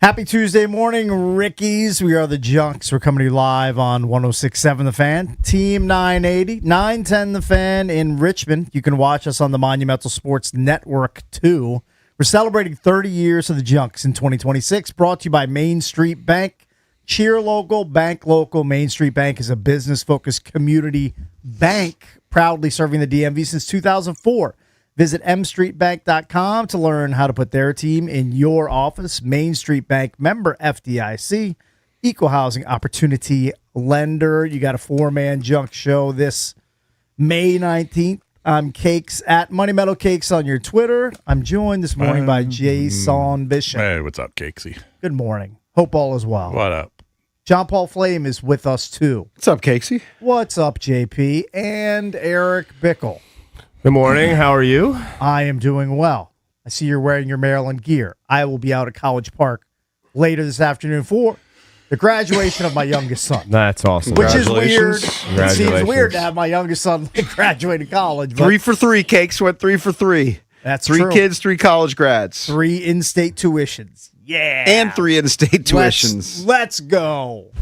Happy Tuesday morning, Rickies. We are the Junks. We're coming to you live on 106.7 The Fan. Team 980, 910 The Fan in Richmond. You can watch us on the Monumental Sports Network, too. We're celebrating 30 years of the Junks in 2026, brought to you by Main Street Bank. Cheer local, bank local. Main Street Bank is a business-focused community bank, proudly serving the DMV since 2004. Visit mstreetbank.com to learn how to put their team in your office. Main Street Bank, member FDIC, equal housing opportunity lender. You got a four-man junk show this May 19th. I'm Cakes at Money Metal Cakes on your Twitter. I'm joined this morning by Jason Bishop. Hey, what's up, Cakesy? Good morning. Hope all is well. What up? John Paul Flame is with us, too. What's up, Cakesy? What's up, JP? And Eric Bickle. Good morning. How are you? I am doing well. I see you're wearing your Maryland gear. I will be out at College Park later this afternoon for the graduation of my youngest son. That's awesome. Which is weird. It Congratulations. seems weird to have my youngest son graduate college. But 3 for 3. Cakes went 3 for 3. That's three true. kids, 3 college grads. 3 in-state tuitions. Yeah. And 3 in-state tuitions. Let's go.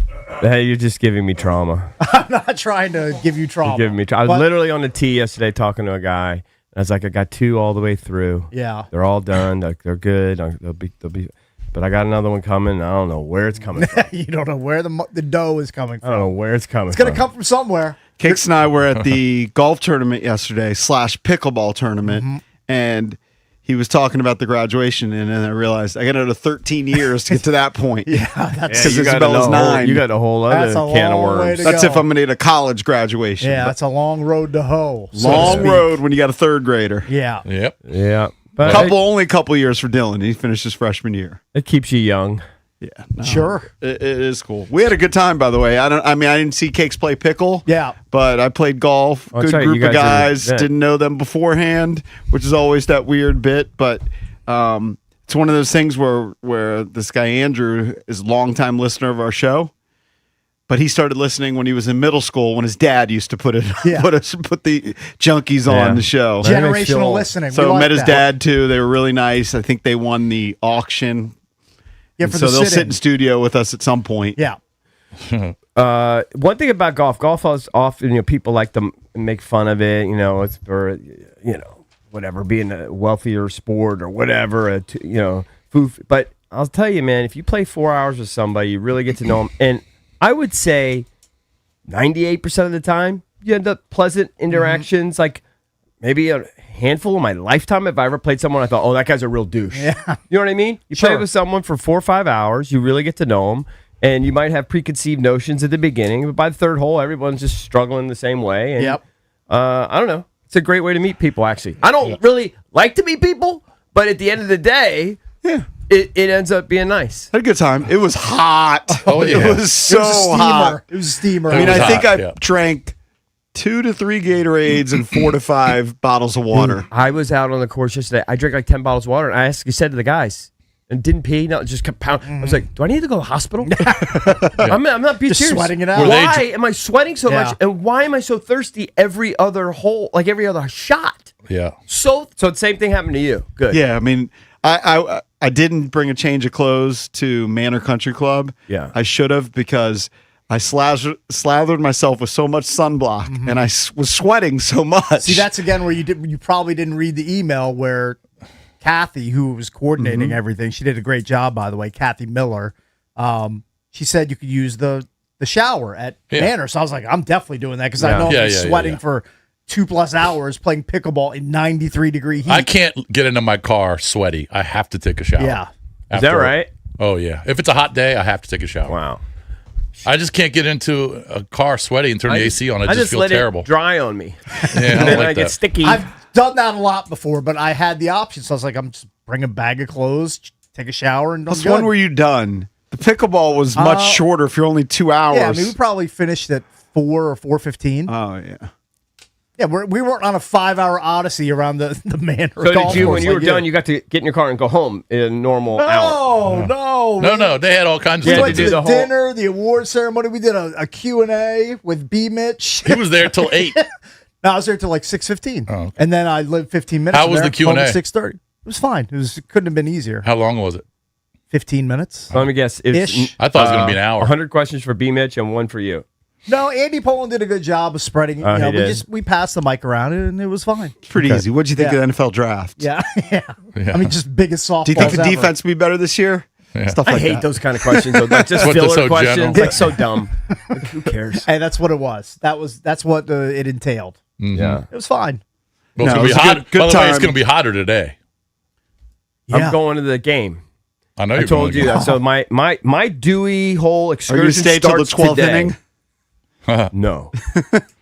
Hey, you're just giving me trauma. I'm not trying to give you trauma. You're giving me trauma. I was literally on the tee yesterday talking to a guy. And I was like, I got 2 all the way through. Yeah. They're all done. They're good. They'll be. But I got another one coming. I don't know where it's coming from. You don't know where the dough is coming from. I don't know where it's coming It's going to come from somewhere. Cakes and I were at the golf tournament yesterday / pickleball tournament, and he was talking about the graduation, and then I realized I got another 13 years to get to that point. Yeah, that's because Isabella's 9. You got a whole other That's a can of long way worms. to That's go. if I'm going to get a college graduation. Yeah, that's a long road to hoe. so to Long speak. road when you got a 3rd grader. Yeah. Yep. Yeah. But Only a couple years for Dylan. He finished his freshman year. it keeps you young. Yeah, Sure. It is cool. We had a good time, by the way. I didn't see Cakes play pickle. Yeah. But I played golf. Oh, Good that's right, group you of guys guys. Didn't know them beforehand, which is always that weird bit. But it's one of those things where this guy Andrew is a longtime listener of our show. But he started listening when he was in middle school when his dad used to put the Junkies on the show. That makes you Generational old. listening. We So like met his that. dad too. They were really nice. I think they won the auction. Yeah, And for so the they'll sit sit-in. in studio with us at some point. Yeah. One thing about golf is often, people like to make fun of it. It's for, whatever, being a wealthier sport or whatever, food. But I'll tell you, man, if you play 4 hours with somebody, you really get to know them. And I would say 98% of the time, you end up pleasant interactions. Like maybe a handful of my lifetime, if I ever played someone, I thought, oh, that guy's a real douche. Yeah. You know what I mean? You play with someone for 4 or 5 hours, you really get to know them. And you might have preconceived notions at the beginning, but by the 3rd hole, everyone's just struggling the same way. And, Yep. I don't know. It's a great way to meet people, actually. I don't really like to meet people, but at the end of the day, it ends up being nice. Had a good time. It was hot. Oh, yeah. It was so hot. It was a steamer. I mean, was I think hot, I yeah. drank 2 to 3 Gatorades and 4 to 5 bottles of water. I was out on the course yesterday. I drank like 10 bottles of water, and I said to the guys, and didn't pee, no, just kept pounding. I was like, do I need to go to the hospital? I'm not being Just serious. sweating it out. Were they Why am I sweating so Yeah. much? And why am I so thirsty every other hole, like every other shot? Yeah. So the same thing happened to you. Good. Yeah, I mean, I didn't bring a change of clothes to Manor Country Club. Yeah. I should have because I slathered myself with so much sunblock and I was sweating so much. See, that's again where you probably didn't read the email where Kathy, who was coordinating everything, she did a great job, by the way, Kathy Miller. She said you could use the shower at Manor. So I was like, I'm definitely doing that because I know I'm sweating for 2+ hours playing pickleball in 93-degree heat. I can't get into my car sweaty. I have to take a shower. Yeah. Is that right? Oh, yeah. If it's a hot day, I have to take a shower. Wow. I just can't get into a car sweaty and turn the AC on. I just feel let terrible. it dry on me. Yeah, I And don't then like I get that. sticky. I've done that a lot before, but I had the option. So I was like, I'm just bring a bag of clothes, take a shower, and I'm Plus, good. when were you done? The pickleball was much shorter if you're only 2 hours. Yeah, I mean, we probably finished at 4 or 4:15. Oh, yeah. Yeah, we weren't on a 5-hour odyssey around the Manor so golf did you, course when you like were done, you got to get in your car and go home in a normal hour? No. They had all kinds of We Yeah, stuff. went to to do the the whole- dinner, the award ceremony. We did a Q&A with B-Mitch. He was there till 8. No, I was there till like 6:15. Oh, okay. And then I lived 15 minutes. How from was there, the Q&A? home at 6:30. It was fine. It couldn't have been easier. How long was it? 15 minutes. Let me guess. Ish. I thought it was going to be an hour. 100 questions for B-Mitch and 1 for you. No, Andy Poland did a good job of spreading. Oh, he did. We passed the mic around and it was fine. It's pretty easy. What'd you think of the NFL draft? Yeah. I mean, just biggest softballs Do you think the ever. defense will be better this year? Yeah. Stuff I like hate that. those kind of questions. Though. Like just What, they're filler so questions. general? Like so dumb. Like, who cares? Hey, that's what it was. That's what it entailed. Yeah. It was fine. Well, it's No, going to it be was a hot. good By the way, time. it's going to be hotter today. Yeah. I'm going to the game. I know I you're told going you that. So my Dewey whole Are excursion you going to stay till the starts 12th today. inning? No.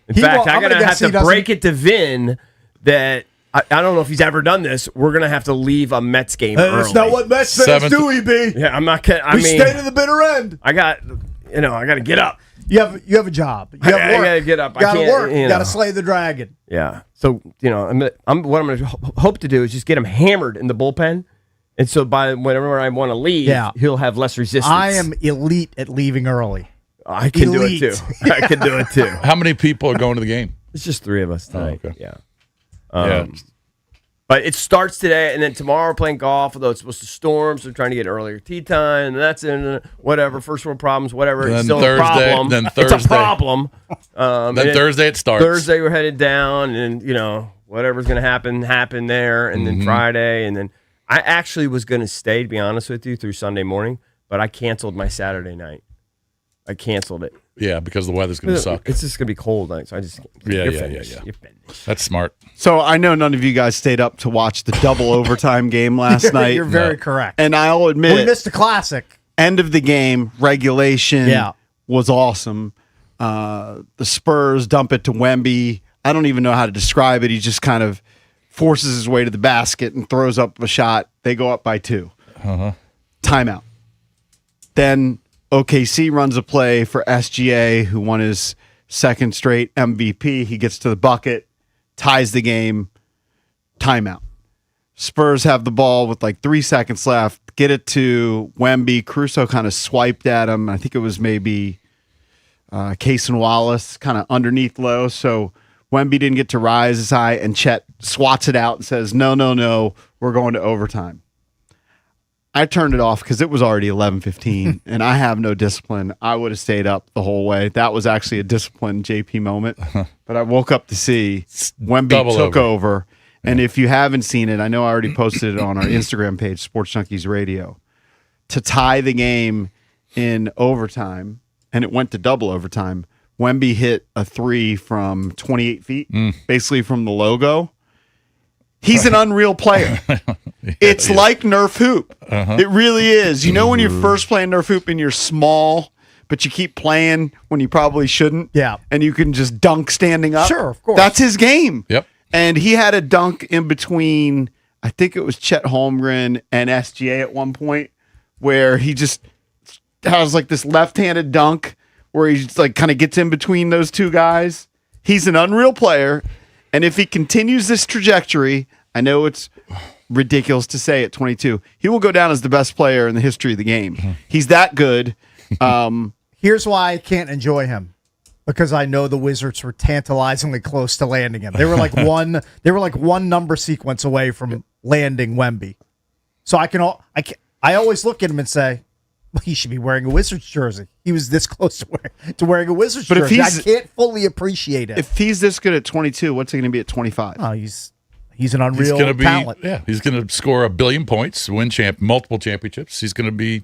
In He fact, won't- I'm I'm going gonna to have guess he to doesn't- break it to Vin that I don't know if he's ever done this. We're going to have to leave a Mets game early. That's not what Mets fans Seventh- do, EB. Yeah, I'm not kidding. I We mean, stay to the bitter end. I got to get up. You have a job. You have I work. gotta get up. I You gotta can't, work. you You know. gotta slay the dragon. Yeah. So, what I'm going to hope to do is just get him hammered in the bullpen. And so by whenever I want to leave, he'll have less resistance. I am elite at leaving early. I can do it elite. too. I can do it too. How many people are going to the game? It's just 3 of us tonight. okay. Yeah. Yeah. But it starts today, and then tomorrow we're playing golf, although it's supposed to storm, so we're trying to get earlier tee time, and that's in whatever, first world problems, whatever. Then It's still Thursday- a problem. then It's a Thursday. problem. Then and Thursday it starts. Thursday we're headed down, and, whatever's going to happen there, and then Friday, and then I actually was going to stay, to be honest with you, through Sunday morning, but I canceled my Saturday night. I canceled it. Yeah, because the weather's going to suck. It's just going to be cold night, so I just Yeah, you're yeah, finished. yeah. You're finished. That's smart. So I know none of you guys stayed up to watch the double overtime game last night. You're very correct. And I'll admit, We missed the classic. end of the game, regulation Yeah. was awesome. The Spurs dump it to Wemby. I don't even know how to describe it. He just kind of forces his way to the basket and throws up a shot. They go up by 2. Timeout. Then OKC runs a play for SGA, who won his second straight MVP. He gets to the bucket, ties the game. Timeout. Spurs have the ball with like 3 seconds left. Get it to Wemby. Caruso kind of swiped at him. I think it was maybe Case and Wallace kind of underneath low. So Wemby didn't get to rise as high, and Chet swats it out and says, no, we're going to overtime. I turned it off because it was already 11:15, and I have no discipline. I would have stayed up the whole way. That was actually a disciplined JP moment. But I woke up to see Wemby Double took over. And if you haven't seen it, I know I already posted it on our Instagram page, Sports Junkies Radio, to tie the game in overtime, and it went to double overtime. Wemby hit a 3 from 28 feet, basically from the logo. He's an unreal player. It's like Nerf hoop. It really is. You know when you're first playing Nerf hoop and you're small, but you keep playing when you probably shouldn't? Yeah. And you can just dunk standing up? Sure, of course. That's his game. Yep. And he had a dunk in between, I think it was Chet Holmgren and SGA at one point, where he just has like this left-handed dunk where he just like kind of gets in between those two guys. He's an unreal player. And if he continues this trajectory, I know it's ridiculous to say at 22, he will go down as the best player in the history of the game. He's that good. Here's why I can't enjoy him. Because I know the Wizards were tantalizingly close to landing him. They were like one number sequence away from landing Wemby. So I always look at him and say, well, he should be wearing a Wizards jersey. He was this close to wearing a Wizards But if jersey. I he's- can't fully appreciate it. If he's this good at 22, what's he going to be at 25? Oh, he's an He's unreal going to be, talent. he's going to score 1 billion points, win multiple championships. He's going to be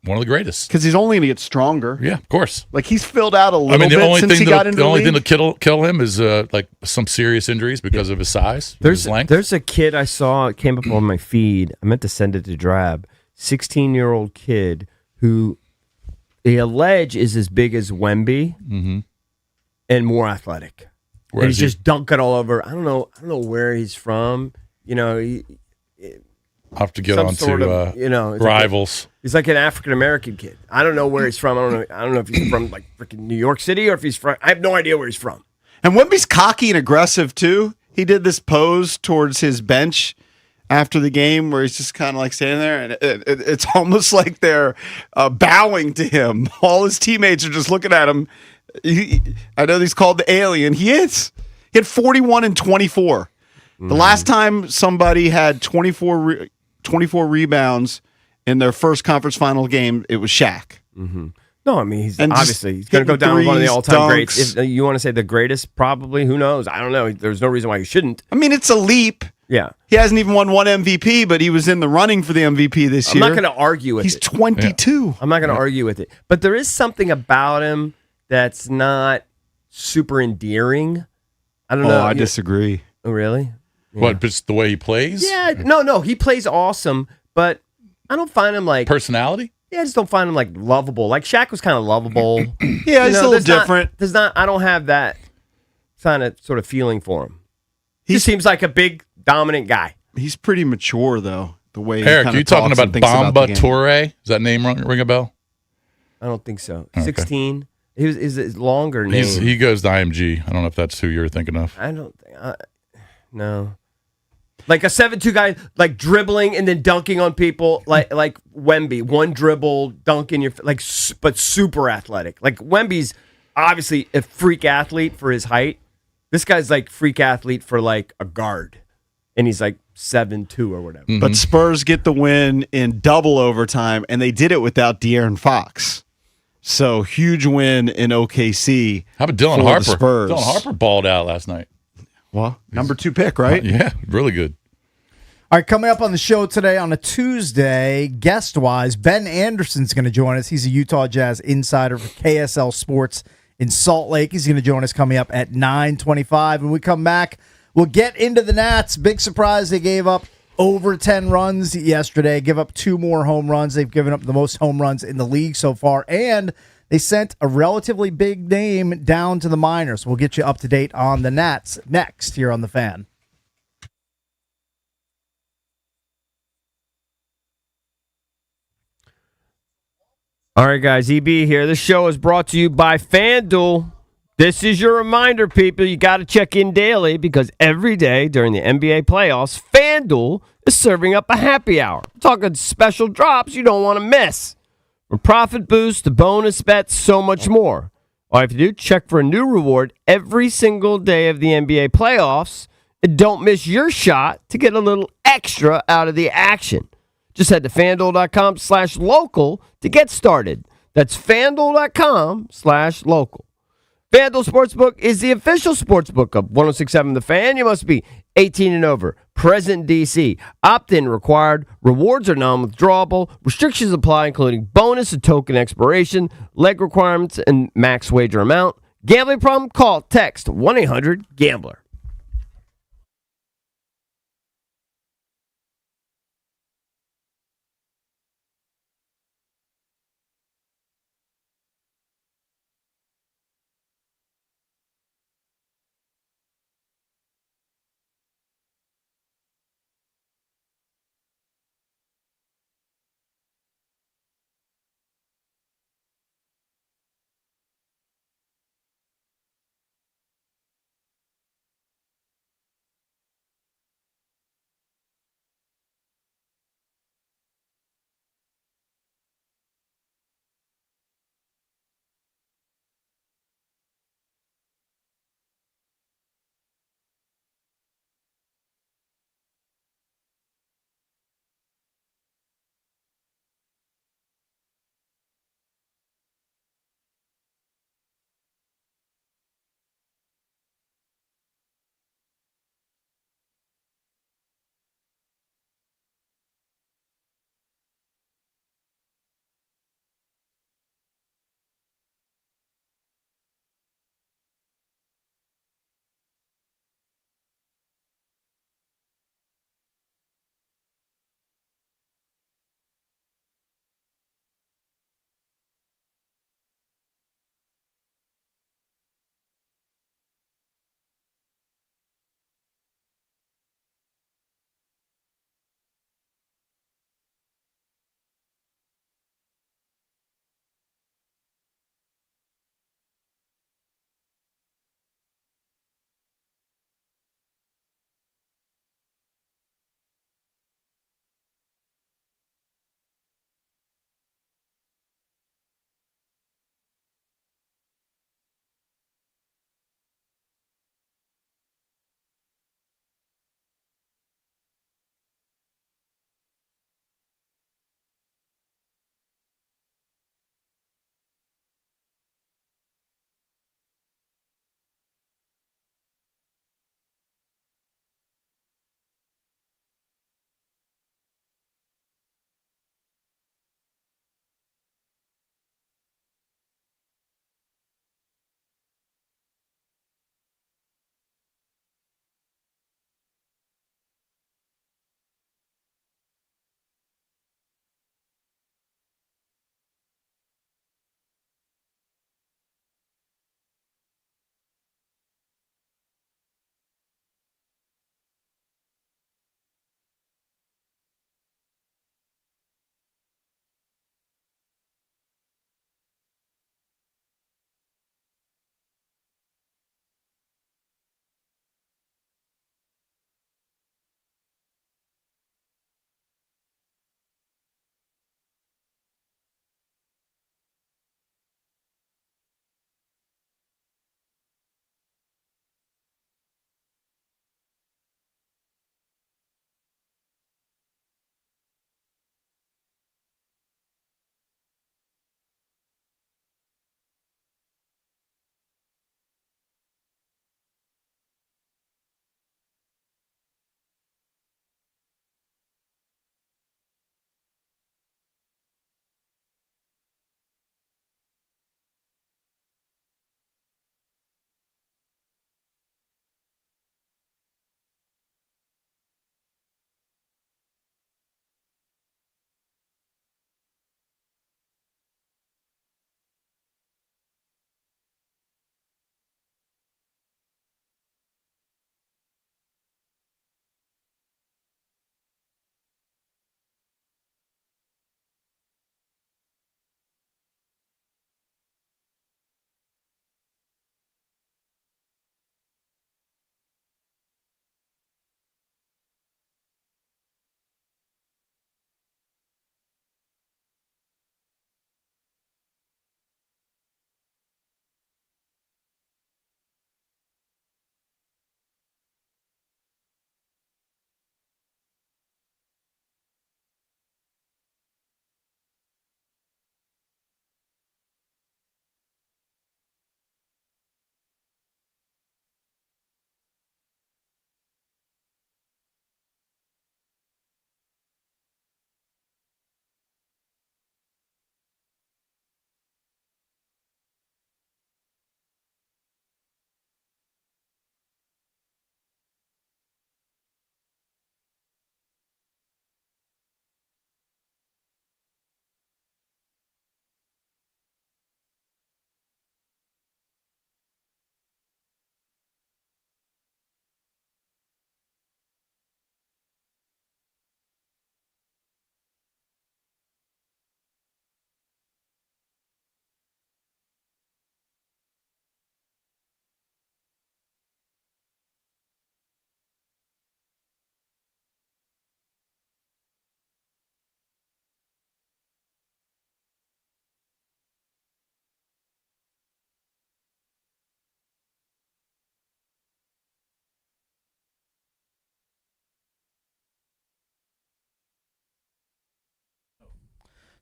one of the greatest. Because he's only going to get stronger. Yeah, of course. Like he's filled out a little I mean, the bit only since thing he got into the only thing league. to kill him is like some serious injuries because of his size, his length. There's a kid I saw, it came up on my feed. I meant to send it to Drab. 16-year-old kid who they allege is as big as Wemby and more athletic. Where And is he's he? just dunking all over. I don't know where he's from. I'll have to get some on sort to of, it's Rivals. He's like an African American kid. I don't know where he's from. I don't know if he's from like freaking New York City or if he's from. I have no idea where he's from. And Wemby's cocky and aggressive too. He did this pose towards his bench after the game where he's just kind of like standing there, and it's almost like they're bowing to him. All his teammates are just looking at him. I know he's called the alien. He is. He had 41 and 24. The last time somebody had 24 rebounds in their first conference final game, it was Shaq. No, I mean, he's And just obviously he's going to go hitting down as one of the threes, all-time greats. dunks. If you want to say the greatest, probably, who knows? I don't know. There's no reason why he shouldn't. I mean, it's a leap. Yeah. He hasn't even won one MVP, but he was in the running for the MVP this I'm year. not going to argue with He's it. 22. I'm not going to argue with it. But there is something about him that's not super endearing. I don't know. I disagree. Oh, really? What, just the way he plays? Yeah. No. He plays awesome, but I don't find him like... Personality? Yeah, I just don't find him like lovable. Like Shaq was kind of lovable. Yeah, he's a little different. I don't have that kind of sort of feeling for him. He He's- seems like a big, dominant guy. He's pretty mature, though, the way he Eric, kinda you talking talks about and thinks the Bamba game. Toure? Does that name ring a bell? I don't think so. Okay. 16. Is it longer name? He goes to IMG. I don't know if that's who you're thinking of. I don't think. No. Like a 7'2" guy, like dribbling and then dunking on people, like Wemby, one dribble, dunk in your but super athletic. Like Wemby's obviously a freak athlete for his height. This guy's like freak athlete for like a guard, and he's like 7'2" or whatever. But Spurs get the win in double overtime, and they did it without De'Aaron Fox. So huge win in OKC. How about Dylan for the Harper? Spurs. Dylan Harper balled out last night. Well, number 2 pick, right? Yeah, really good. All right, coming up on the show today on a Tuesday, guest-wise, Ben Anderson's going to join us. He's a Utah Jazz insider for KSL Sports in Salt Lake. He's going to join us coming up at 9:25. When we come back, we'll get into the Nats. Big surprise, they gave up over 10 runs yesterday, give up 2 more home runs. They've given up the most home runs in the league so far, and they sent a relatively big name down to the minors. We'll get you up to date on the Nats next here on The Fan. All right, guys, EB here. This show is brought to you by FanDuel. This is your reminder, people. You got to check in daily because every day during the NBA playoffs, FanDuel is serving up a happy hour. I'm talking special drops you don't want to miss. From profit boost to bonus bets, so much more. All you have to do, check for a new reward every single day of the NBA playoffs, and don't miss your shot to get a little extra out of the action. Just head to FanDuel.com/local to get started. That's FanDuel.com/local. FanDuel Sportsbook is the official sportsbook of 106.7 The Fan. You must be 18 and over. Present in D.C. Opt-in required. Rewards are non-withdrawable. Restrictions apply, including bonus and token expiration, leg requirements, and max wager amount. Gambling problem? Call, text 1-800-GAMBLER.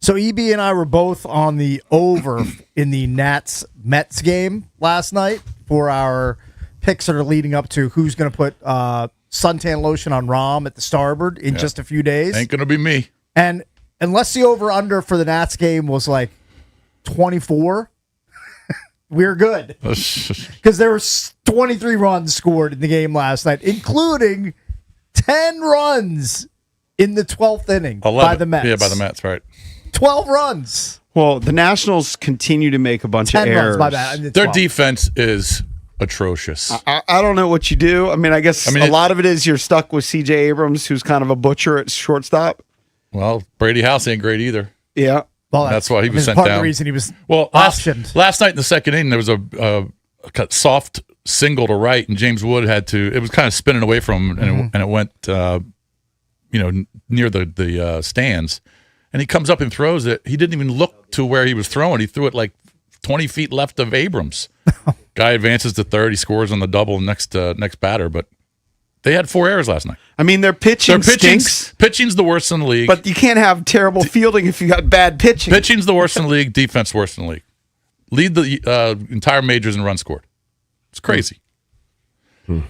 So EB and I were both on the over in the Nats-Mets game last night for our picks that are leading up to who's going to put suntan lotion on Rom at the starboard in just a few days. Ain't going to be me. And unless the over-under for the Nats game was like 24, we're good. Because there were 23 runs scored in the game last night, including 10 runs in the 12th inning 11. by the Mets. Yeah, by the Mets, right. 12 runs. Well, the Nationals continue to make a bunch of 10 errors. runs, my bad. Their defense is atrocious. I don't know what you do. I mean, I guess a lot of it is you're stuck with C.J. Abrams, who's kind of a butcher at shortstop. Well, Brady House ain't great either. Yeah. Well, that's why he was sent part down. Of the reason he was optioned. Last night in the second inning, there was a soft single to right, and James Wood had to. It was kind of spinning away from him, and it went, near the stands. And he comes up and throws it. He didn't even look to where he was throwing. He threw it like 20 feet left of Abrams. Guy advances to third. He scores on the double next batter. But they had 4 errors last night. I mean, their pitching stinks. Pitching's the worst in the league. But you can't have terrible fielding if you got bad pitching. Pitching's the worst in the league. Defense worst in the league. Lead the entire majors in runs scored. It's crazy. I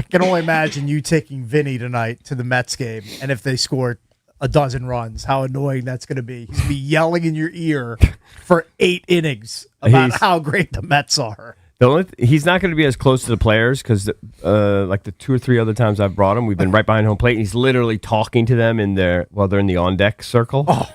can only imagine you taking Vinny tonight to the Mets game, and if they scored a dozen runs, how annoying that's going to be. He's going to be yelling in your ear for 8 innings about how great the Mets are. He's not going to be as close to the players because, like the 2 or 3 other times I've brought him, we've been right behind home plate. And he's literally talking to them while they're in the on deck circle.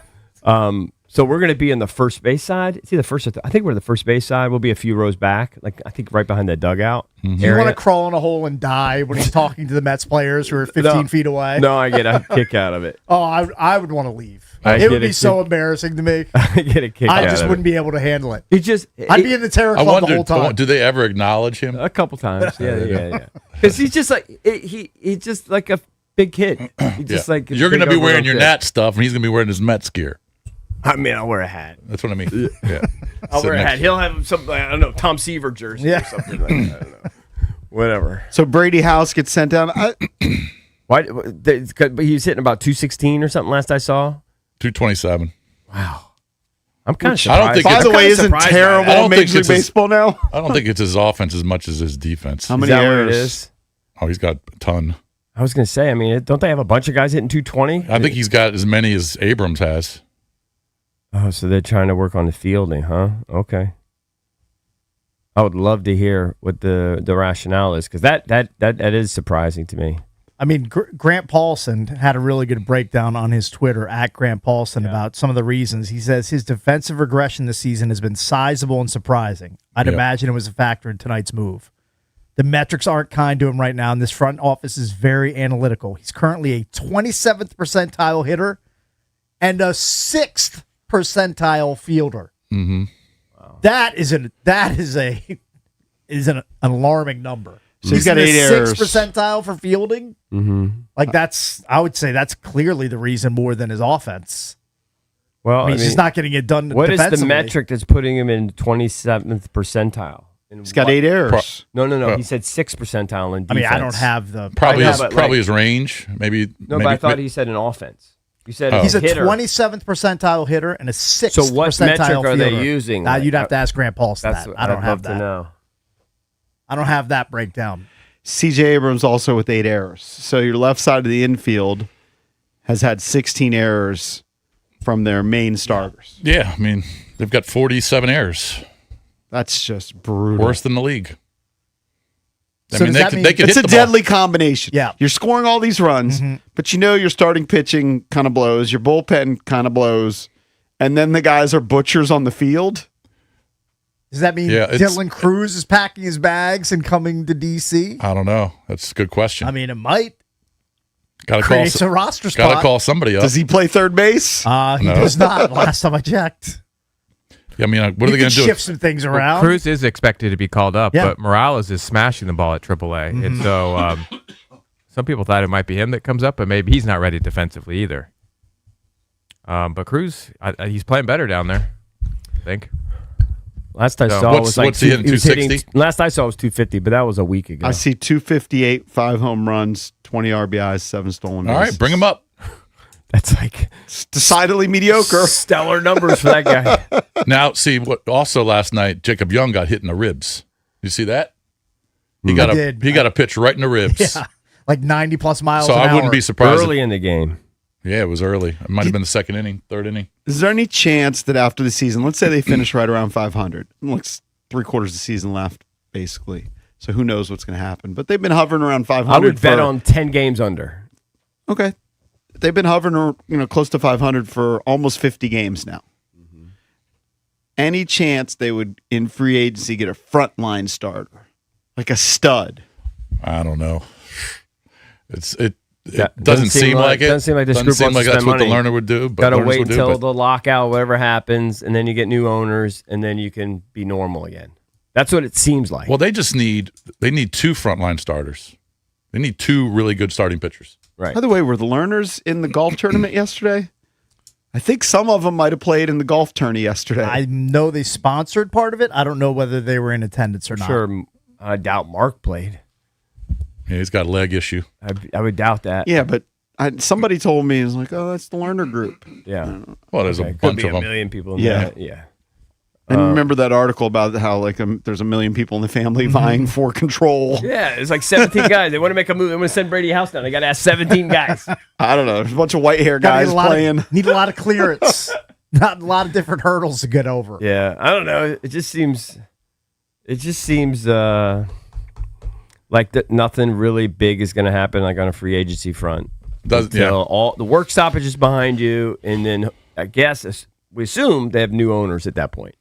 So we're going to be in the first base side. It's either first or I think we're the first base side. We'll be a few rows back, like I think right behind that dugout. Do you want to crawl in a hole and die when he's talking to the Mets players who are 15 feet away? No, I get a kick out of it. Oh, I would want to leave. It would be so embarrassing to me. I get a kick. I just wouldn't be able to handle it. I'd be in the terror club the whole time. Do they ever acknowledge him? A couple times. Yeah. Because he's just like he's just like a big kid. He's just like you're going to be wearing your Nat stuff, and he's going to be wearing his Mets gear. I mean, I'll wear a hat. That's what I mean. Yeah, I'll wear a hat. He'll have something. I don't know, Tom Seaver jersey or something like that. I don't know. Whatever. So Brady House gets sent down. Why? But he was hitting about 216 or something last I saw. 227. Wow. I'm kind of surprised. I don't think. By the way, isn't terrible in Major League Baseball now? I don't think it's his offense as much as his defense. How many errors? It is? Oh, he's got a ton. I was going to say. I mean, don't they have a bunch of guys hitting 220? I think he's got as many as Abrams has. Oh, so they're trying to work on the fielding, huh? Okay. I would love to hear what the rationale is because that is surprising to me. I mean, Grant Paulson had a really good breakdown on his Twitter at Grant Paulson about some of the reasons. He says his defensive regression this season has been sizable and surprising. I'd imagine it was a factor in tonight's move. The metrics aren't kind to him right now, and this front office is very analytical. He's currently a 27th percentile hitter and a 6th percentile fielder. Mm-hmm. Wow. That is an alarming number. So he's got 8 errors. 6th percentile for fielding. Mm-hmm. Like I would say that's clearly the reason more than his offense. Well, I mean, he's just not getting it done. What is the metric that's putting him in 27th percentile? He's got 8 errors. No. He said 6th percentile in defense. I mean, I don't have the probably his range. Maybe. No, but I thought he said an offense. You said he's a hitter. 27th percentile hitter and a 6th so what percentile metric are fielder. they using? You'd have to ask Grant Paulson that. I don't have that. To know. I don't have that breakdown. C.J. Abrams also with 8 errors. So your left side of the infield has had 16 errors from their main starters. Yeah, I mean, they've got 47 errors. That's just brutal. Worse than the league. So they could it's hit a the deadly combination. Yeah. You're scoring all these runs, but you know your starting pitching kind of blows, your bullpen kind of blows, and then the guys are butchers on the field. Does that mean Dylan Cruz is packing his bags and coming to D.C.? I don't know. That's a good question. I mean, it might. Creates a roster spot. Got to call somebody up. Does he play third base? He does not. Last time I checked. Yeah, I mean, what are they going to do? Shift some things around. Cruz is expected to be called up, but Morales is smashing the ball at AAA. And so some people thought it might be him that comes up, but maybe he's not ready defensively either. But Cruz, he's playing better down there, I think. Last I saw was like what's he hitting, 260? Last I saw was 250, but that was a week ago. I see 258, 5 home runs, 20 RBIs, 7 stolen bases. All right, bring him up. That's like It's decidedly mediocre. stellar numbers for that guy. Now, see what? Also, last night Jacob Young got hit in the ribs. You see that? He got a pitch right in the ribs. Yeah, like 90+ miles. So an I wouldn't hour. be surprised. Early in the game. Yeah, it was early. It might have been the second inning, third inning. Is there any chance that after the season, let's say they finish right around 500, looks 3/4 of the season left, basically. So who knows what's going to happen? But they've been hovering around 500. I would bet on 10 games under. Okay, they've been hovering, close to 500 for almost 50 games now. Mm-hmm. Any chance they would, in free agency, get a frontline starter, like a stud? I don't know. It Yeah, doesn't seem like it. Doesn't seem like this Doesn't group seem wants like to that's spend what the money. learner would do. But Got to learners wait would do, until but- the lockout, whatever happens, and then you get new owners, and then you can be normal again. That's what it seems like. Well, they need 2 frontline starters. They need 2 really good starting pitchers. Right. By the way, were the learners in the golf tournament yesterday? I think some of them might have played in the golf tourney yesterday. I know they sponsored part of it. I don't know whether they were in attendance or not. Sure, I doubt Mark played. Yeah, he's got a leg issue. I would doubt that. Yeah, but somebody told me, it was like, oh, that's the learner group. Yeah. Well, there's Okay, a could bunch be of a them. million people in Yeah. that. Yeah. And remember that article about how there's a million people in the family vying for control. Yeah, it's like 17 guys. They want to make a move. They want to send Brady House down. They got to ask 17 guys. I don't know. There's a bunch of white hair Gotta guys need a lot playing. need a lot of clearance. Not a lot of different hurdles to get over. Yeah, I don't know. It just seems like that nothing really big is going to happen like on a free agency front. Until all the work stoppage is behind you, and then I guess we assume they have new owners at that point.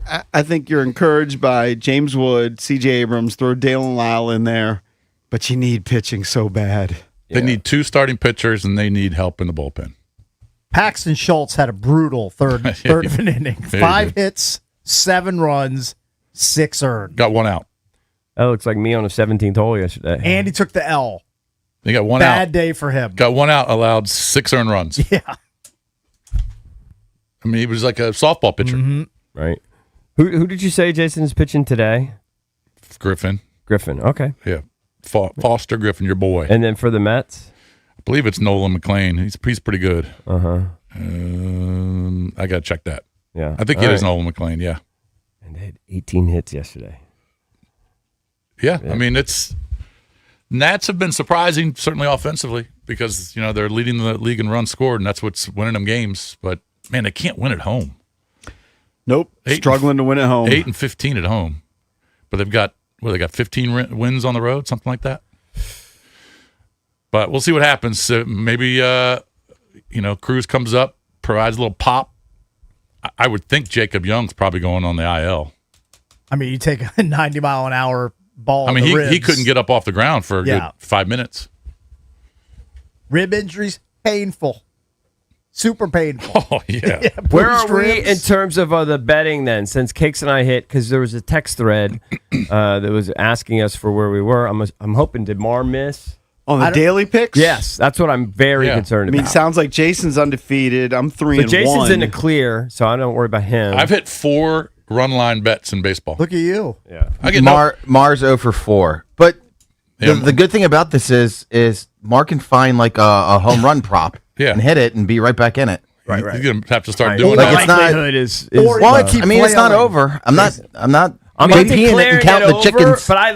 I think you're encouraged by James Wood, C.J. Abrams, throw Dale and Lyle in there, but you need pitching so bad. They need 2 starting pitchers, and they need help in the bullpen. Paxton Schultz had a brutal third of an inning. 5 hits, 7 runs, 6 earned. Got 1 out. That looks like me on a 17th hole yesterday. And he took the L. They got 1 out. Bad day for him. Got 1 out, allowed 6 earned runs. Yeah. I mean, he was like a softball pitcher. Mm-hmm. Right. Who did you say Jason is pitching today? Griffin. Okay. Yeah. Foster Griffin, your boy. And then for the Mets? I believe it's Nolan McLean. He's pretty good. Uh-huh. I got to check that. Yeah. I think it is Nolan McLean, yeah. And they had 18 hits yesterday. Yeah. I mean, Nats have been surprising, certainly offensively, because, they're leading the league in runs scored, and that's what's winning them games. But, man, they can't win at home. Nope. Struggling to win at home. 8-15 at home. But they've got 15 wins on the road, something like that. But we'll see what happens. Maybe Cruz comes up, provides a little pop. I would think Jacob Young's probably going on the IL. I mean, you take a 90-mile-an-hour ball. I mean, he couldn't get up off the ground for a good 5 minutes. Rib injuries, painful. Super painful. Oh, yeah. Where are we in terms of the betting then? Since Cakes and I hit, because there was a text thread that was asking us for where we were. I'm hoping, did Mar miss? On the daily picks? Yes, that's what I'm very concerned about. I mean, it sounds like Jason's undefeated. I'm 3-1. But Jason's in the clear, so I don't worry about him. I've hit 4 run line bets in baseball. Look at you. Yeah. I get Mar's 0 for 4. But the good thing about this is Mar can find like a home run prop and hit it and be right back in it. Right. He's going to have to start doing Like that. it's not. Likelihood is Well, I mean, it's not over. I'm not I'm not JPing it declaring and counting it the over, chickens. but I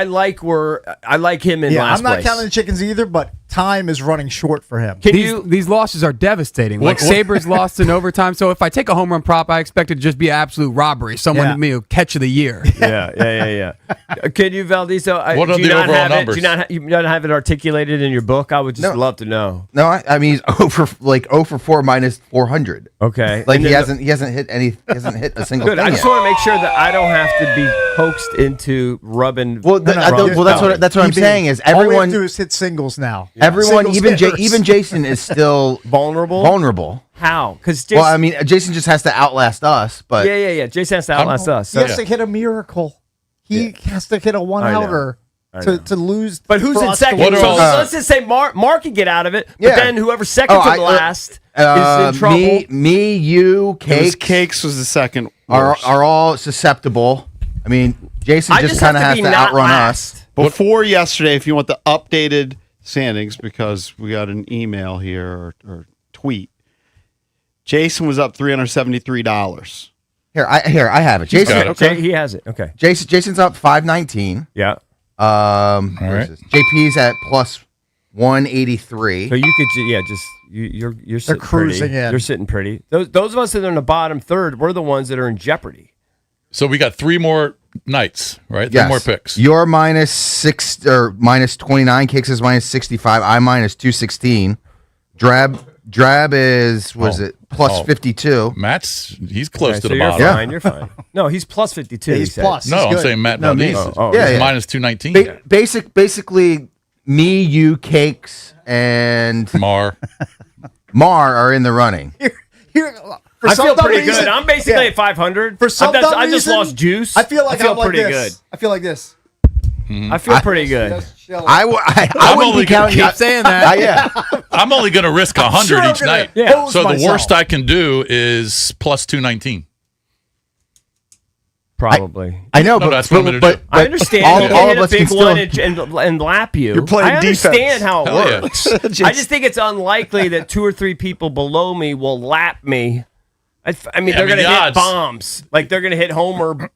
like him in Yeah, last I'm not place. counting the chickens either, but time is running short for him. These losses are devastating. Like Sabres lost in overtime. So if I take a home run prop, I expect it to just be an absolute robbery. Someone catch of the year. Yeah. Can you, Valdez? What are the overall numbers? Do you not have it articulated in your book? I would just love to know. No, I mean he's 0 for 4 minus 400. Okay, Like And he then hasn't hit a single Good. thing I just yet. want to make sure that I don't have to be coaxed into rubbing. Well, that's what I'm saying is All we have everyone, to do is hit singles now. everyone, Singles hitters. even Jason is still vulnerable. How? Because Well, I mean, Jason just has to outlast us, but yeah. Jason has to outlast us. He has to hit a miracle. He has to hit a one-outer to lose. But who's in second? So let's just say Mark can get out of it. But then whoever's second to last is in trouble. Me, you, Cakes was the second. Are all susceptible. I mean, Jason just kind of has to outrun us. Before yesterday, if you want the updated standings because we got an email here or tweet. Jason was up $373. Here, I have it. Jason, Okay, he has it. Okay. Jason's up 519. Yeah. All right. JP's at plus 183. So you could, you're sitting cruising pretty. in. You're sitting pretty. Those of us that are in the bottom third, we're the ones that are in jeopardy. So we got 3 more nights, right? 3 more picks. You're minus 29. Kicks is minus 65. I'm minus 216. Drab is plus 52. He's close to the you're bottom. fine. You're fine. No, he's plus 52. He's plus. No, He's I'm good. saying Matt No, Valdez. yeah. Minus 219. Basically, me, you, Cakes, and Mar. Mar are in the running. For I some feel dumb pretty reason- good. I'm basically at 500. For some dumb I just reason, lost juice. I feel like I'm like pretty this. good. I feel like this. I feel pretty good. Just chilling. I wouldn't be counting. Keep saying that. Yeah. I'm only going to risk 100 sure I'm each gonna night. hose So the myself. worst I can do is plus 219. Probably. I know, No, but that's what I'm gonna do. I understand. All, you can all hit of a us big can one still. and lap you. You're playing I understand defense. how it Hell yeah. works. I just think it's unlikely that 2 or 3 people below me will lap me. I mean, they're going to the hit odds. bombs. Like they're going to hit homer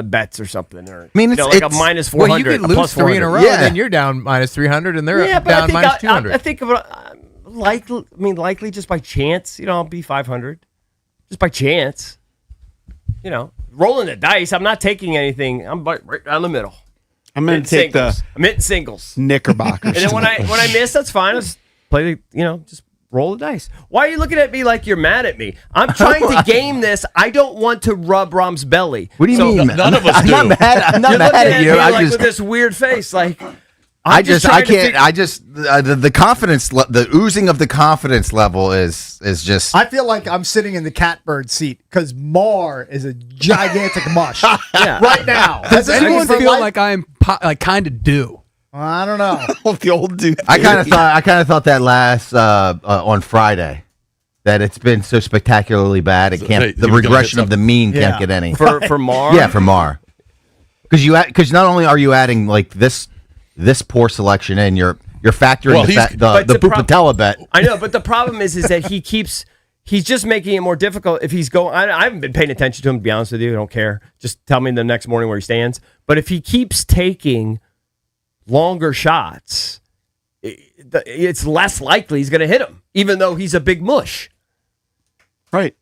bets or something. Or, mean, it's- like a it's- minus 400. Well, you could a lose plus 3 in a 400. row, Yeah. then you're down minus 300, and they're Yeah, but I down think minus 200. I think of likely just by chance. I'll be 500, just by chance. Rolling the dice. I'm not taking anything. I'm right down the middle. I'm going to take I'm hitting singles. Knickerbockers. And then when I miss, that's fine. I just play just roll the dice. Why are you looking at me like you're mad at me? I'm trying to game this. I don't want to rub Rom's belly. What do you mean? none of us I'm do. not mad. I'm not You're mad looking at at you. me I like just. with this weird face. Like I trying to can't. figure- The confidence, the oozing of the confidence level is just. I feel like I'm sitting in the catbird seat because Mar is a gigantic mush right now. Does Has anyone for feel life- like I'm kind of due? I don't know. the old dude. I kind of thought that last on Friday that it's been so spectacularly bad. It can't. Hey, The you were gonna regression hit of the mean Yeah. can't get any. for Mar. Yeah, for Mar. Because not only are you adding like this poor selection in, you're factoring Well, the the Pupatella bet. I know, but the problem is that he's just making it more difficult. If he's going, I haven't been paying attention to him. To be honest with you, I don't care. Just tell me the next morning where he stands. But if he keeps taking longer shots, it's less likely he's going to hit him, even though he's a big mush. Right.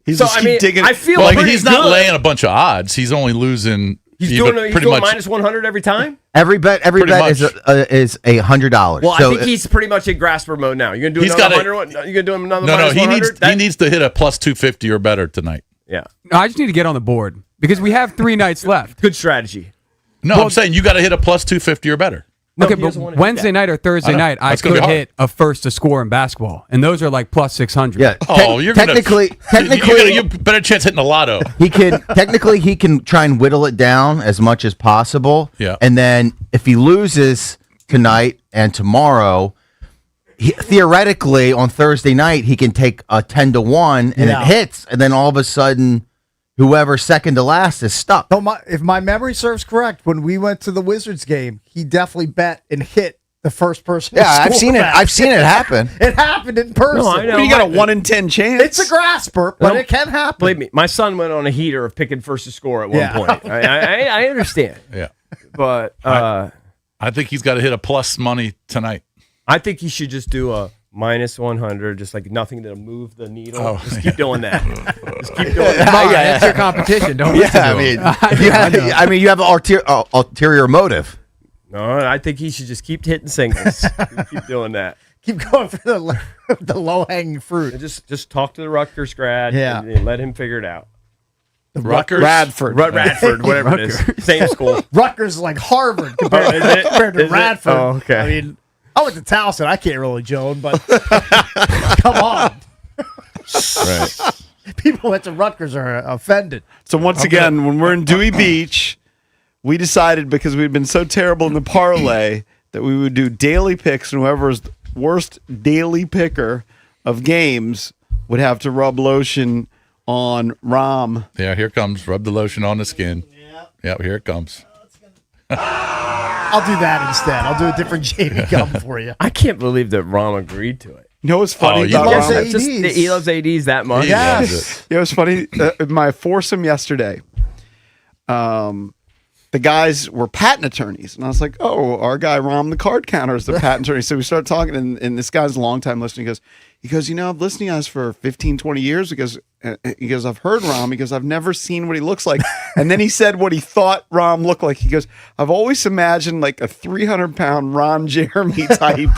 He's So just I keep mean, digging. I feel Well, pretty he's not good. laying a bunch of odds. He's only losing. He's even doing pretty much minus 100 every time. Every bet Pretty is much. $100. Well, So I think he's pretty much in grasper mode now. You're gonna do He's another gotta- 100. You're gonna do him another No, minus he 100? he needs to hit a plus 250 or better tonight. Yeah, No, I just need to get on the board because we have 3 nights left. good strategy. No, I'm saying you got to hit a plus 250 or better. No, Okay, he but doesn't wanna hit Wednesday that. night or Thursday know. night, I That's gonna could be hard. hit a first to score in basketball, and those are like plus 600. yeah. Oh, you're gonna, technically you better chance hitting a lotto. he can try and whittle it down as much as possible. Yeah. And then if he loses tonight and tomorrow, theoretically on Thursday night he can take a 10-1 and Yeah. it hits, and then all of a sudden whoever's second to last is stuck. So if my memory serves correct, when we went to the Wizards game, he definitely bet and hit the first person. to Yeah, I've score seen it. that. I've seen it happen. It happened in person. No, I know. Well, you got a 1 in 10 chance. It's a grasper, but No, it can happen. Believe me, my son went on a heater of picking first to score at one Yeah. point. I understand, Yeah. but I think he's got to hit a plus money tonight. I think he should just do a minus 100, just like nothing to move the needle. Oh, just keep doing that. Just keep doing that. Come on, it's your competition. Don't listen Yeah, to him. you have an ulterior motive. No, I think he should just keep hitting singles. keep doing that. Keep going for the low hanging fruit. And just talk to the Rutgers grad. Yeah. and let him figure it out. Rutgers. Radford. Radford, whatever it is, same school. Rutgers is like Harvard compared, Oh, is it? compared to Is it? Radford. Oh, okay. I mean, I went to Towson. I can't really Joan, but come on. Right. People went to Rutgers are offended. So once again, when we're in Dewey Beach, we decided because we'd been so terrible in the parlay that we would do daily picks, and whoever's the worst daily picker of games would have to rub lotion on Rom. Yeah, here comes. Rub the lotion on the skin. Yeah, here it comes. I'll do that instead. I'll do a different Jamie gum for you. I can't believe that Rom agreed to it. You know what's funny Oh, about he loves Rom? ADs. He loves ADs that much. He Yes. loves it. You know what's funny? My foursome yesterday, the guys were patent attorneys. And I was like, oh, our guy Rom, the card counter, is the patent attorney. So we started talking, and this guy's a long-time listener. He goes, you know, I've listened to you guys for 15, 20 years. He goes, I've heard Rom. He goes, I've never seen what he looks like. And then he said what he thought Rom looked like. He goes, I've always imagined like a 300-pound Ron Jeremy type.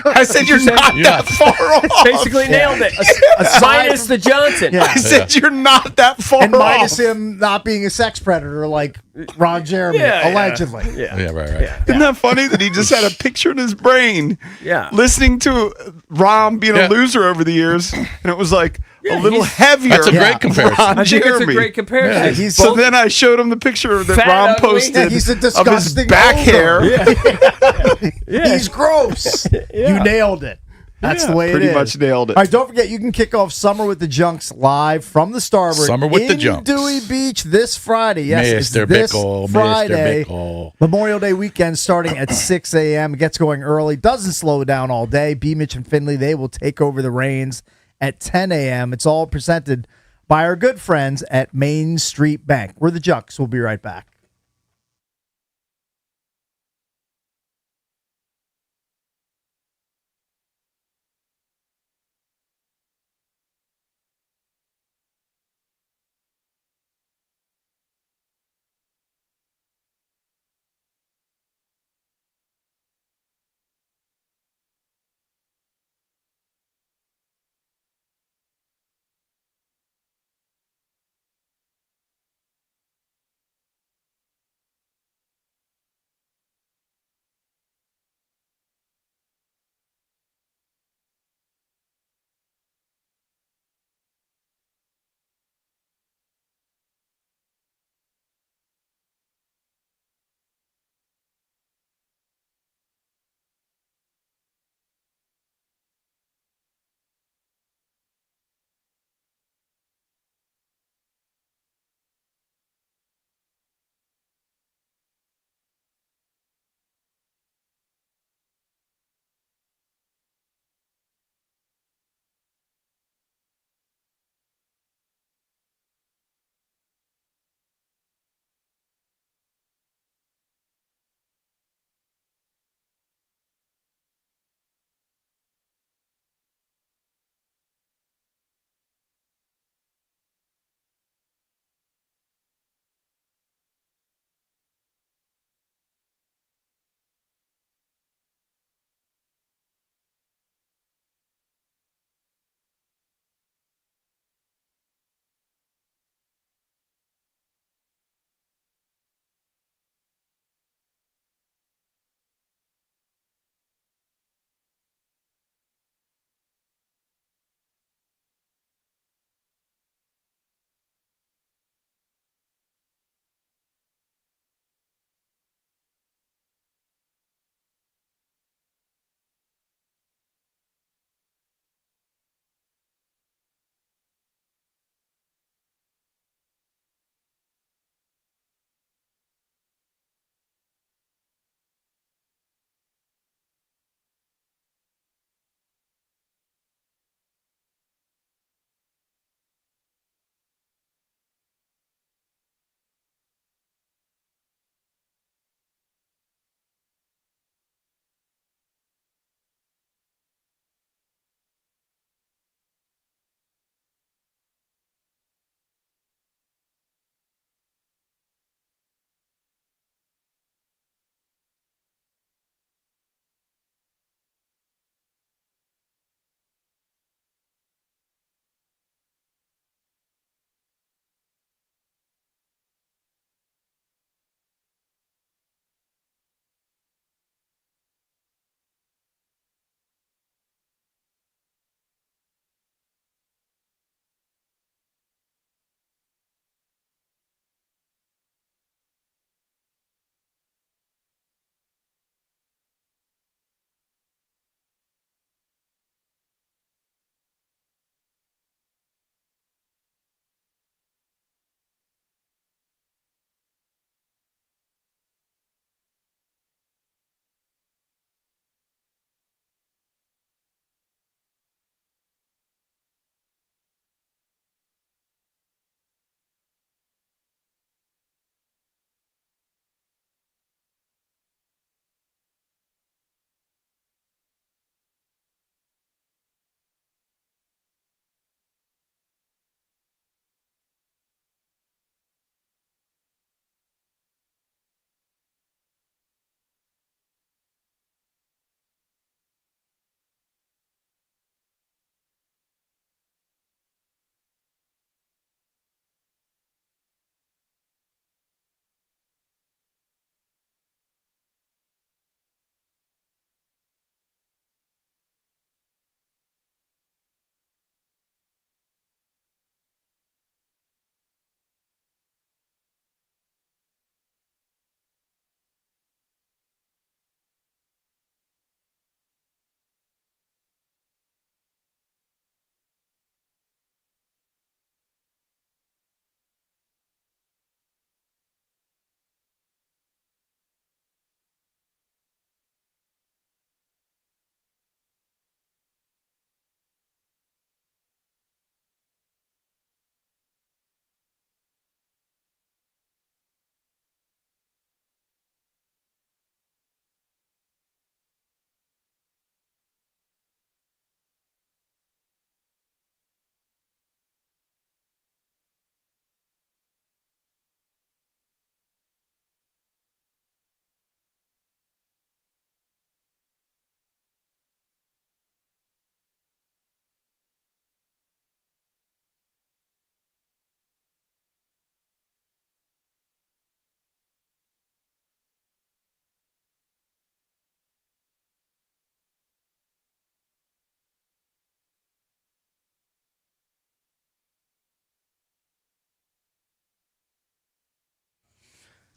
I said, you're not that far off. Basically nailed it. Minus the Johnson. Yeah. I said, you're not that far And minus off. him not being a sex predator like Ron Jeremy, allegedly. Yeah. Yeah, right. Isn't that funny that he just had a picture in his brain? Yeah. Listening to Rom being Yeah. a loser over the years, and it was like a little heavier. That's a great comparison. Ron I think it's a Jeremy. great comparison. Yeah, he's So then I showed him the picture that Fat, Rom ugly. posted Yeah, he's a of his disgusting back ogre. hair. He's gross. You nailed it. That's the way it is. Pretty much nailed it. All right, don't forget, you can kick off Summer with the Junks live from the Starboard Summer with the in Junks. Dewey Beach this Friday. Yes, it's Mr. this Bickle, Mr. Friday. Bickle. Memorial Day weekend starting at 6 a.m. It gets going early. Doesn't slow down all day. B-Mitch and Finley, they will take over the reins at 10 a.m. It's all presented by our good friends at Main Street Bank. We're the Junks. We'll be right back.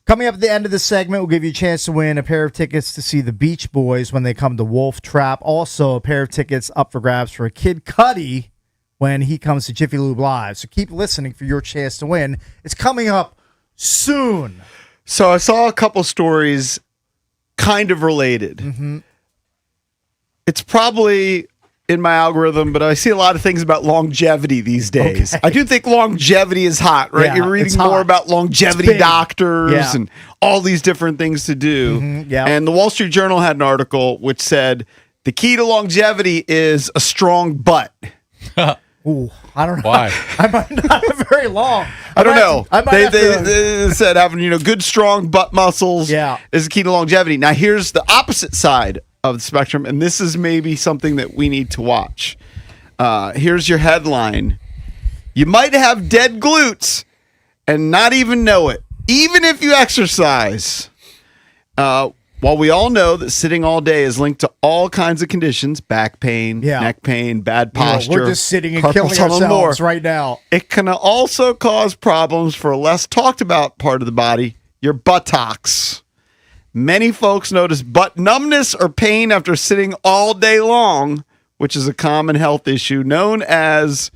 Coming up at the end of the segment, we'll give you a chance to win a pair of tickets to see the Beach Boys when they come to Wolf Trap. Also, a pair of tickets up for grabs for a Kid Cudi when he comes to Jiffy Lube Live. So keep listening for your chance to win. It's coming up soon. So I saw a couple stories kind of related. Mm-hmm. It's probably in my algorithm, but I see a lot of things about longevity these days. Okay. I do think longevity is hot, right? Yeah, You're reading it's more hot. about longevity doctors Yeah. and all these different things to do. yeah. And the Wall Street Journal had an article which said the key to longevity is a strong butt. Ooh, I don't know. Why? I might not have very long. I don't know. I might They, have to- they said having good good butt muscles Yeah. is the key to longevity. Now here's the opposite side of the spectrum, and this is maybe something that we need to watch. Here's your headline: you might have dead glutes and not even know it, even if you exercise. While we all know that sitting all day is linked to all kinds of conditions, back pain, Yeah. neck pain, bad You know, posture, we're just sitting and carpal killing tunnel and ourselves more. right now. It can also cause problems for a less talked about part of the body, your buttocks. Many folks notice butt numbness or pain after sitting all day long, which is a common health issue known as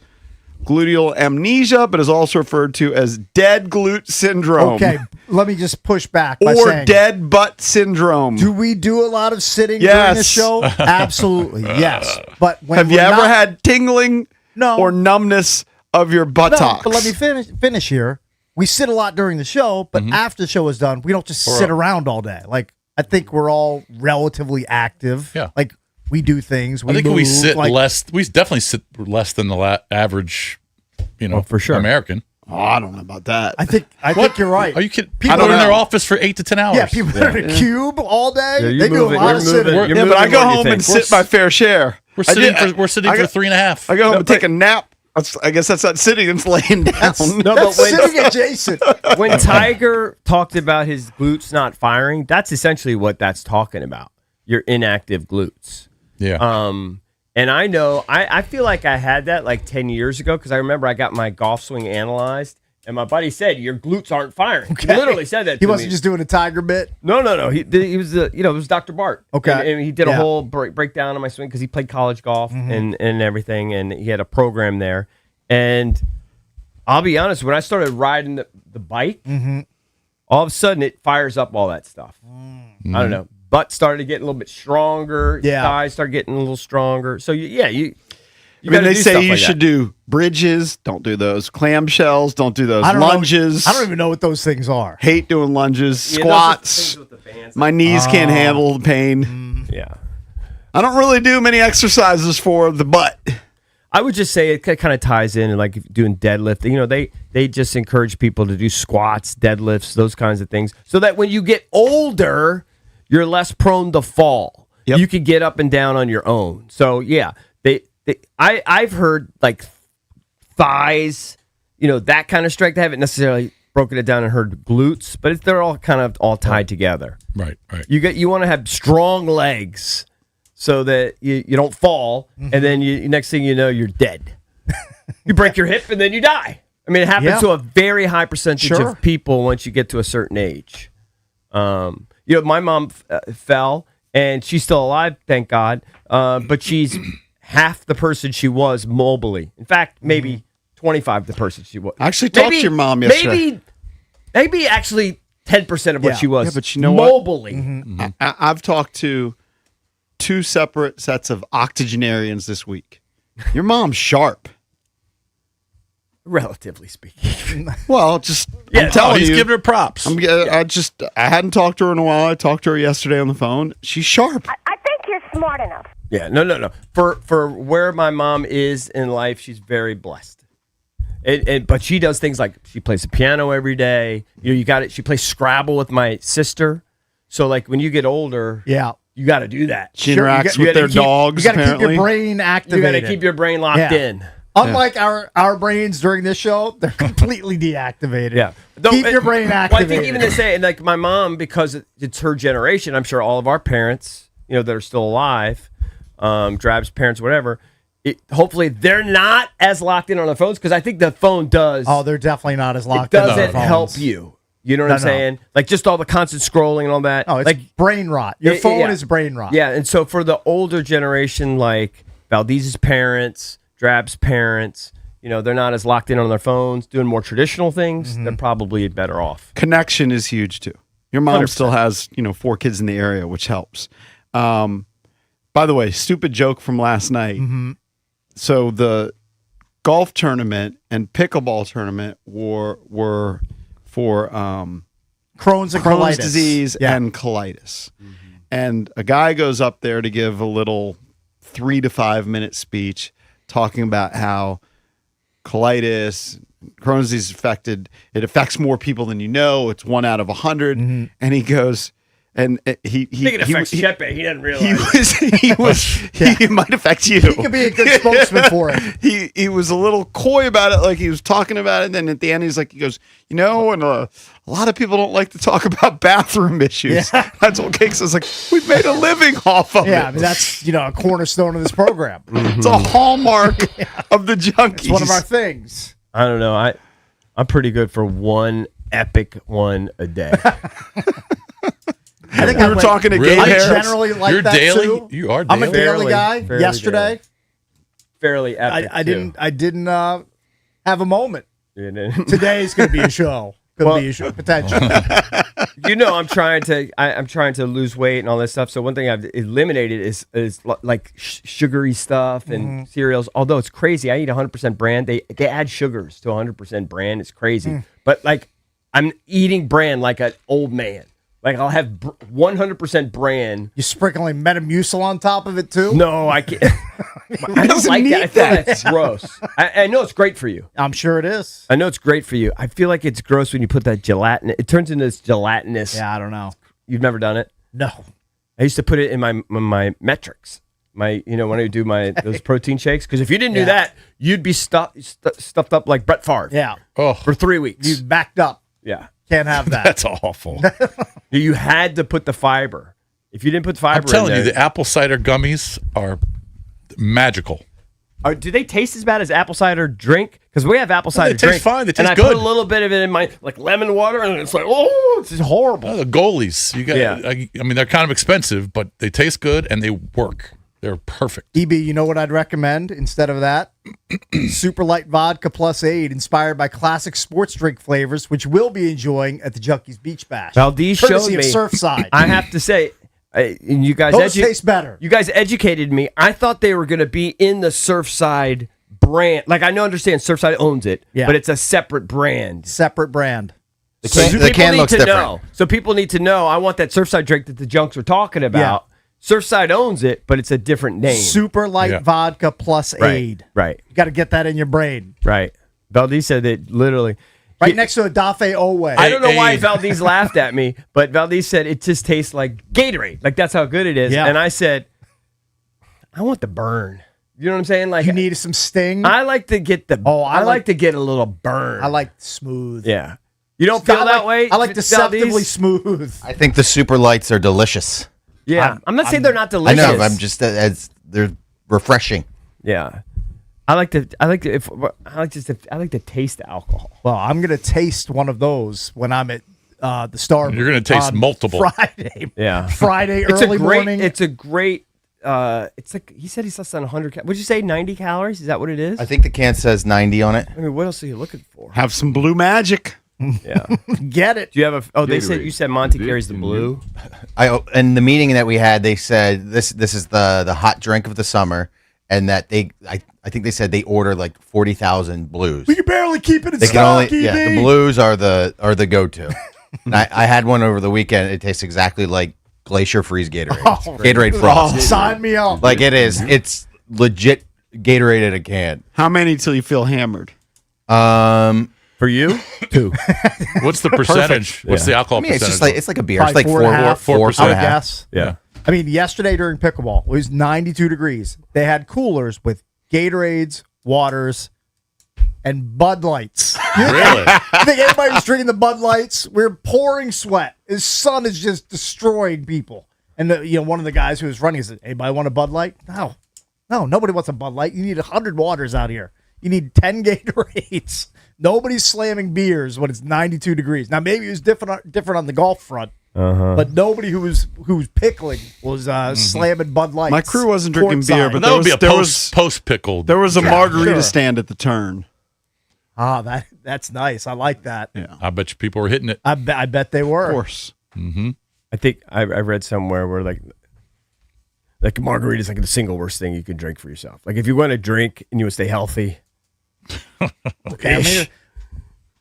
gluteal amnesia, but is also referred to as dead glute syndrome. Okay, let me just push back by Or saying, dead butt syndrome. do we do a lot of sitting Yes. during the show? Absolutely, yes. But when Have you we're ever not- had tingling No. or numbness of your No, buttocks? but let me finish here. We sit a lot during the show, but after the show is done, we don't just sit around all day. Like, I think we're all relatively active. Yeah. Like, we do things. I think we move, sit like, less. We definitely sit less than the average, for sure. American. Oh, I don't know about that. I think you're right. Are you kidding? People People are in know. their office for 8 to 10 hours. Yeah, people are in a cube all day. Yeah, you they do move a it. lot You're of moving. sitting. You're yeah, but I moving go more than you home and think. sit my fair share. We're I sitting did- for 3.5. I go home No, and take but- a nap. I guess that's not sitting, it's laying down. No, That's but when, sitting adjacent. when Tiger talked about his glutes not firing, that's essentially what that's talking about. Your inactive glutes. Yeah. And I know, I feel like I had that like 10 years ago because I remember I got my golf swing analyzed and my buddy said, your glutes aren't firing. He literally said that He to wasn't me. just doing a tiger bit. No. He was it was Dr. Bart. Okay. And he did a Yeah. whole breakdown of my swing because he played college golf and everything. And he had a program there. And I'll be honest, when I started riding the bike, all of a sudden it fires up all that stuff. I don't know. Butt started getting a little bit stronger. Yeah. Thighs started getting a little stronger. So you I mean, gotta they do say stuff you like should that. do bridges. Don't do those. Clamshells. Don't do those. I don't Lunges. know. I don't even know what those things are. Hate doing lunges. Yeah, those are Squats. things with the fans. My knees can't handle the pain. Yeah. I don't really do many exercises for the butt. I would just say it kind of ties in and like doing deadlifting. You know, they just encourage people to do squats, deadlifts, those kinds of things, so that when you get older, you're less prone to fall. Yep. You can get up and down on your own. So yeah, I've heard like thighs, that kind of strength. I haven't necessarily broken it down and heard glutes, but they're all kind of all tied together. right. You want to have strong legs so that you don't fall, and then next thing you know, you're dead. You break your hip and then you die. I mean, it happens Yeah. to a very high percentage Sure. of people once you get to a certain age. My mom fell, and she's still alive, thank God. But she's half the person she was mobily. In fact, maybe 25 the person she was. I actually talked to your mom yesterday. Maybe actually 10% of what Yeah. she was. Yeah, but you know what? Mobily. I've talked to 2 separate sets of octogenarians this week. Your mom's sharp. Relatively speaking. Well, just Yeah, I'm telling he's you. giving her props. I hadn't talked to her in a while. I talked to her yesterday on the phone. She's sharp. I think you're smart enough. Yeah, no. For where my mom is in life, she's very blessed. But she does things like she plays the piano every day. You got it. She plays Scrabble with my sister. So like when you get older, Yeah. you got to do that. She Sure, interacts you with gotta their keep- dogs, You got to keep apparently. your brain You activated. got to keep your brain locked Yeah. in. Unlike our brains during this show, they're completely deactivated. Yeah. Keep your brain Well, I activated. think even to say, and like my mom, because it's her generation, I'm sure all of our parents, that are still alive, Drab's parents, whatever, hopefully they're not as locked in on their phones, because I think the phone does. Oh, they're definitely not as it locked in. on their doesn't phones. help you. You know what I'm saying? Like just all the constant scrolling and all that. Oh, it's like brain rot. Your phone is brain rot. Yeah, and so for the older generation, like Valdez's parents, Drab's parents, they're not as locked in on their phones, doing more traditional things. They're probably better off. Connection is huge too. Your mom 100%. still has 4 kids in the area, which helps. By the way, stupid joke from last night. So the golf tournament and pickleball tournament were for Crohn's and colitis. disease and colitis. And a guy goes up there to give a little 3 to 5 minute speech talking about how colitis, Crohn's disease it affects more people than you know. It's 1 out of 100. And he goes, and he I think it affects Chepe. He doesn't realize. He might affect you. He could be a good spokesman for it. He was a little coy about it, like he was talking about it. And then at the end, he goes, and a lot of people don't like to talk about bathroom issues. Yeah. That's what Cakes is like. We've made a living off of it. Yeah, I mean, that's a cornerstone of this program. It's a hallmark of the Junkies. It's one of our things. I don't know. I'm pretty good for one epic one a day. I think we were talking to Really? Gabe I Harris. generally like You're that daily? too. You are I'm a daily? daily guy. Fairly Yesterday, Fairly epic. I didn't have a moment. daily. Today's going to be a show. Could be a show potential. I'm trying to lose weight and all this stuff. So one thing I've eliminated is like sugary stuff and cereals. Although it's crazy, I eat 100% brand. They add sugars to 100% brand. It's crazy. But like I'm eating brand like an old man. Like I'll have 100% brand. You sprinkling Metamucil on top of it too? No, I can't. I don't like that. I feel that's gross. I know it's great for you. I'm sure it is. I know it's great for you. I feel like it's gross when you put that gelatin. It turns into this gelatinous. Yeah, I don't know. You've never done it? No. I used to put it in my metrics. When I do those protein shakes, because if you didn't do that, you'd be stuffed up like Brett Favre. Yeah. Oh, For 3 weeks. You backed up. Yeah. Can't have that. that's awful. You had to put the fiber. If you didn't put fiber I'm telling in you, there, the apple cider gummies are magical. do they taste as bad as apple cider drink? Because we have apple cider they drink. taste fine. They and taste I good. put a little bit of it in my like lemon water, and it's like, oh, it's just horrible. The goalies, you got. Yeah. I mean, they're kind of expensive, but they taste good and they work. They're perfect. EB, you know what I'd recommend instead of that? Super light vodka plus aid, inspired by classic sports drink flavors, which we'll be enjoying at the Junkies Beach Bash. Valdez Courtesy showed of me. Surfside. I have to say, and you guys Those taste better. You guys educated me. I thought they were going to be in the Surfside brand. Like I understand Surfside owns it, but it's a separate brand. Separate brand. The So can, the people can need looks to different. know. So people need to know. I want that Surfside drink that the Junks are talking about. Surfside owns it, but it's a different name. Super light vodka plus aid. Right. You got to get that in your brain. Right. Valdez said that literally. Right next to a Dafe Owe. I don't know why Valdez laughed at me, but Valdez said it just tastes like Gatorade. Like that's how good it is. Yeah. And I said, I want the burn. You know what I'm saying? Like You needed some sting. I like to get the. I I like like to get a little burn. I like smooth. Yeah. You don't feel that way? I like deceptively Valdez? smooth. I think the super lights are delicious. Yeah. I'm not saying they're not I delicious. know. I'm just as they're refreshing. Yeah. I like to taste the alcohol. Well, I'm going to taste one of those when I'm at the Star. You're gonna taste on multiple. Friday. Yeah. Friday It's early a great. morning. It's a great. It's like he said he's less than 100. Would you say 90 calories? Is that what it is? I think the can says 90 on it. I mean, what else are you looking for? Have some blue magic. Yeah. Get it. Do you have a? Oh, they said you said Monty carries the blue. In the meeting that we had, they said this is the hot drink of the summer, and that I think they said they order like 40,000 blues. We can barely keep it in They can stock. only EB. the blues are the go to. And I had one over the weekend. It tastes exactly like Glacier Freeze Gatorade. Gatorade Frost. Sign me up. Like it is. It's legit Gatorade in a can. How many till you feel hammered? For you, 2. What's the percentage? What's the alcohol I mean, it's percentage? just like it's like a beer. Probably It's like 4.5. I would guess. Yeah. I mean, yesterday during pickleball, it was 92 degrees. They had coolers with Gatorades, waters, and Bud Lights. Really? I think everybody was drinking the Bud Lights. We're pouring sweat. His sun is just destroying people. And one of the guys who was running said, "Anybody want a Bud Light?" No, nobody wants a Bud Light. You need 100 waters out here. You need 10 Gatorades. Nobody's slamming beers when it's 92 degrees. Now, maybe it was different on the golf front, but nobody who was pickling was slamming Bud Lights. My crew wasn't drinking courtside. beer, but That would be a post pickle. There was a margarita sure. stand at the turn. Ah, that's nice. I like that. Yeah, I bet you people were hitting it. I bet they were. of course. I think I read somewhere where like margarita is like the single worst thing you can drink for yourself. Like if you want to drink and you want to stay healthy. Okay, I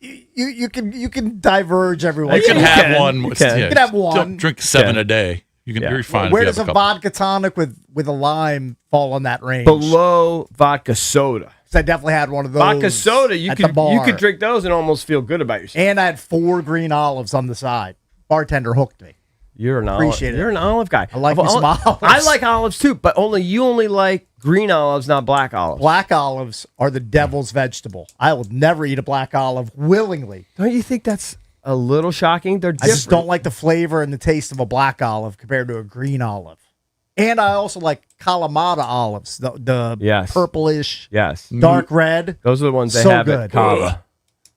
mean, you can diverge every once You can in a while. have one. You can. You can have one. Don't drink 7 a day. You're fine. Where if you does have a couple. vodka tonic with a lime fall on that range? Below vodka soda. 'Cause I definitely had one of those. Vodka soda, you at the could bar. drink those and almost feel good about yourself. And I had 4 green olives on the side. Bartender hooked me. You're an Appreciate olive. it. You're an olive guy. I like me some olives. I like olives too, but you only like green olives, not black olives. Black olives are the devil's vegetable. I will never eat a black olive willingly. Don't you think that's a little shocking? They're I different. just don't like the flavor and the taste of a black olive compared to a green olive. And I also like Kalamata olives, the Yes. purplish, Yes. dark red. Those are the ones they So have good. at Cava.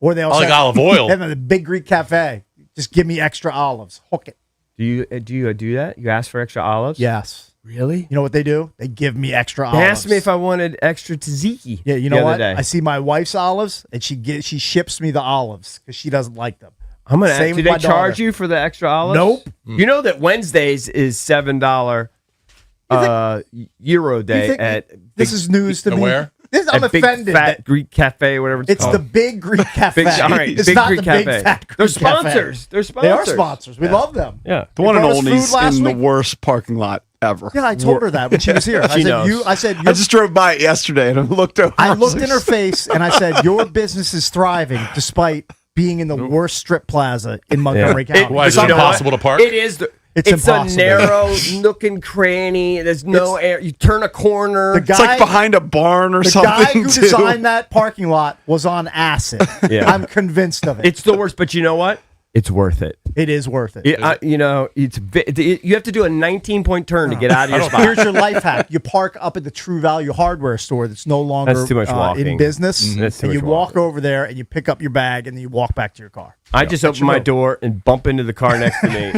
Or they also I like have- olive oil. They have the Big Greek Cafe. Just give me extra olives. Hook it. Do you do that? You ask for extra olives? Yes. Really? You know what they do? They give me extra They olives. asked me if I wanted extra tzatziki. Yeah, you the know other what? day. I see my wife's olives, and she ships me the olives because she doesn't like them. I'm gonna. Same Do with they my charge daughter. you for the extra olives? Nope. You know that Wednesdays is $7 Euro Day think at This is news to me. Where? I'm at Big offended. Fat that Greek Cafe, whatever it's it's called. the Big Greek Cafe. All right, it's Big not Greek the Cafe. Big Fat Greek They're Cafe. sponsors. They're They are sponsors. sponsors. We love them. Yeah. The one in brought us food Olney's last in the week? worst parking lot ever. Yeah, I told her that when she was here. She knows. I said, I just drove by it yesterday and I looked over. I was looked like, in her face and I said, your business is thriving despite being in the worst strip plaza in Montgomery County. Why is But it you know what? impossible to park? It is. It's It's a impossible. narrow nook and cranny. There's no air. You turn a corner. The guy- It's like behind a barn or The something. guy who too. designed that parking lot was on acid. Yeah. I'm convinced of it. It's the worst, but you know what? It's worth it. It is worth it. You have to do a 19-point turn to get out of your spot. Here's your life hack. You park up at the True Value hardware store that's no longer That's too much walking. in business. That's too And you much walk walking. over there and you pick up your bag and then you walk back to your car. I just open my door and bump into the car next to me,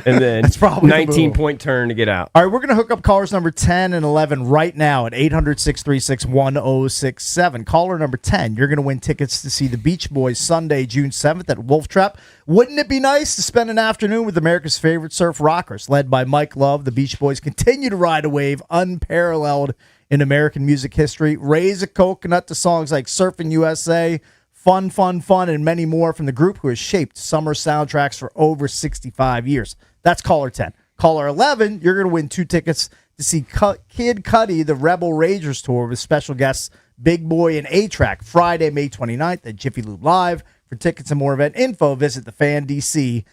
and then That's probably the move. 19-point turn to get out. All right, we're going to hook up callers number 10 and 11 right now at 800-636-1067. Caller number 10, you're going to win tickets to see the Beach Boys Sunday, June 7th at Wolf Trap. Wouldn't it be nice to spend an afternoon with America's favorite surf rockers? Led by Mike Love, the Beach Boys continue to ride a wave unparalleled in American music history. Raise a coconut to songs like Surfing USA, Fun, Fun, Fun, and many more from the group who has shaped summer soundtracks for over 65 years. That's caller 10. Caller 11, you're going to win 2 tickets to see Kid Cudi, the Rebel Ragers tour with special guests Big Boy and A-Track, Friday, May 29th at Jiffy Lube Live. For tickets and more event info, visit thefandc.com.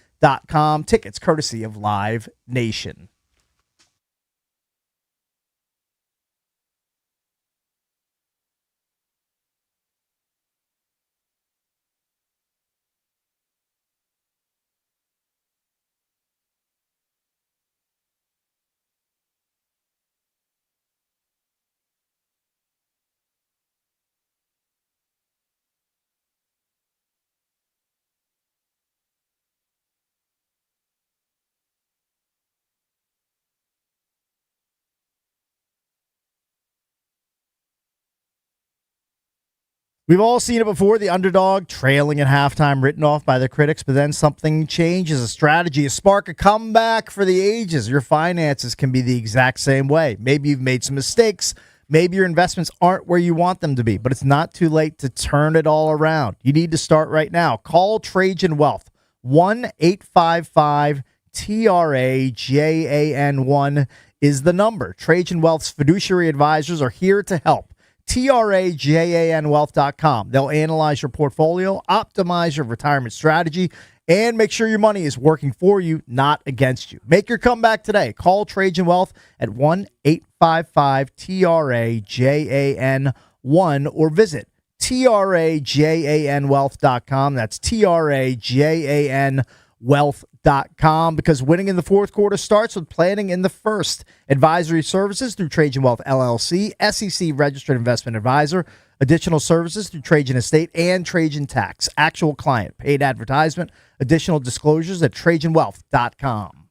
Tickets courtesy of Live Nation. We've all seen it before, the underdog trailing at halftime, written off by the critics, but then something changes, a strategy, a spark, a comeback for the ages. Your finances can be the exact same way. Maybe you've made some mistakes. Maybe your investments aren't where you want them to be, but it's not too late to turn it all around. You need to start right now. Call Trajan Wealth, 1-855-TRAJAN1 is the number. Trajan Wealth's fiduciary advisors are here to help. TRAJANwealth.com. They'll analyze your portfolio, optimize your retirement strategy, and make sure your money is working for you, not against you. Make your comeback today. Call Trajan Wealth at 1-855-TRAJAN1 or visit TRAJANwealth.com. That's TRAJANwealth.com, because winning in the fourth quarter starts with planning in the first. Advisory services through Trajan Wealth LLC, SEC registered investment advisor. Additional services through Trajan Estate and Trajan Tax. Actual client. Paid advertisement. Additional disclosures at TrajanWealth.com.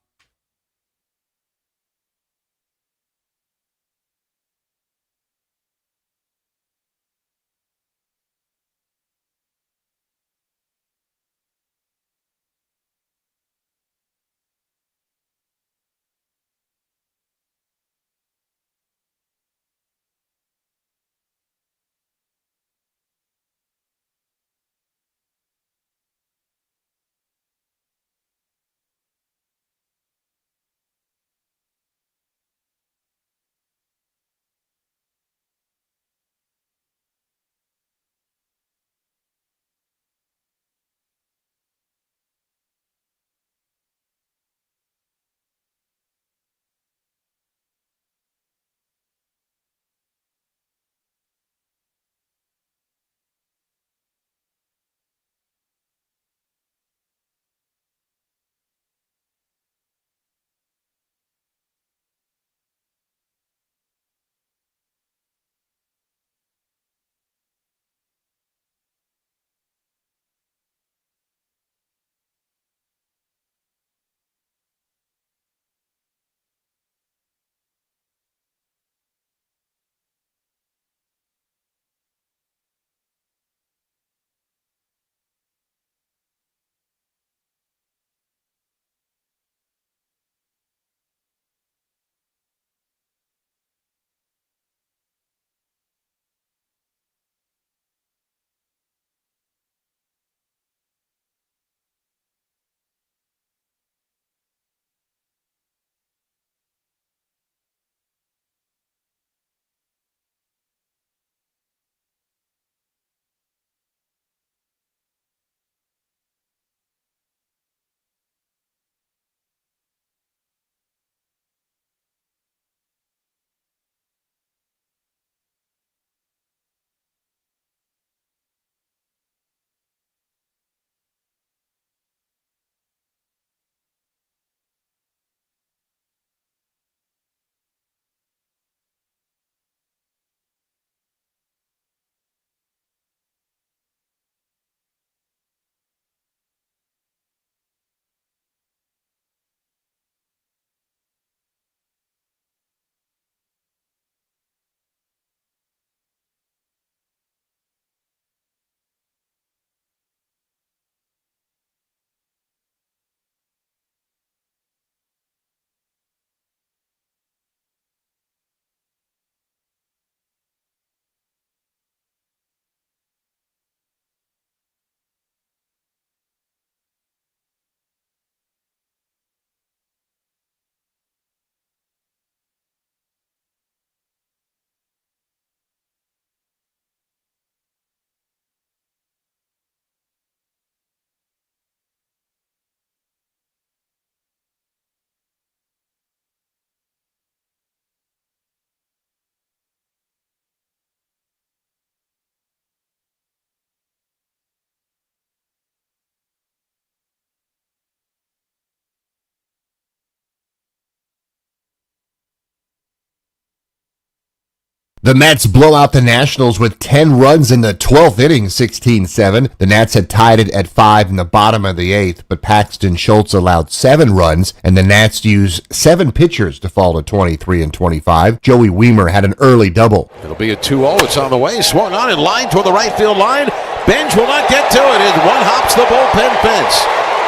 The Mets blow out the Nationals with 10 runs in the 12th inning, 16-7. The Nats had tied it at 5 in the bottom of the 8th, but Paxton Schultz allowed 7 runs, and the Nats used 7 pitchers to fall to 23 and 25. Joey Wiemer had an early double. It'll be a 2-0. It's on the way. Swung on in line toward the right field line. Bench will not get to it. It one hops the bullpen fence.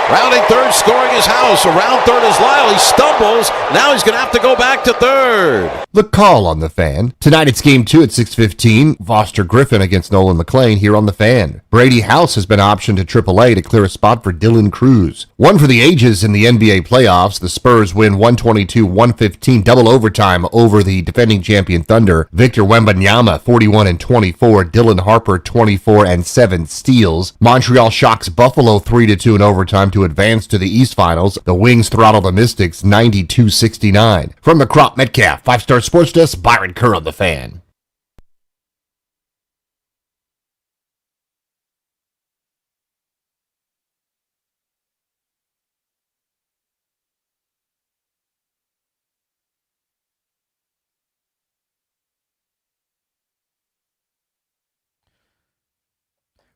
Rounding third, scoring his house. Around third is Lyle. He stumbles. Now he's going to have to go back to third. The call on the Fan. Tonight it's Game 2 at 6:15. Foster Griffin against Nolan McLean here on the Fan. Brady House has been optioned to AAA to clear a spot for Dylan Cruz. One for the ages in the NBA playoffs. The Spurs win 122-115 double overtime over the defending champion Thunder. Victor Wembanyama 41 and 24. Dylan Harper 24 and 7 steals. Montreal shocks Buffalo 3-2 in overtime to advance to the East Finals. The Wings throttle the Mystics 92-69. From the Crop Metcalf 5-Star Sports Desk, Byron Kerr on the Fan.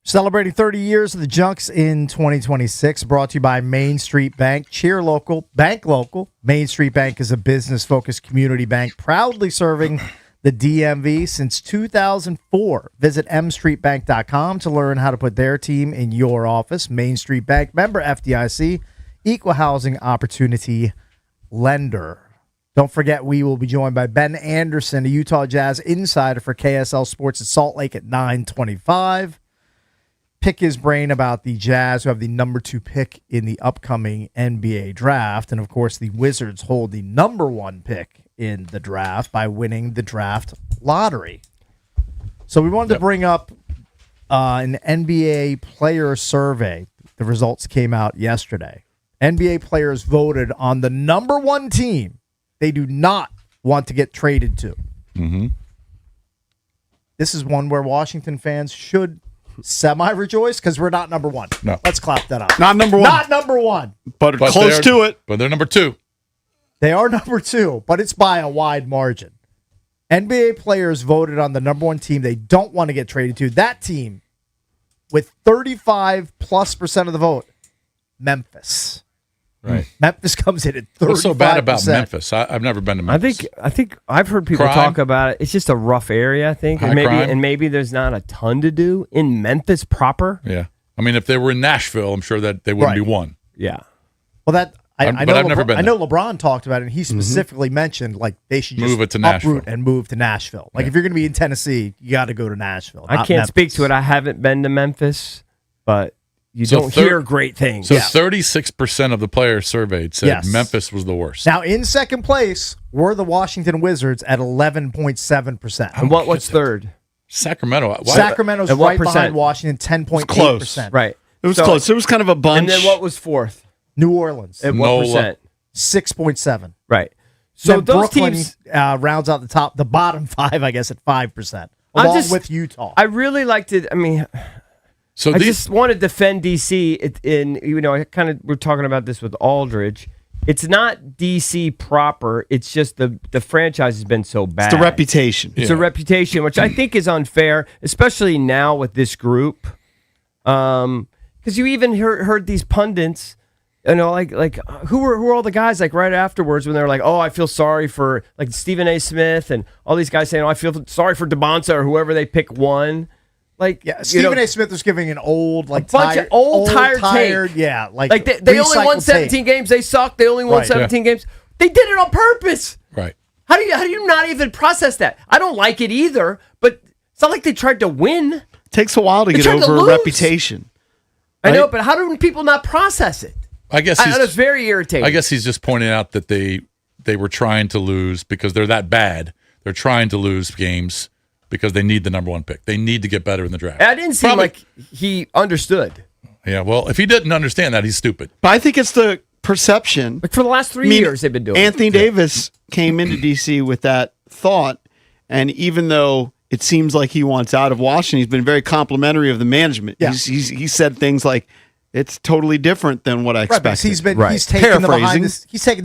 Celebrating 30 years of the Junks in 2026, brought to you by Main Street Bank. Cheer local, bank local. Main Street Bank is a business-focused community bank proudly serving the DMV since 2004. Visit mstreetbank.com to learn how to put their team in your office. Main Street Bank, member FDIC, equal housing opportunity lender. Don't forget, we will be joined by Ben Anderson, a Utah Jazz insider for KSL Sports at Salt Lake at 9:25. Pick his brain about the Jazz, who have the number 2 pick in the upcoming NBA draft. And, of course, the Wizards hold the number 1 pick in the draft by winning the draft lottery. So we wanted to bring up an NBA player survey. The results came out yesterday. NBA players voted on the number 1 team they do not want to get traded to. Mm-hmm. This is one where Washington fans should semi-rejoice because we're not number 1. No. Let's clap that up. Not number 1. Not number 1. But close to it. But they're number 2. They are number 2, but it's by a wide margin. NBA players voted on the number 1 team they don't want to get traded to. That team, with 35+% of the vote, Memphis. Right. Memphis comes in at 35%. What's so bad about Memphis? I've never been to Memphis. I think I've heard people talk about it. It's just a rough area, I think. High Maybe there's not a ton to do in Memphis proper. Yeah. I mean, if they were in Nashville, I'm sure that they wouldn't be one. Yeah. Well, I I've know never been I know LeBron talked about it, and he specifically mentioned like they should just move it to Nashville uproot and move to Nashville. Like if you're going to be in Tennessee, you got to go to Nashville. I can't speak to it. I haven't been to Memphis, but you don't hear great things. So 36% of the players surveyed said Memphis was the worst. Now, in second place were the Washington Wizards at 11.7%. And what's third? Sacramento. Sacramento's at right what behind Washington, 10.8%. Right. It was close. It was kind of a bunch. And then what was fourth? New Orleans. At what percent? 6.7. Right. So then those Brooklyn teams rounds out the bottom 5, I guess, at 5%, along with Utah. I really liked it. I mean, I just want to defend DC. We're talking about this with Aldridge. It's not DC proper. It's just the franchise has been so bad. It's the reputation. It's a reputation, which I think is unfair, especially now with this group. Because you even heard these pundits, like who were all the guys like right afterwards when they were like, oh, I feel sorry for like Stephen A. Smith and all these guys saying, oh, I feel sorry for DeBonsa or whoever they pick one. Like Stephen A. Smith was giving an old, like bunch of old tired take. Yeah, like they only won 17 games. They sucked. They only won 17 games. They did it on purpose. Right. How do you not even process that? I don't like it either, but it's not like they tried to win. It takes a while to get over a reputation. Right? I know, but how do people not process it? I guess it's very irritating. I guess he's just pointing out that they were trying to lose because they're that bad. They're trying to lose games because they need the number 1 pick. They need to get better in the draft. I didn't seem like he understood. Yeah, well, if he didn't understand that, he's stupid. But I think it's the perception. Like for the last 3 years they've been doing Anthony Davis came into DC with that thought, and even though it seems like he wants out of Washington, he's been very complimentary of the management. Yeah. He said things like, it's totally different than what I expected. He's taken the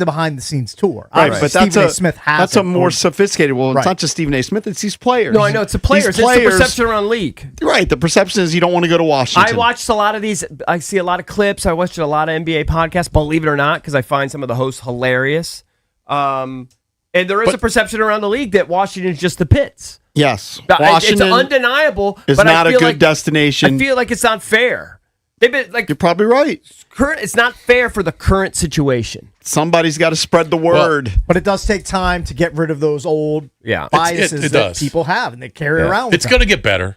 behind the scenes tour. Right, but Stephen A. Smith that's a more sophisticated. Well, it's not just Stephen A. Smith; it's these players. No, I know it's the players. It's the perception around league. Right, the perception is you don't want to go to Washington. I watched a lot of these. I see a lot of clips. I watched a lot of NBA podcasts. Believe it or not, because I find some of the hosts hilarious. And there is a perception around the league that Washington is just the pits. Yes, Washington it's undeniable. Is but not I feel a good destination. I feel like it's not fair. They've been like you're probably right. It's not fair for the current situation. Somebody's got to spread the word. But it does take time to get rid of those old biases that people have and they carry around. It's going to get better.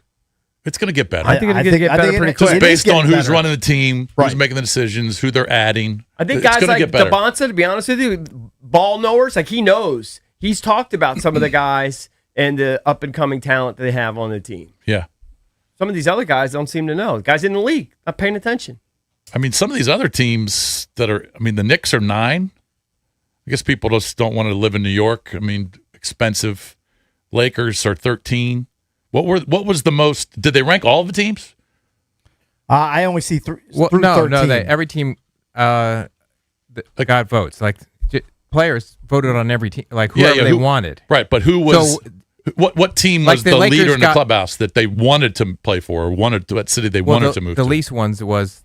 It's going to get better. I think it's going to get better pretty quick. Just based on who's running the team, who's making the decisions, who they're adding. I think guys like DeBonsa, to be honest with you, ball knowers, like he knows. He's talked about some of the guys and the up-and-coming talent that they have on the team. Yeah. Some of these other guys don't seem to know. Guys in the league, not paying attention. I mean, some of these other teams the Knicks are 9. I guess people just don't want to live in New York. I mean, expensive. Lakers are 13. What was the most? Did they rank all of the teams? I only see through 13. No. Every team got votes. Like players voted on every team, like whoever they wanted. Right, but who was? So What team Like was the the Lakers leader in the got- clubhouse that they wanted to play for, or what city they wanted to move the to? least ones was,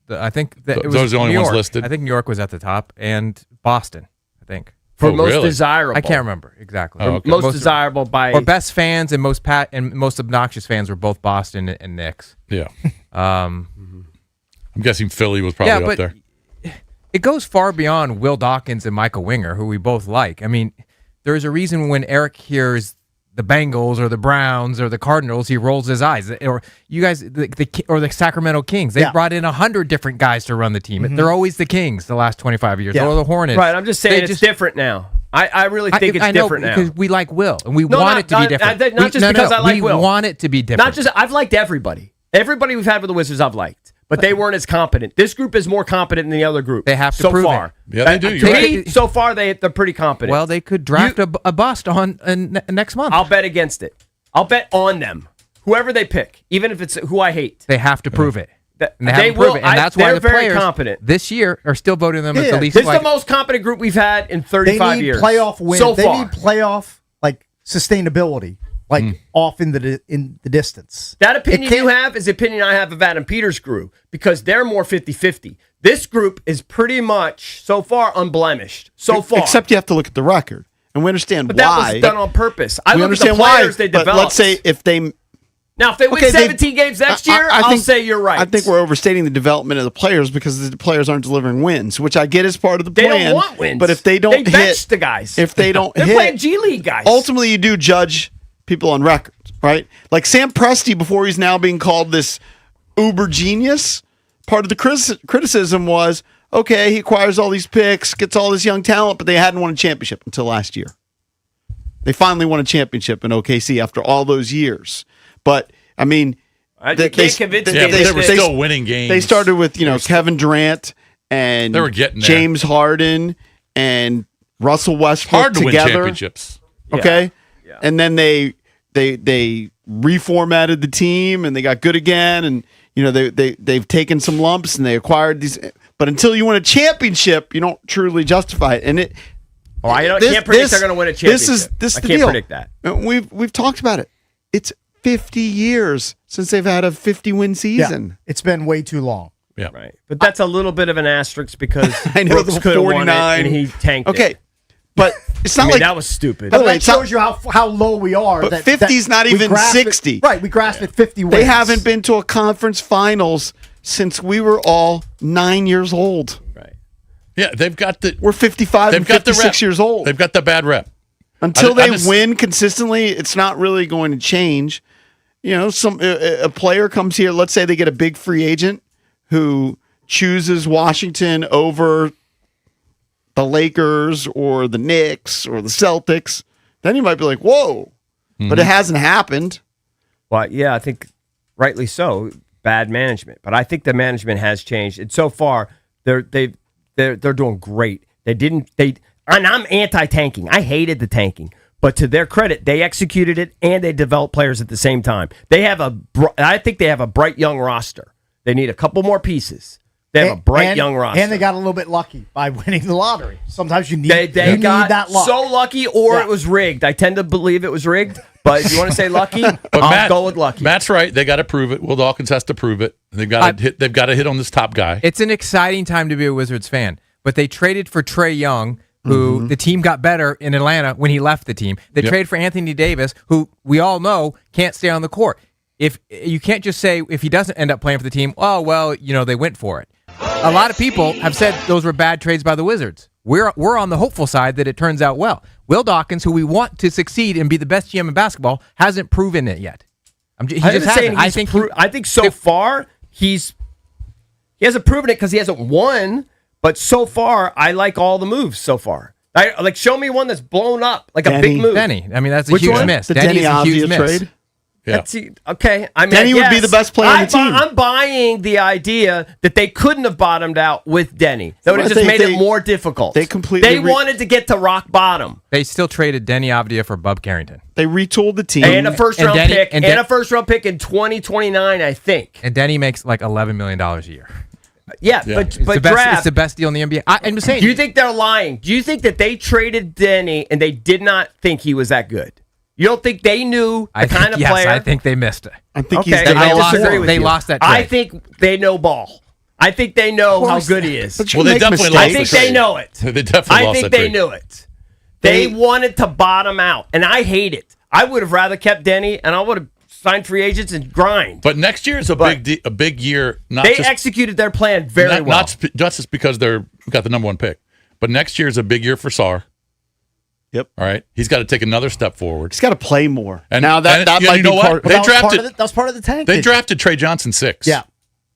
I think that it was Those are the only New ones York. listed? I think New York was at the top, and Boston, I think. For Oh, most really? desirable. I can't remember exactly. Oh, okay. Most desirable by Or best fans and most obnoxious fans were both Boston and Knicks. Yeah. Um, I'm guessing Philly was probably up but there. it goes far beyond Will Dawkins and Michael Winger, who we both like. I mean, there's a reason when Eric hears the Bengals or the Browns or the Cardinals, he rolls his eyes. Or you guys, or the Sacramento Kings, they brought in 100 different guys to run the team. They're always the Kings the last 25 years, or the Hornets. Right, I'm just saying it's different now. I really think it's different now. Because we like Will, and we want it to be different. Not just because I like Will. We want it to be different. Not just I've liked everybody. Everybody we've had with the Wizards I've liked. But they weren't as competent. This group is more competent than the other group. They have to so prove far. it. Yeah, they do. To You're me, right. so far they're pretty competent. Well, they could draft a bust on next month. I'll bet against it. I'll bet on them. Whoever they pick, even if it's who I hate. They have to prove it. And they They haven't will. proven it. And that's why they're the very players competent. this year are still voting them as the least. This is the most competent group we've had in 35 They need years. playoff wins. So They far. need playoff like sustainability, like off in the distance. That opinion you have is the opinion I have of Adam Peters' group because they're more 50-50. This group is pretty much, so far, unblemished. So far. Except you have to look at the record. And we understand but why. that was done on purpose. I we look understand at the players why, they but developed. let's say if they... Now, if they win 17 games next year, I'll say you're right. I think we're overstating the development of the players because the players aren't delivering wins, which I get as part of the They plan. don't want wins. But if they don't they bench the guys. if they don't They're hit, playing G League guys. ultimately you do judge people on records, right? Like Sam Presti, before he's now being called this uber genius, part of the criticism was, okay, he acquires all these picks, gets all this young talent, but they hadn't won a championship until last year. They finally won a championship in OKC after all those years. But, I mean... They can't convince me. Yeah, but they were still winning games. They started with, Kevin Durant and They were getting there. James Harden and Russell Westbrook Hard to together. win championships. Okay? Yeah. And then they reformatted the team and they got good again and they've taken some lumps and they acquired these, but until you win a championship, you don't truly justify it. And it I can't predict they're going to win a championship. This is I the can't deal. predict that. We've talked about it. It's 50 years since they've had a 50-win season. Yeah, it's been way too long. Yeah. Right. But that's a little bit of an asterisk because I know Brooks the could have won it 49 and he tanked Okay. it. But it's not I mean, like that was stupid. By the But way, that it's not- shows you how low we are. But that 50 is not we even grasped 60. Right, we grasped at 50 wins. they haven't been to a conference finals since we were all 9 years old. Right. Yeah, they've got the. We're 55 They've and got the 56 rep. years old. They've got the bad rep. Until I they just- win consistently, it's not really going to change. A player comes here. Let's say they get a big free agent who chooses Washington over the Lakers or the Knicks or the Celtics. Then you might be like, "Whoa!" But it hasn't happened. Well, yeah, I think rightly so. Bad management, but I think the management has changed. And so far, they're doing great. And I'm anti-tanking. I hated the tanking. But to their credit, they executed it and they developed players at the same time. I think they have a bright young roster. They need a couple more pieces. They have a bright young roster. And they got a little bit lucky by winning the lottery. Sometimes you need, they got need that luck. so lucky or it was rigged. I tend to believe it was rigged, but if you want to say lucky, I'll go with lucky. Matt's right. They got to prove it. Will Dawkins has to prove it. They've got to hit on this top guy. It's an exciting time to be a Wizards fan, but they traded for Trae Young, who the team got better in Atlanta when he left the team. They traded for Anthony Davis, who we all know can't stay on the court. If you can't just say if he doesn't end up playing for the team, oh well, they went for it. A lot of people have said those were bad trades by the Wizards. We're on the hopeful side that it turns out well. Will Dawkins, who we want to succeed and be the best GM in basketball, hasn't proven it yet. He just hasn't. I think so far he hasn't proven it because he hasn't won. But so far, I like all the moves so far. Show me one that's blown up, like a big move. Denny. I mean, that's a Which huge one? miss. The Denny's Denny a huge Avdija miss. trade? Yeah. Okay. I mean, Denny would be the best player on the team. I'm buying the idea that they couldn't have bottomed out with Denny. That would have just made it more difficult. They completely They wanted to get to rock bottom. They still traded Denny Avdija for Bub Carrington. They retooled the team. And a first-round Denny- pick. and And Den- a first-round pick in 2029, I think. And Denny makes like $11 million a year. Yeah. It's but the best. draft. It's the best deal in the NBA. I'm just saying. Do you think they're lying? Do you think that they traded Denny and they did not think he was that good? You don't think they knew the kind of player? Yes, I think they missed it. I think Okay, he's I disagree with They you. lost that I trade. think they know ball. I think they know how good he is. But you Well, they make definitely mistakes. lost I think the they trade. know it. They definitely I lost think that they trade. knew it. They wanted to bottom out, and I hate it. I would have rather kept Denny, and I would have signed free agents and grind. But next year is a big year. Not They just, executed their plan very not, well. not just because they're got the number 1 pick, but next year is a big year for Sarr. Yep. All right, he's got to take another step forward. He's got to play more. And now that and, might you be know part. what? They That was part drafted. of that was part of the tank. They drafted Trey Johnson 6. Yeah.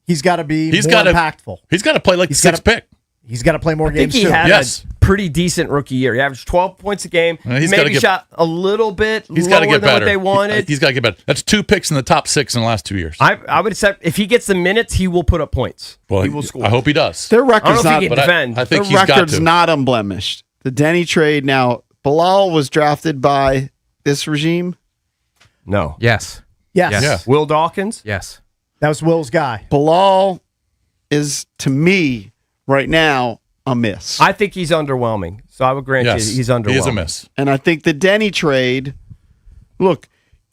He's got to be more gotta, impactful. He's got to play like the 6th pick. He's got to play more I think games he too. had Yes. a pretty decent rookie year. He averaged 12 points a game. He's Maybe gotta get- shot a little bit He's got to lower get than better. what they wanted. He's got to get better. That's 2 picks in the top 6 in the last 2 years. I would accept if he gets the minutes, he will put up points. Well, he will score. I hope he does. Their I don't record's know if not. he can but defend. I think Their he's got record's to. not unblemished. The Denny trade. Now, Bilal was drafted by this regime. No. Yes. Yes. Yeah. Will Dawkins? Yes. That was Will's guy. Bilal is, to me, right now, a miss. I think he's underwhelming. So I would grant Yes, you he's underwhelming. He is a miss. And I think the Denny trade, look,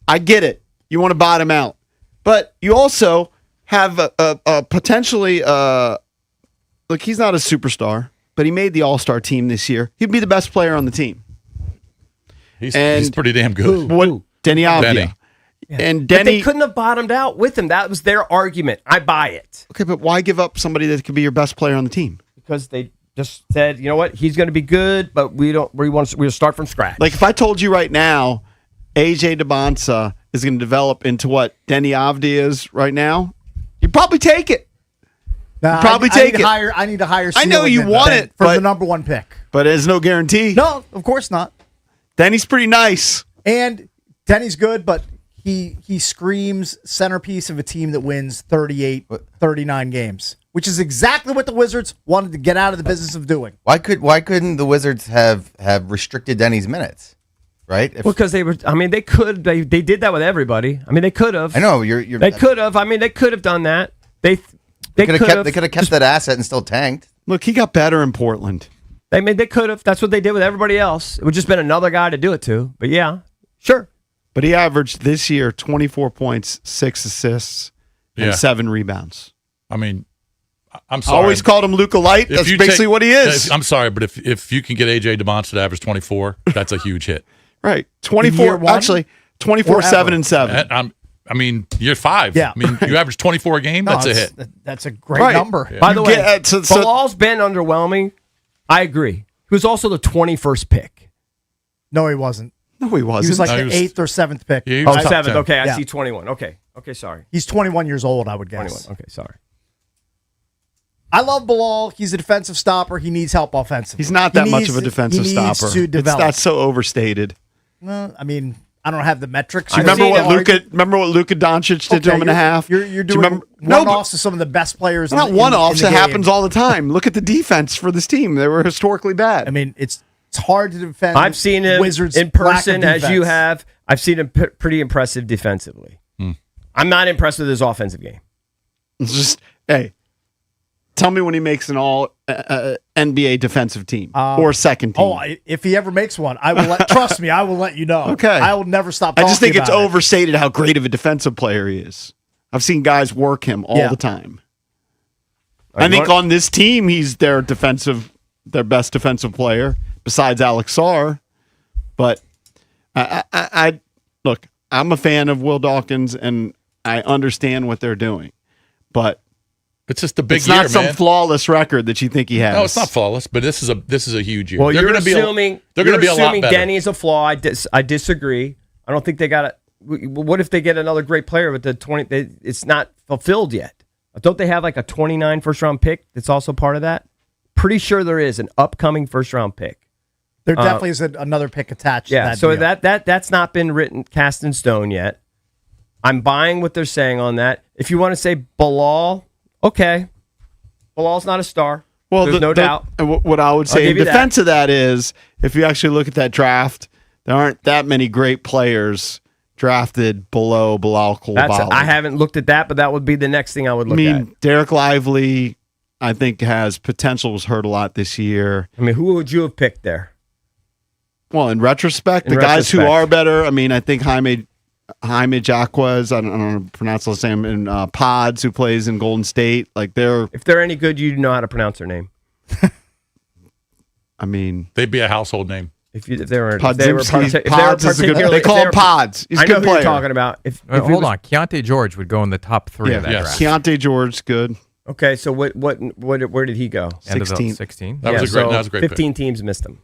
I get it. You want to bottom out. But you also have a potentially, look, he's not a superstar, but he made the All-Star team this year. He'd be the best player on the team. He's pretty damn good. What? Denny Avdia. Denny. And But they Denny. couldn't have bottomed out with him. That was their argument. I buy it. Okay, but why give up somebody that could be your best player on the team? Because they just said, you know what, he's going to be good, but we'll start from scratch. Like if I told you right now, AJ DeBonsa is going to develop into what Denny Avdia is right now, you'd probably take it. Nah, probably take it. I need to hire. I know you Seligman want then it, for but- the number 1 pick. But there's no guarantee. No, of course not. Denny's pretty nice. And Denny's good, but he screams centerpiece of a team that wins 38, 39 games, which is exactly what the Wizards wanted to get out of the business of doing. Why couldn't the Wizards have restricted Denny's minutes? Right? If- Because they were, I mean, they could, they did that with everybody. I mean, they could have. I know you're. They could have. I mean, they could have done that. They They could could have have. They could have kept that asset and still tanked. Look, he got better in Portland. I mean, they could have. That's what they did with everybody else. It would just been another guy to do it to. But yeah, sure. But he averaged this year 24 points, 6 assists, and Yeah. 7 rebounds. I mean, I'm I sorry. always called him Luka Light. If That's you basically take- what he is. I'm sorry, but if you can get AJ DeMonster to average 24, that's a huge hit. Right. Year 24, one? actually, 24, Or 7, ever? and 7. I mean, year 5. Yeah. I mean, you average 24 a game. No, That's a it's- hit. That's a great Right. number. By the You way, get- so- Bilal's been underwhelming. I agree. He was also the 21st pick. No, he wasn't. No, he He wasn't. was like No, he the was- 8th or 7th pick. Yeah, he Oh, was top 7th. 10. Okay, I Yeah. see 21. Okay, sorry. He's 21 years old, I would guess. 21. Okay, sorry. I love Bilal. He's a defensive stopper. He needs help offensively. He's not He that much needs- of a defensive he stopper. needs to develop. That's so overstated. I mean, I don't have the metrics. I've Remember seen what him Luka? Remember what Luka Doncic did to him in a half? You're Do you doing remember- No, but- one-offs to some of the best players. Not in one-offs. the It game. happens all the time. Look at the defense for this team. They were historically bad. I mean, it's hard to defend. I've seen him Wizards in lack of person, as you defense. have. I've seen him pretty impressive defensively. I'm not impressed with his offensive game. It's just, hey, tell me when he makes an all NBA defensive team or second team. Oh, if he ever makes one, I will let. Trust me, I will let you know. Okay. I will never stop. I just talking think it's about it. overstated how great of a defensive player he is. I've seen guys work him all Yeah. the time. Are I you think want- on this team, he's their best defensive player besides Alex Sarr. But I look, I'm a fan of Will Dawkins, and I understand what they're doing. But It's just a big it's year, not some man. flawless record that you think he has. No, it's not flawless, but this is a huge year. Well, They're you're gonna be assuming they're going to be a lot assuming better. Denny is a flaw. I disagree. I don't think they got it. What if they get another great player with the 20? It's not fulfilled yet. Don't they have like a 29 first round pick that's also part of that? Pretty sure there is an upcoming first round pick. There definitely is another pick attached. Yeah, to that so deal. that's not been cast in stone yet. I'm buying what they're saying on that. If you want to say Bilal, okay, Bilal's not a star. Well, there's no doubt. And what I would say in give you that. defense of that is, if you actually look at that draft, there aren't that many great players drafted below Bilal Coulibaly. I haven't looked at that, but that would be the next thing I would I look mean, Derek Lively, I think has potential. Was hurt a lot this year. at. I mean, who would you have picked there? Well, in retrospect, the guys who are better, I mean, I think Jaime Jaquez, I don't know how to pronounce his name, and Pods, who plays in Golden State, like if they're any good, you know how to pronounce their name. I mean, they'd be a household name. If they were Pods is a good. They call him Pods. He's a good player. Who you're talking about. Hold on, Keontae George would go in the top 3 of that draft. Keontae George, good. Okay, so where did he go? 16. That was a great 15 pick. teams missed him.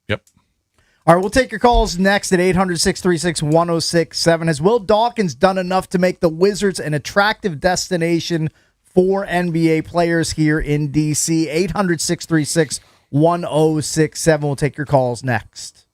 Yep. All right, we'll take your calls next at 800-636-1067. Has Will Dawkins done enough to make the Wizards an attractive destination for NBA players here in D.C.? 800-636-1067. We'll take your calls next.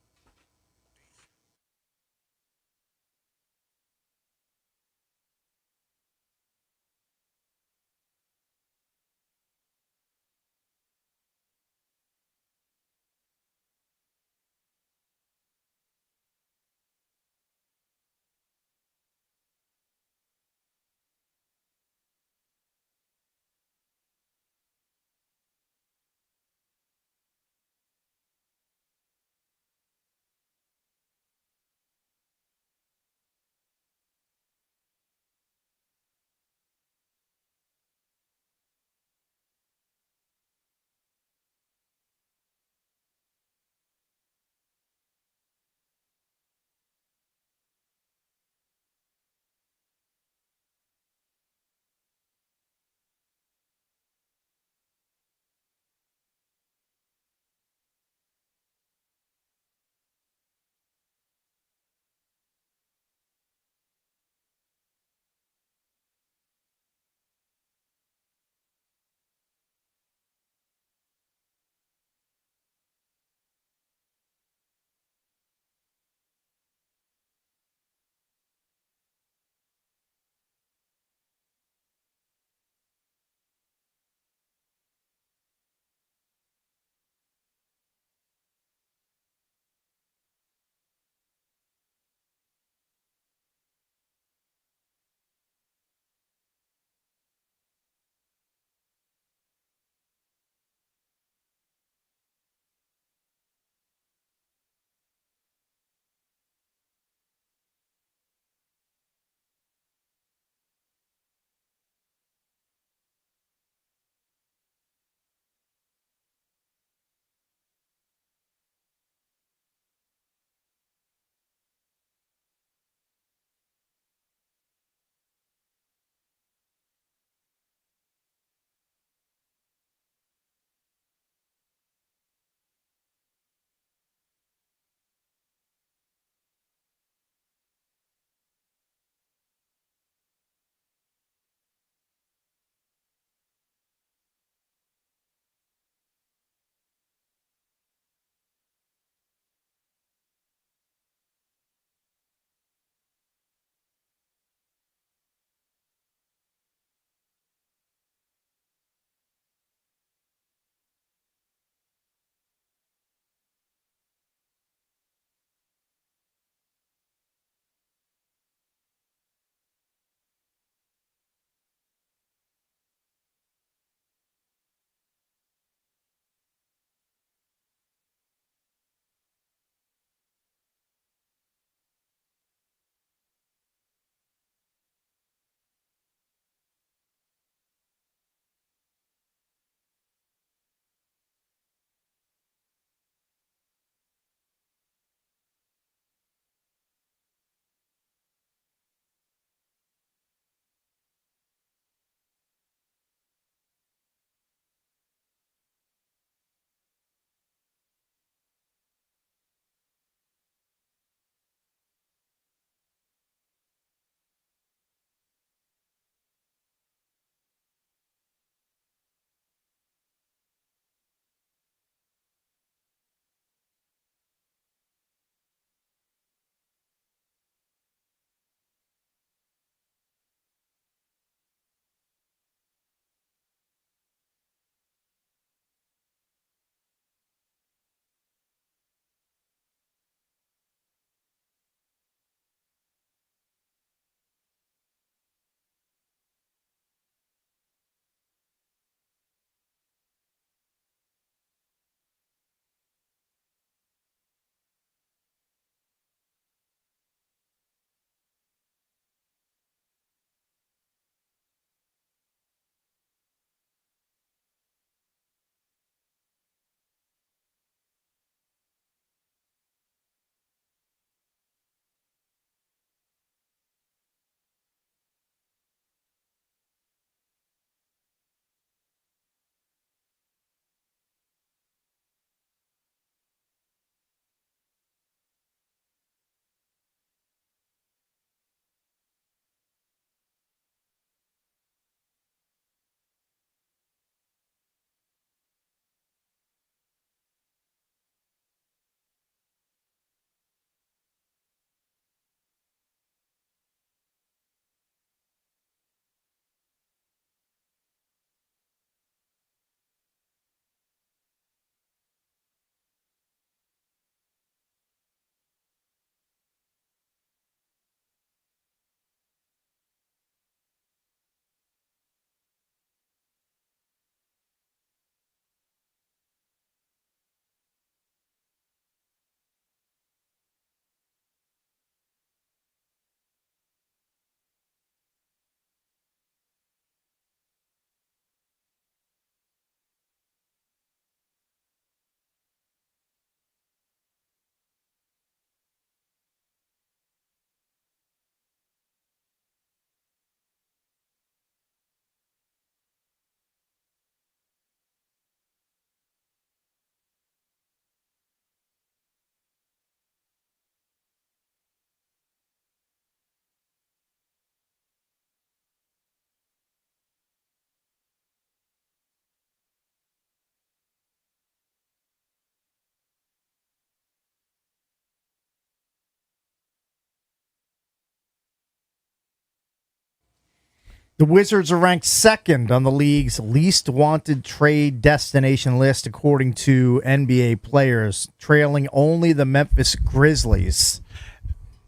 The Wizards are ranked second on the league's least wanted trade destination list, according to NBA players, trailing only the Memphis Grizzlies.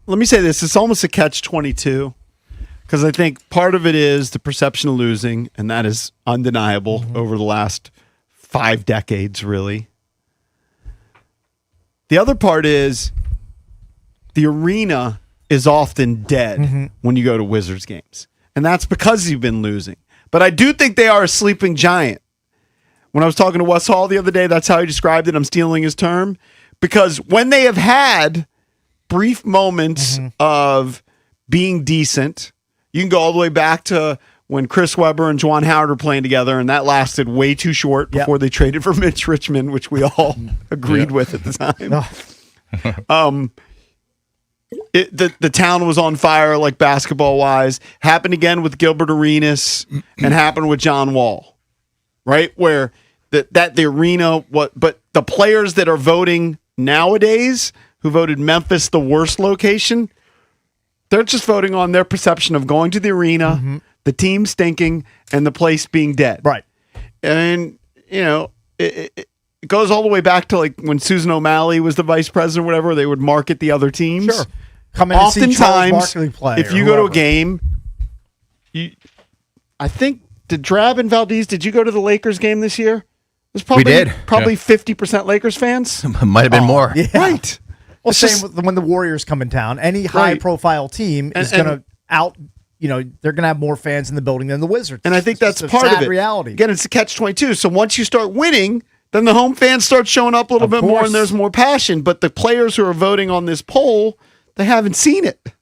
Let me say this. It's almost a catch-22 because I think part of it is the perception of losing, and that is undeniable over the last 5 decades, really. The other part is the arena is often dead when you go to Wizards games. And that's because you've been losing. But I do think they are a sleeping giant. When I was talking to Wes Hall the other day, that's how he described it. I'm stealing his term. Because when they have had brief moments of being decent, you can go all the way back to when Chris Webber and Juwan Howard were playing together, and that lasted way too short before they traded for Mitch Richmond, which we all agreed with at the time. The town was on fire, like basketball-wise. Happened again with Gilbert Arenas and happened with John Wall, right? Where the arena, but the players that are voting nowadays, who voted Memphis the worst location, they're just voting on their perception of going to the arena, the team stinking, and the place being dead. Right. And, you know, it goes all the way back to like when Susan O'Malley was the vice president or whatever, they would market the other teams. Sure. Come in and see Charles Barkley play. If you go to a game, I think, did Drab and Valdez, did you go to the Lakers game this year? There's probably, We did. Probably 50% Lakers fans. Might have been more. Yeah. Right. Well, It's same just- with when the Warriors come in town. Any high-profile team is And- going to they're going to have more fans in the building than the Wizards. And I think It's that's just a part of sad it. reality. Again, it's a catch-22. So once you start winning, then the home fans start showing up a little Of bit more course. and there's more passion. But the players who are voting on this poll, they haven't seen it.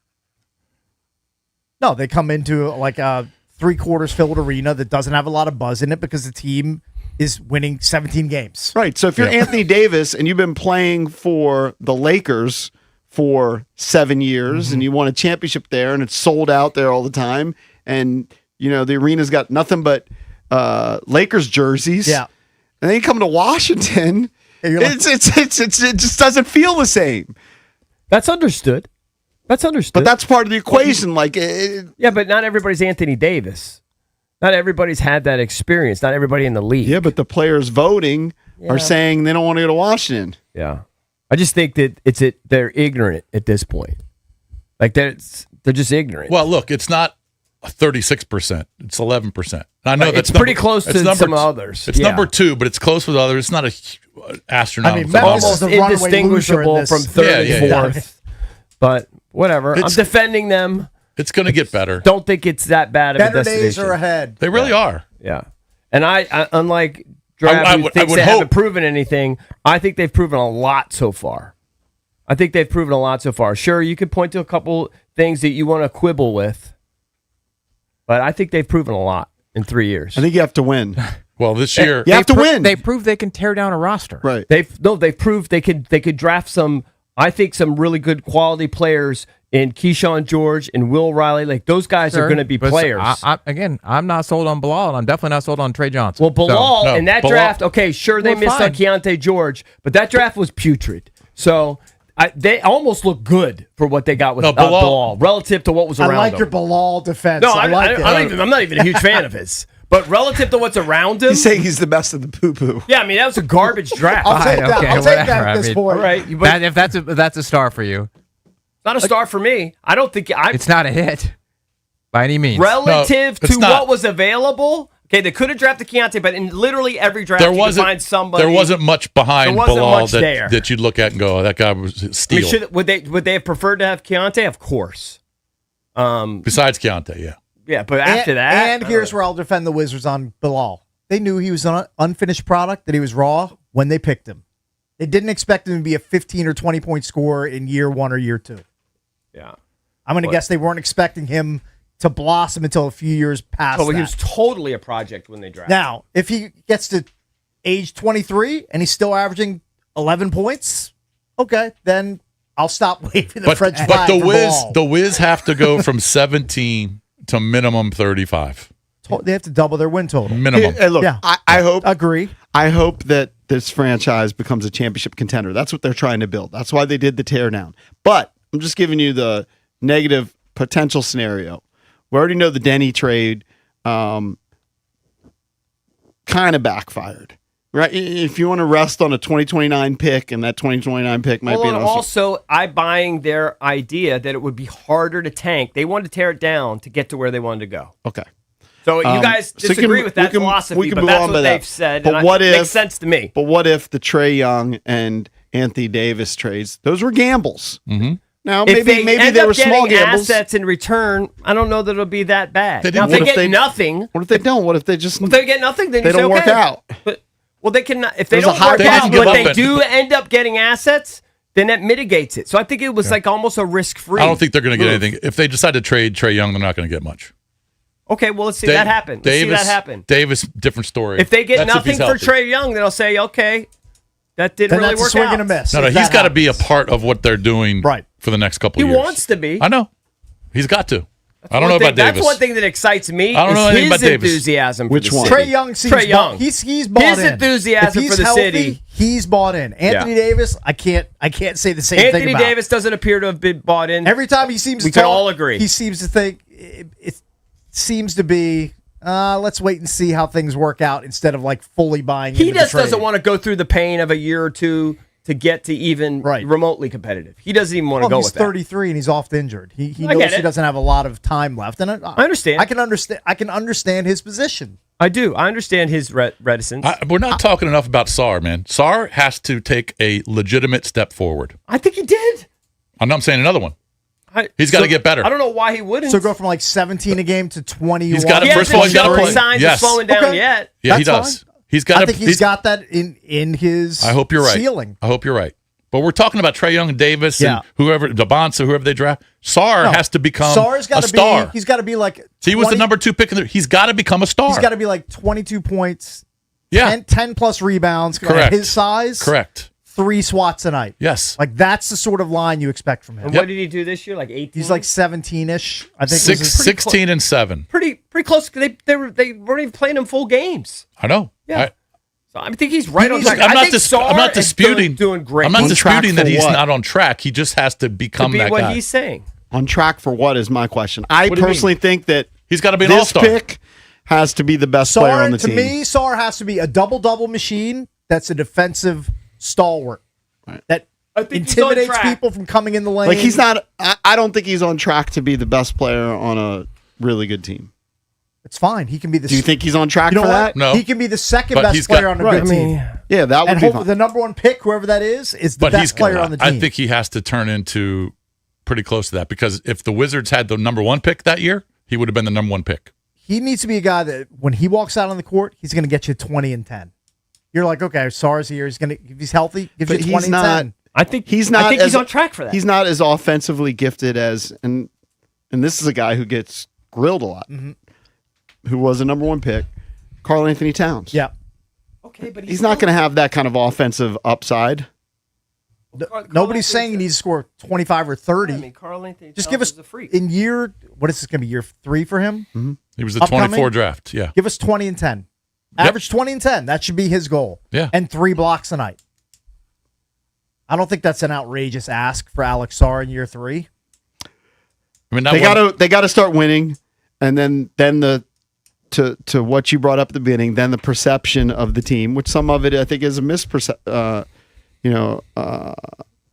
No, they come into like a three-quarters filled arena that doesn't have a lot of buzz in it because the team is winning 17 games. Right. So if you're Anthony Davis and you've been playing for the Lakers for 7 years and you won a championship there and it's sold out there all the time and, you know, the arena's got nothing but Lakers jerseys. Yeah. And then you come to Washington, you're like- it just doesn't feel the same. That's understood. That's understood. But that's part of the equation. Yeah, but not everybody's Anthony Davis. Not everybody's had that experience. Not everybody in the league. Yeah, but the players voting are saying they don't want to go to Washington. Yeah. I just think that they're ignorant at this point. Like they're just ignorant. Well, look, it's not 36%. It's 11%. I know Right, that's it's pretty close to some others. It's Yeah. number 2, but it's close with others. It's not a astronomical. Memphis number. is Almost the runaway indistinguishable loser in from this. third Yeah, and yeah. fourth. But whatever. I'm It's- defending them. It's going to get better. Don't think it's that bad of a Better destination. days are ahead. They really are. Yeah. And I unlike Drab, I who would- thinks I would they haven't hope- proven anything, I think they've proven a lot so far. Sure, you could point to a couple things that you want to quibble with, but I think they've proven a lot in 3 years. I think you have to win. Well, this year, You have to win. They proved they can tear down a roster. Right. They've proved they could draft some really good quality players in Keyshawn George and Will Riley. Like those guys are going to be But players. I'm not sold on Bilal, and I'm definitely not sold on Trey Johnson. Well, Bilal no, in that Bilal- draft, okay, sure they Well, missed on fine. Keontae George, but that draft was putrid. So they almost look good for what they got with No, Bilal- Bilal relative to what was I around like them. your Bilal defense. No, I like it. I'm not even a huge fan of his. But relative to what's around him, He's saying he's the best of the poo-poo. yeah, I mean that was a garbage draft. I'll take Fine, that. okay, I'll take that whatever. at I this mean- point. All right, but If that's a star for you, not a star for me. I don't think it's not a hit by any means. relative No, it's to not. what was available. Okay, they could have drafted Keontae, but in literally every draft, there you could wasn't find somebody. there wasn't much behind There wasn't Bilal much there. that you'd look at and go, oh, that guy was I steal. mean, would they have preferred to have Keontae? Of course. Besides Keontae, yeah. Yeah, but after that, And here's where I'll defend the Wizards on Bilal. They knew he was an unfinished product, that he was raw when they picked him. They didn't expect him to be a 15 or 20 point scorer in year 1 or year 2. yeah. I'm going to guess they weren't expecting him to blossom until a few years past So that. he was totally a project when they drafted. Now, if he gets to age 23 and he's still averaging 11 points, okay, then I'll stop waving the French But flag for Bilal. the Wiz have to go from 17 to minimum 35. They have to double their win total. Minimum. Hey, look, Yeah. I hope Agree. I hope that this franchise becomes a championship contender. That's what they're trying to build. That's why they did the teardown. But I'm just giving you the negative potential scenario. We already know the Denny trade kind of backfired. Right? If you want to rest on a 2029 pick, and that 2029 pick might be an also, I'm buying their idea that it would be harder to tank. They wanted to tear it down to get to where they wanted to go. Okay. So you guys disagree with that philosophy, but that's what they've said. But what if, makes sense to me. But what if the Trae Young and Anthony Davis trades, those were gambles. Mm-hmm. Now, if maybe they were small gambles. Assets in return, I don't know that it'll be that bad. Now, if they get nothing. What if they don't? What if they just... If they get nothing, then they don't work out. Well, they can. If they don't work out, but they do end up getting assets, then that mitigates it. So I think it was like almost a risk-free. I don't think they're going to get anything. If they decide to trade Trae Young, they're not going to get much. Okay, well, let's see that happen. Davis, different story. If they get nothing for Trae Young, then I'll say, okay, that didn't really work out. And a miss. No, he's got to be a part of what they're doing for the next couple of years. He wants to be. I know. He's got to. I don't know about Davis. That's one thing that excites me. I don't know anything about Davis. Enthusiasm. Which for the one? city. Trae Young seems bought. He's bought in. His enthusiasm if he's for the healthy, city. He's bought in. Anthony Davis, I can't say the same thing about. Anthony Davis doesn't appear to have been bought in. Every time he seems we to can all agree. He seems to think it seems to be let's wait and see how things work out instead of like fully buying into He just the trade. doesn't want to go through the pain of a year or two to get to even remotely competitive. He doesn't even want to go with that. He's 33 and he's oft injured. He knows he doesn't have a lot of time left, and I understand. I can understand his position. I do. I understand his reticence. We're not talking enough about Sarr, man. Sarr has to take a legitimate step forward. I think he did. I'm saying another one. He's got to get better. I don't know why he wouldn't. So go from like 17 a game to 21. He's got to. First of all, he's got to play. Signs of slowing down yet? Yeah, he does. Fine. He's got. I think he's got that in his. I hope you're right. Ceiling. I hope you're right. But we're talking about Trae Young and Davis and whoever, DeBonsa, whoever they draft. Sarr has to become a star. He's got to be like. He was the number 2 pick. He's got to become a star. He's got to be like 22 points. 10 plus rebounds. Correct. At his size. Correct. 3 swats a night. Yes. Like that's the sort of line you expect from him. And what did he do this year? Like 18? He's like 17-ish. I think 16 and 7. Pretty close. They weren't even playing him full games. I know. Yeah. So I think he's right on track. I'm not disputing. Doing great. I'm not disputing that he's not on track. He just has to become that guy. What he's saying. On track for what is my question? I personally think that he's got to be an all-star. This pick has to be the best player on the team. To me, Sarr has to be a double-double machine that's a defensive stalwart. That intimidates people from coming in the lane. Like he's not. I don't think he's on track to be the best player on a really good team. It's fine. He can be the. Do you think he's on track for that? No. He can be the second best player on a good team. Yeah, that would be fine. The number 1 pick, whoever that is the best player on the team. I think he has to turn into pretty close to that because if the Wizards had the number 1 pick that year, he would have been the number 1 pick. He needs to be a guy that when he walks out on the court, he's going to get you 20 and 10. You're like, okay, Sarr's here. He's going to, if he's healthy, gives you 20 and 10. I think he's on track for that. He's not as offensively gifted as, and this is a guy who gets grilled a lot, who was a number 1 pick, Karl Anthony Towns. Yeah. Okay, but he's not going to have that kind of offensive upside. Nobody's saying he needs to score 25 or 30. I mean, Karl Anthony just Towns give us is a freak. in what is this going to be, year 3 for him? Mm-hmm. He was the 24 draft. Yeah. Give us 20 and 10. Average 20 and 10. That should be his goal. Yeah. And 3 blocks a night. I don't think that's an outrageous ask for Alex Sarr in year 3. I mean, they got to start winning, and then the to what you brought up at the beginning, then the perception of the team, which some of it I think is a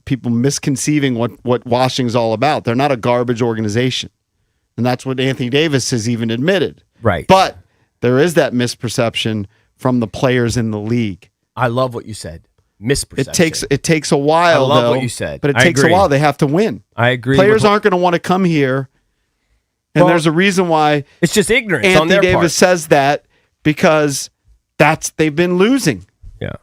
people misconceiving what Washington's all about. They're not a garbage organization, and that's what Anthony Davis has even admitted. Right, but there is that misperception from the players in the league. I love what you said. Misperception. It takes a while. I love what you said, but it takes a while. They have to win. I agree. Players aren't going to want to come here, and there's a reason why. It's just ignorance Anthony on their Davis part. says that because they've been losing. Yeah.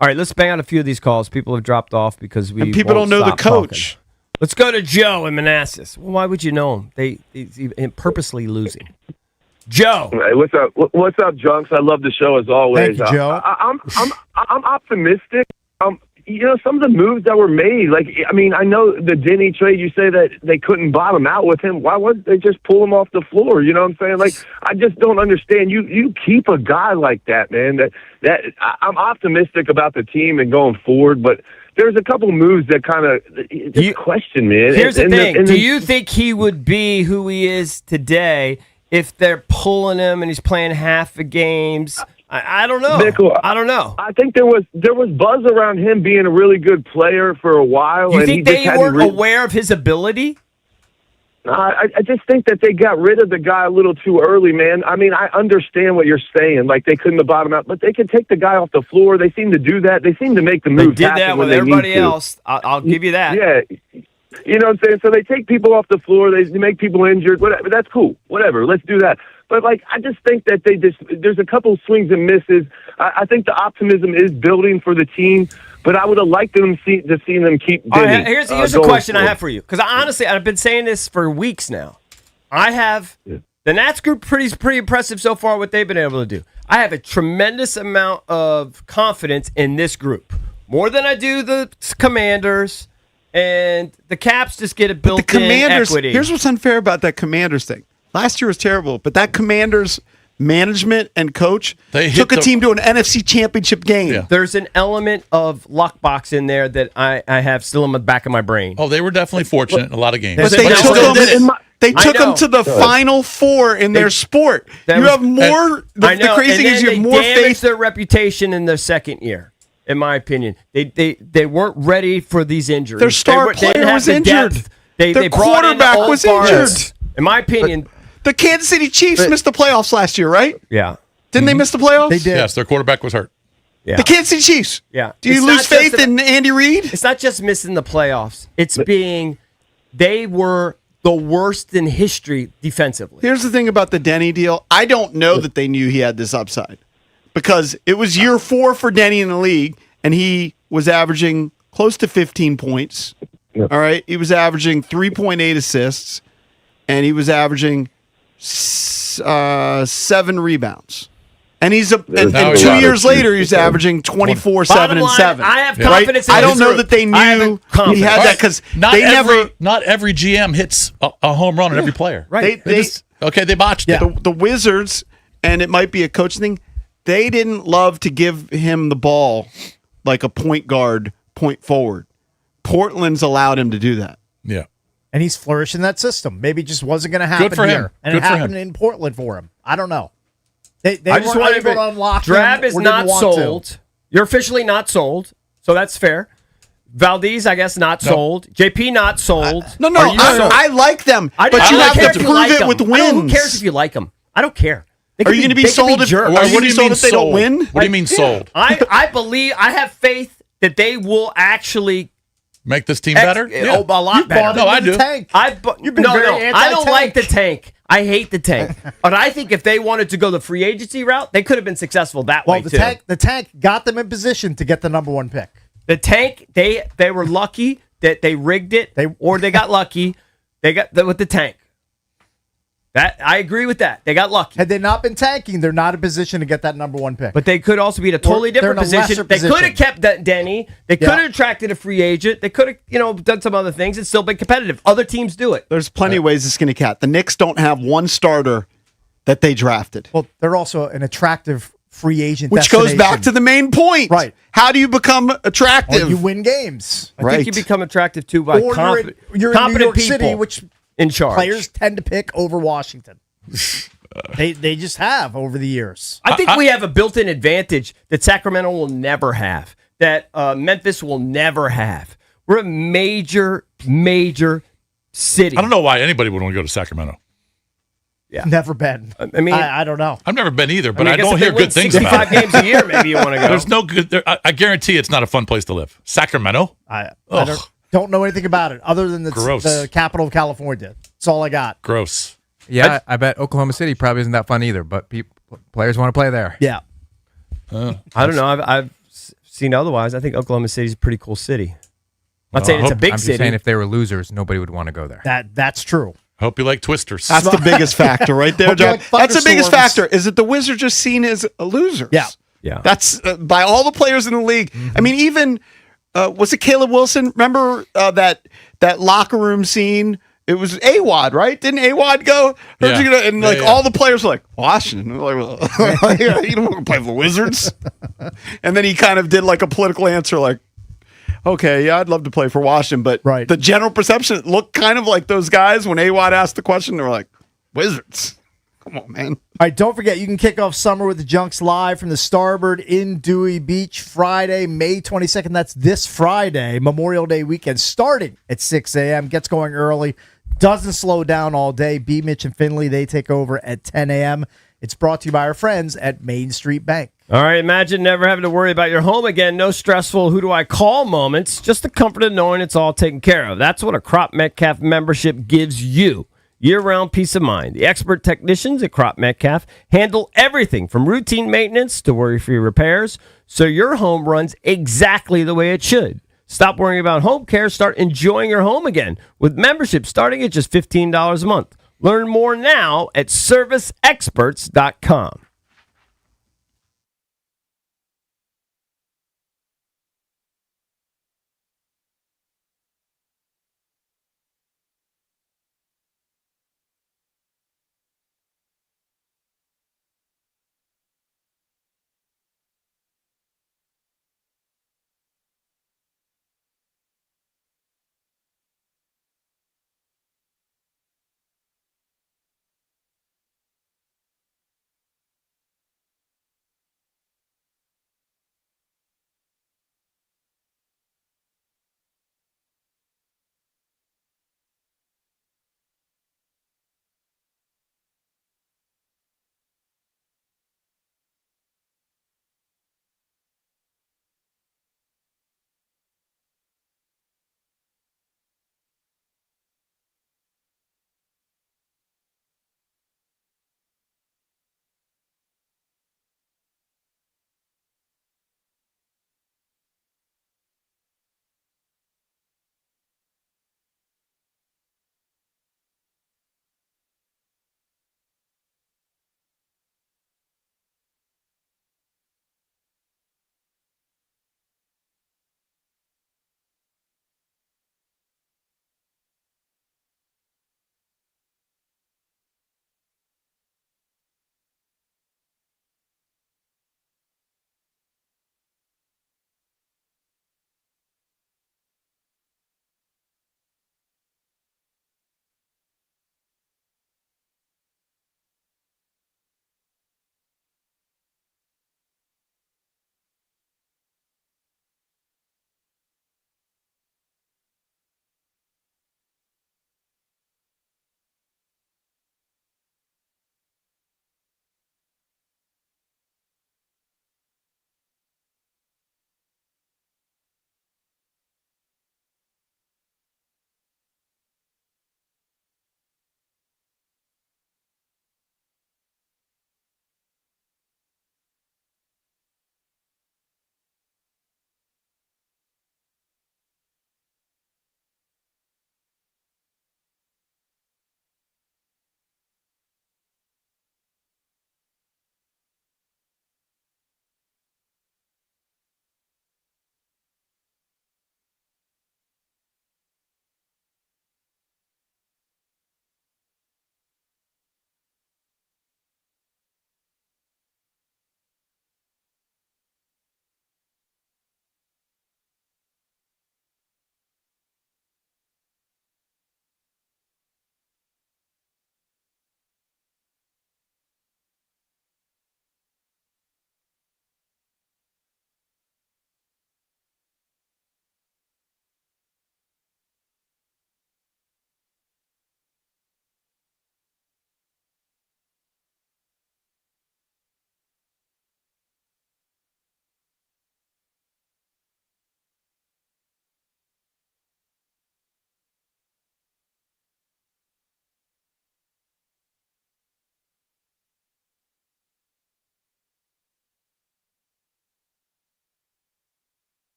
All right, let's bang out a few of these calls. People have dropped off because people don't know the coach. Talking. Let's go to Joe in Manassas. Well, why would you know him? He's purposely losing. Joe, hey, what's up? What's up, Junks? I love the show as always. Thank you, Joe. I'm optimistic. Some of the moves that were made, I know the Denny trade. You say that they couldn't bottom out with him. Why wouldn't they just pull him off the floor? You know what I'm saying? I just don't understand. You keep a guy like that, man. I'm optimistic about the team and going forward, but there's a couple moves that kind of question, man. Here's the thing. Do you think he would be who he is today if they're pulling him and he's playing half the games. I don't know. Nickel, I don't know. I think there was buzz around him being a really good player for a while. You and think they weren't aware of his ability? I just think that they got rid of the guy a little too early, man. I mean, I understand what you're saying. Like, they couldn't have bottomed out, but they can take the guy off the floor. They seem to do that. They seem to make the move. They did that with everybody else. I'll give you that. Yeah. You know what I'm saying? So they take people off the floor. They make people injured. Whatever. That's cool. Whatever. Let's do that. But, like, I just think that there's a couple swings and misses. I think the optimism is building for the team, but I would have liked to see them keep Denny. Right, here's a question I have for you. Because honestly, I've been saying this for weeks now. The Nats group pretty impressive so far, what they've been able to do. I have a tremendous amount of confidence in this group. More than I do the Commanders, and the Caps just get a built-in equity. Here's what's unfair about that Commanders thing. Last year was terrible, but that Commanders management and coach took a team to an NFC Championship game. Yeah. There's an element of luck box in there that I have still in the back of my brain. Oh, they were definitely fortunate in a lot of games. But they took them to the Final Four in their sport. You have more. The crazy thing is you have more faith. Their reputation in their second year, in my opinion. They weren't ready for these injuries. Their star player was injured. Their quarterback was injured. In my opinion. The Kansas City Chiefs missed the playoffs last year, right? Yeah. Didn't they miss the playoffs? They did. Yes, their quarterback was hurt. Yeah. The Kansas City Chiefs. Yeah. Do you lose faith in Andy Reid? It's not just missing the playoffs. It's they were the worst in history defensively. Here's the thing about the Denny deal. I don't know that they knew he had this upside because it was year 4 for Denny in the league, and he was averaging close to 15 points. All right. He was averaging 3.8 assists, and he was averaging 7 rebounds. And he's and 2 years later, he's averaging 24, 7, and 7. I have confidence in I don't his know group. that they knew he had that because not every GM hits a home run on every player. Right. They botched it. The Wizards, and it might be a coach thing, they didn't love to give him the ball like a point guard, point forward. Portland's allowed him to do that. Yeah. And he's flourished in that system. Maybe it just wasn't going to happen Good for here. him. And Good it for happened him. in Portland for him. I don't know. They I just weren't want able to unlock Drab him is or not didn't want sold. to. You're officially not sold, so that's fair. Valdez, I guess, not sold. JP, not sold. No, Are you sold? I like them, I but you don't have care to if you prove like it them. with I wins. don't know, who cares if you like them? I don't care. Are you going to be sold if jerks. What do you mean they don't sold? win? What do you mean sold? I believe, I have faith that they will actually Make this team better? a lot better. No, I do. You've been very I don't anti-tank. like the tank. I hate the tank. But I think if they wanted to go the free agency route, they could have been successful that way, too. The tank got them in position to get the number 1 pick. The tank, they were lucky that they rigged it, or they got lucky. They got with the tank. That I agree with that. They got lucky. Had they not been tanking, they're not in position to get that number 1 pick. But they could also be in a totally They're different in a lesser position. They could have position. kept that Denny. They could have attracted a free agent. They could have, done some other things and still been competitive. Other teams do it. There's plenty of ways to skin a cat. The Knicks don't have one starter that they drafted. Well, they're also an attractive free agent Which goes back to the main point. Right. How do you become attractive? Well, you win games. I think you become attractive too by Or confident, you're in New competent York people City, which in charge. players tend to pick over Washington. They just have over the years. I think we have a built-in advantage that Sacramento will never have, that Memphis will never have. We're a major city. I don't know why anybody would want to go to Sacramento. Yeah. Never been. I mean, I don't know. I've never been either, but I guess don't if they hear win good things 65 about it. games a year, maybe you want to go. There's no good. I guarantee it's not a fun place to live. Sacramento. I don't know anything about it other than it's Gross. the capital of California. That's all I got. Gross. Yeah, I bet Oklahoma City probably isn't that fun either, but players want to play there. Yeah. I don't know. I've seen otherwise. I think Oklahoma City is a pretty cool city. I'm not saying it's a big I'm city. just saying if they were losers, nobody would want to go there. That's true. Hope you like Twisters. That's the biggest factor right there, Hope you John. like That's the biggest thunderstorms. factor. Is that the Wizards are seen as losers? Yeah. Yeah. That's by all the players in the league. I mean, even was it Caleb Wilson? Remember that locker room scene? It was AWOD, right? Didn't AWOD go? Yeah. All the players were like, Washington, like, you don't want to play for the Wizards. And then he kind of did like a political answer, like, okay, yeah, I'd love to play for Washington, but the general perception looked kind of like those guys when AWOD asked the question. They were like, Wizards. Come on, man. All right, don't forget, you can kick off summer with the Junks live from the Starboard in Dewey Beach Friday, May 22nd. That's this Friday, Memorial Day weekend, starting at 6 a.m. Gets going early, doesn't slow down all day. B-Mitch and Finley, they take over at 10 a.m. It's brought to you by our friends at Main Street Bank. All right, imagine never having to worry about your home again. No stressful who do I call moments, just the comfort of knowing it's all taken care of. That's what a Crop Metcalf membership gives you. Year-round peace of mind. The expert technicians at Crop Metcalf handle everything from routine maintenance to worry-free repairs, so your home runs exactly the way it should. Stop worrying about home care. Start enjoying your home again with membership starting at just $15 a month. Learn more now at serviceexperts.com.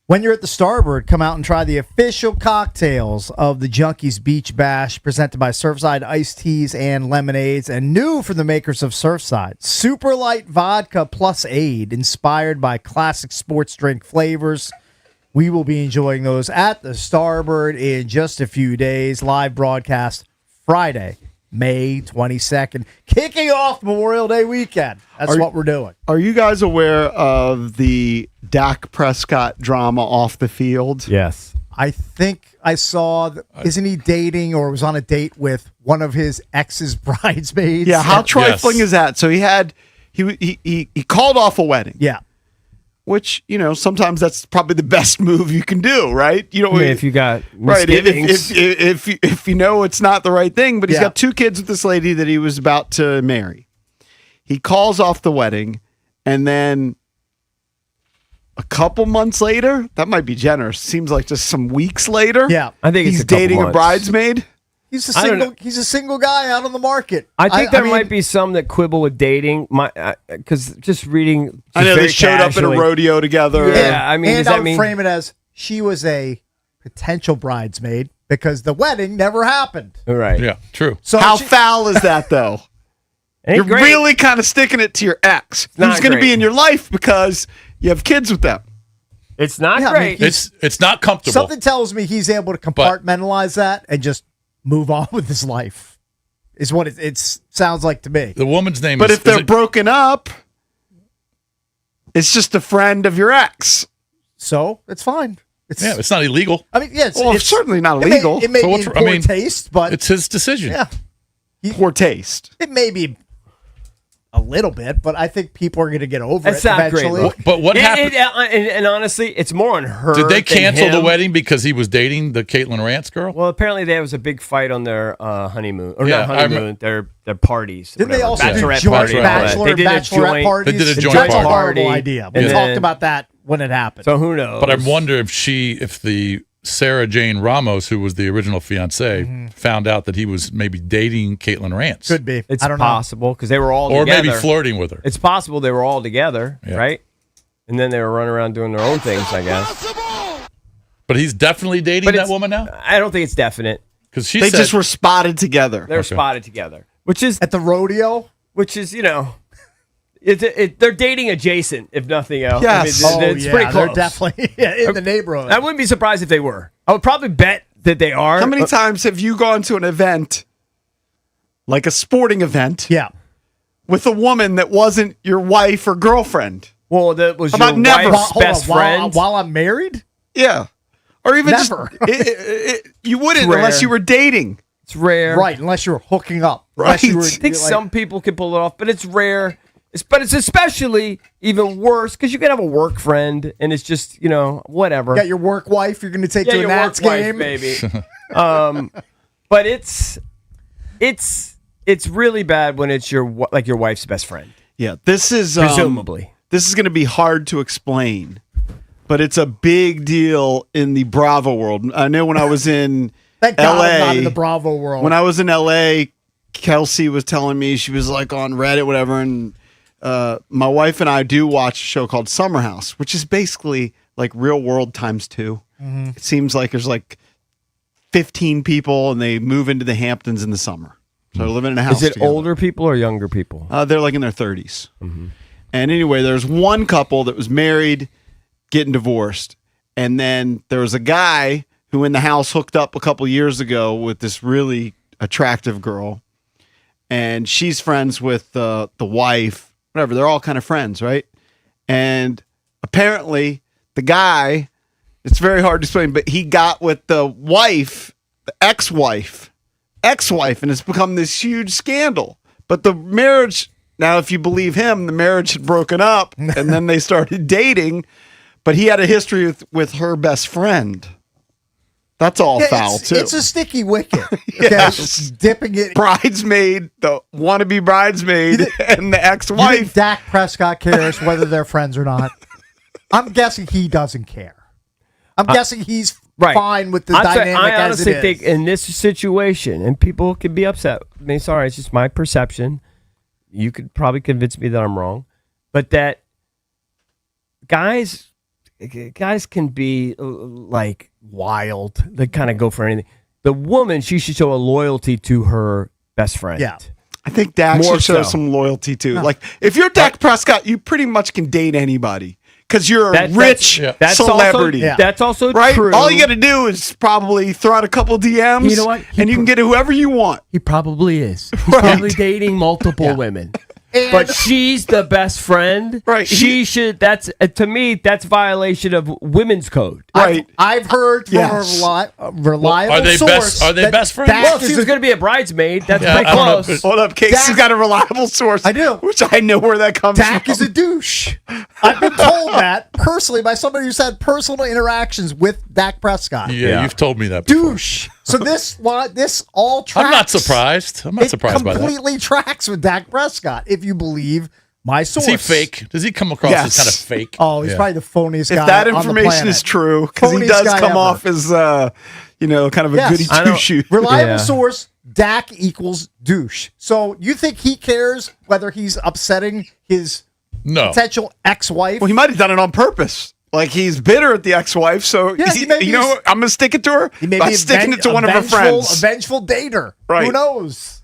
When you're at the Starboard, come out and try the official cocktails of the Junkies Beach Bash, presented by Surfside Iced Teas and Lemonades, and new from the makers of Surfside, Super Light Vodka plus Aid, inspired by classic sports drink flavors. We will be enjoying those at the Starboard in just a few days. Live broadcast Friday, May 22nd, kicking off Memorial Day weekend. That's what we're doing. Are you guys aware of the Dak Prescott drama off the field? Yes. I think I saw, isn't he dating or was on a date with one of his ex's bridesmaids? Yeah, how trifling is that? So he called off a wedding. Yeah. Which, sometimes that's probably the best move you can do, right? If you got misgivings. Right, if you know it's not the right thing, but he's got 2 kids with this lady that he was about to marry. He calls off the wedding, and then a couple months later, that might be generous. Seems like just some weeks later. Yeah, I think he's it's a couple dating months. a bridesmaid. He's a single guy out on the market. I think there might be some that quibble with dating. Because just reading, I know they very showed up at a rodeo together. Yeah, I mean, and does that would mean frame it as she was a potential bridesmaid because the wedding never happened. right? Yeah, true. So How foul is that, though? You're really kind of sticking it to your ex, who's going to be in your life because you have kids with them. It's not Yeah, I mean, great. It's not comfortable. Something tells me he's able to compartmentalize that and just move on with his life. Is what it sounds like to me. The woman's name But is. if they're broken up, it's just a friend of your ex. So it's fine. It's not illegal. I mean, yeah, It's certainly not illegal. It may So be what's- in I poor mean, taste, but It's his decision. yeah, Poor taste. it may be a little bit, but I think people are going to get over It's it not great. eventually. Look, But what happened? And honestly, it's more on her. Did they than cancel the him. wedding because he was dating the Caitlin Rance girl? Well, apparently there was a big fight on their honeymoon, or Yeah, not honeymoon, their parties. Didn't they whatever, also do bachelorette joint party and all that. bachelor They and did a bachelorette joint parties? They did a joint That's a party. horrible idea. We'll And talk then- about that when it happens. So who knows? But I wonder if the Sarah Jane Ramos, who was the original fiance, found out that he was maybe dating Caitlin Rance. Could be. It's I don't know. possible because they were all Or together. maybe flirting with her. It's possible they were all together, Yeah. right? And then they were running around doing their own things, I guess. But he's definitely dating But that it's- woman now? I don't think it's definite. Because she They said, just were spotted together. They're Okay. spotted together, which is At the rodeo? they're dating adjacent, if nothing else. Yes. I mean, it's pretty close. They're definitely in the neighborhood. I wouldn't be surprised if they were. I would probably bet that they are. How many times have you gone to an event, like a sporting event, Yeah. with a woman that wasn't your wife or girlfriend? Well, that was How your about never? wife's Hold on, best friend. while I'm married? Yeah. Or even Never. you wouldn't It's rare. unless you were dating. It's rare. Right, unless you were hooking up. Right. Unless you were, I think like- some people can pull it off, but it's rare. But it's especially even worse because you can have a work friend and it's just, whatever. You got your work wife you're going to take Yeah, to a your Nats work wife, game. baby. But it's really bad when it's your wife's best friend, Yeah. This is presumably. This is going to be hard to explain, but it's a big deal in the Bravo world. I know when I was in Thank God I'm not in LA, the Bravo world. when I was in LA, Kelsey was telling me, she was like on Reddit, whatever, and my wife and I do watch a show called Summer House, which is basically like Real World times 2. It seems like there's like 15 people and they move into the Hamptons in the summer. So they're living in a house Is it together. older people or younger people? They're like in their 30s. And anyway, there's one couple that was married, getting divorced. And then there was a guy who in the house hooked up a couple years ago with this really attractive girl. And she's friends with the wife, whatever. They're all kind of friends, right? And apparently the guy, it's very hard to explain, but he got with the wife, the ex-wife, and it's become this huge scandal. But the marriage, now if you believe him, the marriage had broken up and then they started dating, but he had a history with her best friend. That's all foul too. It's a sticky wicket. Yes. Dipping it. Bridesmaid, the wannabe bridesmaid, and the You think ex-wife. Dak Prescott cares whether they're friends or not? I'm guessing he doesn't care. I'm guessing he's fine with the dynamic I as honestly it is. think in this situation, and people can be upset. I mean, sorry, it's just my perception. You could probably convince me that I'm wrong, but that guys guys can be like wild. They kind of go for anything. The woman, she should show a loyalty to her best friend. Yeah. I think Dak More should show so. some loyalty too. Like if you're Dak Prescott, you pretty much can date anybody because you're a rich celebrity. That's also right. true. All you got to do is probably throw out a couple DMs. You know what? And you can get whoever you want. He probably is. He's probably dating multiple women. But she's the best friend. Right. She should. That's to me. That's violation of women's code. Right. I've heard from Yes. a reliable Are they source. best? Are they that best friends? Dak Well, if she is was a- going to be a bridesmaid, that's Yeah, pretty I don't know, close. but- Hold up, Casey's got a reliable source. I do. Which I know where that comes Dak from. is a douche. I've been told that personally by somebody who's had personal interactions with Dak Prescott. Yeah, you've told me that before. Douche. So this all tracks. I'm not surprised. I'm not surprised by that. It completely tracks with Dak Prescott if you believe my source. Is he fake? Does he come across as kind of fake? Oh, he's probably the phoniest guy If that on the information planet. is true, because he Phoniest does guy come ever. off as, kind of a Yes. goody I two know. shoe. Reliable Yeah. source, Dak equals douche. So you think he cares whether he's upsetting his No. potential ex-wife? Well, he might have done it on purpose. Like he's bitter at the ex-wife, so Yeah, he may be- what? I'm gonna stick it to her. He may I'm be sticking it to one of her a friends. vengeful dater. Right. Who knows?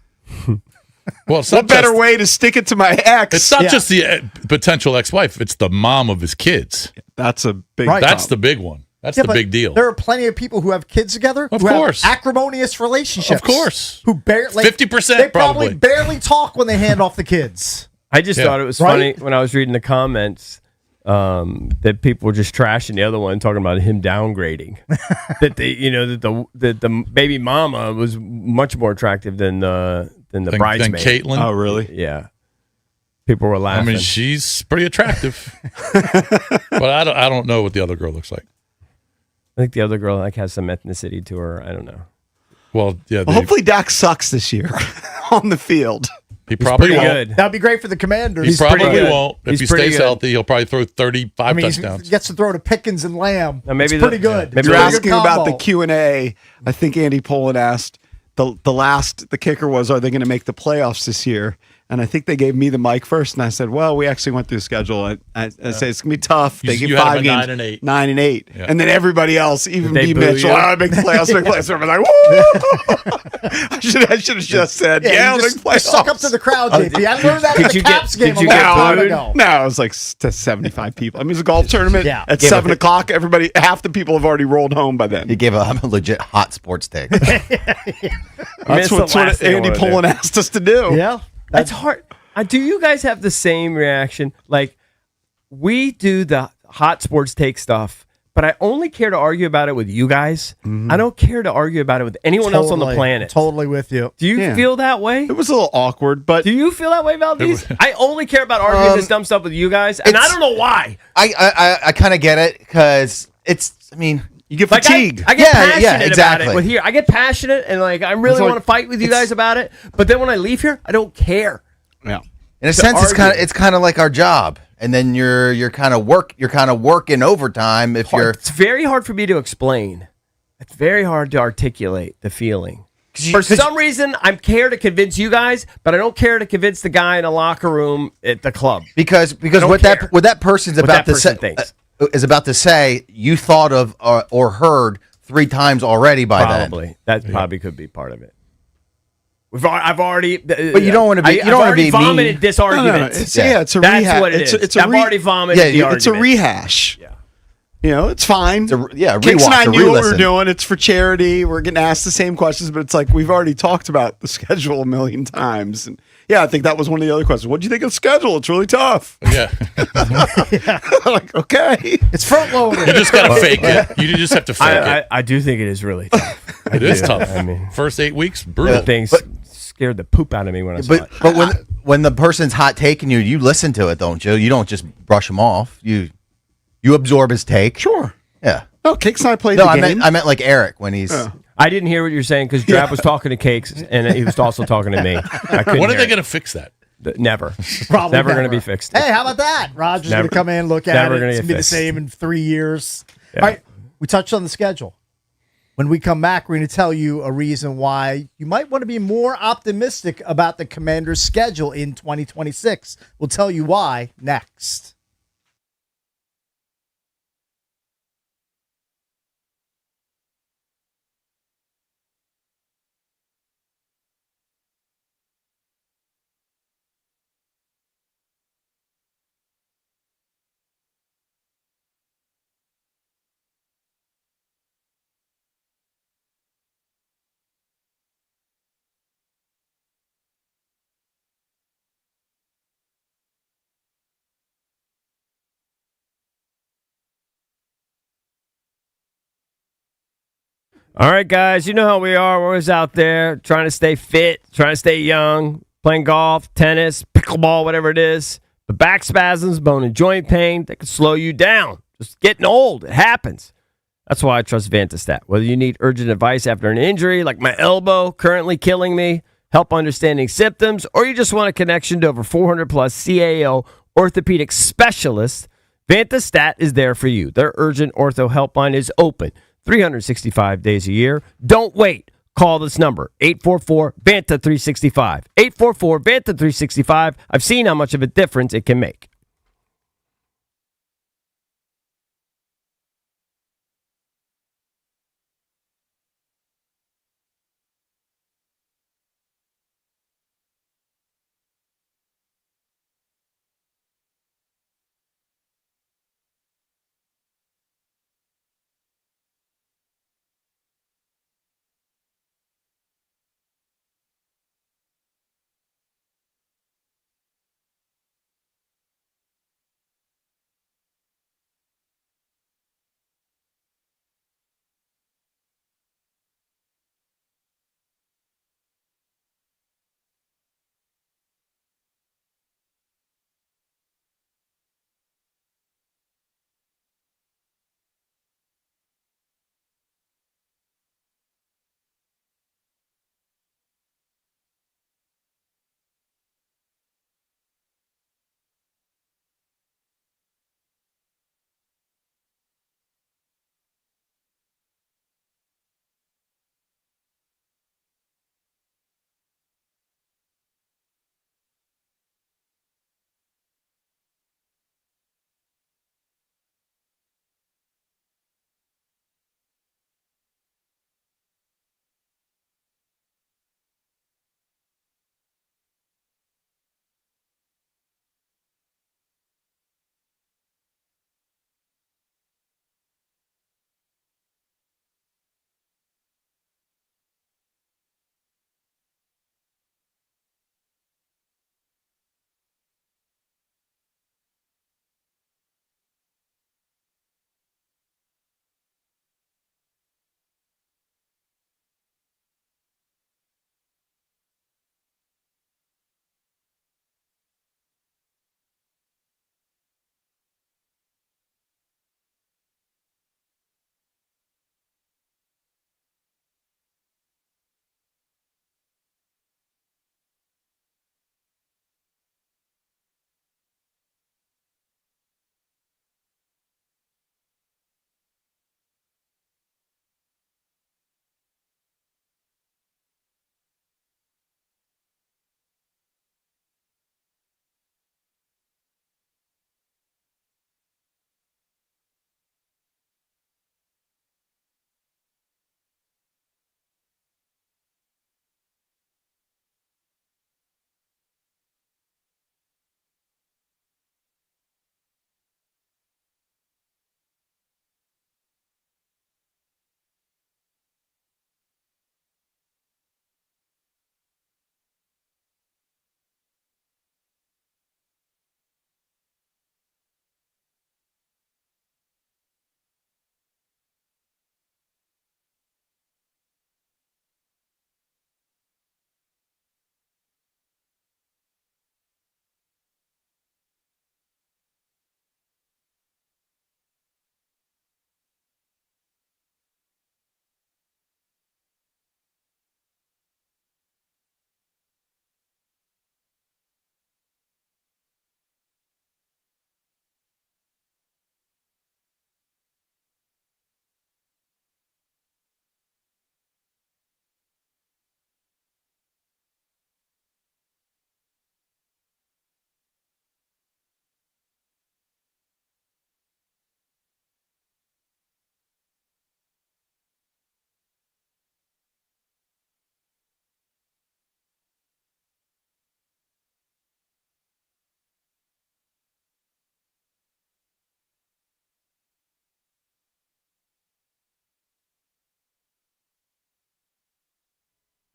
Well, it's What not better just, way to stick it to my ex? It's not Yeah. just the potential ex-wife. It's the mom of his kids. That's a big. Right. That's the big one. That's Yeah, the but big deal. There are plenty of people who have kids together. Of who course. have acrimonious relationships. Of course. Who barely 50% They probably probably. barely talk when they hand off the kids. I just Yeah. thought it was Right? funny when I was reading the comments that people were just trashing the other one, talking about him downgrading. That the baby mama was much more attractive than the Than bridesmaid. Caitlyn. Oh, really? Yeah, people were I laughing. mean, she's pretty attractive. But I don't know what the other girl looks like. I think the other girl has some ethnicity to her. I don't know. Well, yeah, Well, hopefully Dak sucks this year on the field. he probably pretty won't. good. That'd be great for the Commanders. He probably good. won't. If He's he pretty stays good. healthy, he'll probably throw 35 I mean, he touchdowns. gets to throw to Pickens and Lamb. Now, maybe it's pretty good. If It's you're a pretty good asking about the combo. Q&A, I think Andy Pollin asked the kicker was, are they going to make the playoffs this year? And I think they gave me the mic first, and I said, well, we actually went through the schedule. I say it's going to be tough. They give You had 5 them at games. 9 and 8. 9 and 8. Yeah. And then everybody else, even They B-Mitch, boo you? make the playoffs, make the playoffs. Everybody's like, woo! I should have just said, Yeah, yeah, you make just, playoffs. just suck up to the crowd, JP. I learned that in did the you get- Caps game did a you long get time booed? ago. No, it was like to 75 people. I mean, it's a golf tournament. Yeah. At Yeah, 7 but- o'clock, half the people have already rolled home by then. He gave a legit hot sports take. That's That's the what last thing I Andy wanna do. Pollin asked us to do. Yeah. It's hard. Do you guys have the same reaction? Like, we do the hot sports take stuff, but I only care to argue about it with you guys. I don't care to argue about it with anyone else on the planet. Totally with you. Do you Yeah. feel that way? It was a little awkward, but Do you feel that way, Valdez? I only care about arguing this dumb stuff with you guys, and I it's- don't know why. I kind of get it because I mean, you get Like fatigued. I get passionate about exactly. it with here. I get passionate and like I really like- want to fight with you guys about it. But then when I leave here, I don't care. yeah. in a sense, argue. it's kind of like our job. And then you're kind of working overtime if you're. It's very hard for me to explain. It's very hard to articulate the feeling. For some reason, I'm care to convince you guys, but I don't care to convince the guy in the locker room at the club. Because don't what care that person's what about that to say person thinks. is about to say, you thought of or heard 3 times already by then. Probably that probably could be part of it. I've already, But you don't want to be. You don't want to be vomited mean. this No, argument. It's, Yeah. it's a That's rehash. what it is. It's a I've already vomited Yeah, the it's a argument. rehash. Yeah. You know, it's fine. It's a Kicks and I rewatch, a knew what we were re-listen. doing. It's for charity. We're getting asked the same questions, but it's like we've already talked about the schedule a million times. And yeah, I think that was one of the other questions. What do you think of the schedule? It's really tough. Yeah. Like, okay. It's front loaded. You just got to fake it. You just have to fake it. I do think it is really tough. It is do. tough. I mean, First 8 weeks, brutal. things scared the poop out of me when I saw it. But when the person's hot taking you listen to it, don't you? You don't just brush him off. You absorb his take. Sure. Yeah. No, Kicks and I played No, the I game. meant like Eric when he's. I didn't hear what you're saying because Drab was talking to Cakes and he was also talking to me. I couldn't When are hear they it. going to fix that? Never. Probably Never going to be fixed. Hey, how about that? Roger's going Never- to come in, look at never it. gonna It's get going to be the fixed. same in 3 years. Yeah. All right, we touched on the schedule. When we come back, we're going to tell you a reason why you might want to be more optimistic about the Commanders' schedule in 2026. We'll tell you why next. All right, guys, you know how we are. We're always out there trying to stay fit, trying to stay young, playing golf, tennis, pickleball, whatever it is. But back spasms, bone and joint pain, that can slow you down. Just getting old. It happens. That's why I trust Vantastat. Whether you need urgent advice after an injury, like my elbow currently killing me, help understanding symptoms, or you just want a connection to over 400 plus CAO orthopedic specialists, Vantastat is there for you. Their urgent ortho helpline is open 365 days a year. Don't wait. Call this number, 844-BANTA-365. 844-BANTA-365. I've seen how much of a difference it can make.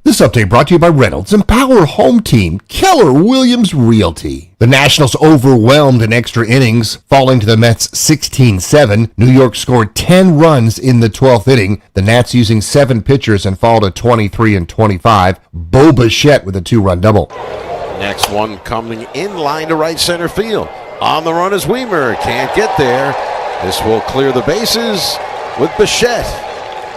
This update brought to you by Reynolds Empower Home Team, Keller Williams Realty. The Nationals overwhelmed in extra innings, falling to the Mets 16-7. New York scored 10 runs in the 12th inning. The Nats using 7 pitchers and fall to 23-25. Bo Bichette with a 2-run double. Next one coming in line to right center field. On the run is Weimer. Can't get there. This will clear the bases with Bichette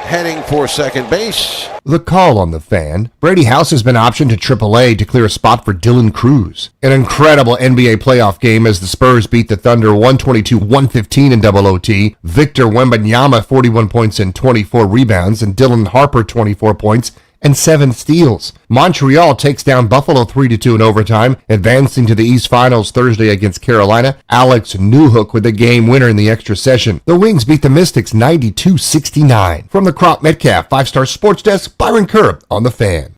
heading for second base. The call on the Fan. Brady House has been optioned to AAA to clear a spot for Dylan Cruz. An incredible NBA playoff game as the Spurs beat the Thunder 122-115 in double OT. Victor Wembanyama 41 points and 24 rebounds, and Dylan Harper 24 points and 7 steals. Montreal takes down Buffalo 3-2 in overtime, advancing to the East Finals Thursday against Carolina. Alex Newhook with the game winner in the extra session. The Wings beat the Mystics 92-69. From the Crop Metcalf 5-Star Sports Desk, Byron Kerr on the Fan.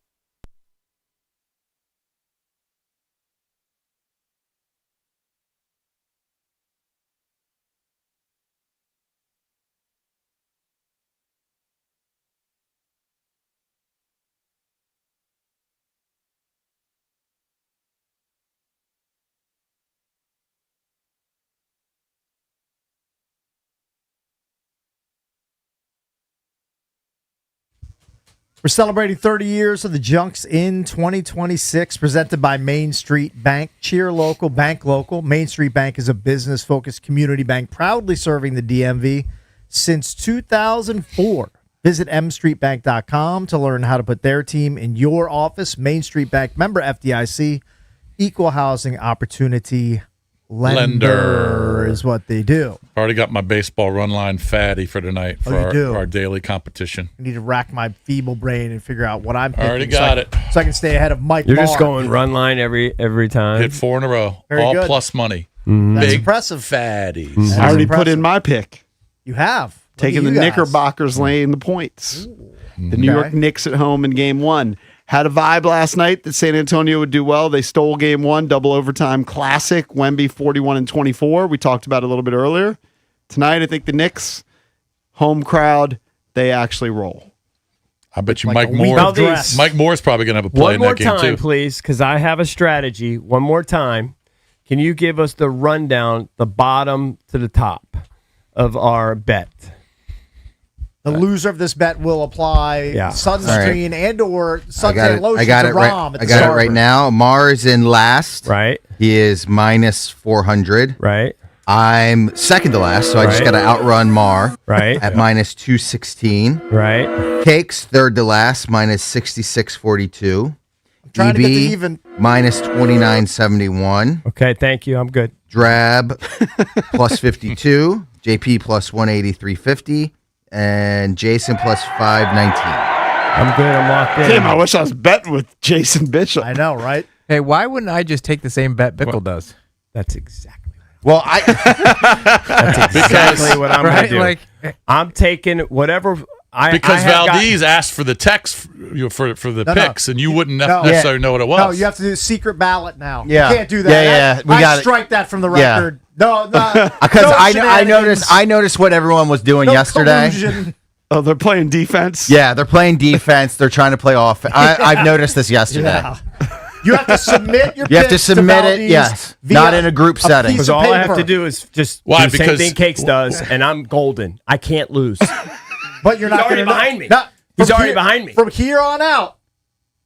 We're celebrating 30 years of the Junks in 2026, presented by Main Street Bank. Cheer local, bank local. Main Street Bank is a business-focused community bank proudly serving the DMV since 2004. Visit mstreetbank.com to learn how to put their team in your office. Main Street Bank, member FDIC, equal housing opportunity lender is what they do. Already got my baseball run line fatty for tonight for our daily competition. I need to rack my feeble brain and figure out what I'm picking. Already got it. So I can stay ahead of Mike You're Barr. just going run line every time. Hit 4 in a row. Very all good. plus money. That's Big impressive. fatties. I already put in my pick. You have. Taking the Knickerbockers laying the points. The New York Knicks at home in game 1. Had a vibe last night that San Antonio would do well. They stole game 1, double overtime classic. Wemby 41-24. We talked about it a little bit earlier. Tonight, I think the Knicks, home crowd, they actually roll. I bet you Like Mike a week Moore. of dress. Mike Moore's probably going to have a play One in more that game time, too. please, because I have a strategy. One more time. Can you give us the rundown, the bottom to the top of our bet? The loser of this bet will apply sunscreen and or suntan lotion I got to it right. Rom. I got it right now. Mars in last. Right. He is minus 400. Right. I'm second to last, so I just got to outrun Mar. Right. At minus 216. Right. Cakes third to last, minus 66.42. Trying to get to even. Minus 29.71. Okay, thank you. I'm good. Drab plus 52. JP plus 183.50. And Jason plus 519. I'm good. I'm locked in. Damn, I wish I was betting with Jason Bishop. I know, right? Hey, why wouldn't I just take the same bet Bickle does? That's exactly Well, That's exactly what I'm going to do. Like, I'm taking whatever. Because Valdez asked for the text for the picks, and you wouldn't necessarily know what it was. No, you have to do a secret ballot now. Yeah. You can't do that. Yeah. We got strike that from the record. No, because no I noticed what everyone was doing yesterday. collusion. Oh, they're playing defense? Yeah, they're playing defense. They're trying to play offense. I've noticed this yesterday. Yeah. You have to submit your You have to picks submit Valdez it, yes. via Not in a group setting. piece Because of all I have paper. to do is just Why? do the same Because- thing Cakes does, and I'm golden. I can't lose. But you're not already gonna know- behind me. Not- He's from already here- behind me. From here on out,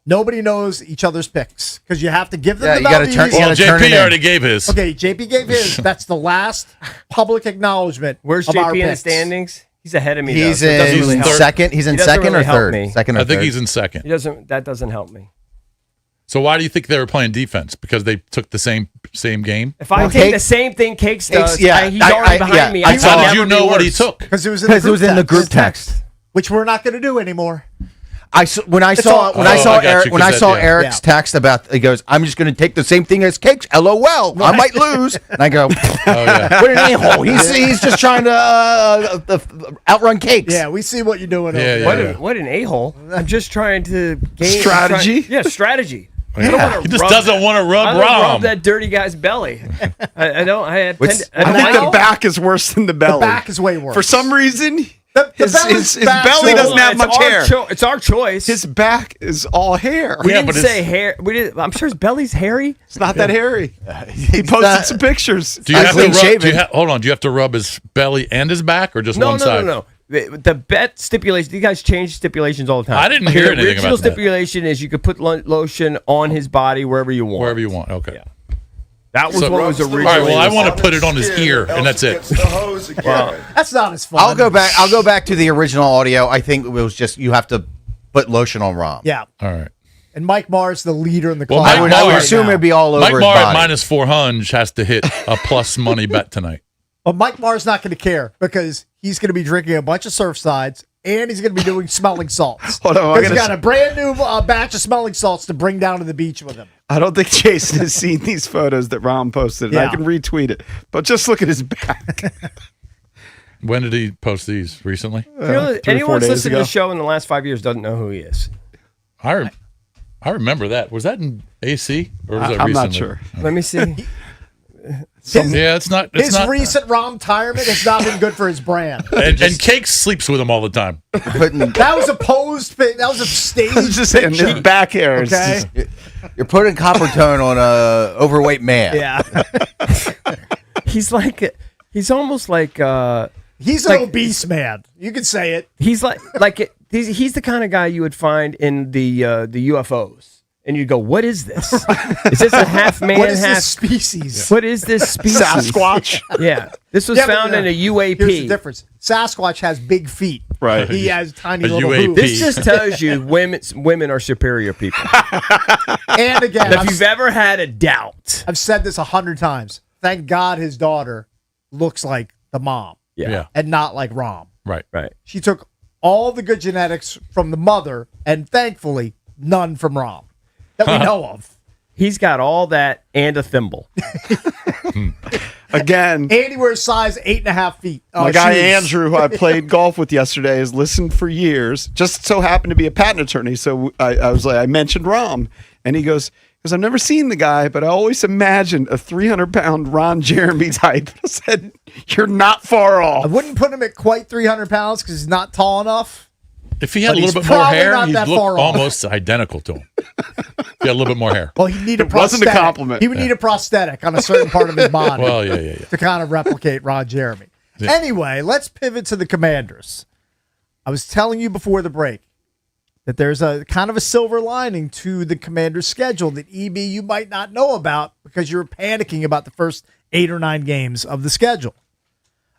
nobody knows each other's picks because you have to give them Yeah, the you gotta Valdez. turn- Well, turn it JP in. already gave his. Okay, JP gave his. That's the last public acknowledgement. Where's of our JP in the picks. standings? He's ahead of me. He's though, so it doesn't in really help. second. He's in He doesn't second really or help third? me. Second or I think third? he's in second. That doesn't help me. So why do you think they were playing defense? Because they took the same game? If I take the same thing Cakes does, he's already behind me. How I can did never you be know what he worse. took? Because it was in the group text. which we're not going to do anymore. When I saw Eric's text about, he goes, I'm just going to take the same thing as Cakes. LOL. I might lose. And I go, what an a-hole. He's just trying to outrun Cakes. Yeah, we see what you're doing. Yeah, over yeah. there. What an a-hole. I'm just trying to gain Strategy? strategy. He just doesn't want to I rub don't rub Rom. that dirty guy's belly. I don't. I What's- I think the back is worse than the belly. The back is way worse. For some reason, His belly doesn't have much hair. It's our choice. His back is all hair. We didn't say hair. I'm sure his belly's hairy. It's not that hairy. He posted some pictures. Do you have to rub? Hold on. Do you have to rub his belly and his back, or just one side? No. The bet stipulation. You guys change stipulations all the time. I didn't hear anything about that. The original stipulation is you could put lotion on his body wherever you want. Wherever you want. Okay. Yeah. That was what was originally. All right. Well, I want to put it on his ear, and that's it. Well, that's not as fun. I'll go back to the original audio. I think it was just you have to put lotion on Rom. Yeah. All right. And Mike Marr's the leader in the Well, club. I would assume it'd be all over Mike his Marr body. at -400 has to hit a plus money bet tonight. But Mike Marr's not going to care because he's going to be drinking a bunch of Surfsides and he's going to be doing smelling salts. Hold on, he's got a brand new batch of smelling salts to bring down to the beach with him. I don't think Jason has seen these photos that Ron posted. Yeah. I can retweet it, but just look at his back. When did he post these? Recently? Anyone that's listened to the show in the last 5 years doesn't know who he is. I remember that. Was that in AC or was that I'm recently? not sure. Let me see. It's not. His recent retirement has not been good for his brand. And Cake sleeps with him all the time. That was a posed thing. That was a staged Just saying, picture. his back hair is Okay. You're putting copper tone on a overweight man. Yeah. He's almost like he's an obese man. You could say it. He's he's the kind of guy you would find in the UFOs. And you go, what is this? Is this a half man, What is half this species? What is this species? Sasquatch. Yeah, this was found in a UAP. Here's the difference. Sasquatch has big feet. Right. He has tiny A little UAP. hooves. This just tells you women are superior people. And again, If you've ever had a doubt, I've said this 100 times. Thank God his daughter looks like the mom Yeah. and not like Rom. Right. right? She took all the good genetics from the mother and thankfully none from Rom that we know of. He's got all that and a thimble. Again, And he wears size 8.5 feet. my guy shoes. Andrew, who I played golf with yesterday, has listened for years. Just so happened to be a patent attorney, so I was like, I mentioned Rom, and he goes, because I've never seen the guy, but I always imagined a 300-pound Ron Jeremy type. I said, you're not far I off. wouldn't put him at quite 300 pounds because he's not tall enough. If he had But a he's little bit more probably hair, not he'd that look far off. almost identical to him. If he had a little bit more hair. Well, he'd need a It wasn't prosthetic. a compliment. He would need a prosthetic on a certain part of his body Well, yeah. to kind of replicate Ron Jeremy. Yeah. Anyway, let's pivot to the Commanders. I was telling you before the break that there's a kind of a silver lining to the Commanders' schedule that you might not know about because you're panicking about the first 8 or 9 games of the schedule.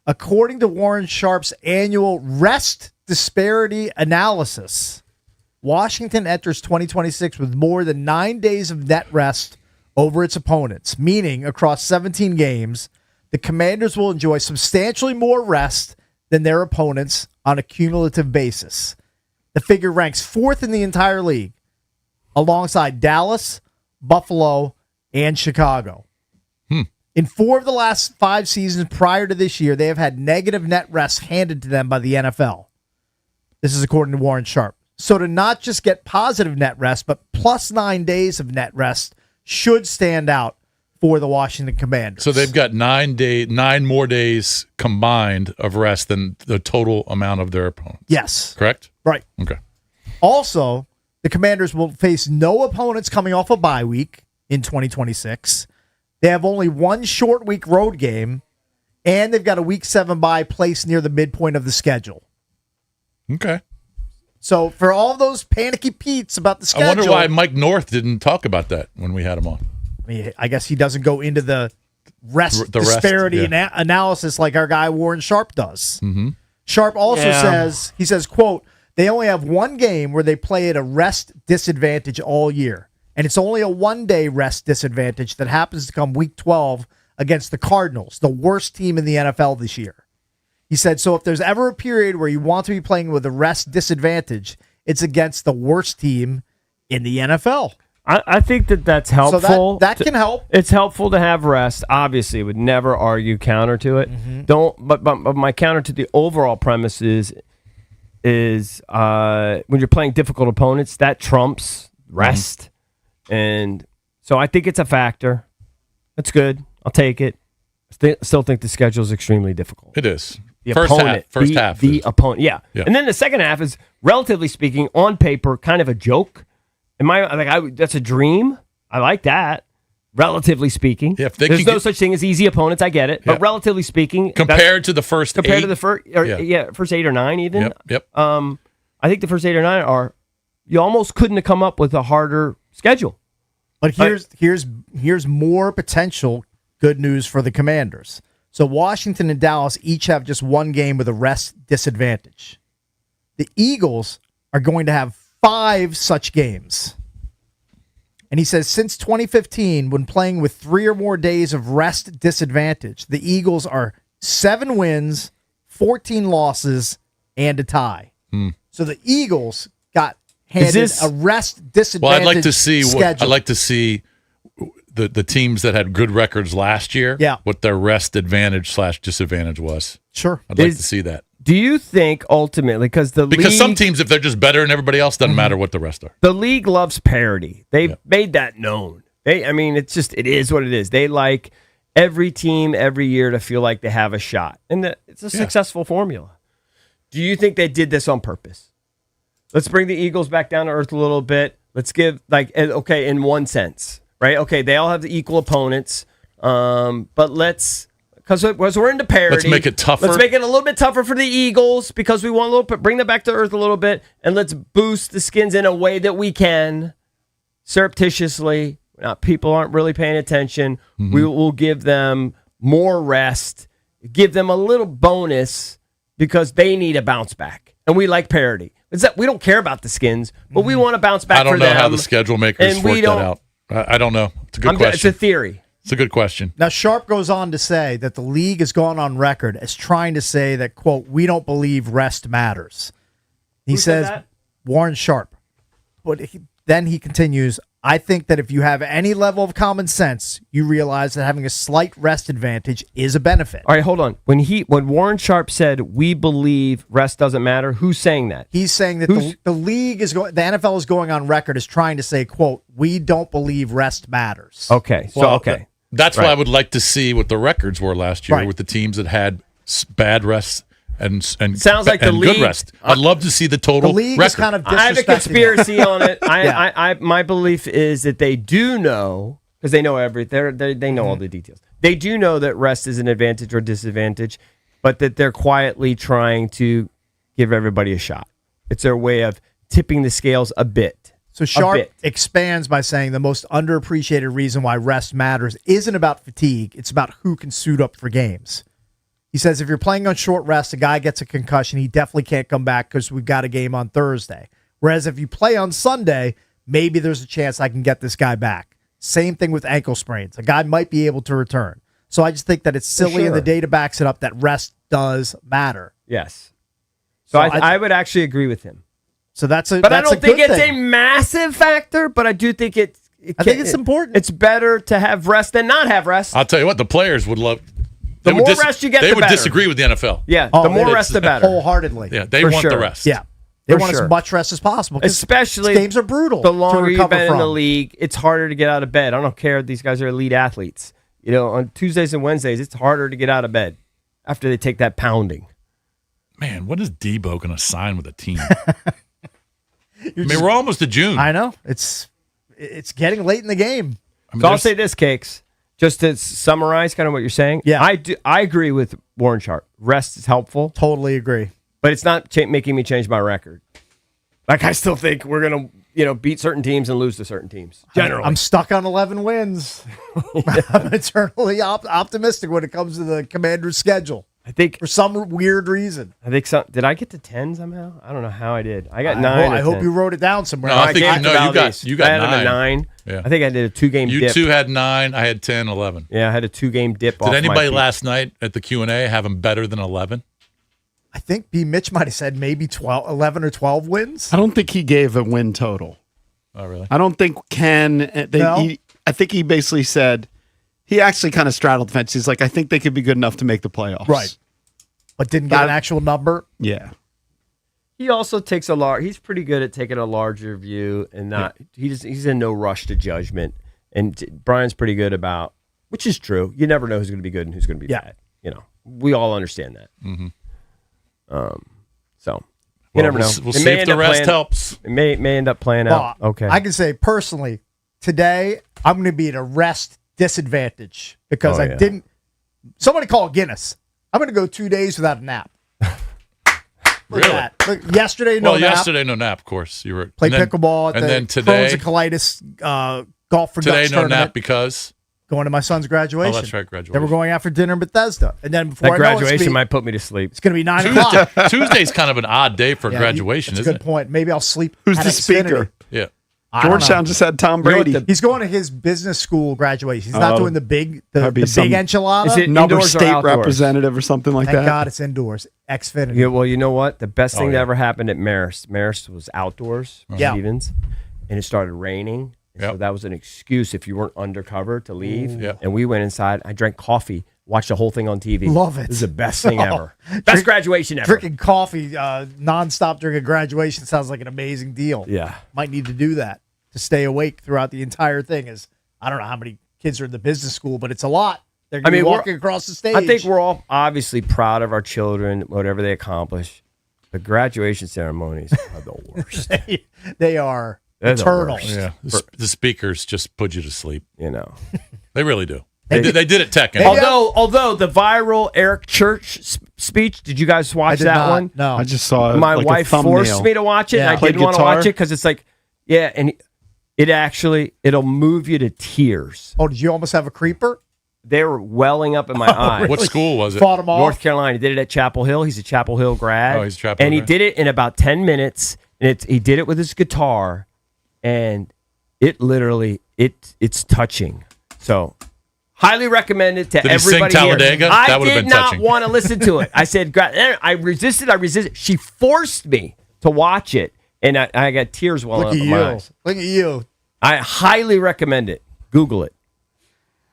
According to Warren Sharp's annual rest disparity analysis, Washington enters 2026 with more than 9 days of net rest over its opponents, meaning across 17 games, the Commanders will enjoy substantially more rest than their opponents on a cumulative basis. The figure ranks 4th in the entire league, alongside Dallas, Buffalo, and Chicago. In 4 of the last 5 seasons prior to this year, they have had negative net rest handed to them by the NFL. This is according to Warren Sharp. So to not just get positive net rest, but plus 9 days of net rest should stand out for the Washington Commanders. So they've got 9 more days combined of rest than the total amount of their opponents. Yes. Correct? Right. Okay. Also, the Commanders will face no opponents coming off a bye week in 2026. They have only one short week road game, and they've got a week 7 bye placed near the midpoint of the schedule. Okay. So for all those panicky Pete's about the schedule, I wonder why Mike North didn't talk about that when we had him on. I guess he doesn't go into the rest The rest, disparity yeah. analysis like our guy Warren Sharp does. Mm-hmm. Sharp also says, quote, they only have one game where they play at a rest disadvantage all year. And it's only a 1-day rest disadvantage that happens to come week 12 against the Cardinals, the worst team in the NFL this year. He said, so if there's ever a period where you want to be playing with a rest disadvantage, it's against the worst team in the NFL. I think that's helpful. So that can help. It's helpful to have rest. Obviously, would never argue counter to it. Mm-hmm. But my counter to the overall premise is when you're playing difficult opponents, that trumps rest. And so I think it's a factor. That's good. I'll take it. Still think the schedule is extremely difficult. It is. First opponent. half. The opponent. Yeah. Yeah. And then the second half is, relatively speaking, on paper, kind of a joke. That's a dream. I like that. Relatively speaking, there's no such thing as easy opponents. I get it, but relatively speaking, compared to the first to eight, the first, first 8 or 9, even. Yep. I think the first 8 or 9 are. You almost couldn't have come up with a harder schedule. But here's more potential good news for the Commanders. So Washington and Dallas each have just one game with a rest disadvantage. The Eagles are going to have 5 such games. And he says since 2015, when playing with 3 or more days of rest disadvantage, the Eagles are 7 wins, 14 losses, and a tie. So the Eagles got handed a rest disadvantage. Well, I'd like to see schedule. I'd like to see the teams that had good records last year. Yeah. What their rest advantage / disadvantage was. Sure, I'd like to see that. Do you think ultimately because some teams, if they're just better than everybody else, doesn't matter what the rest are. The league loves parity. They've made that known. It is what it is. They like every team every year to feel like they have a shot, and it's a successful formula. Do you think they did this on purpose? Let's bring the Eagles back down to earth a little bit. Let's give in one sense, right? Okay, they all have the equal opponents, but let's. Because we're into parity. Let's make it tougher. Let's make it a little bit tougher for the Eagles because we want bring them back to earth a little bit, and let's boost the Skins in a way that we can, surreptitiously. Now, people aren't really paying attention. Mm-hmm. We will give them more rest, give them a little bonus because they need a bounce back, and we like parity. We don't care about the Skins, but we want to bounce back for them. I don't know how the schedule makers work that out. I don't know. It's a good question. It's a theory. It's a good question. Now, Sharp goes on to say that the league has gone on record as trying to say that, quote, we don't believe rest matters. He says, Warren Sharp. But then he continues, I think that if you have any level of common sense, you realize that having a slight rest advantage is a benefit. All right, hold on. When Warren Sharp said, we believe rest doesn't matter, who's saying that? He's saying that the league is going, the NFL is going on record as trying to say, quote, we don't believe rest matters. Okay, That's why I would like to see what the records were last year with the teams that had bad rest and sounds like the league, good rest. I'd love to see the total. The league record. is kind of. I have a conspiracy on it. My belief is that they do know because they know everything. They know all the details. They do know that rest is an advantage or disadvantage, but that they're quietly trying to give everybody a shot. It's their way of tipping the scales a bit. So Sharp expands by saying the most underappreciated reason why rest matters isn't about fatigue. It's about who can suit up for games. He says if you're playing on short rest, a guy gets a concussion, he definitely can't come back because we've got a game on Thursday. Whereas if you play on Sunday, maybe there's a chance I can get this guy back. Same thing with ankle sprains. A guy might be able to return. So I just think that it's silly and the data backs it up that rest does matter. Yes. So I would actually agree with him. So that's I don't think it's a massive factor, but I do think I think it's important. It's better to have rest than not have rest. I'll tell you what, the players would love. The more rest you get, they the would better. disagree with the NFL. Yeah, the more rest, the better. Wholeheartedly. Yeah, they want the rest. Yeah, they want as much rest as possible. Especially games are brutal. The longer you've been from. in the league, it's harder to get out of bed. I don't care if these guys are elite athletes. You know, on Tuesdays and Wednesdays, it's harder to get out of bed after they take that pounding. Man, what is Debo going to sign with a team? We're almost to June. I know. It's getting late in the game. I'll say this, Cakes. Just to summarize kind of what you're saying. Yeah. I agree with Warren Sharp. Rest is helpful. Totally agree. But it's not making me change my record. Like, I still think we're going to, beat certain teams and lose to certain teams. Generally. I'm stuck on 11 wins. I'm eternally optimistic when it comes to the Commanders' schedule. I think for some weird reason. I think did I get to 10 somehow? I don't know how I did. I got 9. I hope you wrote it down somewhere. No, I think you got I had 9. Yeah. I think I did a 2-game dip. You two had 9. I had 10, 11. Yeah, I had a 2-game dip. Did anybody last night at the Q&A have them better than 11? I think B-Mitch might have said maybe 11 or 12 wins. I don't think he gave a win total. Oh, really? I don't think I think he basically said, he actually kind of straddled the fence. He's like, I think they could be good enough to make the playoffs. Right. But didn't get an actual number? Yeah. He also takes he's pretty good at taking a larger view and not, he's in no rush to judgment. And Brian's pretty good which is true. You never know who's going to be good and who's going to be bad. We all understand that. Mm-hmm. So you never know. We'll see if the rest helps. It may end up playing out. Okay. I can say personally, today I'm going to be at a rest disadvantage because I didn't. Somebody call Guinness. I'm going to go 2 days without a nap. Look at that. Look, yesterday, no nap. Yesterday, no nap, of course. You were played pickleball at then the today, Crohn's and colitis golf for today, Ducks no tournament. nap because going to my son's graduation. Oh, that's right, graduation. Then we're going out for dinner in Bethesda. And then before that graduation might put me to sleep. It's going to be 9 o'clock. Tuesday's kind of an odd day for graduation, isn't it? That's a good point. Maybe I'll sleep Who's at the Xfinity. speaker? Yeah. Georgetown just had Tom Brady. He's going to his business school graduation. He's not doing the big enchilada. Is it Number indoors or state outdoors? representative or something like Thank that. God it's indoors. Xfinity. Yeah, well, you know what? The best thing that ever happened at Marist. Marist was outdoors, Stevens, and it started raining. So that was an excuse if you weren't undercover to leave. And we went inside. I drank coffee, watched the whole thing on TV. Love it. This is the best thing ever. Best graduation ever. Drinking coffee nonstop during a graduation sounds like an amazing deal. Yeah. Might need to do that to stay awake throughout the entire thing. I don't know how many kids are in the business school, but it's a lot. They're going to be walking across the stage. I think we're all obviously proud of our children, whatever they accomplish. The graduation ceremonies are the worst. They are They're the eternal. worst. Yeah. The speakers just put you to sleep. You know. They really do. They did it Tech. Although the viral Eric Church speech, did you guys watch that one? No. I just saw it. My like wife a thumbnail. forced me to watch it. Yeah. And I Play didn't want to guitar? watch it because it's like, and it'll move you to tears. Oh, did you almost have a creeper? They were welling up in my eyes. What school was it? Fought them off? North Carolina. He did it at Chapel Hill. He's a Chapel Hill grad. Oh, he's a Chapel And Hill he grad. did it in about 10 minutes. And he did it with his guitar. And it literally, it's touching. So, highly recommend it to Did he sing everybody here. Talladega? I That would've did been not touching. want to listen to it. I said, I resisted. She forced me to watch it. And I got tears welling up in my eyes. Look at you. I highly recommend it. Google it.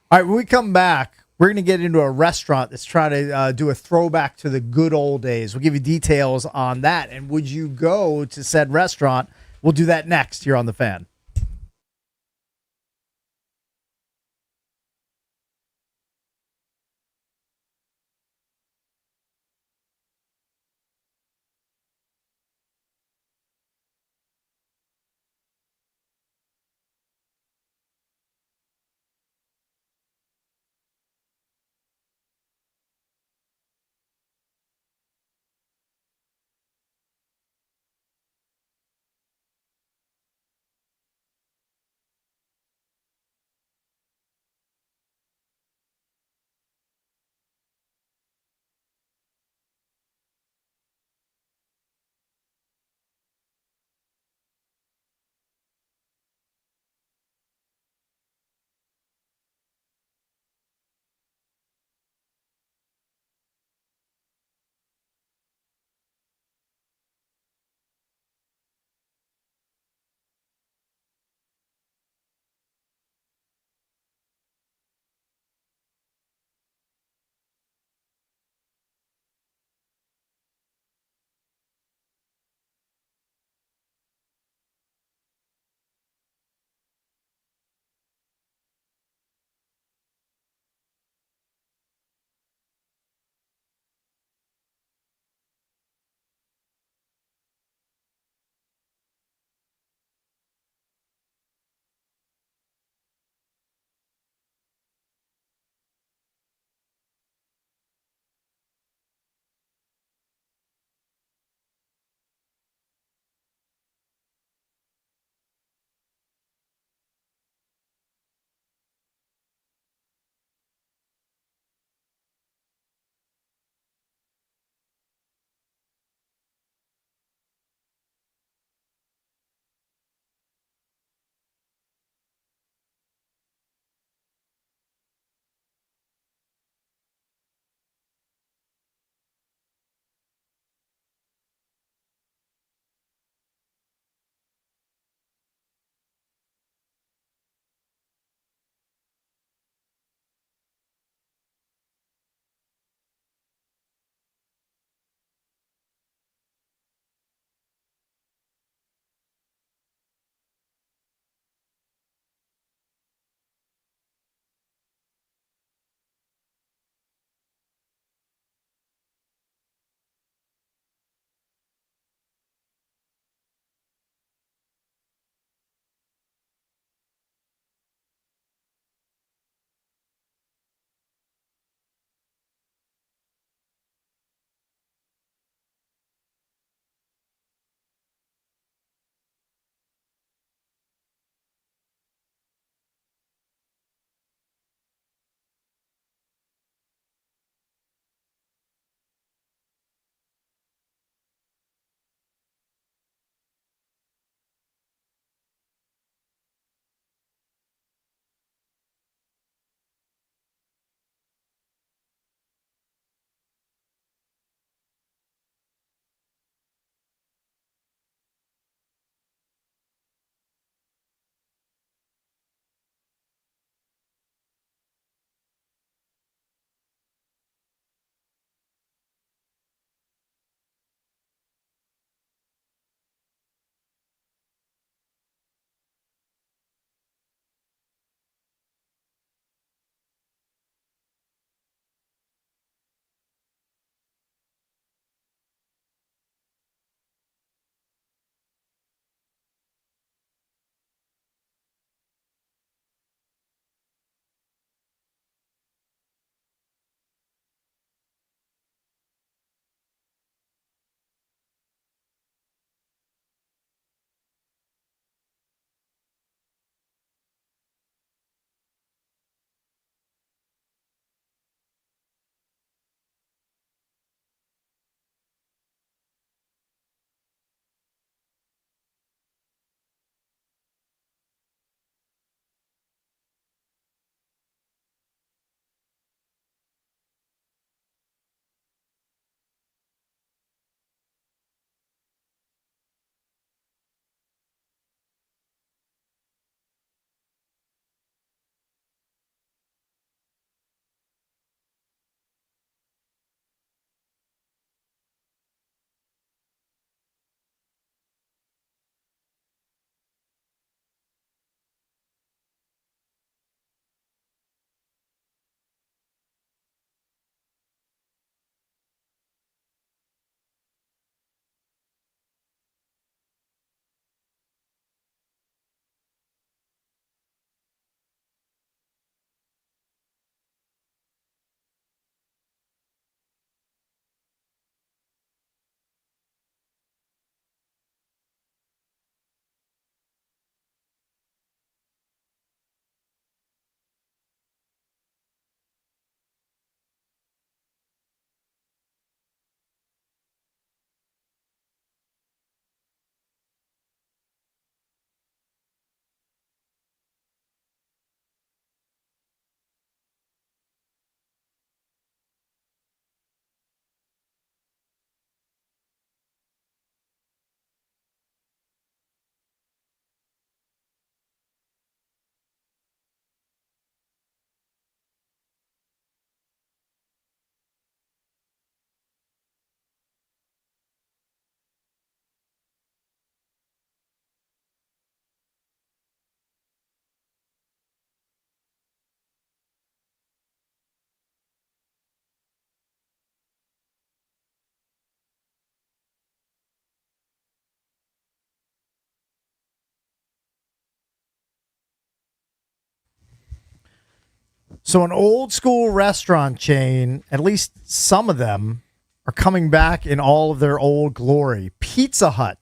All right, when we come back, we're going to get into a restaurant that's trying to do a throwback to the good old days. We'll give you details on that. And would you go to said restaurant? We'll do that next here on The Fan. So an old school restaurant chain, at least some of them, are coming back in all of their old glory. Pizza Hut.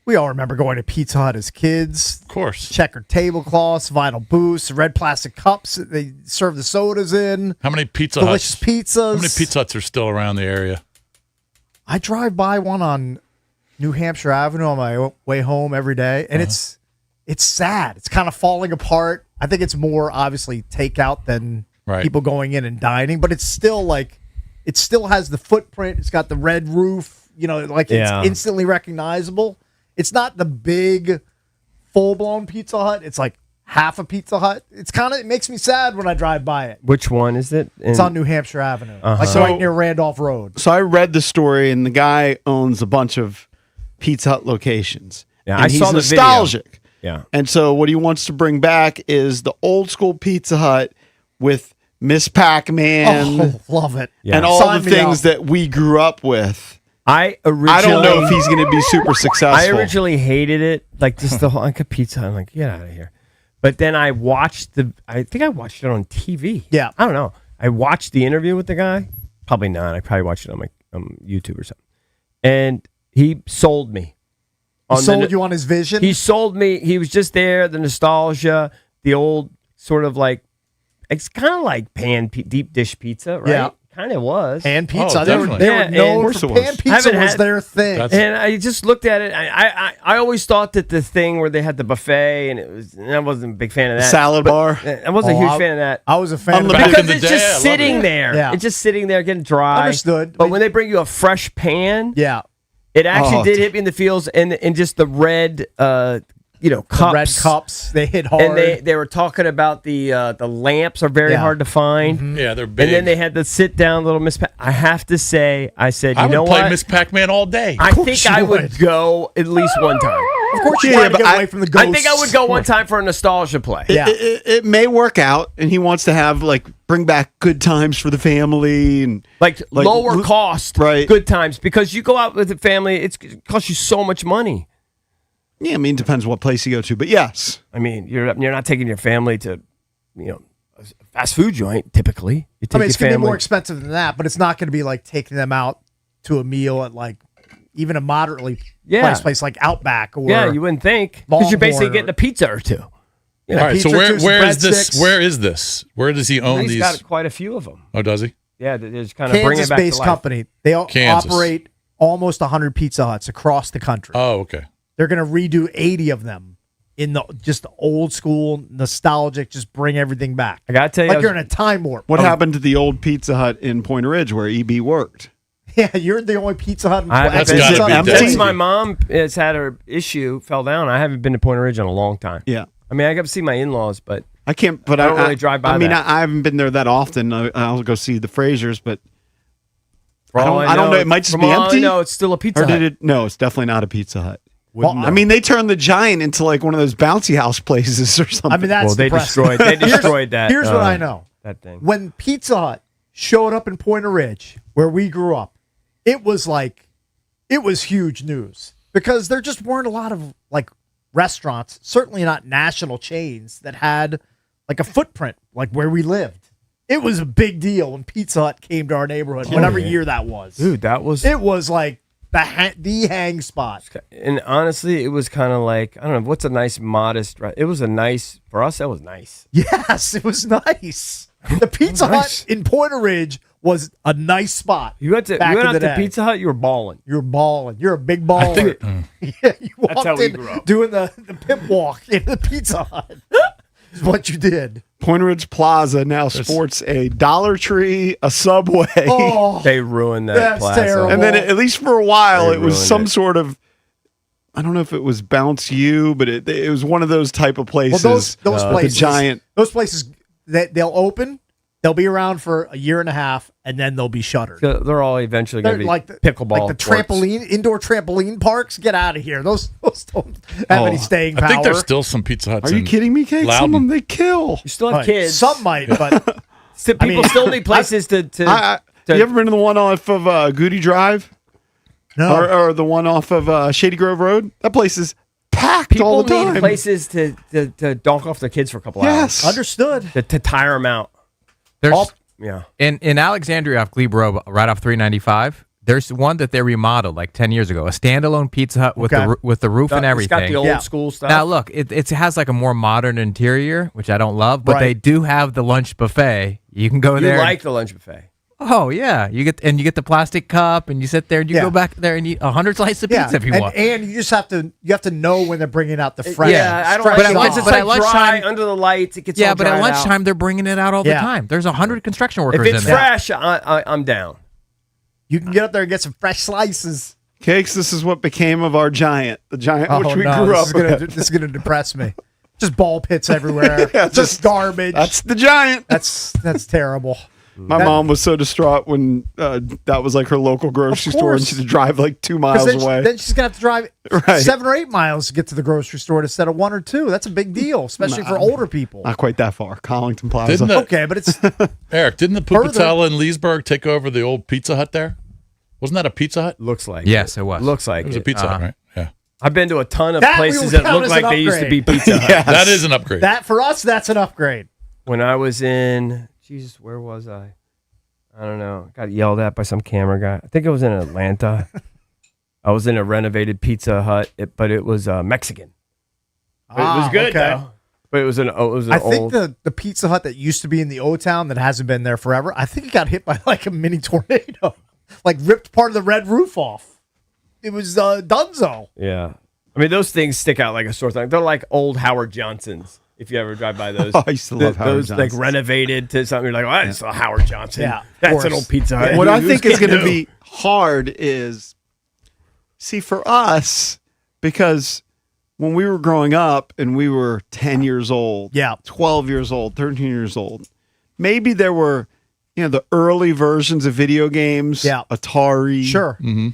We all remember going to Pizza Hut as kids. Of course. Checkered tablecloths, vinyl booths, red plastic cups that they serve the sodas in. How many delicious pizzas. How many Pizza Huts are still around the area? I drive by one on New Hampshire Avenue on my way home every day, and it's sad. It's kind of falling apart. I think it's more obviously takeout than people going in and dining, but it's still like it still has the footprint. It's got the red roof, it's instantly recognizable. It's not the big full-blown Pizza Hut. It's like half a Pizza Hut. It makes me sad when I drive by it. Which one is it? It's on New Hampshire Avenue, right near Randolph Road. So I read the story, and the guy owns a bunch of Pizza Hut locations. Yeah, and I saw he's the nostalgic. Video. Yeah. And so what he wants to bring back is the old school Pizza Hut with Miss Pac-Man. Oh, love it. And all the things that we grew up with. I don't know if he's going to be super successful. I originally hated it, like just the whole Pizza Hut. I'm like, get out of here. But then I think I watched it on TV. Yeah. I don't know. I watched the interview with the guy. Probably not. I probably watched it on my YouTube or something. And he sold me. Sold you on his vision? He sold me. He was just there, the nostalgia, the old sort of like, it's kind of like deep dish pizza, right? Yeah. Kind of was. Pan pizza. They were known for pan pizza was their thing. And I just looked at it. I always thought that the thing where they had the buffet, and I wasn't a big fan of that. Salad bar. I wasn't a huge fan of that. I was a fan of Back that. in the Because it's day, I just loved sitting it. there. Yeah. It's just sitting there getting dry. Understood. But when they bring you a fresh pan, Yeah. it actually did hit me in the feels, and just the red, cups. The red cups. They hit hard. And they were talking about the lamps are very hard to find. Mm-hmm. Yeah, they're big. And then they had the sit down little Miss. I have to say, I said, I you know would play what? Miss Pac-Man all day. I think I would go at least one time. Of course, you want to get away from the ghosts. I think I would go one time for a nostalgia play. Yeah. It may work out, and he wants to have bring back good times for the family and Like lower cost, right. good times, because you go out with the family, it costs you so much money. Yeah, I mean, it depends what place you go to, but yes. I mean, you're not taking your family to, a fast food joint. Typically, you take it's your going to be family. more expensive than that, but it's not going to be like taking them out to a meal at even a moderately priced place like Outback or you wouldn't think, because you're basically getting a pizza or two. all right, so where is this? Where is this? Where does he own He's these? got quite a few of them. Oh, does he? Yeah, they're just kind of bringing it back to Kansas-based life. company. They Kansas. operate almost 100 Pizza Huts across the country. Oh, okay. They're going to redo 80 of them in just the old school, nostalgic, just bring everything back. I got to tell you, you're in a time warp. What happened to the old Pizza Hut in Point Ridge where EB worked? Yeah, you're the only Pizza Hut. That's gotta be dead. Since my mom has had her issue, fell down, I haven't been to Point Ridge in a long time. Yeah. I mean, I got to see my in-laws, but I can't, but I don't really drive by I mean, that. I haven't been there that often. I'll go see the Frasers, but for all I don't know. It might just from be all empty. I know, it's still a Pizza Or Hut. did it? No, it's definitely not a Pizza Hut. Well, I mean, they turned the Giant into one of those bouncy house places or something. I mean, that's they depressing. destroyed that. Here's what I know. That thing. When Pizza Hut showed up in Point Ridge, where we grew up, it was huge news because there just weren't a lot of restaurants, certainly not national chains, that had a footprint like where we lived. It was a big deal when Pizza Hut came to our neighborhood, whatever year that was. Dude, that was... It was the hang spot. And honestly, it was kind of I don't know, what's a nice, modest... It was for us, that was nice. Yes, it was nice. The Pizza Hut in Point Ridge was a nice spot. You went out to Pizza Hut, you were balling. You're balling. You're a big baller. Yeah, you walked how we in grew up. doing the pimp walk in the Pizza Hut. Is what you did. Point Ridge Plaza now sports a Dollar Tree, a Subway. Oh, They ruined that that's plaza. terrible. And then at least for a while, They it was ruined some it. sort of, I don't know if it was Bounce You, but it was one of those type of places. those with places, a giant. those places they'll open. They'll be around for a year and a half, and then they'll be shuttered. They're all eventually going to They're be pickleball. like the courts. indoor trampoline parks. Get out of here. Those don't have any staying power. I think there's still some Pizza Huts. Are you kidding me, Kate? Some of them they kill. You still have Right. kids. Some might, but People still need places to you ever been to the one off of Goody Drive? no. Or the one off of Shady Grove Road? That place is packed People all the need time. places to donk off their kids for a couple hours. Understood. To tire them out. There's Yeah. in Alexandria off Glebe Road, right off 395. There's one that they remodeled like 10 years ago, a standalone Pizza Hut with the roof and everything. It's got the old school stuff. Now look, it has like a more modern interior, which I don't love, but they do have the lunch buffet. You can go there. You like the lunch buffet? Oh yeah, you get the plastic cup, and you sit there and you go back there and eat 100 slices of pizza if you want. And you just have to know when they're bringing out the fresh. Yeah, I don't fresh like it. sauce. It's like dry under the lights. It gets all but at dried lunchtime out. they're bringing it out all the time. There's 100 construction workers If it's in there. fresh, I'm down. You can get up there and get some fresh slices. Cakes, this is what became of our giant. The giant which we grew up with. This is gonna depress me. Just ball pits everywhere. just garbage. That's the giant. That's terrible. My mom was so distraught when that was like her local grocery store, and she had to drive like 2 miles away. Then she's gonna have to drive 7 or 8 miles to get to the grocery store instead of 1 or 2. That's a big deal, especially for older people. Not quite that far. Collington Plaza. Okay, but it's Eric. Didn't the Pupatella in Leesburg take over the old Pizza Hut there? Wasn't that a Pizza Hut? Looks like Yes, it was. Looks like It was a Pizza Hut, right? Yeah. I've been to a ton of That places will that count look as like an they used to be upgrade. Pizza Hut. That is an upgrade. that for us. That's an upgrade. When I was in, Jesus, where was I? I don't know. Got yelled at by some camera guy. I think it was in Atlanta. I was in a renovated Pizza Hut, but it was Mexican. But it was good though. But it was an old. I think the Pizza Hut that used to be in the O-Town that hasn't been there forever. I think it got hit by like a mini tornado, like ripped part of the red roof off. It was Dunzo. Yeah. I mean, those things stick out like a sore thumb. They're like old Howard Johnsons. If you ever drive by those, I used to love Howard those Johnsons. like renovated to something. You're like, oh, that's a Howard Johnson. Yeah, that's an old Pizza Hut. What I Who's think is kid going to knew? be hard is, see, for us, because when we were growing up and we were 10 years old, 12 years old, 13 years old, maybe there were, the early versions of video games, Atari. Sure. Mm-hmm.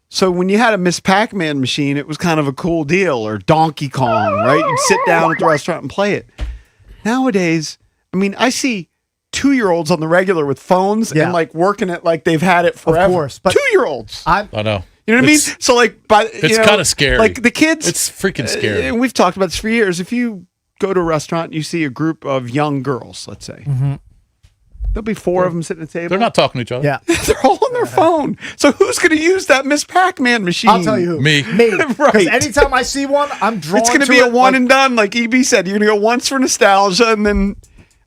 So when you had a Miss Pac-Man machine, it was kind of a cool deal, or Donkey Kong, right? You'd sit down at the restaurant and play it. Nowadays, I mean, I see 2-year-olds on the regular with phones and like working it like they've had it forever. Of course, but 2-year-olds. I know. You know what I mean? So like, it's kind of scary. Like the kids, it's freaking scary. And we've talked about this for years. If you go to a restaurant, and you see a group of young girls, let's say. There'll be 4 of them sitting at the table. They're not talking to each other. Yeah. They're all on their phone. So who's going to use that Miss Pac-Man machine? I'll tell you who. Me. Because Right. anytime I see one, I'm drawn It's to going to be a it, one like- and done, like EB said. You're going to go once for nostalgia, and then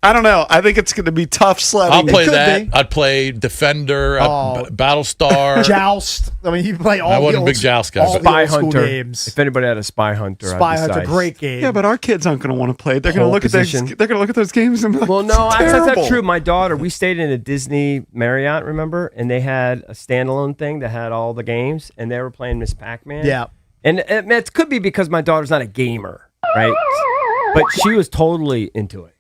I don't know. I think it's going to be tough sledding. I'll play could that. be. I'd play Defender, Oh. Battlestar. Joust. I mean, you play all I the wasn't a old, big Joust guy, all but- the Spy old school Hunter. games. If anybody had a Spy Hunter, Spy I'd be Hunter, psyched. great game. Yeah, but our kids aren't going to want to play it. They're going to Pole look position. at they're going to look at those games and be like, Well, no, "It's that's terrible." not true. My daughter, we stayed in a Disney Marriott, remember? And they had a standalone thing that had all the games, and they were playing Miss Pac-Man. Yeah. And it could be because my daughter's not a gamer, right? But she was totally into it.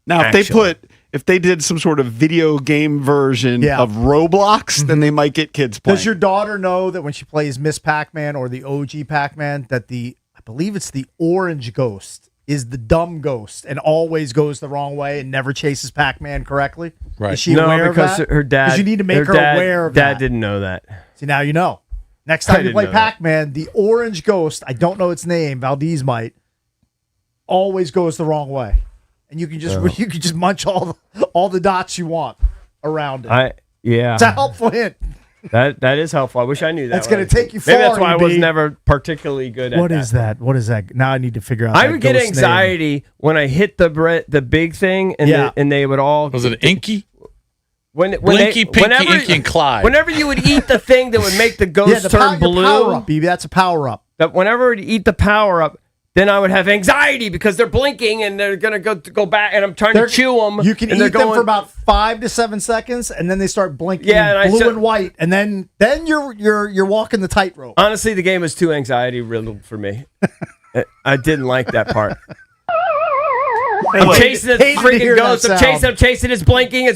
Now, if they did some sort of video game version of Roblox, then they might get kids playing. Does your daughter know that when she plays Miss Pac-Man or the OG Pac-Man, that I believe it's the orange ghost is the dumb ghost and always goes the wrong way and never chases Pac-Man correctly? Right. Is she aware of because that? her dad. 'Cause you need to make her aware of Dad that. didn't know that. See, now you know. Next I time you didn't play know that. Pac-Man, the orange ghost, I don't know its name, Valdez might, always goes the wrong way. And you can just munch all the dots you want around it. It's a helpful hint. That is helpful. I wish I knew that. That's going to take you far. Maybe that's why I was EB. never particularly good at What is that? What is that? Now I need to figure out. I that would get ghost anxiety when I hit the big thing, and and they would all. Was it Inky? Blinky, Pinky, Inky, and Clyde. Whenever you would eat the thing that would make the ghost turn blue, power up, BB. That's a power up. that whenever I'd eat the power up, then I would have anxiety because they're blinking and they're gonna go back, and I'm trying to chew them. You can and eat they're them going, for about 5 to 7 seconds, and then they start blinking and blue and white, and then you're walking the tightrope. Honestly, the game is too anxiety riddled for me. I didn't like that part. I'm chasing the freaking ghost. I'm chasing. It's blinking.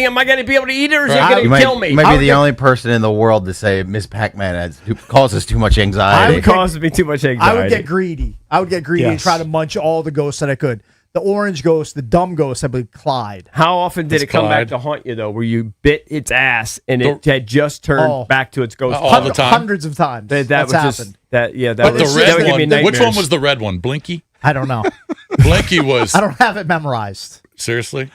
Am I going to be able to eat it, or is it going to kill me? You might be the only person in the world to say Miss Pac-Man causes too much anxiety. It causes me too much anxiety. I would get greedy. And try to munch all the ghosts that I could. the orange ghost, the dumb ghost, I believe Clyde. How often did It's it come back Clyde. to haunt you, though, where you bit its ass and it had just turned back to its ghost? All the time. Hundreds of times. That That's was happened. just that. Yeah, that But was, the that red would give me one, which one nightmares. was the red one? Blinky? I don't know. Blinky was, I don't have it memorized. seriously?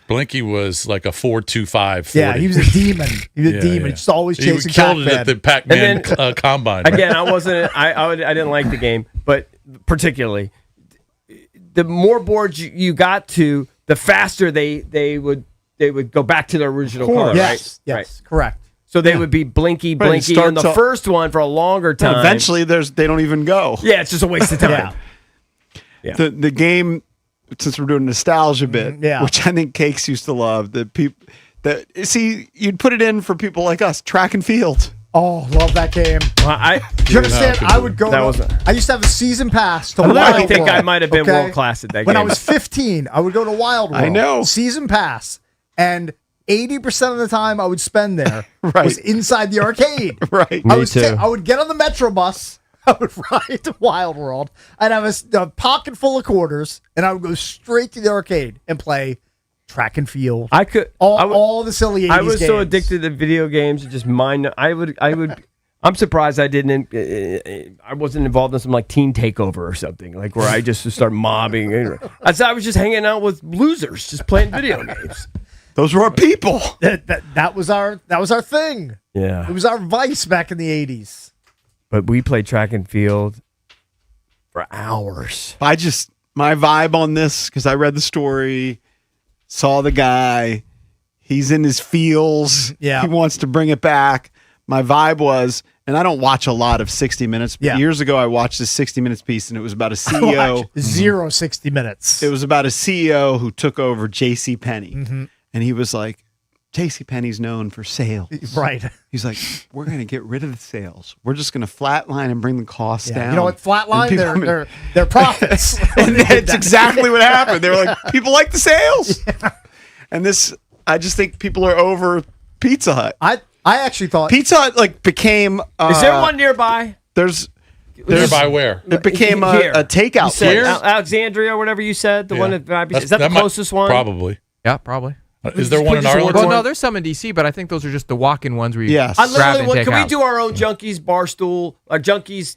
Blinky was like a 4.25 40. Yeah, he was a demon. He was a Yeah, demon. yeah. Just always He chasing killed it Pac-Man. at the Pac-Man And then- combine. Again, I wasn't. I didn't like the game, but particularly the more boards you got to, the faster they would go back to their original color. Yes, right? yes, correct. So they would be blinky, Right, blinky, start and the to- first one for a longer time. Eventually, they don't even go. Yeah, it's just a waste of time. Yeah. The game, since we're doing nostalgia bit, yeah. which I think Cakes used to love. You'd put it in for people like us, track and field. Oh, love that game. Well, Do you understand? I would go. That wasn't- I used to have a season pass to I Wild literally think World, I might have been okay? world class at that When game. I was 15, I would go to Wild World. I know. Season pass, and 80% of the time I would spend there Right. was inside the arcade. Right. Me too. I would get on the Metro bus. I would ride to Wild World. I'd have a pocket full of quarters, and I would go straight to the arcade and play track and field. I could all the silly 80s I was so games. addicted to video games and just mind. I would. I'm surprised I didn't. I wasn't involved in some like Teen Takeover or something like where I just start mobbing. I was just hanging out with losers, just playing video games. Those were our people. That was our thing. Yeah, It was our vice back in the 80s. but we played track and field for hours. My vibe on this, because I read the story, saw the guy, he's in his feels. Yeah. He wants to bring it back. My vibe was, and I don't watch a lot of 60 Minutes, but Yeah. years ago I watched this 60 Minutes piece, and it was about a I CEO. watched Zero 60 Minutes. It was about a CEO who took over J.C. Penney. Mm-hmm. And he was like, J.C. Penney's known for sales. Right. He's like, we're going to get rid of the sales. We're just going to flatline and bring the costs Yeah. down. You know what? Flatline, And people- they're profits. and that's exactly what happened. They were like, people like the sales. And this, I just think people are over Pizza Hut. I actually thought Pizza Hut like became. Is there one nearby? There's Nearby where? It became Here. a takeout You said place. Alexandria or whatever you said. The one that That's- is that the might- closest one? Probably. Yeah, probably. Is there one in Put just Arlington? Well, no, there's some in DC, but I think those are just the walk-in ones where you Yes. I grab literally and want. take Can we out. do our own Junkies barstool, our Junkies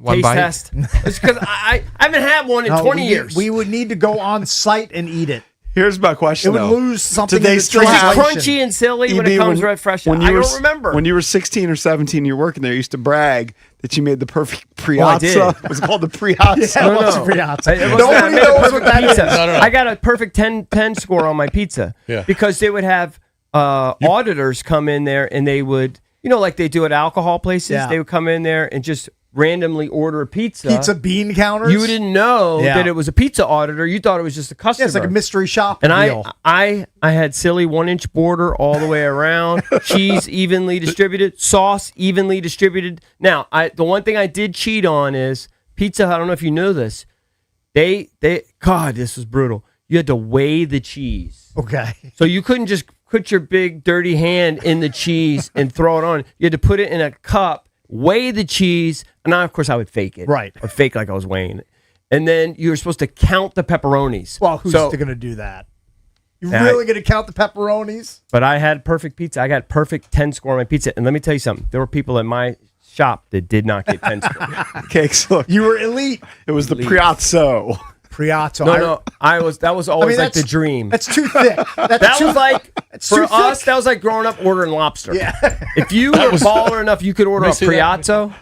One taste bite? test? It's because I haven't had one in No, 20 we years. We would need to go on site and eat it. Here's my question. It would though. lose something. Do they in the still Is it have- translation. crunchy and silly when EB, it comes right fresh? I you were- don't remember. When you were 16 or 17, you're working there. You used to brag that you made the perfect I Priazza. did. It was called the Priazza. Yeah, No, what's no. a Priazza? It wasn't- Nobody I made a knows perfect what that pizza. is. No. I got a perfect 10 score on my pizza Yeah. because they would have auditors come in there and they would, like they do at alcohol places, Yeah. they would come in there and just randomly order a pizza. Pizza bean counters. You didn't know Yeah. that it was a pizza auditor. You thought it was just a customer. Yeah, it's like a mystery shop And deal. I had silly 1-inch border all the way around, cheese evenly distributed, sauce evenly distributed. Now, the one thing I did cheat on is Pizza Hut. I don't know if you know this. God, this was brutal. You had to weigh the cheese. Okay. So you couldn't just put your big dirty hand in the cheese and throw it on. You had to put it in a cup, weigh the cheese, and of course I would fake it. Right. Or fake like I was weighing it. And then you were supposed to count the pepperonis. Well, who's going to do that? You really going to count the pepperonis? But I had perfect pizza. I got perfect 10 score on my pizza. And let me tell you something. There were people at my shop that did not get 10 score. Cakes. Look, You were elite. it was the Priazzo. Priazzo. No, that was always like the that's- dream. That's too thick. That was like, for too us, thick. that was like growing up ordering lobster. Yeah. If you were baller enough, you could order a Let me see that. Priazzo.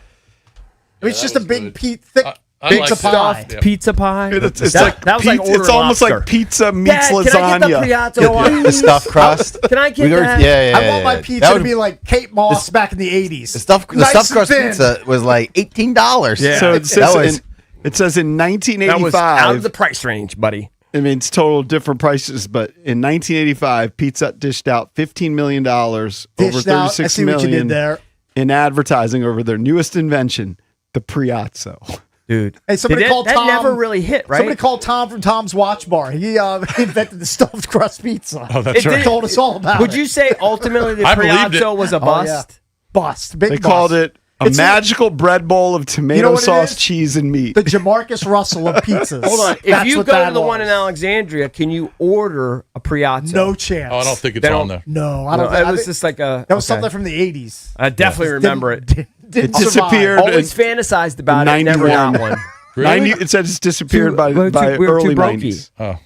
It's just a big, thick I pizza like pie. stuff. Stuffed pizza pie. It's that was like pizza, ordering it's almost lobster. like pizza meets Dad, can I get the lasagna. Priazzo? The stuffed crust. Can I get that? I want my pizza to be like Kate Moss back in the 80s. The stuffed crust pizza was like $18. Yeah. So That was it says in That 1985. was out of the price range, buddy. I mean, it's total different prices, but in 1985, Pizza Hut dished out $15 million, over Dished out. I $36 see what you did million there. in advertising over their newest invention, the Priazzo. Dude. Hey, somebody called Tom. That never really hit, right? Somebody called Tom from Tom's Watch Bar. He invented the stuffed crust pizza. Oh, that's It right. did- Told us all about Would it. you say ultimately the I believed it. Priazzo was a Oh, bust? yeah. Bust. Big They bust. called it A magical bread bowl of tomato sauce, cheese, and meat. The Jamarcus Russell of pizzas. Hold on. If you go to the one in Alexandria, can you order a Priazzo? No chance. Oh, I don't think it's on there. No, I don't. It was just like a. That was something from the 80s. I definitely remember it. Didn't disappeared. Always fantasized about it. Never got one. Really? It said it's disappeared by early 90s. Oh,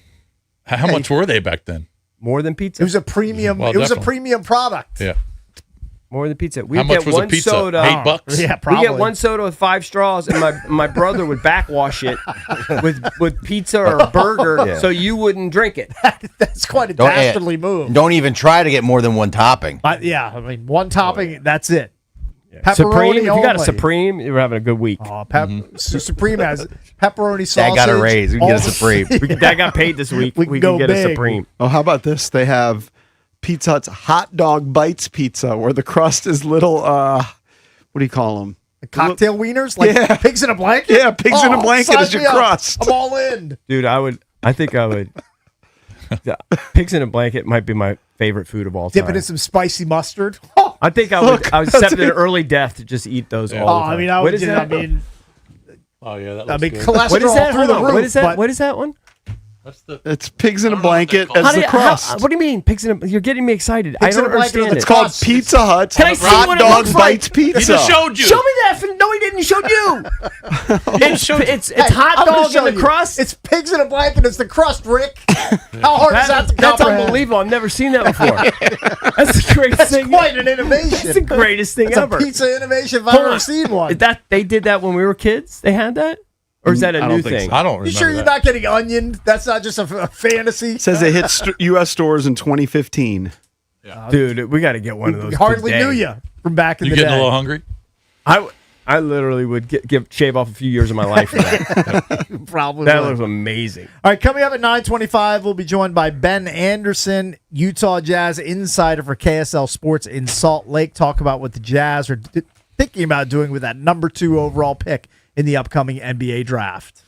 how much were they back then? More than pizza. It was a premium. Well, it was a definitely. premium product. Yeah. More than pizza. How much was a pizza? Soda. $8? Yeah, probably. We get one soda with 5 straws, and my brother would backwash it with pizza or burger, so you wouldn't drink it. That's quite a dastardly move. Don't even try to get more than one topping. Yeah, I mean, one topping, that's it. Yeah. Supreme. If you got a Supreme, you're having a good week. Oh, Supreme has pepperoni sausage. Dad got a raise. We can get a Supreme. Dad got paid this week. We can get a Supreme. Oh, how about this? They have Pizza Hut's Hot Dog Bites Pizza, where the crust is little, what do you call them? Cocktail wieners? Like pigs in a blanket? Yeah, pigs in a blanket is your crust. I'm all in. Dude, I think I would. Pigs in a blanket might be my favorite food of all time. Dip it in some spicy mustard. I think I would accept an early death to just eat those all the time. I mean, I would. I mean, oh yeah, that I looks mean, good. cholesterol What is that? through the roof. What is that? What is that one? It's pigs in a blanket as the crust. What do you mean? Pigs in a, you're getting me excited. Pigs I in don't a blanket understand with It's it. called Pizza Hut's Can I see Hot what it Dog looks like? Bites Pizza. He just showed you. Show me that. No, he didn't. He showed you. It's hot I'm gonna dog show in the you. crust. It's pigs in a blanket. It's the crust, Rick. How hard is that to That's comprehend? unbelievable. I've never seen that before. That's the greatest That's thing. quite an innovation. That's the greatest thing It's ever. a pizza innovation if I've Hold ever on. seen one. They did that when we were kids. They had that, or is that a new thing? I don't remember You sure you're that. not getting onion? That's not just a fantasy. It says it hit U.S. stores in 2015. Dude, we got to get one of those. Hardly today. knew you from back in You the getting day. a little hungry? I literally would shave off a few years of my life for that. Probably That would. looks amazing. All right, coming up at 9:25, we'll be joined by Ben Anderson, Utah Jazz insider for KSL Sports in Salt Lake. Talk about what the Jazz are thinking about doing with that number 2 overall pick in the upcoming NBA draft.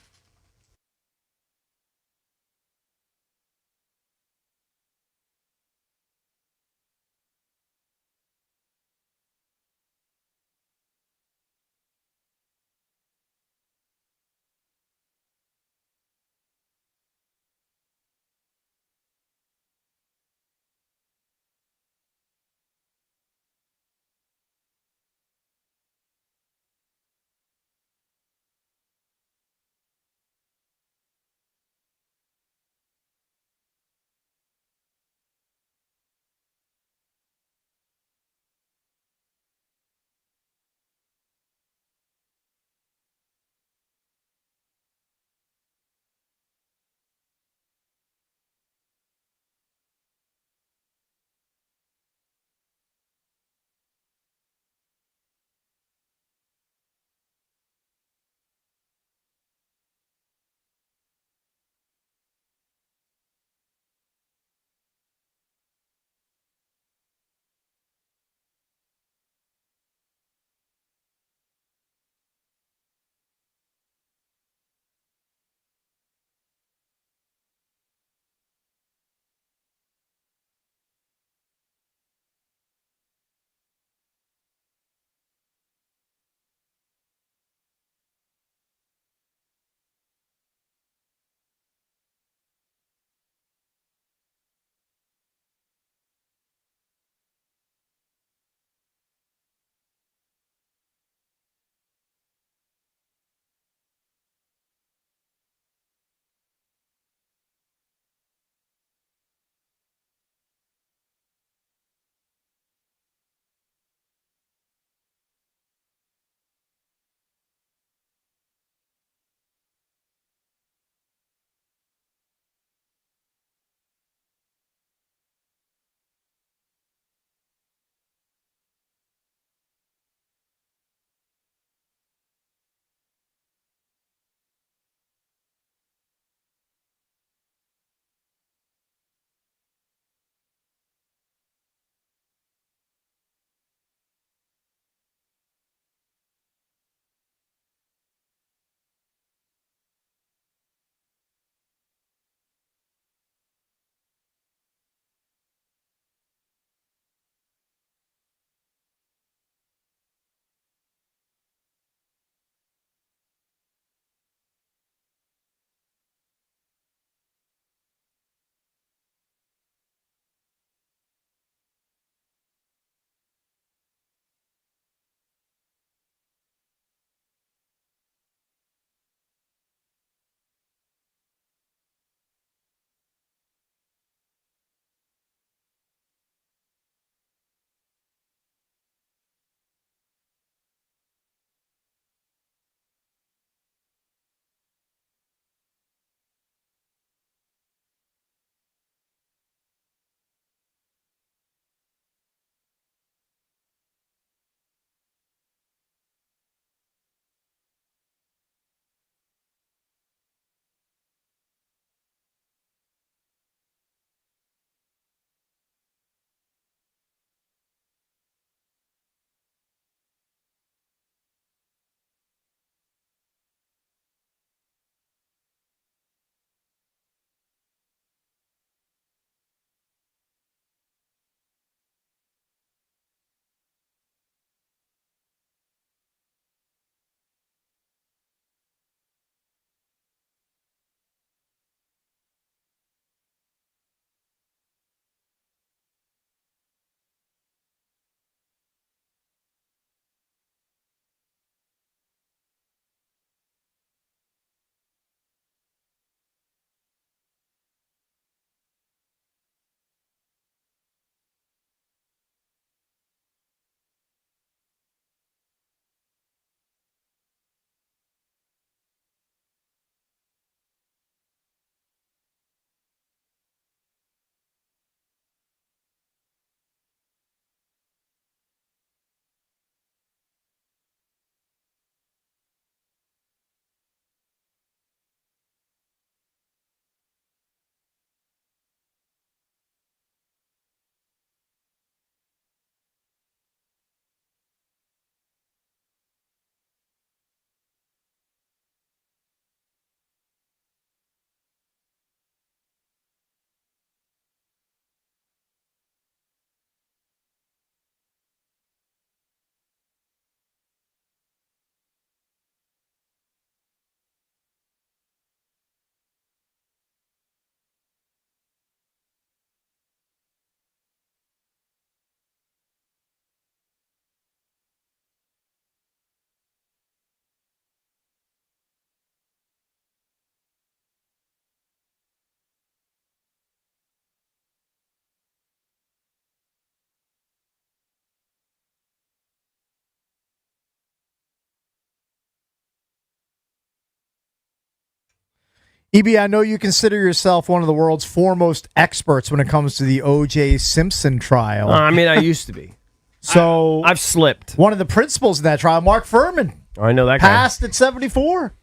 EB, I know you consider yourself one of the world's foremost experts when it comes to the O.J. Simpson trial. I mean, I used to be. So I've slipped. One of the principals in that trial, Mark Fuhrman, I know that guy. passed at 74.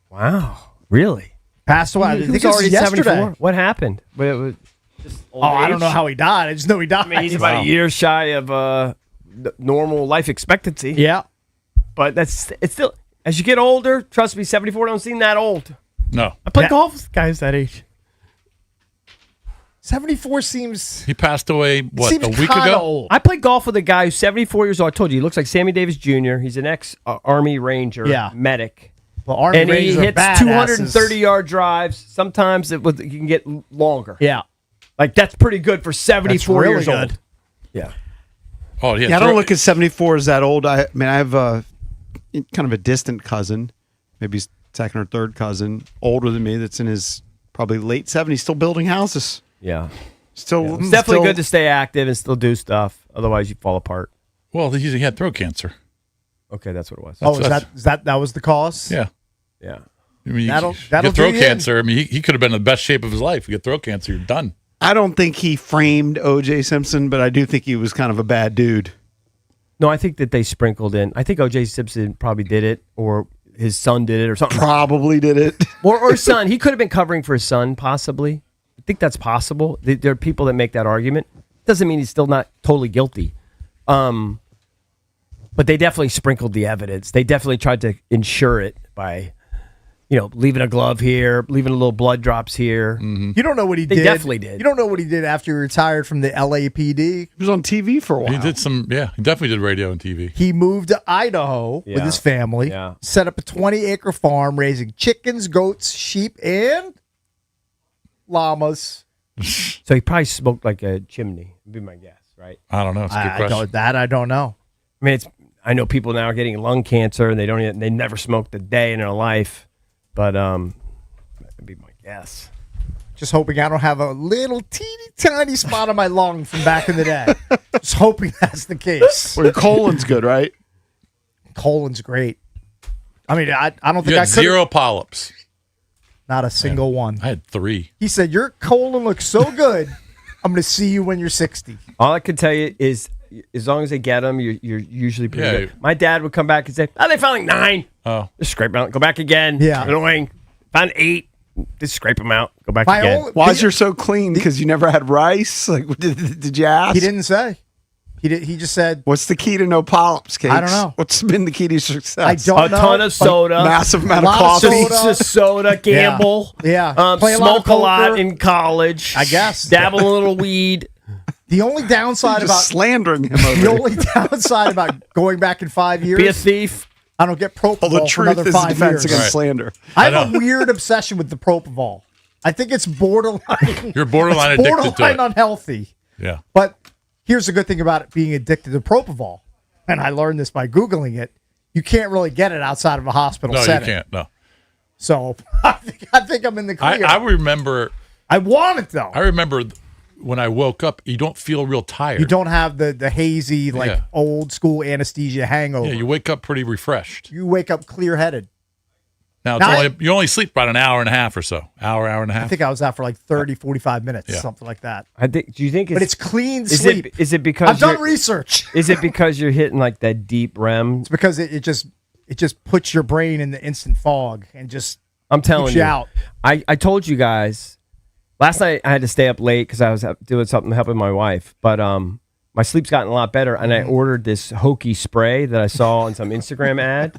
Wow. Really? Passed away. I think it was already yesterday. 74. What happened? Just old I age? don't know how he died. I just know he died. I mean, he's about a year shy of normal life expectancy. Yeah. But it's still, as you get older, trust me, 74 don't seem that old. No. I play golf with guys that age. 74 seems... He passed away, what, seems a week kinda ago? old. I played golf with a guy who's 74 years old. I told you, he looks like Sammy Davis Jr. He's an ex-Army Ranger, medic. Well, Army and he Rangers are hits badasses. 230-yard drives. Sometimes you can get longer. Yeah. Like, that's pretty good for 74 really years good. old. Yeah. Oh, yeah. Yeah, I don't look at 74 as that old. I mean, I have kind of a distant cousin, maybe second or third cousin, older than me, that's in his probably late 70s, still building houses. Yeah. Still, It's definitely good to stay active and still do stuff. Otherwise, you fall apart. Well, he had throat cancer. Okay, that's what it was. Oh, that was the cause? Yeah. Yeah. I mean, That'll you get do throat you in. cancer. I mean, he could have been in the best shape of his life. You get throat cancer, you're done. I don't think he framed O.J. Simpson, but I do think he was kind of a bad dude. No, I think that they sprinkled in. I think O.J. Simpson probably did it, or his son did it, or something. Probably did it. Or his son. He could have been covering for his son, possibly. I think that's possible. There are people that make that argument. Doesn't mean he's still not totally guilty. But they definitely sprinkled the evidence. They definitely tried to ensure it by, leaving a glove here, leaving a little blood drops here. Mm-hmm. You don't know what he did. They definitely did. You don't know what he did after he retired from the LAPD. He was on TV for a while. He did he definitely did radio and TV. He moved to Idaho with his family, set up a 20-acre farm raising chickens, goats, sheep, and llamas. So he probably smoked like a chimney, would be my guess, right? I don't know. It's a good question. I don't know. I mean, I know people now are getting lung cancer and they never smoked a day in their life, but that'd be my guess. Just hoping I don't have a little teeny tiny spot on my lung from back in the day. Just hoping that's the case. Well, your colon's good, right? Colon's great. I mean, I don't think You I had could. 0 polyps. Not a single one. I had 3. He said, "Your colon looks so good. I'm going to see you when you're 60." All I can tell you is, as long as they get them, you're usually pretty good. My dad would come back and say, "Oh, they found like 9. Oh, just scrape them out. Go back again. Yeah, annoying. Found 8. Just scrape them out. Go back again." Why is yours so clean? Because you never had rice? Like, did you ask? He didn't say. He just said, "What's the key to no polyps, Cakes?" I don't know. What's been the key to success? I don't know. A ton of soda. Massive amount of lot of coffee. Soda, gamble. Yeah. Play Smoke a lot poker. in college. I guess. Dabble a little weed. The only downside Just about slandering him over the there. only downside about going back in 5 years. Be a thief. I don't get propofol Well, the for truth another is 5 defense years. against slander. I have a weird obsession with the propofol. I think it's borderline. You're borderline it's addicted to it. unhealthy. Yeah. But here's the good thing about it being addicted to propofol, and I learned this by Googling it. You can't really get it outside of a hospital No, setting. you can't. No. So I think I'm in the clear. I remember. I want it though. I remember when I woke up, you don't feel real tired. You don't have the hazy, old school anesthesia hangover. Yeah, you wake up pretty refreshed. You wake up clear headed. Now, you only sleep about an hour and a half or so. Hour and a half. I think I was out for like 30, 45 minutes, Yeah. something like that. Do you think? But it's clean is sleep. Is it because I've done research? Is it because you're hitting like that deep REM? It's because it just puts your brain in the instant fog and just I'm telling keeps you. out. I told you guys last night I had to stay up late because I was doing something helping my wife, but my sleep's gotten a lot better, and I ordered this hokey spray that I saw on some Instagram ad.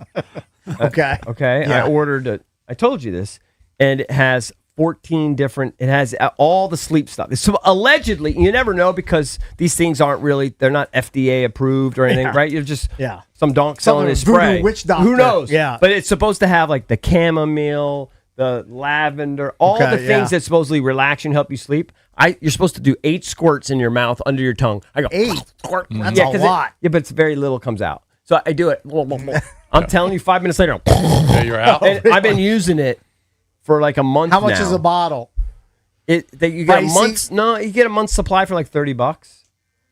Okay. Okay. Yeah. I ordered it. I told you this, and it has 14 different. It has all the sleep stuff. So allegedly, you never know because these things aren't really. They're not FDA approved or anything, right? You're just some donk selling his spray. Voodoo witch doctor. Who knows? Yeah. But it's supposed to have like the chamomile, the lavender, all the things that supposedly relax you and help you sleep. You're supposed to do 8 squirts in your mouth under your tongue. I go 8 squirt. That's a 'cause lot. but it's very little comes out. So I do it. I'm telling you, 5 minutes later, Yeah, you're out. and I've been using it for like a month. How much now. is a bottle? You get a Pricey? month's. No, you get a month's supply for like $30.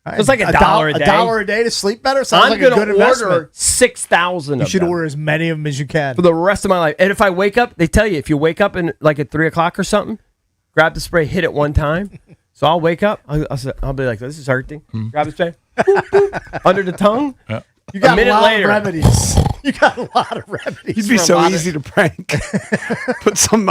It's like $1 a day. $1 a day to sleep better? Sounds I'm like a good going to order investment. 6,000 You should order as many of them as you can. for the rest of my life. And if I wake up, they tell you, if you wake up in like at 3 o'clock or something, grab the spray, hit it one time. So I'll wake up. I'll be like, this is hurting. Grab the spray. Boop, boop, under the tongue. Yeah. You got a minute lot later. of remedies. You got a lot of remedies. You'd be so easy to prank. Put something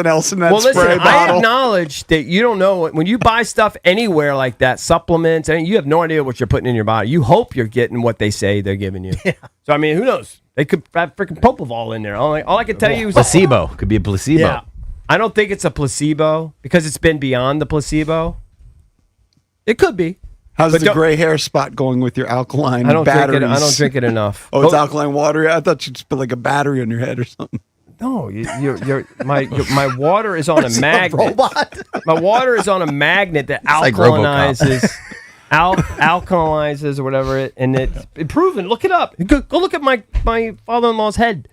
else in that Well, spray listen, I bottle. acknowledge that you don't know when you buy stuff anywhere like that, supplements, and you have no idea what you're putting in your body. You hope you're getting what they say they're giving you. Yeah. So I mean, who knows? They could have freaking propofol in there. All I can tell you is Placebo. Could be a placebo. Yeah, I don't think it's a placebo because it's been beyond the placebo. It could be. How's But the don't- gray hair spot going with your alkaline I don't batteries? drink it. I don't drink it enough. Oh, it's alkaline water? I thought you'd just put like a battery on your head or something. No, my water is on a magnet. My water is on a magnet that like alkalinizes, alkalinizes or whatever, and it's proven. Look it up. Go look at my father-in-law's head.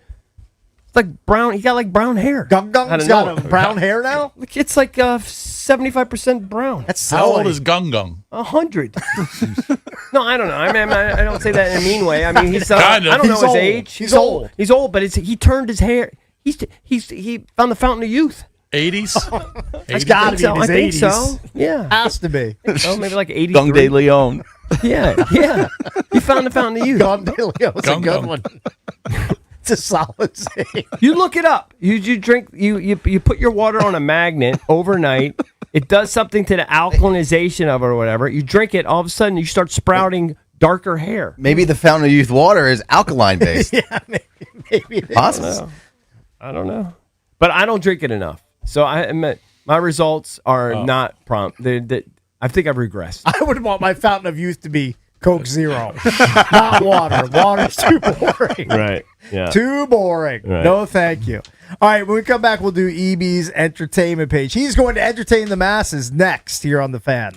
It's like brown. He got like brown hair. Gung Gung's got a brown hair now? Look, it's like 75% brown. That's How old silly. is Gung Gung? 100. No, I don't know. I mean, I don't say that in a mean way. I mean, he's. Kind of. I don't know He's his old. age. He's old. He's old, but he turned his hair. He found the fountain of youth. 80s? It's got to be in I his think 80s. so. Yeah. Has to be. Oh, maybe like 83. Gung de Leon. Yeah. He found the fountain of youth. Gun Leo's a Gung good Gung. one. It's a solid save. You look it up. You drink. You put your water on a magnet overnight. It does something to the alkalinization of it or whatever. You drink it. All of a sudden, you start sprouting darker hair. Maybe the Fountain of Youth water is alkaline based. Yeah, maybe it is. Possible. I don't know, but I don't drink it enough. So I admit my results are not prompt. I think I've regressed. I would want my fountain of youth to be Coke Zero, not water. Water's too boring. Right. Yeah. Too boring. Right. No, thank you. All right, when we come back, we'll do EB's entertainment page. He's going to entertain the masses next here on The Fan.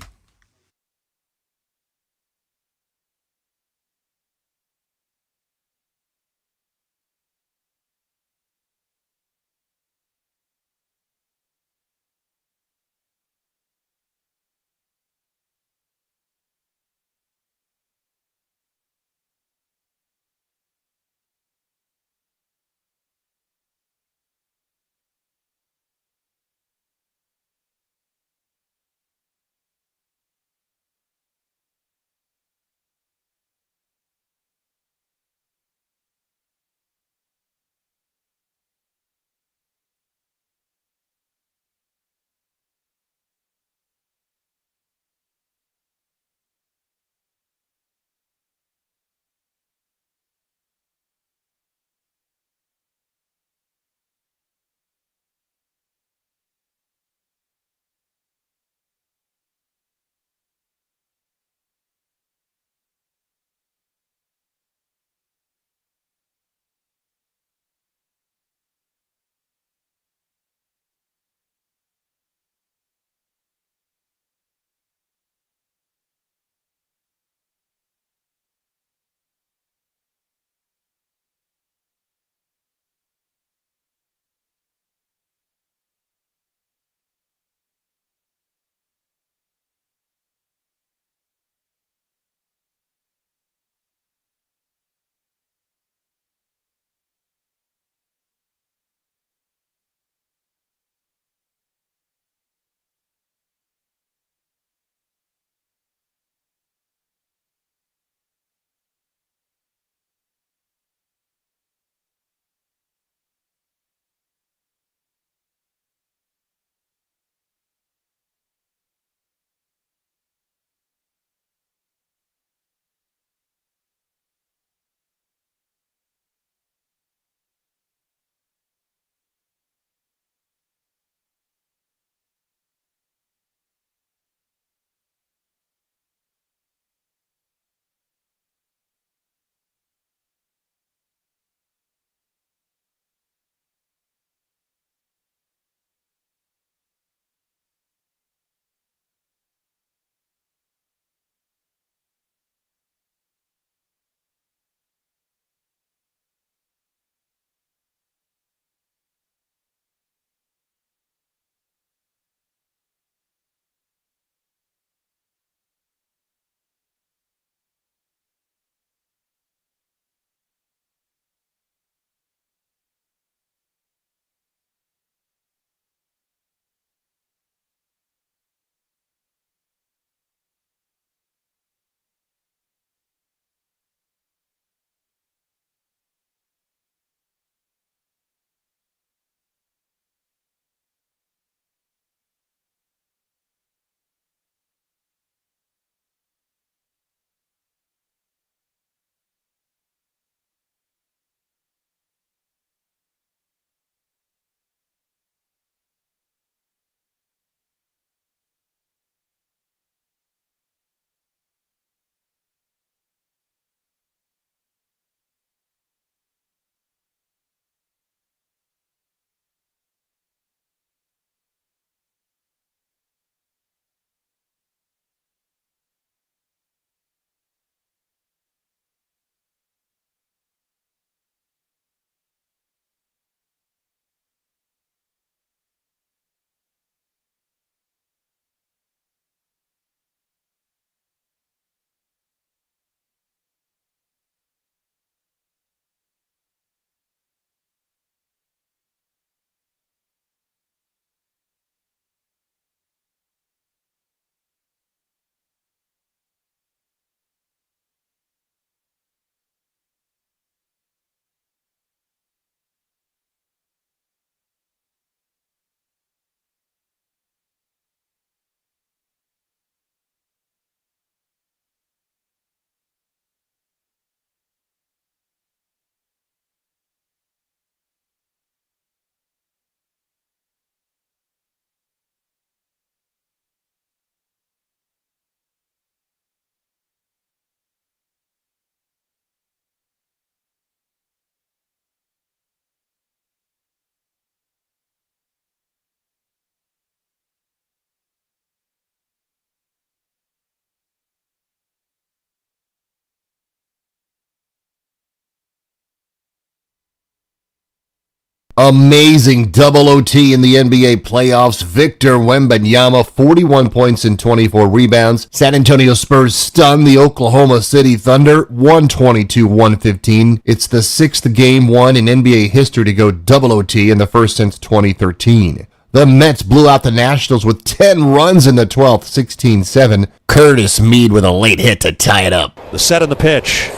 Amazing double OT in the NBA playoffs. Victor Wembanyama, 41 points and 24 rebounds. San Antonio Spurs stun the Oklahoma City Thunder, 122-115. It's the 6th game won in NBA history to go double OT and the first since 2013. The Mets blew out the Nationals with 10 runs in the 12th, 16-7. Curtis Mead with a late hit to tie it up. The set and the pitch.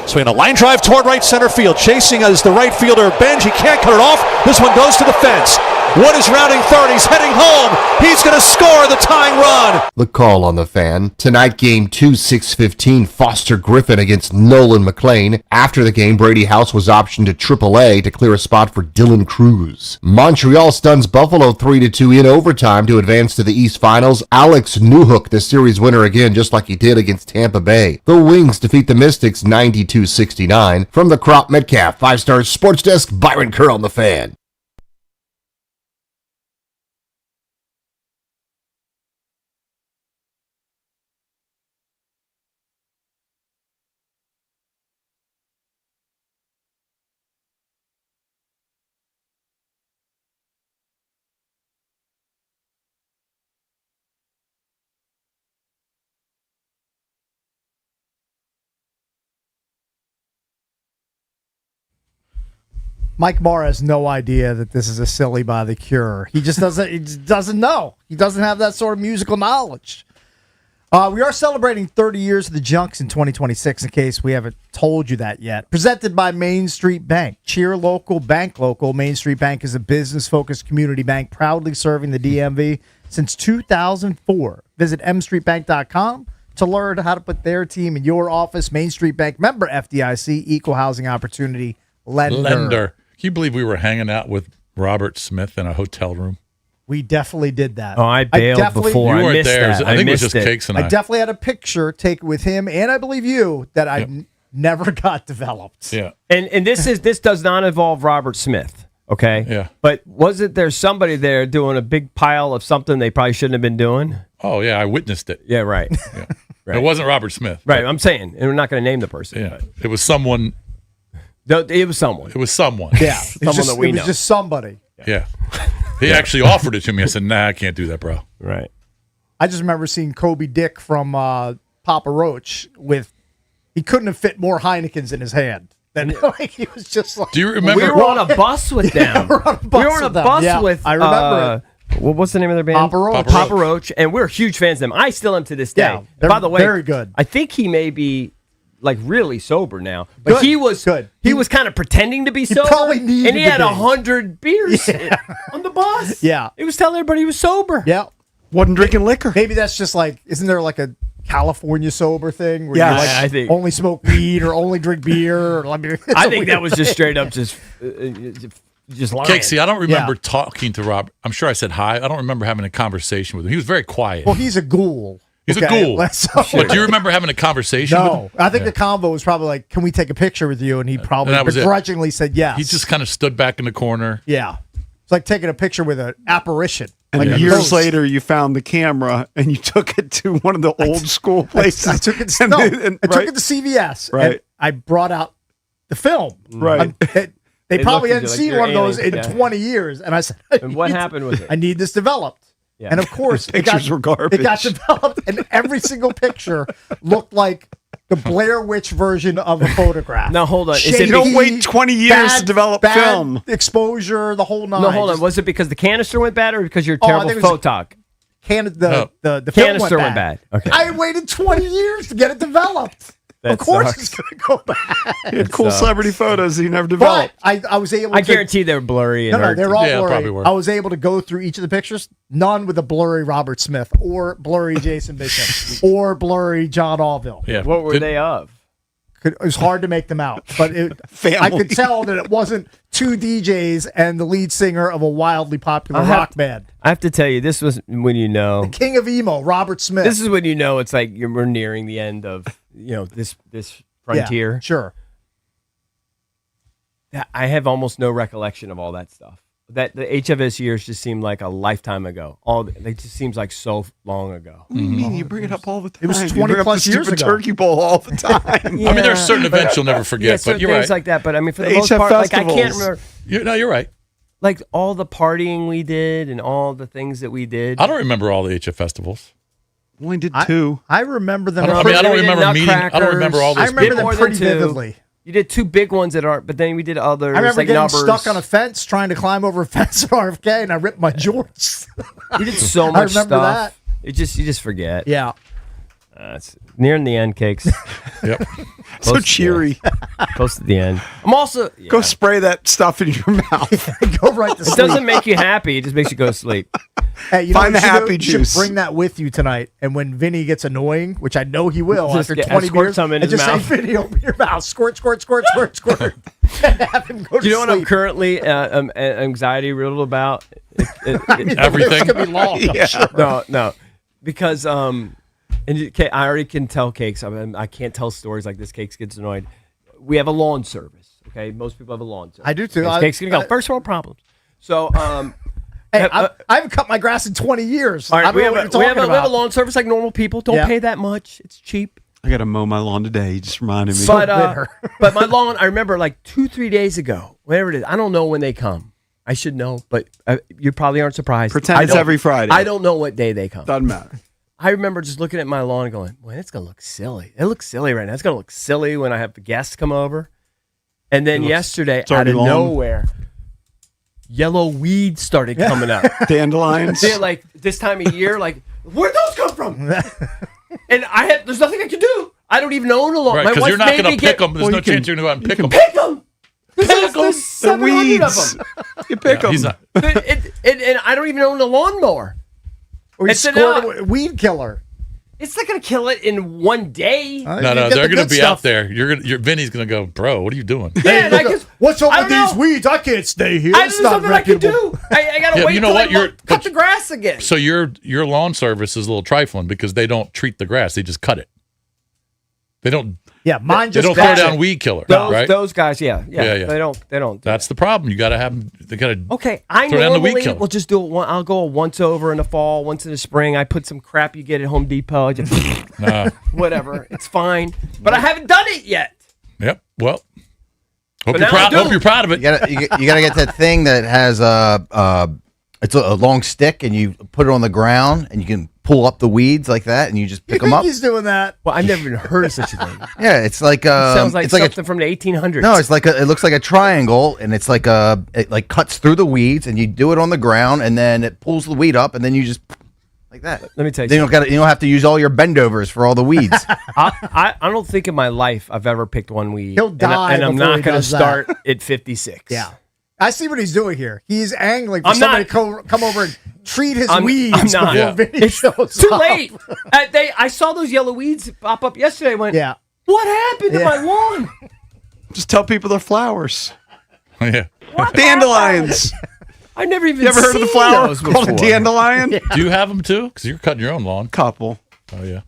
Swinging a line drive toward right center field. Chasing is the right fielder, Benj. He can't cut it off. This one goes to the fence. Wood is rounding third. He's heading home. He's going to score the tying run. The call on the Fan. Tonight, Game 2, 6:15, Foster Griffin against Nolan McLean. After the game, Brady House was optioned to AAA to clear a spot for Dylan Cruz. Montreal stuns Buffalo 3-2 in overtime to advance to the East Finals. Alex Newhook, the series winner again, just like he did against Tampa Bay. The Wings defeat the Mystics 92-69. From the Crop Metcalf 5-Star Sports Desk, Byron Kerr on the Fan. Mike Marr has no idea that this is a silly by the Cure. He just doesn't. He just doesn't know. He doesn't have that sort of musical knowledge. We are celebrating 30 years of the Junks in 2026. In case we haven't told you that yet. Presented by Main Street Bank. Cheer local, bank local. Main Street Bank is a business-focused community bank proudly serving the DMV since 2004. Visit mstreetbank.com to learn how to put their team in your office. Main Street Bank, member FDIC, equal housing opportunity lender. Can you believe we were hanging out with Robert Smith in a hotel room? We definitely did that. Oh, I bailed before. You I weren't missed there. that. I think it was just Cakes and I. I definitely had a picture taken with him, and I believe you, that I never got developed. Yeah. And this does not involve Robert Smith. Okay. Yeah. But wasn't there somebody there doing a big pile of something they probably shouldn't have been doing? Oh yeah, I witnessed it. Yeah. Right. Yeah. Right. It wasn't Robert Smith. Right. I'm saying, and we're not going to name the person. Yeah. It was someone. It was someone. It was someone. Yeah. Someone that we know. It was just somebody. Yeah. He actually offered it to me. I said, "Nah, I can't do that, bro." Right. I just remember seeing Kobe Dick from Papa Roach with. He couldn't have fit more Heinekens in his hand. Then like, he was just like. Do you remember? We were on a bus with them. We were on a bus with. I remember it. What's the name of their band? Papa Roach. And we're huge fans of them. I still am to this day. Yeah, by the way, very good. I think he may be like really sober now, but Good, he was good. He was kind of pretending to be sober, probably needed and he to had be. 100 beers on the bus. Yeah, he was telling everybody he was sober. Yeah, wasn't drinking liquor. Maybe that's just like, isn't there like a California sober thing where Yeah, you like I think only smoke weed or only drink beer? Or, I think that was just straight up just lying. Casey, I don't remember talking to Rob. I'm sure I said hi. I don't remember having a conversation with him. He was very quiet. Well, he's a ghoul. He's a ghoul. So, But do you remember having a conversation with him? No, I think the convo was probably like, "Can we take a picture with you?" And he probably that was it. begrudgingly said yes. He just kind of stood back in the corner. Yeah, it's like taking a picture with an apparition. And like a years ghost. later, you found the camera and you took it to one of the old school places. I took it. And No, then- I took it to CVS. Right. And I brought out the film. Right. They probably looked at hadn't you like seen you're one of those in alien. 20 years, and I said, And what happened with it? I need this developed. Yeah. And of course, pictures were garbage. It got developed, and every single picture looked like the Blair Witch version of a photograph. Now hold on. Is Shaky, it You don't wait 20 years to develop bad film. exposure, the whole nine. No, hold on. Just- Was it because the canister went bad or because you're I terrible think it was- photog? the film Canister went went bad. Okay. I waited 20 years to get it developed. That of course sucks. it's going to go bad. He had cool sucks. celebrity photos he never But developed. I was able I to... guarantee they were blurry. And No, they're all Yeah, blurry. probably were. I was able to go through each of the pictures. None with a blurry Robert Smith or blurry Jason Bishop or blurry John Allville. Yeah. What were they of? It was hard to make them out, but I Family. could tell that it wasn't two DJs and the lead singer of a wildly popular rock band. I have to tell you, this was when you know. King of emo, Robert Smith. This is when you know it's like we're nearing the end of this frontier. Yeah, sure. I have almost no recollection of all that stuff. That the HFS years just seem like a lifetime ago. It just seems like so long ago. What do you mean? You bring it up all the time. It was You 20 bring up plus the years stupid ago. Turkey Bowl all the time. I mean, there's certain events you'll never forget, Yeah, but you're things right. like that. But I mean, for the The most HF part, like I can't festivals. remember. You're right. like all the partying we did and all the things that we did. I don't remember all the HF festivals. We only did 2. I remember them. I don't remember meeting. I don't remember all those. I remember people. them pretty vividly. You did 2 big ones at art, but then we did others. I remember like getting numbers. stuck on a fence trying to climb over a fence at RFK, and I ripped my jorts. We did so much I remember stuff. that. You just forget. Yeah. It's nearing the end, Cakes. Yep. So cheery. Close to the end. I'm also Go spray that stuff in your mouth. Go right to It sleep. doesn't make you happy. It just makes you go to sleep. Hey, you Find know the what you happy should do? You juice. should bring that with you tonight. And when Vinny gets annoying, which I know he will Just after get- 20 squirt beers, some in and his just mouth. say, Vinny, open your mouth. Squirt, squirt, squirt, squirt, squirt. And have him go to Do you know what I'm sleep. currently anxiety riddled about? Everything. It's going to be long, I'm sure. No, because I already can tell Cakes. I can't tell stories like this. Cakes gets annoyed. We have a lawn service. Okay, most people have a lawn service. I do too. Okay, Cakes gonna go first world problems. So, Hey, I haven't cut my grass in 20 years. all I right, don't we know have, what a, you're we, have talking a, we have a about. lawn service like normal people. Don't Yeah. pay that much. It's cheap. I got to mow my lawn today. You just reminded me. But my lawn, I remember like 2-3 days ago, whatever it is. I don't know when they come. I should know, but you probably aren't surprised. Pretend it's every Friday. I don't know what day they come. Doesn't matter. I remember just looking at my lawn and going, "Well, it's gonna look silly. It looks silly right now. It's gonna look silly when I have the guests come over." And then yesterday, out already of long. nowhere, yellow weeds started coming up. Dandelions. They're like this time of year, like where'd those come from? And there's nothing I can do. I don't even own a lawn. Right, My because wife you're not made going me to pick get- them. There's no chance you're going to go out and pick them. Pick them. There's 700 of weeds. them. You pick them. He's not. And I don't even own a lawnmower. Or you It's squirt not- a weed killer. It's not going to kill it in one day. No, You get the they're going good to be stuff. out there. Vinny's going to go, bro. What are you doing? Yeah, and I just, What's up I with don't these know. weeds? I can't stay here. There's It's not something I can reputable. do. I got to Yeah, wait you know till what? I You're- cut the grass again. So your lawn service is a little trifling because they don't treat the grass; they just cut it. They don't. Yeah, mine They just don't throw cuts down it. weed killer, Those, right? those guys, yeah. Yeah. They don't. do That's the problem. You got to have them. They got to. Okay, I Throw down the weed normally killer. will just do it. I'll go once over in the fall, once in the spring. I put some crap you get at Home Depot. I just whatever. It's fine, but I haven't done it yet. Yep. Well, hope But you're now I proud. do. Hope you're proud of it. You gotta get that thing that has it's a long stick, and you put it on the ground, and you can pull up the weeds like that, and you just You pick them think up. he's doing that? Well, I've never even heard of such a thing. Yeah, it's like Sounds like it's like something from the 1800s. no, it's like it looks like a triangle, and it's like it like cuts through the weeds, and you do it on the ground, and then it pulls the weed up, and then you just like that. Let me tell you Then you don't have to use all your bendovers for all the weeds. I don't think in my life I've ever picked one weed. He'll die and I'm before not he going to does that. start at 56. Yeah. I see what he's doing here. He's angling for I'm somebody not- to come over and treat his I'm weeds not. before Yeah. Vinny shows Too up. late. I saw those yellow weeds pop up yesterday. I went, Yeah. what happened to Yeah. my lawn? Just tell people they're flowers. Yeah. Dandelions. I never even You ever heard of the seen flower those called a before. dandelion? Do you have them too? Because you're cutting your own lawn. Couple. Oh yeah.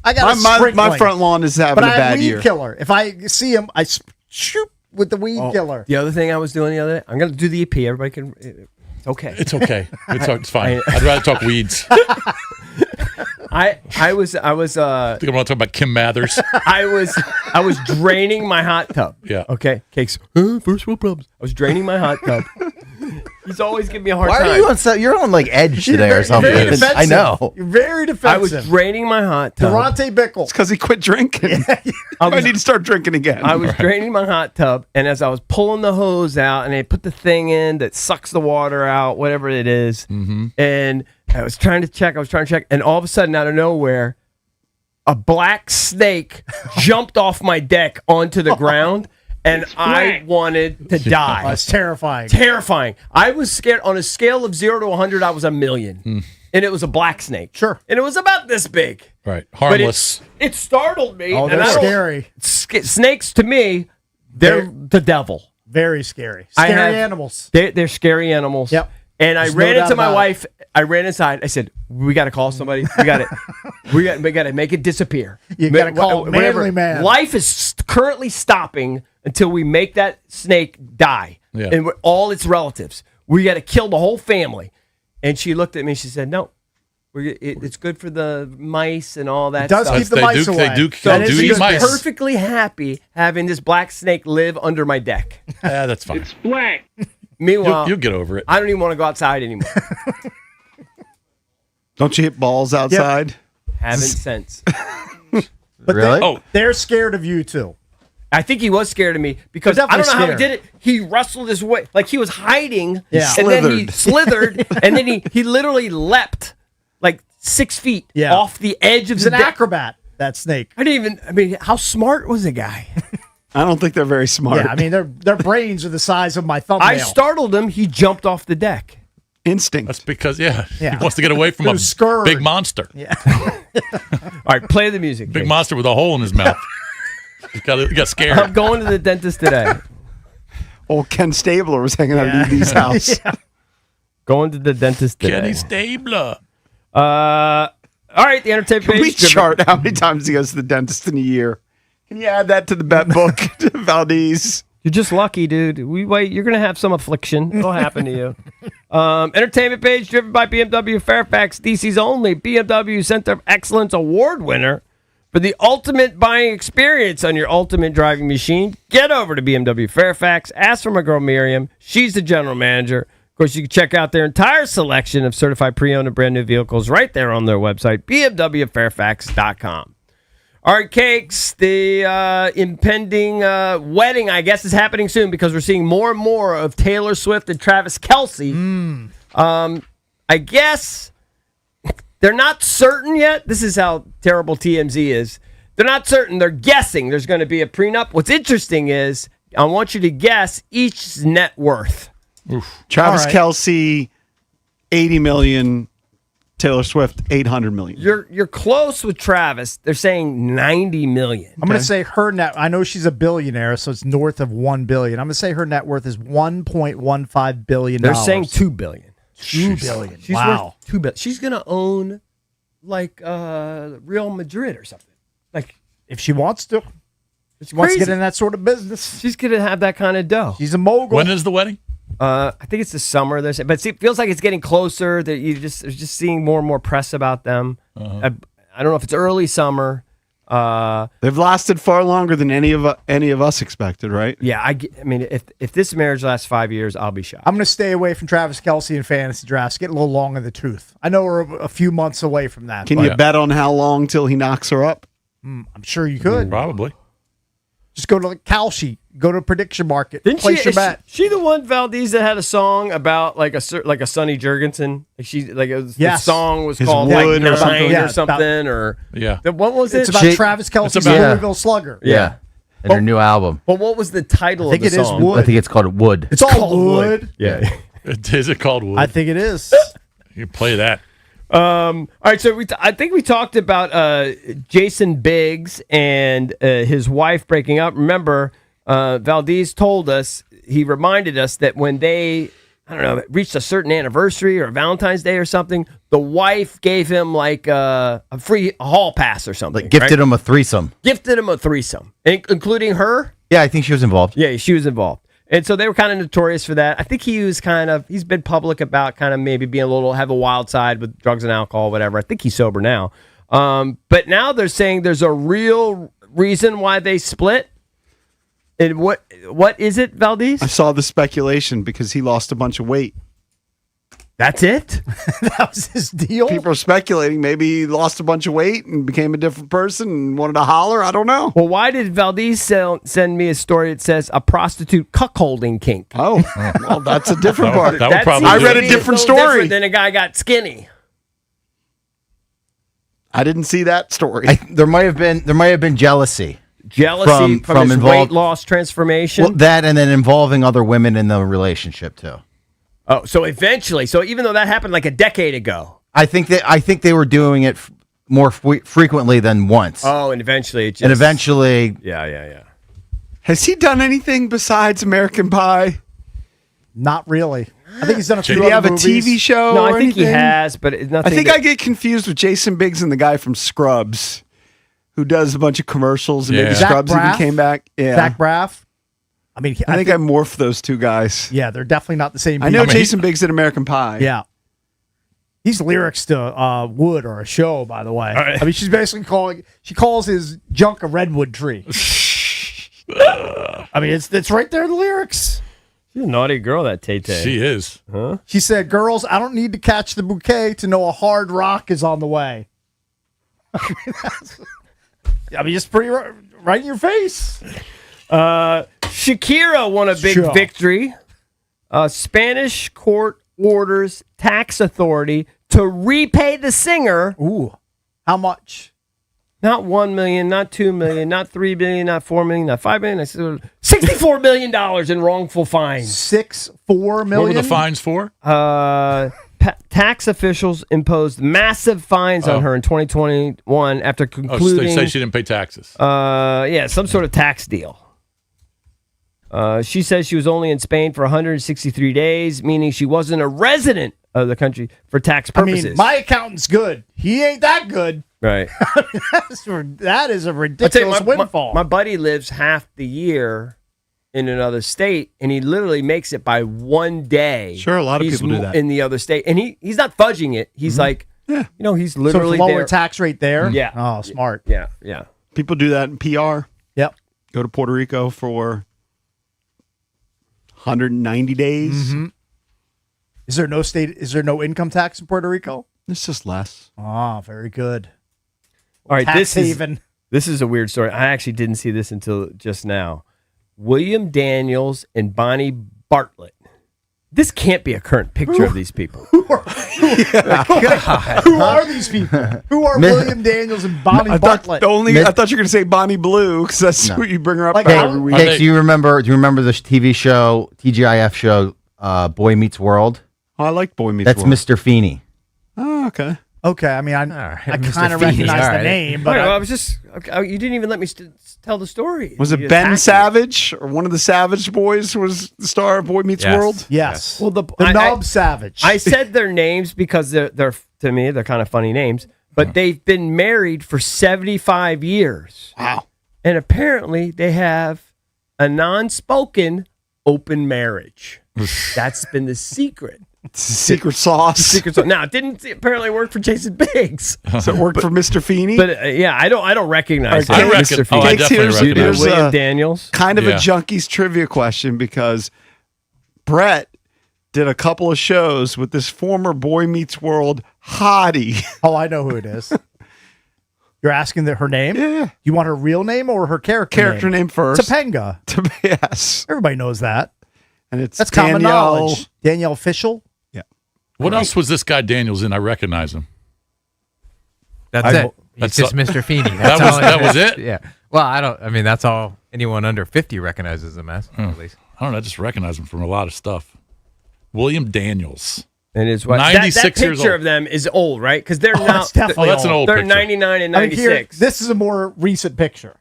I got My sprinkling, front lawn is having but a I have bad weed year. killer. If I see him, I shoot with the weed killer. The other thing I was doing the other day, I'm going to do the EP. Everybody can. It's okay. It's okay. It's fine. I'd rather talk weeds. I was I think I'm going to talk about Kim Mathers. I was draining my hot tub. Yeah. Okay. Cakes. First world problems. I was draining my hot tub. He's always giving me a hard Why time. are you on? You're on like edge today or something. Very defensive. I know. You're very I was defensive. draining my hot tub. Durante Bickle. It's because he quit drinking. I need to start drinking again. I was draining my hot tub, and as I was pulling the hose out, and they put the thing in that sucks the water out, whatever it is, and I was trying to check, and all of a sudden, out of nowhere, a black snake jumped off my deck onto the ground, and I wanted to die. That's terrifying. Terrifying. I was scared. On a scale of 0 to 100, I was 1,000,000. And it was a black snake. Sure. And it was about this big. Right. But Harmless. it startled me. Oh, and they're I don't- scary. Snakes, to me, they're the devil. Very scary. I Scary have- animals. They're scary animals. Yep. And I There's ran no doubt into my about it. wife. I ran inside. I said, "We got to call somebody. We got to make it disappear. You gotta call Whatever. Manly Man." Life is currently stopping until we make that snake die, Yeah. and all its relatives. We got to kill the whole family." And she looked at me. She said, "No, it's good for the mice and all that It does stuff." keep the mice away. They do That is eat good. mice. Perfectly happy having this black snake live under my deck. Yeah, that's fine. Black. Meanwhile, You'll get over it. I don't even want to go outside anymore. Don't you hit balls outside? Haven't since. But Really? they're scared of you too. I think he was scared of me because They're I don't know how he definitely did it. He wrestled his way, like he was hiding, Yeah. and then he slithered, and then he literally leapt like 6 feet off the edge of He's the an deck. acrobat, that snake. I mean, how smart was the guy? I don't think they're very smart. Yeah, I mean, their brains are the size of my thumbnail. I startled him. He jumped off the deck. Instinct. That's because, he Yeah. wants to get away from It a was scurred. big monster. Yeah. All right, play the music. Big Jake. monster with a hole in his mouth. He got scared. I'm going to the dentist today. Old Ken Stabler was hanging out at ED's house. Going to the dentist today. Kenny Stabler. All right, the entertainment Can page. we chart how many times he goes to the dentist in a year? Can you add that to the bet book, Valdez? You're just lucky, dude. You're gonna have some affliction. It'll happen to you. Entertainment page driven by BMW Fairfax, DC's only BMW Center of Excellence Award winner for the ultimate buying experience on your ultimate driving machine. Get over to BMW Fairfax. Ask for my girl Miriam. She's the general manager. Of course, you can check out their entire selection of certified pre-owned and brand new vehicles right there on their website, bmwfairfax.com. All right, Cakes, the impending wedding, I guess, is happening soon because we're seeing more and more of Taylor Swift and Travis Kelce. I guess they're not certain yet. This is how terrible TMZ is. They're not certain. They're guessing there's going to be a prenup. What's interesting is I want you to guess each net worth. Travis All right. Kelce, 80 million. Taylor Swift, 800 million. You're close with Travis. They're saying 90 million. I'm going to say her net. I know she's a billionaire, so it's north of $1 billion. I'm going to say her net worth is $1.15 billion. They're saying $2 billion. $2 billion. She's Wow. worth $2 billion. She's gonna own like Real Madrid or something. Like If she wants to. it's She wants to crazy. get in that sort of business. She's gonna have that kind of dough. She's a mogul. When is the wedding? I think it's the summer. They're saying, but see, it feels like it's getting closer. That you're just seeing more and more press about them. I don't know if it's early summer. They've lasted far longer than any of us expected, right? Yeah, I mean, if this marriage lasts 5 years, I'll be shocked. I'm going to stay away from Travis Kelce in fantasy drafts. Get a little long in the tooth. I know we're a few months away from that. Can you bet on how long till he knocks her up? I'm sure you could. Probably. Just go to the Cal sheet. Go to a prediction market. Didn't place your is bet. she the one Valdez that had a song about like a Sonny Jurgensen? Like the Yes. song was His called Wood like or Nine something. Yeah, or something or Yeah. what was it? It's about She- Travis Kelce's it's about- Louisville Slugger. Yeah. And her new album. But what was the title I think of the it is song? Wood. I think it's called Wood. It's all called wood. Yeah. Is it called Wood? I think it is. You play that. All right, so I think we talked about Jason Biggs and his wife breaking up. Remember, Valdez told us, he reminded us that when they, I don't know, reached a certain anniversary or Valentine's Day or something, the wife gave him like a free hall pass or something. Like gifted him a threesome. Gifted him a threesome, including her. Yeah, I think she was involved. Yeah, she was involved. And so they were kind of notorious for that. I think he's been public about kind of maybe being have a wild side with drugs and alcohol, whatever. I think he's sober now. But now they're saying there's a real reason why they split. And what is it, Valdez? I saw the speculation because he lost a bunch of weight. That's it? That was his deal. People are speculating maybe he lost a bunch of weight and became a different person and wanted to holler. I don't know. Well, why did Valdez send me a story that says a prostitute cuckolding kink? Oh, well, that's a different part. That would probably I do read it. a different little story. different than a guy got skinny. I didn't see that story. There might have been jealousy. Jealousy from his weight involved- loss transformation. Well, that and then involving other women in the relationship too. Oh, so eventually, even though that happened like a decade ago. I think they were doing it more frequently than once. Oh, and eventually it just... And eventually, Yeah. Has he done anything besides American Pie? Not really. I think he's done a few Did he other have a movies. TV show? No, or I think he anything? has, but it's nothing. I think I get confused with Jason Biggs and the guy from Scrubs, who does a bunch of commercials and maybe Yeah. Zach Scrubs even Braff? came back. Yeah, Zach Braff. I mean, I think I morphed those two guys. yeah, they're definitely not the same. I know people. Jason Biggs did American Pie. Yeah. These lyrics to Wood are a show, by the way. I mean, she's basically calls his junk a redwood tree. I mean, it's right there in the lyrics. She's a naughty girl, that Tay-Tay. She is. Huh? She said, girls, I don't need to catch the bouquet to know a hard rock is on the way. It's pretty right in your face. Shakira won a big victory. Spanish court orders tax authority to repay the singer. Ooh, how much? Not $1 million, not $2 million, not $3 billion, not $4 million, not $5 million. I said $64 million in wrongful fines. $64 million? What were the fines for? Tax officials imposed massive fines on her in 2021 after concluding. They say she didn't pay taxes. Some sort of tax deal. She says she was only in Spain for 163 days, meaning she wasn't a resident of the country for tax purposes. I mean, my accountant's good. He ain't that good. Right. That is a ridiculous windfall. My buddy lives half the year in another state, and he literally makes it by one day. Sure, a lot of people do that. In the other state. And he's not fudging it. He's like, he's literally so lower there. tax rate there? Yeah. Oh, smart. Yeah. People do that in PR. Yep. Go to Puerto Rico for 190 days. Mm-hmm. Is there no income tax in Puerto Rico? It's just less. Ah, very good. All right, tax haven. This is a weird story. I actually didn't see this until just now. William Daniels and Bonnie Bartlett. This can't be a current picture of these people. Who are these people? Who are William Daniels and Bonnie Bartlett? I thought you were going to say Bonnie Blue because that's what you bring her up every week. Hey, do you remember the TV show, TGIF show, Boy Meets World? Oh, I like Boy Meets World. That's Mr. Feeney. Oh, okay. Okay, I mean, I kind of recognize the name, but I was just you didn't even let me tell the story. Was it Ben Savage or one of the Savage boys was the star of Boy Meets World? Yes. Well, the Nub Savage. I said their names because they're to me they're kind of funny names, but they've been married for 75 years. Wow. And apparently they have a non-spoken open marriage. That's been the secret. Secret sauce. Now, it didn't apparently work for Jason Biggs. So it worked for Mr. Feeney? But I don't recognize I reckon. Mr. Feeney. I definitely recognize William Daniels. Kind of a Junkies trivia question because Brett did a couple of shows with this former Boy Meets World hottie. Oh, I know who it is. You're asking her name? Yeah. You want her real name or her character name first. Topanga. Yes. Everybody knows that. And that's common knowledge. Danielle Fishel. Yeah. What else was this guy Daniels in? I recognize him. That's it. It's just Mr. Feeney. That was it? Yeah. Well, I mean, that's all anyone under 50 recognizes him as, at least. I don't know. I just recognize him from a lot of stuff. William Daniels. And his wife. 96 that years picture old. of them is old, right? Because they're now. That's an old They're picture. 99 and 96. This is a more recent picture.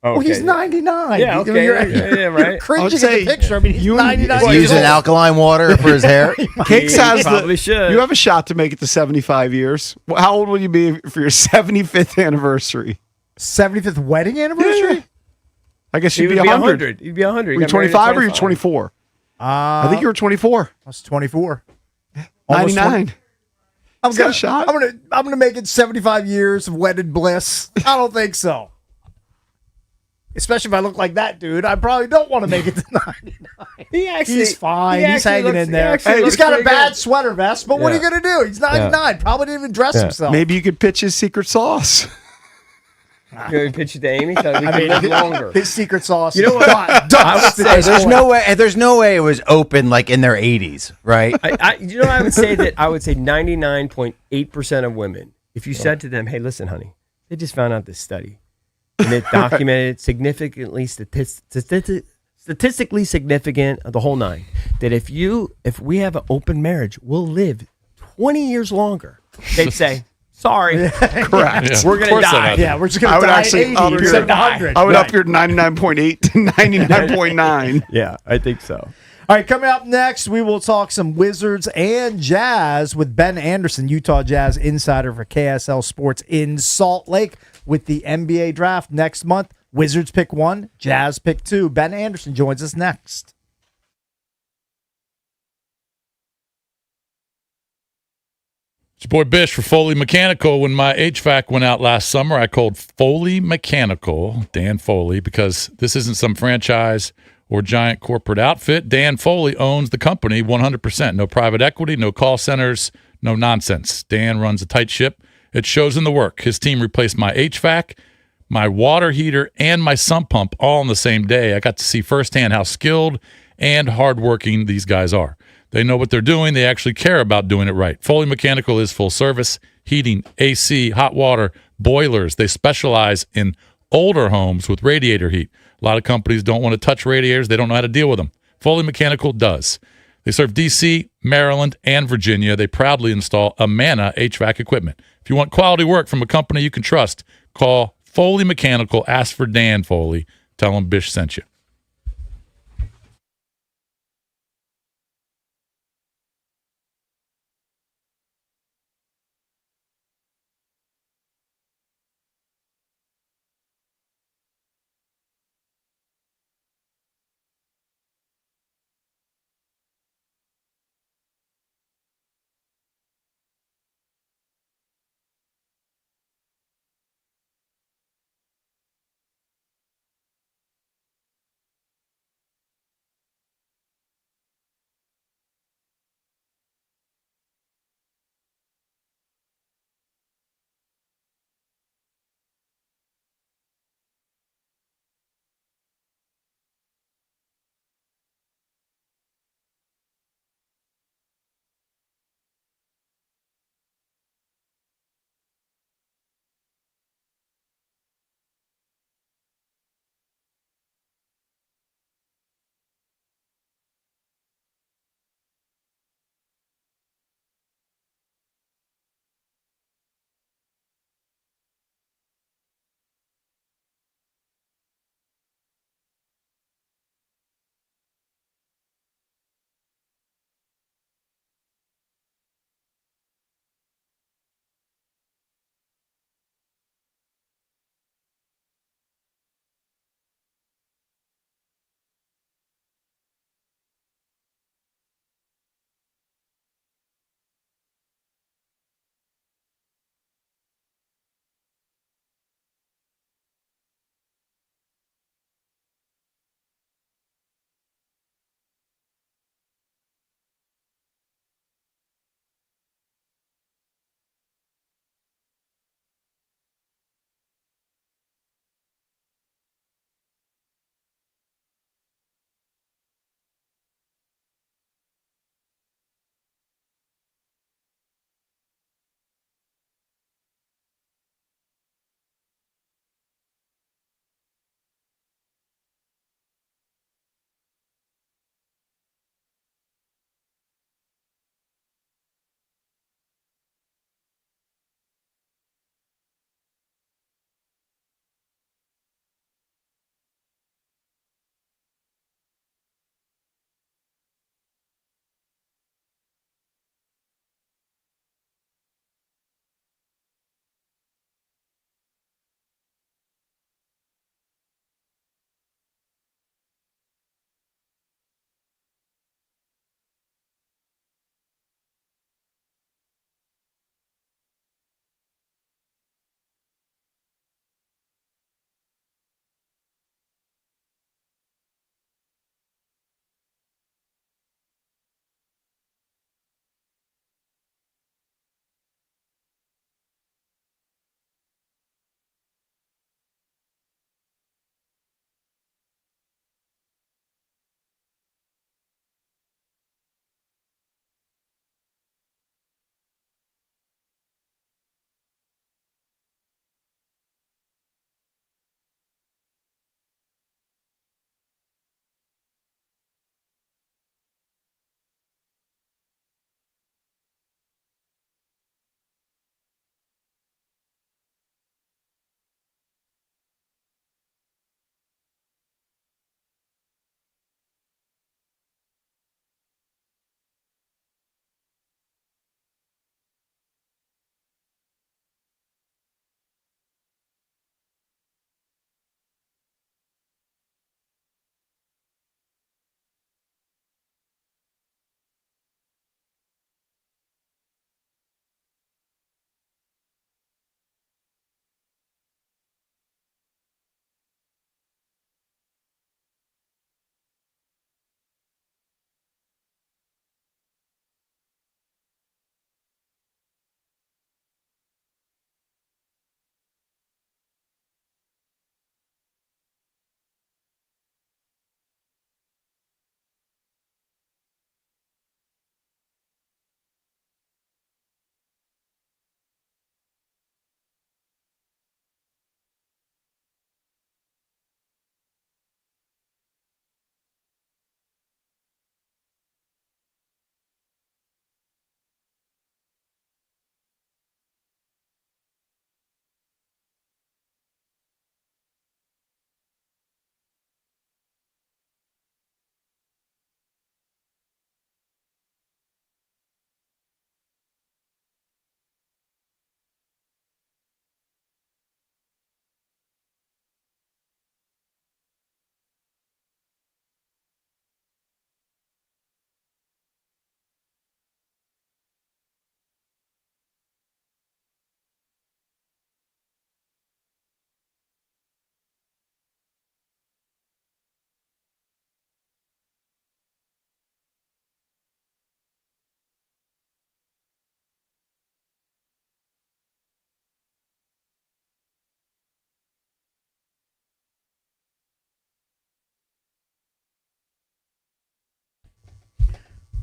Okay. Well, he's 99. Yeah, okay. Yeah, right. You're cringing at the picture. I mean, he's 99 He's years using old. alkaline water for his hair. Cakes has probably should. You have a shot to make it to 75 years. How old will you be for your 75th anniversary? 75th wedding anniversary? Yeah. I guess He you'd would be 100. You'd be 100. Were you 25 or you 24? I think you were 24. I was 24. 99. I'm got a shot. I'm gonna make it 75 years of wedded bliss. I don't think so. Especially if I look like that dude, I probably don't want to make it to 99. He's fine. He's hanging in there. He's got a bad sweater vest, but what are you going to do? He's 99. Probably didn't even dress himself. Maybe you could pitch his secret sauce. You pitch it to Amy so we can live longer. His secret sauce. You know what? I would say there's no way it was open like in their 80s, right? I would say 99.8% of women, if you said to them, hey, listen, honey, they just found out this study. And it documented significantly, statistically significant, the whole nine, that if we have an open marriage, we'll live 20 years longer. They'd say, sorry. Correct. Yeah. We're going to die. Yeah, we're just going to die at 80 instead of 100. I would up your 99.8 to 99.9. Yeah, I think so. All right, coming up next, we will talk some Wizards and Jazz with Ben Anderson, Utah Jazz insider for KSL Sports in Salt Lake, with the NBA draft next month. Wizards pick 1, Jazz pick 2. Ben Anderson joins us next. It's your boy Bish for Foley Mechanical. When my HVAC went out last summer, I called Foley Mechanical, Dan Foley, because this isn't some franchise or giant corporate outfit, Dan Foley owns the company 100%. No private equity, no call centers, no nonsense. Dan runs a tight ship. It shows in the work. His team replaced my HVAC, my water heater, and my sump pump all on the same day. I got to see firsthand how skilled and hardworking these guys are. They know what they're doing. They actually care about doing it right. Foley Mechanical is full service, heating, AC, hot water, boilers. They specialize in older homes with radiator heat. A lot of companies don't want to touch radiators. They don't know how to deal with them. Foley Mechanical does. They serve D.C., Maryland, and Virginia. They proudly install Amana HVAC equipment. If you want quality work from a company you can trust, call Foley Mechanical. Ask for Dan Foley. Tell him Bish sent you.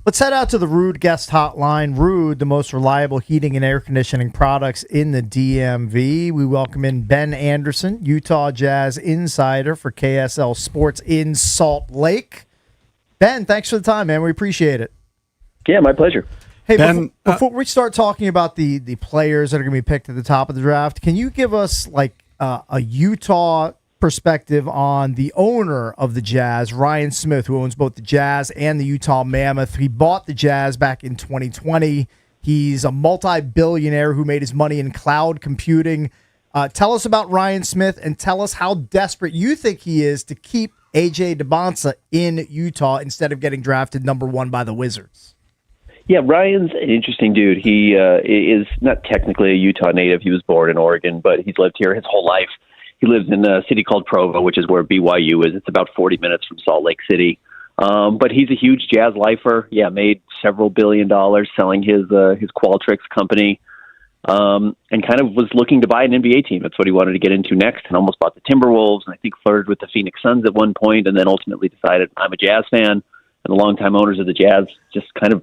Let's head out to the Rude guest hotline. Rude, the most reliable heating and air conditioning products in the DMV. We welcome in Ben Anderson, Utah Jazz insider for KSL Sports in Salt Lake. Ben, thanks for the time, man. We appreciate it. Yeah, my pleasure. Hey, Ben, before we start talking about the players that are going to be picked at the top of the draft, can you give us like a Utah perspective on the owner of the Jazz, Ryan Smith, who owns both the Jazz and the Utah Mammoth? He bought the Jazz back in 2020. He's a multi-billionaire who made his money in cloud computing. Tell us about Ryan Smith and tell us how desperate you think he is to keep AJ DeBonsa in Utah instead of getting drafted number 1 by the Wizards. Yeah, Ryan's an interesting dude. He is not technically a Utah native. He was born in Oregon, but he's lived here his whole life. He lives in a city called Provo, which is where BYU is. It's about 40 minutes from Salt Lake City. But he's a huge Jazz lifer. Yeah, made several $1 billion selling his Qualtrics company, and kind of was looking to buy an NBA team. That's what he wanted to get into next, and almost bought the Timberwolves, and I think flirted with the Phoenix Suns at one point, and then ultimately decided, I'm a Jazz fan. And the longtime owners of the Jazz just kind of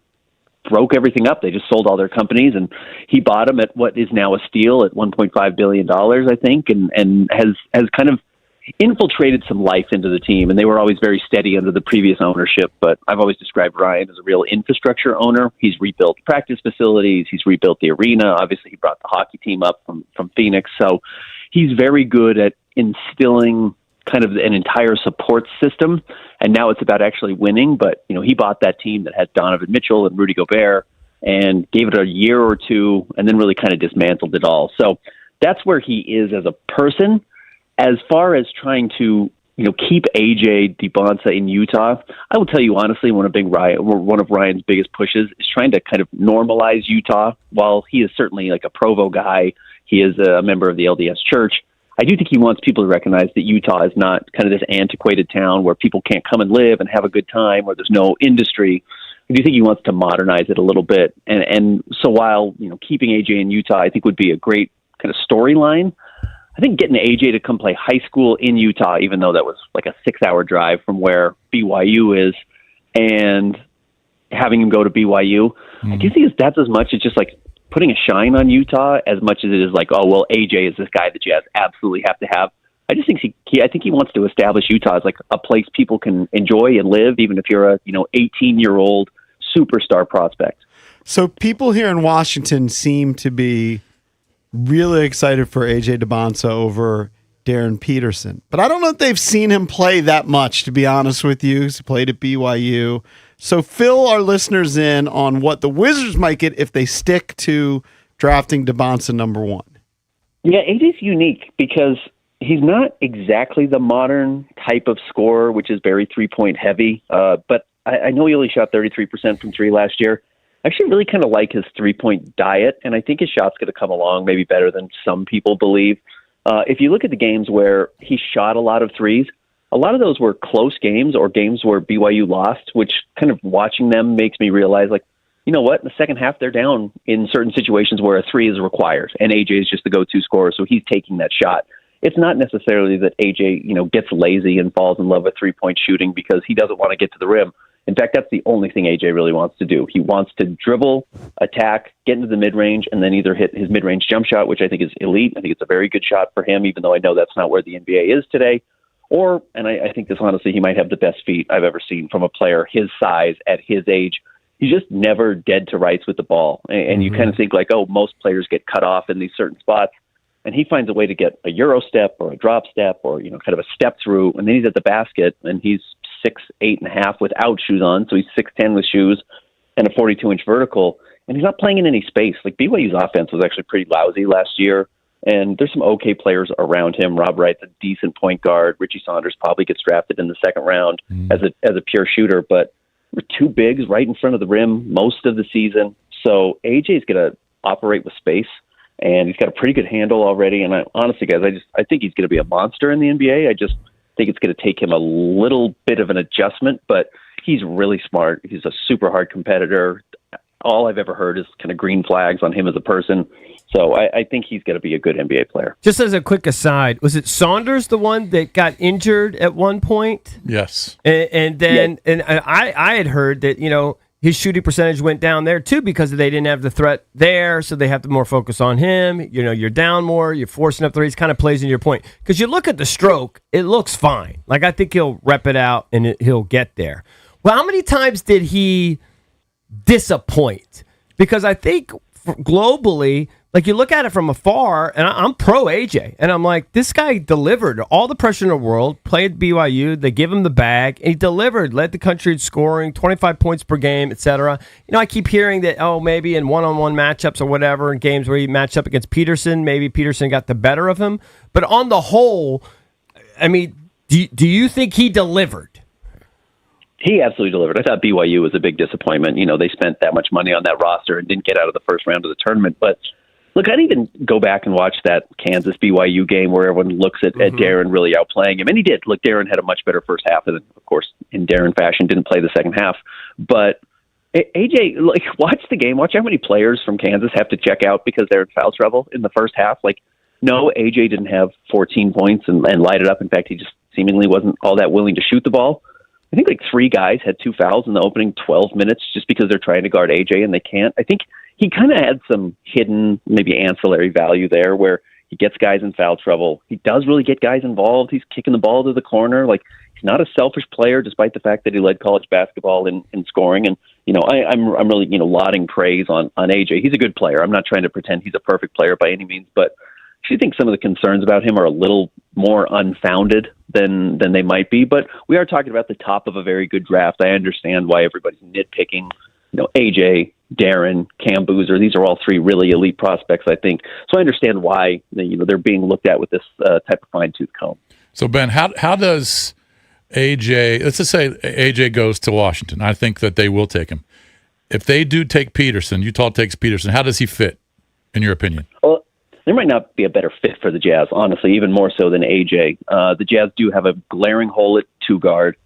broke everything up. They just sold all their companies, and he bought them at what is now a steal at $1.5 billion, I think, and has kind of infiltrated some life into the team. And they were always very steady under the previous ownership, but I've always described Ryan as a real infrastructure owner. He's rebuilt practice facilities. He's rebuilt the arena. Obviously, he brought the hockey team up from Phoenix. So he's very good at instilling kind of an entire support system, and now it's about actually winning. But he bought that team that had Donovan Mitchell and Rudy Gobert and gave it a year or two, and then really kind of dismantled it all. So that's where he is as a person. As far as trying to keep AJ DeBonsa in Utah, I will tell you honestly, one of Ryan's biggest pushes is trying to kind of normalize Utah. While he is certainly like a Provo guy, he is a member of the LDS Church. I do think he wants people to recognize that Utah is not kind of this antiquated town where people can't come and live and have a good time, where there's no industry. I do think he wants to modernize it a little bit. And so while, keeping AJ in Utah, I think would be a great kind of storyline, I think getting AJ to come play high school in Utah, even though that was like a 6-hour drive from where BYU is, and having him go to BYU, I do think that's as much as just like putting a shine on Utah as much as it is like, oh, well, AJ is this guy the Jazz absolutely have to have. I just think I think he wants to establish Utah as like a place people can enjoy and live, even if you're a 18-year-old superstar prospect. So people here in Washington seem to be really excited for AJ DeBonsa over Darren Peterson, but I don't know if they've seen him play that much, to be honest with you. He played at BYU. So fill our listeners in on what the Wizards might get if they stick to drafting DeBonsa number 1. Yeah, AJ's unique because he's not exactly the modern type of scorer, which is very three-point heavy. But I know he only shot 33% from 3 last year. I actually really kind of like his three-point diet, and I think his shot's going to come along maybe better than some people believe. If you look at the games where he shot a lot of threes, a lot of those were close games or games where BYU lost, which kind of watching them makes me realize, like, you know what? In the second half, they're down in certain situations where a 3 is required, and AJ is just the go-to scorer, so he's taking that shot. It's not necessarily that AJ, gets lazy and falls in love with three-point shooting because he doesn't want to get to the rim. In fact, that's the only thing AJ really wants to do. He wants to dribble, attack, get into the mid-range, and then either hit his mid-range jump shot, which I think is elite. I think it's a very good shot for him, even though I know that's not where the NBA is today. Or, and I think this honestly, he might have the best feet I've ever seen from a player his size at his age. He's just never dead to rights with the ball. And you kind of think like, oh, most players get cut off in these certain spots. And he finds a way to get a Euro step or a drop step or, kind of a step through. And then he's at the basket and he's 6'8.5" without shoes on. So he's 6'10" with shoes and a 42-inch vertical. And he's not playing in any space. Like BYU's offense was actually pretty lousy last year. And there's some okay players around him. Rob Wright's a decent point guard. Richie Saunders probably gets drafted in the second round as a pure shooter. But we're 2 bigs right in front of the rim most of the season. So AJ's going to operate with space, and he's got a pretty good handle already. And honestly, guys, I think he's going to be a monster in the NBA. I just think it's going to take him a little bit of an adjustment, but he's really smart. He's a super hard competitor. All I've ever heard is kind of green flags on him as a person. So I think he's going to be a good NBA player. Just as a quick aside, was it Saunders the one that got injured at one point? Yes. And then I had heard that, his shooting percentage went down there too because they didn't have the threat there, so they have to more focus on him. You're down more, you're forcing up threes, kind of plays into your point. Because you look at the stroke, it looks fine. Like, I think he'll rep it out and he'll get there. Well, how many times did he disappoint? Because I think globally, like, you look at it from afar, and I'm pro AJ, and I'm like, this guy delivered all the pressure in the world, played BYU, they give him the bag, and he delivered, led the country in scoring, 25 points per game, etc. I keep hearing that, maybe in one-on-one matchups or whatever, in games where he matched up against Peterson, maybe Peterson got the better of him. But on the whole, I mean, do you think he delivered? He absolutely delivered. I thought BYU was a big disappointment. They spent that much money on that roster and didn't get out of the first round of the tournament, but look, I'd even go back and watch that Kansas-BYU game where everyone looks at Darren really outplaying him. And he did. Look, Darren had a much better first half, and of course, in Darren fashion, didn't play the second half. But AJ, watch the game. Watch how many players from Kansas have to check out because they're in foul trouble in the first half. No, AJ didn't have 14 points and light it up. In fact, he just seemingly wasn't all that willing to shoot the ball. I think 3 guys had 2 fouls in the opening 12 minutes just because they're trying to guard AJ and they can't. I think he kind of had some hidden, maybe ancillary value there where he gets guys in foul trouble. He does really get guys involved. He's kicking the ball to the corner. He's not a selfish player, despite the fact that he led college basketball in scoring. And, I'm really, lauding praise on AJ. He's a good player. I'm not trying to pretend he's a perfect player by any means, but I actually think some of the concerns about him are a little more unfounded than they might be. But we are talking about the top of a very good draft. I understand why everybody's nitpicking, AJ, Darren, Cam Boozer. These are all 3 really elite prospects, I think. So I understand why they're being looked at with this type of fine-tooth comb. So, Ben, how does AJ, let's just say AJ goes to Washington. I think that they will take him. If they do take Peterson, Utah takes Peterson, how does he fit, in your opinion? Well, there might not be a better fit for the Jazz, honestly, even more so than AJ. The Jazz do have a glaring hole at 2 guard.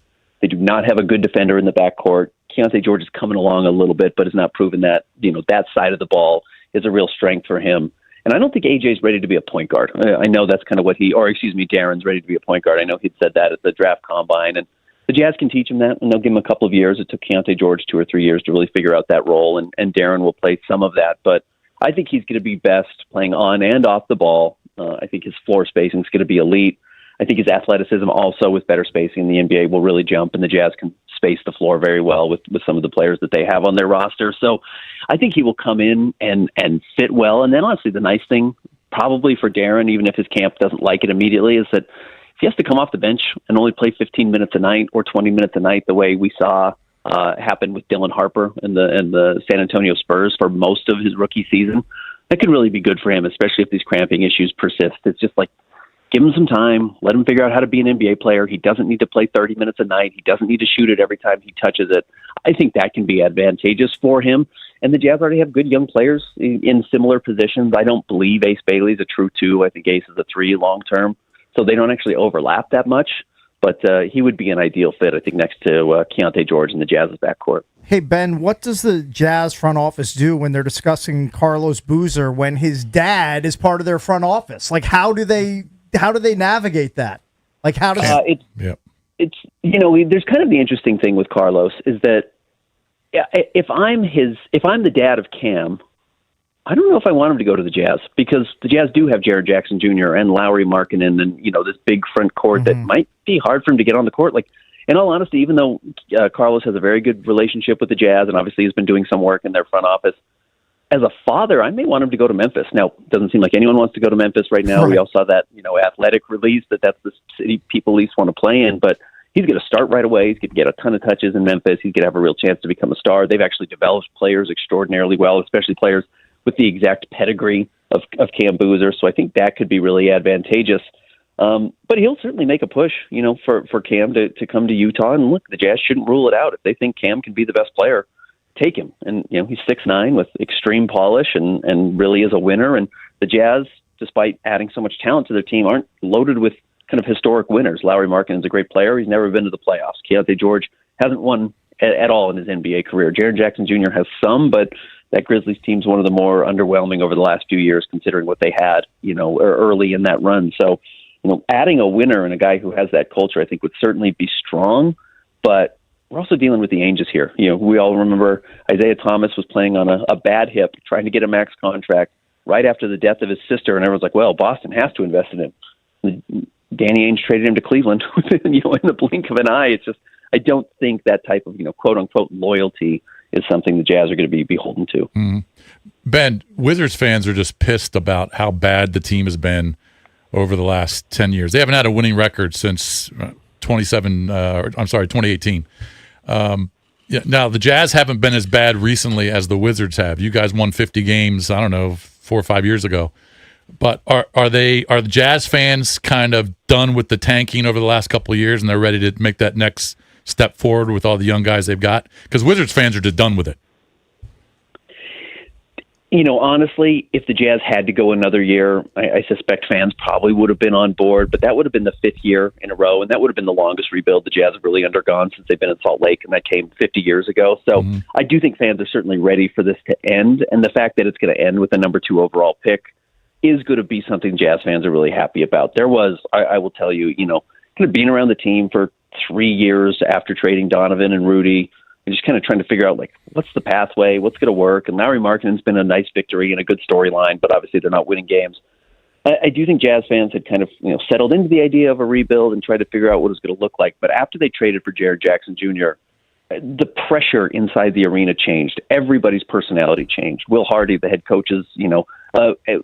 They do not have a good defender in the backcourt. Keontae George is coming along a little bit, but has not proven that, that side of the ball is a real strength for him. And I don't think AJ's ready to be a point guard. I know that's kind of Darren's ready to be a point guard. I know he'd said that at the draft combine. And the Jazz can teach him that, and they'll give him a couple of years. It took Keontae George 2 or 3 years to really figure out that role, and Darren will play some of that. But I think he's going to be best playing on and off the ball. I think his floor spacing is going to be elite. I think his athleticism also with better spacing in the NBA will really jump, and the Jazz can space the floor very well with some of the players that they have on their roster. So I think he will come in and fit well. And then honestly, the nice thing probably for Darren, even if his camp doesn't like it immediately, is that if he has to come off the bench and only play 15 minutes a night or 20 minutes a night, the way we saw happen with Dylan Harper and the San Antonio Spurs for most of his rookie season, that could really be good for him, especially if these cramping issues persist. It's just give him some time, let him figure out how to be an NBA player. He doesn't need to play 30 minutes a night. He doesn't need to shoot it every time he touches it. I think that can be advantageous for him. And the Jazz already have good young players in similar positions. I don't believe Ace Bailey's a true 2. I think Ace is a 3 long-term. So they don't actually overlap that much. But he would be an ideal fit, I think, next to Keontae George in the Jazz's backcourt. Hey, Ben, what does the Jazz front office do when they're discussing Carlos Boozer when his dad is part of their front office? How do they navigate that? How does it's there's kind of the interesting thing with Carlos is that if I'm the dad of Cam, I don't know if I want him to go to the Jazz because the Jazz do have Jared Jackson Jr. and Lowry Markkanen and this big front court that might be hard for him to get on the court. In all honesty, even though Carlos has a very good relationship with the Jazz and obviously has been doing some work in their front office, as a father, I may want him to go to Memphis. Now, it doesn't seem like anyone wants to go to Memphis right now. Right. We all saw that, Athletic release that's the city people least want to play in. But he's going to start right away. He's going to get a ton of touches in Memphis. He's going to have a real chance to become a star. They've actually developed players extraordinarily well, especially players with the exact pedigree of Cam Boozer. So I think that could be really advantageous. But he'll certainly make a push, for Cam to come to Utah. And look, the Jazz shouldn't rule it out. If they think Cam can be the best player, take him. And, he's 6'9" with extreme polish and really is a winner. And the Jazz, despite adding so much talent to their team, aren't loaded with kind of historic winners. Lowry Markkanen's a great player. He's never been to the playoffs. Keontae George hasn't won at all in his NBA career. Jared Jackson Jr. has some, but that Grizzlies team's one of the more underwhelming over the last few years, considering what they had, early in that run. So, adding a winner and a guy who has that culture, I think would certainly be strong, but we're also dealing with the Angels here. We all remember Isaiah Thomas was playing on a bad hip, trying to get a max contract right after the death of his sister, and everyone's like, well, Boston has to invest in him. Danny Ainge traded him to Cleveland in the blink of an eye. It's just, I don't think that type of, quote unquote loyalty is something the Jazz are going to be beholden to. Mm-hmm. Ben, Wizards fans are just pissed about how bad the team has been over the last 10 years. They haven't had a winning record since 2018. Now, the Jazz haven't been as bad recently as the Wizards have. You guys won 50 games, I don't know, 4 or 5 years ago. But are the Jazz fans kind of done with the tanking over the last couple of years, and they're ready to make that next step forward with all the young guys they've got? Because Wizards fans are just done with it. Honestly, if the Jazz had to go another year, I suspect fans probably would have been on board, but that would have been the 5th year in a row, and that would have been the longest rebuild the Jazz have really undergone since they've been in Salt Lake, and that came 50 years ago. So I do think fans are certainly ready for this to end, and the fact that it's going to end with a number 2 overall pick is going to be something Jazz fans are really happy about. There was, I will tell you, kind of being around the team for 3 years after trading Donovan and Rudy, and just kind of trying to figure out, what's the pathway, what's going to work. And Lauri Markkanen's been a nice victory and a good storyline, but obviously they're not winning games. I do think Jazz fans had kind of settled into the idea of a rebuild and tried to figure out what it was going to look like. But after they traded for Jaren Jackson Jr., the pressure inside the arena changed. Everybody's personality changed. Will Hardy, the head coach's,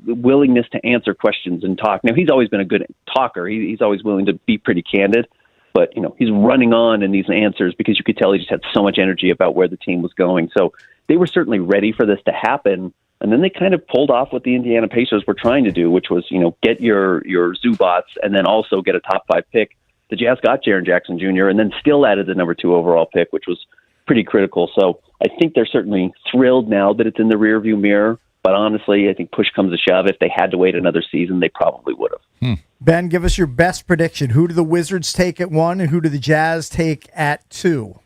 willingness to answer questions and talk. Now, he's always been a good talker. He's always willing to be pretty candid. But, he's running on in these answers because you could tell he just had so much energy about where the team was going. So they were certainly ready for this to happen. And then they kind of pulled off what the Indiana Pacers were trying to do, which was, get your Zubats and then also get a top 5 pick. The Jazz got Jaren Jackson Jr. and then still added the number 2 overall pick, which was pretty critical. So I think they're certainly thrilled now that it's in the rearview mirror. But honestly, I think push comes to shove. If they had to wait another season, they probably would have. Ben, give us your best prediction. Who do the Wizards take at 1 and who do the Jazz take at 2?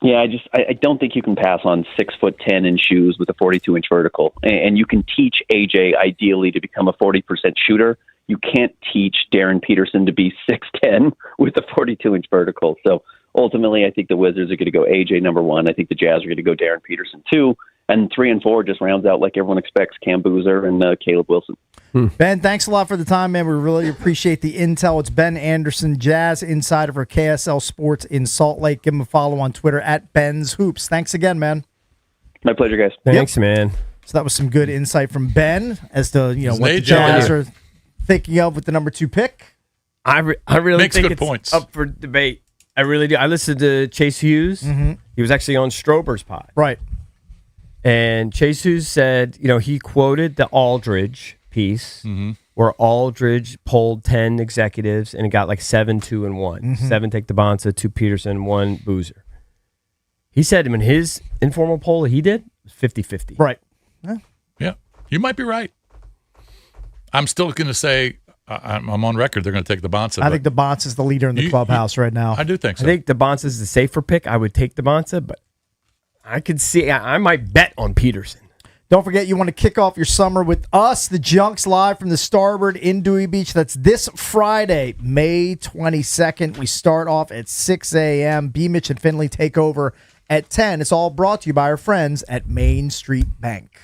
Yeah, I don't think you can pass on 6'10" in shoes with a 42-inch vertical. And you can teach AJ ideally to become a 40% shooter. You can't teach Darren Peterson to be 6'10" with a 42-inch vertical. So ultimately, I think the Wizards are going to go AJ number 1. I think the Jazz are going to go Darren Peterson 2. And 3 and 4 just rounds out, like everyone expects, Cam Boozer and Caleb Wilson. Ben, thanks a lot for the time, man. We really appreciate the intel. It's Ben Anderson, Jazz insider for KSL Sports in Salt Lake. Give him a follow on Twitter at Ben's Hoops. Thanks again, man. My pleasure, guys. Thanks, man. So that was some good insight from Ben as to what the job Jazz here. are thinking of with the number 2 pick. I really Makes think good it's points. up for debate. I really do. I listened to Chase Hughes. He was actually on Strober's pod. Right. And Chase Hughes said, he quoted the Aldridge piece where Aldridge polled 10 executives and it got 7, 2, and 1. 7 take the Bonsa, 2 Peterson, 1 Boozer. He said in his informal poll that he did, it was 50-50. Right. Yeah, you might be right. I'm still going to say I'm on record. They're going to take the Bonsa. I think the Bonsa is the leader in the clubhouse right now. I do think so. I think the Bonsa is the safer pick. I would take the Bonsa, but I could see I might bet on Peterson. Don't forget, you want to kick off your summer with us, the Junks, live from the Starboard in Dewey Beach. That's this Friday, May 22nd. We start off at 6 a.m. B-Mitch and Finley take over at 10. It's all brought to you by our friends at Main Street Bank.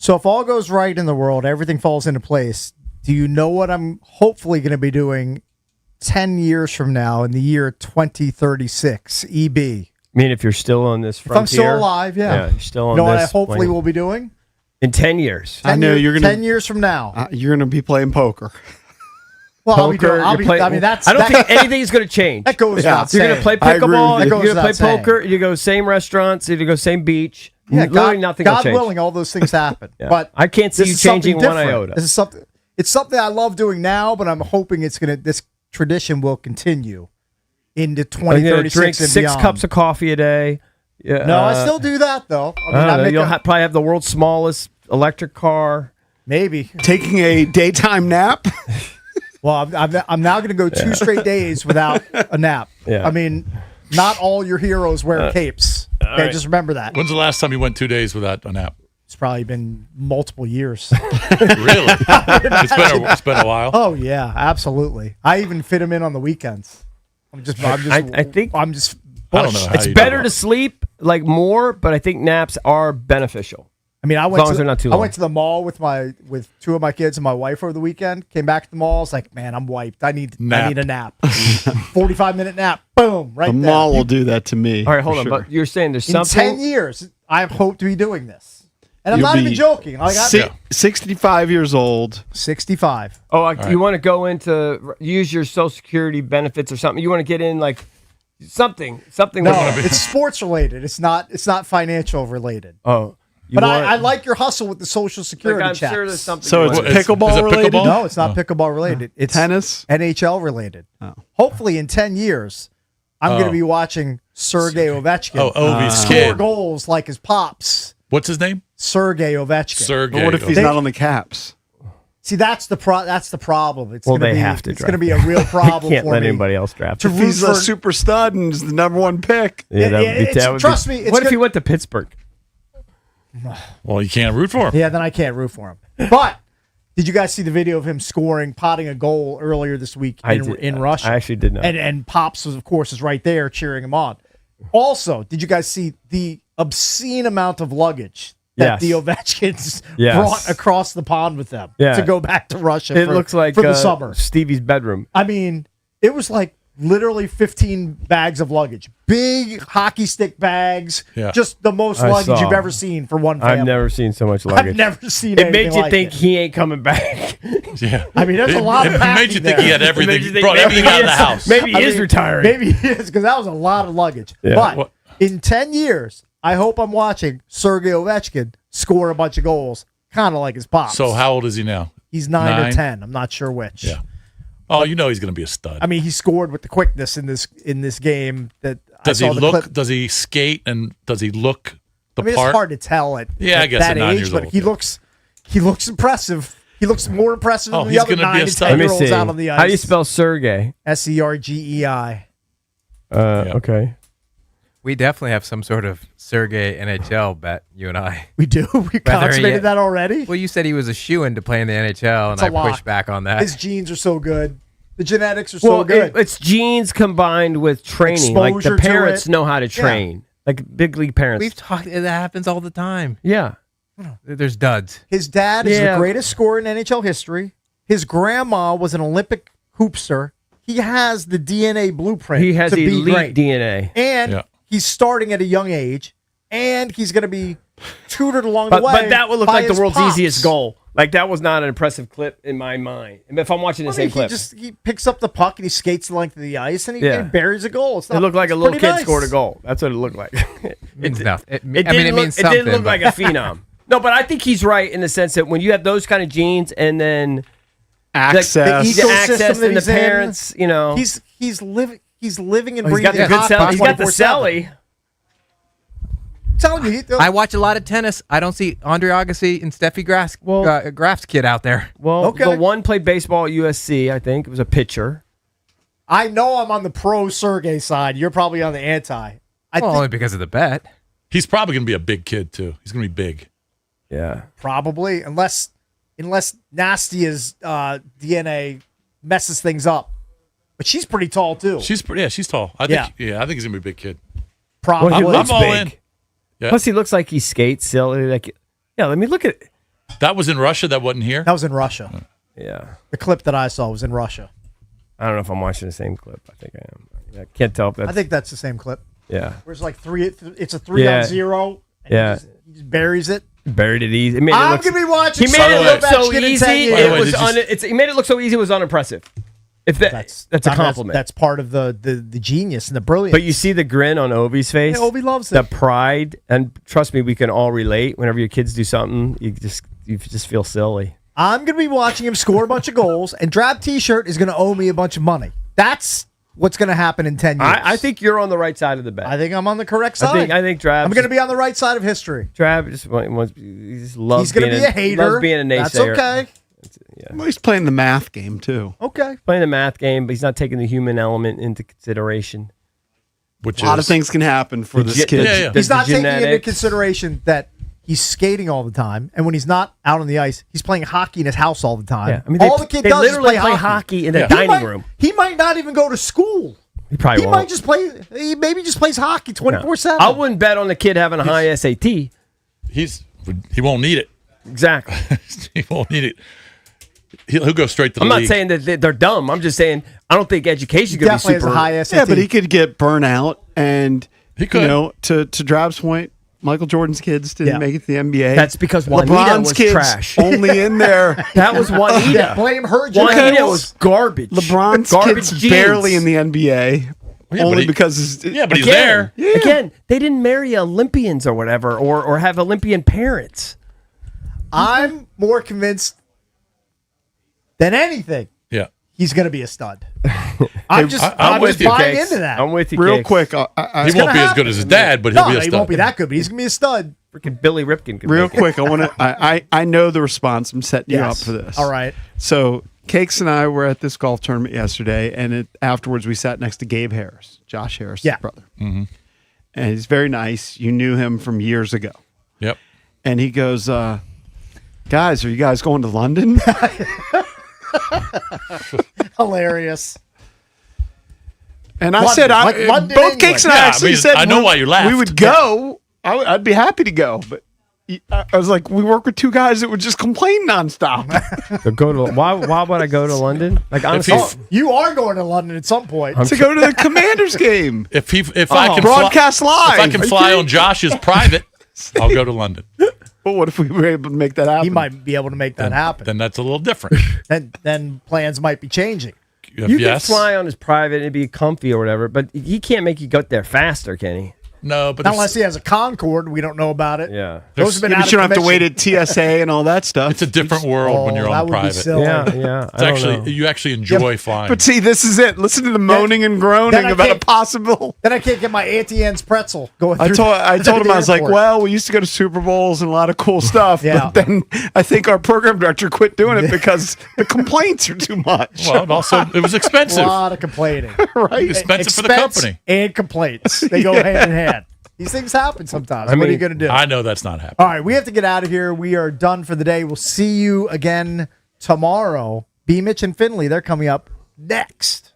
So if all goes right in the world, everything falls into place, do you know what I'm hopefully going to be doing 10 years from now in the year 2036, EB? I mean, if you're still on this frontier. If I'm still alive, yeah. You're still on you know this. what I hopefully will be doing? In 10 years. 10 I know you're going to. 10 years from now. You're going to be playing poker. Well, Poker, I mean, that's. I don't think anything's going to change. That goes without You're going to play pickleball. You're going to play saying. poker. You go same restaurants. You go same beach. Yeah, literally nothing will God change. willing, all those things happen. Yeah. But I can't see this you is something changing one different. iota. This is something. It's something I love doing now, but I'm hoping this tradition will continue into 2036 drink and 6 beyond. cups of coffee a day. Yeah, No, I still do that though. You'll probably have the world's smallest electric car. Maybe taking a daytime nap. Well, I'm now going to go 2 straight days without a nap. Yeah. I mean, not all your heroes wear capes. Okay, right. just remember that. When's the last time you went 2 days without a nap? It's probably been multiple years. Really? It's been a while. Oh yeah, absolutely. I even fit them in on the weekends. I think I don't know how it's you do better that. to sleep like more, but I think naps are beneficial. I mean, I as went long as they're not too I long. went to the mall with 2 of my kids and my wife over the weekend. Came back to the mall. I was like, man, I'm wiped. I need a nap. 45-minute nap. Boom, right The there. mall will do that to me. All right, hold on. for But you're saying there's In something. 10 years, I hope to be doing this. And I'm You'll not even be joking. Like, 65 years old. 65. Oh, like you want to go into use your Social Security benefits or something? You want to get in like something? No, it's sports related. It's not financial related. Oh. But I like your hustle with the Social Security I'm checks. sure there's something. So it's pickleball related? No, it's not pickleball related. It's tennis? NHL related. Hopefully in 10 years, I'm going to be watching Sergei Ovechkin Ovi's score kid. goals like his pops. What's his name? Sergei Ovechkin. But what if he's not on the Caps? See, that's the problem. It's Well, gonna they be, have to It's draft going to be a real problem Can't for let me. anybody else draft. To If root he's for- a super stud and is the number 1 pick. Yeah, trust me. It's What if good- he went to Pittsburgh? Well, you can't root for him. Yeah, then I can't root for him. But did you guys see the video of him potting a goal earlier this week in Russia? I actually did not. And Pops, of course, is right there cheering him on. Also, did you guys see the obscene amount of luggage that Yes. the Ovechkins Yes. brought across the pond with them Yeah. to go back to Russia It looks like for the summer? Stevie's bedroom. I mean, it was like literally 15 bags of luggage. Big hockey stick bags. Yeah. Just the most I luggage saw. you've ever seen for one family. I've never seen so much luggage. I've never seen It made you like think it. he ain't coming back. Yeah. I mean, there's a lot of It made you packing think there. he had everything. It made you think Brought everything out of the house. Maybe he I is mean, retiring. Maybe he is, because that was a lot of luggage. Yeah. But What- in 10 years, I hope I'm watching Sergei Ovechkin score a bunch of goals, kind of like his pops. So how old is he now? He's 9 or 9? 10. I'm not sure which. Yeah. Oh, you know he's going to be a stud. I mean, he scored with the quickness in this game. That Does I he saw the look? clip. Does he skate? And does he look the I mean, part? it's hard to tell at Yeah, I guess that at 9 age, years but old, he yeah. looks impressive. He looks more impressive Oh, than the he's other gonna be 9 a and stud. 10 Let year me olds see. out on the ice. How do you spell Sergey? Sergei? Okay. We definitely have some sort of Sergey NHL bet, you and I. We do. We consummated that already. Well, you said he was a shoo-in to play in the NHL, and It's a I lock. pushed back on that. His genes are so good. The genetics are so good. It's genes combined with training. Like Exposure the to parents it. know how to Yeah. train. Like big league parents. We've talked. That happens all the time. Yeah. There's duds. His dad is Yeah. the greatest scorer in NHL history. His grandma was an Olympic hoopster. He has the DNA blueprint. He has to be elite great. DNA. And Yeah. he's starting at a young age, and he's going to be tutored along the way. But that would look by like the his world's pops. easiest goal. Like that was not an impressive clip in my mind. If I'm watching the I mean, same clip, he picks up the puck and he skates the length of the ice and he Yeah. buries a goal. It's not, it looked like a it's little pretty kid nice. smeared a goal. That's what it looked like. Means nothing. It didn't look like a phenom. No, but I think he's right in the sense that when you have those kind of genes and then Access. The the ecosystem access that and the he's in, parents, you know, he's living and he's breathing. got the good hot cell. He's got the 24/7. celly. I'm telling you, I watch a lot of tennis. I don't see Andre Agassi and Steffi Graf's kid out there. Well, Okay. the one played baseball at USC. I think it was a pitcher. I know I'm on the pro Sergey side. You're probably on the anti. Only because of the bet. He's probably going to be a big kid too. He's going to be big. Yeah, probably unless Nastia's DNA messes things up. But she's pretty tall too. She's pretty. Yeah, she's tall. I think he's going to be a big kid. Probably. Well, he I'm looks all big. in. Yeah. Plus, he looks like he skates silly. Like, yeah. Let me look at. That was in Russia. That wasn't here. That was in Russia. Yeah. The clip that I saw was in Russia. I don't know if I'm watching the same clip. I think I am. I can't tell if that's... I think that's the same clip. Yeah. Where it's like it's a 3-on-0. Yeah. He just buries it. Buried it easy. I'm going to be watching. He made it look so easy. He made it look so easy. It was unimpressive. If that's a compliment. That's part of the genius and the brilliance. But you see the grin on Ovi's face. Yeah, Ovi loves it. The pride, and trust me, we can all relate. Whenever your kids do something, you just feel silly. I'm going to be watching him score a bunch of goals, and Drab T-shirt is going to owe me a bunch of money. That's what's going to happen in 10 years. I think you're on the right side of the bet. I think I'm on the correct side. I think Drab. I'm going to be on the right side of history. Drab just loves. He's going to be a hater. Loves being a naysayer. That's okay. Yeah. Well, he's playing the math game too. Okay. Playing the math game, but he's not taking the human element into consideration. A lot of things can happen for this kid. Yeah. He's not taking into consideration that he's skating all the time, and when he's not out on the ice, he's playing hockey in his house all the time. Yeah. I mean, all the kid does is play hockey in the dining room. He might not even go to school. He probably won't. Might just play. He maybe just plays hockey 24/7. I wouldn't bet on the kid having a high SAT. He won't need it. Exactly. He won't need it. He'll go straight to the I'm league. not saying that they're dumb. I'm just saying I don't think education could be super. Has a high SAT. Yeah, but he could get burnout, and he could. To Drab's point, Michael Jordan's kids didn't make it to the NBA. That's because Juanita LeBron's was kids trash. only in there. That was Juanita. Blame her. Juanita was garbage. LeBron's garbage kids genes. barely in the NBA. Only because but he's there. Yeah. Again, they didn't marry Olympians or whatever, or have Olympian parents. I'm more convinced than anything. Yeah. He's going to be a stud. I'm just I'm with you, buying Cakes. into that. I'm with you, Real Cakes. quick. He won't be as good as his dad, but he'll be a stud. He won't be that good, but he's going to be a stud. Freaking Billy Ripken. Real quick, I want to. I know the response. I'm setting you up for this. All right. So Cakes and I were at this golf tournament yesterday, and afterwards we sat next to Gabe Harris, Josh Harris' brother, and he's very nice. You knew him from years ago. Yep. And he goes, "Guys, are you guys going to London?" Hilarious. And I London, said, like London, both England. Cakes and I actually said, I know why you laughed. We would go. I'd be happy to go, but I was like, we work with two guys that would just complain nonstop. So why would I go to London? Like honestly, You are going to London at some point. to go to the Commanders game. If I can broadcast live. If I can fly on Josh's private, I'll go to London. But what if we were able to make that happen? He might be able to make that happen. Then that's a little different. Then plans might be changing. You can fly on his private and be comfy or whatever, but he can't make you go there faster, can he? No, but unless he has a Concorde, we don't know about it. Yeah, those have been. But you don't have to wait at TSA and all that stuff. It's a different world when you're on private. Yeah. It's actually you actually enjoy flying. But see, this is it. Listen to the moaning and groaning about a possible. Then I can't get my Auntie Anne's pretzel going. I told him, I was like, airport. well, we used to go to Super Bowls and a lot of cool stuff, but then I think our program director quit doing it because the complaints are too much. Well, it was expensive. A lot of complaining. Right? Expensive for the company. And complaints. They go hand in hand. These things happen sometimes. What are you going to do? I know that's not happening. All right, we have to get out of here. We are done for the day. We'll see you again tomorrow. B-Mitch and Finley, they're coming up next.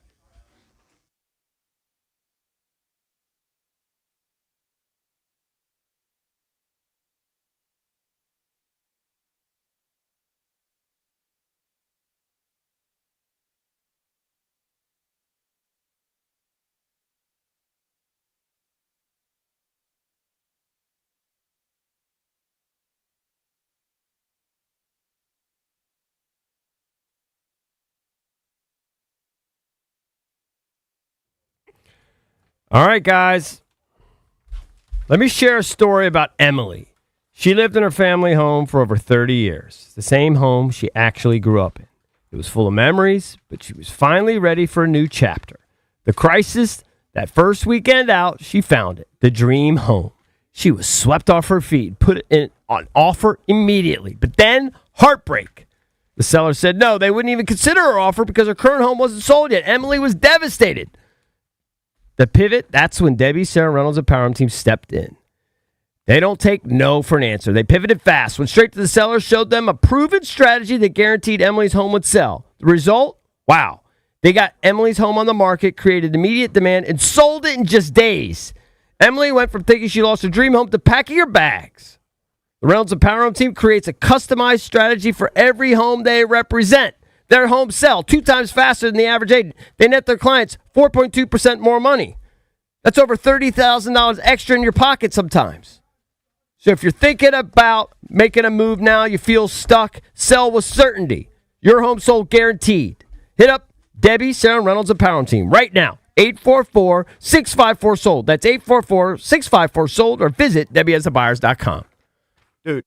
All right, guys. Let me share a story about Emily. She lived in her family home for over 30 years, the same home she actually grew up in. It was full of memories, but she was finally ready for a new chapter. The crisis, that first weekend out, she found it, the dream home. She was swept off her feet, put it on offer immediately, but then heartbreak. The seller said no, they wouldn't even consider her offer because her current home wasn't sold yet. Emily was devastated. The pivot, that's when Debbie, Sarah Reynolds, and Power Team stepped in. They don't take no for an answer. They pivoted fast, went straight to the seller, showed them a proven strategy that guaranteed Emily's home would sell. The result? Wow. They got Emily's home on the market, created immediate demand, and sold it in just days. Emily went from thinking she lost her dream home to packing her bags. The Reynolds Power Home team creates a customized strategy for every home they represent. Their homes sell 2 times faster than the average agent. They net their clients 4.2% more money. That's over $30,000 extra in your pocket sometimes. So if you're thinking about making a move now, you feel stuck, sell with certainty. Your home sold guaranteed. Hit up Debbie, Sarah Reynolds, and Power Home team right now. 844-654-SOLD. That's 844-654-SOLD, or visit DebbieAsTheBuyers.com. Dude.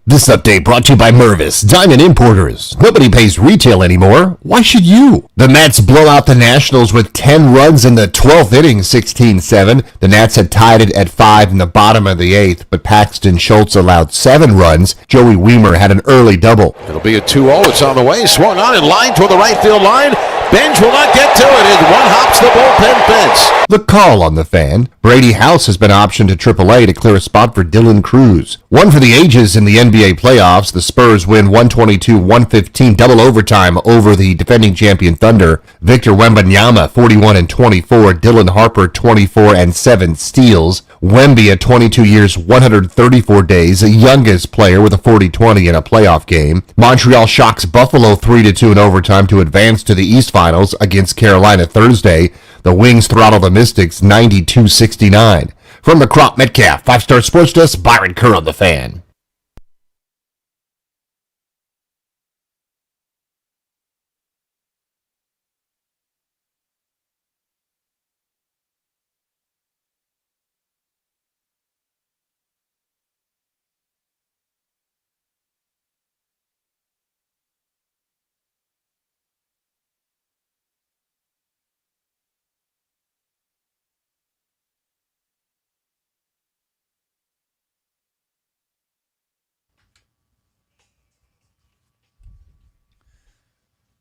This update brought to you by Mervis, Diamond Importers. Nobody pays retail anymore. Why should you? The Mets blow out the Nationals with 10 runs in the 12th inning, 16-7. The Nats had tied it at 5 in the bottom of the 8th, but Paxton Schultz allowed 7 runs. Joey Weimer had an early double. It'll be a 2-0. It's on the way. Swung on in line toward the right field line. Bench will not get to it. It one hops the bullpen fence. The call on the Fan. Brady House has been optioned to AAA to clear a spot for Dylan Cruz. One for the ages in the NBA playoffs. The Spurs win 122-115 double overtime over the defending champion Thunder. Victor Wembanyama 41-24. Dylan Harper 24-7 steals. Wemby at 22 years, 134 days, the youngest player with a 40-20 in a playoff game. Montreal shocks Buffalo 3-2 in overtime to advance to the East Finals against Carolina Thursday. The Wings throttle the Mystics 92-69. From the Crop Metcalf, 5-Star Sports Desk, Byron Kerr on the Fan.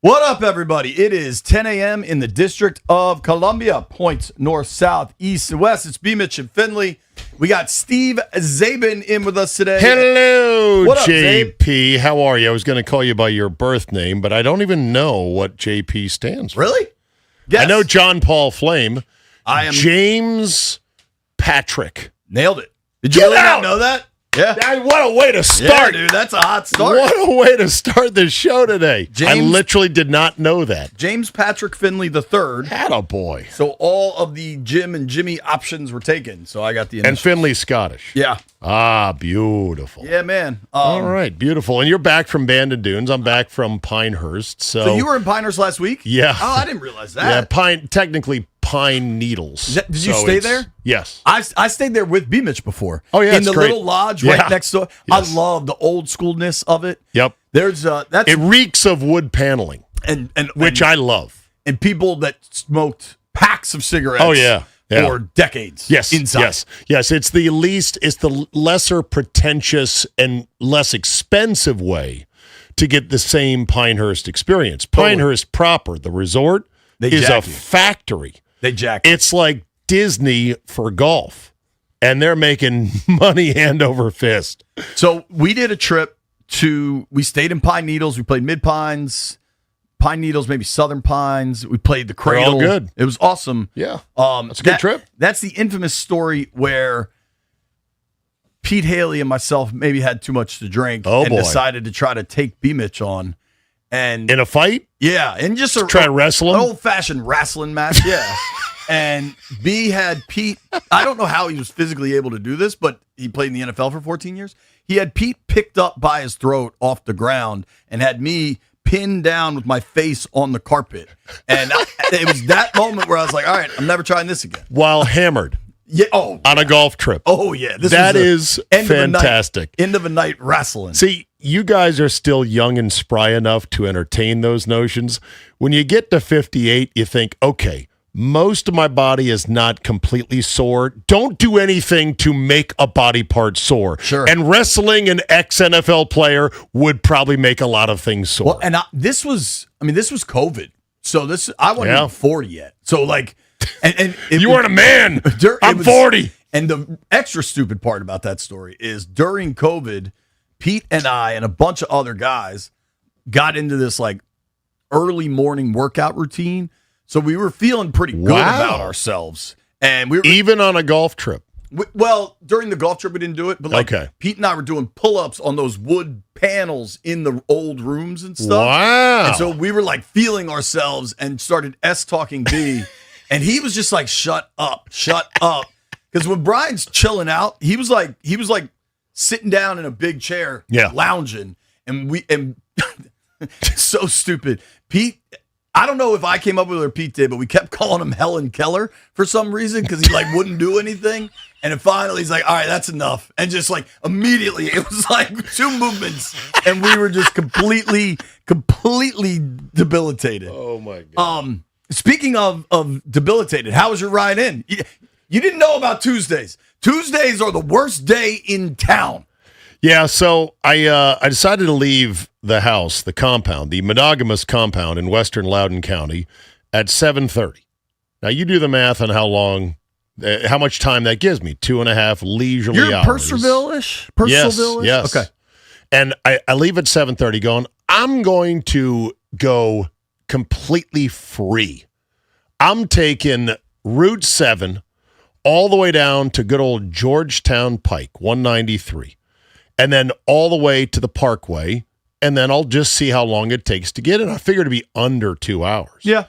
What up, everybody? It is 10 a.m. in the District of Columbia. Points north, south, east, and west. It's B-Mitch and Finley. We got Steve Zabin in with us today. Hello, what up, JP. Zabe? How are you? I was going to call you by your birth name, but I don't even know what JP stands for. Really? Yes. I know John Paul Flame. I am James Patrick. Nailed it. Did you really not know that? Yeah. What a way to start. Yeah, dude, that's a hot start. What a way to start the show today. I literally did not know that. James Patrick Finley III. Attaboy. So all of the Jim and Jimmy options were taken. So I got the initials. And Finley's Scottish. Yeah. Ah, beautiful. Yeah, man. All right, beautiful. And you're back from Bandon Dunes. I'm back from Pinehurst. So you were in Pinehurst last week? Yeah. Oh, I didn't realize that. Yeah, technically Pine Needles. Did you stay there? Yes. I stayed there with B-Mitch before. Oh, yeah, in the great. little lodge right next door. Yes. I love the old schoolness of it. Yep. There's it reeks of wood paneling, which I love. And people that smoked packs of cigarettes. Oh yeah. For decades. Yes. Inside. Yes. It's the lesser pretentious and less expensive way to get the same Pinehurst experience. Pinehurst proper, the resort, is a factory. They jack. It's like Disney for golf, and they're making money hand over fist. So we did a trip we stayed in Pine Needles. We played Mid Pines, Pine Needles, maybe Southern Pines. We played the Cradle. They're all good. It was awesome. Yeah. That's a good trip. That's the infamous story where Pete Haley and myself maybe had too much to drink and decided to try to take B-Mitch on. And in a fight? Yeah. And just try to wrestle him? An old-fashioned wrestling match, yeah. And B had Pete, I don't know how he was physically able to do this, but he played in the NFL for 14 years. He had Pete picked up by his throat off the ground and had me pinned down with my face on the carpet. And it was that moment where I was like, all right, I'm never trying this again. While hammered. Yeah. Oh. On a golf trip. Oh, yeah. That is fantastic. End of a night wrestling. See, you guys are still young and spry enough to entertain those notions. When you get to 58, you think, okay, most of my body is not completely sore. Don't do anything to make a body part sore. Sure. And wrestling an ex-NFL player would probably make a lot of things sore. Well, and this was COVID. So I wasn't even 40 yet. So like, and you weren't a man. I'm 40. And the extra stupid part about that story is during COVID, Pete and I and a bunch of other guys got into this like early morning workout routine. So we were feeling pretty good about ourselves. And we were even on a golf trip. Well, during the golf trip, we didn't do it. But Pete and I were doing pull-ups on those wood panels in the old rooms and stuff. Wow. And so we were like feeling ourselves and started S-talking B. And he was just like, shut up. Because when Brian's chilling out, he was like sitting down in a big chair, lounging. And so stupid. Pete I don't know if I came up with it or Pete did, but we kept calling him Helen Keller for some reason because he like wouldn't do anything. And then finally he's like, all right, that's enough. And just like immediately it was like 2 movements and we were just completely debilitated. Oh my God. Speaking of debilitated, how was your ride in? You didn't know about Tuesdays. Tuesdays are the worst day in town. Yeah, so I decided to leave the house, the compound, the monogamous compound in western Loudoun County at 7:30. Now, you do the math on how long, how much time that gives me, 2.5 leisurely You're hours. Purcellville-ish? Yes. Okay. And I leave at 7:30 going, I'm going to go completely free. I'm taking Route 7 all the way down to good old Georgetown Pike, 193. And then all the way to the Parkway, and then I'll just see how long it takes to get in. I figure to be under 2 hours. Yeah.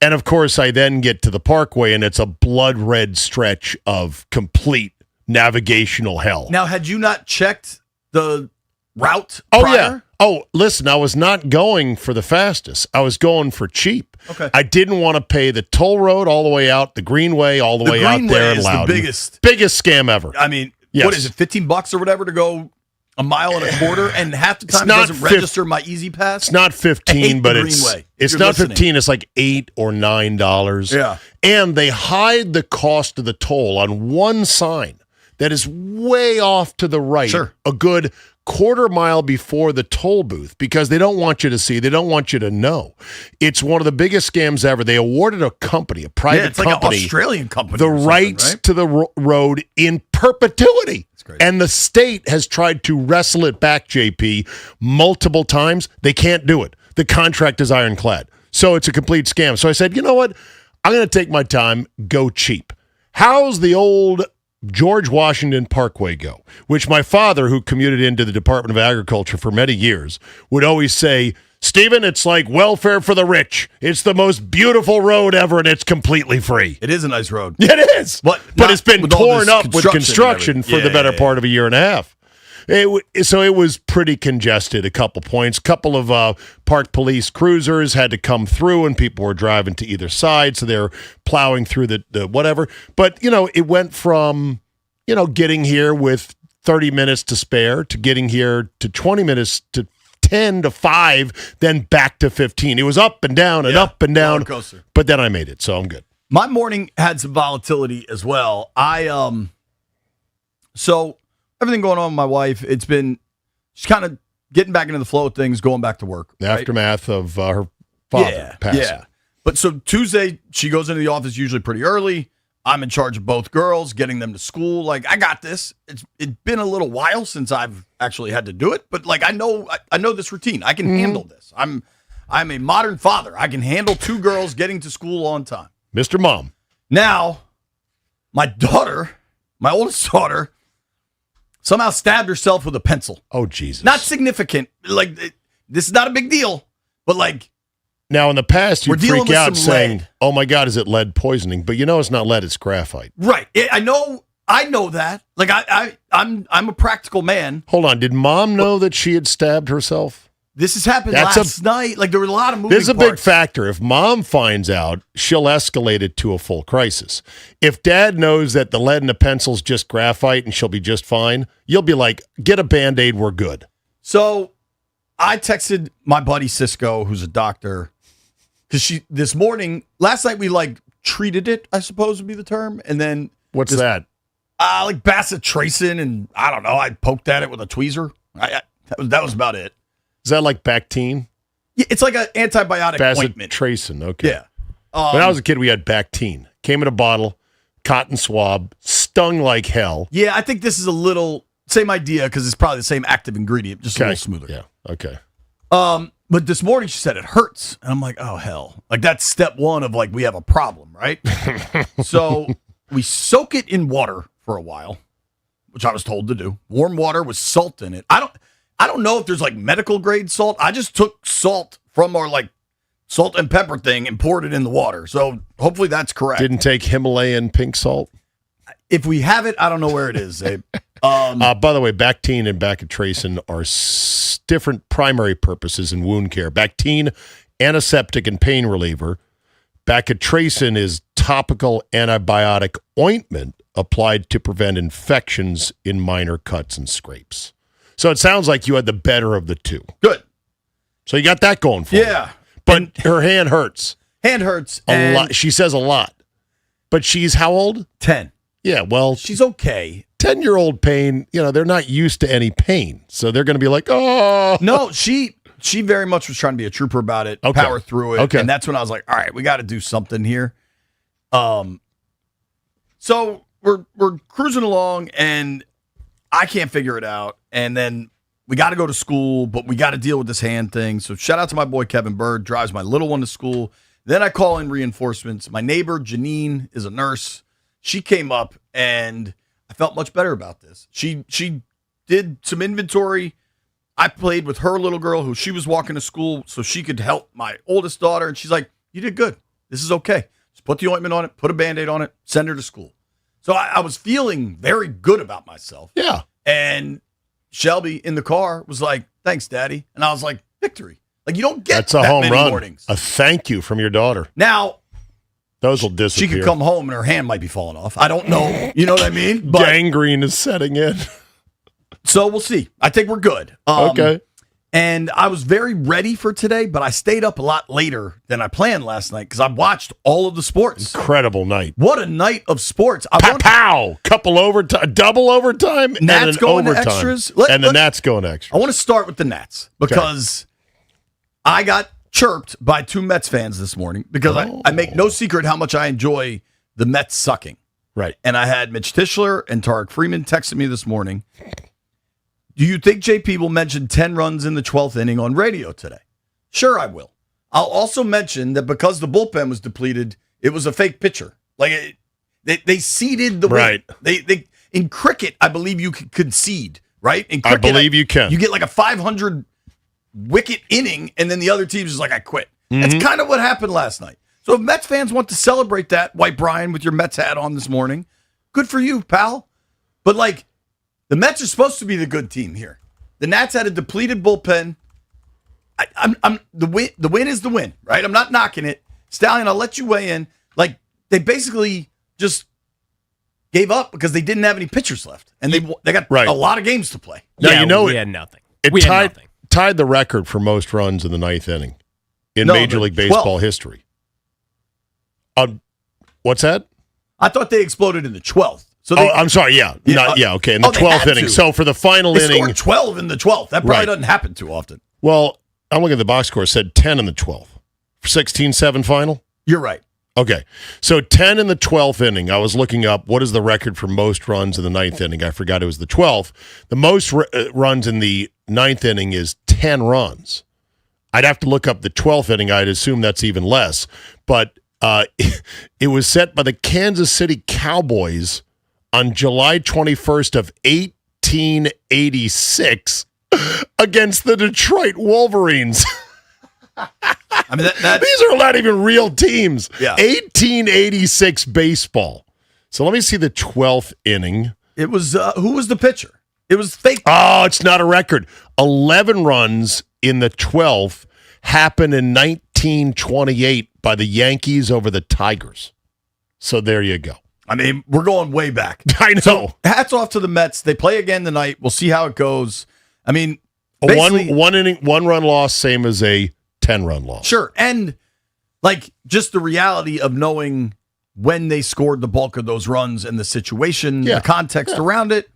And of course, I then get to the Parkway, and it's a blood red stretch of complete navigational hell. Now, had you not checked the route Oh, prior? yeah. Oh, listen, I was not going for the fastest. I was going for cheap. Okay. I didn't want to pay the toll road all the way out, the Greenway all the way out there in is Loudoun. the biggest scam ever. I mean, Yes. what is it, $15 or whatever to go a mile and a quarter? And half the time it doesn't register my Easy Pass. It's not 15, but it's You're not listening. 15. It's like $8 or $9. Yeah. And they hide the cost of the toll on one sign that is way off to the right. Sure. A good quarter mile before the toll booth because they don't want you to see. They don't want you to know. It's one of the biggest scams ever. They awarded a company, a private it's like an company, Australian company the or something, rights right? to the road in perpetuity. And the state has tried to wrestle it back, JP, multiple times. They can't do it. The contract is ironclad. So it's a complete scam. So I said, you know what? I'm going to take my time, go cheap. How's the old George Washington Parkway go? Which my father, who commuted into the Department of Agriculture for many years, would always say, Stephen, it's like welfare for the rich. It's the most beautiful road ever, and it's completely free. It is a nice road. Yeah, it is. But it's been torn up with construction for the better part of a year and a half. So it was pretty congested, a couple points. Couple of parked police cruisers had to come through, and people were driving to either side, so they're plowing through the whatever. But, it went from, getting here with 30 minutes to spare to getting here to 20 minutes to 10 to 5, then back to 15. It was up and down and up and down. But then I made it, so I'm good. My morning had some volatility as well. So everything going on with my wife, it's been just kind of getting back into the flow of things, going back to work. The aftermath of her father passing. Yeah. But so Tuesday, she goes into the office usually pretty early. I'm in charge of both girls, getting them to school. Like, I got this. It's been a little while since I've actually had to do it, but like I know this routine. I can handle this. I'm a modern father. I can handle 2 girls getting to school on time. Mr. Mom. Now, my daughter, my oldest daughter, somehow stabbed herself with a pencil. Oh, Jesus. Not significant. Like, this is not a big deal, but like, now, in the past, you'd freak out some saying, lead. oh, my God, is it lead poisoning? But it's not lead, it's graphite. Right. I know that. Like, I'm a practical man. Hold on. Did Mom know that she had stabbed herself? This has happened last night. Like, there were a lot of moving This is a parts. big factor. If Mom finds out, she'll escalate it to a full crisis. If Dad knows that the lead in the pencil's just graphite and she'll be just fine, you'll be like, get a Band-Aid, we're good. So I texted my buddy Cisco, who's a doctor, because last night we like treated it, I suppose would be the term. And then what's that? Like bacitracin, and I don't know. I poked at it with a tweezer. That was about it. Is that like Bactine? Yeah, it's like an antibiotic ointment. Bacitracin, okay. Yeah. When I was a kid, we had Bactine. Came in a bottle, cotton swab, stung like hell. Yeah, I think this is a little same idea because it's probably the same active ingredient, just a little smoother. Yeah, okay. But this morning she said it hurts. And I'm like, oh, hell. Like, that's step 1 of, like, we have a problem, right? So we soak it in water for a while, which I was told to do. Warm water with salt in it. I don't know if there's, like, medical grade salt. I just took salt from our, like, salt and pepper thing and poured it in the water. So hopefully that's correct. Didn't take Himalayan pink salt? If we have it, I don't know where it is, Abe. By the way, Bactine and bacitracin are different primary purposes in wound care. Bactine antiseptic and pain reliever. Bacitracin is topical antibiotic ointment applied to prevent infections in minor cuts and scrapes. So it sounds like you had the better of the two. Good. So you got that going for you. But her hand hurts. Hand hurts. A lot. She says a lot. But she's how old? 10. Yeah, well. She's okay. 10-year-old pain, they're not used to any pain. So they're going to be like, oh. No, she very much was trying to be a trooper about it, power through it. Okay. And that's when I was like, all right, we got to do something here. So we're cruising along, and I can't figure it out. And then we got to go to school, but we got to deal with this hand thing. So shout out to my boy Kevin Bird, drives my little one to school. Then I call in reinforcements. My neighbor, Janine, is a nurse. She came up, and I felt much better about this. She did some inventory. I played with her little girl who she was walking to school so she could help my oldest daughter. And she's like, you did good. This is okay. Just put the ointment on it, put a Band-Aid on it, send her to school. So I was feeling very good about myself. Yeah. And Shelby in the car was like, thanks, Daddy. And I was like, victory. Like, you don't get That's a that home many run. mornings. A thank you from your daughter. Now, those will disappear. she could come home and her hand might be falling off. I don't know. You know what I mean? But, gangrene is setting in. So we'll see. I think we're good. Okay. And I was very ready for today, but I stayed up a lot later than I planned last night because I watched all of the sports. Incredible night. What a night of sports. Pow! Couple overtime, double overtime, Nats and an going overtime. to extras. And the Nats going extra. I want to start with the Nats because I got chirped by 2 Mets fans this morning because I make no secret how much I enjoy the Mets sucking. Right. And I had Mitch Tischler and Tarek Freeman texting me this morning. Do you think JP will mention 10 runs in the 12th inning on radio today? Sure, I will. I'll also mention that because the bullpen was depleted, it was a fake pitcher. Like they seeded the right. They in cricket, I believe you could concede, right? In I cricket, believe you can. You get like a 500 wicket inning, and then the other team's just like, I quit. That's kind of what happened last night. So if Mets fans want to celebrate that, White Brian, with your Mets hat on this morning, good for you, pal. But like, the Mets are supposed to be the good team here. The Nats had a depleted bullpen. The win is the win, right? I'm not knocking it. Stallion, I'll let you weigh in. Like, they basically just gave up because they didn't have any pitchers left, and they got a lot of games to play. Now, we had nothing. It We had nothing. tied the record for most runs in the 9th inning in Major League Baseball history. What's that? I thought they exploded in the 12th. So I'm sorry. Yeah. Okay. In the 12th inning. So for the final they inning. scored 12 in the 12th. That probably doesn't happen too often. Well, I'm looking at the box score. It said 10 in the 12th. 16-7 final? You're right. Okay. So 10 in the 12th inning. I was looking up what is the record for most runs in the 9th inning. I forgot it was the 12th. The most runs in the 9th inning is 10 runs. I'd have to look up the 12th inning. I'd assume that's even less. But it was set by the Kansas City Cowboys on July 21st of 1886 against the Detroit Wolverines. I mean, these are not even real teams. Yeah. 1886 baseball. So let me see the 12th inning. It was, who was the pitcher? It was fake. Oh, it's not a record. 11 runs in the 12th happened in 1928 by the Yankees over the Tigers. So there you go. I mean, we're going way back. I know. So, hats off to the Mets. They play again tonight. We'll see how it goes. I mean, one inning, 1 run loss, same as a 10-run loss. Sure. And like just the reality of knowing when they scored the bulk of those runs and the situation, the context around it,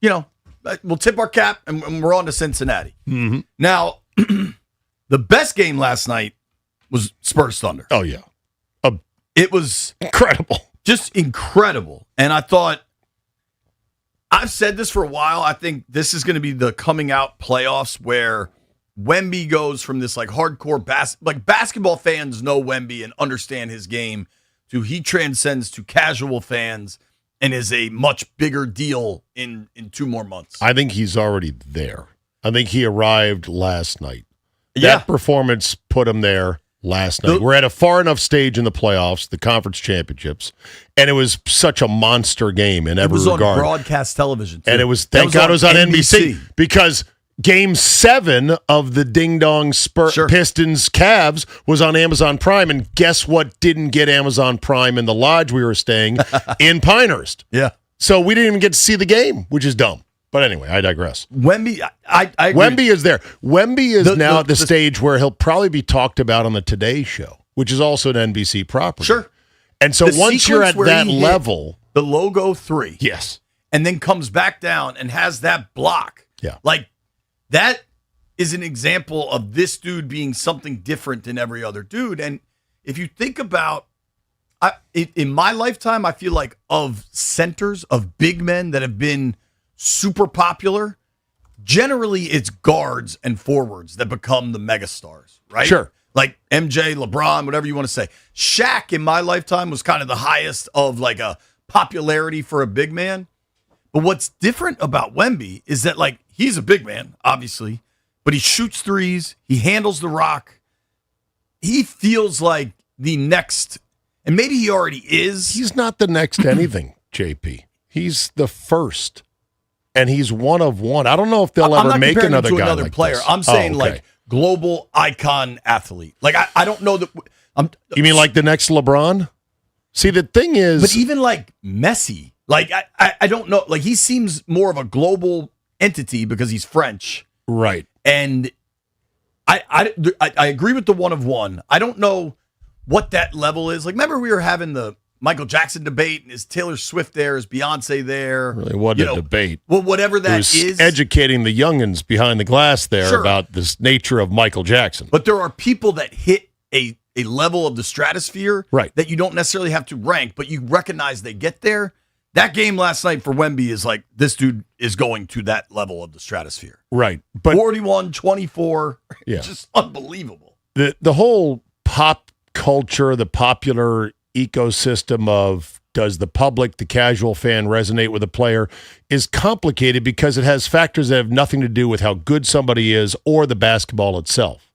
we'll tip our cap and we're on to Cincinnati. Mm-hmm. Now, the best game last night was Spurs Thunder. Oh, yeah. It was incredible. Just incredible. And I thought, I've said this for a while. I think this is going to be the coming out playoffs where Wemby goes from this like hardcore basketball fans know Wemby and understand his game to he transcends to casual fans and is a much bigger deal in 2 more months. I think he's already there. I think he arrived last night. That performance put him there last night. We're at a far enough stage in the playoffs, the conference championships, and it was such a monster game in every regard. It was on broadcast television, too. And it was, thank God it was on NBC because Game 7 of the Ding Dong Pistons Cavs was on Amazon Prime, and guess what didn't get Amazon Prime in the lodge we were staying in Pinehurst? Yeah. So we didn't even get to see the game, which is dumb. But anyway, I digress. Wemby, I agree. Wemby is there. Wemby is now at the stage where he'll probably be talked about on the Today Show, which is also an NBC property. Sure. And so once you're at that level, the logo 3, yes, and then comes back down and has that block, like that is an example of this dude being something different than every other dude. And if you think about, in my lifetime, I feel like of centers, of big men that have been super popular, generally it's guards and forwards that become the megastars, right? Sure. Like MJ, LeBron, whatever you want to say. Shaq in my lifetime was kind of the highest of like a popularity for a big man. But what's different about Wemby is that, like, he's a big man, obviously, but he shoots threes. He handles the rock. He feels like the next, and maybe he already is. He's not the next anything, JP. He's the first, and he's one of one. I don't know if they'll ever make another guy like player. this. I'm saying like global icon athlete. Like I don't know that. You mean like the next LeBron? See, the thing is, but even like Messi. Like, I don't know. Like, he seems more of a global entity because he's French. Right. And I agree with the one of one. I don't know what that level is. Like, remember we were having the Michael Jackson debate, and is Taylor Swift there? Is Beyonce there? Really wasn't a debate. Well, whatever that is. Educating the youngins behind the glass there about this nature of Michael Jackson. But there are people that hit a level of the stratosphere that you don't necessarily have to rank, but you recognize they get there. That game last night for Wemby is like, this dude is going to that level of the stratosphere. Right. But 41-24, just unbelievable. The whole pop culture, the popular ecosystem of does the public, the casual fan resonate with a player is complicated because it has factors that have nothing to do with how good somebody is or the basketball itself.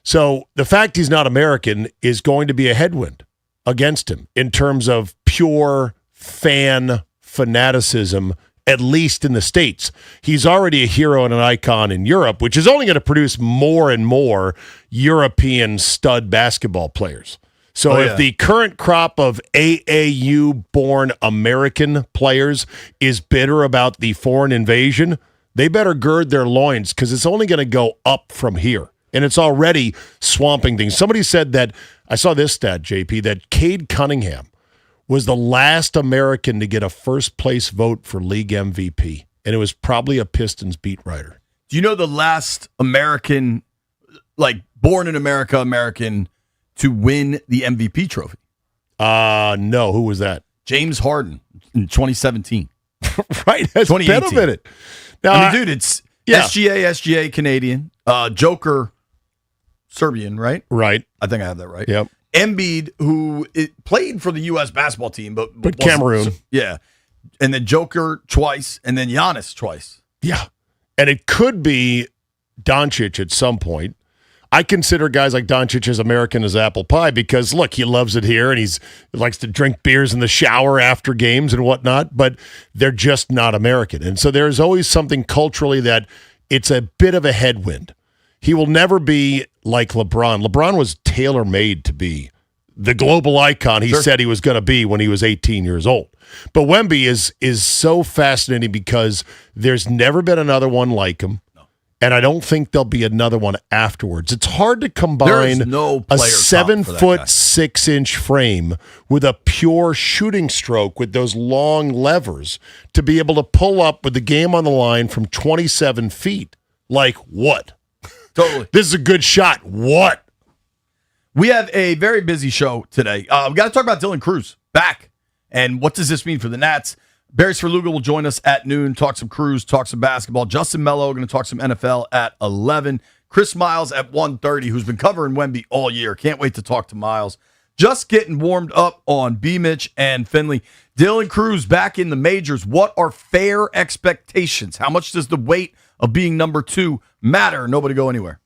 So the fact he's not American is going to be a headwind against him in terms of pure fan fanaticism, at least in the States. He's already a hero and an icon in Europe, which is only going to produce more and more European stud basketball players. So if the current crop of AAU-born American players is bitter about the foreign invasion, they better gird their loins because it's only going to go up from here. And it's already swamping things. Somebody said that, I saw this stat, JP, that Cade Cunningham was the last American to get a first-place vote for league MVP, and it was probably a Pistons beat writer. Do you know the last American, like born in America, American to win the MVP trophy? No. Who was that? James Harden in 2017. Right, that's been a minute. Now, I mean, dude, it's SGA, Canadian, Joker, Serbian, right? Right. I think I have that right. Yep. Embiid, who played for the U.S. basketball team, but Cameroon. Yeah. And then Joker twice, and then Giannis twice. Yeah. And it could be Doncic at some point. I consider guys like Doncic as American as apple pie because, look, he loves it here and he likes to drink beers in the shower after games and whatnot, but they're just not American. And so there's always something culturally that it's a bit of a headwind. He will never be like LeBron. LeBron was tailor-made to be the global icon he said he was going to be when he was 18 years old. But Wemby is so fascinating because there's never been another one like him, and I don't think there'll be another one afterwards. It's hard to combine a 7'6" frame with a pure shooting stroke with those long levers to be able to pull up with the game on the line from 27 feet. Like what? Totally. This is a good shot. What? We have a very busy show today. We got to talk about Dylan Cruz back. And what does this mean for the Nats? Barry Sverluga will join us at noon, talk some Cruz, talk some basketball. Justin Mello going to talk some NFL at 11. Chris Miles at 1:30, who's been covering Wemby all year. Can't wait to talk to Miles. Just getting warmed up on B-Mitch and Finley. Dylan Cruz back in the majors. What are fair expectations? How much does the weight of being number 2 matter? Nobody go anywhere.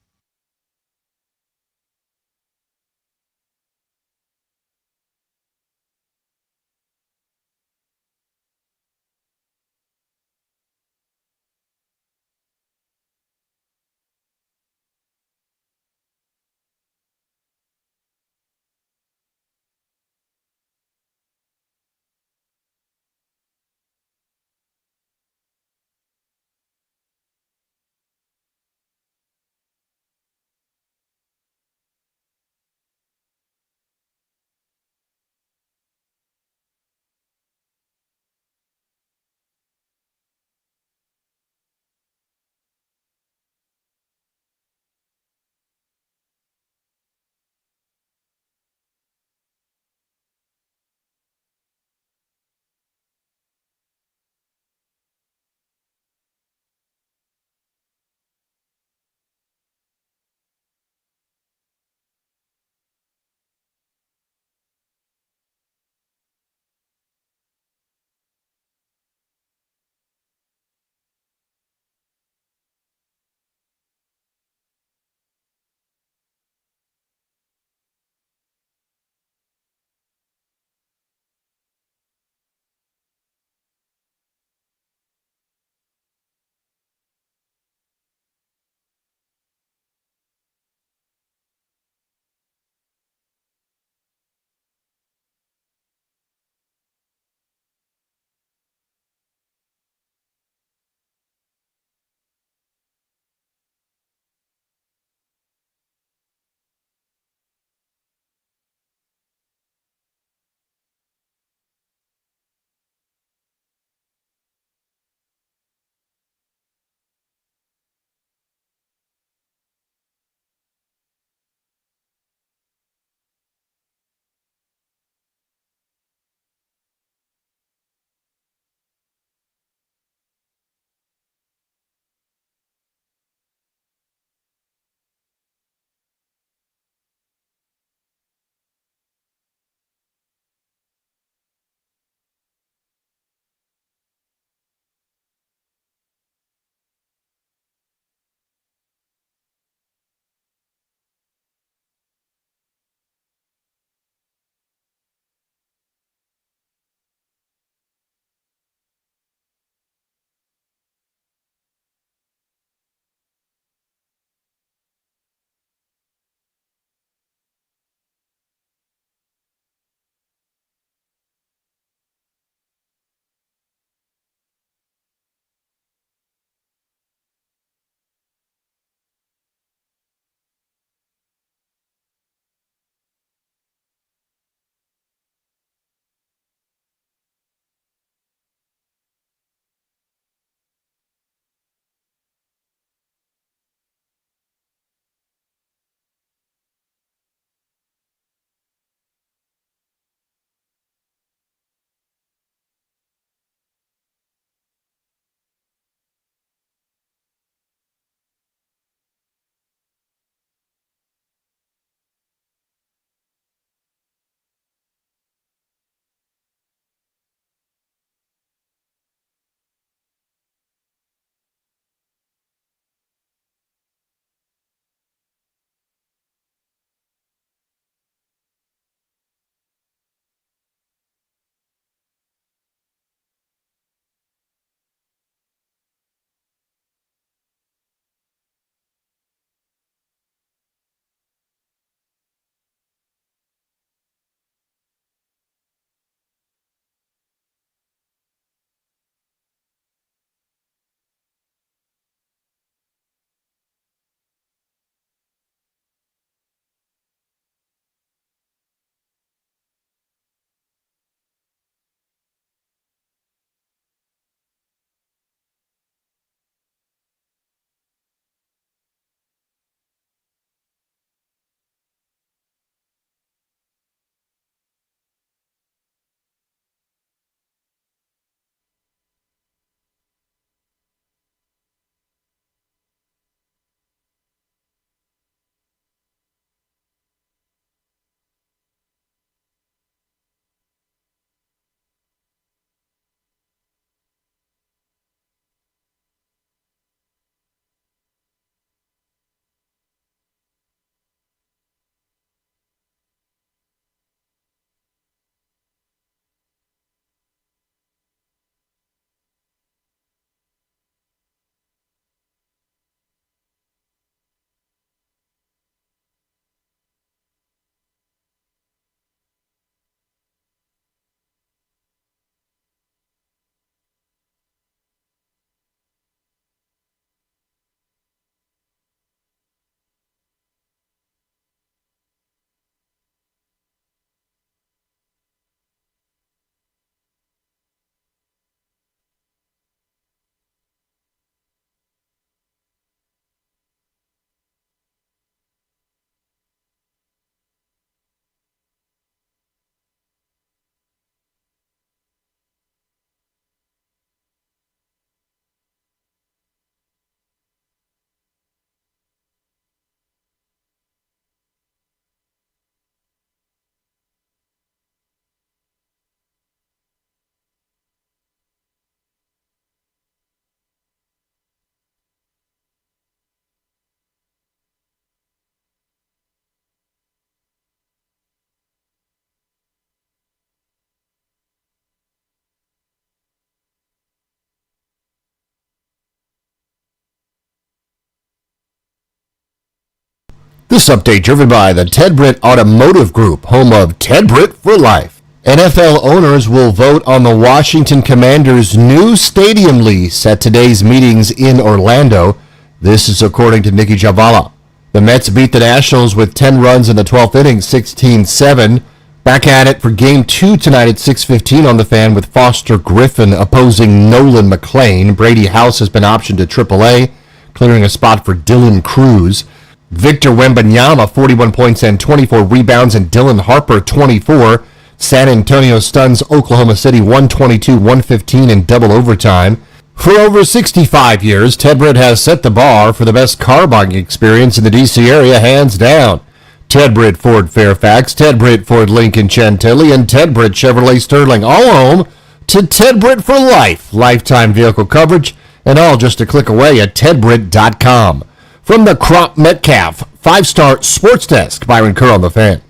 This update driven by the Ted Britt Automotive Group, home of Ted Britt for life. NFL owners will vote on the Washington Commanders' new stadium lease at today's meetings in Orlando. This is according to Nikki Javala. The Mets beat the Nationals with 10 runs in the 12th inning, 16-7. Back at it for Game 2 tonight at 6:15 on the Fan with Foster Griffin opposing Nolan McLean. Brady House has been optioned to AAA, clearing a spot for Dylan Cruz. Victor Wembanyama, 41 points and 24 rebounds, and Dylan Harper, 24. San Antonio stuns Oklahoma City 122-115 in double overtime. For over 65 years, Ted Britt has set the bar for the best car buying experience in the D.C. area, hands down. Ted Britt Ford Fairfax, Ted Britt Ford Lincoln Chantilly, and Ted Britt Chevrolet Sterling, all home to Ted Britt for life. Lifetime vehicle coverage, and all just a click away at tedbritt.com. From the Crop Metcalf 5-Star Sports Desk, Byron Kerr on the Fan.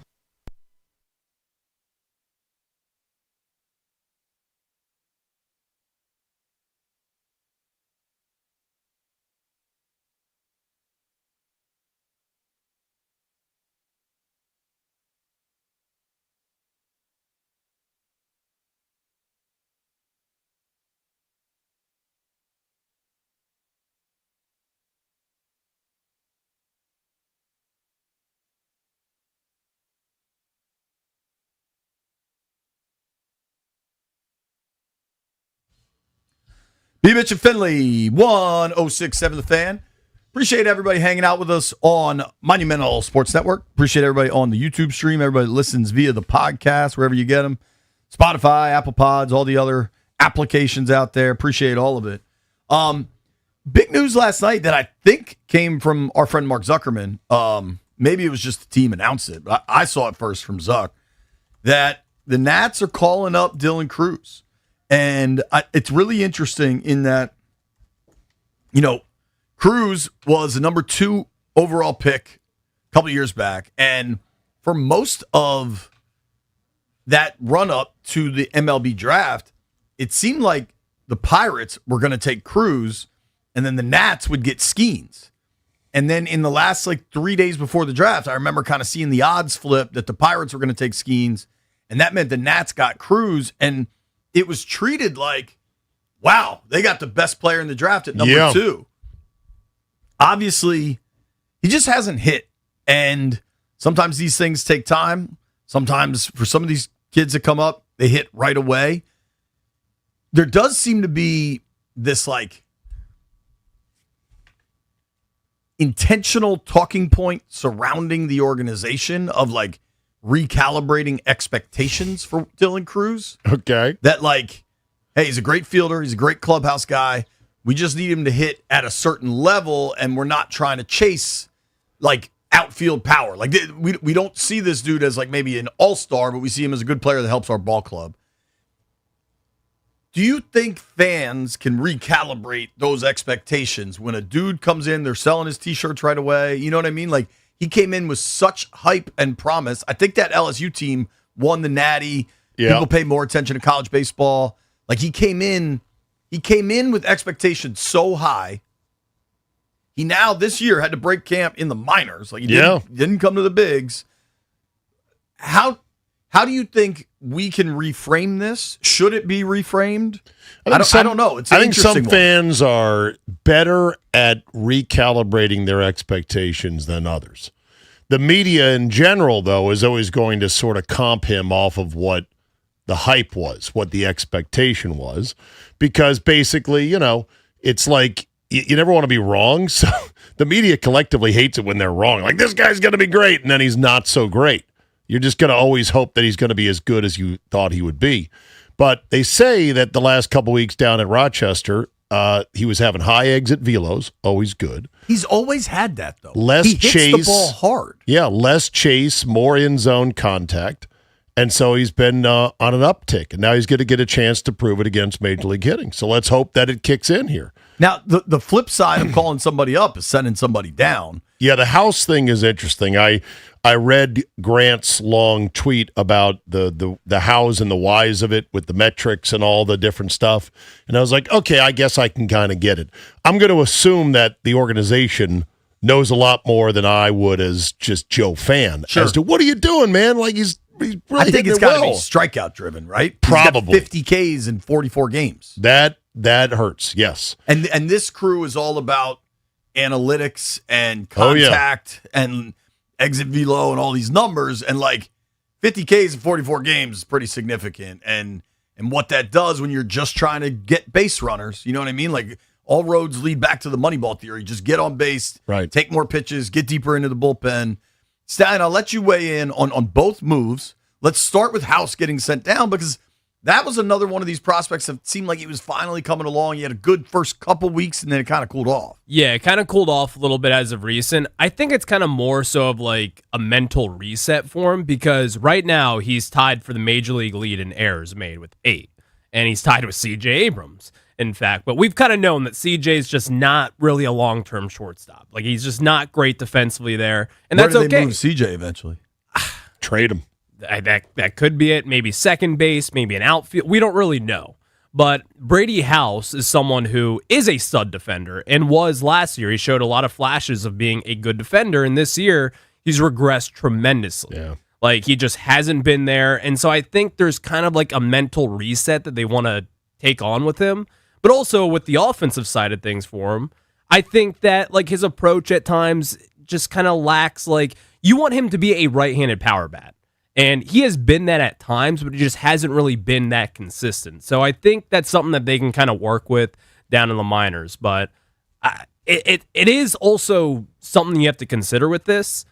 B-Mitch and Finley, 1067 The Fan. Appreciate everybody hanging out with us on Monumental Sports Network. Appreciate everybody on the YouTube stream, everybody that listens via the podcast, wherever you get them. Spotify, Apple Pods, all the other applications out there. Appreciate all of it. Big news last night that I think came from our friend Mark Zuckerman. Maybe it was just the team announced it, but I saw it first from Zuck, that the Nats are calling up Dylan Cruz. And it's really interesting in that, Cruz was the number 2 overall pick a couple years back. And for most of that run up to the MLB draft, it seemed like the Pirates were going to take Cruz and then the Nats would get Skeens. And then in the last 3 days before the draft, I remember kind of seeing the odds flip that the Pirates were going to take Skeens. And that meant the Nats got Cruz. And it was treated like, wow, they got the best player in the draft at number 2. Obviously, he just hasn't hit. And sometimes these things take time. Sometimes for some of these kids that come up, they hit right away. There does seem to be this intentional talking point surrounding the organization of recalibrating expectations for Dylan Cruz. Okay. That hey, he's a great fielder. He's a great clubhouse guy. We just need him to hit at a certain level, and we're not trying to chase outfield power. We don't see this dude as maybe an all-star, but we see him as a good player that helps our ball club. Do you think fans can recalibrate those expectations when a dude comes in, they're selling his T-shirts right away? You know what I mean? He came in with such hype and promise. I think that LSU team won the Natty. Yeah. People pay more attention to college baseball. He came in with expectations so high. He now this year had to break camp in the minors. He didn't come to the bigs. How do you think we can reframe this? Should it be reframed? I don't know. I think some fans are better at recalibrating their expectations than others. The media in general, though, is always going to sort of comp him off of what the hype was, what the expectation was, because basically, it's you never want to be wrong. So the media collectively hates it when they're wrong. This guy's going to be great, and then he's not so great. You're just going to always hope that he's going to be as good as you thought he would be. But they say that the last couple weeks down at Rochester, he was having high exit velos, always good. He's always had that, though. Less he hits chase, the ball hard. Yeah, less chase, more in-zone contact. And so he's been on an uptick, and now he's going to get a chance to prove it against Major League hitting. So let's hope that it kicks in here. Now, the flip side of calling somebody up is sending somebody down. Yeah, the house thing is interesting. I read Grant's long tweet about the hows and the whys of it with the metrics and all the different stuff. And I was like, okay, I guess I can kind of get it. I'm going to assume that the organization knows a lot more than I would as just Joe fan as to what are you doing, man? Like he's really I think it's got to well. be strikeout driven, right? Probably. He's got 50 Ks in 44 games. That hurts, yes. And this crew is all about analytics and contact and exit velo and all these numbers, and like 50 Ks in 44 games is pretty significant. And what that does when you're just trying to get base runners, you know what I mean? Like all roads lead back to the Moneyball theory. Just get on base, take more pitches, get deeper into the bullpen. Stallion, I'll let you weigh in on both moves. Let's start with House getting sent down, because that was another one of these prospects that seemed like he was finally coming along. He had a good first couple weeks, and then it kind of cooled off. Yeah, it kind of cooled off a little bit as of recent. I think it's kind of more so of like a mental reset for him, because right now he's tied for the major league lead in errors made with 8, and he's tied with C.J. Abrams, in fact. But we've kind of known that C.J. is just not really a long-term shortstop. Like, he's just not great defensively there, and that's okay. Where do they move C.J. eventually? Trade him. That could be it. Maybe second base, maybe an outfield. We don't really know. But Brady House is someone who is a stud defender and was last year. He showed a lot of flashes of being a good defender, and this year he's regressed tremendously. Yeah. Like, he just hasn't been there. And so I think there's kind of like a mental reset that they want to take on with him. But also with the offensive side of things for him, I think that like his approach at times just kind of lacks, like, you want him to be a right-handed power bat. And he has been that at times, but he just hasn't really been that consistent. So I think that's something that they can kind of work with down in the minors. But it is also something you have to consider with this.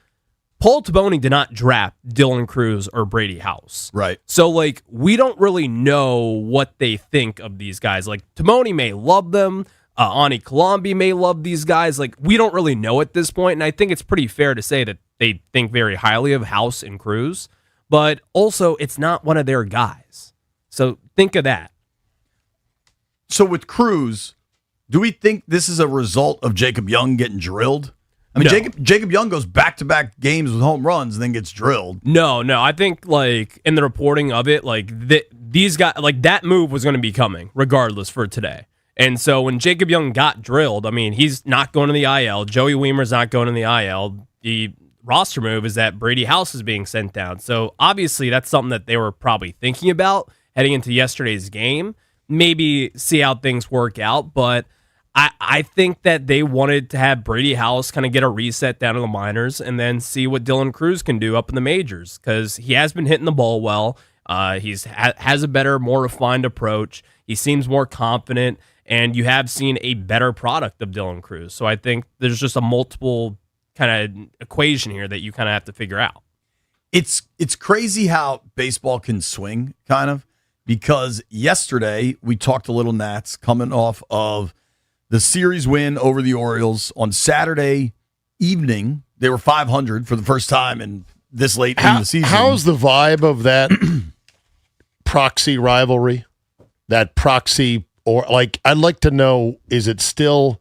Paul Taboni did not draft Dylan Cruz or Brady House. Right. So, like, we don't really know what they think of these guys. Like, Taboni may love them. Ani Colombi may love these guys. Like, we don't really know at this point. And I think it's pretty fair to say that they think very highly of House and Cruz. But also, it's not one of their guys. So think of that. So with Cruz, do we think this is a result of Jacob Young getting drilled? I mean, No. Jacob Young goes back-to-back games with home runs and then gets drilled. No. I think, like, in the reporting of it, like, these guys, like, that move was going to be coming regardless for today. And so when Jacob Young got drilled, I mean, he's not going to the IL. Joey Weimer's not going to the IL. The roster move is that Brady House is being sent down. So obviously that's something that they were probably thinking about heading into yesterday's game. Maybe see how things work out, but I think that they wanted to have Brady House kind of get a reset down in the minors and then see what Dylan Cruz can do up in the majors, because he has been hitting the ball well. He's has a better, more refined approach. He seems more confident, and you have seen a better product of Dylan Cruz. So I think there's just a multiple kind of equation here that you kind of have to figure out. It's crazy how baseball can swing, kind of, because yesterday we talked a little Nats coming off of the series win over the Orioles. On Saturday evening, they were 500 for the first time in this late in the season. How's the vibe of that proxy rivalry? That proxy, or like, I'd like to know, is it still,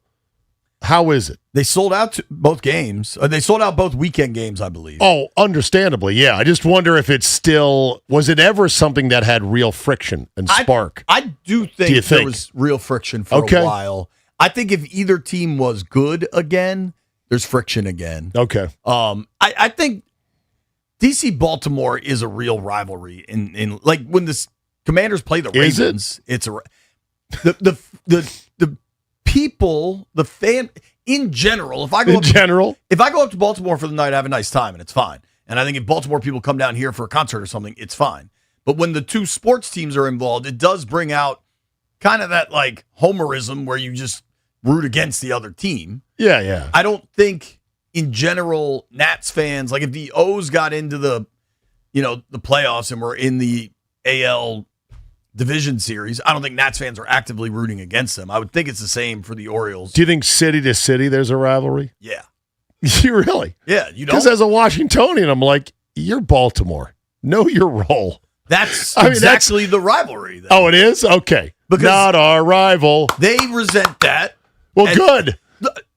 how is it? They sold out both games. They sold out both weekend games, I believe. Oh, understandably, yeah. I just wonder if it's still, was it ever something that had real friction and spark? I do think there was real friction for a while. I think if either team was good again, there's friction again. Okay. I think DC Baltimore is a real rivalry in like when the Commanders play the Ravens. It's a the people, the fan in general. If I go up to Baltimore for the night, I have a nice time and it's fine. And I think if Baltimore people come down here for a concert or something, it's fine. But when the two sports teams are involved, it does bring out kind of that like homerism where you just root against the other team. Yeah. I don't think in general Nats fans, like if the O's got into the playoffs and were in the AL division series, I don't think Nats fans are actively rooting against them. I would think it's the same for the Orioles. Do you think city to city there's a rivalry? Yeah. You really? Yeah, you don't? Because as a Washingtonian, I'm like, you're Baltimore. Know your role. That's exactly the rivalry. Then. Oh, it is? Okay. Because not our rival. They resent that. Well, good.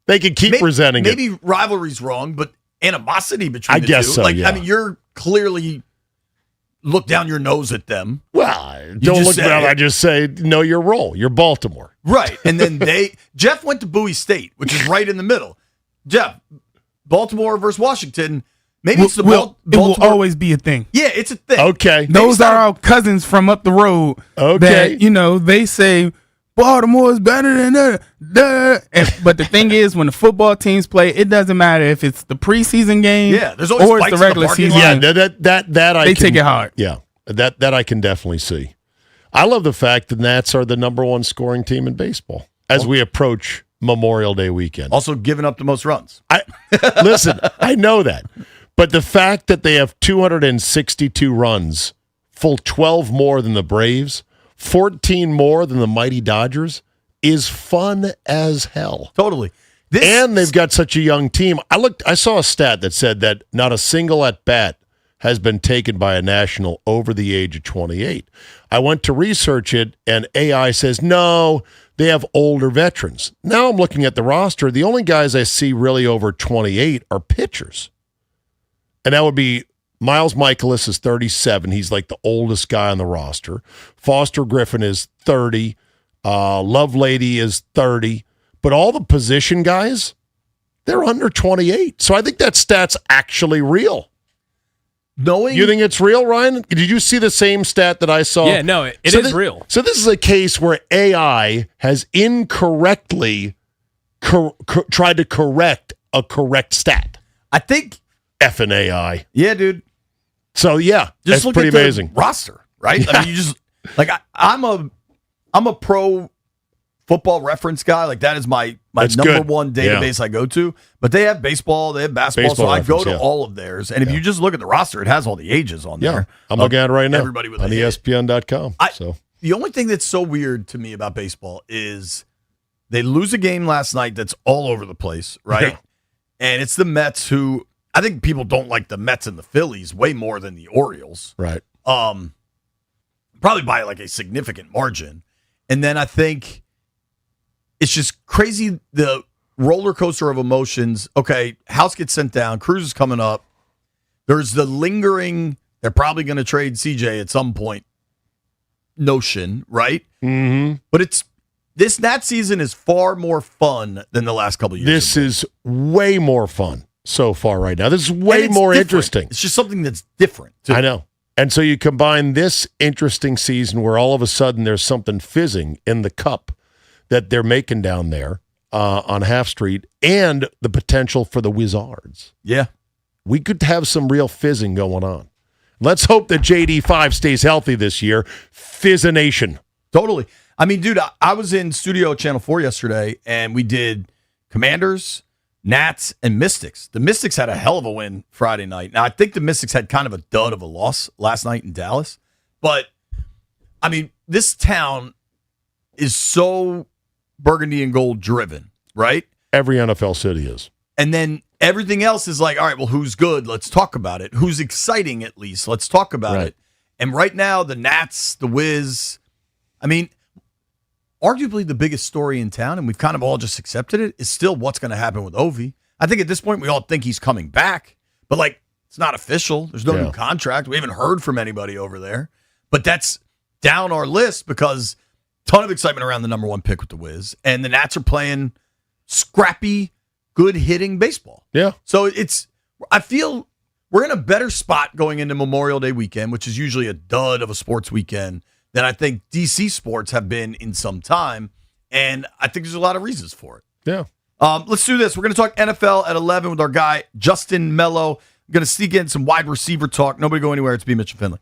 They can keep resenting it. Maybe rivalry's wrong, but animosity between the two. So, yeah. I mean, you're clearly look down your nose at them. Well, don't look down. I just say, know your role. You're Baltimore. Right. And then Jeff went to Bowie State, which is right in the middle. Jeff, Baltimore versus Washington. Maybe it's the it will always be a thing. Yeah, it's a thing. Okay. Those are our cousins from up the road. Okay. That, they say Baltimore is better than that. But the thing is, when the football teams play, it doesn't matter if it's the preseason game there's always or it's the regular season. Yeah, that take it hard. Yeah, that I can definitely see. I love the fact the Nats are the number one scoring team in baseball as we approach Memorial Day weekend. Also giving up the most runs. Listen, I know that. But the fact that they have 262 runs, full 12 more than the Braves, 14 more than the mighty Dodgers, is fun as hell. Totally. And they've got such a young team. I saw a stat that said that not a single at-bat has been taken by a national over the age of 28. I went to research it, and AI says, no, they have older veterans. Now I'm looking at the roster. The only guys I see really over 28 are pitchers. And that would be Miles Michaelis is 37. He's like the oldest guy on the roster. Foster Griffin is 30. Lovelady is 30. But all the position guys, they're under 28. So I think that stat's actually real. You think it's real, Ryan? Did you see the same stat that I saw? Yeah, no, it is real. So this is a case where AI has incorrectly tried to correct a correct stat. I think effing AI. Yeah, dude. So yeah, just that's look pretty at the amazing roster, right? I mean, you just like I'm a pro football reference guy. Like that is my That's number good. one database I go to. But they have baseball, they have basketball, Baseball so I go reference, to yeah. all of theirs. And if you just look at the roster, it has all the ages on there. I'm looking at it right now Everybody with on a hit. ESPN.com. So The only thing that's so weird to me about baseball is they lose a game last night that's all over the place, right? Yeah. And it's the Mets who I think people don't like the Mets and the Phillies way more than the Orioles. Right. Probably by like a significant margin. And then I think it's just crazy the roller coaster of emotions. Okay, House gets sent down. Cruz is coming up. There's the lingering, they're probably going to trade CJ at some point notion, right? Mm-hmm. But this Nat season is far more fun than the last couple of years. this is way more fun so far right now. This is way And it's more different. interesting. It's just something that's different. too. I know. And so you combine this interesting season where all of a sudden there's something fizzing in the cup that they're making down there on Half Street and the potential for the Wizards. Yeah. We could have some real fizzing going on. Let's hope that JD5 stays healthy this year. Fizzination. Totally. I mean, dude, I was in studio Channel 4 yesterday, and we did Commanders, Nats, and Mystics. The Mystics had a hell of a win Friday night. Now, I think the Mystics had kind of a dud of a loss last night in Dallas. But, I mean, this town is so burgundy and gold driven, right? Every NFL city is. And then everything else is like, all right, well, who's good? Let's talk about it. Who's exciting, at least? Let's talk about it. And right now, the Nats, the Wiz, I mean, arguably the biggest story in town, and we've kind of all just accepted it, is still what's going to happen with Ovi. I think at this point, we all think he's coming back, but like, it's not official. There's no new contract. We haven't heard from anybody over there. But that's down our list because ton of excitement around the number one pick with the Wiz, and the Nats are playing scrappy, good hitting baseball. Yeah. So I feel we're in a better spot going into Memorial Day weekend, which is usually a dud of a sports weekend, than I think DC sports have been in some time. And I think there's a lot of reasons for it. Yeah. Let's do this. We're going to talk NFL at 11 with our guy, Justin Mello. I'm going to sneak in some wide receiver talk. Nobody go anywhere. It's B-Mitch and Finley.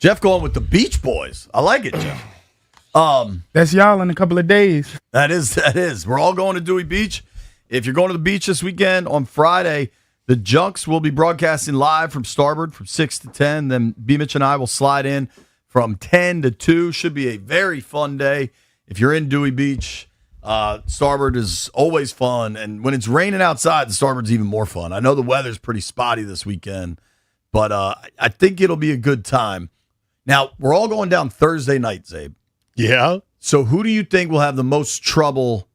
Jeff going with the Beach Boys. I like it, Jeff. That's y'all in a couple of days. That is. We're all going to Dewey Beach. If you're going to the beach this weekend, on Friday, the Junks will be broadcasting live from Starboard from 6 to 10. Then B-Mitch and I will slide in from 10 to 2. Should be a very fun day. If you're in Dewey Beach, Starboard is always fun. And when it's raining outside, the Starboard's even more fun. I know the weather's pretty spotty this weekend, but I think it'll be a good time. Now, we're all going down Thursday night, Zabe. Yeah. So who do you think will have the most trouble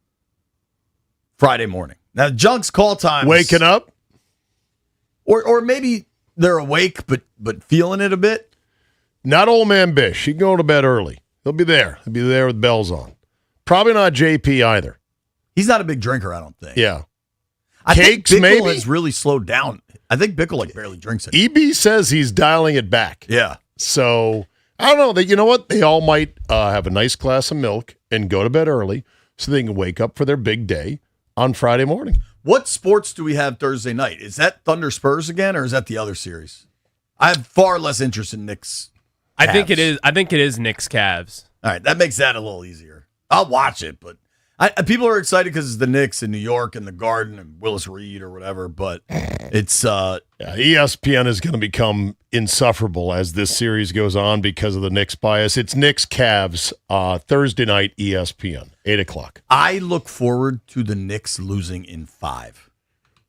Friday morning? Now, Junks call time. Waking up? Or maybe they're awake but feeling it a bit. Not old man Bish. He can go to bed early. He'll be there. He'll be there with bells on. Probably not JP either. He's not a big drinker, I don't think. Yeah. I Cakes, think Bickle maybe? has really slowed down. I think Bickle barely drinks it. EB says he's dialing it back. Yeah. So, I don't know. You know what? They all might have a nice glass of milk and go to bed early so they can wake up for their big day on Friday morning. What sports do we have Thursday night? Is that Thunder Spurs again, or is that the other series? I have far less interest in Knicks. I think it is Knicks Cavs. All right, that makes that a little easier. I'll watch it, but people are excited because it's the Knicks in New York and the Garden and Willis Reed or whatever. But it's ESPN is going to become insufferable as this series goes on because of the Knicks bias. It's Knicks Cavs Thursday night ESPN 8:00. I look forward to the Knicks losing in 5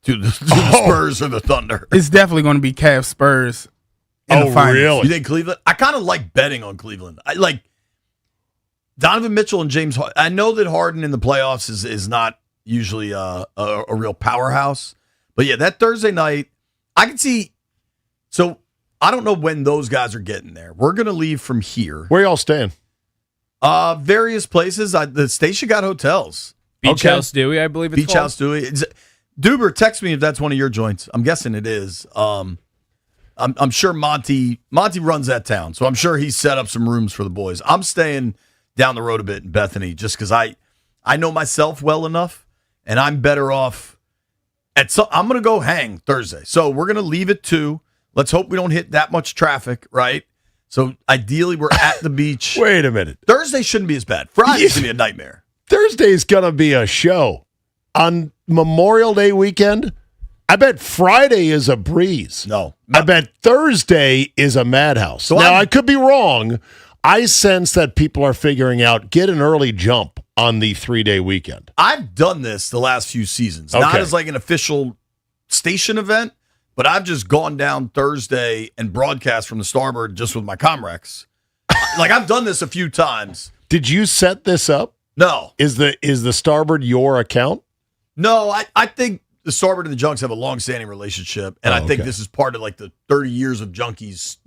to the Spurs or the Thunder. It's definitely going to be Cavs Spurs. In the finals. Really? You think Cleveland? I kind of like betting on Cleveland. I like Donovan Mitchell and James Harden. I know that Harden in the playoffs is not usually a real powerhouse. But yeah, that Thursday night, I can see. So I don't know when those guys are getting there. We're going to leave from here. Where y'all staying? Various places. The station got hotels. Beach House Dewey, I believe it's Beach called. House Dewey. Duber, text me if that's one of your joints. I'm guessing it is. I'm sure Monty runs that town, so I'm sure he's set up some rooms for the boys. I'm staying down the road a bit in Bethany just because I know myself well enough, and I'm better off I'm going to go hang Thursday. So we're going to leave at 2. Let's hope we don't hit that much traffic, right? So ideally we're at the beach. Wait a minute. Thursday shouldn't be as bad. Friday's going to be a nightmare. Thursday's going to be a show. On Memorial Day weekend, I bet Friday is a breeze. No. I bet Thursday is a madhouse. So now, I could be wrong. I sense that people are figuring out get an early jump on the 3-day weekend. I've done this the last few seasons. Not as like an official station event, but I've just gone down Thursday and broadcast from the Starboard just with my Comrex. Like, I've done this a few times. Did you set this up? No. Is the Starboard your account? No, I think the Starboard and the Junks have a long-standing relationship, and I think this is part of like the 30 years of Junkies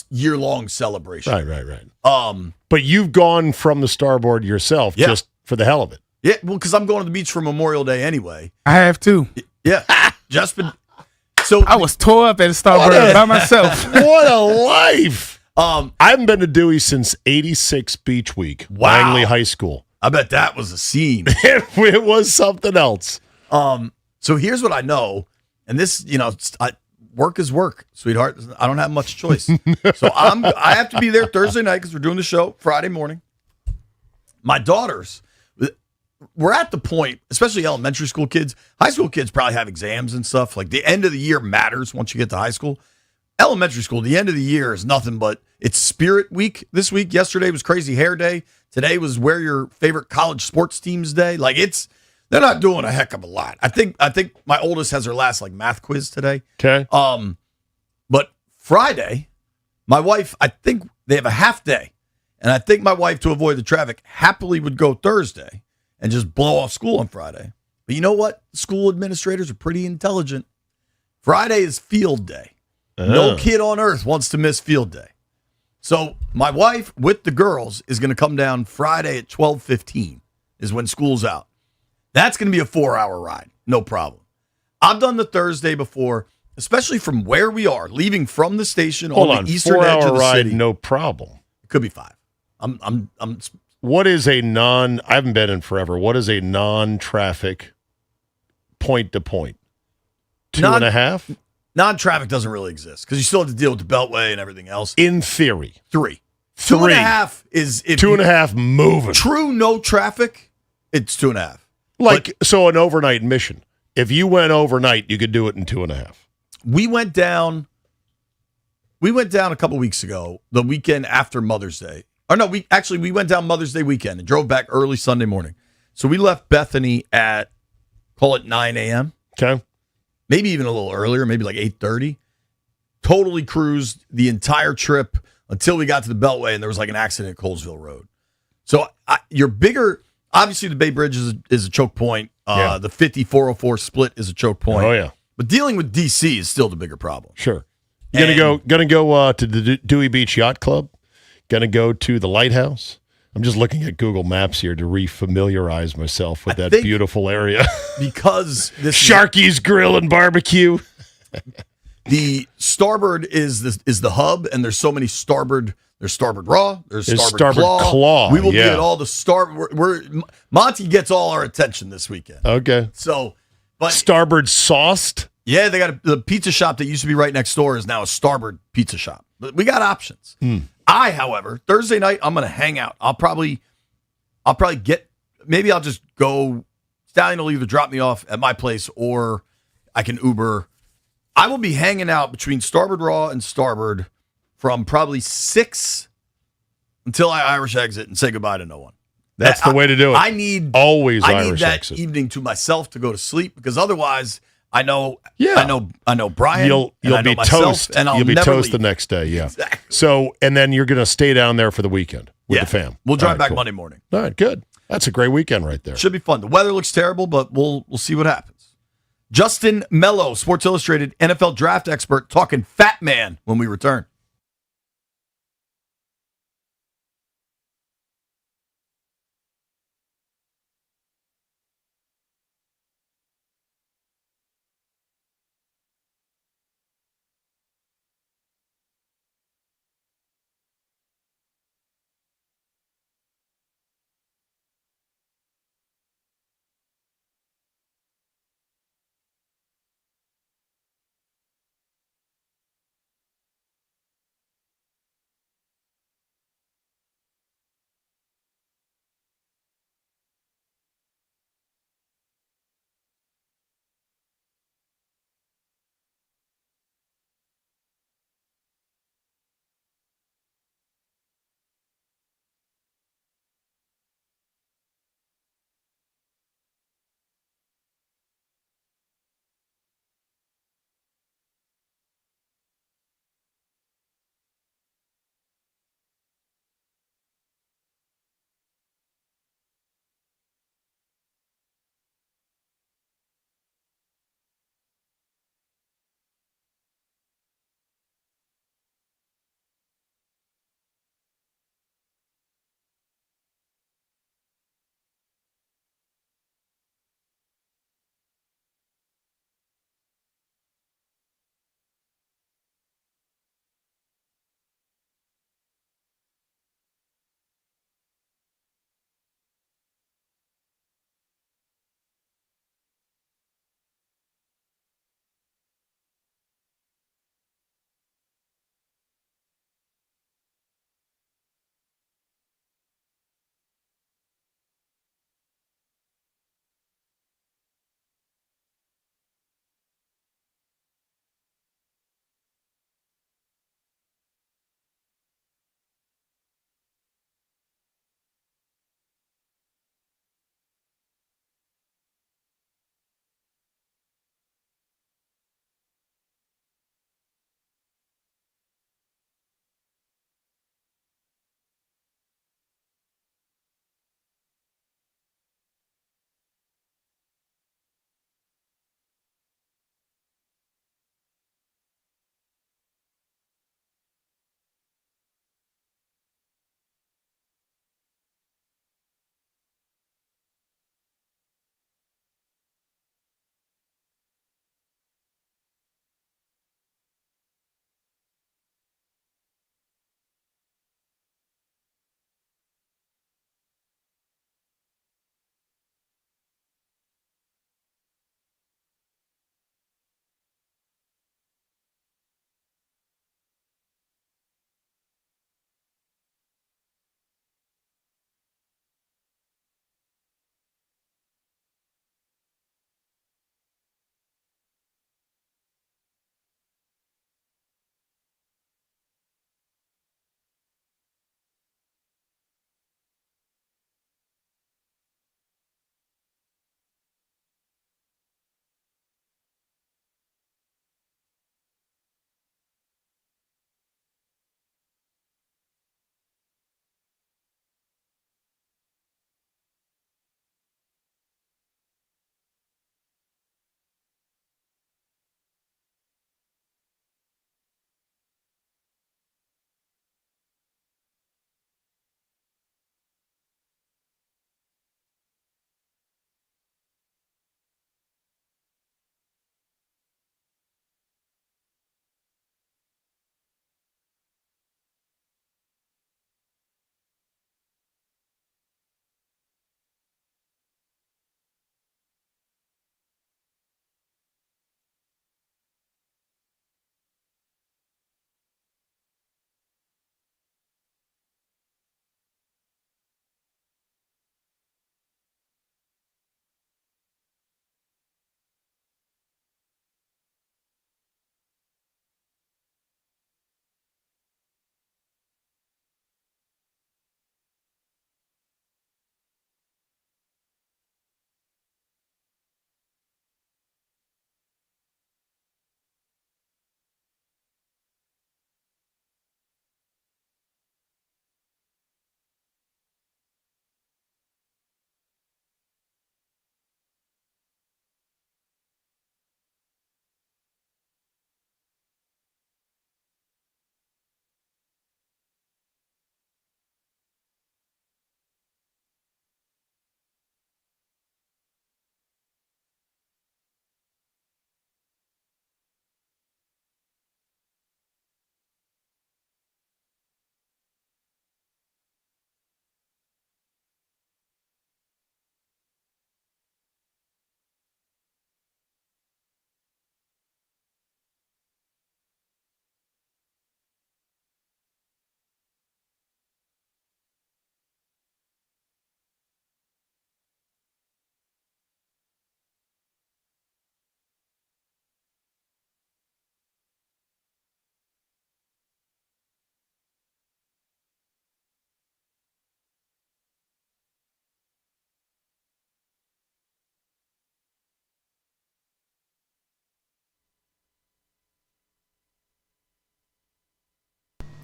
year-long celebration. Right. But you've gone from the Starboard yourself just for the hell of it. Yeah, well, because I'm going to the beach for Memorial Day anyway. I have too. Yeah, just been. So I was tore up at Starboard by myself. What a life! I haven't been to Dewey since '86 Beach Week, Langley High School. I bet that was a scene. It was something else. So here's what I know, and this, work is work, sweetheart. I don't have much choice. So I have to be there Thursday night because we're doing the show Friday morning. My daughters, we're at the point, especially elementary school kids. High school kids probably have exams and stuff. Like the end of the year matters once you get to high school. Elementary school, the end of the year is nothing but it's Spirit Week this week. Yesterday was Crazy Hair Day. Today was Wear Your Favorite College Sports Teams Day. Like they're not doing a heck of a lot. I think my oldest has her last like math quiz today. Okay. But Friday, my wife, I think they have a half day. And I think my wife, to avoid the traffic, happily would go Thursday and just blow off school on Friday. But you know what? School administrators are pretty intelligent. Friday is field day. No kid on earth wants to miss field day. So my wife with the girls is going to come down Friday at 12:15 is when school's out. That's going to be a 4-hour ride. No problem. I've done the Thursday before, especially from where we are, leaving from the station on the eastern edge of the ride, city. No problem. It could be 5. What is I haven't been in forever. What is a non-traffic point to point? 2.5? Non-traffic doesn't really exist because you still have to deal with the Beltway and everything else. In theory. 3. 2.5 is if 2.5 moving. True no traffic, it's 2.5. So an overnight mission. If you went overnight, you could do it in 2.5. We went down a couple weeks ago, the weekend after Mother's Day. Or no, we went down Mother's Day weekend and drove back early Sunday morning. So we left Bethany at, call it 9 a.m. Okay. Maybe even a little earlier, maybe like 8:30. Totally cruised the entire trip until we got to the Beltway and there was like an accident at Colesville Road. So you're bigger. Obviously, the Bay Bridge is a choke point. The 50-404 split is a choke point. Oh, yeah. But dealing with D.C. is still the bigger problem. Sure. You're gonna go to the Dewey Beach Yacht Club. Gonna go to the Lighthouse. I'm just looking at Google Maps here to refamiliarize myself with that beautiful area. Because this Sharky's Grill and Barbecue. The starboard is the hub, and there's so many starboard. There's starboard raw. There's starboard claw. We will be at all the starboard. Monty gets all our attention this weekend. Okay. So, but starboard sauced. Yeah, they got the pizza shop that used to be right next door is now a starboard pizza shop. But we got options. I, however, Thursday night I'm going to hang out. I'll probably maybe I'll just go. Stallion will either drop me off at my place or I can Uber. I will be hanging out between starboard raw and starboard from probably 6 until I Irish exit and say goodbye to no one. That's the way to do it. I need Irish that exit. evening to myself to go to sleep because otherwise I know Brian. You'll be toast, and I'll you'll be never toast leave. the next day. Yeah. Exactly. So and then you're going to stay down there for the weekend with the fam. We'll drive back cool. Monday morning. All right, good. That's a great weekend right there. Should be fun. The weather looks terrible, but we'll see what happens. Justin Mello, Sports Illustrated NFL draft expert, talking Fat Man when we return.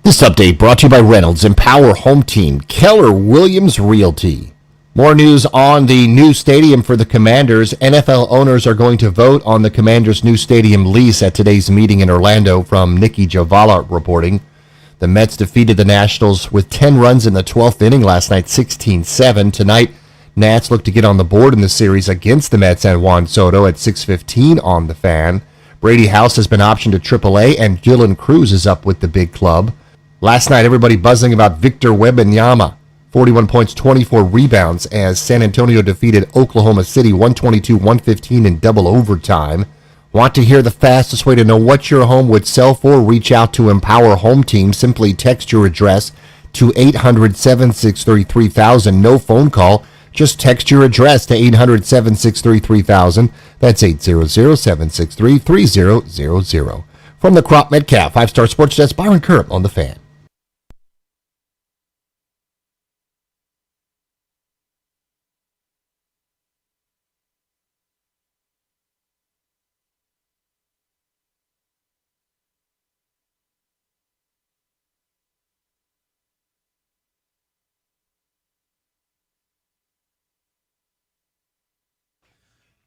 This update brought to you by Reynolds Empower Home Team, Keller Williams Realty. More news on the new stadium for the Commanders. NFL owners are going to vote on the Commanders' new stadium lease at today's meeting in Orlando, from Nikki Javala reporting. The Mets defeated the Nationals with 10 runs in the 12th inning last night, 16-7. Tonight, Nats look to get on the board in the series against the Mets and Juan Soto at 6:15 on the Fan. Brady House has been optioned to AAA, and Dylan Cruz is up with the big club. Last night, everybody buzzing about Victor Wembanyama. 41 points, 24 rebounds as San Antonio defeated Oklahoma City 122-115 in double overtime. Want to hear the fastest way to know what your home would sell for? Reach out to Empower Home Team. Simply text your address to 800-763-3000. No phone call. Just text your address to 800-763-3000. That's 800-763-3000. From the Crop Metcalf 5-Star Sports Desk, Byron Curb on the Fan.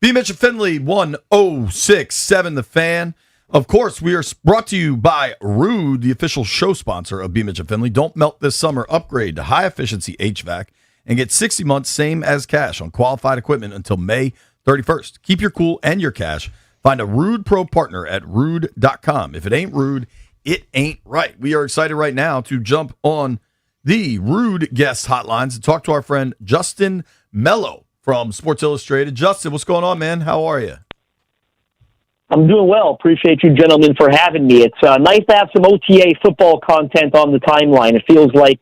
B-Mitch and Finley, 1067 The Fan. Of course, we are brought to you by Rude, the official show sponsor of B-Mitch and Finley. Don't melt this summer. Upgrade to high-efficiency HVAC and get 60 months, same as cash, on qualified equipment until May 31st. Keep your cool and your cash. Find a Rude Pro partner at rude.com. If it ain't Rude, it ain't right. We are excited right now to jump on the Rude guest hotlines and talk to our friend Justin Mello from Sports Illustrated. Justin, what's going on, man? How are you? I'm doing well. Appreciate you gentlemen for having me. It's nice to have some OTA football content on the timeline. It feels like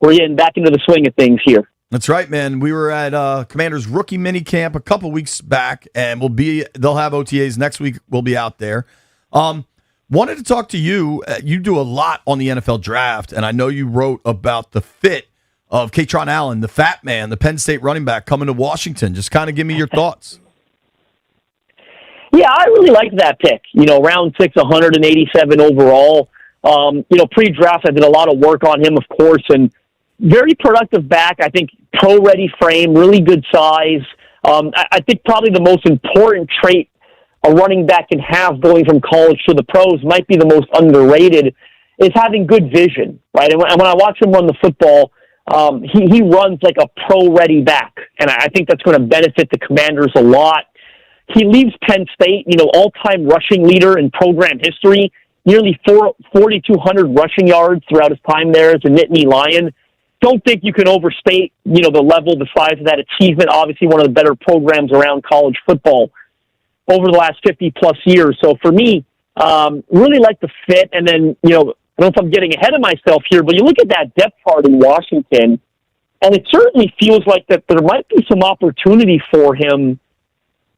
we're getting back into the swing of things here. That's right, man. We were at Commanders rookie mini camp a couple weeks back, and they'll have OTAs next week. We'll be out there. Wanted to talk to you. You do a lot on the NFL draft, and I know you wrote about the fit of Kaytron Allen, the fat man, the Penn State running back, coming to Washington. Just kind of give me your thoughts. Yeah, I really liked that pick. Round 6, 187 overall. Pre-draft, I did a lot of work on him, of course, and very productive back. I think pro-ready frame, really good size. I think probably the most important trait a running back can have going from college to the pros, might be the most underrated, is having good vision, right? And when I watch him run the football, he runs like a pro-ready back, and I think that's going to benefit the Commanders a lot. He leaves Penn State, all-time rushing leader in program history, nearly 4,200 rushing yards throughout his time there as a Nittany Lion. Don't think you can overstate, the level, the size of that achievement. Obviously, one of the better programs around college football over the last 50-plus years. So for me, really like the fit, and then, I don't know if I'm getting ahead of myself here, but you look at that depth chart in Washington, and it certainly feels like that there might be some opportunity for him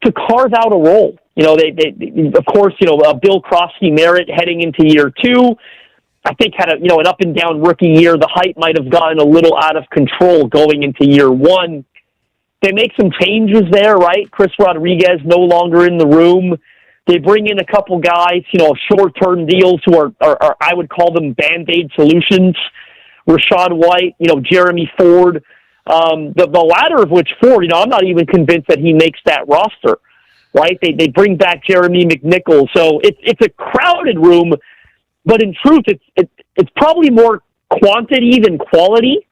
to carve out a role. They of course, Bill Krosky-Merritt heading into year 2, I think had an up and down rookie year. The hype might have gotten a little out of control going into year 1. They make some changes there, right? Chris Rodriguez no longer in the room. They bring in a couple guys, short-term deals who are I would call them Band-Aid solutions. Rashad White, Jeremy Ford. The latter of which, Ford, I'm not even convinced that he makes that roster, right? They bring back Jeremy McNichol. So it's a crowded room, but in truth, it's probably more quantity than quality.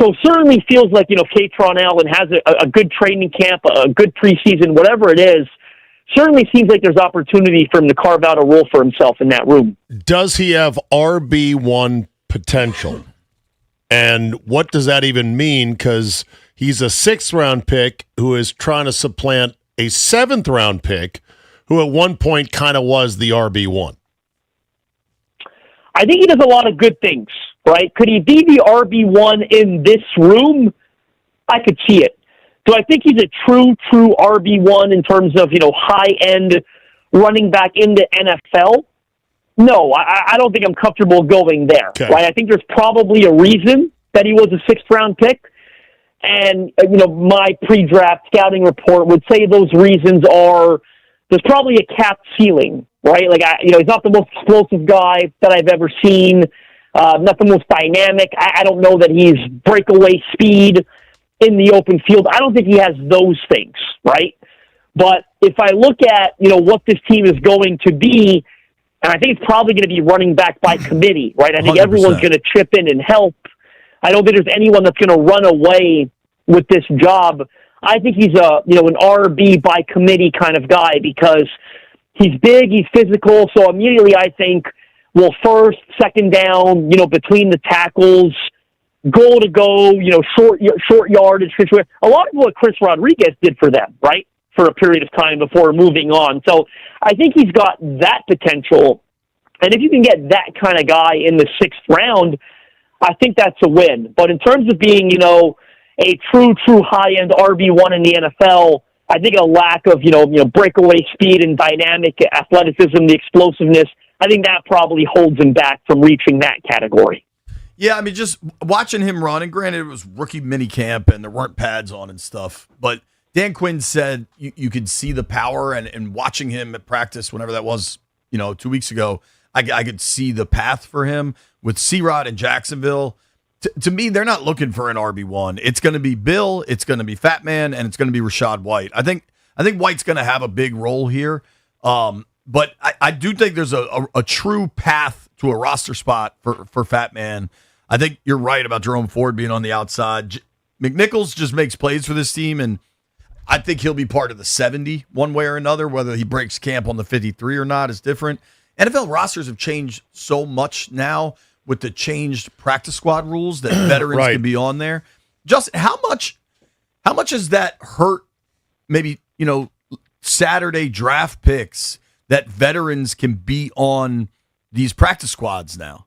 So certainly feels like, Kaytron Allen has a good training camp, a good preseason, whatever it is. Certainly seems like there's opportunity for him to carve out a role for himself in that room. Does he have RB1 potential? And what does that even mean? Because he's a 6th-round pick who is trying to supplant a 7th-round pick who at one point kind of was the RB1. I think he does a lot of good things, right? Could he be the RB1 in this room? I could see it. Do I think he's a true RB1 in terms of, high-end running back into NFL? No, I don't think I'm comfortable going there, right? I think there's probably a reason that he was a 6th-round pick. And, my pre-draft scouting report would say those reasons are there's probably a capped ceiling, right? Like, he's not the most explosive guy that I've ever seen. not the most dynamic. I don't know that he's breakaway speed in the open field. I don't think he has those things, right? But if I look at, what this team is going to be, and I think it's probably going to be running back by committee, right? I think 100%. Everyone's going to chip in and help. I don't think there's anyone that's going to run away with this job. I think he's an RB by committee kind of guy because he's big, he's physical. So immediately I think, well, first, second down, between the tackles, goal to go, short yardage. A lot of what Chris Rodriguez did for them, right? For a period of time before moving on. So I think he's got that potential. And if you can get that kind of guy in the 6th round, I think that's a win. But in terms of being, a true high-end RB1 in the NFL, I think a lack of, breakaway speed and dynamic athleticism, the explosiveness, I think that probably holds him back from reaching that category. Yeah, I mean, just watching him run, and granted it was rookie mini camp and there weren't pads on and stuff, but Dan Quinn said you could see the power, and watching him at practice, whenever that was, 2 weeks ago, I could see the path for him with C-Rod in Jacksonville. To me, they're not looking for an RB1. It's going to be Bill, it's going to be Fat Man, and it's going to be Rachaad White. I think White's going to have a big role here, but I do think there's a true path to a roster spot for Fat Man. I think you're right about Jerome Ford being on the outside. McNichols just makes plays for this team, and I think he'll be part of the 70 one way or another. Whether he breaks camp on the 53 or not is different. NFL rosters have changed so much now with the changed practice squad rules that veterans can be on there. Just how much has that hurt maybe, Saturday draft picks that veterans can be on these practice squads now?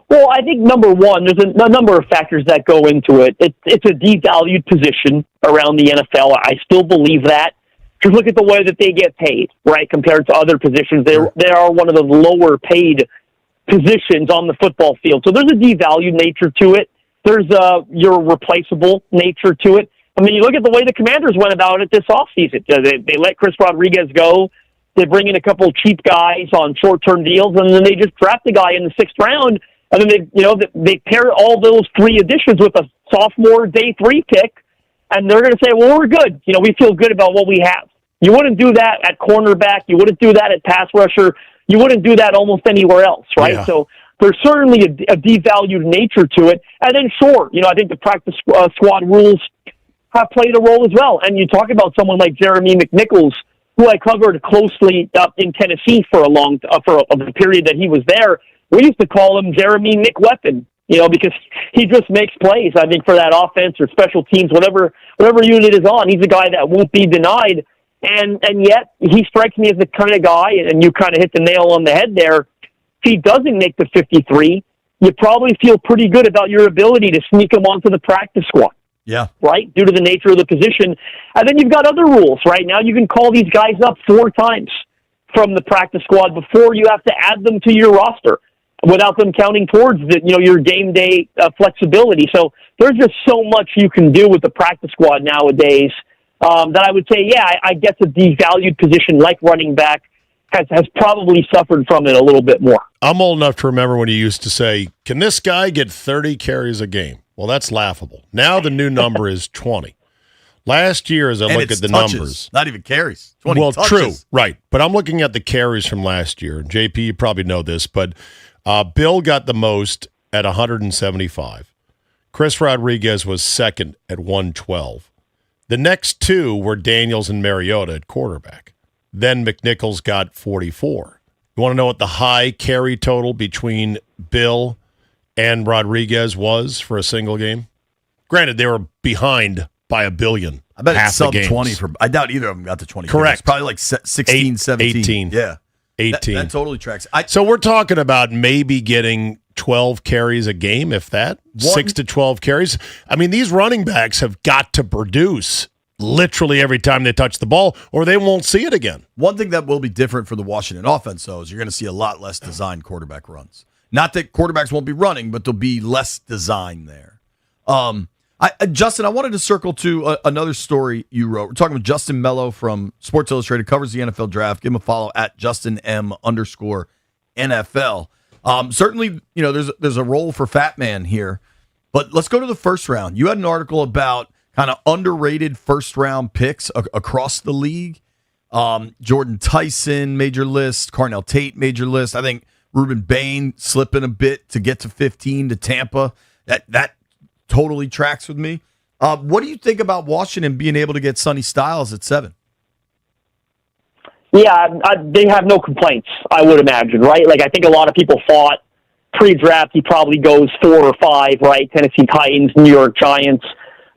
Well, I think number one, there's a number of factors that go into it. It's a devalued position around the NFL. I still believe that. Just look at the way that they get paid, right, compared to other positions. They are one of the lower paid positions on the football field. So there's a devalued nature to it. There's your replaceable nature to it. I mean, you look at the way the Commanders went about it this offseason. They let Chris Rodriguez go. They bring in a couple of cheap guys on short-term deals, and then they just draft a guy in the 6th round. And then they pair all those 3 additions with a sophomore day 3 pick, and they're going to say, well, we're good. We feel good about what we have. You wouldn't do that at cornerback. You wouldn't do that at pass rusher. You wouldn't do that almost anywhere else, right? Yeah. So there's certainly a devalued nature to it. And then, sure, I think the practice squad rules have played a role as well. And you talk about someone like Jeremy McNichols, who I covered closely in Tennessee for the period that he was there. We used to call him Jeremy McWeapon, because he just makes plays, I think, for that offense or special teams, whatever unit is on. He's a guy that won't be denied. And yet he strikes me as the kind of guy, and you kind of hit the nail on the head there. If he doesn't make the 53, you probably feel pretty good about your ability to sneak him onto the practice squad. Yeah. Right? Due to the nature of the position. And then you've got other rules, right? Now you can call these guys up 4 times from the practice squad before you have to add them to your roster without them counting towards your game day flexibility. So there's just so much you can do with the practice squad nowadays that I would say, yeah, I guess a devalued position like running back has probably suffered from it a little bit more. I'm old enough to remember when you used to say, can this guy get 30 carries a game? Well, that's laughable. Now the new number is 20. Last year, as I look at the touches, numbers. Not even carries. 20 well, touches. True, right. But I'm looking at the carries from last year. And JP, you probably know this, but Bill got the most at 175. Chris Rodriguez was second at 112. The next 2 were Daniels and Mariota at quarterback. Then McNichols got 44. You want to know what the high carry total between Bill and Rodriguez was for a single game? Granted, they were behind by a billion. I bet it's sub 20 I doubt either of them got to 20. Correct. Probably like 16, 17. 18. Yeah. 18. That totally tracks. So we're talking about maybe getting 12 carries a game, if that. 6 to 12 carries. I mean, these running backs have got to produce literally every time they touch the ball, or they won't see it again. One thing that will be different for the Washington offense, though, is you're going to see a lot less designed quarterback runs. Not that quarterbacks won't be running, but there'll be less design there. Justin, I wanted to circle to another story you wrote. We're talking with Justin Mello from Sports Illustrated, covers the NFL draft. Give him a follow at JustinM_NFL. Certainly, there's a role for Fat Man here, but let's go to the first round. You had an article about kind of underrated first-round picks across the league. Jordan Tyson made your list. Carnell Tate made your list. I think Ruben Bain slipping a bit to get to 15 to Tampa. That totally tracks with me. What do you think about Washington being able to get Sonny Styles at 7? Yeah, they have no complaints, I would imagine, right? Like, I think a lot of people thought pre-draft he probably goes 4 or 5, right? Tennessee Titans, New York Giants.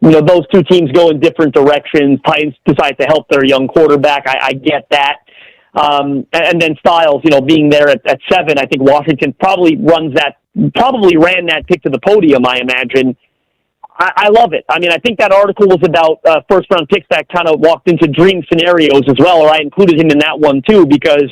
Those two teams go in different directions. Titans decide to help their young quarterback. I get that. And then Styles, being there at 7, I think Washington probably ran that pick to the podium, I imagine. I love it. I mean, I think that article was about first-round picks that kind of walked into dream scenarios as well, or I included him in that one too, because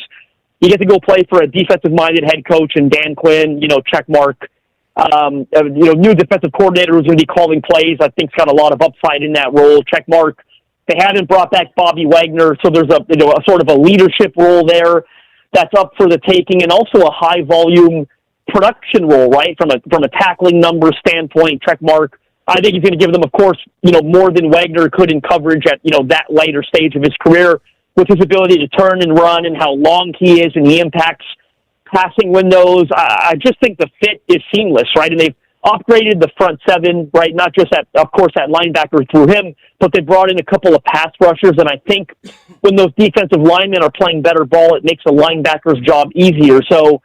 you get to go play for a defensive-minded head coach and Dan Quinn, check mark. New defensive coordinator who's going to be calling plays. I think's got a lot of upside in that role. Check mark. They haven't brought back Bobby Wagner, so there's a sort of a leadership role there that's up for the taking, and also a high-volume production role, right, from a tackling number standpoint. Check mark. I think he's going to give them, of course, more than Wagner could in coverage at, that later stage of his career, with his ability to turn and run and how long he is and he impacts passing windows. I just think the fit is seamless, right? And they've upgraded the front 7, right? Not just at linebacker through him, but they brought in a couple of pass rushers. And I think when those defensive linemen are playing better ball, it makes a linebacker's job easier. So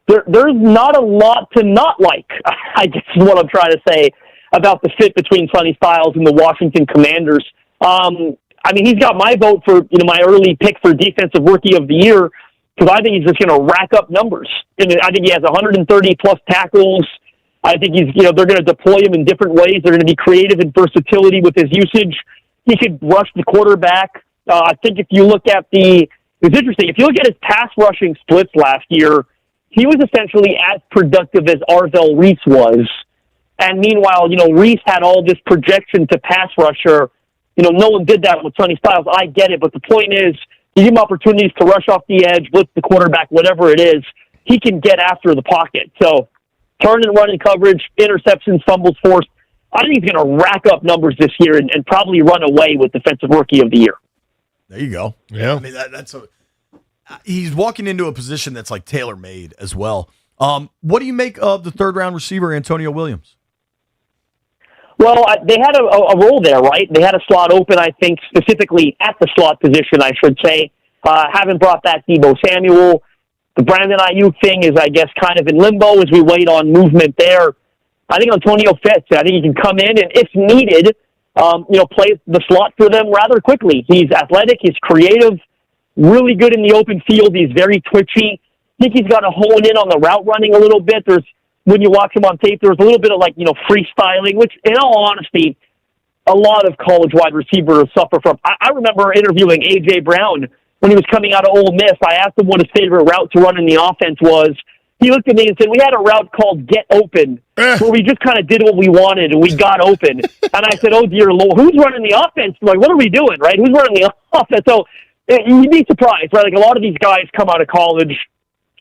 there's not a lot to not like, I guess is what I'm trying to say about the fit between Sonny Styles and the Washington Commanders. He's got my vote for, my early pick for Defensive Rookie of the Year, because I think he's just going to rack up numbers. I think he has 130-plus tackles. I think they're going to deploy him in different ways. They're going to be creative in versatility with his usage. He could rush the quarterback. I think if you look at it's interesting, if you look at his pass rushing splits last year, he was essentially as productive as Arvell Reese was. And meanwhile, Reese had all this projection to pass rusher. No one did that with Sonny Styles. I get it, but the point is, you give him opportunities to rush off the edge, blitz the quarterback, whatever it is, he can get after the pocket. So, turn and run in coverage, interceptions, fumbles forced. I think he's going to rack up numbers this year and probably run away with Defensive Rookie of the Year. There you go. Yeah. I mean, he's walking into a position that's like tailor-made as well. What do you make of the third-round receiver, Antonio Williams? Well, they had a role there, right? They had a slot open, I think, specifically at the slot position, I should say. Haven't brought back Deebo Samuel. The Brandon Ayuk thing is, I guess, kind of in limbo as we wait on movement there. I think Antonio fits. I think he can come in and, if needed, play the slot for them rather quickly. He's athletic. He's creative. Really good in the open field. He's very twitchy. I think he's got to hone in on the route running a little bit. When you watch him on tape, there's a little bit of freestyling, which, in all honesty, a lot of college wide receivers suffer from. I remember interviewing A.J. Brown when he was coming out of Ole Miss. I asked him what his favorite route to run in the offense was. He looked at me and said, we had a route called Get Open, where we just kind of did what we wanted and we got open. And I said, oh, dear Lord, who's running the offense? Like, what are we doing, right? Who's running the offense? So you'd be surprised, right? Like, a lot of these guys come out of college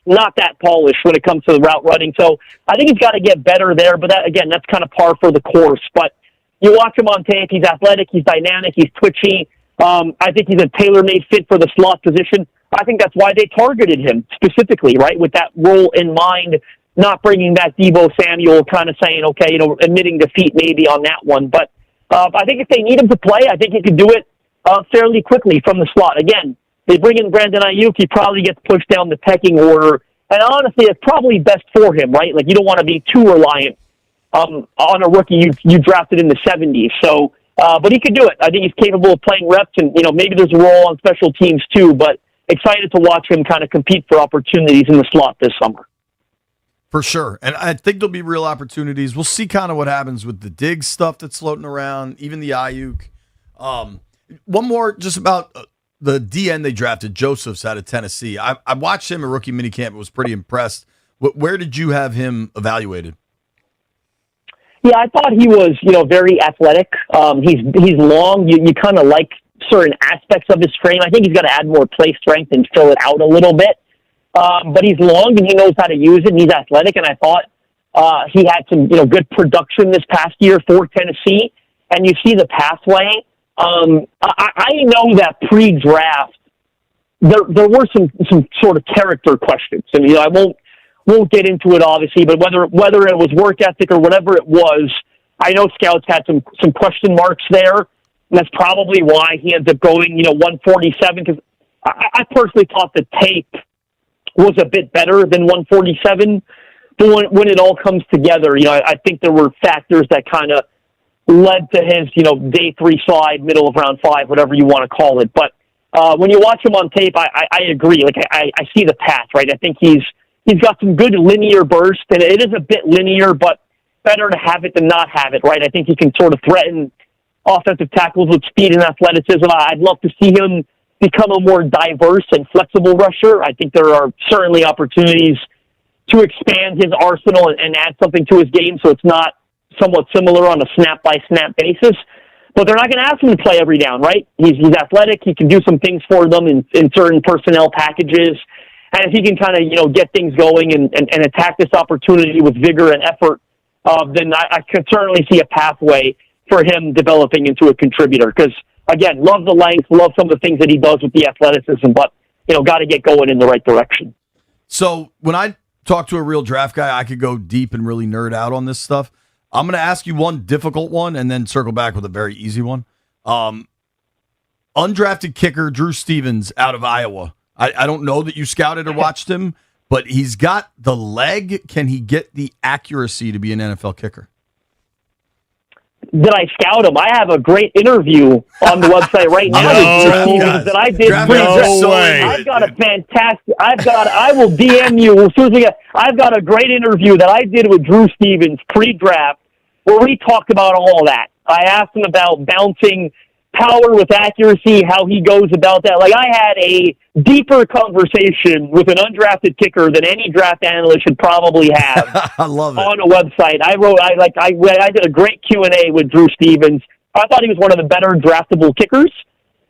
not that polished when it comes to the route running. So I think he's got to get better there, but that's kind of par for the course. But you watch him on tape, he's athletic, he's dynamic, he's twitchy. I think he's a tailor-made fit for the slot position. I think that's why they targeted him specifically, right, with that role in mind, not bringing back Deebo Samuel, kind of saying, okay, admitting defeat maybe on that one. But I think if they need him to play, I think he could do it fairly quickly from the slot. Again, they bring in Brandon Ayuk, he probably gets pushed down the pecking order. And honestly, it's probably best for him, right? Like, you don't want to be too reliant on a rookie you drafted in the 70s. So, but he could do it. I think he's capable of playing reps, and, maybe there's a role on special teams too, but excited to watch him kind of compete for opportunities in the slot this summer. For sure. And I think there'll be real opportunities. We'll see kind of what happens with the Diggs stuff that's floating around, even the Ayuk. One more just about the DN they drafted, Josephs out of Tennessee. I watched him at rookie minicamp and was pretty impressed. Where did you have him evaluated? Yeah, I thought he was, very athletic. He's long. You kind of like certain aspects of his frame. I think he's got to add more play strength and fill it out a little bit. but he's long and he knows how to use it, and he's athletic, and I thought he had some good production this past year for Tennessee, and you see the pathway. I know that pre-draft there were some sort of character questions, and I won't get into it obviously, but whether it was work ethic or whatever it was, I know scouts had some question marks there, and that's probably why he ends up going 147. Because I personally thought the tape was a bit better than 147, but when it all comes together, I think there were factors that kind of led to his day 3 slide, middle of round 5, whatever you want to call it. But when you watch him on tape, I agree. Like I see the path, right? I think he's got some good linear burst, and it is a bit linear, but better to have it than not have it, right? I think he can sort of threaten offensive tackles with speed and athleticism. I'd love to see him become a more diverse and flexible rusher. I think there are certainly opportunities to expand his arsenal and add something to his game so it's not somewhat similar on a snap-by-snap basis. But they're not going to ask him to play every down, right? He's athletic. He can do some things for them in certain personnel packages. And if he can kind of, get things going and attack this opportunity with vigor and effort, then I could certainly see a pathway for him developing into a contributor. Because, again, love the length, love some of the things that he does with the athleticism, but, got to get going in the right direction. So when I talk to a real draft guy, I could go deep and really nerd out on this stuff. I'm going to ask you one difficult one and then circle back with a very easy one. Undrafted kicker Drew Stevens out of Iowa. I don't know that you scouted or watched him, but he's got the leg. Can he get the accuracy to be an NFL kicker? Did I scout him? I have a great interview on the website right now that I did. I've got a fantastic. I will DM you as soon as we get. I've got a great interview that I did with Drew Stevens pre-draft, where we talked about all of that. I asked him about bouncing power with accuracy, how he goes about that. Like, I had a deeper conversation with an undrafted kicker than any draft analyst should probably have. I love it. On a website. I did a great Q&A with Drew Stevens. I thought he was one of the better draftable kickers.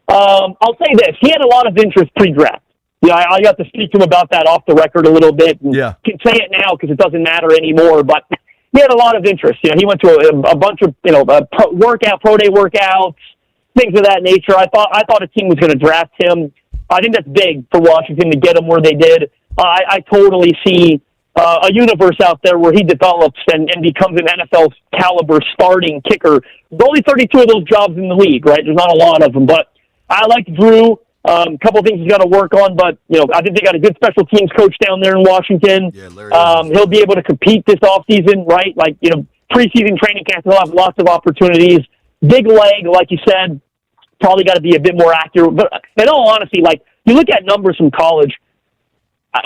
I'll say this. He had a lot of interest pre-draft. I got to speak to him about that off the record a little bit. And can say it now because it doesn't matter anymore, but he had a lot of interest. He went to a bunch of, pro day workouts, things of that nature. I thought a team was going to draft him. I think that's big for Washington to get him where they did. I totally see a universe out there where he develops and becomes an NFL caliber starting kicker. There's only 32 of those jobs in the league, right? There's not a lot of them, but I like Drew. A couple of things he's got to work on, but I think they got a good special teams coach down there in Washington. He'll be able to compete this offseason, right? Like, preseason training camp, he'll have lots of opportunities. Big leg, like you said, probably got to be a bit more accurate. But in all honesty, like, you look at numbers from college,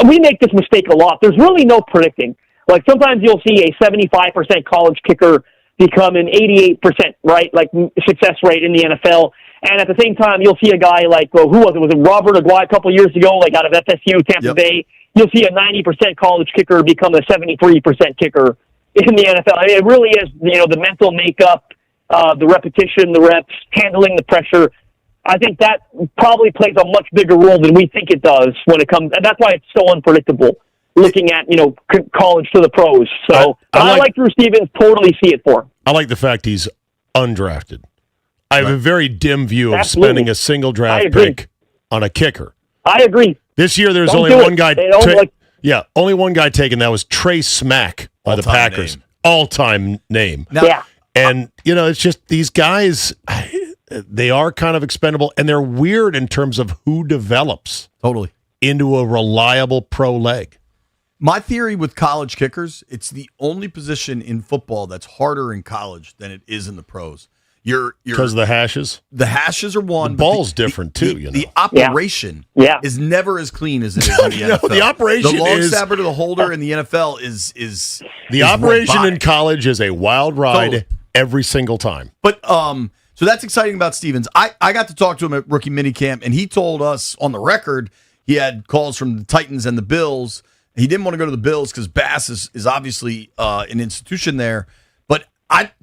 we make this mistake a lot. There's really no predicting. Like, sometimes you'll see a 75% college kicker become an 88%, right, like, success rate in the NFL. And at the same time, you'll see a guy like, who was it? Was it Robert Aguayo a couple years ago, like out of FSU, Tampa Bay? You'll see a 90% college kicker become a 73% kicker in the NFL. I mean, it really is, the mental makeup, the repetition, the reps, handling the pressure. I think that probably plays a much bigger role than we think it does when it comes. And that's why it's so unpredictable looking at, college to the pros. So I like Drew Stevens, totally see it for him. I like the fact he's undrafted. I have a very dim view of spending a single draft pick on a kicker. I agree. This year, there's only one guy. Only one guy taken. That was Trey Smack by the Packers. All-time name. And it's just these guys. They are kind of expendable, and they're weird in terms of who develops into a reliable pro leg. My theory with college kickers, it's the only position in football that's harder in college than it is in the pros. Because of the hashes? The hashes are one. The ball's different, too. The operation is never as clean as it is in the NFL. The operation the long snapper to the holder in the NFL is the operation in college is a wild ride every single time. But so that's exciting about Stevens. I got to talk to him at rookie minicamp, and he told us on the record he had calls from the Titans and the Bills. He didn't want to go to the Bills because Bass is obviously an institution there. But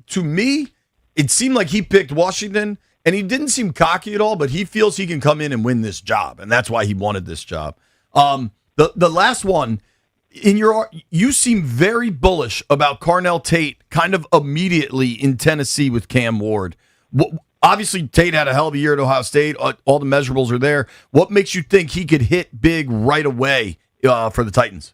to me, it seemed like he picked Washington, and he didn't seem cocky at all, but he feels he can come in and win this job, and that's why he wanted this job. The last one, you seem very bullish about Carnell Tate kind of immediately in Tennessee with Cam Ward. Obviously, Tate had a hell of a year at Ohio State. All the measurables are there. What makes you think he could hit big right away for the Titans?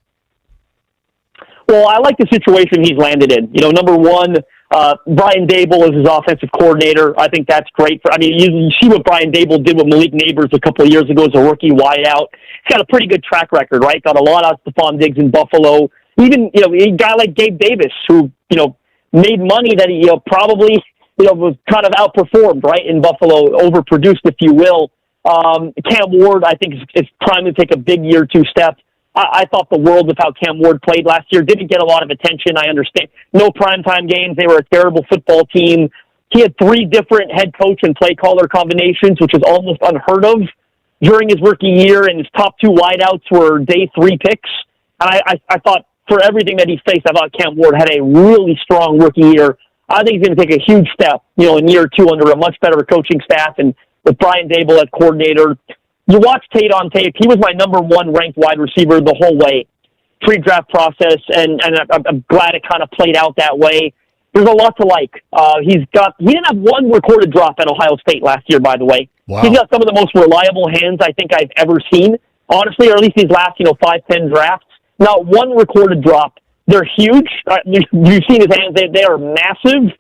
Well, I like the situation he's landed in. Number one, Brian Dable is his offensive coordinator. I think that's great. You see what Brian Dable did with Malik Neighbors a couple of years ago as a rookie wideout. He's got a pretty good track record, right? Got a lot out of Stephon Diggs in Buffalo. Even, a guy like Gabe Davis, who, made money that he probably, was kind of outperformed, right, in Buffalo, overproduced, if you will. Cam Ward, I think, is primed to take a big year two step. I thought the world of how Cam Ward played last year. Didn't get a lot of attention, I understand. No primetime games. They were a terrible football team. He had 3 different head coach and play caller combinations, which is almost unheard of during his rookie year, and his top 2 wideouts were day 3 picks. And I thought for everything that he faced, I thought Cam Ward had a really strong rookie year. I think he's going to take a huge step, in year 2 under a much better coaching staff and with Brian Dable as coordinator. You watch Tate on tape. He was my number 1 ranked wide receiver the whole way, pre-draft process, and I'm glad it kind of played out that way. There's a lot to like. He didn't have 1 recorded drop at Ohio State last year, by the way. Wow. He's got some of the most reliable hands I think I've ever seen, honestly, or at least these last 5-10 drafts. Not 1 recorded drop. They're huge. You've seen his hands. They are massive.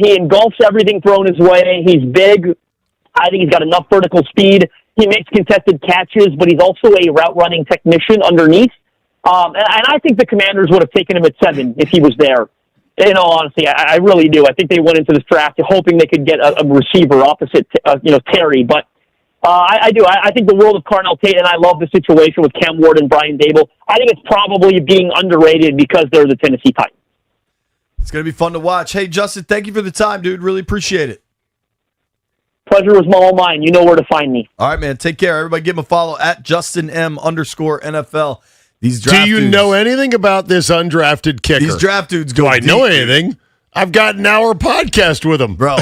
He engulfs everything thrown his way. He's big. I think he's got enough vertical speed. He makes contested catches, but he's also a route-running technician underneath. And I think the Commanders would have taken him at 7 if he was there. In all honesty, I really do. I think they went into this draft hoping they could get a receiver opposite, Terry. But I do. I think the world of Carnell Tate, and I love the situation with Cam Ward and Brian Dable. I think it's probably being underrated because they're the Tennessee Titans. It's going to be fun to watch. Hey, Justin, thank you for the time, dude. Really appreciate it. Pleasure was all mine. You know where to find me. All right, man. Take care. Everybody give him a follow at JustinM_NFL. These draft Do you dudes, know anything about this undrafted kicker? These draft dudes go Do I deep, know anything? I've got an hour podcast with them. Bro,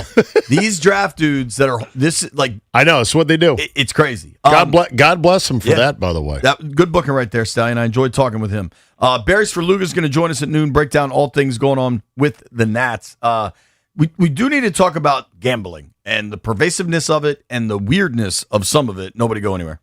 these draft dudes that are this like I know, it's what they do. It's crazy. God bless them for that, by the way. Good booking right there, Stallion. I enjoyed talking with him. Barry's for Luga is going to join us at noon, break down all things going on with the Nats. We do need to talk about gambling and the pervasiveness of it and the weirdness of some of it. Nobody go anywhere.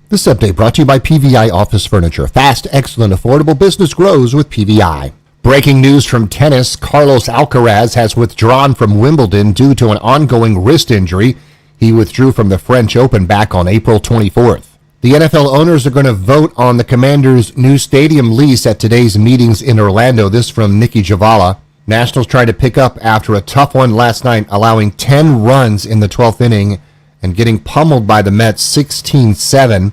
This update brought to you by PVI Office Furniture. Fast, excellent, affordable business grows with PVI. Breaking news from tennis, Carlos Alcaraz has withdrawn from Wimbledon due to an ongoing wrist injury. He withdrew from the French Open back on April 24th. The NFL owners are going to vote on the Commanders' new stadium lease at today's meetings in Orlando. This from Nikki Javala. Nationals tried to pick up after a tough one last night, allowing 10 runs in the 12th inning and getting pummeled by the Mets 16-7.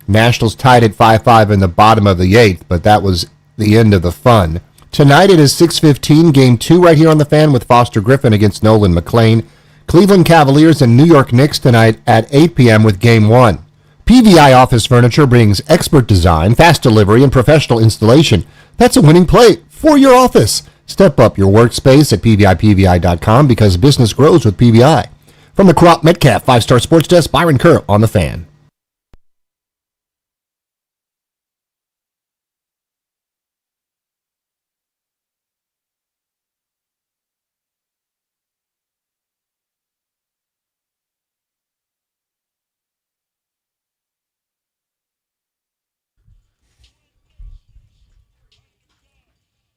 Nationals tied at 5-5 in the bottom of the 8th, but that was the end of the fun. Tonight it is 6:15, Game 2 right here on The Fan with Foster Griffin against Nolan McLean. Cleveland Cavaliers and New York Knicks tonight at 8 p.m. with Game 1. PVI Office Furniture brings expert design, fast delivery, and professional installation. That's a winning play for your office. Step up your workspace at PVIPVI.com because business grows with PVI. From the Crop Metcalf 5-Star Sports Desk, Byron Kerr on The Fan.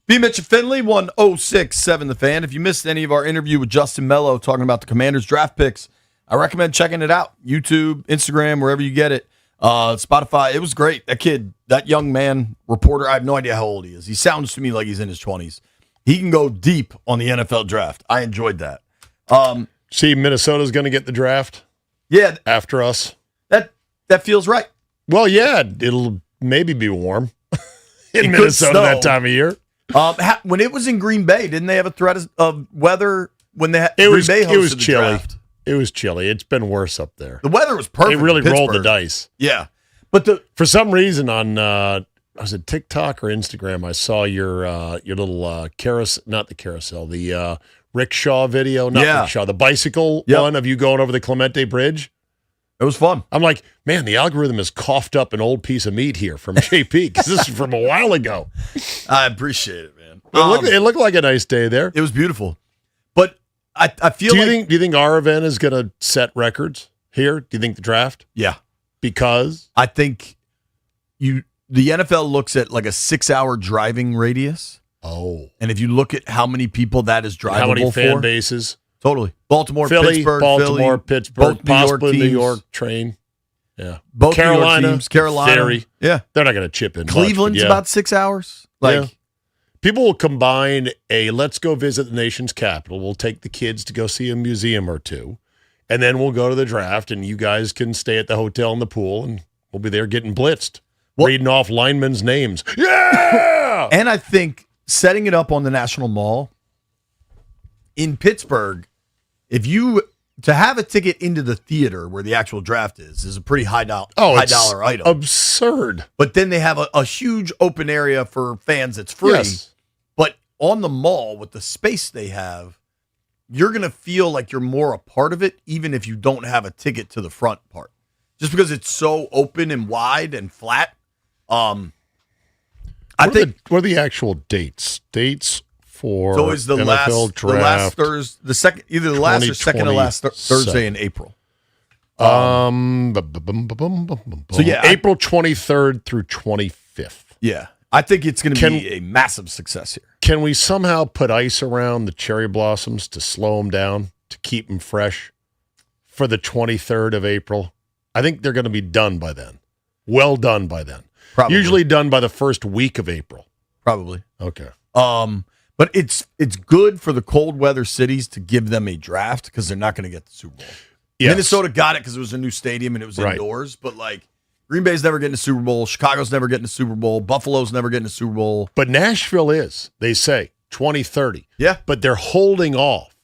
B-Mitch and Finley, 106.7 The Fan. If you missed any of our interview with Justin Mello talking about the Commanders draft picks, I recommend checking it out. YouTube, Instagram, wherever you get it. Spotify. It was great. That kid, that young man, reporter, I have no idea how old he is. He sounds to me like he's in his 20s. He can go deep on the NFL draft. I enjoyed that. See, Minnesota's going to get the draft? Yeah. After us? That feels right. Well, yeah, it'll maybe be warm in Minnesota that time of year. When it was in Green Bay, didn't they have a threat of weather when they had Green Bay hosted it was the chilly. draft? It was chilly. It's been worse up there. The weather was perfect. They really in rolled the Pittsburgh. dice. Yeah, but for some reason on was it TikTok or Instagram, I saw your little carousel, not the carousel, the rickshaw video, not rickshaw, the bicycle one of you going over the Clemente Bridge. It was fun. I'm like, man, the algorithm has coughed up an old piece of meat here from JP because this is from a while ago. I appreciate it, man. It looked like a nice day there. It was beautiful, but I feel. Do you think our event is going to set records here? Do you think the draft? Yeah, because I think the NFL looks at like a 6-hour driving radius. Oh, and if you look at how many people that is drivable, how many fan for, bases? Totally, Baltimore, Philly, Pittsburgh, Baltimore, Philly, Pittsburgh, both possibly New New York York train. Yeah, both Carolina, New York teams, Carolina, theory. Yeah, they're not going to chip in. Cleveland's about 6 hours. People will combine let's go visit the nation's capital. We'll take the kids to go see a museum or two, and then we'll go to the draft, and you guys can stay at the hotel in the pool, and we'll be there getting blitzed, reading off linemen's names. Yeah! And I think setting it up on the National Mall in Pittsburgh, to have a ticket into the theater where the actual draft is a pretty high dollar item. Absurd. But then they have a huge open area for fans that's free. Yes. But on the mall with the space they have, you're going to feel like you're more a part of it, even if you don't have a ticket to the front part. Just because it's so open and wide and flat. What are the actual dates? Dates for it's always the NFL draft. The last Thursday, either the last or second to last Thursday in April. So yeah, April 23rd through 25th. Yeah, I think it's going to be a massive success here. Can we somehow put ice around the cherry blossoms to slow them down, to keep them fresh for the 23rd of April? I think they're going to be done by then. Well done by then. Probably. Usually done by the first week of April. Probably. Okay. But it's good for the cold weather cities to give them a draft because they're not going to get the Super Bowl. Yes. Minnesota got it because it was a new stadium and it was indoors. But Green Bay's never getting a Super Bowl. Chicago's never getting a Super Bowl. Buffalo's never getting a Super Bowl. But Nashville is, they say, 2030. Yeah. But they're holding off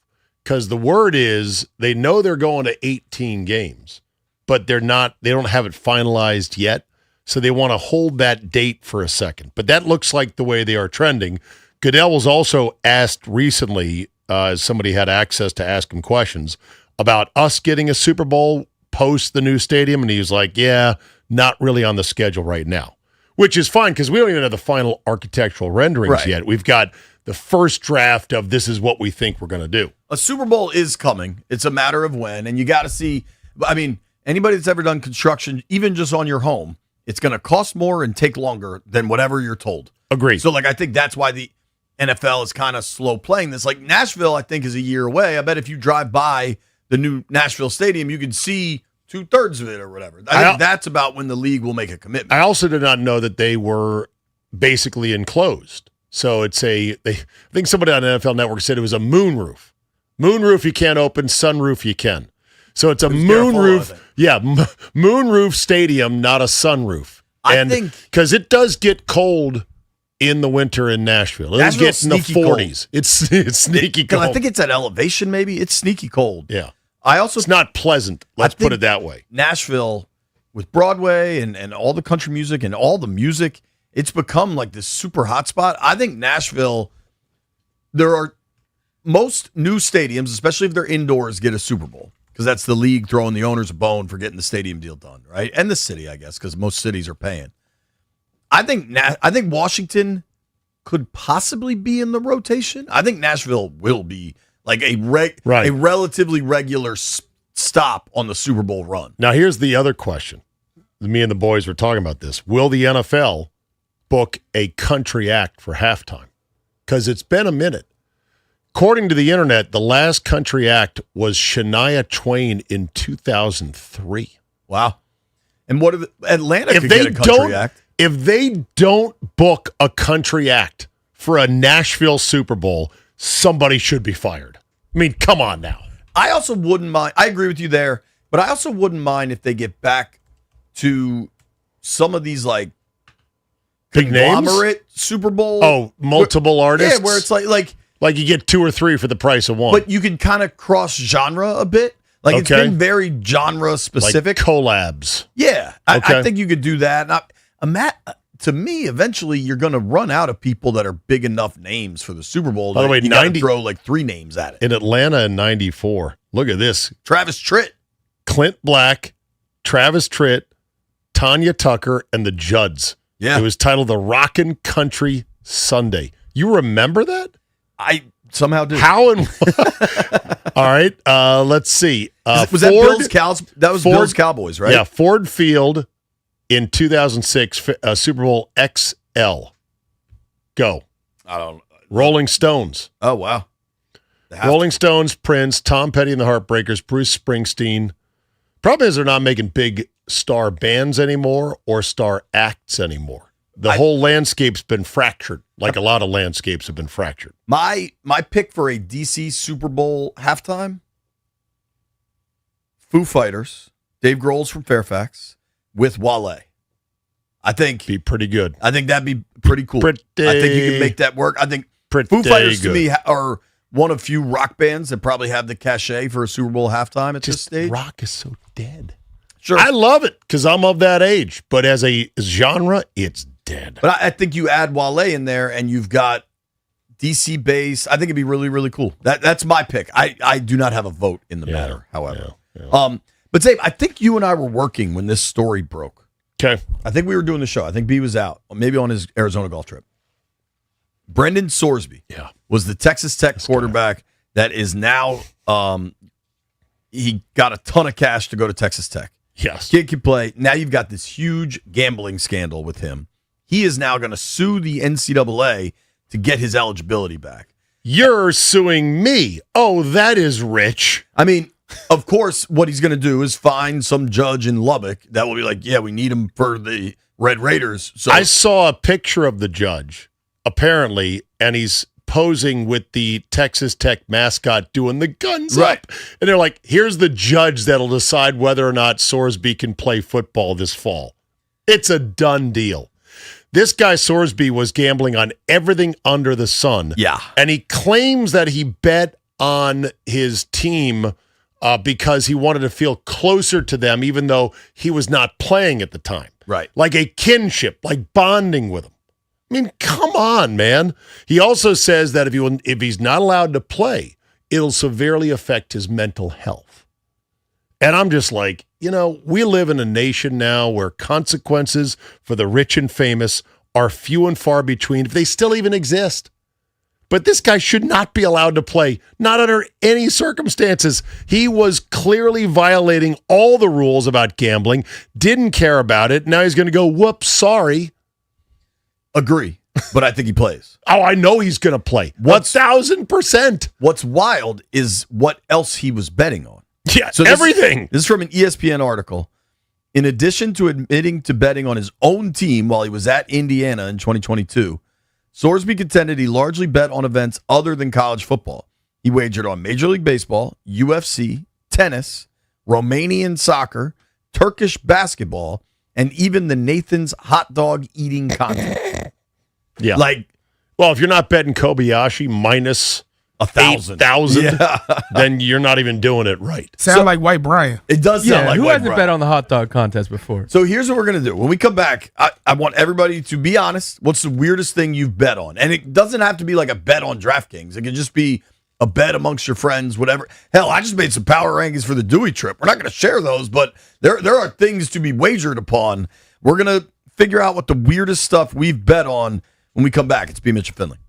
because the word is they know they're going to 18 games, but they don't have it finalized yet. So they want to hold that date for a second. But that looks like the way they are trending. Goodell was also asked recently, as somebody had access to ask him questions, about us getting a Super Bowl post the new stadium. And he was like, yeah, not really on the schedule right now, which is fine because we don't even have the final architectural renderings yet. We've got the first draft of this is what we think we're going to do. A Super Bowl is coming. It's a matter of when. And you got to see, anybody that's ever done construction, even just on your home, it's going to cost more and take longer than whatever you're told. Agreed. So, I think that's why the NFL is kind of slow playing this. Like, Nashville, I think, is a year away. I bet if you drive by the new Nashville Stadium, you can see 2/3 of it or whatever. I think that's about when the league will make a commitment. I also did not know that they were basically enclosed. So I think somebody on NFL Network said it was a moonroof. Moonroof you can't open, sunroof you can. So it's a moonroof. Yeah, moonroof stadium, not a sunroof. I think because it does get cold in the winter in Nashville. It'll get in the 40s. It's sneaky cold. I think it's at elevation, maybe. It's sneaky cold. Yeah. It's not pleasant. Let's put it that way. Nashville, with Broadway and all the country music and all the music, it's become like this super hot spot. I think Nashville, there are most new stadiums, especially if they're indoors, get a Super Bowl because that's the league throwing the owners a bone for getting the stadium deal done, right? And the city, I guess, because most cities are paying. I think Washington could possibly be in the rotation. I think Nashville will be like a relatively regular stop on the Super Bowl run. Now, here's the other question. Me and the boys were talking about this. Will the NFL book a country act for halftime? Because it's been a minute. According to the internet, the last country act was Shania Twain in 2003. Wow. And what if Atlanta could get a country act? If they don't book a country act for a Nashville Super Bowl, somebody should be fired. I mean, come on now. I also wouldn't mind. I agree with you there, but I also wouldn't mind if they get back to some of these like big conglomerate Super Bowl. Oh, multiple artists. Yeah, where it's like you get 2 or 3 for the price of one. But you can kind of cross genre a bit. Like it's been very genre specific. Like collabs. Yeah, I think you could do that. Matt, to me, eventually you're going to run out of people that are big enough names for the Super Bowl. By the way, you got to throw like 3 names at it. In Atlanta in 94, look at this. Travis Tritt. Clint Black, Travis Tritt, Tanya Tucker, and the Judds. Yeah. It was titled The Rockin' Country Sunday. You remember that? I somehow did. How and all right, let's see. Was that Bill's Cows? That was Bill's Cowboys, right? Yeah, Ford Field in 2006, Super Bowl XL. Go. I don't know. Rolling Stones. Oh, wow. Rolling Stones, Prince, Tom Petty and the Heartbreakers, Bruce Springsteen. Problem is they're not making big star bands anymore or star acts anymore. The whole landscape's been fractured, like a lot of landscapes have been fractured. My pick for a DC Super Bowl halftime, Foo Fighters, Dave Grohl's from Fairfax, with Wale. I think be pretty good. I think that'd be pretty cool. I think you can make that work. I think Foo Fighters to me are one of few rock bands that probably have the cachet for a Super Bowl halftime at this stage. Rock is so dead. Sure, I love it because I'm of that age, but as a genre, it's dead. But I think you add Wale in there, and you've got DC bass. I think it'd be really, really cool. That's my pick. I do not have a vote in the matter, however. Yeah. But Dave, I think you and I were working when this story broke. Okay. I think we were doing the show. I think B was out, maybe on his Arizona golf trip. Brendan Sorsby was the Texas Tech quarterback that is now he got a ton of cash to go to Texas Tech. Yes. Kid can play. Now you've got this huge gambling scandal with him. He is now going to sue the NCAA to get his eligibility back. You're suing me. Oh, that is rich. I mean, of course, what he's going to do is find some judge in Lubbock that will be like, yeah, we need him for the Red Raiders. So I saw a picture of the judge, apparently, and he's posing with the Texas Tech mascot doing the guns up. And they're like, here's the judge that'll decide whether or not Sorsby can play football this fall. It's a done deal. This guy Sorsby was gambling on everything under the sun. Yeah. And he claims that he bet on his team because he wanted to feel closer to them, even though he was not playing at the time. Right. Like a kinship, like bonding with them. I mean, come on, man. He also says that if he's not allowed to play, it'll severely affect his mental health. And I'm just like, we live in a nation now where consequences for the rich and famous are few and far between, if they still even exist. But this guy should not be allowed to play, not under any circumstances. He was clearly violating all the rules about gambling, didn't care about it. Now he's going to go, whoops, sorry. Agree, but I think he plays. Oh, I know he's going to play. 1,000%. What's wild is what else he was betting on. Yeah, so everything. This is from an ESPN article. In addition to admitting to betting on his own team while he was at Indiana in 2022, Sorsby contended he largely bet on events other than college football. He wagered on Major League Baseball, UFC, tennis, Romanian soccer, Turkish basketball, and even the Nathan's hot dog eating contest. Yeah. Like, well, if you're not betting Kobayashi minus 1,000, 8,000, then you're not even doing it right. Sound like White Brian. It does sound like who White hasn't Brian. bet on the hot dog contest before? So here's what we're going to do. When we come back, I want everybody to be honest. What's the weirdest thing you've bet on? And it doesn't have to be like a bet on DraftKings. It can just be a bet amongst your friends, whatever. Hell, I just made some power rankings for the Dewey trip. We're not going to share those, but there are things to be wagered upon. We're going to figure out what the weirdest stuff we've bet on when we come back. It's B-Mitch and Finley.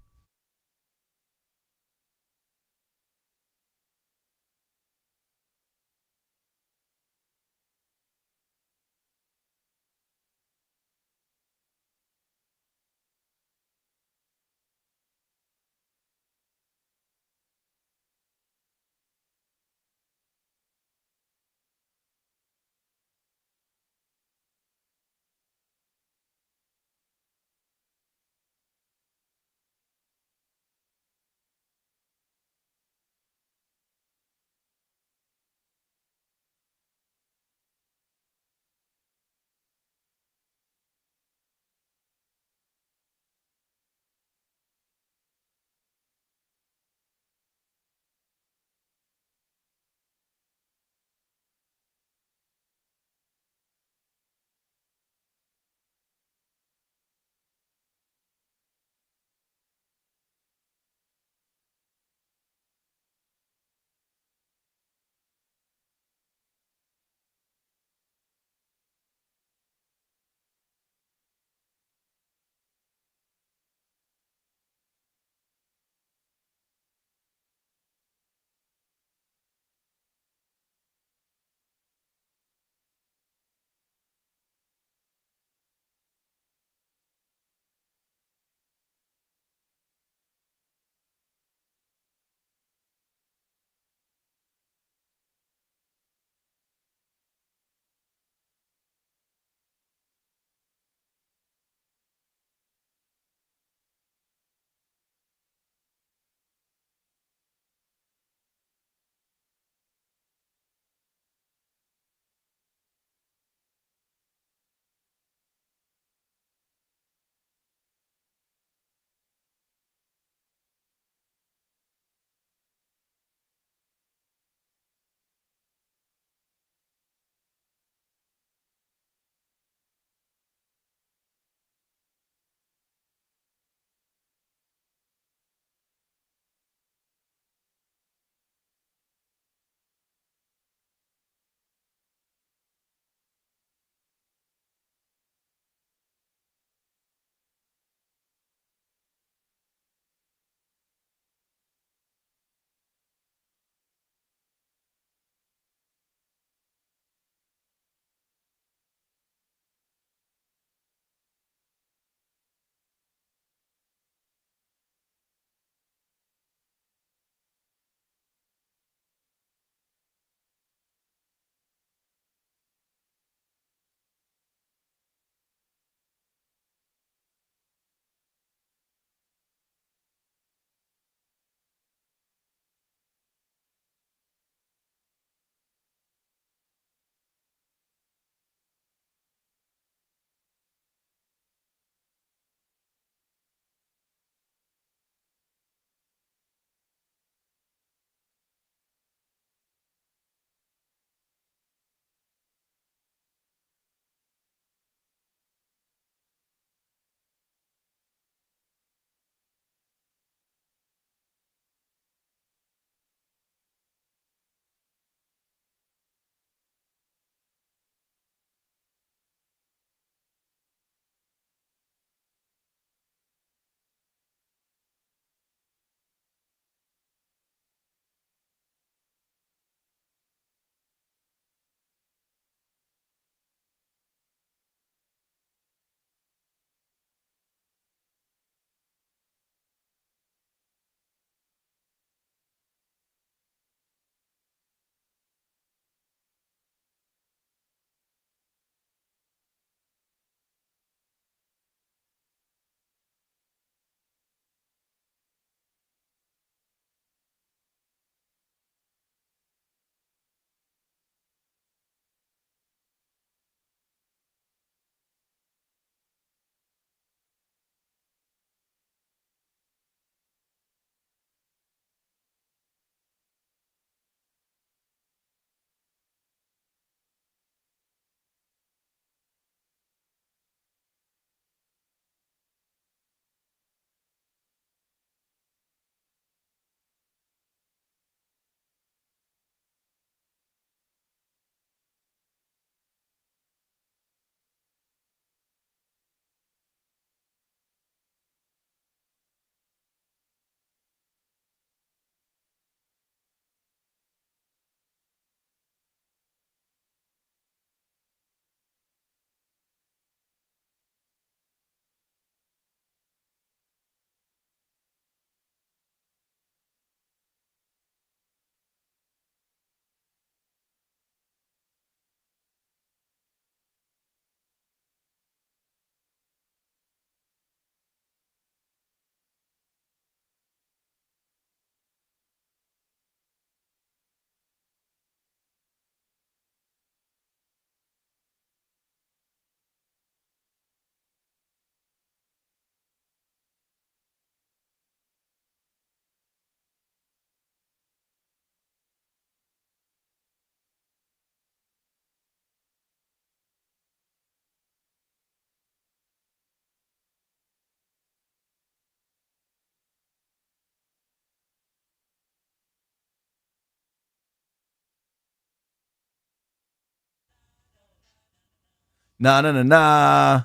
Na na na na.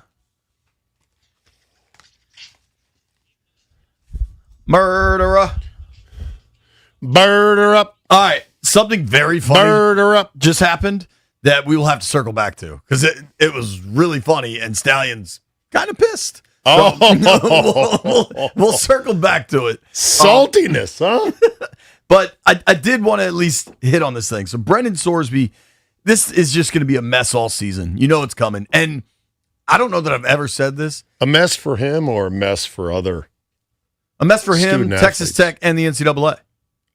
Murderer. Birder up. All right. Something very funny Birder up. just happened that we will have to circle back to because it was really funny and Stallion's kind of pissed. So we'll circle back to it. Saltiness, huh? But I did want to at least hit on this thing. So Brendan Sorsby, this is just going to be a mess all season. You know it's coming. And I don't know that I've ever said this. A mess for him or a mess for other? A mess for him, student Texas athletes? Tech, and the NCAA.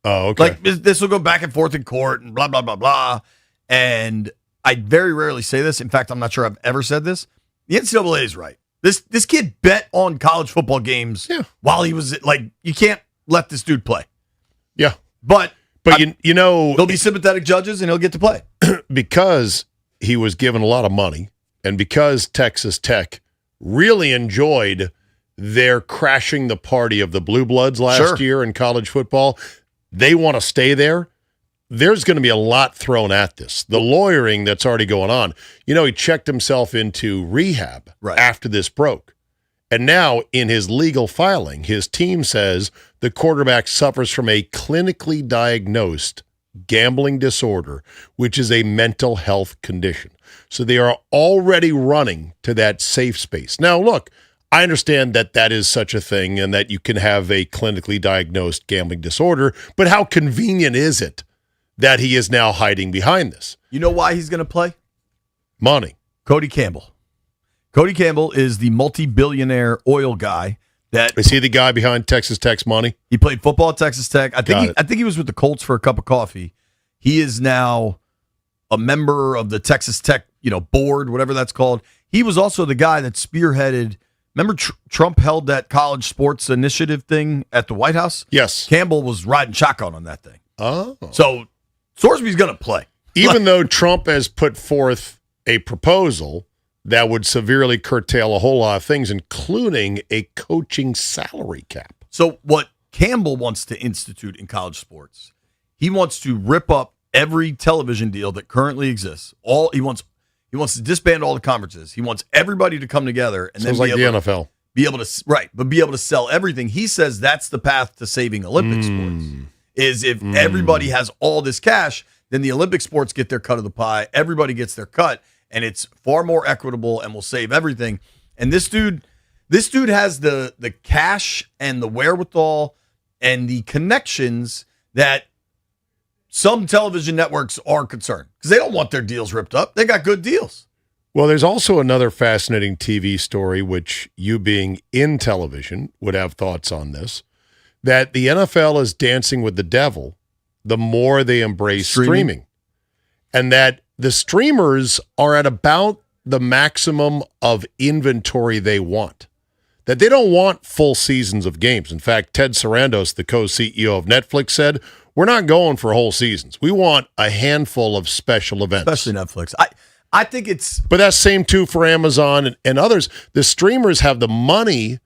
Oh, okay. Like this will go back and forth in court and blah, blah, blah, blah. And I very rarely say this. In fact, I'm not sure I've ever said this. The NCAA is right. This kid bet on college football games while he was like, you can't let this dude play. Yeah. But you know, there'll be sympathetic judges and he'll get to play. Because he was given a lot of money and because Texas Tech really enjoyed their crashing the party of the Blue Bloods last year in college football, they want to stay there. There's going to be a lot thrown at this. The lawyering that's already going on. You know, he checked himself into rehab after this broke. And now in his legal filing, his team says the quarterback suffers from a clinically diagnosed gambling disorder, which is a mental health condition. So they are already running to that safe space. Now, look, I understand that that is such a thing and that you can have a clinically diagnosed gambling disorder, but how convenient is it that he is now hiding behind this? You know why he's going to play? Money. Cody Campbell. Cody Campbell is the multi-billionaire oil guy. Is he the guy behind Texas Tech's money? He played football at Texas Tech. I think he was with the Colts for a cup of coffee. He is now a member of the Texas Tech, board, whatever that's called. He was also the guy that spearheaded. Remember, Trump held that college sports initiative thing at the White House? Yes. Campbell was riding shotgun on that thing. Oh. So Sorsby's going to play. Even though Trump has put forth a proposal that would severely curtail a whole lot of things, including a coaching salary cap. So what Campbell wants to institute in college sports, he wants to rip up every television deal that currently exists. He wants to disband all the conferences. He wants everybody to come together and Sounds then like the NFL. Be able to sell everything. He says that's the path to saving Olympic sports. Is if everybody has all this cash, then the Olympic sports get their cut of the pie. Everybody gets their cut, and it's far more equitable and will save everything. And this dude has the cash and the wherewithal and the connections that some television networks are concerned because they don't want their deals ripped up. They got good deals. Well, there's also another fascinating TV story, which you being in television would have thoughts on this, that the NFL is dancing with the devil the more they embrace streaming. And that the streamers are at about the maximum of inventory they want. That they don't want full seasons of games. In fact, Ted Sarandos, the co-CEO of Netflix, said, we're not going for whole seasons. We want a handful of special events. Especially Netflix. I think it's... But that's same too for Amazon and others. The streamers have the money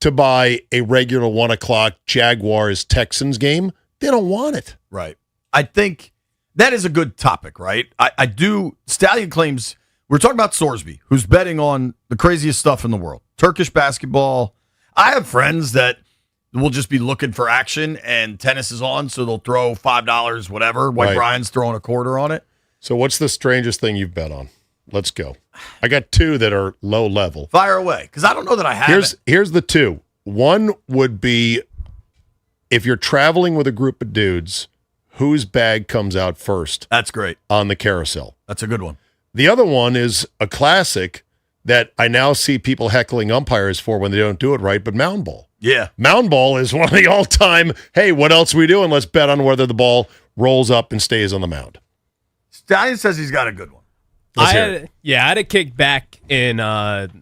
to buy a regular 1 o'clock Jaguars-Texans game. They don't want it. Right. I think that is a good topic, right? I do. Stallion claims, we're talking about Sorsby, who's betting on the craziest stuff in the world. Turkish basketball. I have friends that will just be looking for action and tennis is on, so they'll throw $5, whatever. White Brian's throwing a quarter on it. So what's the strangest thing you've bet on? Let's go. I got two that are low level. Fire away, because I don't know that I have it. Here's the two. One would be if you're traveling with a group of dudes, whose bag comes out first? That's great. On the carousel. That's a good one. The other one is a classic that I now see people heckling umpires for when they don't do it right, but mound ball. Yeah. Mound ball is one of the all-time, hey, what else are we doing? Let's bet on whether the ball rolls up and stays on the mound. Stallion says he's got a good one. I had a kick back in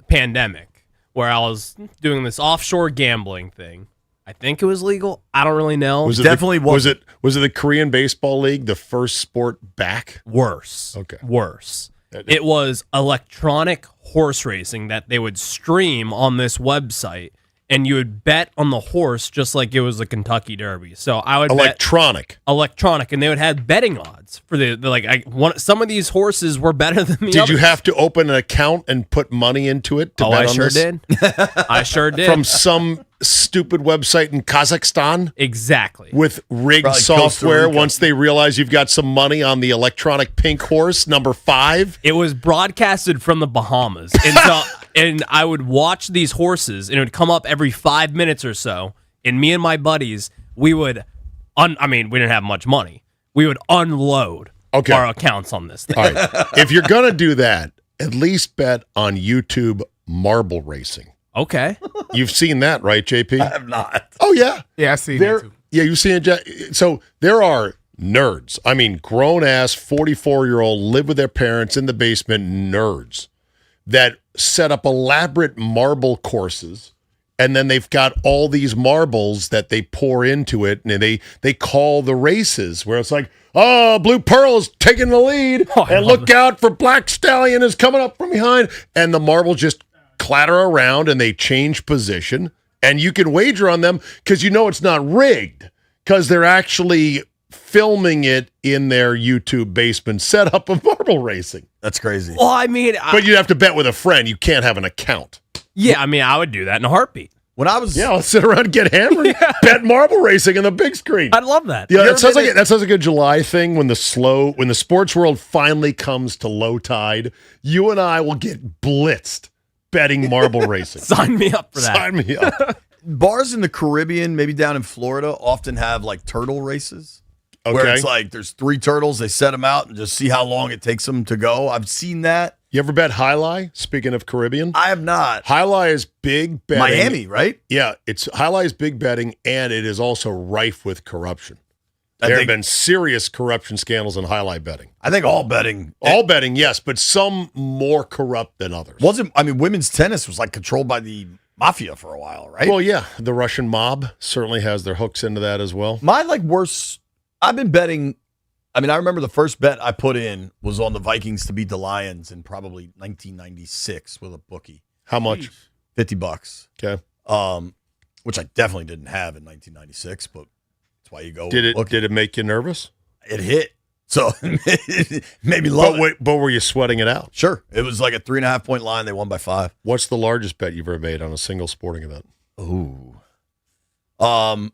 pandemic where I was doing this offshore gambling thing. I think it was legal. I don't really know. Was it the Korean Baseball League, the first sport back? Worse. Okay. Worse. It was electronic horse racing that they would stream on this website, and you would bet on the horse just like it was a Kentucky Derby. So I would electronic, and they would have betting odds for some of these horses were better than the Did others. you have to open an account and put money into it to bet I on sure this? did. I sure did. From some stupid website in Kazakhstan? Exactly. With rigged Probably software Costa Rica. once they realize you've got some money on the electronic pink horse, number 5? It was broadcasted from the Bahamas. And I would watch these horses, and it would come up every 5 minutes or so. And me and my buddies, we would, we didn't have much money. We would unload our accounts on this thing. All right. If you're going to do that, at least bet on YouTube marble racing. Okay. You've seen that, right, JP? I have not. Oh, yeah. Yeah, I see There, that too. Yeah, you've seen it. So there are nerds. I mean, grown-ass 44-year-old live with their parents in the basement nerds that set up elaborate marble courses, and then they've got all these marbles that they pour into it, and they call the races where it's like, oh, Blue Pearl is taking the lead, and look out for Black Stallion is coming up from behind, and the marbles just clatter around, and they change position, and you can wager on them because you know it's not rigged because they're actually filming it in their YouTube basement setup of marble racing. That's crazy. Well, I mean, But you'd have to bet with a friend. You can't have an account. Yeah, I mean, I would do that in a heartbeat. When I was I'll sit around and get hammered, bet marble racing on the big screen. I'd love that. Yeah, that sounds like a July thing when the sports world finally comes to low tide. You and I will get blitzed betting marble racing. Sign me up for that. Sign me up. Bars in the Caribbean, maybe down in Florida, often have like turtle races. Where Okay. it's like there's 3 turtles, they set them out and just see how long it takes them to go. I've seen that. You ever bet Highlight? Speaking of Caribbean, I have not. Highlight is big betting. Miami, right? Yeah, Highlight is big betting, and it is also rife with corruption. I There have think- been serious corruption scandals in Highlight betting. I think all betting. All betting, yes, but some more corrupt than others. Women's tennis was like controlled by the mafia for a while, right? Well, yeah, the Russian mob certainly has their hooks into that as well. My worst. I've been betting. I remember the first bet I put in was on the Vikings to beat the Lions in probably 1996 with a bookie. How much? $50. Okay. Which I definitely didn't have in 1996, but that's why you go. Did look. it make you nervous? It hit. So it made me love it. But were you sweating it out? Sure. It was like a 3.5 point line. They won by 5. What's the largest bet you've ever made on a single sporting event? Ooh. I've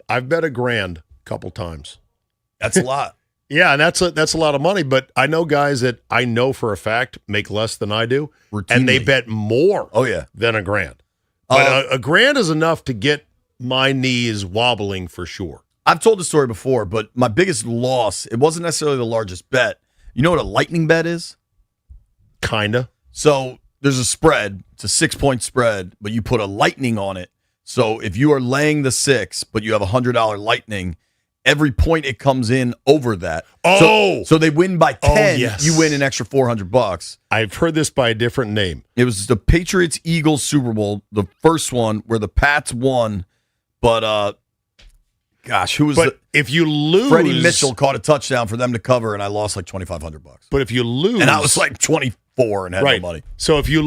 bet $1,000 a couple times. That's a lot. Yeah, and that's a lot of money, but I know guys that I know for a fact make less than I do, and they Routinely. bet more than $1,000. But $1,000 is enough to get my knees wobbling for sure. I've told the story before, but my biggest loss, it wasn't necessarily the largest bet. You know what a lightning bet is? Kinda. So there's a spread. It's a 6-point spread, but you put a lightning on it. So if you are laying the 6, but you have $100 lightning, every point it comes in over that. So they win by 10. yes. You win an extra $400. I've heard this by a different name. It was the Patriots Eagles Super Bowl, the first one where the Pats won, but who was if you lose, Freddie Mitchell caught a touchdown for them to cover, and I lost like $2,500. But if you lose, and I was like 24 and had no money. So if you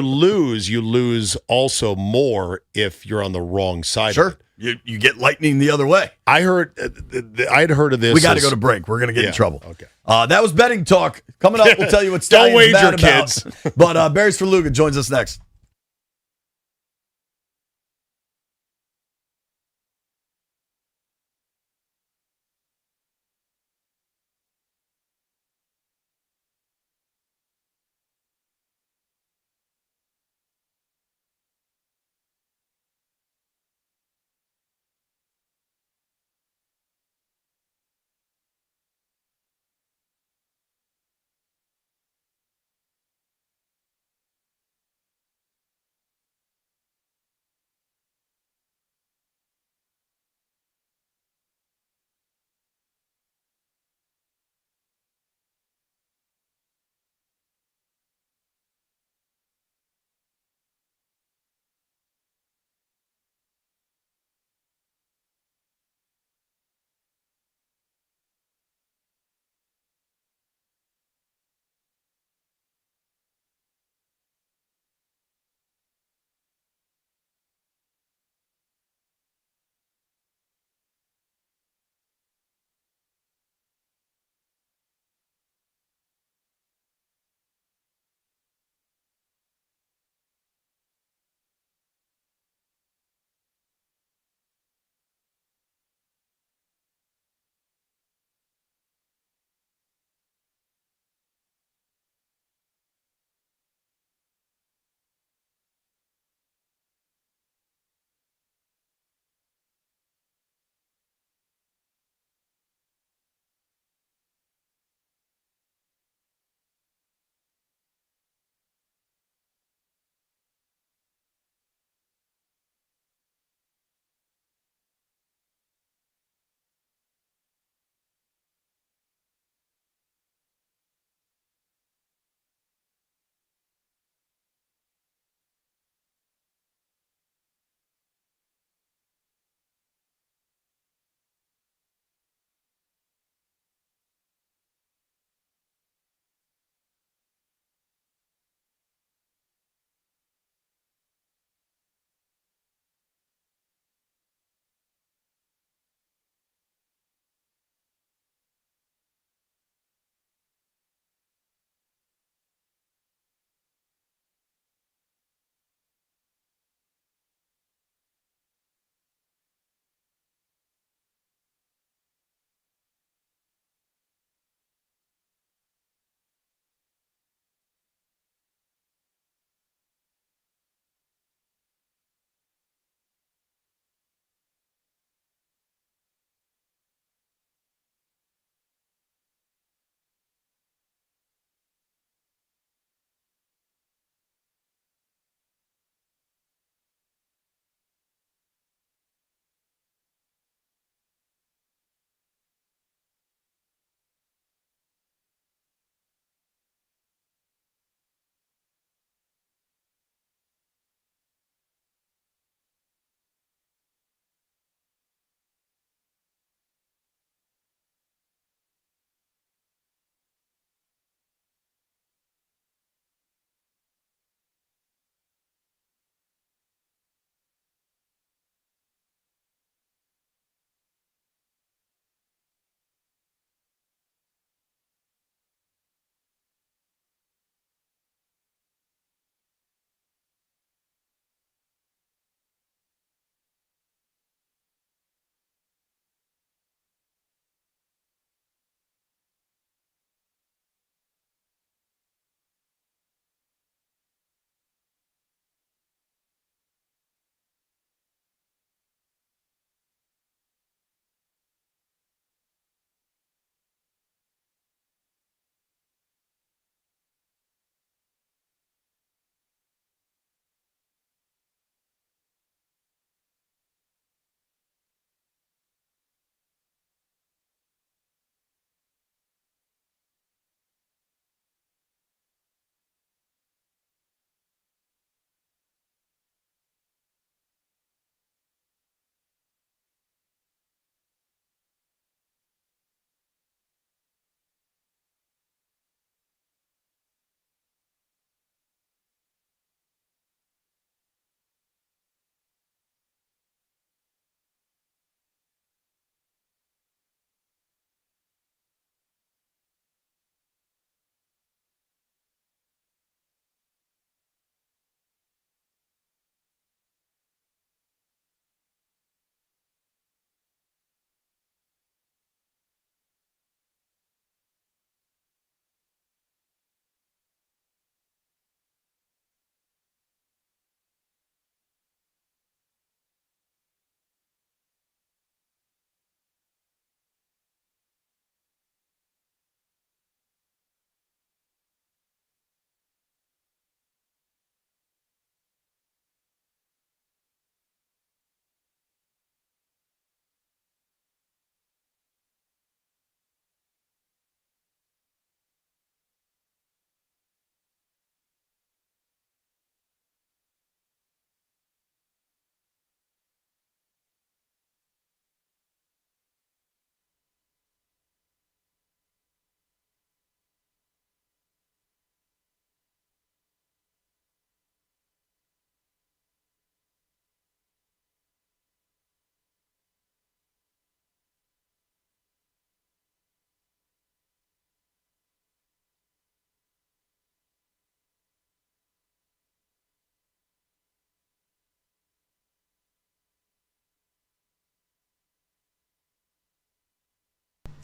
lose, you lose also more if you're on the wrong side. Sure. Of it. You get lightning the other way. I'd heard of this. We got to go to break. We're going to get in trouble. Okay. That was betting talk. Coming up, we'll tell you what Don't Stallion's wager, mad about. kids. But Barry's for Luga joins us next.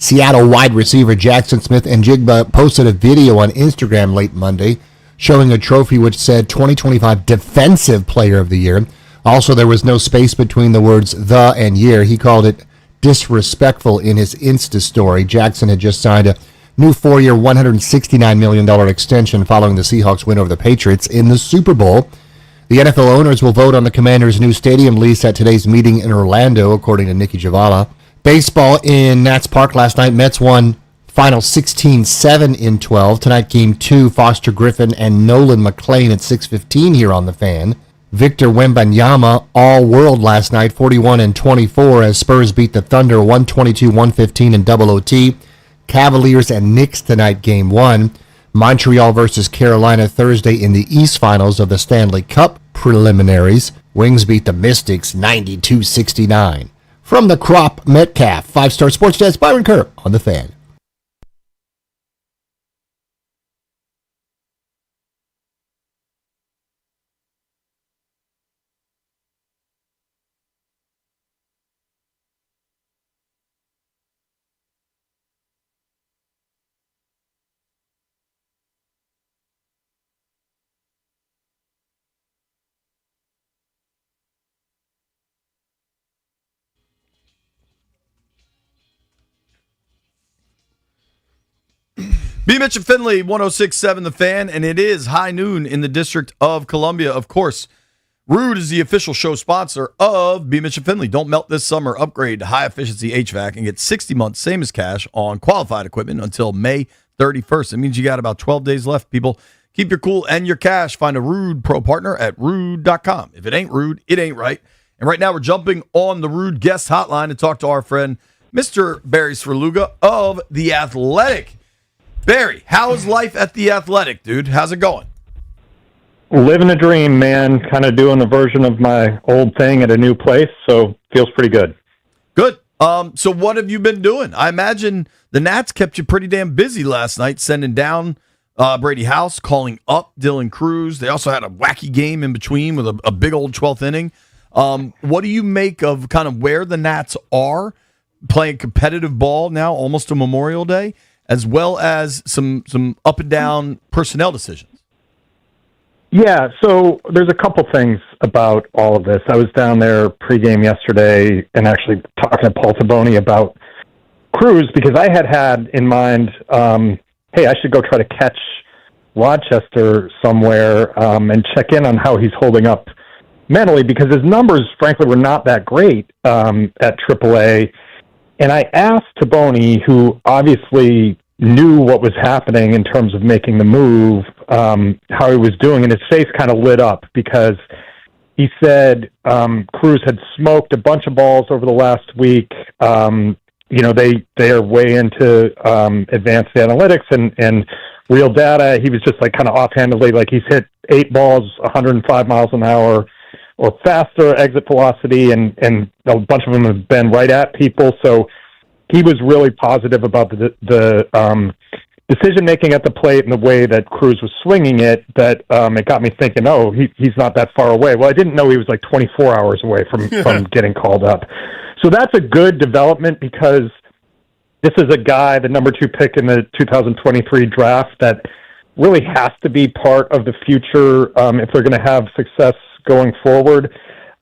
Seattle wide receiver Jackson Smith-Njigba posted a video on Instagram late Monday showing a trophy which said 2025 Defensive Player of the Year. Also, there was no space between the words the and year. He called it disrespectful in his Insta story. Jackson had just signed a new 4-year, $169 million extension following the Seahawks win over the Patriots in the Super Bowl. The NFL owners will vote on the Commanders' new stadium lease at today's meeting in Orlando, according to Nikki Javala. Baseball in Nats Park last night. Mets won final 16-7 in 12. Tonight, Game 2, Foster Griffin and Nolan McLean at 6:15 here on The Fan. Victor Wembanyama, all-world last night, 41-24 as Spurs beat the Thunder 122-115 in double OT. Cavaliers and Knicks tonight, Game 1. Montreal versus Carolina Thursday in the East Finals of the Stanley Cup preliminaries. Wings beat the Mystics 92-69. From the Crop Metcalf, 5-star sports desk, Byron Kerr on The Fan. B-Mitch and Finley, 106.7 The Fan, and it is high noon in the District of Columbia. Of course, Rude is the official show sponsor of B-Mitch and Finley. Don't melt this summer. Upgrade to high-efficiency HVAC and get 60 months, same as cash, on qualified equipment until May 31st. It means you got about 12 days left, people. Keep your cool and your cash. Find a Rude Pro partner at rude.com. If it ain't Rude, it ain't right. And right now we're jumping on the Rude guest hotline to talk to our friend, Mr. Barry Svrluga of The Athletic. Barry, how is life at The Athletic, dude? How's it going? Living a dream, man. Kind of doing a version of my old thing at a new place, so feels pretty good. Good. So what have you been doing? I imagine the Nats kept you pretty damn busy last night, sending down Brady House, calling up Dylan Cruz. They also had a wacky game in between with a big old 12th inning. What do you make of kind of where the Nats are playing competitive ball now, almost to Memorial Day, as well as some up and down personnel decisions? Yeah, so there's a couple things about all of this. I was down there pregame yesterday and actually talking to Paul Taboni about Cruz because I had in mind, hey, I should go try to catch Rochester somewhere and check in on how he's holding up mentally because his numbers, frankly, were not that great at AAA. And I asked Taboni, who obviously knew what was happening in terms of making the move, how he was doing, and his face kind of lit up because he said Cruz had smoked a bunch of balls over the last week. They are way into advanced analytics and real data. He was just like kind of offhandedly, like he's hit 8 balls, 105 miles an hour or faster exit velocity, and a bunch of them have been right at people. So he was really positive about the decision-making at the plate and the way that Cruz was swinging it, that it got me thinking, he's not that far away. Well, I didn't know he was like 24 hours away from getting called up. So that's a good development because this is a guy, the number 2 pick in the 2023 draft, that really has to be part of the future if they're going to have success going forward.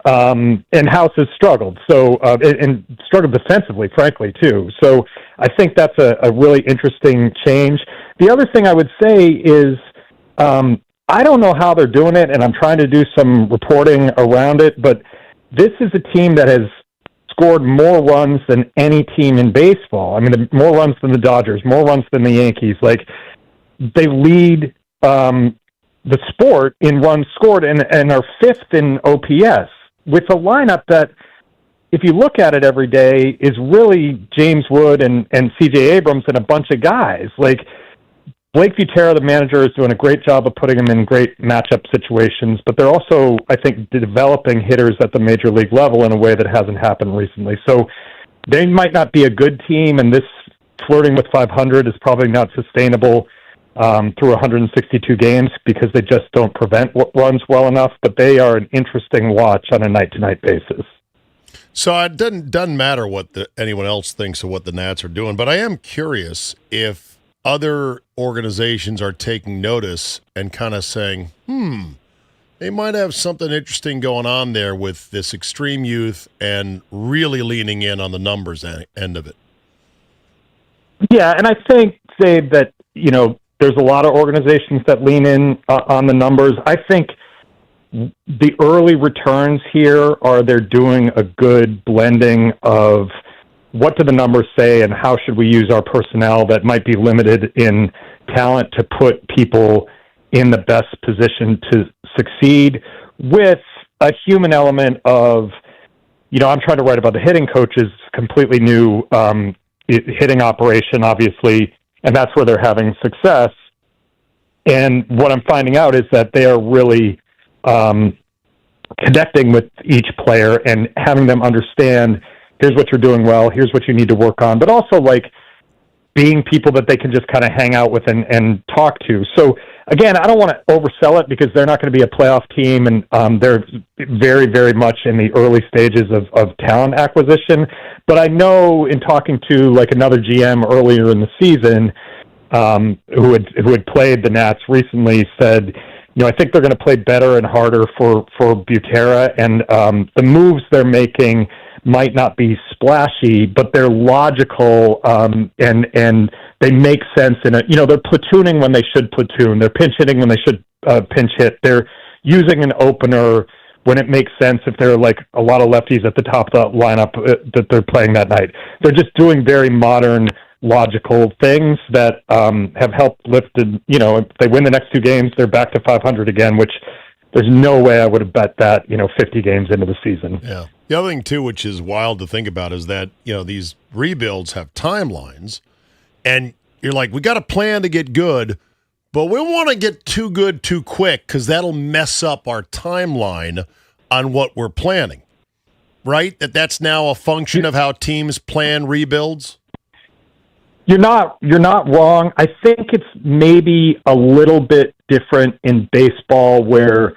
And House has struggled, and struggled defensively, frankly, too. So I think that's a really interesting change. The other thing I would say is I don't know how they're doing it, and I'm trying to do some reporting around it, but this is a team that has scored more runs than any team in baseball. I mean, more runs than the Dodgers, more runs than the Yankees. Like, they lead the sport in runs scored and are 5th in OPS with a lineup that, if you look at it every day, is really James Wood and C.J. Abrams and a bunch of guys. Like, Blake Butera, the manager, is doing a great job of putting them in great matchup situations, but they're also, I think, developing hitters at the major league level in a way that hasn't happened recently. So they might not be a good team, and this flirting with 500 is probably not sustainable through 162 games because they just don't prevent runs well enough, but they are an interesting watch on a night-to-night basis. So it doesn't matter what anyone else thinks of what the Nats are doing, but I am curious if other organizations are taking notice and kind of saying, they might have something interesting going on there with this extreme youth and really leaning in on the numbers end of it. Yeah, and I think, Zabe, that, there's a lot of organizations that lean in on the numbers. I think the early returns here are they're doing a good blending of what do the numbers say and how should we use our personnel that might be limited in talent to put people in the best position to succeed, with a human element of, I'm trying to write about the hitting coaches, completely new hitting operation, obviously, and that's where they're having success. And what I'm finding out is that they are really connecting with each player and having them understand, here's what you're doing well, here's what you need to work on, but also being people that they can just kind of hang out with and talk to. So again, I don't want to oversell it because they're not going to be a playoff team, and they're very, very much in the early stages of talent acquisition. But I know in talking to another GM earlier in the season who had played the Nats recently said, I think they're going to play better and harder for Butera, and the moves they're making might not be splashy, but they're logical, and they make sense they're platooning when they should platoon. They're pinch hitting when they should pinch hit. They're using an opener when it makes sense if there are a lot of lefties at the top of the lineup that they're playing that night. They're just doing very modern, logical things that have helped lifted, if they win the next 2 games, they're back to 500 again, which there's no way I would have bet that, 50 games into the season. Yeah. The other thing, too, which is wild to think about, is that, these rebuilds have timelines, and you're like, we got a plan to get good, but we want to get too good too quick because that'll mess up our timeline on what we're planning, right? That's now a function of how teams plan rebuilds? You're not wrong. I think it's maybe a little bit different in baseball where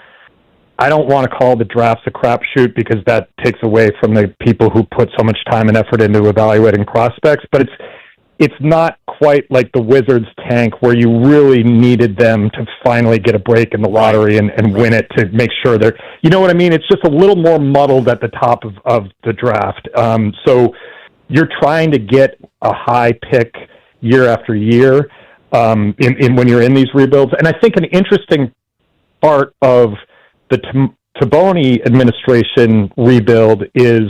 I don't want to call the drafts a crapshoot because that takes away from the people who put so much time and effort into evaluating prospects, but it's not quite like the Wizards tank where you really needed them to finally get a break in the lottery and win it to make sure they're, you know what I mean? It's just a little more muddled at the top of the draft. So you're trying to get a high pick year after year in when you're in these rebuilds. And I think an interesting part of the Taboni administration rebuild is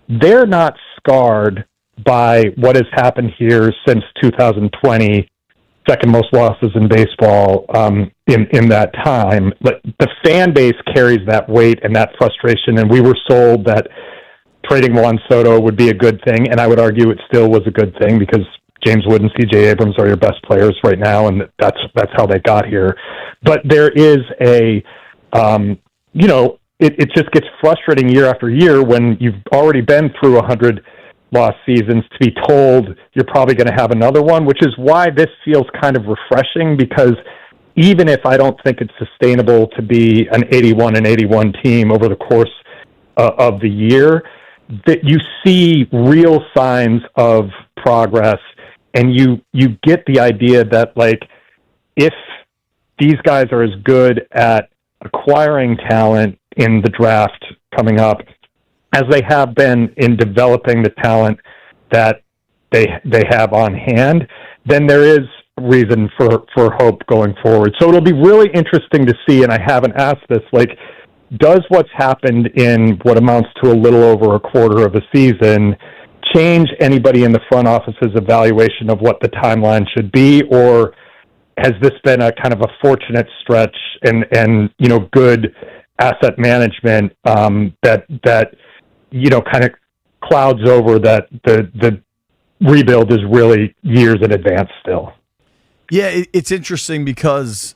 they're not scarred by what has happened here since 2020, second most losses in baseball in that time. But the fan base carries that weight and that frustration, and we were sold that trading Juan Soto would be a good thing, and I would argue it still was a good thing because James Wood and C.J. Abrams are your best players right now, and that's how they got here. But there is a, it just gets frustrating year after year when you've already been through 100 lost seasons to be told you're probably going to have another one, which is why this feels kind of refreshing, because even if I don't think it's sustainable to be an 81-81 team over the course of the year, that you see real signs of progress, and you get the idea that if these guys are as good at acquiring talent in the draft coming up as they have been in developing the talent that they have on hand, then there is reason for hope going forward. So it'll be really interesting to see, and I haven't asked this, does what's happened in what amounts to a little over a quarter of a season change anybody in the front office's evaluation of what the timeline should be, or has this been a kind of a fortunate stretch and good asset management that kind of clouds over that the rebuild is really years in advance still? Yeah, it's interesting because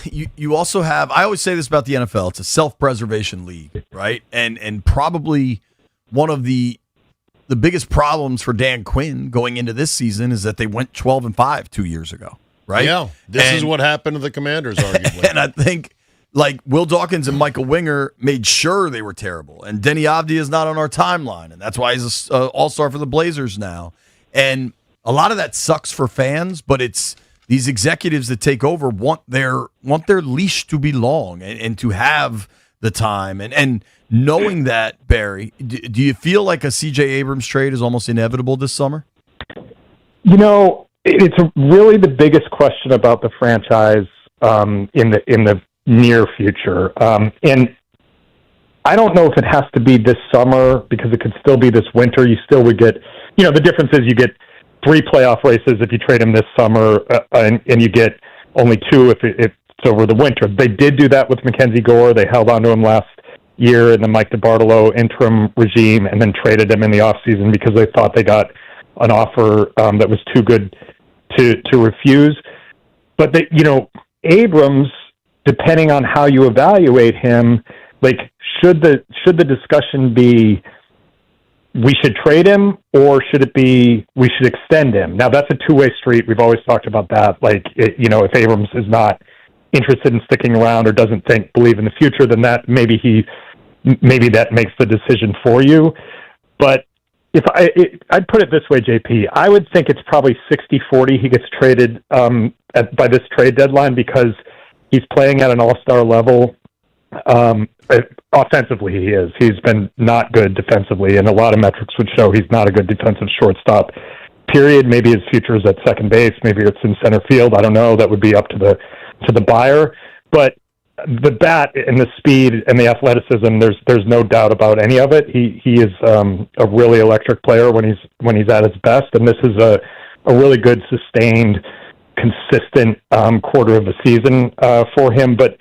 you also have, I always say this about the NFL, it's a self-preservation league, right? And probably one of the biggest problems for Dan Quinn going into this season is that they went 12-5 2 years ago, right? Yeah, this is what happened to the Commanders, arguably. And I think like Will Dawkins and Michael Winger made sure they were terrible. And Denny Avdia is not on our timeline, and that's why he's an all-star for the Blazers now. And a lot of that sucks for fans, but it's these executives that take over want their leash to be long and to have the time. And knowing that, Barry, do you feel like a C.J. Abrams trade is almost inevitable this summer? You know, it's really the biggest question about the franchise in the near future. And I don't know if it has to be this summer because it could still be this winter. You still would get, the difference is you get 3 playoff races if you trade him this summer, and you get only 2 if it's over the winter. They did do that with Mackenzie Gore. They held on to him last year in the Mike DeBartolo interim regime and then traded him in the offseason because they thought they got an offer that was too good to refuse. But Abrams, depending on how you evaluate him, like should the discussion be we should trade him or should it be we should extend him? Now that's a two-way street. We've always talked about that. Like if Abrams is not interested in sticking around or doesn't believe in the future, then that maybe that makes the decision for you. But I'd put it this way, JP, I would think it's probably 60-40 he gets traded by this trade deadline because he's playing at an all-star level. Offensively, he is. He's been not good defensively, and a lot of metrics would show he's not a good defensive shortstop, period. Maybe his future is at second base. Maybe it's in center field. I don't know. That would be up to the buyer. But the bat and the speed and the athleticism, there's no doubt about any of it. He is a really electric player when he's at his best, and this is a really good, sustained, consistent quarter of the season for him. But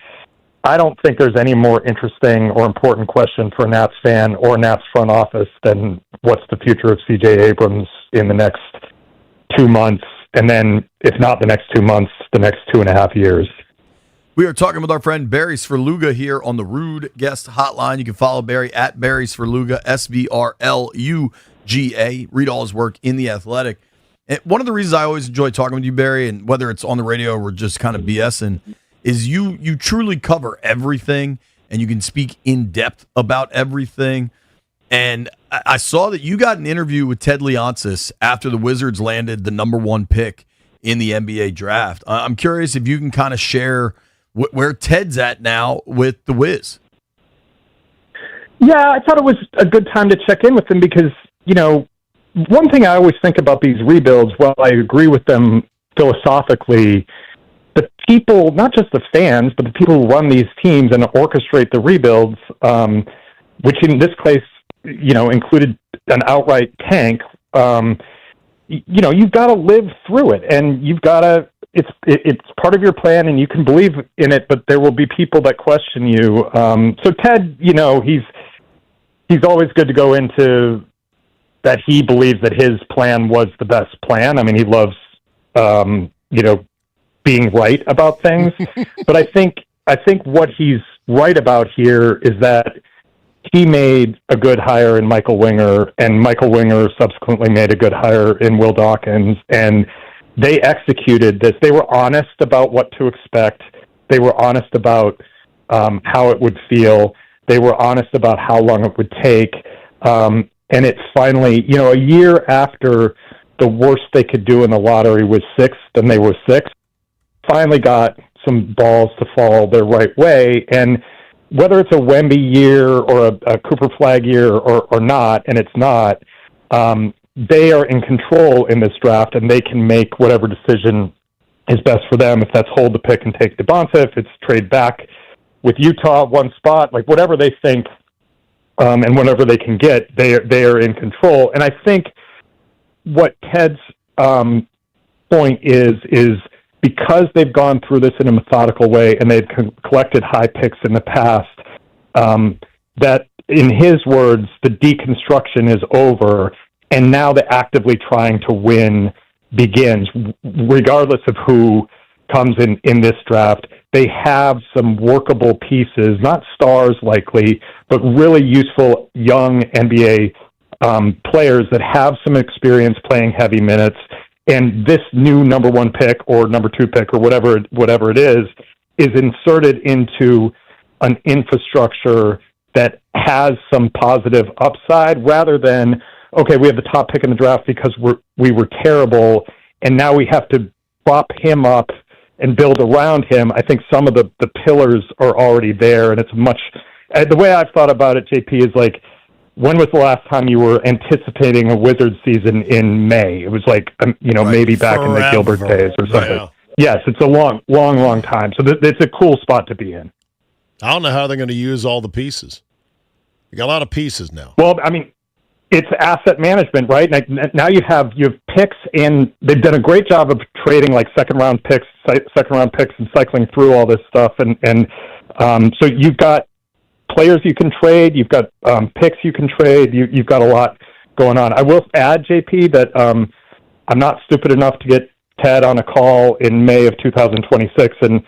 I don't think there's any more interesting or important question for a Nats fan or Nats front office than what's the future of C.J. Abrams in the next 2 months, and then, if not the next 2 months, the next 2.5 years. We are talking with our friend Barry Svrluga here on the Rude Guest Hotline. You can follow Barry at Barry Svrluga, SVRLUGA. Read all his work in The Athletic. And one of the reasons I always enjoy talking with you, Barry, and whether it's on the radio or just kind of BSing, is you truly cover everything, and you can speak in depth about everything. And I saw that you got an interview with Ted Leonsis after the Wizards landed the number 1 pick in the NBA draft. I'm curious if you can kind of share where Ted's at now with the Wiz. Yeah, I thought it was a good time to check in with him because, one thing I always think about these rebuilds, while I agree with them philosophically, the people, not just the fans, but the people who run these teams and orchestrate the rebuilds, which in this case, included an outright tank, you've got to live through it, and you've got to, it's part of your plan, and you can believe in it, but there will be people that question you. So Ted, he's always good to go into that he believes that his plan was the best plan. I mean, he loves, being right about things. But I think what he's right about here is that he made a good hire in Michael Winger, and Michael Winger subsequently made a good hire in Will Dawkins, and they executed this. They were honest about what to expect. They were honest about how it would feel. They were honest about how long it would take. And it finally, a year after the worst they could do in the lottery was 6th, and they were 6th, finally got some balls to fall their right way. And whether it's a Wemby year or a Cooper Flag year or not, and it's not, they are in control in this draft, and they can make whatever decision is best for them. If that's hold the pick and take Devonta, if it's trade back with Utah one spot, like whatever they think and whatever they can get, they are in control. And I think what Ted's point is because they've gone through this in a methodical way and they've collected high picks in the past, that in his words, the deconstruction is over, and now the actively trying to win begins, regardless of who comes in this draft. They have some workable pieces, not stars likely, but really useful young NBA players that have some experience playing heavy minutes. And this new number 1 pick or number 2 pick or whatever it is inserted into an infrastructure that has some positive upside rather than, okay, we have the top pick in the draft because we were terrible, and now we have to prop him up and build around him. I think some of the pillars are already there, and it's much. The way I've thought about it, JP, is like, when was the last time you were anticipating a Wizards season in May? It was like, maybe back in the Gilbert days or something. Yeah. Yes, it's a long time. So it's a cool spot to be in. I don't know how they're going to use all the pieces. You got a lot of pieces now. Well, I mean, it's asset management, right? Now you have picks, and they've done a great job of trading like second round picks, and cycling through all this stuff. And so you've got players you can trade, you've got picks you can trade, you've got a lot going on. I will add, JP, that I'm not stupid enough to get Ted on a call in May of 2026 and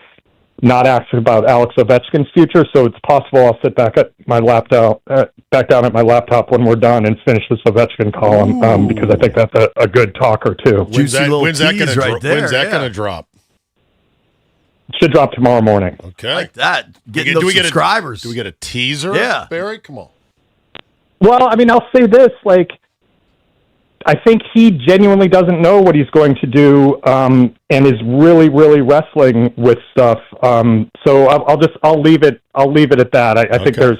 not ask about Alex Ovechkin's future, so it's possible I'll sit back down at my laptop when we're done and finish this Ovechkin column because I think that's a good talker too. When's that going to drop? Should drop tomorrow morning. Okay, like that. Getting those subscribers. Do we get a teaser? Yeah, Barry, come on. Well, I mean, I'll say this: like, I think he genuinely doesn't know what he's going to do, and is really, really wrestling with stuff. So I'll leave it at that. I think there's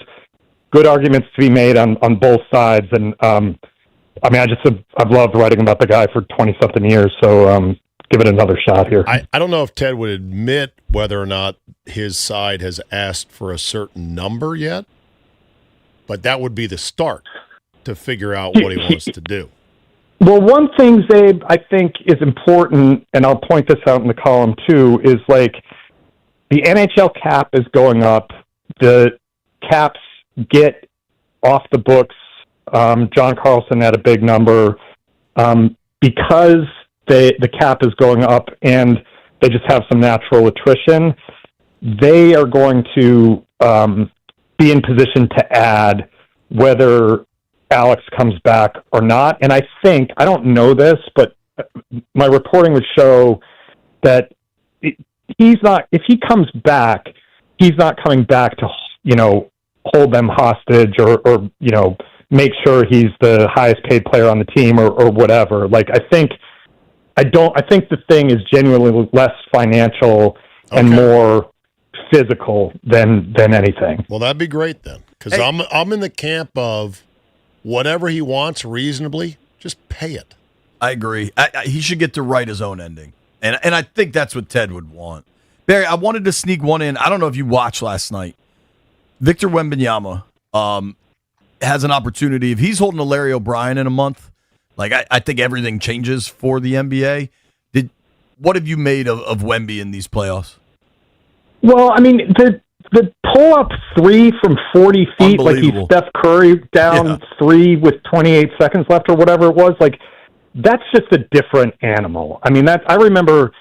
good arguments to be made on both sides, and I mean, I've loved writing about the guy for 20-something years. So give it another shot here. I don't know if Ted would admit whether or not his side has asked for a certain number yet, but that would be the start to figure out what he wants to do. Well, one thing, Zabe, I think is important, and I'll point this out in the column too, is like the NHL cap is going up. The caps get off the books. John Carlson had a big number because the cap is going up and they just have some natural attrition. They are going to be in position to add whether Alex comes back or not. And I don't know this, but my reporting would show that if he comes back, he's not coming back to, hold them hostage or make sure he's the highest paid player on the team or whatever. Like, I think the thing is genuinely less financial and more physical than anything. Well, that'd be great then. Because I'm in the camp of whatever he wants reasonably, just pay it. I agree. He should get to write his own ending. And I think that's what Ted would want. Barry, I wanted to sneak one in. I don't know if you watched last night. Victor Wembanyama has an opportunity. If he's holding a Larry O'Brien in a month, like I think everything changes for the NBA. What have you made of Wemby in these playoffs? Well, I mean, the pull-up three from 40 feet, like he's Steph Curry down three with 28 seconds left or whatever it was, like that's just a different animal. I mean, I remember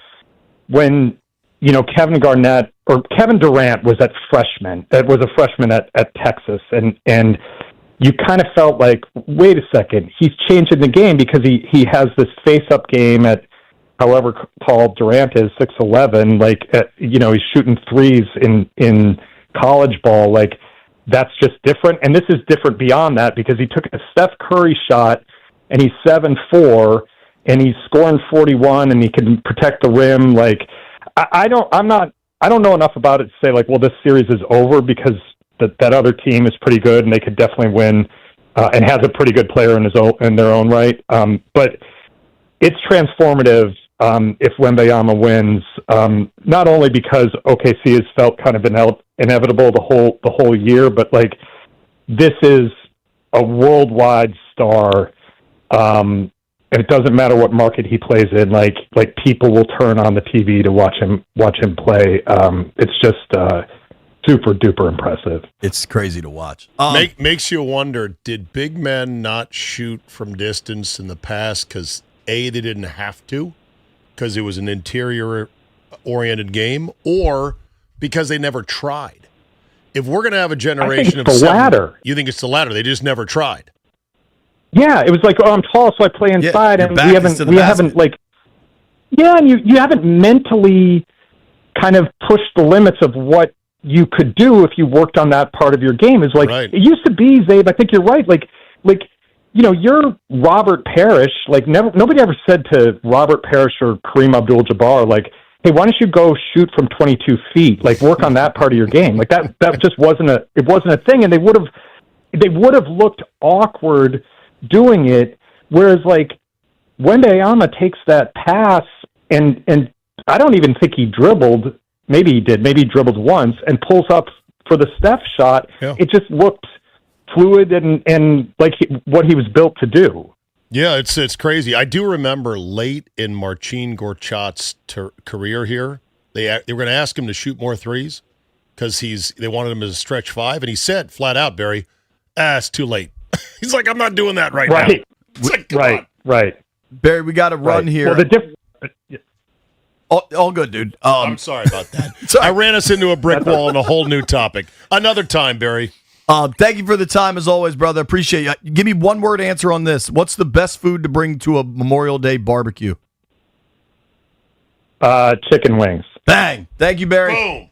when, Kevin Durant was a freshman at Texas, and you kind of felt like, wait a second, he's changing the game because he has this face-up game at however tall Durant is, 6'11", like, he's shooting threes in college ball. Like, that's just different. And this is different beyond that because he took a Steph Curry shot and he's 7'4", and he's scoring 41 and he can protect the rim. Like, I don't know enough about it to say like, well, this series is over because that other team is pretty good and they could definitely win and has a pretty good player in their own right. But it's transformative if Wembanyama wins, not only because OKC has felt kind of inevitable the whole year, but like this is a worldwide star, and it doesn't matter what market he plays in. Like people will turn on the TV to watch him play. It's just super duper impressive. It's crazy to watch. Makes you wonder: did big men not shoot from distance in the past because they didn't have to? Because it was an interior-oriented game, or because they never tried? If we're going to have a generation of the latter. You think it's the latter? They just never tried. Yeah, it was like, oh, I'm tall, so I play inside, and we haven't like, and you haven't mentally kind of pushed the limits of what you could do if you worked on that part of your game is like it used to be, Zabe. I think you're right. Like you're Robert Parrish. Like nobody ever said to Robert Parrish or Kareem Abdul-Jabbar, like, hey, why don't you go shoot from 22 feet? Like, work on that part of your game. Like that just wasn't a thing, and they would have looked awkward doing it. Whereas like Wembanyama takes that pass and I don't even think he dribbled. Maybe he did. Maybe he dribbled once and pulls up for the Steph shot. Yeah. It just looked fluid and like what he was built to do. Yeah, it's crazy. I do remember late in Marcin Gorchat's career here, they were going to ask him to shoot more threes because they wanted him as a stretch five, and he said flat out, Barry, it's too late. He's like, I'm not doing that right now. It's like, right. Barry, we got to run here. Well, all good, dude. I'm sorry about that. I ran us into a brick wall and a whole new topic. Another time, Barry. Thank you for the time, as always, brother. Appreciate you. Give me one word answer on this. What's the best food to bring to a Memorial Day barbecue? Chicken wings. Bang. Thank you, Barry. Boom.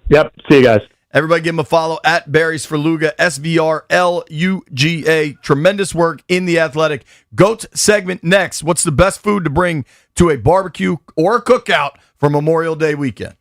Yep. See you guys. Everybody give him a follow at Barry's for Luga, SVRLUGA. Tremendous work in The Athletic. GOAT segment next. What's the best food to bring to a barbecue or a cookout for Memorial Day weekend?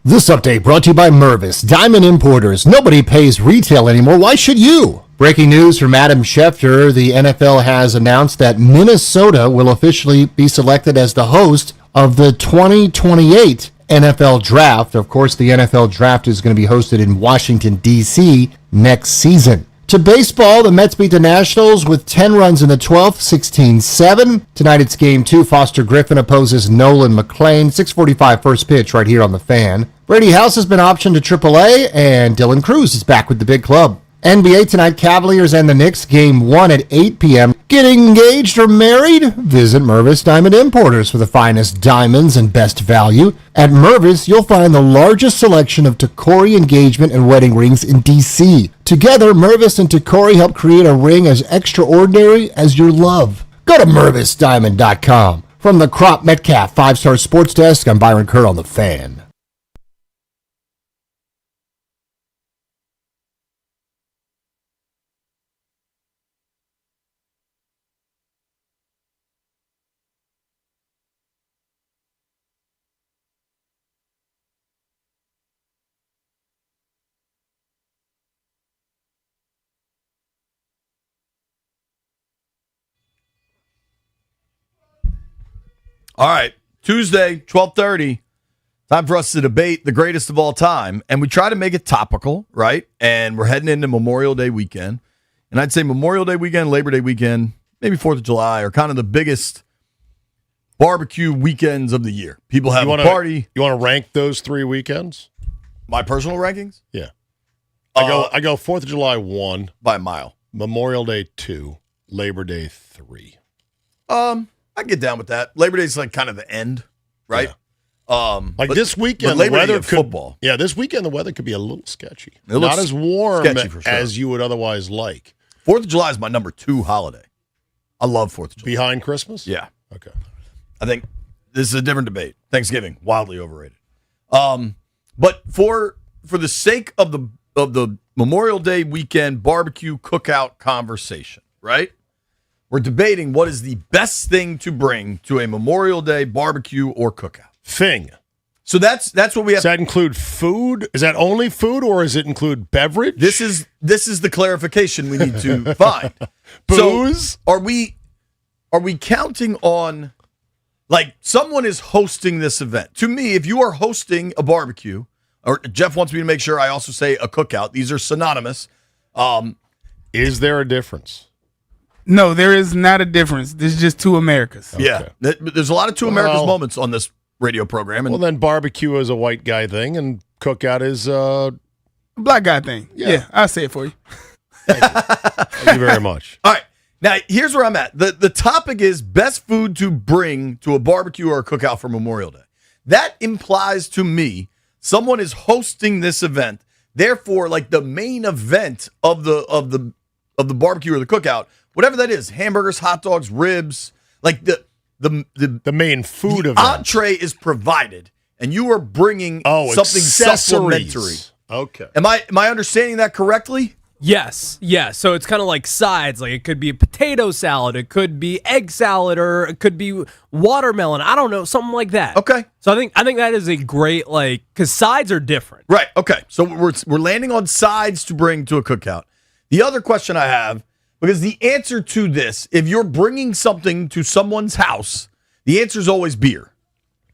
This update brought to you by Mervis, Diamond Importers. Nobody pays retail anymore. Why should you? Breaking news from Adam Schefter. The NFL has announced that Minnesota will officially be selected as the host of the 2028 NFL Draft. Of course, the NFL Draft is going to be hosted in Washington, D.C. next season. To baseball, the Mets beat the Nationals with 10 runs in the 12th, 16-7. Tonight it's Game 2. Foster Griffin opposes Nolan McLean. 6:45 first pitch right here on the Fan. Brady House has been optioned to AAA, and Dylan Cruz is back with the big club. NBA tonight, Cavaliers and the Knicks, Game 1 at 8 p.m. Getting engaged or married? Visit Mervis Diamond Importers for the finest diamonds and best value. At Mervis, you'll find the largest selection of Tacori engagement and wedding rings in D.C. Together, Mervis and Tacori help create a ring as extraordinary as your love. Go to MervisDiamond.com. From the Crop Metcalf 5-Star Sports Desk, I'm Byron Kerr on the Fan. All right, Tuesday, 12:30, time for us to debate the greatest of all time. And we try to make it topical, right? And we're heading into Memorial Day weekend. And I'd say Memorial Day weekend, Labor Day weekend, maybe 4th of July are kind of the biggest barbecue weekends of the year. People have a party. You want to rank those 3 weekends? My personal rankings? Yeah. I go 4th of July 1. By a mile. Memorial Day 2. Labor Day 3. I get down with that. Labor Day is like kind of the end, right? Yeah. This weekend, the weather could, football. Yeah, this weekend the weather could be a little sketchy. Not as warm sure. as you would otherwise like. 4th of July is my number 2 holiday. I love 4th of July. Behind Christmas? Yeah. Okay. I think this is a different debate. Thanksgiving, wildly overrated. But for the sake of the Memorial Day weekend barbecue cookout conversation, right? We're debating what is the best thing to bring to a Memorial Day barbecue or cookout. Thing. So that's what we have. Does that include food? Is that only food, or does it include beverage? This is the clarification we need to find. Booze? So are we counting on, like, someone is hosting this event? To me, if you are hosting a barbecue, or Jeff wants me to make sure I also say a cookout, these are synonymous. Is there a difference? No, there is not a difference. There's just two Americas. Okay. Yeah. There's a lot of two Americas moments on this radio program. And then barbecue is a white guy thing, and cookout is a black guy thing. Yeah, I'll say it for you. Thank you very much. All right. Now, here's where I'm at. The topic is best food to bring to a barbecue or a cookout for Memorial Day. That implies to me someone is hosting this event. Therefore, like the main event of the barbecue or the cookout, whatever that is, hamburgers, hot dogs, ribs, like the main food event. Entree is provided, and you are bringing something supplementary. Okay. Am I understanding that correctly? Yes. Yeah. So it's kind of like sides. Like it could be a potato salad, it could be egg salad, or it could be watermelon. I don't know, something like that. Okay. So I think that is a great, like, because sides are different. Right. Okay. So we're landing on sides to bring to a cookout. The other question I have, because the answer to this, if you're bringing something to someone's house, the answer is always beer.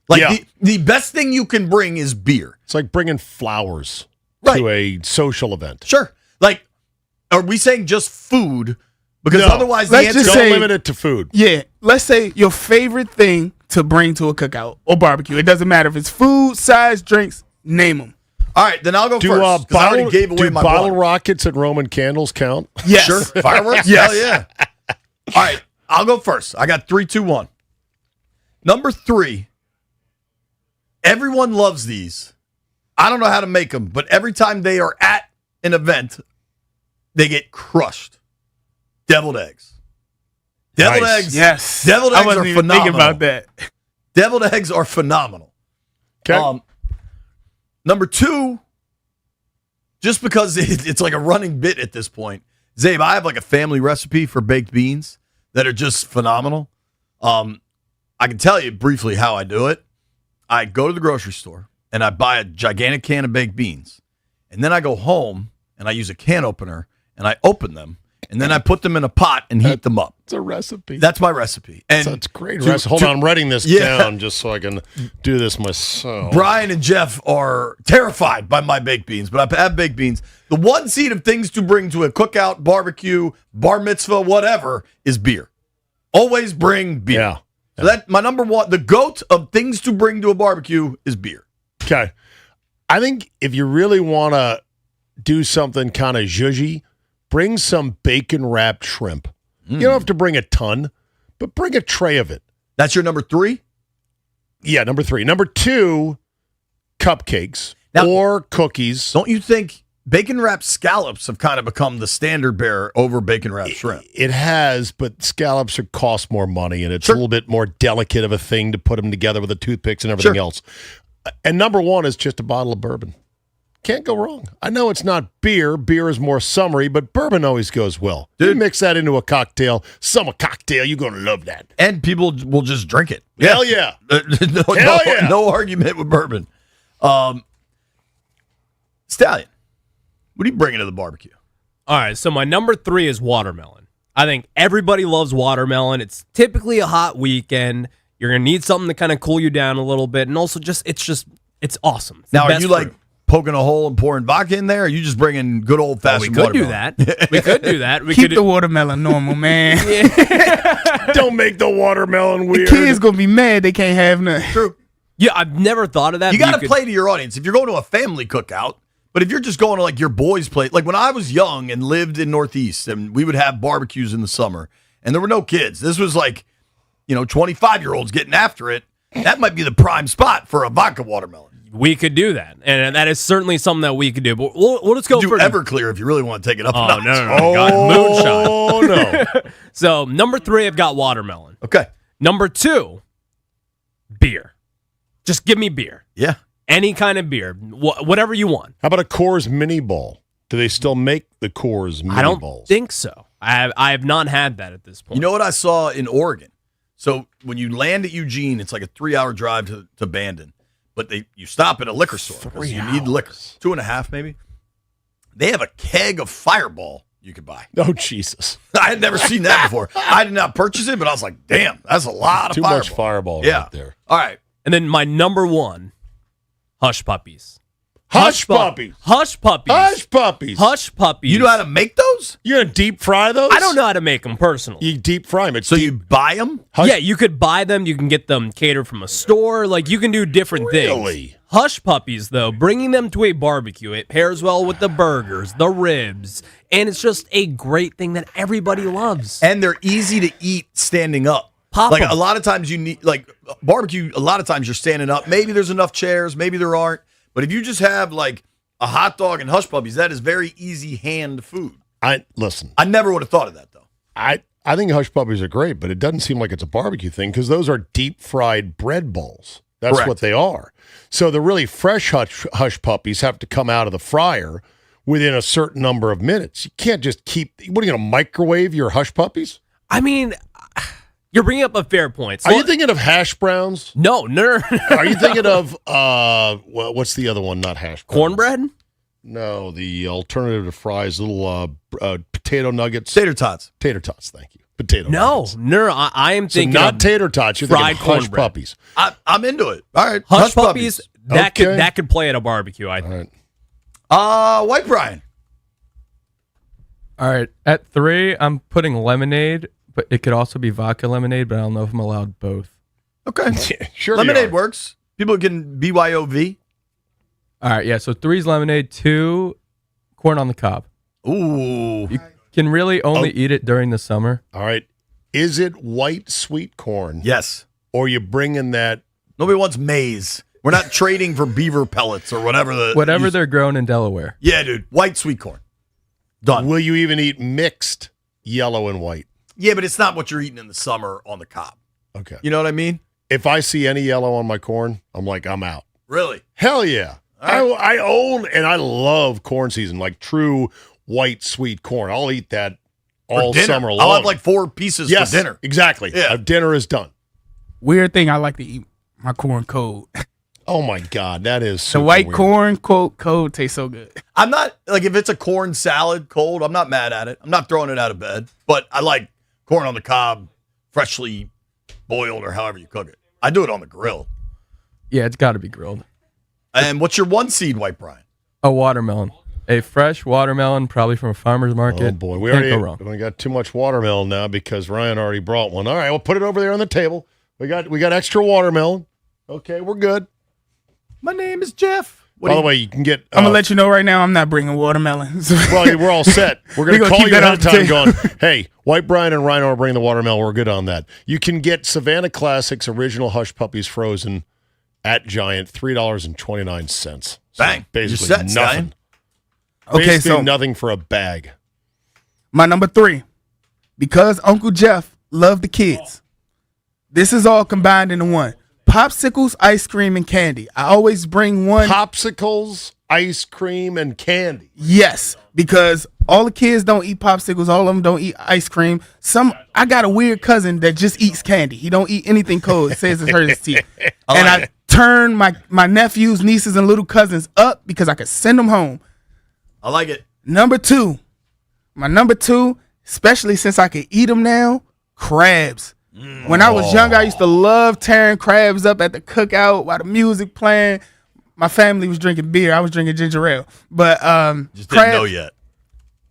Like the best thing you can bring is beer. It's like bringing flowers to a social event. Sure. Like, are we saying just food? Because otherwise the answer don't limit it to food. Yeah. Let's say your favorite thing to bring to a cookout or barbecue. It doesn't matter if it's food, sides, drinks, name them. All right, then I'll go first. I already gave away my bottle rockets and Roman candles count? Yes. Sure. Fireworks? Yes. Hell yeah. All right, I'll go first. I got 3, 2, 1. Number 3, everyone loves these. I don't know how to make them, but every time they are at an event, they get crushed. Deviled eggs. Deviled eggs. Yes. Deviled eggs are even phenomenal. thinking about that. Deviled eggs are phenomenal. Okay. Number 2, just because it's like a running bit at this point, Zabe, I have like a family recipe for baked beans that are just phenomenal. I can tell you briefly how I do it. I go to the grocery store and I buy a gigantic can of baked beans, and then I go home and I use a can opener and I open them, and then I put them in a pot and heat them up. It's a recipe. That's my recipe. And that's great recipe. Hold on, I'm writing this down just so I can do this myself. Brian and Jeff are terrified by my baked beans, but I have baked beans. The one seed of things to bring to a cookout, barbecue, bar mitzvah, whatever, is beer. Always bring beer. Yeah. So that my number one, the GOAT of things to bring to a barbecue is beer. Okay. I think if you really want to do something kind of zhuzhy, bring some bacon-wrapped shrimp. You don't have to bring a ton, but bring a tray of it. That's your number 3? Yeah, number 3. Number 2, cupcakes or cookies. Don't you think bacon-wrapped scallops have kind of become the standard bearer over bacon-wrapped shrimp? It has, but scallops cost more money, and it's a little bit more delicate of a thing to put them together with the toothpicks and everything else. And number 1 is just a bottle of bourbon. Can't go wrong. I know it's not beer. Beer is more summery, but bourbon always goes well. Dude, you mix that into a cocktail, summer cocktail, you're going to love that. And people will just drink it. Hell yeah. No argument with bourbon. Stallion, what are you bringing to the barbecue? All right, so my number 3 is watermelon. I think everybody loves watermelon. It's typically a hot weekend. You're going to need something to kind of cool you down a little bit. And also it's awesome. It's now, are you like poking a hole and pouring vodka in there, or are you just bringing good old-fashioned watermelon? We could do that. Keep the watermelon normal, man. Don't make the watermelon weird. The kids going to be mad they can't have none. True. Yeah, I've never thought of that. You got to play to your audience. If you're going to a family cookout, but if you're just going to like your boys' place, like when I was young and lived in Northeast, and we would have barbecues in the summer, and there were no kids. This was like, 25-year-olds getting after it. That might be the prime spot for a vodka watermelon. We could do that, and that is certainly something that we could do. But we'll just go for Everclear if you really want to take it up. Oh, a notch. no. God, moonshine. Oh, no. So, number 3, I've got watermelon. Okay. Number 2, beer. Just give me beer. Yeah. Any kind of beer. Whatever you want. How about a Coors Mini Ball? Do they still make the Coors Mini I don't Balls? think so. I have not had that at this point. You know what I saw in Oregon? So, when you land at Eugene, it's like a 3-hour drive to Bandon. But you stop at a liquor store because you need liquor. 2.5 maybe. They have a keg of Fireball you could buy. Oh, Jesus. I had never seen that before. I did not purchase it, but I was like, damn, that's a lot of Too Fireball. much Fireball right there. All right. And then my number 1, Hush Puppies. Hush Puppies. Hush Puppies. Hush Puppies. Hush Puppies. You know how to make those? You're going to deep fry those? I don't know how to make them personally. You deep fry them. So you buy them? Yeah, you could buy them. You can get them catered from a store. Like, you can do different things. Hush Puppies, though, bringing them to a barbecue, it pairs well with the burgers, the ribs, and it's just a great thing that everybody loves. And they're easy to eat standing up. Pop like 'em. a lot of times you need, like barbecue, a lot of times you're standing up. Maybe there's enough chairs, maybe there aren't. But if you just have like a hot dog and Hush Puppies, that is very easy hand food. Listen. I never would have thought of that, though. I think Hush Puppies are great, but it doesn't seem like it's a barbecue thing because those are deep fried bread balls. That's Correct. what they are. So the really fresh Hush Puppies have to come out of the fryer within a certain number of minutes. You can't just keep. What are you going to microwave your Hush Puppies? I mean, you're bringing up a fair point. So are you thinking of hash browns? No. Are you thinking of what's the other one? Not hash browns. Cornbread? No, the alternative to fries, little potato nuggets. Tater tots. Tater tots, thank you. Potato nuggets. No, I am So thinking not of tater tots, you're fried thinking Hush cornbread. Puppies. I'm into it. All right. Hush Puppies, Okay. that could play at a barbecue, I think. White Brian. All right. At 3, I'm putting lemonade, but it could also be vodka lemonade, but I don't know if I'm allowed both. Okay. Sure. Lemonade works. People can BYOV. All right. Yeah. So 3's lemonade, 2, corn on the cob. Ooh. You can really only eat it during the summer. All right. Is it white sweet corn? Yes. Or you bring in that? Nobody wants maize. We're not trading for beaver pellets or whatever. Whatever they're grown in Delaware. Yeah, dude. White sweet corn. Done. Will you even eat mixed yellow and white? Yeah, but it's not what you're eating in the summer on the cob. Okay. You know what I mean? If I see any yellow on my corn, I'm like, I'm out. Really? Hell yeah. I own and I love corn season, like true white sweet corn. I'll eat that all summer long. I'll have like 4 pieces for dinner. Exactly. Yeah. Dinner is done. Weird thing, I like to eat my corn cold. Oh my God, that is The super white weird. corn cold tastes so good. I'm not like if it's a corn salad cold, I'm not mad at it. I'm not throwing it out of bed, but I like corn on the cob, freshly boiled or however you cook it. I do it on the grill. Yeah, it's got to be grilled. And what's your 1 seed, White Brian? A watermelon. A fresh watermelon, probably from a farmer's market. Oh boy, we Can't already go wrong. we got too much watermelon now because Ryan already brought one. All right, we'll put it over there on the table. We got extra watermelon. Okay, we're good. My name is Jeff. By the way, you can get. I'm gonna let you know right now. I'm not bringing watermelons. Well, we're all set. We're going to call keep you that ahead of off the time table. going, hey, White Brian and Rhino are bringing the watermelon. We're good on that. You can get Savannah Classics Original Hush Puppies frozen at Giant, $3.29. So Bang. basically You're set, nothing. Stallion. Okay, Basically so nothing for a bag. my number 3, because Uncle Jeff loved the kids. This is all combined into one: popsicles, ice cream, and candy. I always bring one. Popsicles, ice cream, and candy. Yes, because all the kids don't eat popsicles. All of them don't eat ice cream. I got a weird cousin that just eats candy. He don't eat anything cold. It says it hurts his teeth. I turn my nephews, nieces, and little cousins up because I could send them home. I like it. Number 2, my number 2, especially since I can eat them now, crabs. When I was young, I used to love tearing crabs up at the cookout while the music playing. My family was drinking beer. I was drinking ginger ale. But Just didn't know yet.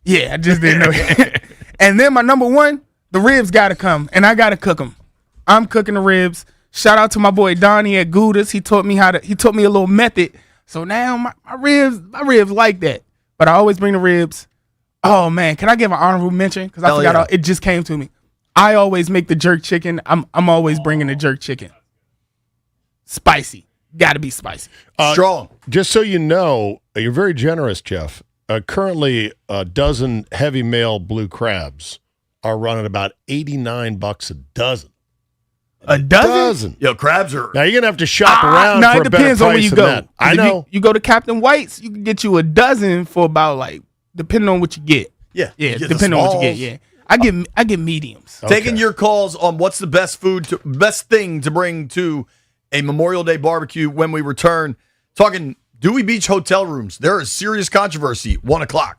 Yeah, I just didn't know yet. And then my number 1, the ribs got to come, and I got to cook them. I'm cooking the ribs. Shout out to my boy Donnie at Gouda's. He taught me a little method. So now my ribs like that. But I always bring the ribs. Oh man, can I give an honorable mention? Because I forgot it just came to me. I always make the jerk chicken. I'm always bringing the jerk chicken. Spicy. Got to be spicy. Strong. Just so you know, you're very generous, Jeff. Currently, a dozen heavy male blue crabs are running about $89 a dozen. A dozen? Yo, crabs are. Now you're gonna have to shop around. No, for it a better depends on where price you than go. that. I know. You go to Captain White's, you can get you a dozen for about depending on what you get. Yeah, Yeah, you get the depending on what you get. smalls. Yeah, I get mediums. Taking your calls on what's the best thing to bring to a Memorial Day barbecue when we return. Talking Dewey Beach hotel rooms. There is serious controversy. 1:00.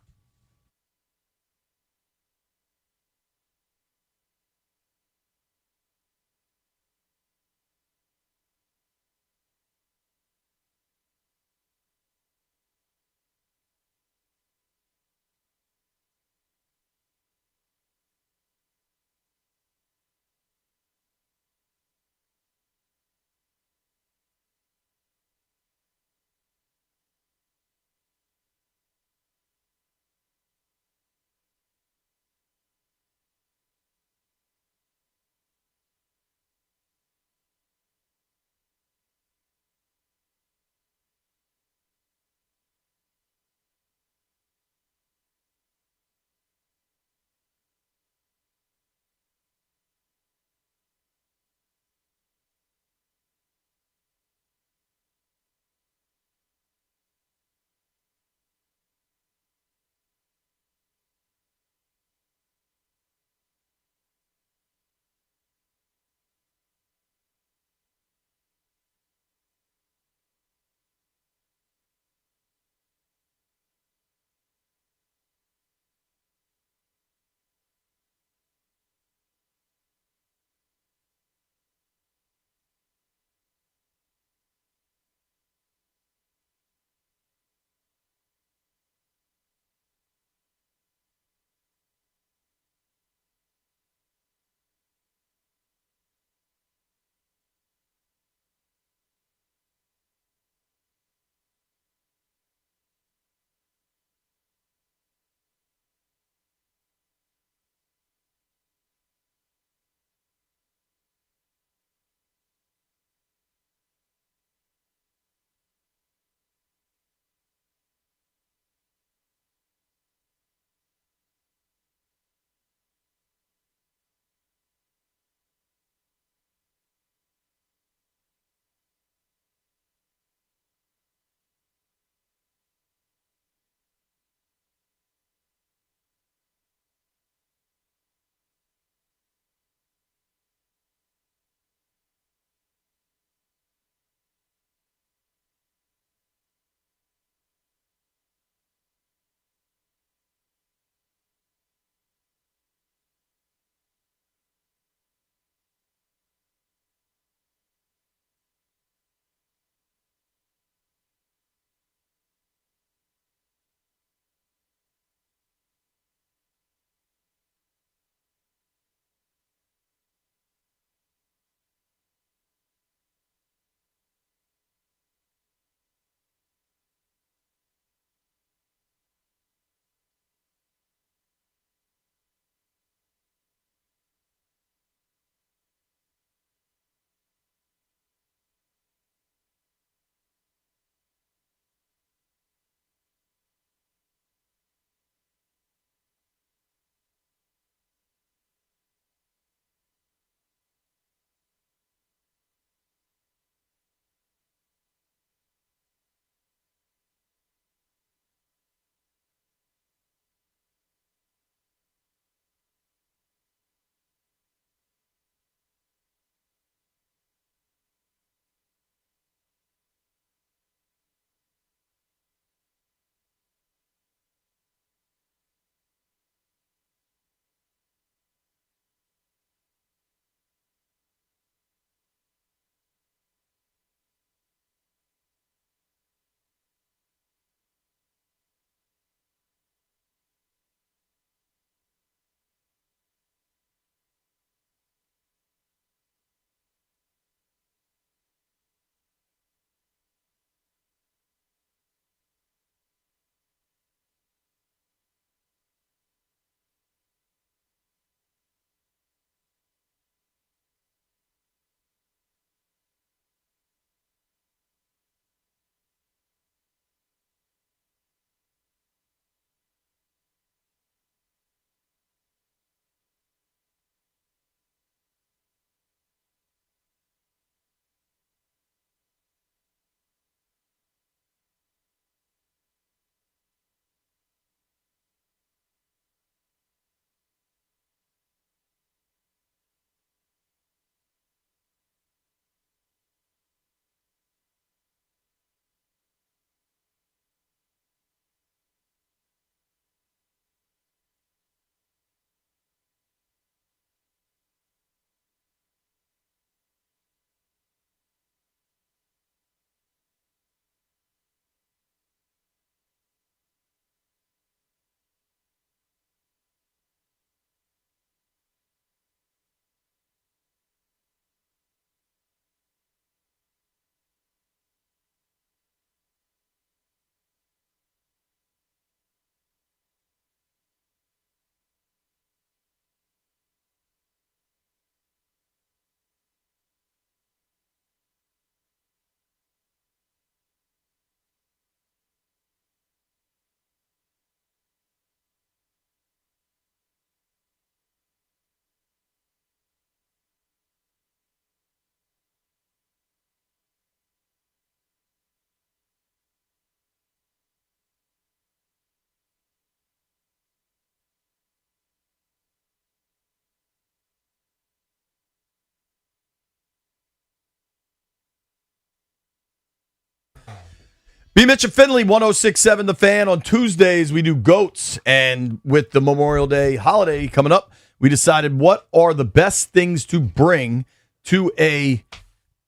B-Mitch and Finley, 106.7 The Fan. On Tuesdays, we do GOATs. And with the Memorial Day holiday coming up, we decided what are the best things to bring to a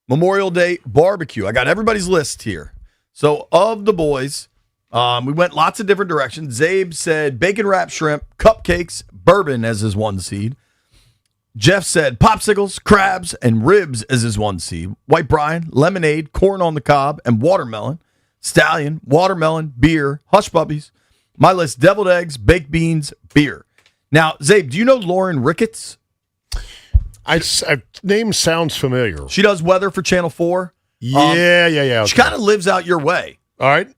Memorial Day barbecue. I got everybody's list here. So of the boys, we went lots of different directions. Zabe said bacon wrapped shrimp, cupcakes, bourbon as his 1 seed. Jeff said popsicles, crabs, and ribs as his 1 seed. White brine, lemonade, corn on the cob, and watermelon. Stallion, watermelon, beer, hush puppies. My list, deviled eggs, baked beans, beer. Now, Zabe, do you know Lauren Ricketts? Name sounds familiar. She does weather for Channel 4. Yeah. She kind of lives out your way. All right.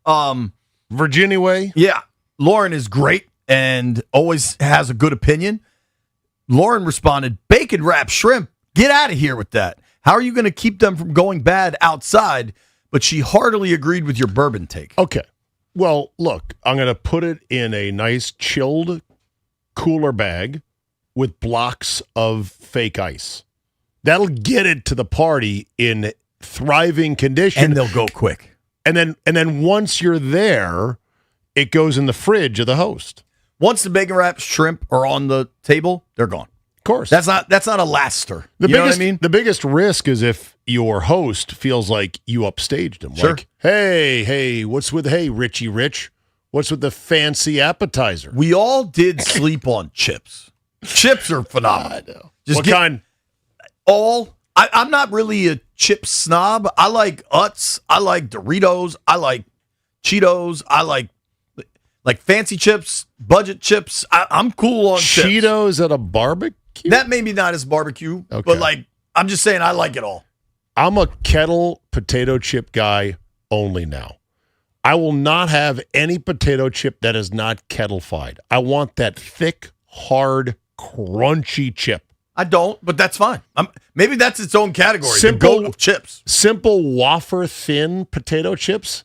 Virginia way? Yeah. Lauren is great and always has a good opinion. Lauren responded, bacon wrapped shrimp. Get out of here with that. How are you going to keep them from going bad outside? But she heartily agreed with your bourbon take. Okay. Well, look, I'm going to put it in a nice chilled cooler bag with blocks of fake ice. That'll get it to the party in thriving condition. And they'll go quick. And then once you're there, it goes in the fridge of the host. Once the bacon wrapped shrimp are on the table, they're gone. Of course. That's not a laster. Know what I mean? The biggest risk is if your host feels like you upstaged him. Sure. Like, hey, Richie Rich? What's with the fancy appetizer? We all did sleep on chips. Chips are phenomenal. What kind? I'm not really a chip snob. I like Utz. I like Doritos. I like Cheetos. I like fancy chips, budget chips. I'm cool on chips. Cheetos at a barbecue? That maybe not as barbecue, but I'm just saying I like it all. I'm a kettle potato chip guy only now. I will not have any potato chip that is not kettle-fied. I want that thick, hard, crunchy chip. I don't, but that's fine. Maybe that's its own category. Simple chips. Simple wafer thin potato chips?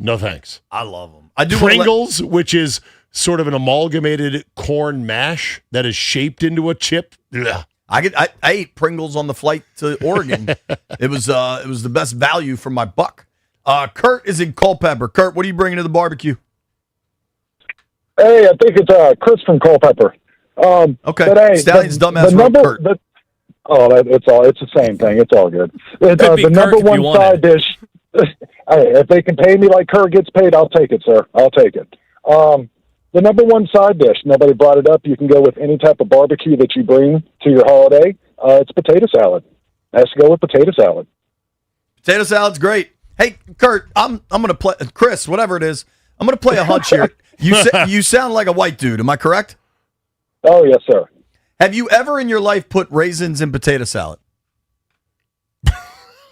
No thanks. I love them. I do Pringles, which is sort of an amalgamated corn mash that is shaped into a chip. Ugh. I ate Pringles on the flight to Oregon. It was the best value for my buck. Kurt is in Culpeper. Kurt, what are you bringing to the barbecue? Hey, I think it's Chris from Culpeper. Okay. But, hey, Stallion's dumbass Kurt. Kurt. It's the same thing. It's all good. The number one side dish. Hey, if they can pay me like Kurt gets paid, I'll take it, sir. I'll take it. The number one side dish. Nobody brought it up. You can go with any type of barbecue that you bring to your holiday. It's potato salad. It has to go with potato salad. Potato salad's great. Hey, Kurt, I'm gonna play Chris, whatever it is. I'm gonna play a hunch here. You sound like a white dude. Am I correct? Oh yes, sir. Have you ever in your life put raisins in potato salad?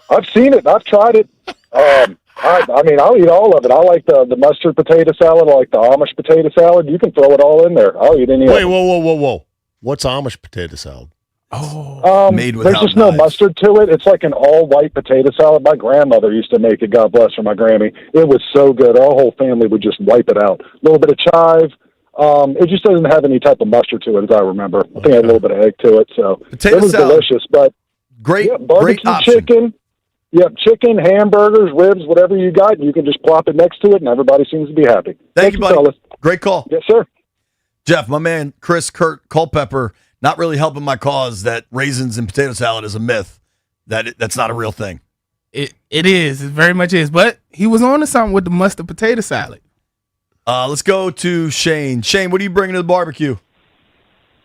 I've seen it. I've tried it. I mean, I'll eat all of it. I like the mustard potato salad. I like the Amish potato salad. You can throw it all in there. I'll eat any of it. Wait, whoa. What's Amish potato salad? Made there's without just no mustard to it. It's like an all-white potato salad. My grandmother used to make it, God bless her, my Grammy. It was so good. Our whole family would just wipe it out. A little bit of chive. It just doesn't have any type of mustard to it, as I remember. I think it had a little bit of egg to it. So potato it was salad. delicious. But great barbecue option. chicken. Yep, chicken, hamburgers, ribs, whatever you got. You can just plop it next to it, and everybody seems to be happy. Thank you, buddy. fellas. Great call. Yes, sir. Jeff, my man, Kurt Culpeper, not really helping my cause that raisins and potato salad is a myth. That's not a real thing. It is. It very much is. But he was on to something with the mustard potato salad. Let's go to Shane. Shane, what are you bringing to the barbecue?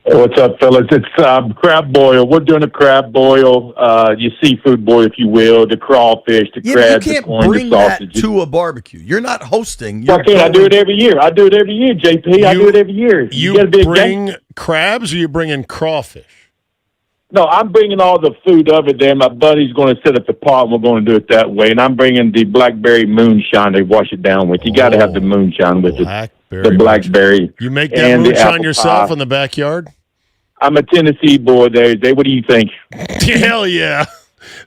Hey, what's up, fellas? It's crab boil. We're doing a crab boil, your seafood boil, if you will, the crawfish, the crabs, you the can't corn, bring the that sausages. to a barbecue. You're not hosting. Why can't I do it every year? I do it every year, JP. I do it every year. You gotta be a bring gangster. crabs or you bring in crawfish? No, I'm bringing all the food over there. My buddy's going to set up the pot, and we're going to do it that way. And I'm bringing the blackberry moonshine to wash it down with. You got to have the moonshine with it. The blackberry. You make that and the moonshine apple yourself pie. in the backyard? I'm a Tennessee boy. There. What do you think? Hell yeah.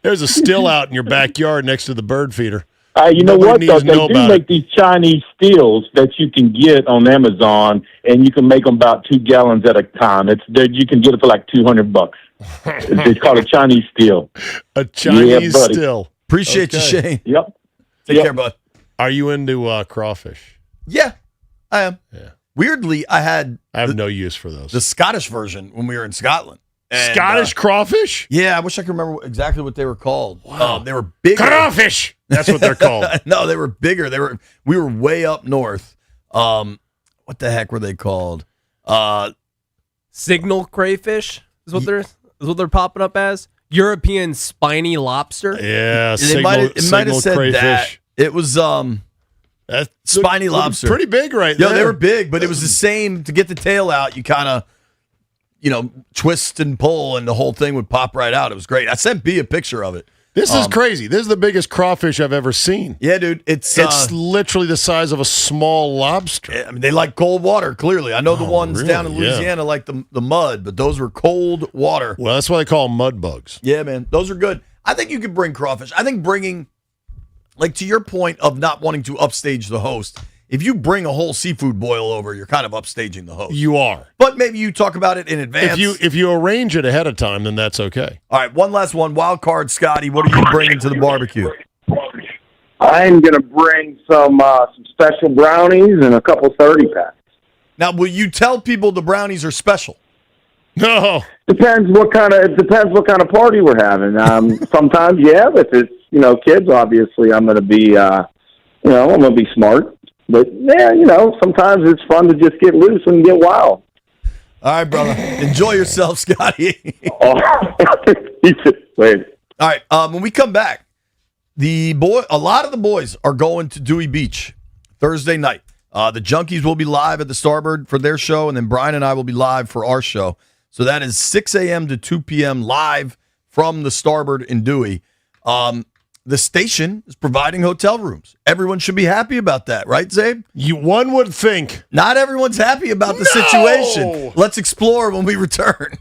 There's a still out in your backyard next to the bird feeder. You know what, Nobody though? needs to They know do about make it. these Chinese stills that you can get on Amazon, and you can make them about 2 gallons at a time. You can get it for like $200. It's called a Chinese still. A Chinese buddy. still. Appreciate you, Shane. Yep. Take care, bud. Are you into crawfish? Yeah, I am. Yeah. Weirdly, I have no use for those. The Scottish version when we were in Scotland. And, Scottish crawfish? Yeah, I wish I could remember exactly what they were called. Wow. They were bigger. Crawfish! That's what they're called. No, they were bigger. We were way up north. What the heck were they called? Signal crayfish is what they're popping up as. European spiny lobster. Yeah, it might have said crayfish. That. It was That's spiny lobster. Pretty big right there. Yeah, they were big, but it was the same. To get the tail out, you kind of, twist and pull, and the whole thing would pop right out. It was great. I sent B a picture of it. This is crazy. This is the biggest crawfish I've ever seen. Yeah, dude. It's literally the size of a small lobster. I mean, they like cold water, clearly. I know the ones really? down in Louisiana like the mud, but those were cold water. Well, that's why they call them mud bugs. Yeah, man. Those are good. I think you could bring crawfish. I think bringing, to your point of not wanting to upstage the host, if you bring a whole seafood boil over, you're kind of upstaging the host. You are. But maybe you talk about it in advance. If you arrange it ahead of time, then that's okay. All right, one last one. Wild card, Scotty. What are you bringing to the barbecue? I'm going to bring some special brownies and a couple 30-packs. Now, will you tell people the brownies are special? No. Depends what kind of party we're having. Sometimes, yeah. If it's kids, obviously, I'm going to be I'm going to be smart. But yeah, sometimes it's fun to just get loose and get wild. All right, brother. Enjoy yourself, Scotty. Wait. All right. When we come back, a lot of the boys are going to Dewey Beach Thursday night. The Junkies will be live at the Starboard for their show, and then Brian and I will be live for our show. So that is 6 a.m. to 2 p.m. live from the Starboard in Dewey. The station is providing hotel rooms. Everyone should be happy about that, right, Zabe? One would think. Not everyone's happy about the situation. Let's explore when we return.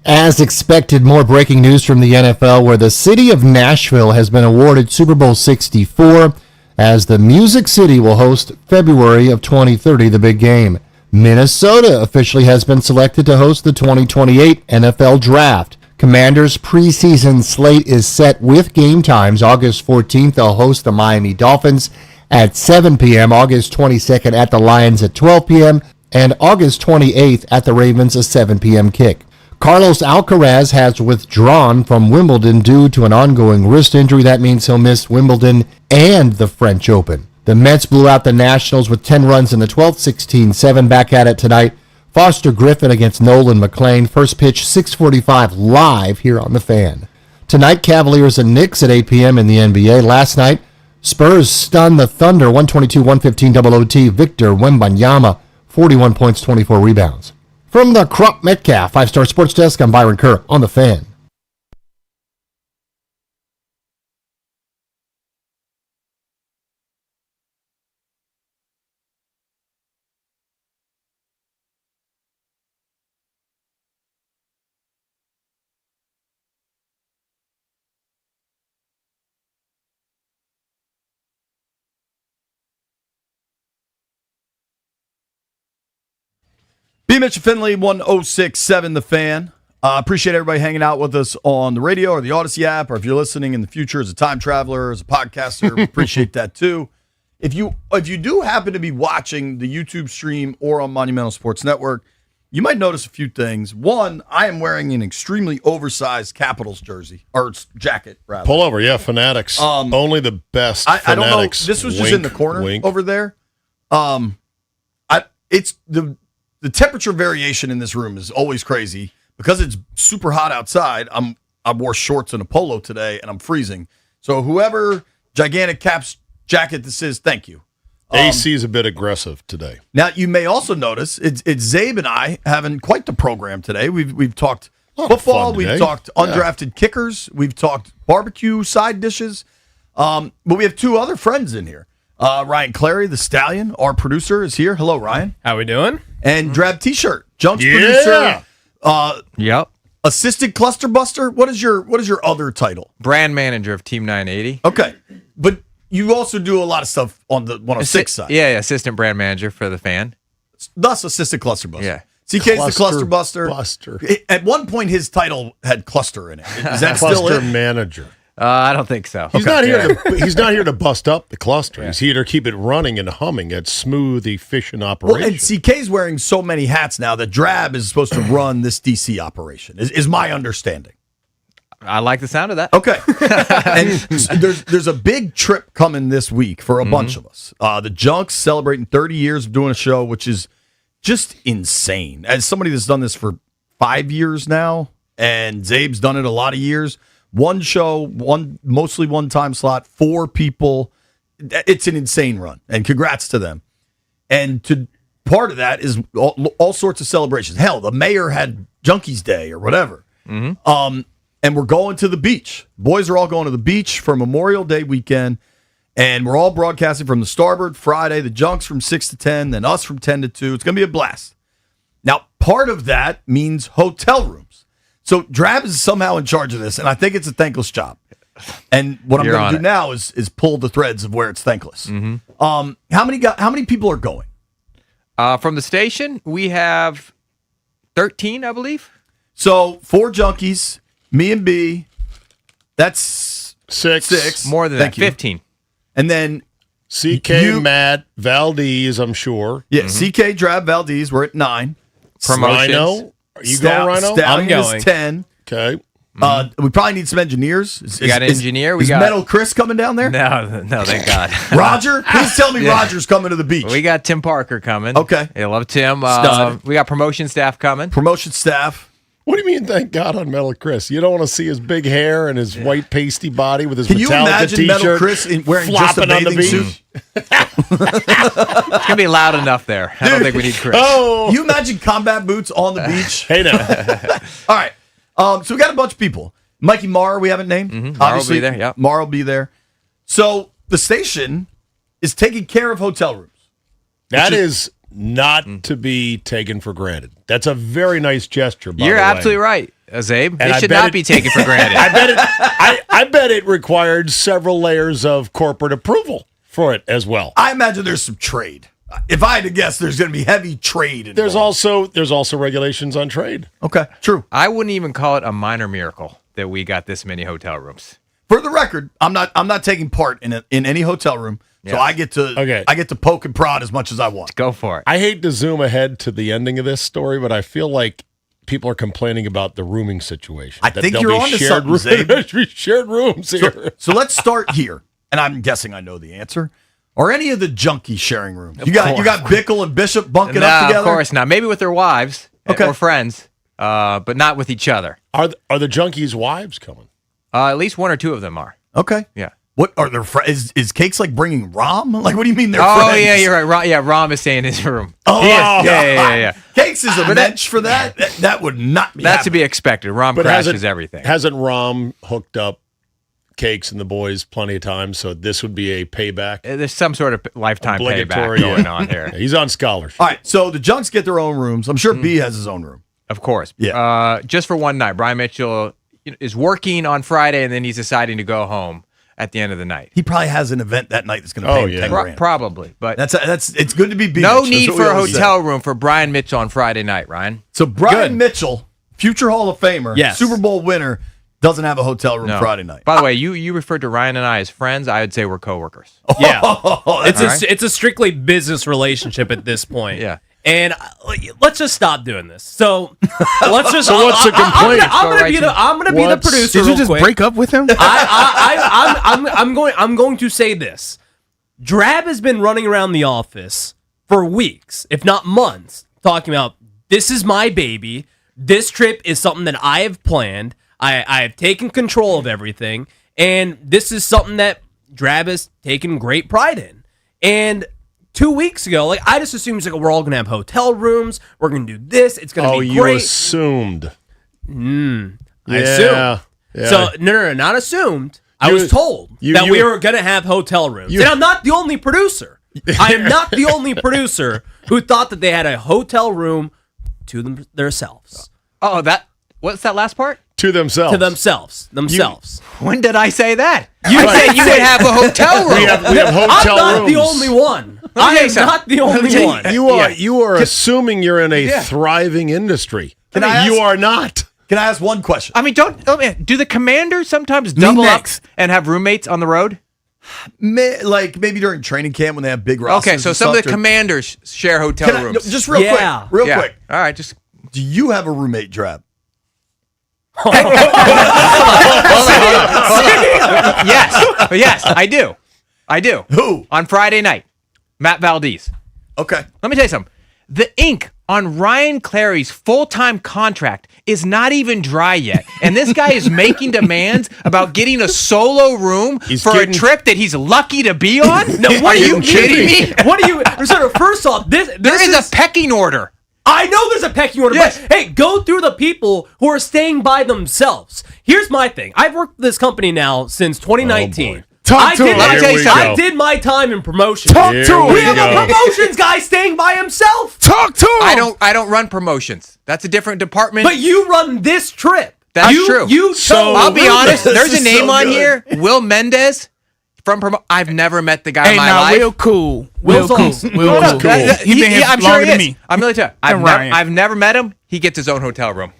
As expected, more breaking news from the NFL, where the city of Nashville has been awarded Super Bowl 64 as the Music City will host February of 2030, the big game. Minnesota officially has been selected to host the 2028 NFL Draft. Commanders' preseason slate is set with game times. August 14th, they'll host the Miami Dolphins at 7 p.m., August 22nd at the Lions at 12 p.m., and August 28th at the Ravens, a 7 p.m. kick. Carlos Alcaraz has withdrawn from Wimbledon due to an ongoing wrist injury. That means he'll miss Wimbledon and the French Open. The Mets blew out the Nationals with 10 runs in the 12th, 16-7. Back at it tonight. Foster Griffin against Nolan McLean. First pitch, 6:45 live here on The Fan. Tonight, Cavaliers and Knicks at 8 p.m. in the NBA. Last night, Spurs stunned the Thunder, 122-115 double OT. Victor Wembanyama, 41 points, 24 rebounds. From the Crop Metcalf 5-Star Sports Desk, I'm Byron Kerr on The Fan. B-Mitch and Finley, 1067 The Fan. Appreciate everybody hanging out with us on the radio or the Odyssey app, or if you're listening in the future as a time traveler, as a podcaster, we appreciate that too. If you do happen to be watching the YouTube stream or on Monumental Sports Network, you might notice a few things. One, I am wearing an extremely oversized Capitals jersey, or jacket, rather. Pull over, yeah, Fanatics. Only the best I don't know. Fanatics. This was just Wink, in the corner wink. over there. It's the temperature variation in this room is always crazy because it's super hot outside. I wore shorts and a polo today, and I'm freezing. So whoever gigantic Caps jacket this is, thank you. AC is a bit aggressive today. Now you may also notice it's Zabe and I having quite the program today. We've talked football, we've talked undrafted kickers, we've talked barbecue side dishes, but we have two other friends in here. Ryan Clary, the Stallion, our producer, is here. Hello, Ryan. How we doing? And Drab T-shirt, Junks producer. Yep. Assistant cluster buster. What is your other title? Brand manager of Team 980. Okay, but you also do a lot of stuff on the 106 side. Yeah, assistant brand manager for The Fan. Thus, assistant cluster buster. Yeah. CK's the cluster buster. At one point, his title had cluster in it. Is that still Cluster it? manager. I don't think so. He's not here. He's not here to bust up the cluster. He's here to keep it running and humming at smooth, efficient operation. Well, and CK's wearing so many hats now that Drab is supposed to run this DC operation. Is my understanding. I like the sound of that. Okay. And there's a big trip coming this week for a bunch of us. The Junks celebrating 30 years of doing a show, which is just insane. As somebody that's done this for 5 years now, and Zabe's done it a lot of years. One show, mostly one-time slot, 4 people. It's an insane run, and congrats to them. And part of that is all sorts of celebrations. Hell, the mayor had Junkies Day or whatever. Mm-hmm. And we're going to the beach. Boys are all going to the beach for Memorial Day weekend, and we're all broadcasting from the Starboard Friday, the Junks from 6 to 10, then us from 10 to 2. It's going to be a blast. Now, part of that means hotel rooms. So Drab is somehow in charge of this, and I think it's a thankless job. And what I'm going to do now is pull the threads of where it's thankless. Mm-hmm. How many people are going? From the station, we have 13, I believe. So 4 Junkies, me and B, that's 6. More than that, 15. And then CK, Matt, Valdez, I'm sure. Yeah, CK, Drab, Valdez, we're at 9. Promotions. Rhino. Are you going, Rhino? Stallion is 10. Okay. We probably need some engineers. We got an engineer. Is Metal Chris coming down there? No, thank God. Roger? Please tell me Roger's coming to the beach. We got Tim Parker coming. Okay. I love Tim. We got promotion staff coming. Promotion staff. What do you mean, thank God, on Metal Chris? You don't want to see his big hair and his white pasty body with his Can you Metallica imagine t-shirt Metal Chris wearing just a bathing suit? It's going to be loud enough there. I don't think we need Chris. Oh. You imagine combat boots on the beach? Hey, now. All right. So we got a bunch of people. Mikey Marr, we haven't named. Mm-hmm. Marr will be there, yeah. Marr will be there. So the station is taking care of hotel rooms. That is not to be taken for granted. That's a very nice gesture, by You're the way. absolutely right. Zabe. And They should not be taken for granted. I bet it required several layers of corporate approval for it as well. I imagine there's some trade. If I had to guess, there's going to be heavy trade involved. There's also regulations on trade. Okay, true. I wouldn't even call it a minor miracle that we got this many hotel rooms. For the record, I'm not taking part in any hotel room, so Yeah. I get to poke and prod as much as I want. Go for it. I hate to zoom ahead to the ending of this story, but I feel like people are complaining about the rooming situation. I think you're onto something, Zabe. There should be shared rooms here. So let's start here, and I'm guessing I know the answer. Are any of the junkies sharing rooms? You got Bickle and Bishop bunking up together? Of course not. Maybe with their wives Okay. or friends, but not with each other. Are the junkies' wives coming? At least one or two of them are. Okay. Yeah. What are their friends? Is Cakes like bringing Rom? Like, what do you mean they're Oh, friends? yeah, you're right. Rom is staying in his room. Oh, He is. Yeah. Cakes is a bench for that. That would not be That's to happening. be expected. Rom But crashes everything. Hasn't Rom hooked up Cakes and the boys plenty of times? So this would be a payback. There's some sort of lifetime payback Obligatory, going on here. He's on scholarship. All right, so the Junks get their own rooms. I'm sure B has his own room. Of course. Yeah. Just for one night. Brian Mitchell is working on Friday, and then he's deciding to go home at the end of the night. He probably has an event that night that's going to pay him 10 grand. Probably. But That's it's good to be B. no Mitch. need That's what for we a always say. hotel room for Brian Mitchell on Friday night, Ryan. So Brian Good. Mitchell, future Hall of Famer, Yes. Super Bowl winner, doesn't have a hotel room No. Friday night. By the way, you referred to Ryan and I as friends. I would say we're coworkers. Yeah, it's All right. it's a strictly business relationship at this point. Yeah. And let's just stop doing this. So let's just. So what's the complaint? I'm gonna be the producer. Did you real just quick. break up with him? I'm going to say this. Drab has been running around the office for weeks, if not months, talking about this is my baby. This trip is something that I have planned. I have taken control of everything, and this is something that Drab has taken great pride in. And 2 weeks ago, I just assumed we're all gonna have hotel rooms. We're gonna do this. It's gonna be you great. assumed. I Yeah, assumed. yeah. So no, not assumed. I was told that we were going to have hotel rooms. And I'm not the only producer. I am not the only producer who thought that they had a hotel room to themselves. Oh, what's that last part? To themselves. To themselves. When did I say that? You said you would have a hotel room. We have hotel I'm not rooms. the only one. I am not the only one. You are assuming you're in a thriving industry. You are not. Can I ask one question? I mean, do the Commanders sometimes double up and have roommates on the road? Maybe during training camp when they have big rosters. Okay, so and some of stuff, the Commanders share hotel rooms. Just real quick. All right, just. Do you have a roommate, Drab? Yes, I do. Who? On Friday night, Matt Valdez. Okay. Let me tell you something. The ink on Ryan Clary's full-time contract is not even dry yet. And this guy is making demands about getting a solo room a trip that he's lucky to be on? No, are you kidding me? What are you? First off, there is a pecking order. I know there's a pecking order, Yes. but hey, go through the people who are staying by themselves. Here's my thing. I've worked with this company now since 2019. I did my time in promotions. We have a promotions guy staying by himself. Talk to him. I don't run promotions. That's a different department. But you run this trip. That's true. I'll be honest. There's a name on here. Will Mendez from I've never met the guy in my now, life. Will cool. Will's Will cool. awesome. Will No, cool. he been here I'm longer sure he than is. me. I'm really telling you. And Ryan. I've never met him. He gets his own hotel room.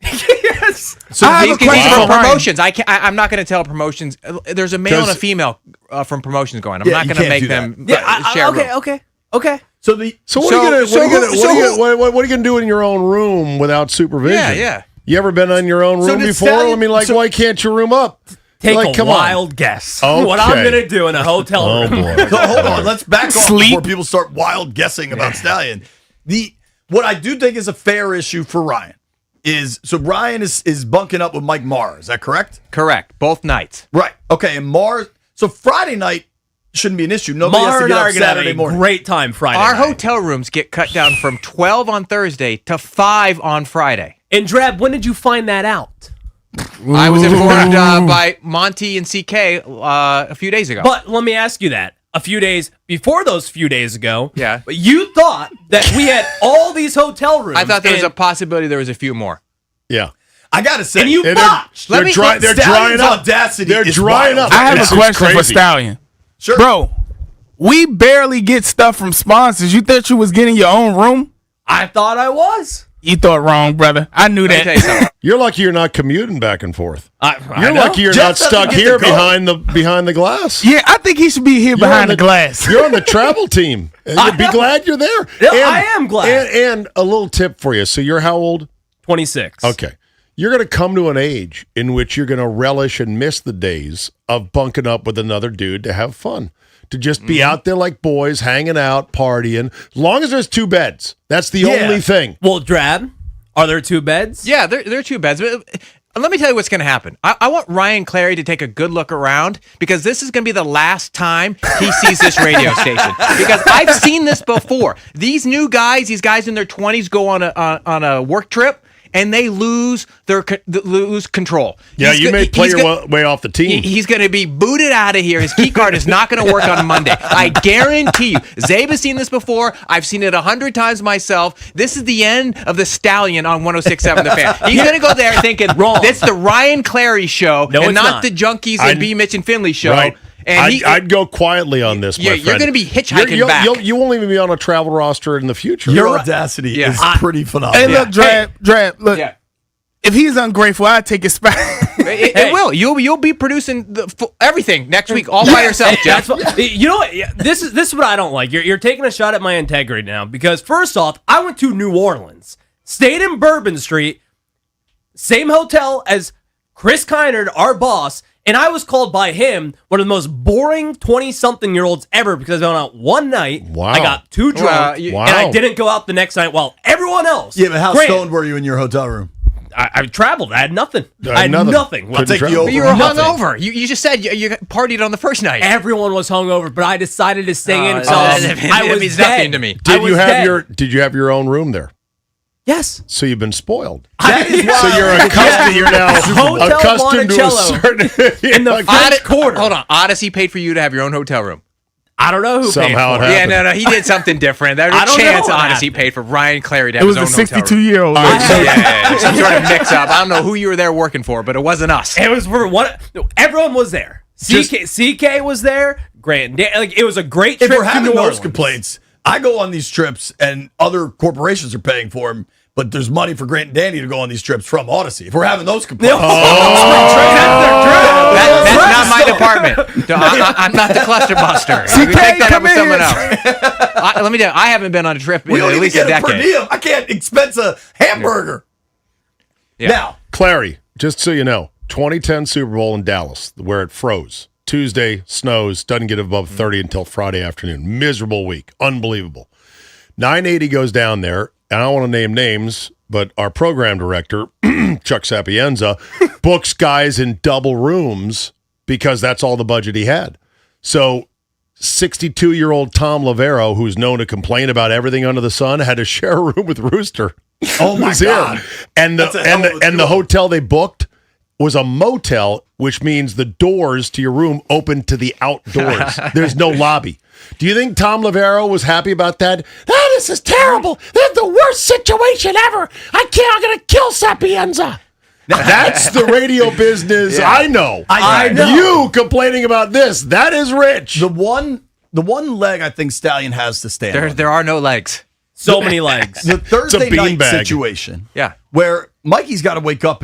Yes. So I have he's a question from for Ryan. promotions. I'm not going to tell promotions. There's a male and a female from promotions going. I'm not going to make them share room. Okay. So what are you gonna do in your own room without supervision? Yeah. You ever been in your own room before? I mean, why can't you room up? Take Like, a come on. wild guess. Okay. What I'm going to do in a hotel room. boy. So hold on, let's back off before people start wild guessing about Stallion. What I do think is a fair issue for Ryan is Ryan is bunking up with Mike Marr. Is that correct? Correct. Both nights. Right. Okay. And Marr. So Friday night shouldn't be an issue. Nobody has Mar to and get I up are going to have Saturday a morning. great time Friday Our night. hotel rooms get cut down from 12 on Thursday to 5 on Friday. And Drab, when did you find that out? I was informed by Monty and CK a few days ago. But let me ask you that. A few days before those few days ago, Yeah. but you thought that we had all these hotel rooms. I thought there was a and possibility there was a few more. Yeah. I gotta say, and you botched. They're drying up. Audacity They're is drying wild. up. I have This a is question for crazy. Stallion. Sure. Bro, we barely get stuff from sponsors. You thought you was getting your own room? I thought I was. You thought wrong, brother. I knew Let me tell you that. something. You're lucky you're not commuting back and forth. You're know. lucky you're Jeff not doesn't stuck get here to go. behind the glass. Yeah, I think he should be here behind the glass. You're on the travel team. You'd be glad you're there. Yeah, I am glad. And a little tip for you. So you're how old? 26. Okay. You're going to come to an age in which you're going to relish and miss the days of bunking up with another dude to have fun. To just be out there like boys, hanging out, partying. As long as there's 2 beds. That's the only thing. Well, Drab, are there 2 beds? Yeah, there are 2 beds. But let me tell you what's going to happen. I want Ryan Clary to take a good look around because this is going to be the last time he sees this radio station. Because I've seen this before. These new guys, these guys in their 20s go on a work trip. And they lose control. Yeah, you may play your way off the team. He's going to be booted out of here. His key card is not going to work on Monday. I guarantee you. Zabe has seen this before. I've seen it 100 times myself. This is the end of the Stallion on 106.7 The Fan. He's going to go there thinking, this is the Ryan Clary show and not the Junkies and B-Mitch and Finley show. Right. And I'd go quietly on this, my friend. You're going to be hitchhiking back. You won't even be on a travel roster in the future. Your audacity is pretty phenomenal. Hey, look, Drab, look. Yeah. If he's ungrateful, I'd take his spot. It will. You'll be producing everything next week all by yourself, Jeff. You know what? This is what I don't like. You're taking a shot at my integrity now because first off, I went to New Orleans, stayed in Bourbon Street, same hotel as Chris Kynard, our boss, and I was called by him one of the most boring 20-something-year-olds ever because I went out one night. Wow. I got too drunk, and I didn't go out the next night while everyone else. Yeah, but how stoned were you in your hotel room? I traveled. I had nothing. I had nothing. I'll take you over. You were hungover. You just said you partied on the first night. Everyone was hungover, but I decided to stay in until I was means nothing to me. Did you have your own room there? Yes. So you've been spoiled. That is why. So you're accustomed. You're now Hotel accustomed to a certain in the French Quarter. Hold on. Odyssey paid for you to have your own hotel room. I don't know who Somehow paid for it. Yeah, no, he did something different. There was a chance Odyssey paid for Ryan Clary to have his own hotel room. It was a 62-year-old. Yeah, some sort of mix-up. I don't know who you were there working for, but it wasn't us. It was for one. Everyone was there. CK was there. Grant, like it was a great trip. If we're having to New those Orleans. complaints, I go on these trips and other corporations are paying for them. But there's money for Grant and Danny to go on these trips from Odyssey. If we're having those complaints, that's not my department. I'm not the cluster buster. You can take that up with someone else. Let me tell you, I haven't been on a trip in at least a decade. Per diem. I can't expense a hamburger. Yeah. Now, Clary, just so you know, 2010 Super Bowl in Dallas, where it froze. Tuesday, snows, doesn't get above 30 until Friday afternoon. Miserable week. Unbelievable. 980 goes down there. And I don't want to name names, but our program director, Chuck Sapienza, books guys in double rooms because that's all the budget he had. So 62-year-old Tom Lavero, who's known to complain about everything under the sun, had to share a room with Rooster. Oh, my God. And the hotel they booked was a motel, which means the doors to your room open to the outdoors. There's no lobby. Do you think Tom Lavero was happy about that? Oh, this is terrible. This is the worst situation ever. I'm going to kill Sapienza. That's the radio business I know. I know. You complaining about this, that is rich. The one leg I think Stallion has to stand on. There are no legs. So many legs. The Thursday night beanbag situation. Yeah. Where Mikey's got to wake up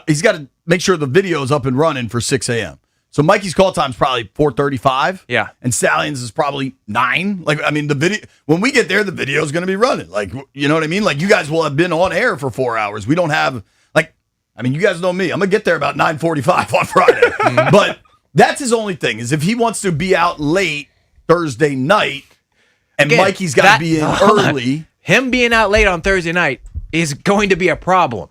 he's got to make sure the video is up and running for 6 a.m. So Mikey's call time's probably 4:35. Yeah. And Stallion's is probably 9. Like, I mean, the video, when we get there, the video is going to be running. Like, you know what I mean? Like, you guys will have been on air for 4 hours. We don't have, like, I mean, you guys know me. I'm going to get there about 9:45 on Friday. But that's his only thing, is if he wants to be out late Thursday night and Again, Mikey's got to be in early. Him being out late on Thursday night is going to be a problem.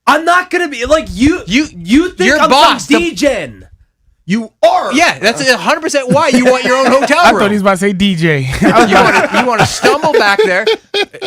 I'm not gonna be like you. You think your I'm boss, some DJ? You are. Yeah, that's 100% why you want your own hotel I room. thought he was about to say DJ. You want to stumble back there.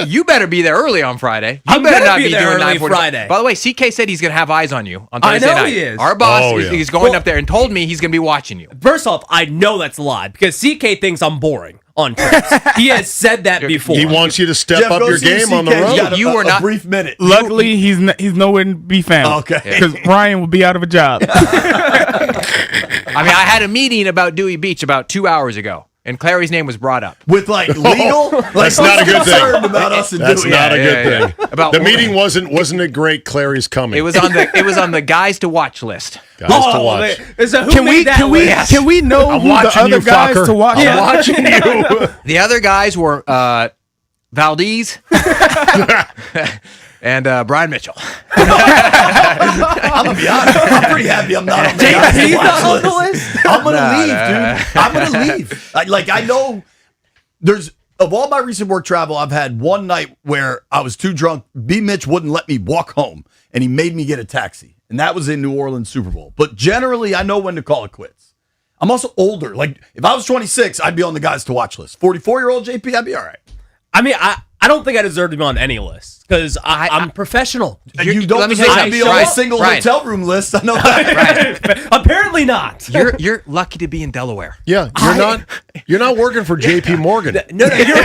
You better be there early on Friday. You I'm better gonna not be be there doing early 9:45. Friday. By the way, CK said he's going to have eyes on you on I Thursday know night. he is. Our boss Oh, yeah. he's going up there and told me he's going to be watching you. First off, I know that's a lie because CK thinks I'm boring on trips. He has said that before. He wants you to step Jeff, up go your see game CK. on the You road. got You were a not- brief minute. Luckily, he's nowhere to be found. Okay. Because Ryan will be out of a job. I mean, I had a meeting about Dewey Beach about 2 hours ago, and Clary's name was brought up. With like legal? That's not a good thing. About us and That's Dewey. not a good thing. About The meeting wasn't it great? Clary's coming. It was on the guys to watch list. Guys to watch. Can we know I'm who the watching other you, guys fucker. to watch? I'm watching you. The other guys were Valdez and Brian Mitchell. I'm gonna be honest. I'm pretty happy I'm not on the guys to watch list. I'm gonna leave, dude. I'm gonna leave. I know there's of all my recent work travel, I've had one night where I was too drunk. B-Mitch wouldn't let me walk home, and he made me get a taxi, and that was in New Orleans Super Bowl. But generally, I know when to call it quits. I'm also older. Like if I was 26, I'd be on the guys to watch list. 44-year-old JP, I'd be all right. I mean, I don't think I deserve to be on any list because I'm professional. You don't deserve to be on a single hotel room list. I know that. Apparently not. You're lucky to be in Delaware. Yeah, you're not working for JP Morgan. No, you're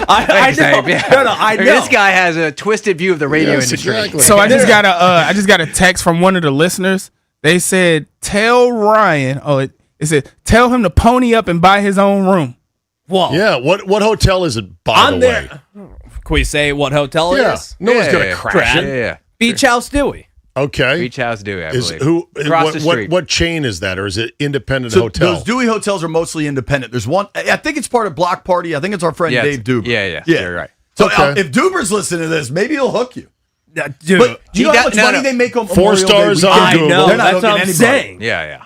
I know. No, I know. This guy has a twisted view of the radio industry. Exactly. So I just got a text from one of the listeners. They said, "Tell Ryan." It said, "Tell him to pony up and buy his own room." Whoa. Yeah, what hotel is it, by the way? Can we say what hotel it Yeah. is? No one's gonna crash it. Yeah. Beach House Dewey. Okay. Beach House Dewey, I Is believe. Across the street. What chain is that, or is it independent So hotel? those Dewey hotels are mostly independent. There's one. I think it's part of Block Party. I think it's our friend Yeah, Dave Duber. yeah. You're right. So Okay. if Duber's listening to this, maybe he'll hook you. Dude, But do you know how much money they make on 4 Memorial stars Day on weekend? Google. I know. They're not That's what hooking I'm anybody. saying. Yeah.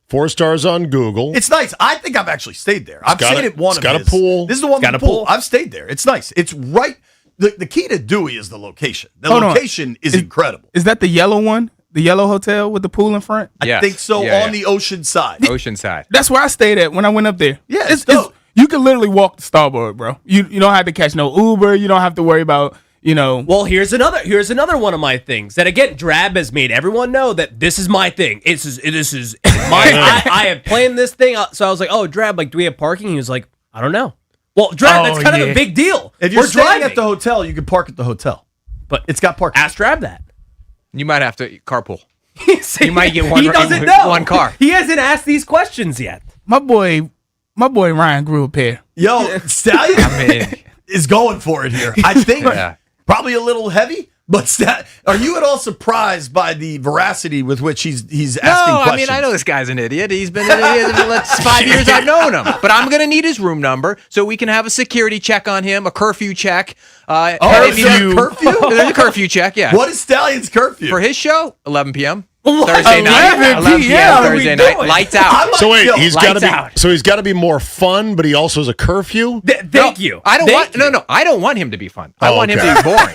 4 stars on Google. It's nice. I think I've actually stayed there. I've got stayed a- at one it's of got a his. pool. This is the one Got with a the pool. pool. I've stayed there. It's nice. It's right. The key to Dewey is the location. The Hold on. location is incredible. Is that the yellow one? The yellow hotel with the pool in front? I Yes. think so Yeah, on the ocean side. Oceanside. That's where I stayed at when I went up there. Yeah, it's dope. you can literally walk to Starboard, bro. You don't have to catch no Uber. You don't have to worry about Well, here's another one of my things that again Drab has made everyone know that this is my thing. This is my I have planned this thing. So I was like, oh, Drab, like, do we have parking? He was like, I don't know. Well, Drab, that's kind of a big deal. If you're We're staying driving at the hotel, you can park at the hotel, but it's got parking. Ask Drab that. You might have to carpool. You might get one- He doesn't know. one car. He hasn't asked these questions yet. My boy Ryan grew a pair. Yo, Stallion is going for it here. I think probably a little heavy, but are you at all surprised by the veracity with which he's asking No, questions? I mean, I know this guy's an idiot. He's been an idiot for the 5 years I've known him. But I'm going to need his room number so we can have a security check on him, a curfew check. Curfew? There's a curfew check, yeah. What is Stallion's curfew? For his show, 11 p.m. Thursday night, 11 p.m. Thursday night, lights out. So wait, he's got to out. be. So he's got to be more fun, but he also has a curfew. Thank you. I don't want him to be fun. I want him to be boring.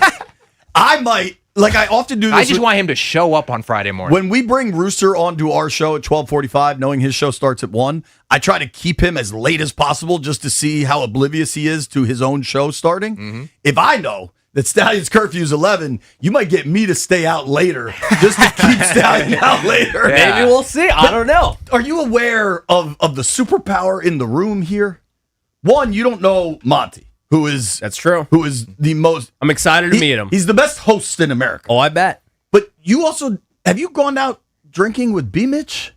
I might, like I often do this. I just want him to show up on Friday morning. When we bring Rooster onto our show at 12:45, knowing his show starts at 1, I try to keep him as late as possible just to see how oblivious he is to his own show starting. Mm-hmm. If I know that Stallion's curfew is 11, you might get me to stay out later just to keep Stallion out later. Yeah. Maybe we'll see. I don't know. Are you aware of the superpower in the room here? One, you don't know Monty. That's true. Who is the most... I'm excited to meet him. He's the best host in America. Oh, I bet. But you also... Have you gone out drinking with B-Mitch?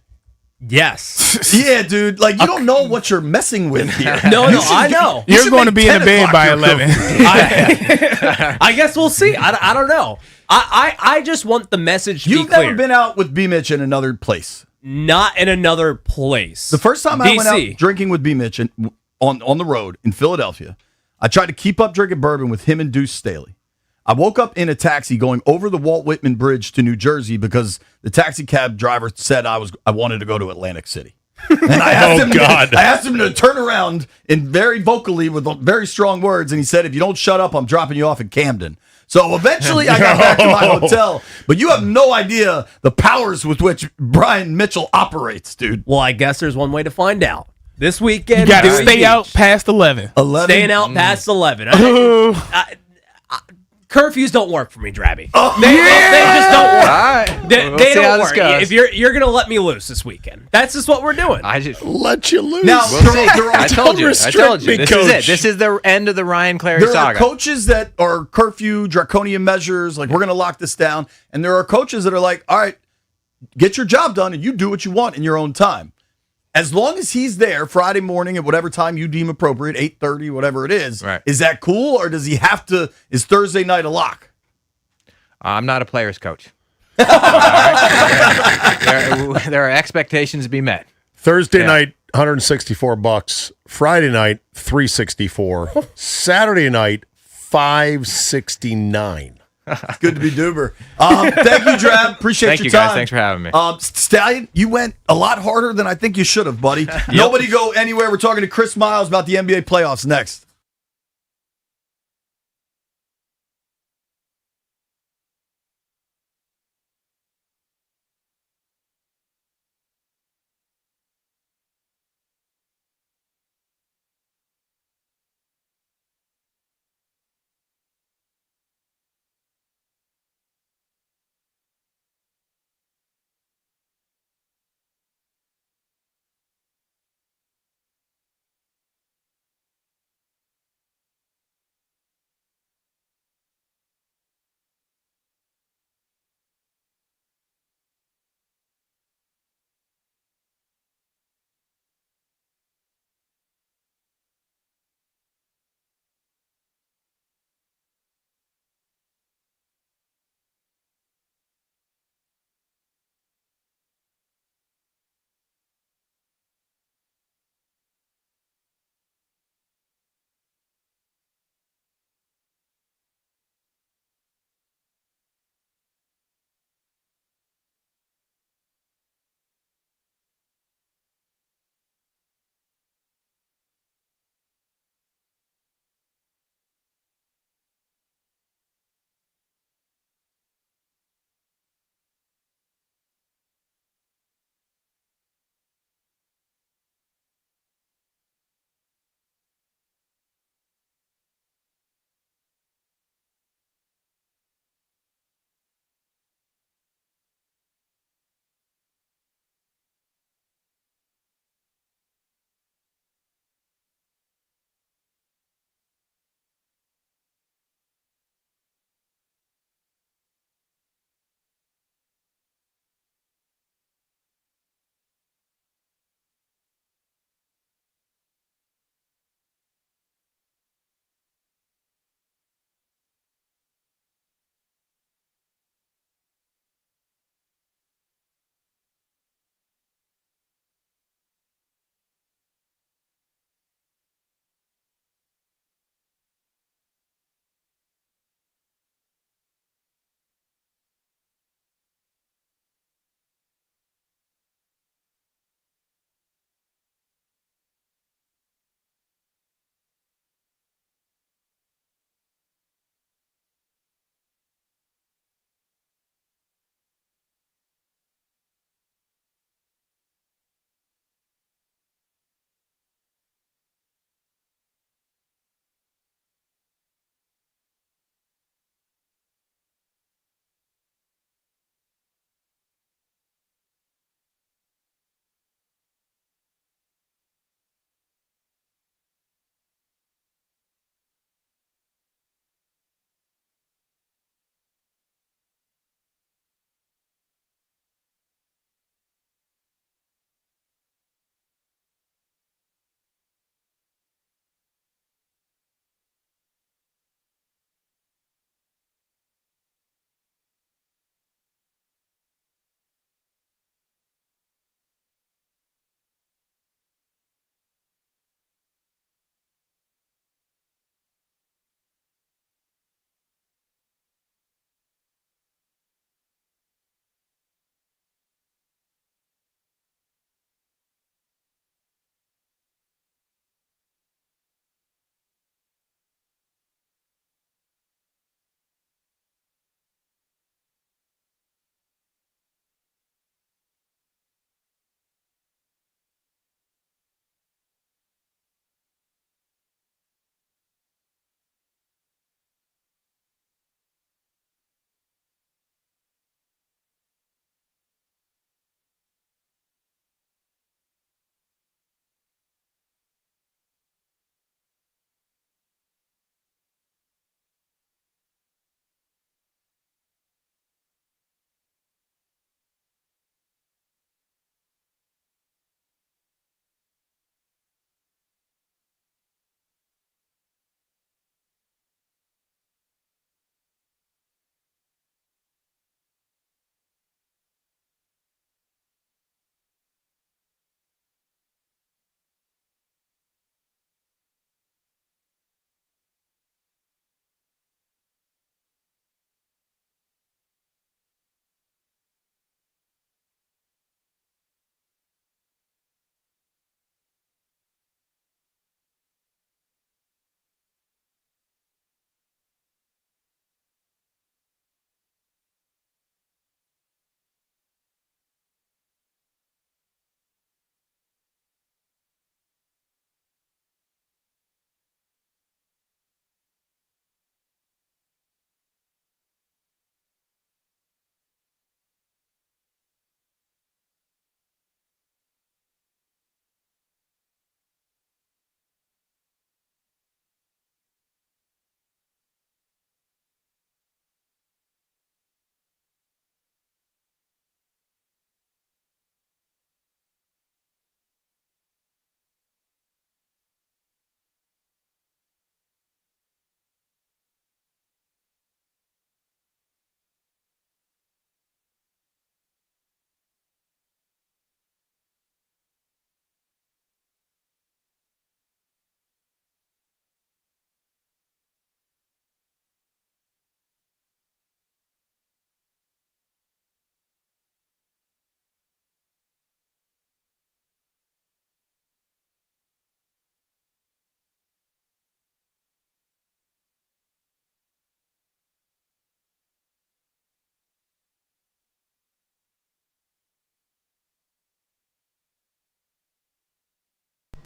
Yes. Yeah, dude. Like, you don't know what you're messing with here. No, I know. You're going to be in the bed by 11. I guess we'll see. I don't know. I just want the message to be You've clear. never been out with B-Mitch in another place. Not in another place. The first time I went DC. out drinking with B-Mitch on the road in Philadelphia, I tried to keep up drinking bourbon with him and Deuce Staley. I woke up in a taxi going over the Walt Whitman Bridge to New Jersey because the taxi cab driver said I wanted to go to Atlantic City. And I asked him to turn around and very vocally with very strong words, and he said, if you don't shut up, I'm dropping you off in Camden. So eventually I got back to my hotel, but you have no idea the powers with which Brian Mitchell operates, dude. Well, I guess there's one way to find out. This weekend, You got to Dewey stay Beach. out past 11. 11? Staying out past 11. Curfews don't work for me, Drabby. Oh, They just don't work. they see how don't this worry. goes. If you're gonna let me loose this weekend, that's just what we're doing. I just let you loose. Now, We'll see. I told you. This is it. This is the end of the Ryan Clary There saga. are coaches that are curfew, draconian measures, like we're going to lock this down. And there are coaches that are like, all right, get your job done and you do what you want in your own time. As long as he's there Friday morning at whatever time you deem appropriate, 8:30, whatever it is, is that cool? Or does he have to, is Thursday night a lock? I'm not a player's coach. There are expectations to be met. Thursday night, $164. Friday night, $364. Saturday night, $569. It's good to be Duber. Thank you, Drab. Appreciate Thank your you, time. guys. Thanks for having me. Stallion, you went a lot harder than I think you should have, buddy. Nobody go anywhere. We're talking to Chris Miles about the NBA playoffs next.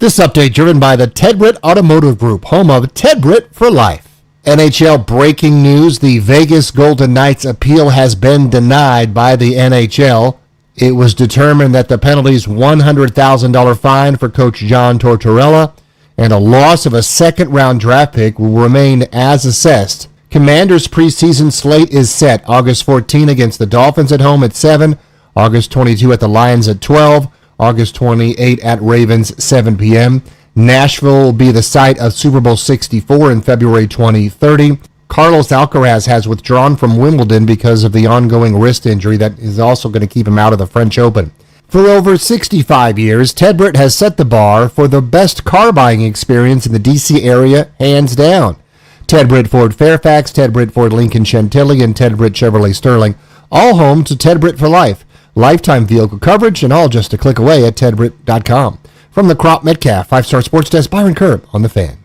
This update driven by the Ted Britt Automotive Group, home of Ted Britt for life. NHL breaking news, the Vegas Golden Knights appeal has been denied by the NHL. It was determined that the penalty's $100,000 fine for coach John Tortorella and a loss of a second-round draft pick will remain as assessed. Commanders' preseason slate is set August 14 against the Dolphins at home at 7, August 22 at the Lions at 12, August 28 at Ravens, 7 p.m. Nashville will be the site of Super Bowl 64 in February 2030. Carlos Alcaraz has withdrawn from Wimbledon because of the ongoing wrist injury that is also going to keep him out of the French Open. For over 65 years, Ted Britt has set the bar for the best car buying experience in the D.C. area, hands down. Ted Britt Ford Fairfax, Ted Britt Ford Lincoln Chantilly, and Ted Britt Chevrolet Sterling, all home to Ted Britt for life. Lifetime vehicle coverage, and all just a click away at tedbritt.com. From the Crop Metcalf 5-Star Sports Desk, Byron Curb on The Fan.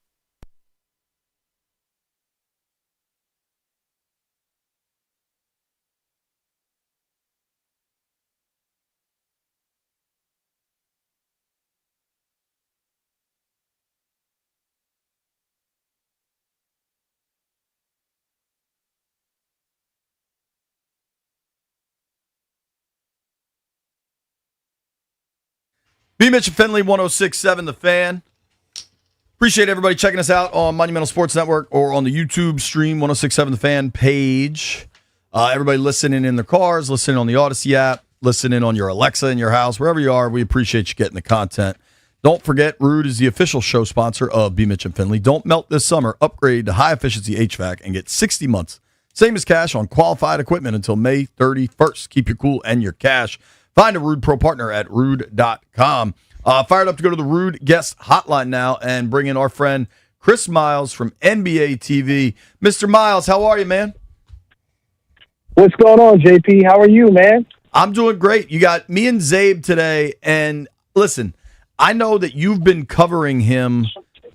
B-Mitch and Finley, 106.7 The Fan. Appreciate everybody checking us out on Monumental Sports Network or on the YouTube stream, 106.7 The Fan page. Everybody listening in their cars, listening on the Odyssey app, listening on your Alexa in your house, wherever you are, we appreciate you getting the content. Don't forget, Rude is the official show sponsor of B-Mitch and Finley. Don't melt this summer. Upgrade to high-efficiency HVAC and get 60 months. Same as cash on qualified equipment until May 31st. Keep your cool and your cash. Find a Rude Pro partner at rude.com. Fired up to go to the Rude guest hotline now and bring in our friend Chris Miles from NBA TV. Mr. Miles, how are you, man? What's going on, JP? How are you, man? I'm doing great. You got me and Zabe today. And listen, I know that you've been covering him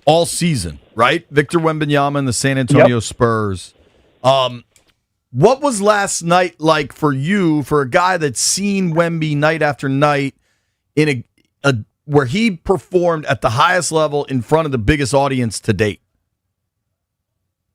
all season, right? Victor Wembanyama and the San Antonio Spurs. What was last night like for you, for a guy that's seen Wemby night after night in a where he performed at the highest level in front of the biggest audience to date?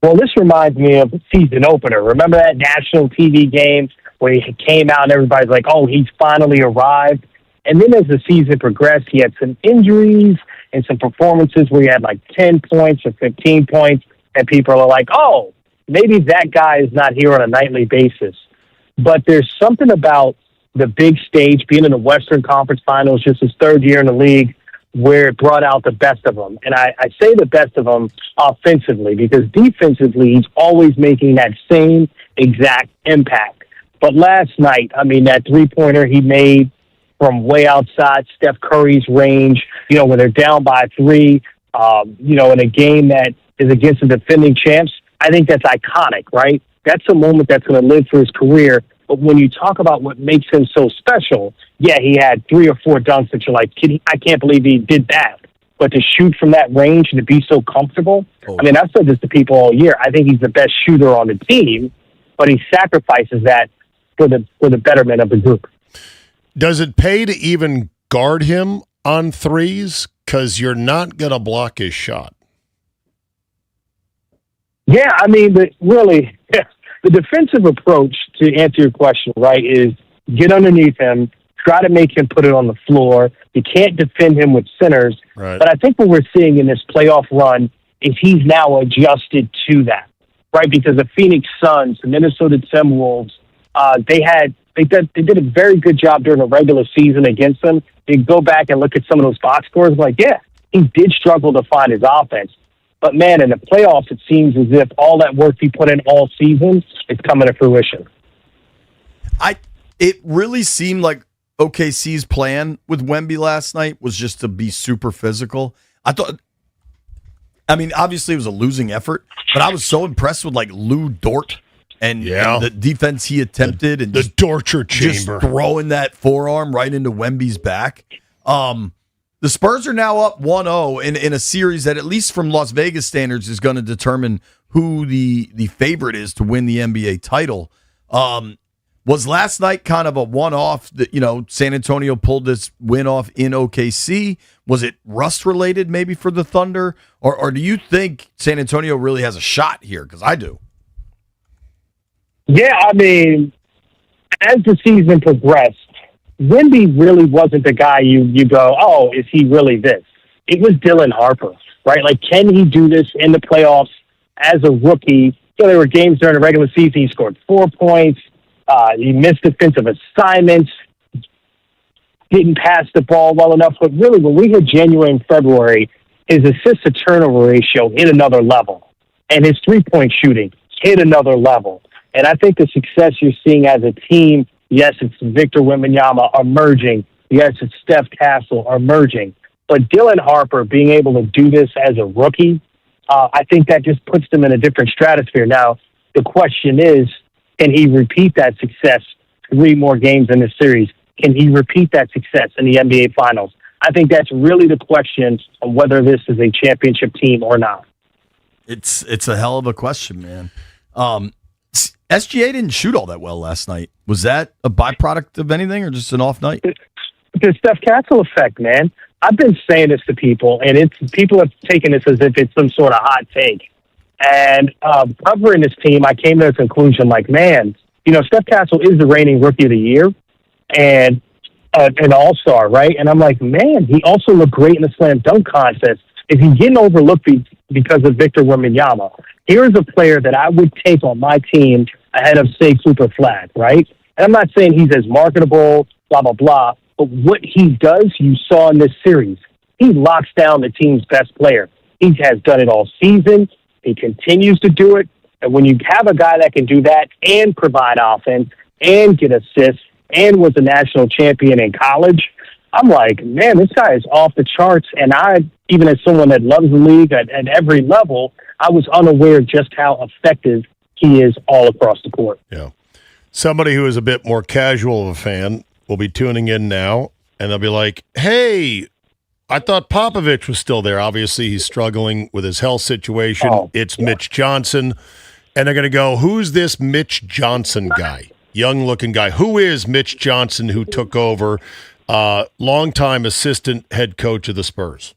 Well, this reminds me of the season opener. Remember that national TV game where he came out and everybody's like, oh, he's finally arrived? And then as the season progressed, he had some injuries and some performances where he had like 10 points or 15 points, and people are like, oh, maybe that guy is not here on a nightly basis. But there's something about the big stage, being in the Western Conference Finals, just his third year in the league, where it brought out the best of them. And I say the best of them offensively, because defensively, he's always making that same exact impact. But last night, I mean, that three-pointer he made from way outside Steph Curry's range, when they're down by 3, in a game that is against the defending champs, I think that's iconic, right? That's a moment that's going to live for his career. But when you talk about what makes him so special, yeah, he had 3 or 4 dunks that you're like, I can't believe he did that. But to shoot from that range and to be so comfortable, I mean, I've said this to people all year. I think he's the best shooter on the team, but he sacrifices that for the betterment of the group. Does it pay to even guard him on threes? Because you're not going to block his shot. Yeah, I mean, but really, the defensive approach, to answer your question, right, is get underneath him, try to make him put it on the floor. You can't defend him with centers. Right. But I think what we're seeing in this playoff run is he's now adjusted to that, right? Because the Phoenix Suns, the Minnesota Timberwolves, they did a very good job during the regular season against them. You go back and look at some of those box scores, like, yeah, he did struggle to find his offense. But, man, in the playoffs, it seems as if all that work he put in all season is coming to fruition. It really seemed like OKC's plan with Wemby last night was just to be super physical. Obviously it was a losing effort, but I was so impressed with, like, Lou Dort and the defense he attempted. And the torture chamber. Just throwing that forearm right into Wemby's back. The Spurs are now up 1-0 in a series that, at least from Las Vegas standards, is going to determine who the favorite is to win the NBA title. Was last night kind of a one-off that, San Antonio pulled this win off in OKC? Was it rust related maybe for the Thunder? Or do you think San Antonio really has a shot here? Because I do. Yeah, I mean, as the season progressed, Wemby really wasn't the guy you go, oh, is he really this? It was Dylan Harper, right? Like, can he do this in the playoffs as a rookie? There were games during the regular season he scored 4 points. He missed defensive assignments, didn't pass the ball well enough. But really, when we hit January and February, his assist-to-turnover ratio hit another level. And his three-point shooting hit another level. And I think the success you're seeing as a team, yes, it's Victor Wembanyama emerging. Yes, it's Steph Castle emerging. But Dylan Harper being able to do this as a rookie, I think that just puts them in a different stratosphere. Now, the question is, can he repeat that success 3 more games in this series? Can he repeat that success in the NBA Finals? I think that's really the question of whether this is a championship team or not. It's a hell of a question, man. SGA didn't shoot all that well last night. Was that a byproduct of anything or just an off night? The Steph Castle effect, man. I've been saying this to people, and people have taken this as if it's some sort of hot take. And covering this team, I came to the conclusion, like, man, Steph Castle is the reigning Rookie of the Year and an all-star, right? And I'm like, man, he also looked great in the slam dunk contest. Is he getting overlooked because of Victor Wembanyama? Here's a player that I would take on my team ahead of, say, Cooper Flag, right? And I'm not saying he's as marketable, blah, blah, blah, but what he does, you saw in this series. He locks down the team's best player. He has done it all season. He continues to do it. And when you have a guy that can do that and provide offense and get assists and was a national champion in college, I'm like, man, this guy is off the charts. And I, even as someone that loves the league at every level, I was unaware just how effective he is all across the court. Yeah. Somebody who is a bit more casual of a fan will be tuning in now, and they'll be like, hey, I thought Popovich was still there. Obviously, he's struggling with his health situation. It's Mitch Johnson. And they're going to go, who's this Mitch Johnson guy? Young-looking guy. Who is Mitch Johnson who took over, longtime assistant head coach of the Spurs?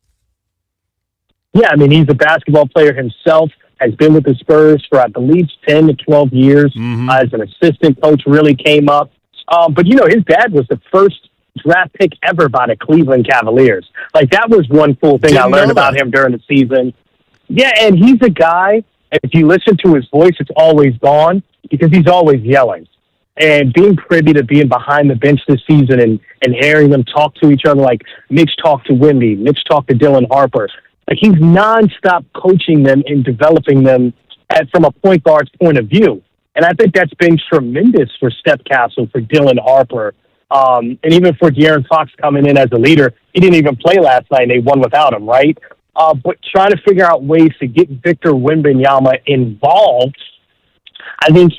Yeah, I mean, he's a basketball player himself, has been with the Spurs for, I believe, 10 to 12 years. As an assistant coach, really came up. But, his dad was the first draft pick ever by the Cleveland Cavaliers. Like, that was one cool thing I learned about him during the season. Yeah, and he's a guy, if you listen to his voice, it's always gone because he's always yelling. And being privy to being behind the bench this season and hearing them talk to each other, like Mitch talked to Wemby, Mitch talked to Dylan Harper. Like, he's nonstop coaching them and developing them from a point guard's point of view. And I think that's been tremendous for Steph Castle, for Dylan Harper, and even for De'Aaron Fox coming in as a leader. He didn't even play last night, and they won without him, right? But trying to figure out ways to get Victor Wembanyama involved, I think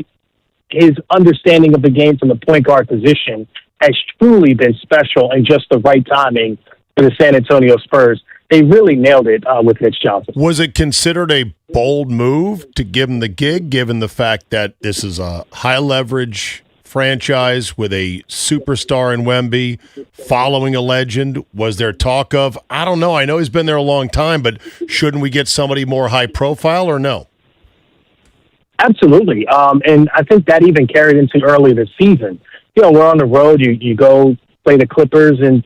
his understanding of the game from the point guard position has truly been special and just the right timing for the San Antonio Spurs. They really nailed it with Mitch Johnson. Was it considered a bold move to give him the gig, given the fact that this is a high-leverage franchise with a superstar in Wemby following a legend? Was there talk of, I don't know, I know he's been there a long time, but shouldn't we get somebody more high-profile or no? Absolutely. And I think that even carried into early this season. We're on the road. You go play the Clippers, and,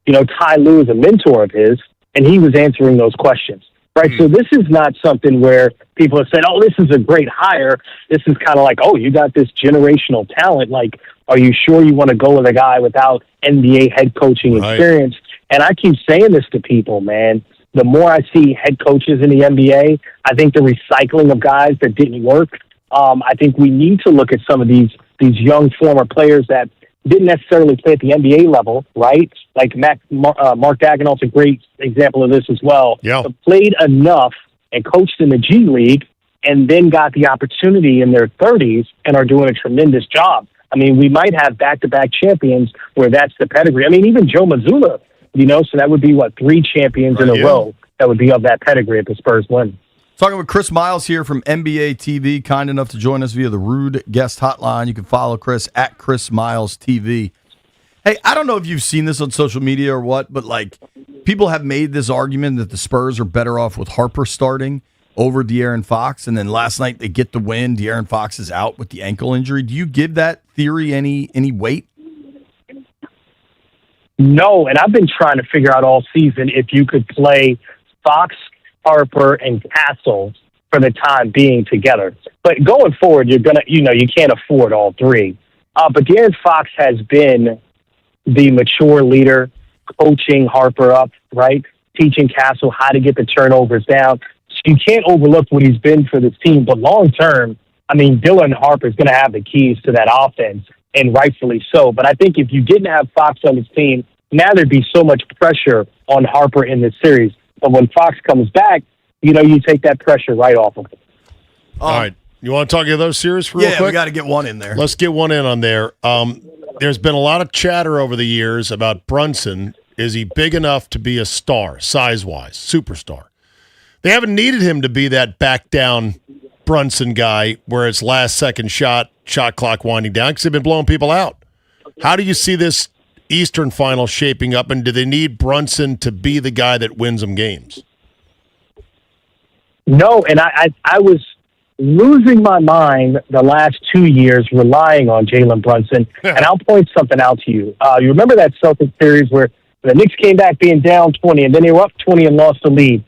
Ty Lue is a mentor of his, and he was answering those questions, right? So this is not something where people have said, oh, this is a great hire. This is kind of like, oh, you got this generational talent. Like, are you sure you want to go with a guy without NBA head coaching experience? And I keep saying this to people, man. The more I see head coaches in the NBA, I think the recycling of guys that didn't work, I think we need to look at some of these young former players that didn't necessarily play at the NBA level, right? Like Mark Daigneault's a great example of this as well. Yeah. But played enough and coached in the G League and then got the opportunity in their 30s and are doing a tremendous job. I mean, we might have back-to-back champions where that's the pedigree. I mean, even Joe Mazzulla, so that would be, 3 champions in a row that would be of that pedigree if the Spurs win. Talking with Chris Miles here from NBA TV, kind enough to join us via the Rude Guest Hotline. You can follow Chris at Chris Miles TV. Hey, I don't know if you've seen this on social media or what, but like people have made this argument that the Spurs are better off with Harper starting over De'Aaron Fox, and then last night they get the win. De'Aaron Fox is out with the ankle injury. Do you give that theory any weight? No, and I've been trying to figure out all season if you could play Fox, Harper, and Castle for the time being together. But going forward, you're gonna, you can't afford all three. But De'Aaron Fox has been the mature leader, coaching Harper up, right? Teaching Castle how to get the turnovers down. So you can't overlook what he's been for this team. But long term, I mean, Dylan Harper is going to have the keys to that offense, and rightfully so. But I think if you didn't have Fox on his team, now there'd be so much pressure on Harper in this series. But when Fox comes back, you take that pressure right off of him. All right. You want to talk about those series real quick? Yeah, we got to get one in there. Let's get one in on there. There's been a lot of chatter over the years about Brunson. Is he big enough to be a star, size-wise, superstar? They haven't needed him to be that back-down Brunson guy where it's last-second shot clock winding down because they've been blowing people out. How do you see this Eastern final shaping up, and do they need Brunson to be the guy that wins them games? No, and I was losing my mind the last 2 years relying on Jalen Brunson, and I'll point something out to you. You remember that Celtics series where the Knicks came back being down 20, and then they were up 20 and lost the lead.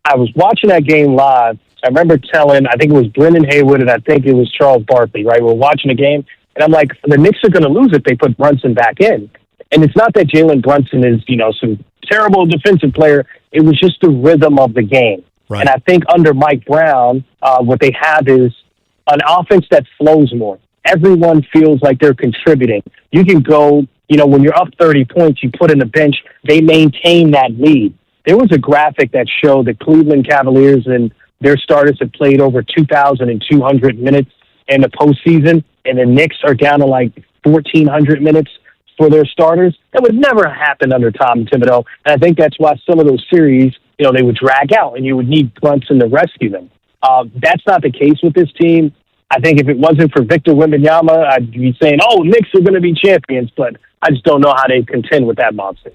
I was watching that game live. I remember telling, I think it was Brendan Haywood, and I think it was Charles Barkley, right? We're watching the game, and I'm like, the Knicks are going to lose if they put Brunson back in. And it's not that Jalen Brunson is, some terrible defensive player. It was just the rhythm of the game. Right. And I think under Mike Brown, what they have is an offense that flows more. Everyone feels like they're contributing. You can go, when you're up 30 points, you put in the bench, they maintain that lead. There was a graphic that showed the Cleveland Cavaliers and their starters have played over 2,200 minutes in the postseason, and the Knicks are down to like 1,400 minutes for their starters. That would never happen under Tom Thibodeau, and I think that's why some of those series, they would drag out, and you would need Brunson to rescue them. That's not the case with this team. I think if it wasn't for Victor Wembanyama, I'd be saying, Knicks are going to be champions, but I just don't know how they contend with that monster.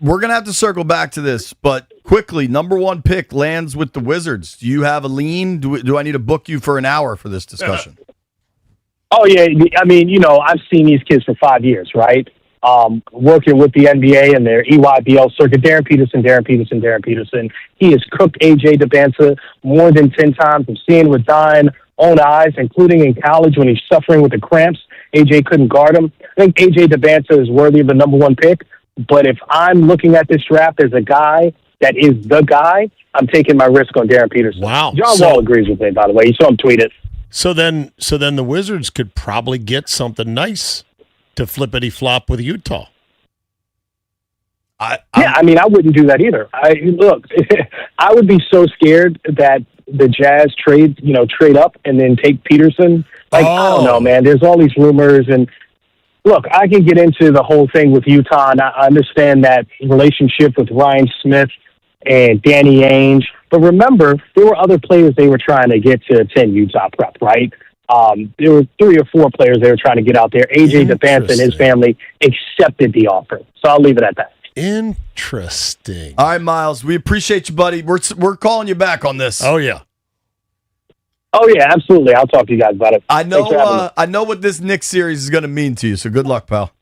We're going to have to circle back to this, but quickly, number one pick lands with the Wizards. Do you have a lean? Do I need to book you for an hour for this discussion? Oh, yeah. I mean, I've seen these kids for 5 years, right? Working with the NBA and their EYBL circuit. Darren Peterson. He has cooked A.J. DeBanza more than 10 times. I'm seeing with Dine's own eyes, including in college when he's suffering with the cramps. A.J. couldn't guard him. I think A.J. DeBanza is worthy of the number one pick. But if I'm looking at this draft as a guy that is the guy, I'm taking my risk on Darren Peterson. Wow. John Wall agrees with me, by the way. You saw him tweet it. So then the Wizards could probably get something to flippity flop with Utah. I I wouldn't do that either. I would be so scared that the Jazz trade up and then take Peterson. I don't know, man. There's all these rumors, and look, I can get into the whole thing with Utah, and I understand that relationship with Ryan Smith and Danny Ainge. But remember, there were other players they were trying to get to attend Utah prep, right? There were 3 or 4 players they were trying to get out there. A.J. DeBanza and his family accepted the offer. So I'll leave it at that. Interesting. All right, Miles, we appreciate you, buddy. We're calling you back on this. Oh, yeah. Oh, yeah, absolutely. I'll talk to you guys about it. I know what this Knicks series is going to mean to you, so good luck, pal.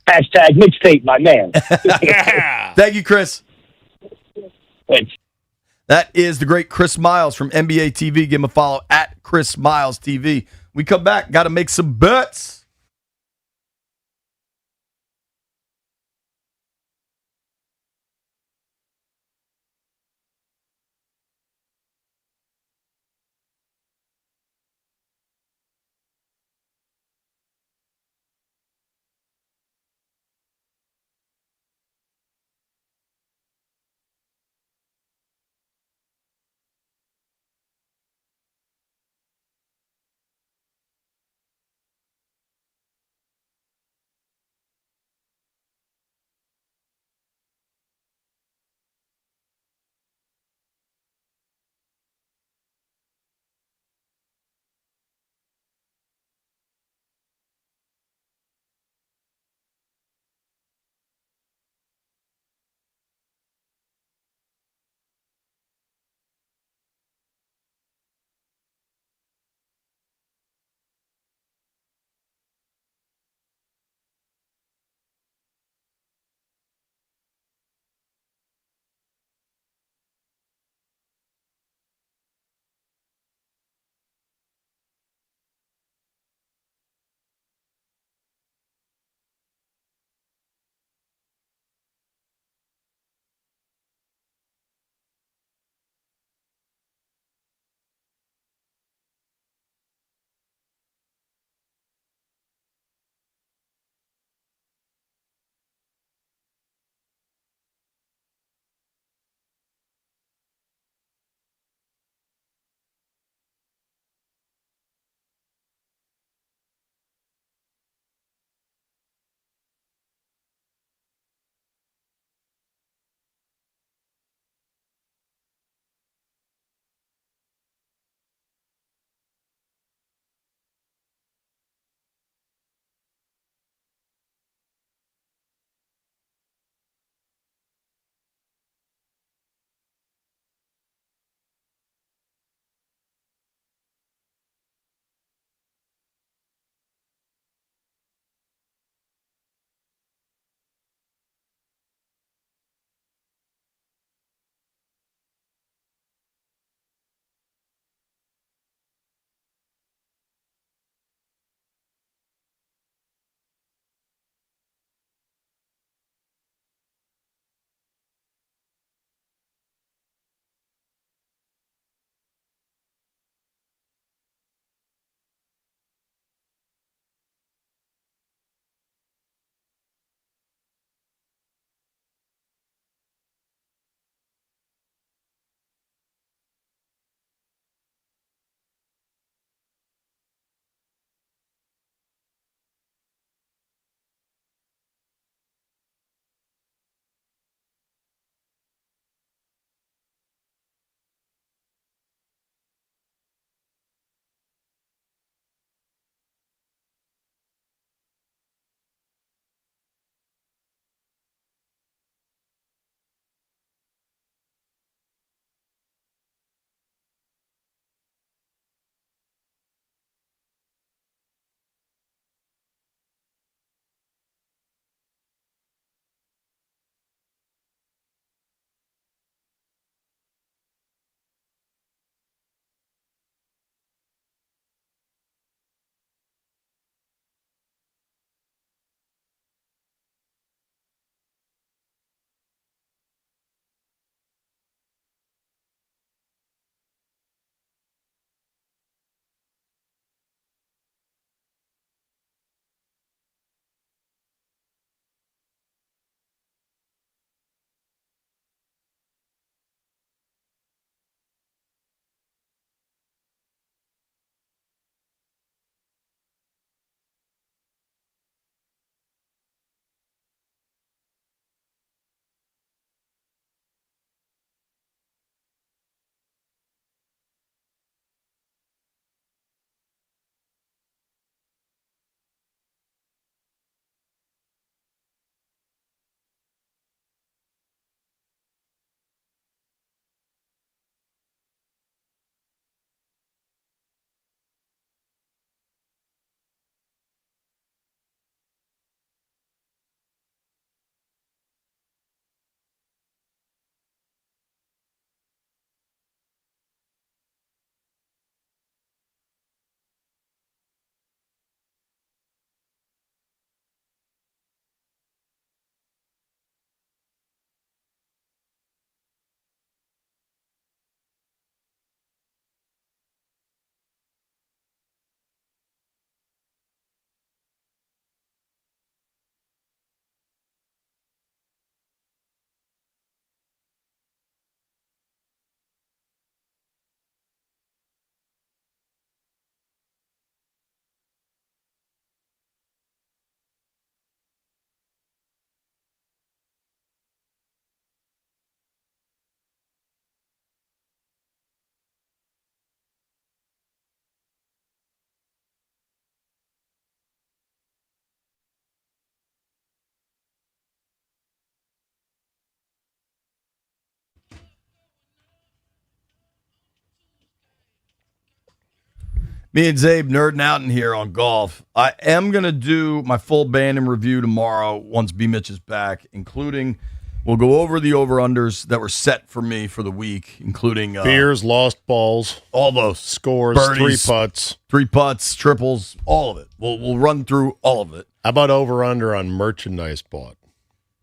Hashtag mixtape, my man. Thank you, Chris. Thanks. That is the great Chris Miles from NBA TV. Give him a follow at Chris Miles TV. We come back, got to make some bets. Me and Zabe nerding out in here on golf. I am going to do my full Bandon review tomorrow once B-Mitch is back, including we'll go over the over-unders that were set for me for the week, including beers, lost balls, all those scores, birdies, 3 putts, triples, all of it. We'll run through all of it. How about over-under on merchandise bought?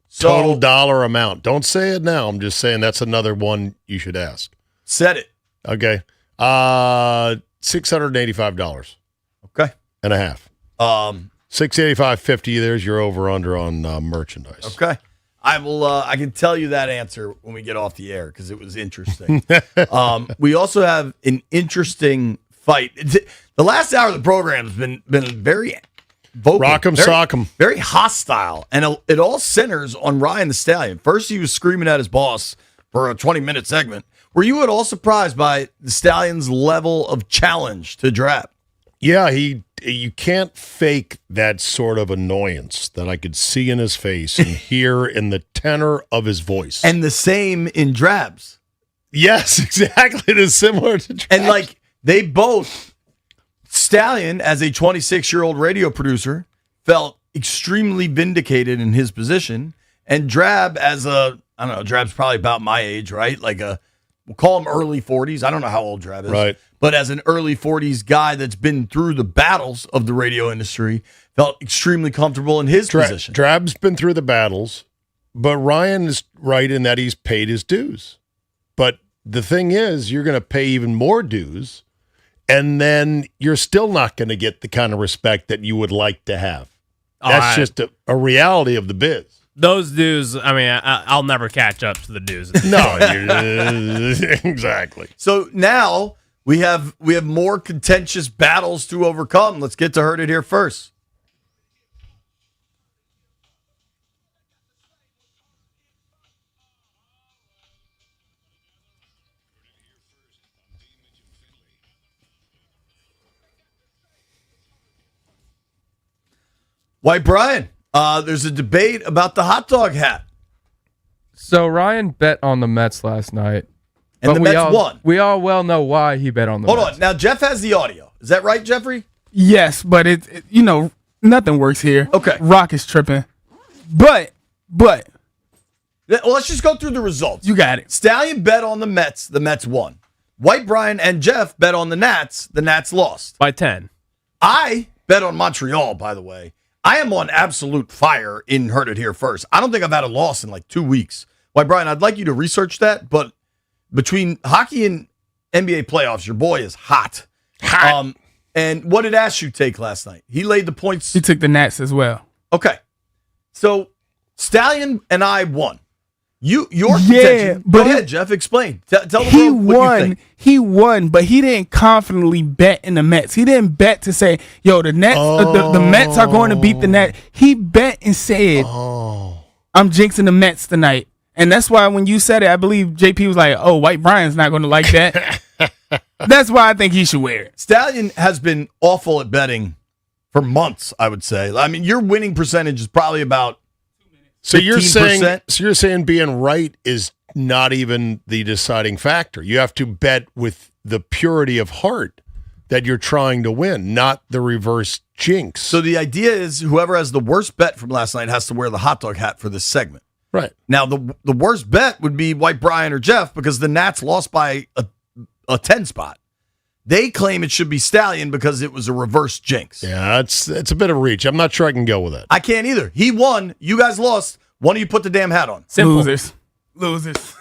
So, total dollar amount. Don't say it now. I'm just saying that's another one you should ask. Set it. Okay. $685. Okay. And a half. $685.50. There's your over-under on merchandise. Okay. I will. I can tell you that answer when we get off the air because it was interesting. We also have an interesting fight. The last hour of the program has been very vocal. Rock'em sock'em. Very hostile. And it all centers on Ryan the Stallion. First, he was screaming at his boss for a 20-minute segment. Were you at all surprised by the Stallion's level of challenge to Drab? Yeah, you can't fake that sort of annoyance that I could see in his face and hear in the tenor of his voice. And the same in Drab's. Yes, exactly. It is similar to Drab's. And like they both, Stallion as a 26-year-old radio producer felt extremely vindicated in his position, and Drab as I don't know, Drab's probably about my age, right? Like we'll call him early 40s. I don't know how old Drab is. Right. But as an early 40s guy that's been through the battles of the radio industry, felt extremely comfortable in his position. Drab's been through the battles, but Ryan is right in that he's paid his dues. But the thing is, you're going to pay even more dues, and then you're still not going to get the kind of respect that you would like to have. That's just a reality of the biz. Those dues, I mean, I'll never catch up to the dues. No, exactly. So now we have more contentious battles to overcome. Let's get to Heard It Here first. White Brian, there's a debate about the hot dog hat. So Ryan bet on the Mets last night. And the Mets won. We all well know why he bet on the Mets. Hold on. Now, Jeff has the audio. Is that right, Jeffrey? Yes, but it nothing works here. Okay. Rock is tripping. But. Well, let's just go through the results. You got it. Stallion bet on the Mets won. White Brian and Jeff bet on the Nats lost. By 10. I bet on Montreal, by the way. I am on absolute fire in Heard It Here first. I don't think I've had a loss in like 2 weeks. White Brian, I'd like you to research that, but between hockey and NBA playoffs, your boy is hot. And what did Ashu take last night? He laid the points. He took the Nats as well. Okay. So Stallion and I won. Your contention. But go ahead, Jeff. Explain. Tell the he world what won. you think. He won, but he didn't confidently bet in the Mets. He didn't bet to say, "Yo, the Nets, the Mets are going to beat the Nats." He bet and said, "I'm jinxing the Mets tonight." And that's why when you said it, I believe JP was like, "Oh, White Brian's not going to like that." That's why I think he should wear it. Stallion has been awful at betting for months, I would say. I mean, your winning percentage is probably about 15%. So you're saying being right is not even the deciding factor. You have to bet with the purity of heart that you're trying to win, not the reverse jinx. So the idea is whoever has the worst bet from last night has to wear the hot dog hat for this segment. Right. Now, the worst bet would be White Brian or Jeff because the Nats lost by a 10 spot. They claim it should be Stallion because it was a reverse jinx. Yeah, it's a bit of reach. I'm not sure I can go with it. I can't either. He won. You guys lost. One of you put the damn hat on. Simple. Losers.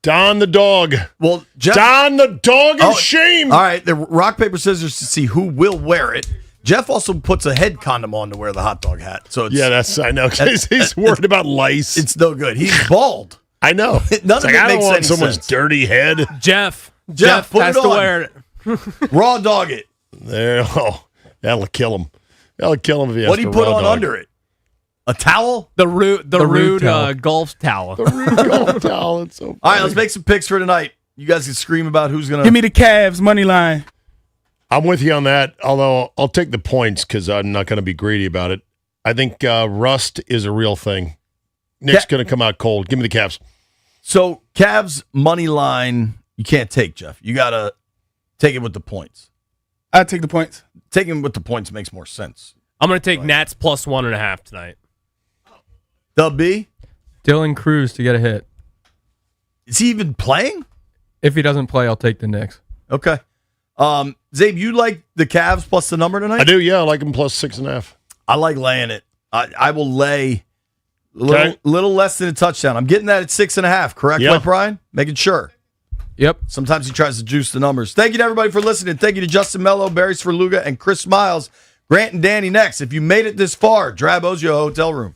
Don the dog. Well, Jeff, Don the dog of shame. All right, the rock, paper, scissors to see who will wear it. Jeff also puts a head condom on to wear the hot dog hat. So it's, I know. He's worried about lice. It's no good. He's bald. I know. None of it I don't makes want any someone's sense. dirty head. Jeff put has it to on. wear it. Raw dog it. There. Oh, that'll kill him. That'll kill him if he has What do you to put raw on dog. under it? A towel? The rude towel. golf towel. The rude golf towel. It's so funny. All right, let's make some picks for tonight. You guys can scream about who's going to... Give me the Cavs money line. I'm with you on that, although I'll take the points because I'm not going to be greedy about it. I think rust is a real thing. Nick's going to come out cold. Give me the Cavs. So, Cavs money line, you can't take, Jeff. You got to take it with the points. I'd take the points. Taking with the points makes more sense. I'm going to take Nats plus 1.5 tonight. Dub B? Dylan Cruz to get a hit. Is he even playing? If he doesn't play, I'll take the Knicks. Okay. Zabe, you like the Cavs plus the number tonight? I do, yeah. I like them plus 6.5. I like laying it. I will lay little less than a touchdown. I'm getting that at 6.5, correct, Yeah. like Brian? Making sure. Yep. Sometimes he tries to juice the numbers. Thank you to everybody for listening. Thank you to Justin Mello, Barry Sverluga, and Chris Miles. Grant and Danny next. If you made it this far, Drab owes you a hotel room.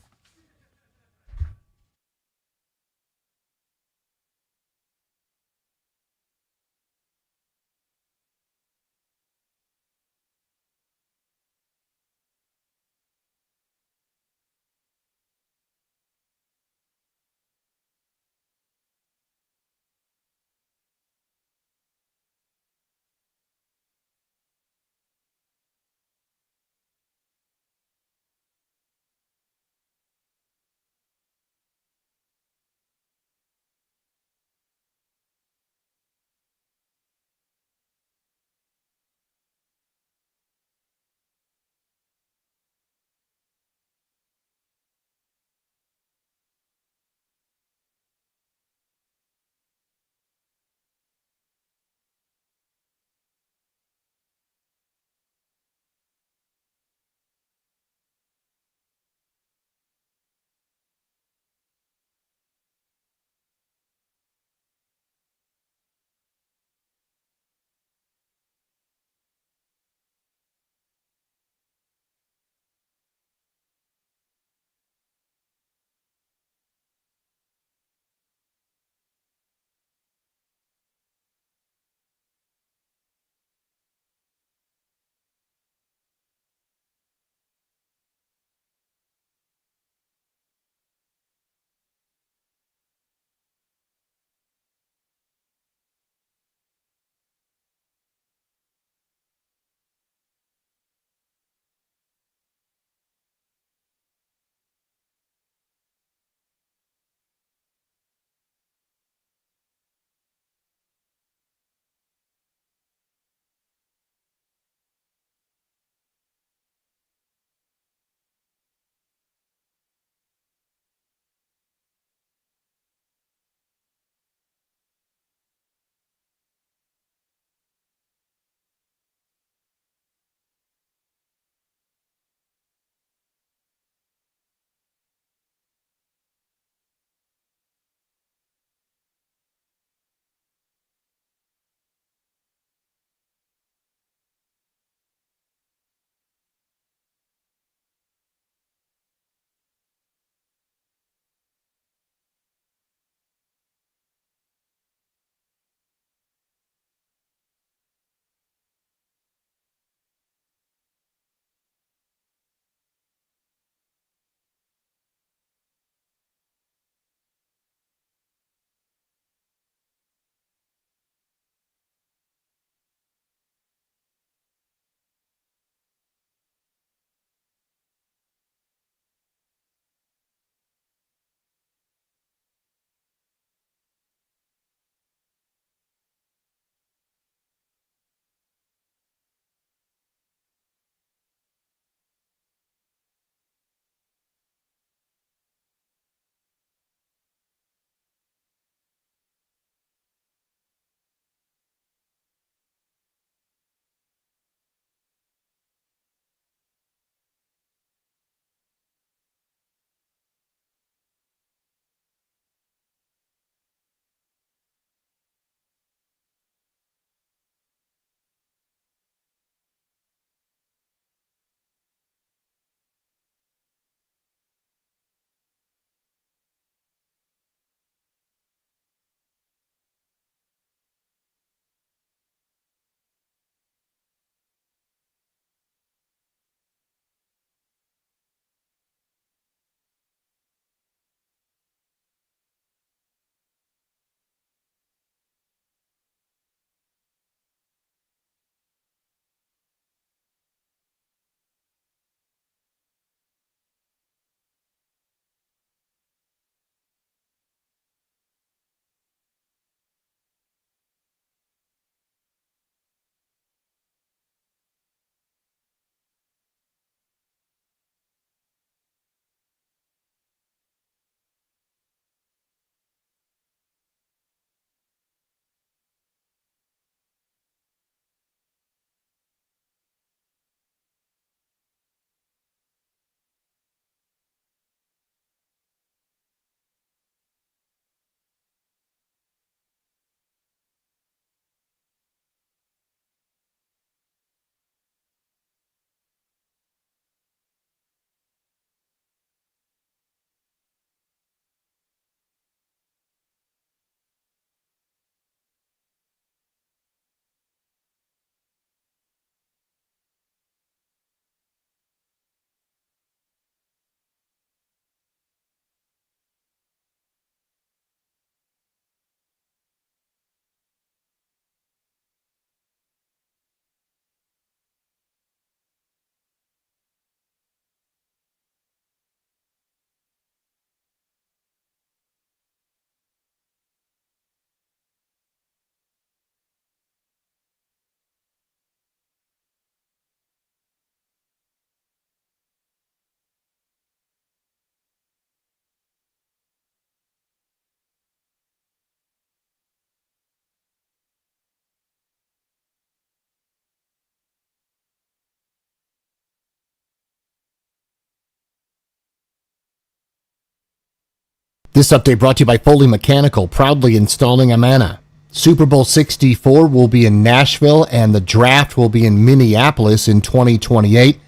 This update brought to you by Foley Mechanical, proudly installing Amana. Super Bowl 64 will be in Nashville, and the draft will be in Minneapolis in 2028.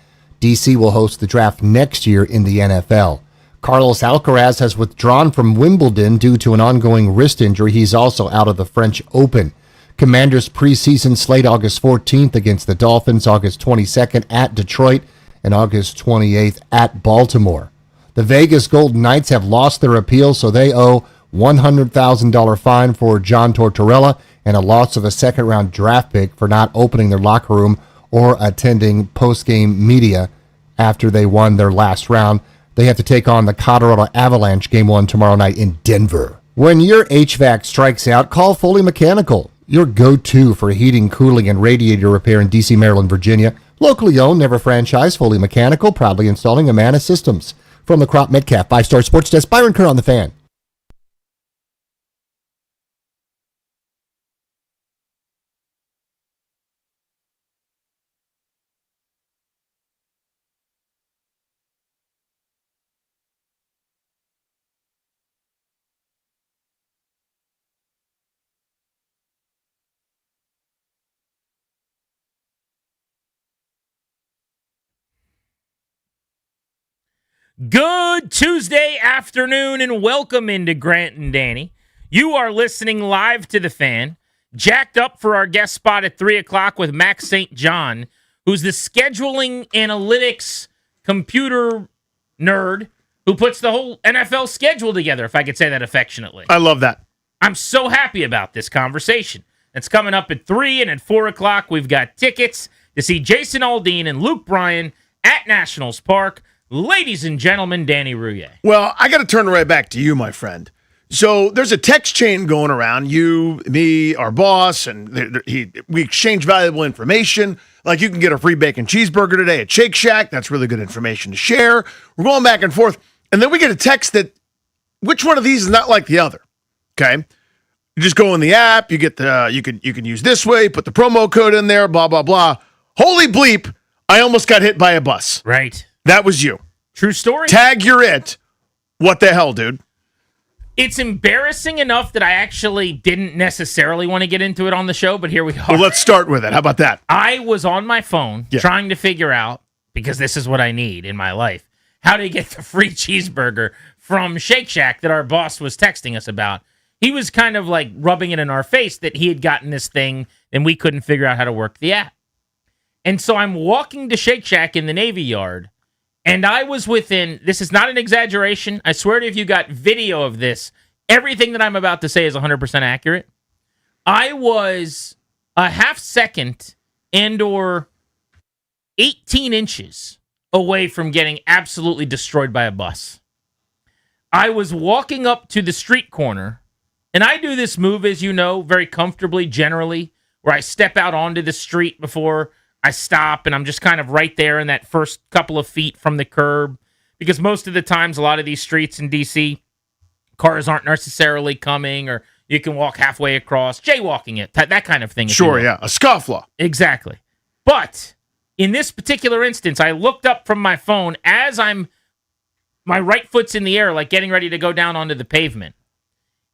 DC will host the draft next year in the NFL. Carlos Alcaraz has withdrawn from Wimbledon due to an ongoing wrist injury. He's also out of the French Open. Commanders preseason slate August 14th against the Dolphins, August 22nd at Detroit, and August 28th at Baltimore. The Vegas Golden Knights have lost their appeal, so they owe $100,000 fine for John Tortorella and a loss of a second-round draft pick for not opening their locker room or attending post-game media after they won their last round. They have to take on the Colorado Avalanche Game 1 tomorrow night in Denver. When your HVAC strikes out, call Foley Mechanical, your go-to for heating, cooling, and radiator repair in D.C., Maryland, Virginia. Locally owned, never franchised, Foley Mechanical, proudly installing Amana systems. From the Crop Metcalf 5-Star Sports Desk, Byron Kerr on the Fan. Good Tuesday afternoon and welcome into Grant and Danny. You are listening live to The Fan, jacked up for our guest spot at 3 o'clock with Max St. John, who's the scheduling analytics computer nerd who puts the whole NFL schedule together, if I could say that affectionately. I love that. I'm so happy about this conversation. It's coming up at 3 and at 4 o'clock. We've got tickets to see Jason Aldean and Luke Bryan at Nationals Park. Ladies and gentlemen, Danny Rouillet. Well, I got to turn right back to you, my friend. So there's a text chain going around. You, me, our boss, and we exchange valuable information. Like you can get a free bacon cheeseburger today at Shake Shack. That's really good information to share. We're going back and forth. And then we get a text that which one of these is not like the other. Okay? You just go in the app. You get you can use this way, put the promo code in there, blah, blah, blah. Holy bleep, I almost got hit by a bus. Right. That was you. True story. Tag, you're it. What the hell, dude? It's embarrassing enough that I actually didn't necessarily want to get into it on the show, but here we are. Well, let's start with it. How about that? I was on my phone trying to figure out, because this is what I need in my life, how to get the free cheeseburger from Shake Shack that our boss was texting us about. He was kind of like rubbing it in our face that he had gotten this thing and we couldn't figure out how to work the app. And so I'm walking to Shake Shack in the Navy Yard, and I was within, this is not an exaggeration, I swear to you, if you got video of this, everything that I'm about to say is 100% accurate. I was a half second and or 18 inches away from getting absolutely destroyed by a bus. I was walking up to the street corner, and I do this move, as you know, very comfortably, generally, where I step out onto the street before I stop, and I'm just kind of right there in that first couple of feet from the curb, because most of the times, a lot of these streets in D.C., cars aren't necessarily coming, or you can walk halfway across, jaywalking it, that kind of thing. Sure, yeah, a scofflaw. Exactly. But in this particular instance, I looked up from my phone as my right foot's in the air, like getting ready to go down onto the pavement,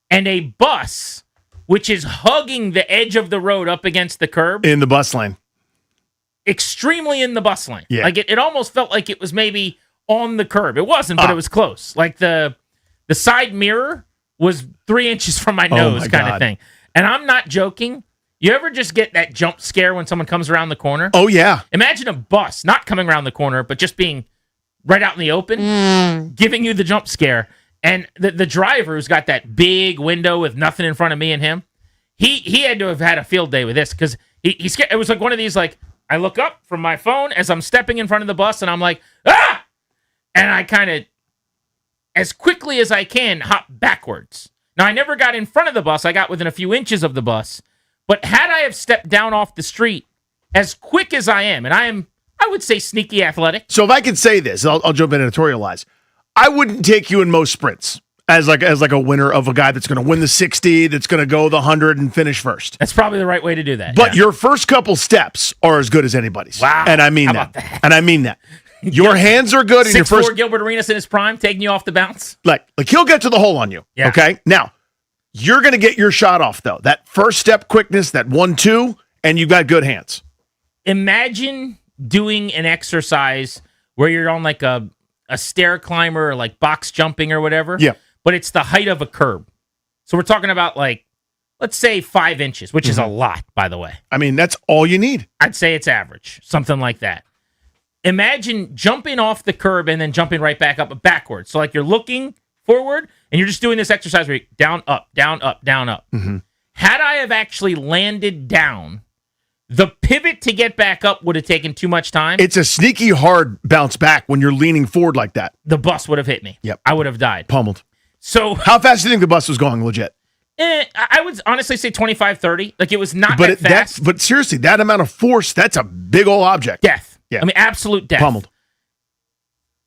and a bus, which is hugging the edge of the road up against the curb. In the bus lane. Extremely in the bus lane. Yeah. Like it almost felt like it was maybe on the curb. It wasn't, but it was close. Like the side mirror was 3 inches from my nose, kind of thing. And I'm not joking. You ever just get that jump scare when someone comes around the corner? Oh, yeah. Imagine a bus not coming around the corner, but just being right out in the open, giving you the jump scare. And the driver, who's got that big window with nothing in front of me and him, he had to have had a field day with this, because he scared. It was like one of these, like, I look up from my phone as I'm stepping in front of the bus, and I'm like, ah! And I kind of, as quickly as I can, hop backwards. Now, I never got in front of the bus. I got within a few inches of the bus. But had I have stepped down off the street, as quick as I am, and I would say sneaky athletic. So if I could say this, I'll jump in and editorialize. I wouldn't take you in most sprints as like a winner of a guy that's going to win the 60, that's going to go the 100 and finish first. That's probably the right way to do that. But your first couple steps are as good as anybody's. Wow. And I mean that. And I mean that. Your hands are good in your 6'4" first. Gilbert Arenas in his prime, taking you off the bounce. Like he'll get to the hole on you. Yeah. Okay. Now you're going to get your shot off though. That first step quickness, that 1-2, and you've got good hands. Imagine doing an exercise where you're on like a stair climber or like box jumping or whatever. Yeah. But it's the height of a curb. So we're talking about like, let's say 5 inches, which is a lot, by the way. I mean, that's all you need. I'd say it's average, something like that. Imagine jumping off the curb and then jumping right back up backwards. So like you're looking forward and you're just doing this exercise where you're down, up, down, up, down, up. Mm-hmm. Had I have actually landed down, the pivot to get back up would have taken too much time. It's a sneaky hard bounce back when you're leaning forward like that. The bus would have hit me. Yep. I would have died. Pummeled. So how fast do you think the bus was going legit? I would honestly say 25, 30. Like it was not But that fast. but seriously, that amount of force, that's a big old object. Death. Yeah. I mean, absolute death. Pummeled.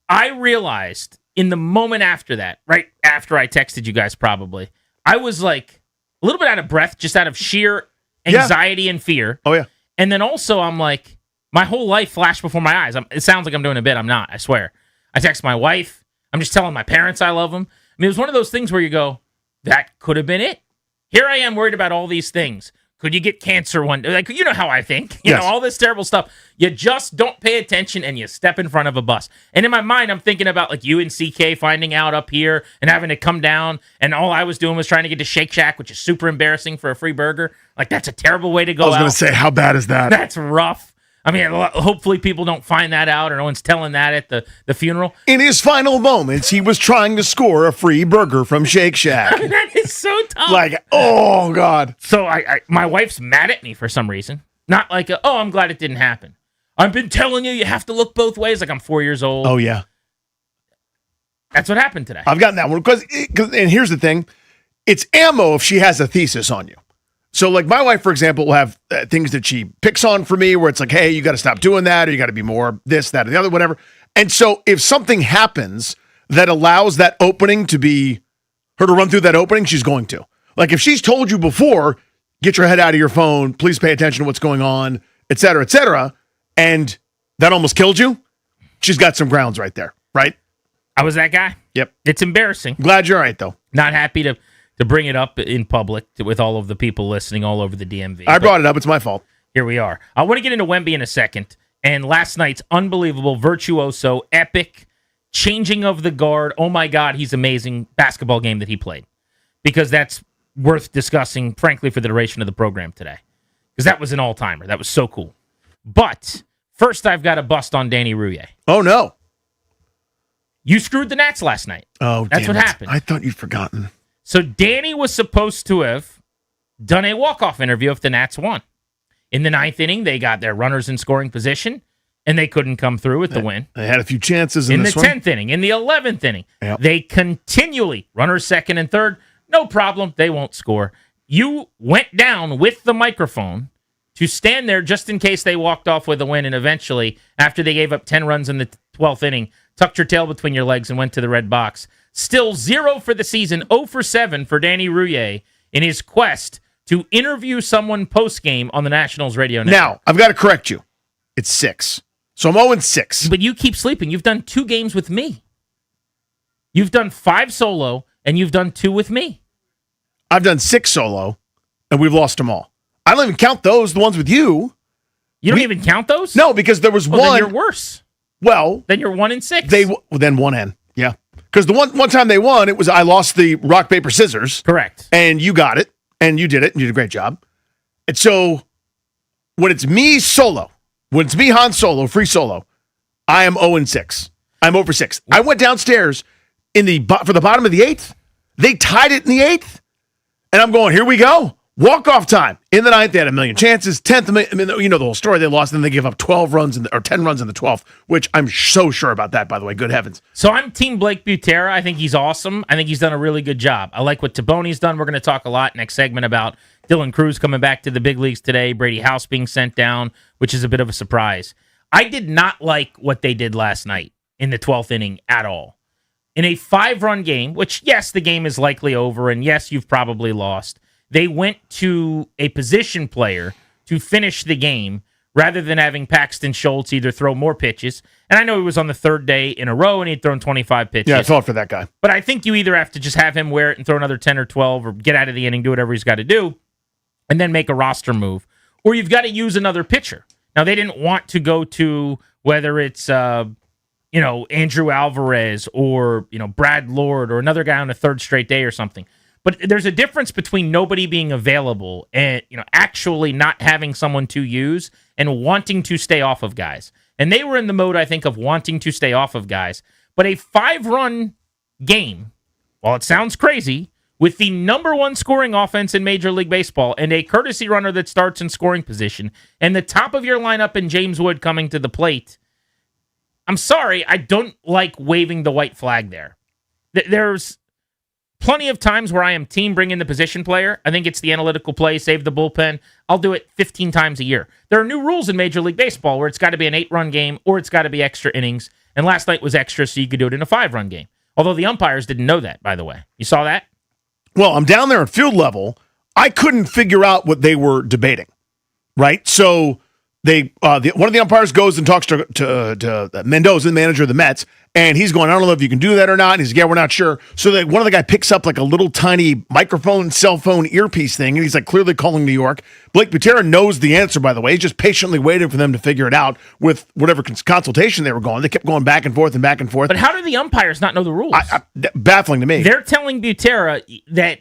I realized in the moment after that, right after I texted you guys probably, I was like a little bit out of breath just out of sheer anxiety and fear. Oh, yeah. And then also I'm like, my whole life flashed before my eyes. It sounds like I'm doing a bit. I'm not, I swear. I text my wife. I'm just telling my parents I love them. I mean, it was one of those things where you go, that could have been it. Here I am worried about all these things. Could you get cancer one day? Like, you know how I think. You know, all this terrible stuff. You just don't pay attention and you step in front of a bus. And in my mind, I'm thinking about like you and CK finding out up here and having to come down. And all I was doing was trying to get to Shake Shack, which is super embarrassing for a free burger. Like, that's a terrible way to go out. I was going to say, how bad is that? That's rough. I mean, hopefully people don't find that out or no one's telling that at the funeral. In his final moments, he was trying to score a free burger from Shake Shack. That is so tough. Like, oh, God. So my wife's mad at me for some reason. Not like, I'm glad it didn't happen. I've been telling you have to look both ways. Like I'm 4 years old. Oh, yeah. That's what happened today. I've gotten that one. And here's the thing. It's ammo if she has a thesis on you. So, like, my wife, for example, will have things that she picks on for me where it's like, hey, you got to stop doing that, or you got to be more this, that, or the other, whatever. And so if something happens that allows that opening to be, her to run through that opening, she's going to. Like, if she's told you before, get your head out of your phone, please pay attention to what's going on, et cetera, and that almost killed you, she's got some grounds right there, right? I was that guy. Yep. It's embarrassing. Glad you're all right, though. Not happy to bring it up in public with all of the people listening all over the DMV. I brought it up. It's my fault. Here we are. I want to get into Wemby in a second. And last night's unbelievable, virtuoso, epic, changing of the guard. Oh, my God, he's amazing basketball game that he played. Because that's worth discussing, frankly, for the duration of the program today. Because that was an all-timer. That was so cool. But first, I've got a bust on Danny Rouillet. Oh, no. You screwed the Nats last night. Oh, that's what happened. I thought you'd forgotten. So Danny was supposed to have done a walk-off interview if the Nats won. In the ninth inning, they got their runners in scoring position, and they couldn't come through with the win. They had a few chances in this the one. 10th inning, in the 11th inning. Yep. They continually, runners second and third, no problem, they won't score. You went down with the microphone to stand there just in case they walked off with a win, and eventually, after they gave up 10 runs in the 12th inning, tucked your tail between your legs and went to the red box. Still 0 for the season, 0 for 7 for Danny Rouillet in his quest to interview someone post-game on the Nationals radio network. Now, I've got to correct you. It's 6. So I'm 0-6. But you keep sleeping. You've done 2 games with me. You've done 5 solo, and you've done 2 with me. I've done 6 solo, and we've lost them all. I don't even count those, the ones with you. You don't even count those? No, because there was one. Then you're worse. Well. Then you're 1-6. Then 1N. Yeah. Because the one time they won, it was I lost the rock, paper, scissors. Correct. And you got it. And you did it. And you did a great job. And so when it's me solo, when it's me Han Solo, free solo, I am 0-6. I'm 0 for 6. I went downstairs for the bottom of the 8th. They tied it in the 8th. And I'm going, here we go. Walk-off time. In the 9th, they had a million chances. 10th, you know the whole story. They lost, and then they gave up 12 runs or 10 runs in the 12th, which I'm so sure about that, by the way. Good heavens. So I'm Team Blake Butera. I think he's awesome. I think he's done a really good job. I like what Taboni's done. We're going to talk a lot next segment about Dylan Cruz coming back to the big leagues today, Brady House being sent down, which is a bit of a surprise. I did not like what they did last night in the 12th inning at all. In a 5-run game, which, yes, the game is likely over, and yes, you've probably lost, they went to a position player to finish the game rather than having Paxton Schultz either throw more pitches. And I know he was on the third day in a row and he'd thrown 25 pitches. Yeah, I felt for that guy. But I think you either have to just have him wear it and throw another 10 or 12 or get out of the inning, do whatever he's got to do, and then make a roster move. Or you've got to use another pitcher. Now, they didn't want to go to whether it's, Andrew Alvarez or, Brad Lord or another guy on a third straight day or something. But there's a difference between nobody being available and, actually not having someone to use and wanting to stay off of guys. And they were in the mode, I think, of wanting to stay off of guys. But a 5-run game, while it sounds crazy, with the number one scoring offense in Major League Baseball and a courtesy runner that starts in scoring position and the top of your lineup in James Wood coming to the plate, I'm sorry, I don't like waving the white flag there. There's plenty of times where I am team bring in the position player. I think it's the analytical play, save the bullpen. I'll do it 15 times a year. There are new rules in Major League Baseball where it's got to be an 8-run game or it's got to be extra innings. And last night was extra, so you could do it in a 5-run game. Although the umpires didn't know that, by the way. You saw that? Well, I'm down there at field level. I couldn't figure out what they were debating, right? So one of the umpires goes and talks to Mendoza, the manager of the Mets, and he's going, I don't know if you can do that or not. And he's like, yeah, we're not sure. So one of the guy picks up like a little tiny microphone, cell phone earpiece thing, and he's like clearly calling New York. Blake Butera knows the answer, by the way. He's just patiently waiting for them to figure it out with whatever consultation they were going. They kept going back and forth and back and forth. But how do the umpires not know the rules? Baffling to me. They're telling Butera that,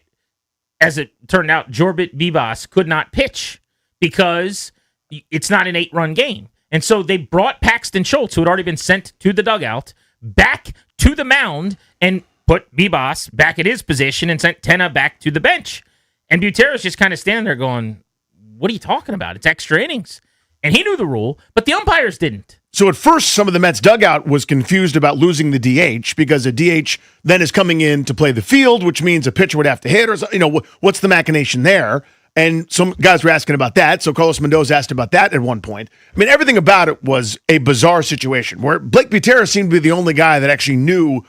as it turned out, Jorbit Bibas could not pitch because it's not an 8-run game. And so they brought Paxton Schultz, who had already been sent to the dugout, back to the mound and put Bibas back at his position and sent Tenna back to the bench. And Butera's just kind of standing there going, what are you talking about? It's extra innings. And he knew the rule, but the umpires didn't. So at first, some of the Mets dugout was confused about losing the DH because a DH then is coming in to play the field, which means a pitcher would have to hit, or what's the machination there? And some guys were asking about that. So Carlos Mendoza asked about that at one point. I mean, everything about it was a bizarre situation where Blake Butera seemed to be the only guy that actually knew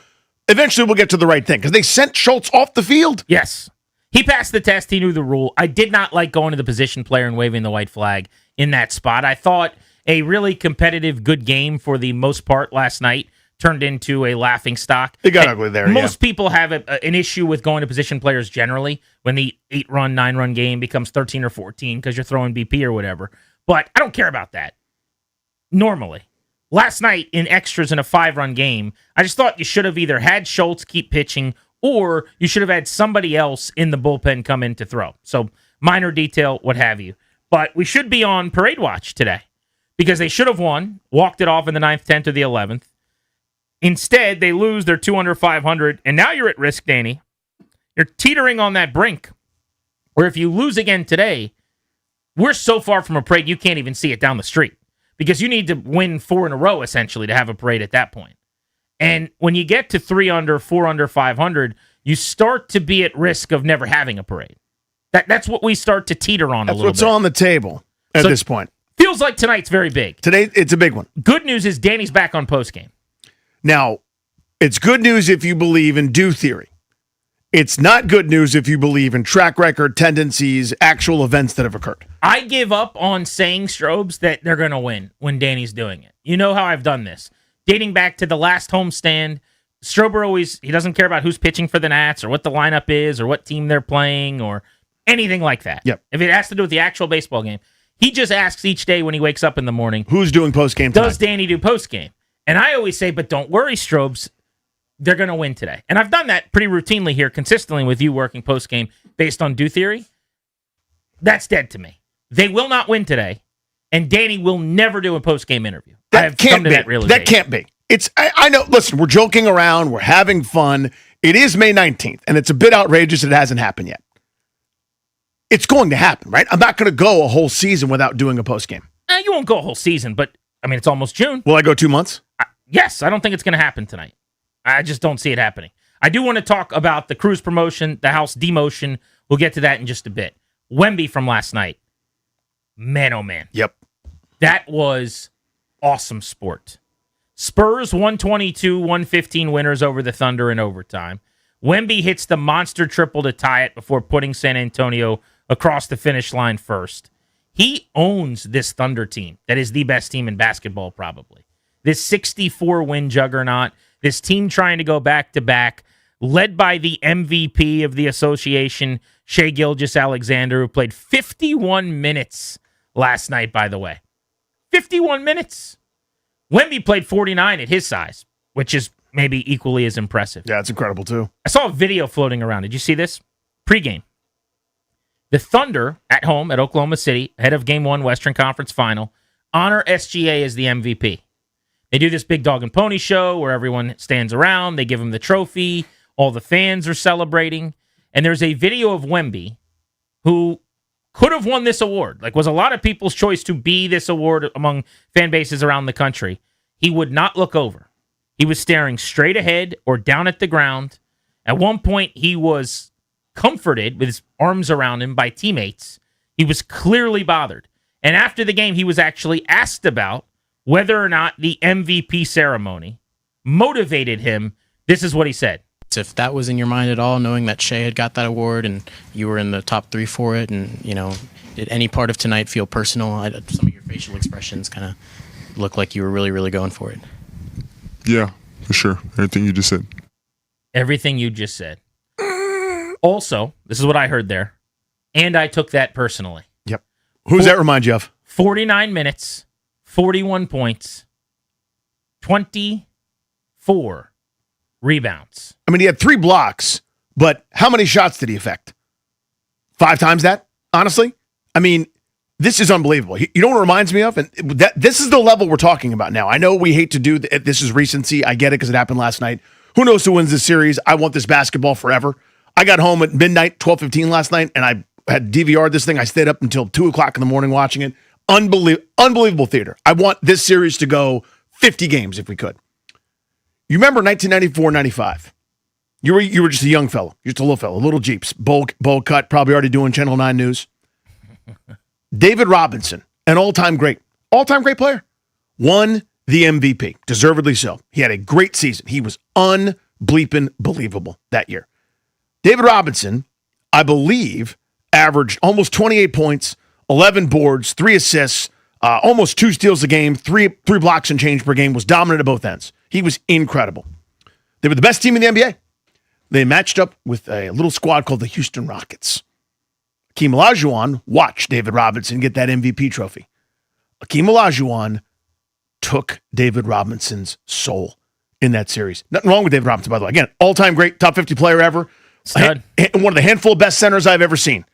eventually we'll get to the right thing because they sent Schultz off the field. Yes. He passed the test. He knew the rule. I did not like going to the position player and waving the white flag in that spot. I thought a really competitive, good game for the most part last night turned into a laughing stock. It got ugly there. Most people have an issue with going to position players generally when the 8-run, 9-run game becomes 13 or 14 because you're throwing BP or whatever. But I don't care about that normally. Last night in extras in a 5-run game, I just thought you should have either had Schultz keep pitching or you should have had somebody else in the bullpen come in to throw. So minor detail, what have you. But we should be on parade watch today because they should have won, walked it off in the 9th, 10th, or the 11th. Instead, they lose their 2 under 500, and now you're at risk, Danny. You're teetering on that brink where if you lose again today, we're so far from a parade you can't even see it down the street because you need to win 4 in a row, essentially, to have a parade at that point. And when you get to 3 under, 4 under 500, you start to be at risk of never having a parade. That's what we start to teeter on a little bit. That's what's on the table at this point. Feels like tonight's very big. Today, it's a big one. Good news is Danny's back on Postgame. Now, it's good news if you believe in due theory. It's not good news if you believe in track record, tendencies, actual events that have occurred. I give up on saying, Strobes, that they're going to win when Danny's doing it. You know how I've done this. Dating back to the last homestand, Strober he doesn't care about who's pitching for the Nats or what the lineup is or what team they're playing or anything like that. Yep. If it has to do with the actual baseball game, he just asks each day when he wakes up in the morning, who's doing postgame tonight? Does Danny do postgame? And I always say, but don't worry, Strobes, they're going to win today. And I've done that pretty routinely here, consistently with you working postgame based on due theory. That's dead to me. They will not win today, and Danny will never do a postgame interview. That can't be. That can't be. I know, listen, we're joking around, we're having fun. It is May 19th, and it's a bit outrageous that it hasn't happened yet. It's going to happen, right? I'm not going to go a whole season without doing a postgame. You won't go a whole season, but, I mean, it's almost June. Will I go 2 months? Yes, I don't think it's going to happen tonight. I just don't see it happening. I do want to talk about the Cruz promotion, the House demotion. We'll get to that in just a bit. Wemby from last night. Man, oh man. Yep. That was awesome sport. Spurs 122-115 winners over the Thunder in overtime. Wemby hits the monster triple to tie it before putting San Antonio across the finish line first. He owns this Thunder team that is the best team in basketball, probably. This 64-win juggernaut, this team trying to go back-to-back, led by the MVP of the association, Shai Gilgeous-Alexander, who played 51 minutes last night, by the way. 51 minutes. Wemby played 49 at his size, which is maybe equally as impressive. Yeah, it's incredible, too. I saw a video floating around. Did you see this? Pre-game. The Thunder at home at Oklahoma City, ahead of Game 1 Western Conference Final, honor SGA as the MVP. They do this big dog and pony show where everyone stands around. They give him the trophy. All the fans are celebrating. And there's a video of Wemby, who could have won this award. Like, was a lot of people's choice to be this award among fan bases around the country. He would not look over. He was staring straight ahead or down at the ground. At one point, he was comforted with his arms around him by teammates. He was clearly bothered. And after the game, he was actually asked about whether or not the MVP ceremony motivated him. This is what he said. If that was in your mind at all, knowing that Shai had got that award and you were in the top 3 for it, and, did any part of tonight feel personal? Some of your facial expressions kind of look like you were really, really going for it. Yeah, for sure. Everything you just said. Everything you just said. Also, this is what I heard there, and I took that personally. Yep. Who does that remind you of? 49 minutes, 41 points, 24 rebounds. I mean, he had 3 blocks, but how many shots did he affect? 5 times that, honestly? I mean, this is unbelievable. You know what it reminds me of? And this is the level we're talking about now. I know we hate to do this is recency. I get it because it happened last night. Who knows who wins this series? I want this basketball forever. I got home at midnight, 12:15 last night, and I had DVR'd this thing. I stayed up until 2 o'clock in the morning watching it. Unbelievable theater. I want this series to go 50 games if we could. You remember 1994-95? You were just a young fellow, just a little fellow, little Jeeps, bowl cut, probably already doing Channel 9 news. David Robinson, an all-time great player, won the MVP, deservedly so. He had a great season. He was unbelievable that year. David Robinson, I believe, averaged almost 28 points, 11 boards, 3 assists, almost 2 steals a game, 3 blocks and change per game, was dominant at both ends. He was incredible. They were the best team in the NBA. They matched up with a little squad called the Houston Rockets. Akeem Olajuwon watched David Robinson get that MVP trophy. Akeem Olajuwon took David Robinson's soul in that series. Nothing wrong with David Robinson, by the way. Again, all-time great, top 50 player ever. Stud. One of the handful of best centers I've ever seen.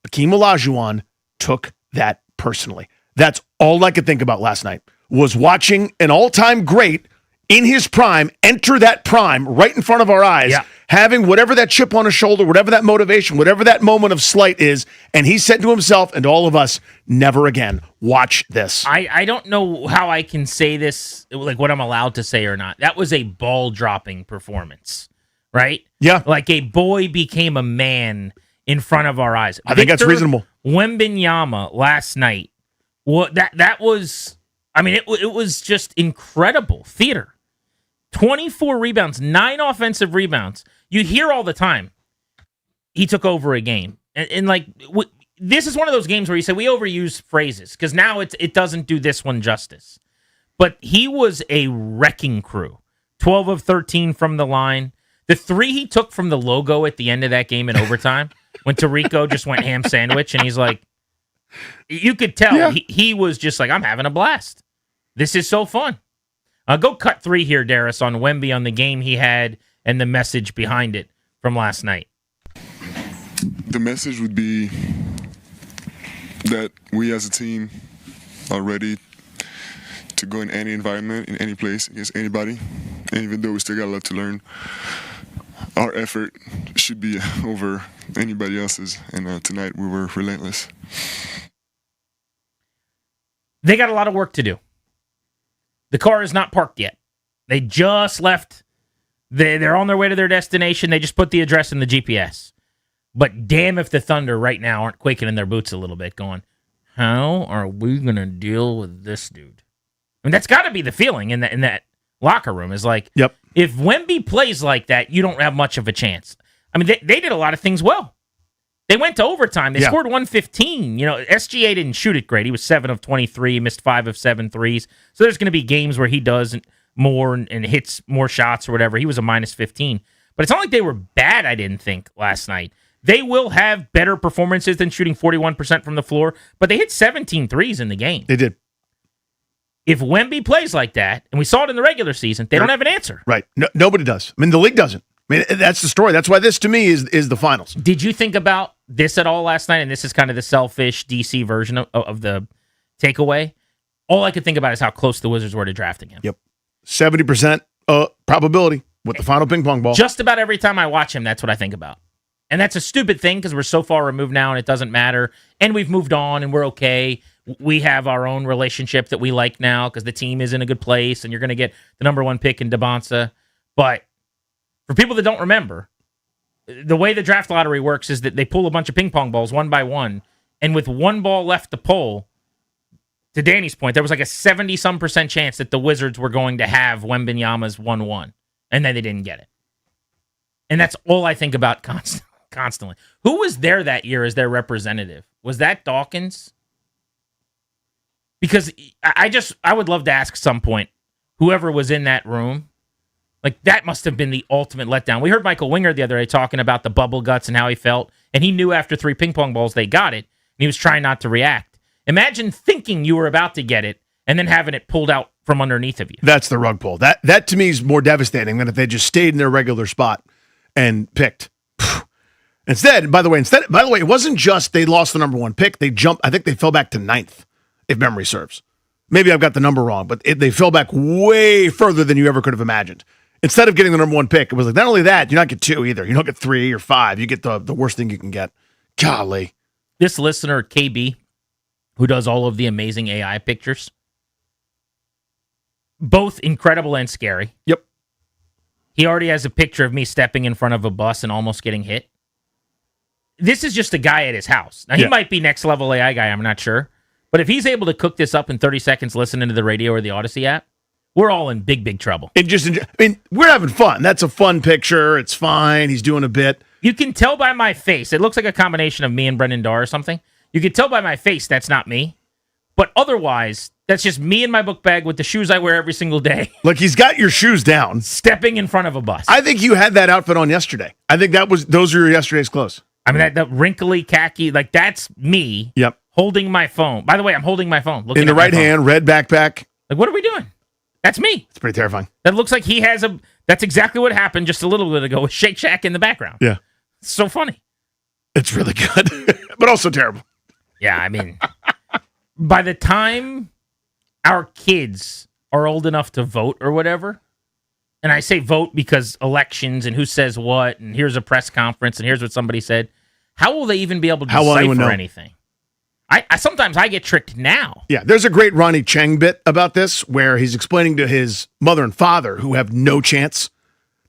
Akeem Olajuwon took that personally. That's all I could think about last night, was watching an all-time great in his prime enter that prime right in front of our eyes, having whatever that chip on his shoulder, whatever that motivation, whatever that moment of slight is, and he said to himself and to all of us, never again. Watch this. I don't know how I can say this, like what I'm allowed to say or not. That was a ball-dropping performance, right? Yeah. Like a boy became a man in front of our eyes. I think that's reasonable. Wembanyama last night, that was, I mean, it was just incredible theater. 24 rebounds, 9 offensive rebounds. You hear all the time, he took over a game. And this is one of those games where you say we overuse phrases because now it doesn't do this one justice. But he was a wrecking crew. 12 of 13 from the line. The 3 he took from the logo at the end of that game in overtime, when Tarico just went ham sandwich, and he's like, you could tell he was just like, I'm having a blast. This is so fun. Go cut 3 here, Darius, on Wemby, on the game he had and the message behind it from last night. The message would be that we as a team are ready to go in any environment, in any place, against anybody. And even though we still got a lot to learn, our effort should be over anybody else's. And tonight we were relentless. They got a lot of work to do. The car is not parked yet. They just left. They're on their way to their destination. They just put the address in the GPS. But damn if the Thunder right now aren't quaking in their boots a little bit, going, how are we going to deal with this dude? I mean, that's got to be the feeling in that locker room, is like, if Wemby plays like that, you don't have much of a chance. I mean, they did a lot of things well. They went to overtime. They Yeah. scored 115. SGA didn't shoot it great. He was 7 of 23, missed 5 of 7 threes. So there's going to be games where he does more and hits more shots or whatever. He was a minus 15. But it's not like they were bad, I didn't think, last night. They will have better performances than shooting 41% from the floor, but they hit 17 threes in the game. They did. If Wemby plays like that, and we saw it in the regular season, they don't have an answer. Right. No, nobody does. I mean, the league doesn't. I mean, that's the story. That's why this, to me, is the finals. Did you think about this at all last night? And this is kind of the selfish DC version of the takeaway. All I could think about is how close the Wizards were to drafting him. Yep. 70% probability with the final ping pong ball. Just about every time I watch him, that's what I think about. And that's a stupid thing because we're so far removed now and it doesn't matter. And we've moved on and we're okay. We have our own relationship that we like now because the team is in a good place and you're going to get the number 1 pick in Debonsa. But for people that don't remember, the way the draft lottery works is that they pull a bunch of ping pong balls one by one. And with one ball left to pull, to Danny's point, there was like a 70-some% chance that the Wizards were going to have Wembanyama's 1-1. And then they didn't get it. And that's all I think about constantly. Who was there that year as their representative? Was that Dawkins? Because I would love to ask some point, whoever was in that room, like that must have been the ultimate letdown. We heard Michael Winger the other day talking about the bubble guts and how he felt, and he knew after 3 ping pong balls they got it, and he was trying not to react. Imagine thinking you were about to get it and then having it pulled out from underneath of you. That's the rug pull. That to me is more devastating than if they just stayed in their regular spot and picked. Instead, by the way, it wasn't just they lost the number 1 pick. They jumped. I think they fell back to 9th, if memory serves. Maybe I've got the number wrong, but they fell back way further than you ever could have imagined. Instead of getting the number 1 pick, it was like, not only that, you don't get 2 either. You don't get 3 or 5. You get the worst thing you can get. Golly. This listener, KB, who does all of the amazing AI pictures, both incredible and scary. Yep. He already has a picture of me stepping in front of a bus and almost getting hit. This is just a guy at his house. Now, he might be next level AI guy, I'm not sure. But if he's able to cook this up in 30 seconds listening to the radio or the Odyssey app, we're all in big, big trouble. We're having fun. That's a fun picture. It's fine. He's doing a bit. You can tell by my face. It looks like a combination of me and Brendan Darr or something. You can tell by my face that's not me. But otherwise, that's just me in my book bag with the shoes I wear every single day. Look, he's got your shoes down. Stepping in front of a bus. I think you had that outfit on yesterday. I think those were yesterday's clothes. I mean, that wrinkly khaki, like that's me. Yep. Holding my phone. By the way, I'm holding my phone. In the right hand, red backpack. Like, what are we doing? That's me. It's pretty terrifying. That looks like he has that's exactly what happened just a little bit ago with Shake Shack in the background. Yeah. It's so funny. It's really good, but also terrible. Yeah, I mean, by the time our kids are old enough to vote or whatever, and I say vote because elections and who says what, and here's a press conference, and here's what somebody said, how will they even be able to decipher anything? I sometimes I get tricked now. Yeah, there's a great Ronnie Cheng bit about this where he's explaining to his mother and father who have no chance.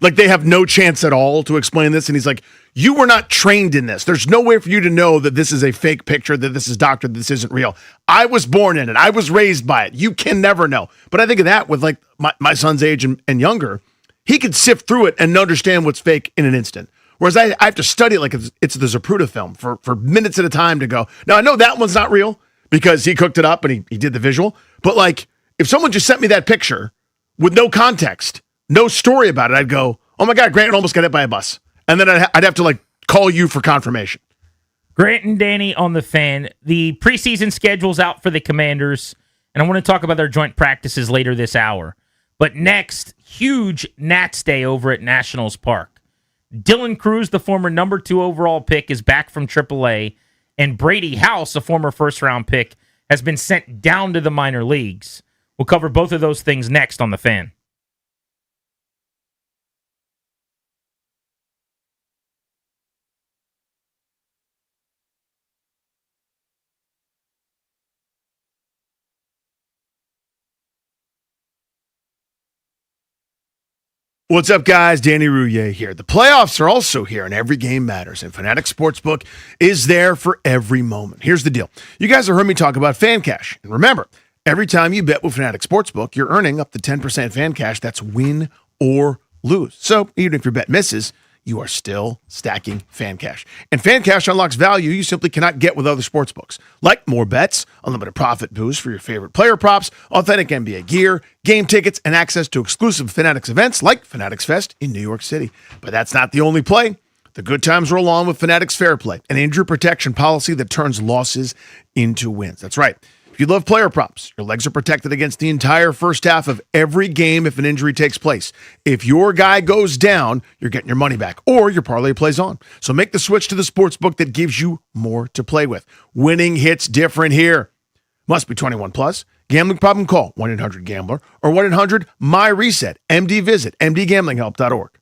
Like they have no chance at all to explain this. And he's like, you were not trained in this. There's no way for you to know that this is a fake picture, that this is doctored, that this isn't real. I was born in it. I was raised by it. You can never know. But I think of that with like my son's age and younger. He could sift through it and understand what's fake in an instant. Whereas I have to study it like it's the Zapruder film for minutes at a time to go, now I know that one's not real because he cooked it up and he did the visual. But like if someone just sent me that picture with no context, no story about it, I'd go, oh my God, Grant almost got hit by a bus. And then I'd have to like call you for confirmation. Grant and Danny on the Fan. The preseason schedule's out for the Commanders, and I want to talk about their joint practices later this hour. But next, huge Nats Day over at Nationals Park. Dylan Cruz, the former number 2 overall pick, is back from AAA, and Brady House, a former first-round pick, has been sent down to the minor leagues. We'll cover both of those things next on The Fan. What's up, guys? Danny Rouillet here. The playoffs are also here, and every game matters, and Fanatic Sportsbook is there for every moment. Here's the deal. You guys have heard me talk about Fan Cash. And remember, every time you bet with Fanatic Sportsbook, you're earning up to 10% Fan Cash. That's win or lose. So even if your bet misses, you are still stacking fan cash. And fan cash unlocks value you simply cannot get with other sportsbooks, like more bets, unlimited profit boost for your favorite player props, authentic NBA gear, game tickets, and access to exclusive Fanatics events like Fanatics Fest in New York City. But that's not the only play. The good times roll on with Fanatics Fair Play, an injury protection policy that turns losses into wins. That's right. If you love player props, your legs are protected against the entire first half of every game if an injury takes place. If your guy goes down, you're getting your money back, or your parlay plays on. So make the switch to the sportsbook that gives you more to play with. Winning hits different here. Must be 21 plus. Gambling problem? Call 1-800-GAMBLER or 1-800-MY-RESET. MD Visit mdgamblinghelp.org.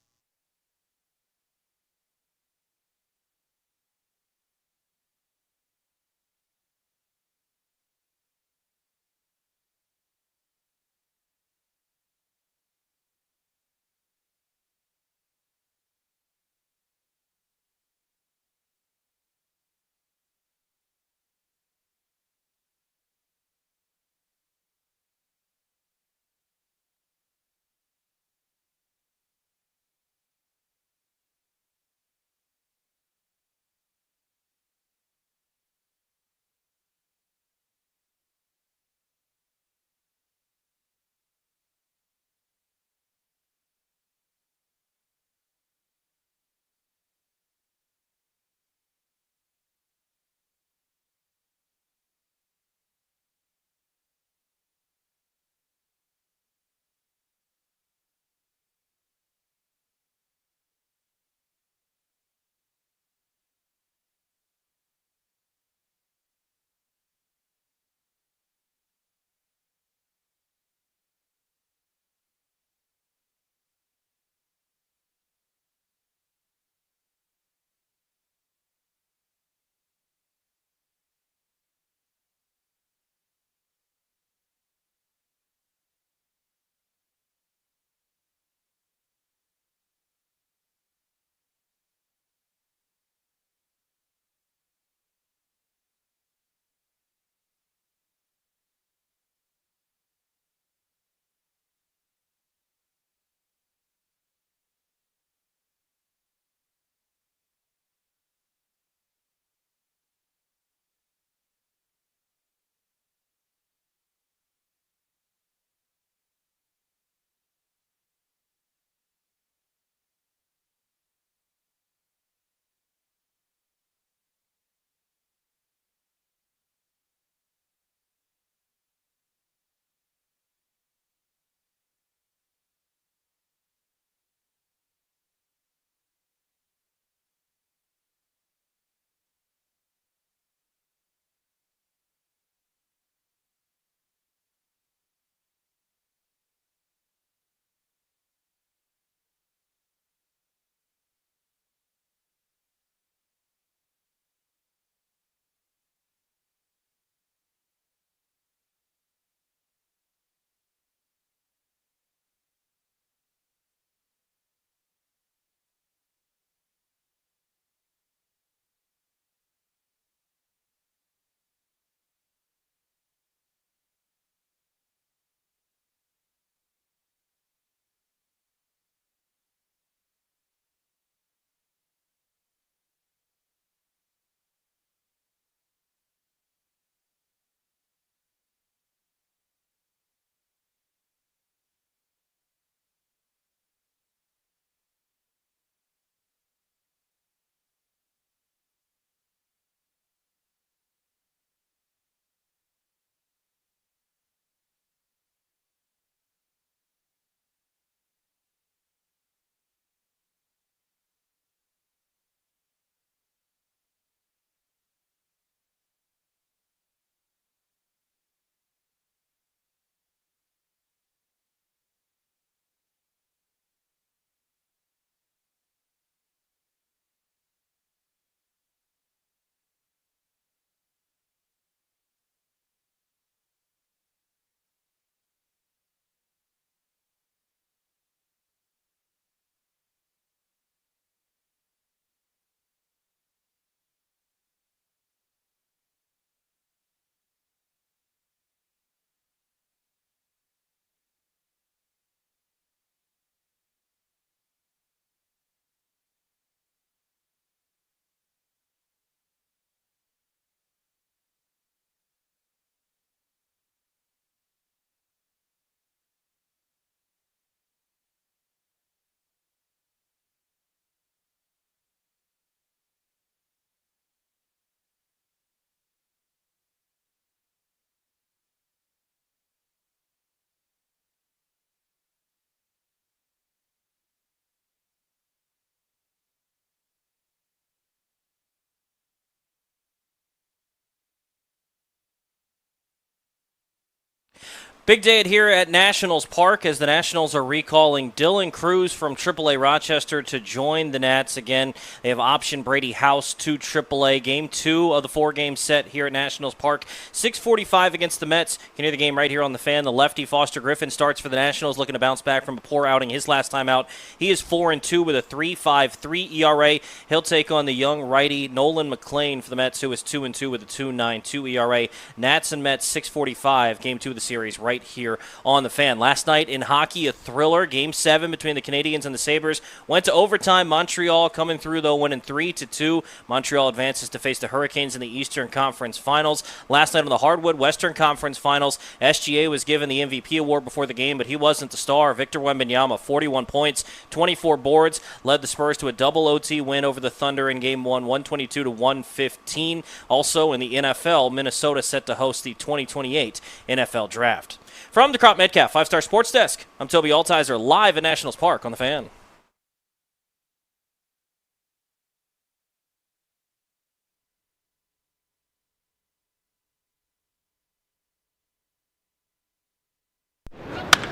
Big day here at Nationals Park as the Nationals are recalling Dylan Cruz from AAA Rochester to join the Nats. Again, they have optioned Brady House to AAA. Game 2 of the 4-game set here at Nationals Park. 6:45 against the Mets. You can hear the game right here on the Fan. The lefty Foster Griffin starts for the Nationals, looking to bounce back from a poor outing his last time out. He is 4-2 with a 3.53 ERA. He'll take on the young righty Nolan McLean for the Mets, who is 2-2 with a 2.92 ERA. Nats and Mets, 6:45, Game 2 of the series right here on the Fan. Last night in hockey, a thriller. Game 7 between the Canadiens and the Sabres went to overtime. Montreal coming through, though, winning 3-2. Montreal advances to face the Hurricanes in the Eastern Conference Finals. Last night on the hardwood Western Conference Finals, SGA was given the MVP award before the game, but he wasn't the star. Victor Wembanyama, 41 points, 24 boards, led the Spurs to a double OT win over the Thunder in Game 1, 122-115. Also in the NFL, Minnesota set to host the 2028 NFL Draft. From the Crop Metcalf 5-Star Sports Desk, I'm Toby Altizer, live at Nationals Park on the Fan.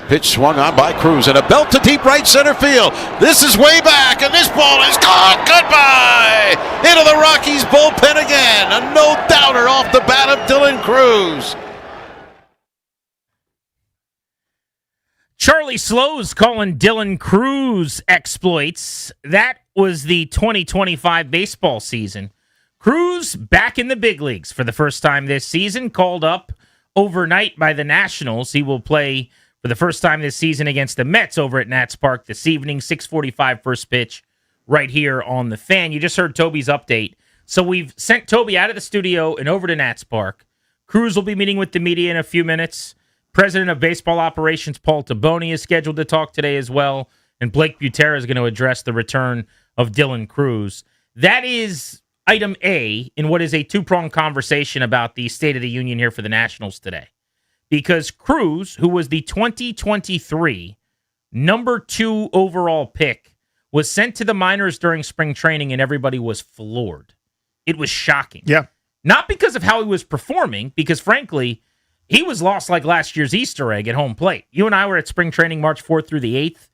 Pitch swung on by Cruz and a belt to deep right center field. This is way back, and this ball is gone. Goodbye! Into the Rockies bullpen again. A no-doubter off the bat of Dylan Cruz. Charlie Slows calling Dylan Cruz exploits. That was the 2025 baseball season. Cruz back in the big leagues for the first time this season, called up overnight by the Nationals. He will play for the first time this season against the Mets over at Nats Park this evening, 6:45 first pitch right here on the Fan. You just heard Toby's update. So we've sent Toby out of the studio and over to Nats Park. Cruz will be meeting with the media in a few minutes. President of Baseball Operations Paul Taboni is scheduled to talk today as well, and Blake Butera is going to address the return of Dylan Cruz. That is item A in what is a two-pronged conversation about the State of the Union here for the Nationals today. Because Cruz, who was the 2023 number 2 overall pick, was sent to the minors during spring training, and everybody was floored. It was shocking. Yeah. Not because of how he was performing, because frankly, he was lost like last year's Easter egg at home plate. You and I were at spring training March 4th through the 8th.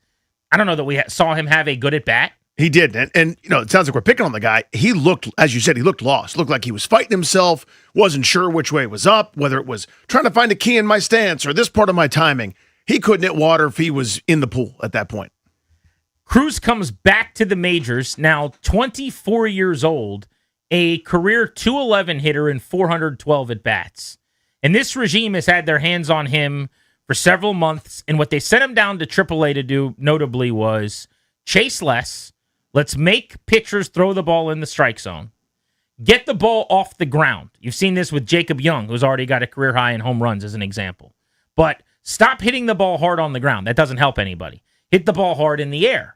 I don't know that we saw him have a good at-bat. He did. And, you know, it sounds like we're picking on the guy. He looked, as you said, he looked lost. Looked like he was fighting himself, wasn't sure which way was up, whether it was trying to find a key in my stance or this part of my timing. He couldn't hit water if he was in the pool at that point. Cruz comes back to the majors, now 24 years old, a career .211 hitter and 412 at-bats. And this regime has had their hands on him for several months, and what they sent him down to AAA to do, notably, was chase less. Let's make pitchers throw the ball in the strike zone. Get the ball off the ground. You've seen this with Jacob Young, who's already got a career high in home runs, as an example. But stop hitting the ball hard on the ground. That doesn't help anybody. Hit the ball hard in the air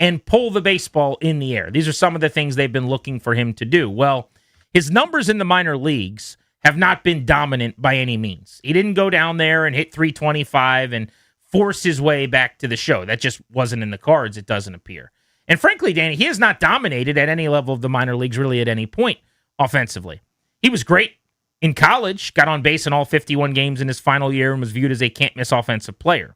and pull the baseball in the air. These are some of the things they've been looking for him to do. Well, his numbers in the minor leagues have not been dominant by any means. He didn't go down there and hit 325 and force his way back to the show. That just wasn't in the cards, it doesn't appear. And frankly, Danny, he has not dominated at any level of the minor leagues really at any point offensively. He was great in college, got on base in all 51 games in his final year and was viewed as a can't-miss offensive player.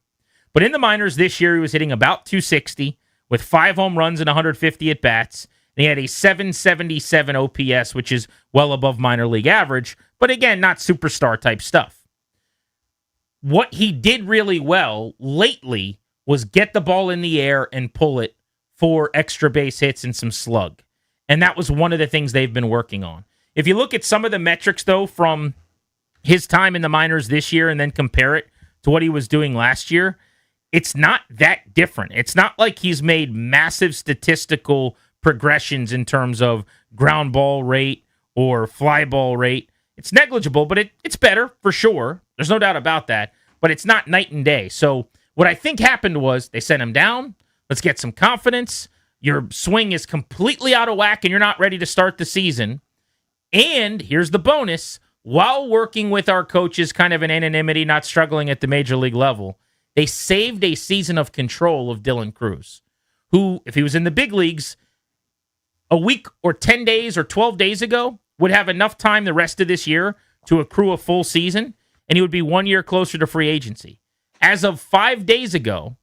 But in the minors this year, he was hitting about .260 with 5 home runs and 150 at-bats. And he had a .777 OPS, which is well above minor league average, but again, not superstar type stuff. What he did really well lately was get the ball in the air and pull it for extra base hits and some slug. And that was one of the things they've been working on. If you look at some of the metrics, though, from his time in the minors this year and then compare it to what he was doing last year, it's not that different. It's not like he's made massive statistical progressions in terms of ground ball rate or fly ball rate. It's negligible, but it's better for sure. There's no doubt about that, but it's not night and day. So what I think happened was they sent him down. Let's get some confidence. Your swing is completely out of whack and you're not ready to start the season. And here's the bonus. While working with our coaches kind of in anonymity, not struggling at the major league level, they saved a season of control of Dylan Cruz, who, if he was in the big leagues, a week or 10 days or 12 days ago, would have enough time the rest of this year to accrue a full season. and he would be 1 year closer to free agency. As of 5 days ago,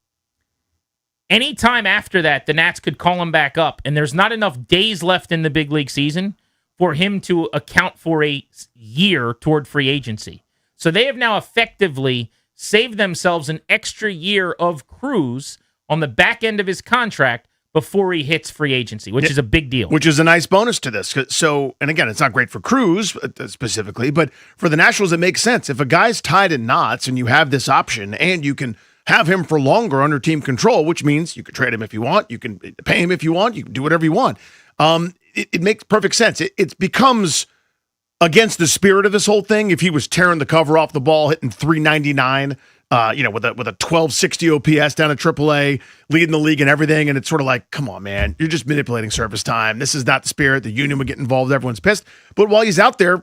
any time after that, the Nats could call him back up, and there's not enough days left in the big league season for him to account for a year toward free agency. So they have now effectively saved themselves an extra year of Cruz on the back end of his contract before he hits free agency, which is a big deal. Which is a nice bonus to this. So, and again, it's not great for Cruz specifically, but for the Nationals, it makes sense. If a guy's tied in knots and you have this option and you can have him for longer under team control, which means you can trade him if you want, you can pay him if you want, you can do whatever you want. It makes perfect sense. It becomes against the spirit of this whole thing if he was tearing the cover off the ball, hitting 399, with a 1260 OPS down at AAA, leading the league and everything, and it's sort of like, come on, man, you're just manipulating service time. This is not the spirit. The union would get involved. Everyone's pissed. But while he's out there,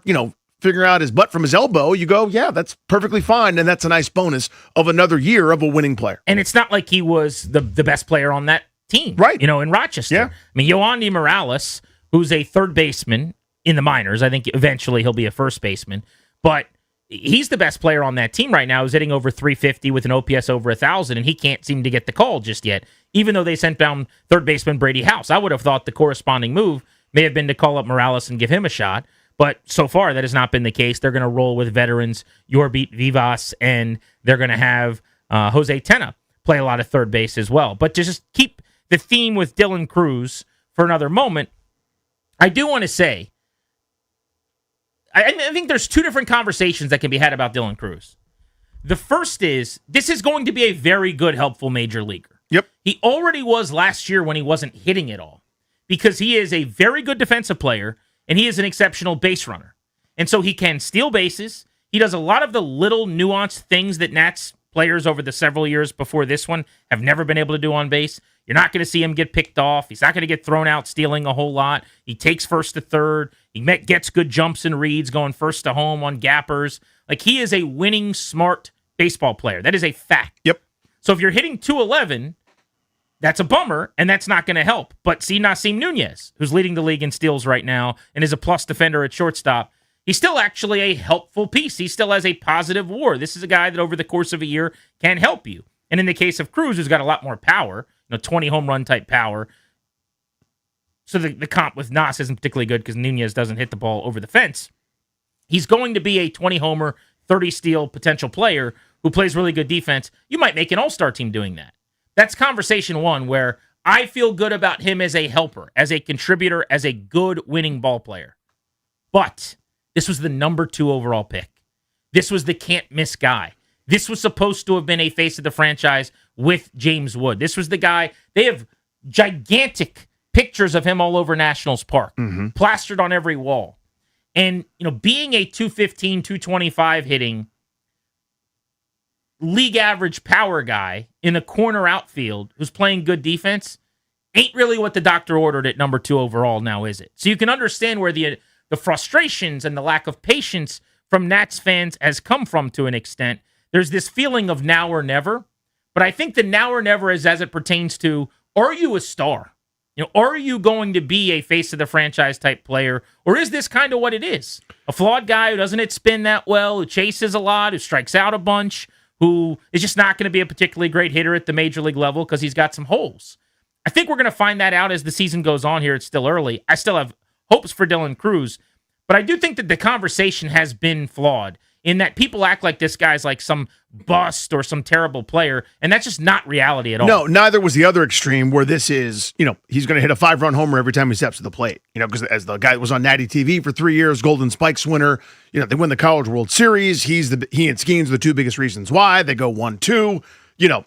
figuring out his butt from his elbow, you go, yeah, that's perfectly fine, and that's a nice bonus of another year of a winning player. And it's not like he was the best player on that team, right? In Rochester. Yeah. I mean, Yoandy Morales, who's a third baseman in the minors, I think eventually he'll be a first baseman, but he's the best player on that team right now. He's hitting over 350 with an OPS over 1,000, and he can't seem to get the call just yet, even though they sent down third baseman Brady House. I would have thought the corresponding move may have been to call up Morales and give him a shot, but so far that has not been the case. They're going to roll with veterans Yorbit Vivas, and they're going to have Jose Tena play a lot of third base as well. But to just keep the theme with Dylan Cruz for another moment, I do want to say, I think there's two different conversations that can be had about Dylan Cruz. The first is, this is going to be a very good, helpful major leaguer. Yep. He already was last year when he wasn't hitting it all, because he is a very good defensive player, and he is an exceptional base runner. And so he can steal bases. He does a lot of the little nuanced things that Nats players over the several years before this one have never been able to do on base. You're not going to see him get picked off. He's not going to get thrown out stealing a whole lot. He takes first to third. He gets good jumps and reads going first to home on gappers. Like, he is a winning, smart baseball player. That is a fact. Yep. So if you're hitting 211, that's a bummer, and that's not going to help. But see Nasim Nunez, who's leading the league in steals right now and is a plus defender at shortstop, he's still actually a helpful piece. He still has a positive WAR. This is a guy that over the course of a year can help you. And in the case of Cruz, who's got a lot more power, 20 home run type power. So the comp with Nas isn't particularly good because Nunez doesn't hit the ball over the fence. He's going to be a 20 homer, 30 steal potential player who plays really good defense. You might make an all-star team doing that. That's conversation one, where I feel good about him as a helper, as a contributor, as a good winning ball player. But this was the number 2 overall pick. This was the can't-miss guy. This was supposed to have been a face of the franchise with James Wood. This was the guy. They have gigantic pictures of him all over Nationals Park, plastered on every wall. And, being a 215, 225 hitting league average power guy in a corner outfield who's playing good defense ain't really what the doctor ordered at number 2 overall now, is it? So you can understand where the frustrations and the lack of patience from Nats fans has come from to an extent. There's this feeling of now or never, but I think the now or never is as it pertains to, are you a star? Are you going to be a face of the franchise type player, or is this kind of what it is? A flawed guy who doesn't hit spin that well, who chases a lot, who strikes out a bunch, who is just not going to be a particularly great hitter at the major league level because he's got some holes. I think we're going to find that out as the season goes on here. It's still early. I still have hopes for Dylan Cruz, but I do think that the conversation has been flawed in that people act like this guy's like some bust or some terrible player, and that's just not reality at all. No, neither was the other extreme where this is, he's going to hit a 5-run homer every time he steps to the plate. Because as the guy that was on Natty TV for 3 years, Golden Spikes winner, they win the College World Series. He and Skeens are the 2 biggest reasons why. They go 1-2.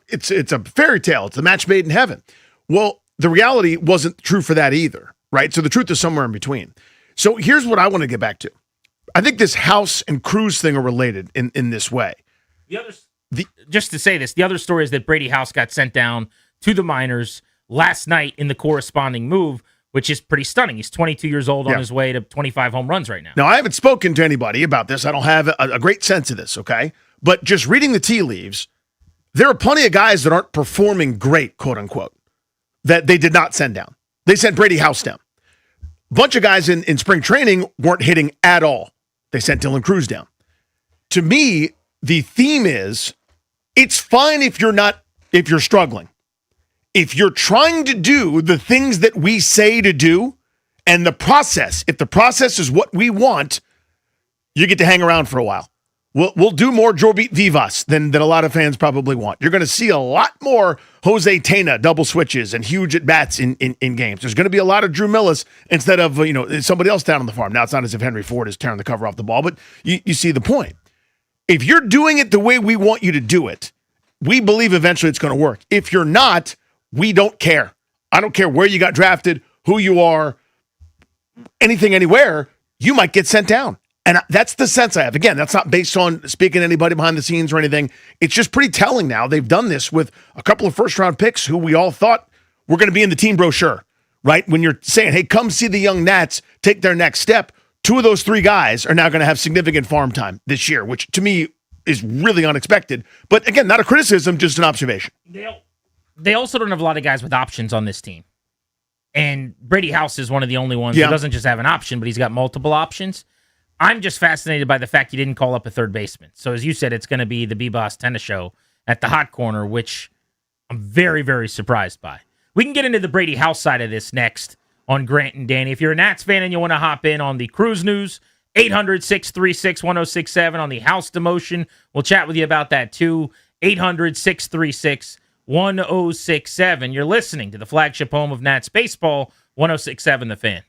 It's a fairy tale. It's a match made in heaven. Well, the reality wasn't true for that either, right? So the truth is somewhere in between. So here's what I want to get back to. I think this House and Cruz thing are related in this way. Just to say this, the other story is that Brady House got sent down to the minors last night in the corresponding move, which is pretty stunning. He's 22 years old on his way to 25 home runs right now. Now, I haven't spoken to anybody about this. I don't have a great sense of this, okay? But just reading the tea leaves, there are plenty of guys that aren't performing great, quote unquote, that they did not send down. They sent Brady House down. A bunch of guys in spring training weren't hitting at all. They sent Dylan Cruz down. To me, the theme is it's fine if you're struggling. If you're trying to do the things that we say to do and if the process is what we want, you get to hang around for a while. We'll do more Jorbeat Vivas than a lot of fans probably want. You're going to see a lot more Jose Tena double switches and huge at-bats in games. There's going to be a lot of Drew Millis instead of somebody else down on the farm. Now, it's not as if Henry Ford is tearing the cover off the ball, but you see the point. If you're doing it the way we want you to do it, we believe eventually it's going to work. If you're not, we don't care. I don't care where you got drafted, who you are, anything, anywhere, you might get sent down. And that's the sense I have. Again, that's not based on speaking to anybody behind the scenes or anything. It's just pretty telling now. They've done this with a couple of first-round picks who we all thought were going to be in the team brochure, right? When you're saying, hey, come see the young Nats take their next step, 2 of those 3 guys are now going to have significant farm time this year, which to me is really unexpected. But again, not a criticism, just an observation. They also don't have a lot of guys with options on this team. And Brady House is one of the only ones who doesn't just have an option, but he's got multiple options. I'm just fascinated by the fact he didn't call up a third baseman. So as you said, it's going to be the B-Boss Tennis Show at the hot corner, which I'm very, very surprised by. We can get into the Brady House side of this next on Grant and Danny. If you're a Nats fan and you want to hop in on the Cruz news, 800-636-1067 on the House demotion. We'll chat with you about that too. 800-636-1067. You're listening to the flagship home of Nats baseball, 1067 The Fan.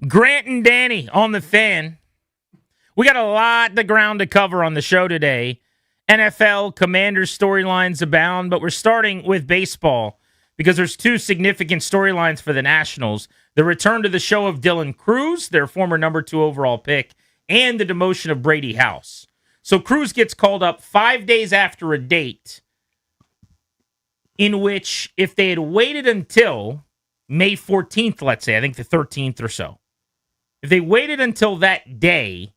Grant and Danny on the Fan. We got a lot of ground to cover on the show today. NFL, Commanders storylines abound, but we're starting with baseball because there's two significant storylines for the Nationals. The return to the show of Dylan Cruz, their former number 2 overall pick, and the demotion of Brady House. So Cruz gets called up 5 days after a date in which if they had waited until May 14th, let's say, I think the 13th or so, if they waited until that day,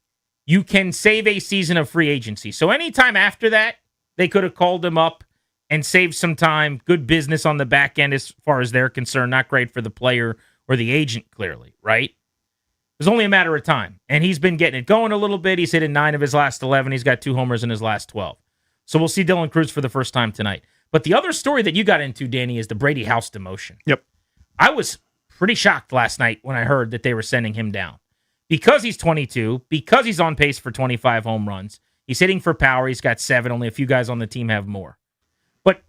you can save a season of free agency. So anytime after that, they could have called him up and saved some time. Good business on the back end as far as they're concerned. Not great for the player or the agent, clearly, right? It was only a matter of time. And he's been getting it going a little bit. He's hitting 9 of his last 11. He's got 2 homers in his last 12. So we'll see Dylan Cruz for the first time tonight. But the other story that you got into, Danny, is the Brady House demotion. Yep. I was pretty shocked last night when I heard that they were sending him down. Because he's 22, because he's on pace for 25 home runs, he's hitting for power, he's got 7, only a few guys on the team have more. But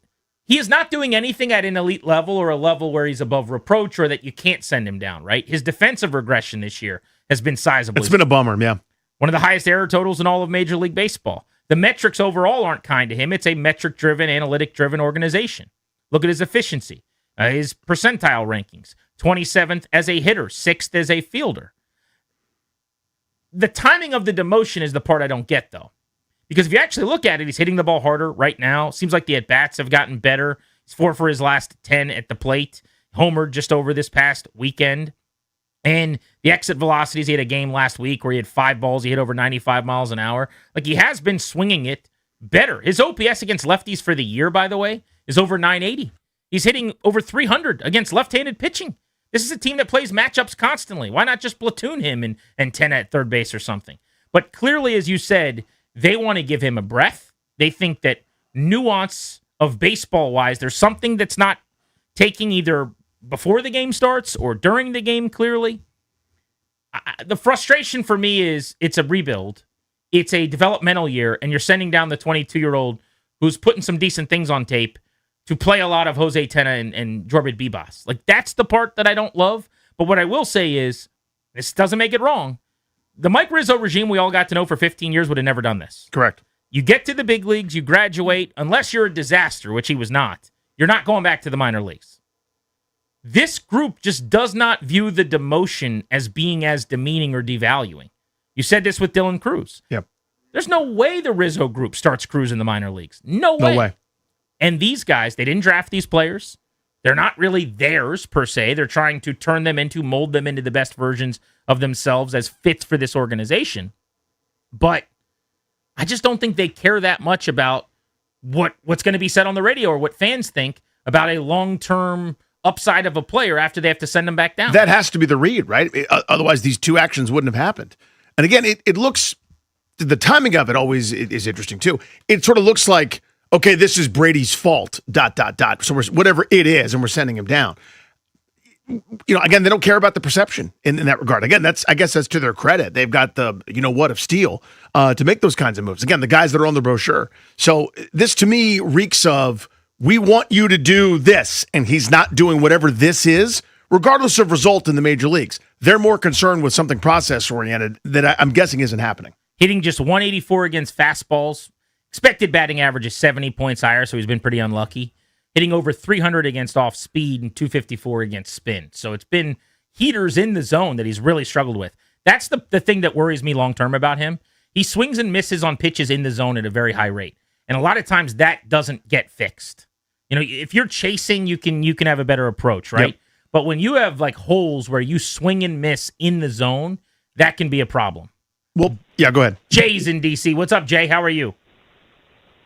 he is not doing anything at an elite level or a level where he's above reproach or that you can't send him down, right? His defensive regression this year has been sizable. It's been a bummer, yeah. One of the highest error totals in all of Major League Baseball. The metrics overall aren't kind to him. It's a metric-driven, analytic-driven organization. Look at his efficiency, his percentile rankings. 27th as a hitter, 6th as a fielder. The timing of the demotion is the part I don't get, though. Because if you actually look at it, he's hitting the ball harder right now. Seems like the at-bats have gotten better. He's 4 for his last 10 at the plate. Homered just over this past weekend. And the exit velocities, he had a game last week where he had 5 balls. He hit over 95 miles an hour. Like, he has been swinging it better. His OPS against lefties for the year, by the way, is over 980. He's hitting over 300 against left-handed pitching. This is a team that plays matchups constantly. Why not just platoon him and 10 at third base or something? But clearly, as you said, they want to give him a breath. They think that nuance of baseball-wise, there's something that's not taking either before the game starts or during the game, clearly. The frustration for me is it's a rebuild. It's a developmental year, and you're sending down the 22-year-old who's putting some decent things on tape to play a lot of Jose Tena and Jorbit Bibas. Like, that's the part that I don't love. But what I will say is, this doesn't make it wrong. The Mike Rizzo regime we all got to know for 15 years would have never done this. Correct. You get to the big leagues, you graduate, unless you're a disaster, which he was not, you're not going back to the minor leagues. This group just does not view the demotion as being as demeaning or devaluing. You said this with Dylan Cruz. Yep. There's no way the Rizzo group starts Cruz in the minor leagues. No way. No way. And these guys, they didn't draft these players. They're not really theirs, per se. They're trying to mold them into the best versions of themselves as fits for this organization. But I just don't think they care that much about what's going to be said on the radio or what fans think about a long-term upside of a player after they have to send them back down. That has to be the read, right? Otherwise, these two actions wouldn't have happened. And again, it looks, the timing of it always is interesting, too. It sort of looks like, okay, this is Brady's fault, ... So whatever it is, and we're sending him down. You know, again, they don't care about the perception in that regard. Again, I guess that's to their credit. They've got the, of steel to make those kinds of moves. Again, the guys that are on the brochure. So this, to me, reeks of, we want you to do this, and he's not doing whatever this is, regardless of result in the major leagues. They're more concerned with something process-oriented that I'm guessing isn't happening. Hitting just 184 against fastballs. Expected batting average is 70 points higher, so he's been pretty unlucky. Hitting over 300 against off speed and 254 against spin. So it's been heaters in the zone that he's really struggled with. That's the thing that worries me long-term about him. He swings and misses on pitches in the zone at a very high rate. And a lot of times that doesn't get fixed. If you're chasing, you can have a better approach, right? Yep. But when you have like holes where you swing and miss in the zone, that can be a problem. Well, yeah, go ahead. Jay's in DC. What's up, Jay? How are you?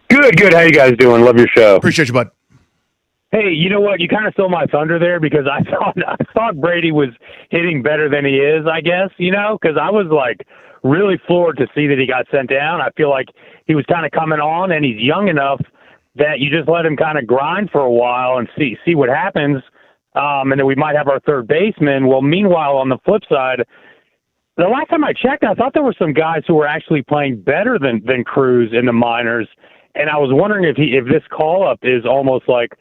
Good. How you guys doing? Love your show. Appreciate you, bud. Hey, you know what? You kind of stole my thunder there because I thought Brady was hitting better than he is, I guess, because I was like really floored to see that he got sent down. I feel like he was kind of coming on, and he's young enough that you just let him kind of grind for a while and see what happens, and then we might have our third baseman. Well, meanwhile, on the flip side, the last time I checked, I thought there were some guys who were actually playing better than Cruz in the minors, and I was wondering if this call-up is almost like,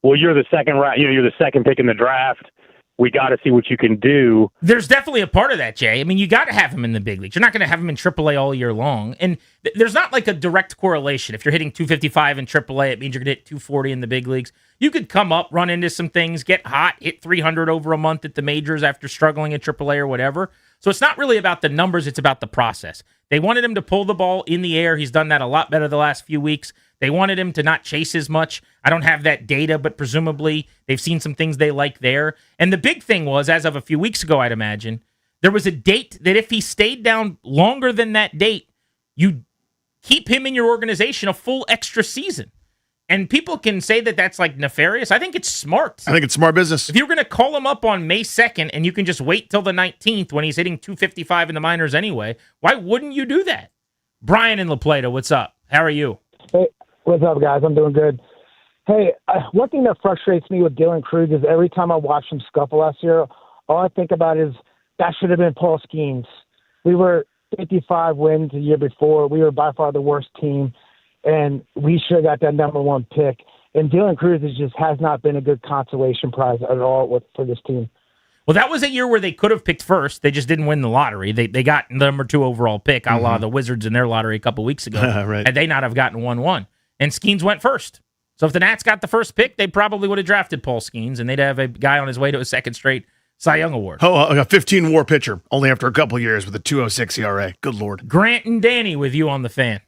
well, you're the second you're the second pick in the draft. we got to see what you can do. There's definitely a part of that, Jay. I mean, you got to have him in the big leagues. You're not going to have him in AAA all year long. And there's not like a direct correlation. If you're hitting 255 in AAA, it means you're going to hit 240 in the big leagues. You could come up, run into some things, get hot, hit 300 over a month at the majors after struggling at AAA or whatever. So it's not really about the numbers. It's about the process. They wanted him to pull the ball in the air. He's done that a lot better the last few weeks. They wanted him to not chase as much. I don't have that data, but presumably they've seen some things they like there. And the big thing was, as of a few weeks ago, I'd imagine, there was a date that if he stayed down longer than that date, you keep him in your organization a full extra season. And people can say that that's like nefarious. I think it's smart. I think it's smart business. If you're going to call him up on May 2nd and you can just wait till the 19th when he's hitting 255 in the minors anyway, why wouldn't you do that? Brian in La Plata, what's up? How are you? Hey, what's up, guys? I'm doing good. Hey, one thing that frustrates me with Dylan Cruz is every time I watch him scuffle last year, all I think about is that should have been Paul Skeens. We were 55 wins the year before. We were by far the worst team, and we should have got that number one pick. And Dylan Cruz just has not been a good consolation prize at all for this team. Well, that was a year where they could have picked first. They just didn't win the lottery. They got the number 2 overall pick, a la the Wizards in their lottery a couple weeks ago. Right. Had they not have gotten 1-1. And Skeens went first. So if the Nats got the first pick, they probably would have drafted Paul Skeens, and they'd have a guy on his way to a second straight Cy Young Award. Oh, a 15-WAR pitcher, only after a couple years with a 2.06 ERA. Good Lord. Grant and Danny with you on the Fan.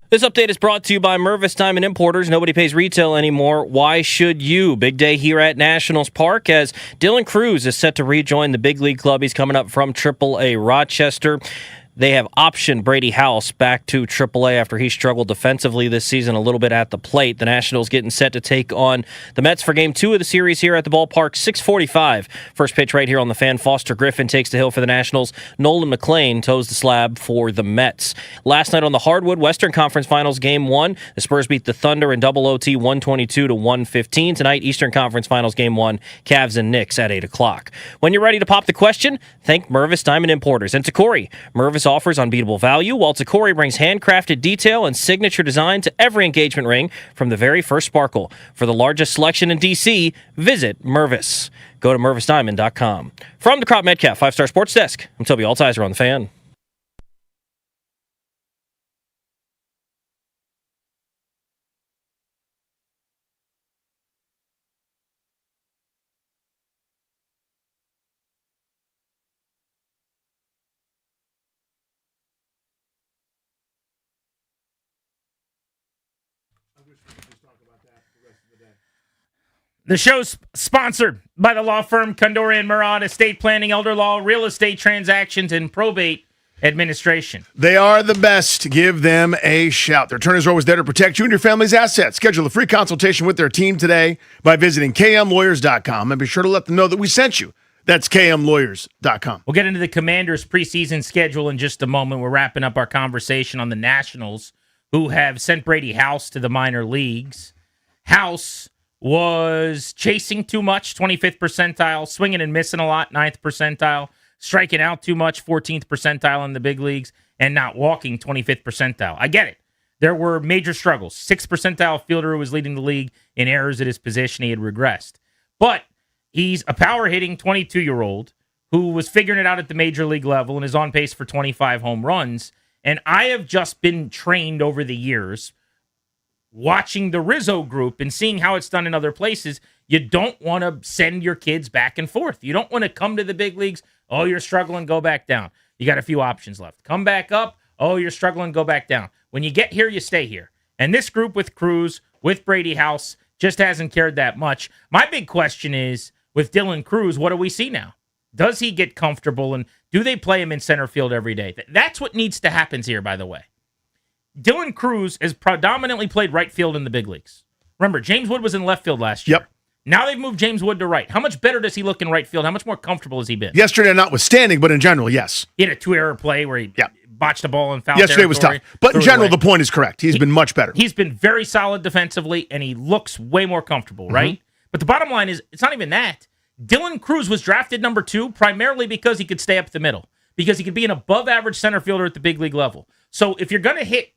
This update is brought to you by Mervis Diamond Importers. Nobody pays retail anymore. Why should you? Big day here at Nationals Park as Dylan Cruz is set to rejoin the big league club. He's coming up from AAA Rochester. They have optioned Brady House back to AAA after he struggled defensively this season a little bit at the plate. The Nationals getting set to take on the Mets for Game 2 of the series here at the ballpark, 6:45. First pitch right here on the Fan. Foster Griffin takes the hill for the Nationals. Nolan McLean toes the slab for the Mets. Last night on the hardwood, Western Conference Finals Game 1, the Spurs beat the Thunder in double OT 122-115. Tonight, Eastern Conference Finals Game 1, Cavs and Knicks at 8 o'clock. When you're ready to pop the question, thank Mervis Diamond Importers. And Takori, Mervis offers unbeatable value, while Takori brings handcrafted detail and signature design to every engagement ring from the very first sparkle. For the largest selection in D.C., visit Mervis. Go to MervisDiamond.com. From the Crop Metcalf 5-Star Sports Desk, I'm Toby Altizer on the Fan. The show's sponsored by the law firm Condori and Murad, estate planning, elder law, real estate transactions, and probate administration. They are the best. Give them a shout. Their attorneys are always there to protect you and your family's assets. Schedule a free consultation with their team today by visiting kmlawyers.com and be sure to let them know that we sent you. That's kmlawyers.com. We'll get into the Commanders' preseason schedule in just a moment. We're wrapping up our conversation on the Nationals, who have sent Brady House to the minor leagues. House was chasing too much, 25th percentile, swinging and missing a lot, 9th percentile, striking out too much, 14th percentile in the big leagues, and not walking, 25th percentile. I get it. There were major struggles. 6th percentile fielder who was leading the league in errors at his position. He had regressed. But he's a power-hitting 22-year-old who was figuring it out at the major league level and is on pace for 25 home runs. And I have just been trained over the years watching the Rizzo group and seeing how it's done in other places. You don't want to send your kids back and forth. You don't want to come to the big leagues. Oh, you're struggling, go back down. You got a few options left. Come back up. Oh, you're struggling, go back down. When you get here, you stay here. And this group with Cruz, with Brady House, just hasn't cared that much. My big question is, with Dylan Cruz, what do we see now? Does he get comfortable, and do they play him in center field every day? That's what needs to happen here, by the way. Dylan Cruz has predominantly played right field in the big leagues. Remember, James Wood was in left field last year. Yep. Now they've moved James Wood to right. How much better does he look in right field? How much more comfortable has he been? Yesterday, notwithstanding, but in general, yes. He had a 2-error play where he botched the ball in foul Yesterday was tough. But in general, the point is correct. He's been much better. He's been very solid defensively, and he looks way more comfortable, right? But the bottom line is, it's not even that. Dylan Cruz was drafted number 2 primarily because he could stay up the middle, because he could be an above-average center fielder at the big league level. So if you're going to hit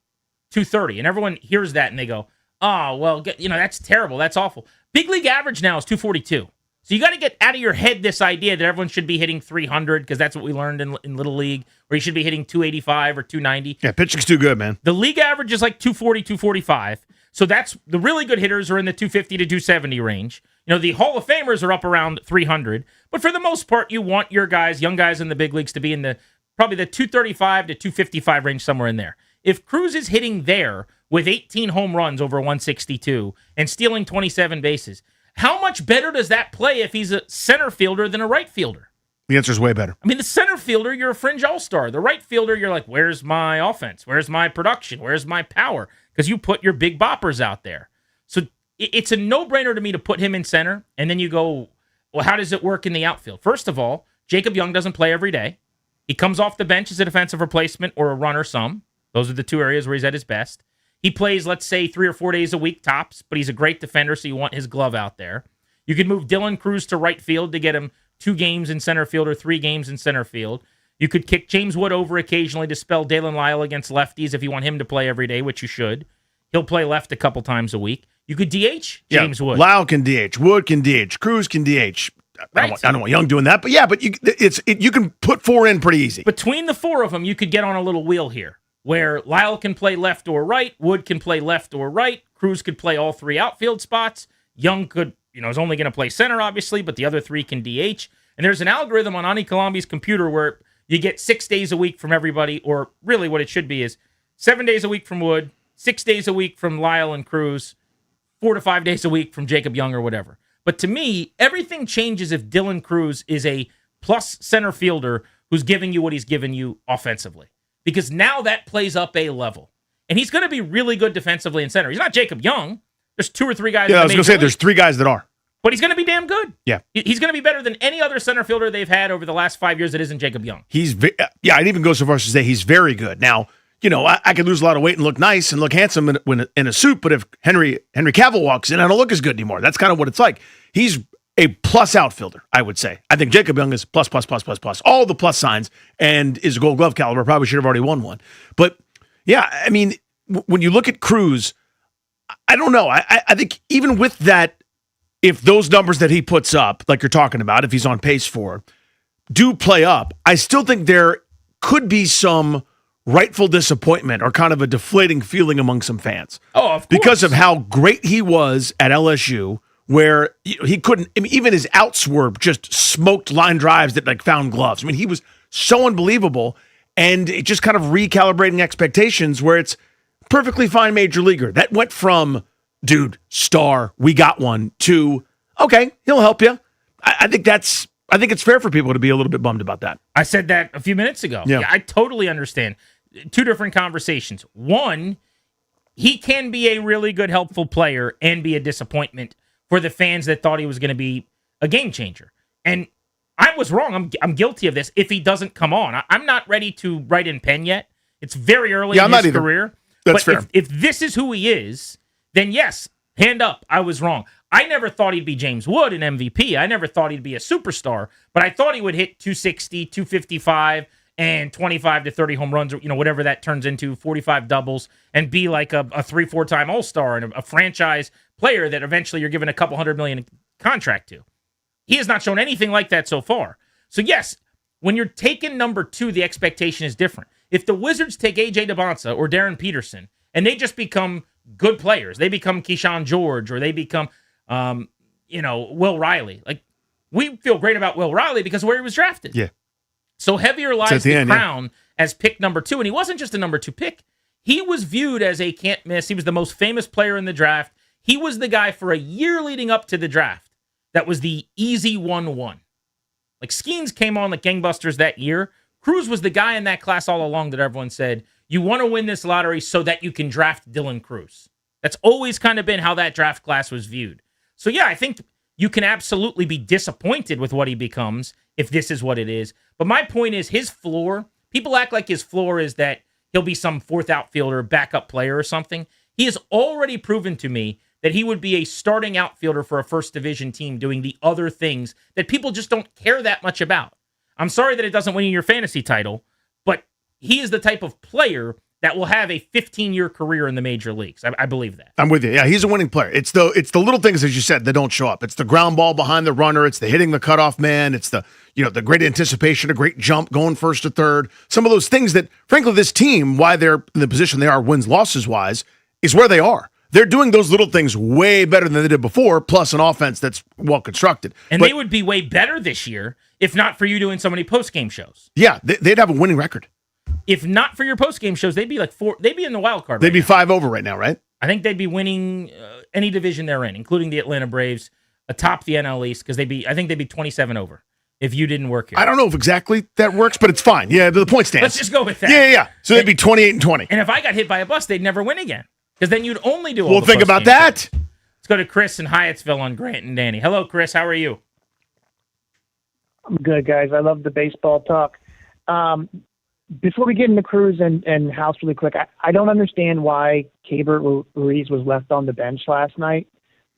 230, and everyone hears that and they go, oh, well, that's terrible. That's awful. Big league average now is 242. So you got to get out of your head this idea that everyone should be hitting 300, because that's what we learned in Little League, or you should be hitting 285 or 290. Yeah, pitching's too good, man. The league average is like 240, 245. So that's the really good hitters are in the 250 to 270 range. The Hall of Famers are up around 300. But for the most part, you want your guys, young guys in the big leagues, to be in probably the 235 to 255 range, somewhere in there. If Cruz is hitting there with 18 home runs over 162 and stealing 27 bases, how much better does that play if he's a center fielder than a right fielder? The answer is way better. I mean, the center fielder, you're a fringe all-star. The right fielder, you're like, where's my offense? Where's my production? Where's my power? Because you put your big boppers out there. So it's a no-brainer to me to put him in center, and then you go, well, how does it work in the outfield? First of all, Jacob Young doesn't play every day. He comes off the bench as a defensive replacement or a runner some. Those are the two areas where he's at his best. He plays, let's say, 3 or 4 days a week tops, but he's a great defender, so you want his glove out there. You could move Dylan Cruz to right field to get him 2 games in center field or 3 games in center field. You could kick James Wood over occasionally to spell Dalen Lyle against lefties if you want him to play every day, which you should. He'll play left a couple times a week. You could DH James Wood. Lyle can DH. Wood can DH. Cruz can DH. I don't want Young doing that, but you can put 4 in pretty easy. Between the 4 of them, you could get on a little wheel here, where Lyle can play left or right, Wood can play left or right, Cruz could play all 3 outfield spots, Young could, is only going to play center, obviously, but the other 3 can DH. And there's an algorithm on Ani Kalambi's computer where you get 6 days a week from everybody, or really what it should be is 7 days a week from Wood, 6 days a week from Lyle and Cruz, 4 to 5 days a week from Jacob Young or whatever. But to me, everything changes if Dylan Cruz is a plus center fielder who's giving you what he's giving you offensively. Because now that plays up a level. And he's going to be really good defensively in center. He's not Jacob Young. There's 2 or 3 guys. Yeah, I was going to say there's 3 guys that are. But he's going to be damn good. Yeah. He's going to be better than any other center fielder they've had over the last 5 years that isn't Jacob Young. I'd even go so far as to say he's very good. Now, I could lose a lot of weight and look nice and look handsome in a suit, but if Henry Cavill walks in, I don't look as good anymore. That's kind of what it's like. He's a plus outfielder, I would say. I think Jacob Young is plus, all the plus signs, and is a Gold Glove caliber. Probably should have already won one. But, yeah, I mean, when you look at Cruz, I don't know. I think even with that, if those numbers that he puts up, like you're talking about, if he's on pace for, do play up, I still think there could be some rightful disappointment or kind of a deflating feeling among some fans. Oh, of course. Because of how great he was at LSU, where he couldn't, even his outs were just smoked line drives that found gloves. I mean, he was so unbelievable, and it just kind of recalibrating expectations where it's perfectly fine major leaguer. That went from, dude, star, we got one, to, okay, he'll help you. I think it's fair for people to be a little bit bummed about that. I said that a few minutes ago. Yeah, I totally understand. 2 different conversations. One, he can be a really good, helpful player and be a disappointment for the fans that thought he was going to be a game changer. And I was wrong. I'm guilty of this if he doesn't come on. I'm not ready to write in pen yet. It's very early in his career. That's but fair. If this is who he is, then yes, hand up, I was wrong. I never thought he'd be James Wood in MVP. I never thought he'd be a superstar, but I thought he would hit 260, 255, and 25 to 30 home runs, whatever that turns into, 45 doubles, and be like a 3-4-time All-Star and a franchise player that eventually you're giving a couple $100 million contract to. He has not shown anything like that so far. So yes, when you're taking number 2, the expectation is different. If the Wizards take A.J. DeBonsa or Darren Peterson, and they just become good players, they become Keyshawn George, or they become, Will Riley. We feel great about Will Riley because of where he was drafted. Yeah. So heavier lies the crown as pick number 2, and he wasn't just a number 2 pick. He was viewed as a can't miss. He was the most famous player in the draft. He was the guy for a year leading up to the draft that was the easy 1-1. Skeens came on like gangbusters that year. Cruz was the guy in that class all along that everyone said, you want to win this lottery so that you can draft Dylan Cruz. That's always kind of been how that draft class was viewed. So yeah, I think you can absolutely be disappointed with what he becomes if this is what it is. But my point is his floor, people act like his floor is that he'll be some 4th outfielder, backup player or something. He has already proven to me that he would be a starting outfielder for a first division team doing the other things that people just don't care that much about. I'm sorry that it doesn't win you your fantasy title, but he is the type of player that will have a 15-year career in the major leagues. I believe that. I'm with you. Yeah, he's a winning player. It's the little things, as you said, that don't show up. It's the ground ball behind the runner. It's the hitting the cutoff man. It's the great anticipation, a great jump, going first to third. Some of those things that, frankly, this team, why they're in the position they are wins, losses wise, is where they are. They're doing those little things way better than they did before, plus an offense that's well constructed. And they would be way better this year if not for you doing so many post-game shows. Yeah, they'd have a winning record. If not for your post-game shows, they'd be like 4. They'd be in the wild card. They'd be 5 over right now, right? I think they'd be winning any division they're in, including the Atlanta Braves, atop the NL East, because I think they'd be 27 over if you didn't work here. I don't know if exactly that works, but it's fine. Yeah, the point stands. Let's just go with that. Yeah. So they'd be 28-20. And if I got hit by a bus, they'd never win again, because then you'd only do all Well, think about that. Shows. Let's go to Chris in Hyattsville on Grant and Danny. Hello, Chris. How are you? I'm good, guys. I love the baseball talk. Before we get into Cruz and House really quick, I don't understand why Keibert Ruiz was left on the bench last night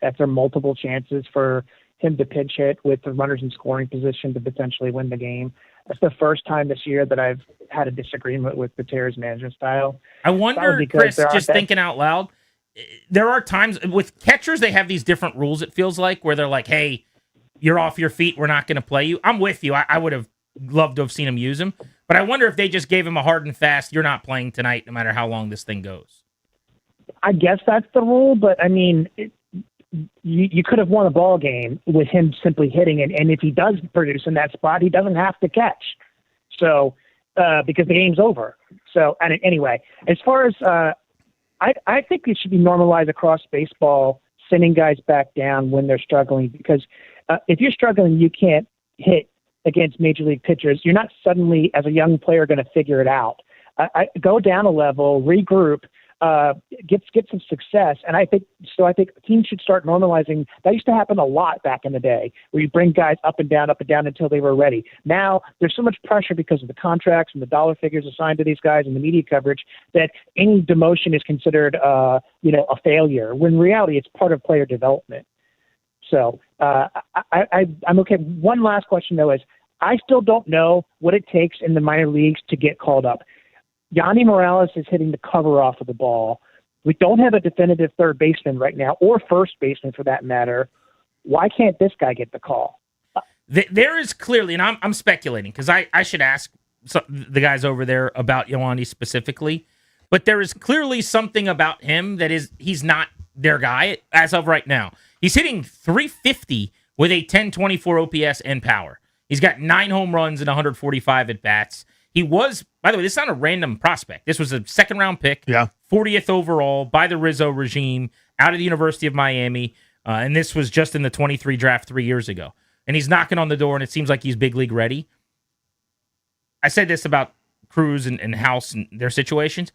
after multiple chances for him to pinch hit with the runners in scoring position to potentially win the game. That's the first time this year that I've had a disagreement with Pater's management style. I wonder, Chris, just thinking out loud, there are times with catchers, they have these different rules, it feels like, where they're like, hey, you're off your feet, we're not going to play you. I'm with you. I would have loved to have seen him use him. But I wonder if they just gave him a hard and fast, you're not playing tonight no matter how long this thing goes. I guess that's the rule, but I mean, you could have won a ball game with him simply hitting it. And if he does produce in that spot, he doesn't have to catch. So, because the game's over. So, and anyway, as far as, I think it should be normalized across baseball, sending guys back down when they're struggling, because if you're struggling, you can't hit against major league pitchers. You're not suddenly, as a young player, going to figure it out. I go down a level, regroup, get some success, and I think teams should start normalizing. That used to happen a lot back in the day, where you bring guys up and down until they were ready. Now there's so much pressure because of the contracts and the dollar figures assigned to these guys and the media coverage that any demotion is considered, a failure. When in reality, it's part of player development. So I'm okay. One last question though is, I still don't know what it takes in the minor leagues to get called up. Yanni Morales is hitting the cover off of the ball. We don't have a definitive third baseman right now, or first baseman for that matter. Why can't this guy get the call? There is clearly, and I'm speculating because I should ask the guys over there about Yanni specifically, but there is clearly something about him that he's not their guy as of right now. He's hitting .350 with a 10.24 OPS and power. He's got 9 home runs and 145 at bats. He was, by the way, this is not a random prospect. This was a second-round pick, 40th overall by the Rizzo regime out of the University of Miami, and this was just in the 23 draft 3 years ago. And he's knocking on the door, and it seems like he's big league ready. I said this about Cruz and House and their situations.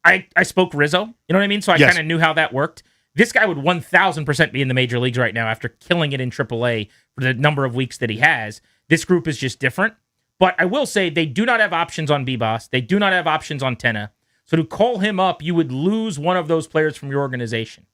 I spoke Rizzo, you know what I mean? So I kind of knew how that worked. This guy would 1,000% be in the major leagues right now after killing it in AAA for the number of weeks that he has. This group is just different. But I will say they do not have options on Bibas. They do not have options on Tenna. So to call him up, you would lose one of those players from your organization.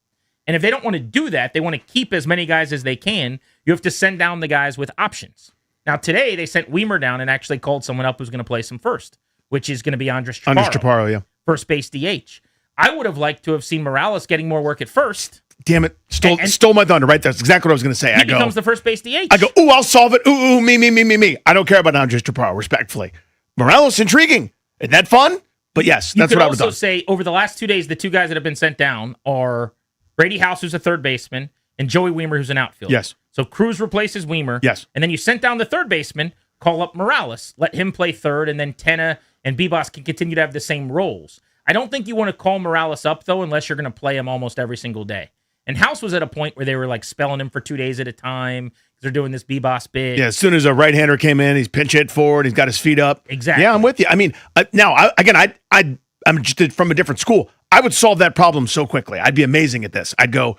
And if they don't want to do that, they want to keep as many guys as they can, you have to send down the guys with options. Now, today, they sent Weimer down and actually called someone up who's going to play some first, which is going to be Andres Chaparro. Yeah. First base DH. I would have liked to have seen Morales getting more work at first. Damn it. Stole my thunder, right? That's exactly what I was going to say. He becomes the first base DH. I go, ooh, I'll solve it. Ooh, me. I don't care about Andres Chaparro, respectfully. Morales, intriguing. Isn't that fun? But yes, that's what I would have done. You could also say, over the last 2 days, the two guys that have been sent down are Brady House, who's a third baseman, and Joey Weimer, who's an outfielder. Yes. So Cruz replaces Weimer. Yes. And then you sent down the third baseman, call up Morales, let him play third, and then Tenna and Bibas can continue to have the same roles. I don't think you want to call Morales up, though, unless you're going to play him almost every single day. And House was at a point where they were like spelling him for 2 days at a time because they're doing this Bibas bid. Yeah, as soon as a right-hander came in, he's pinch hit forward. He's got his feet up. Exactly. Yeah, I'm with you. I mean, I'm just from a different school. I would solve that problem so quickly. I'd be amazing at this. I'd go,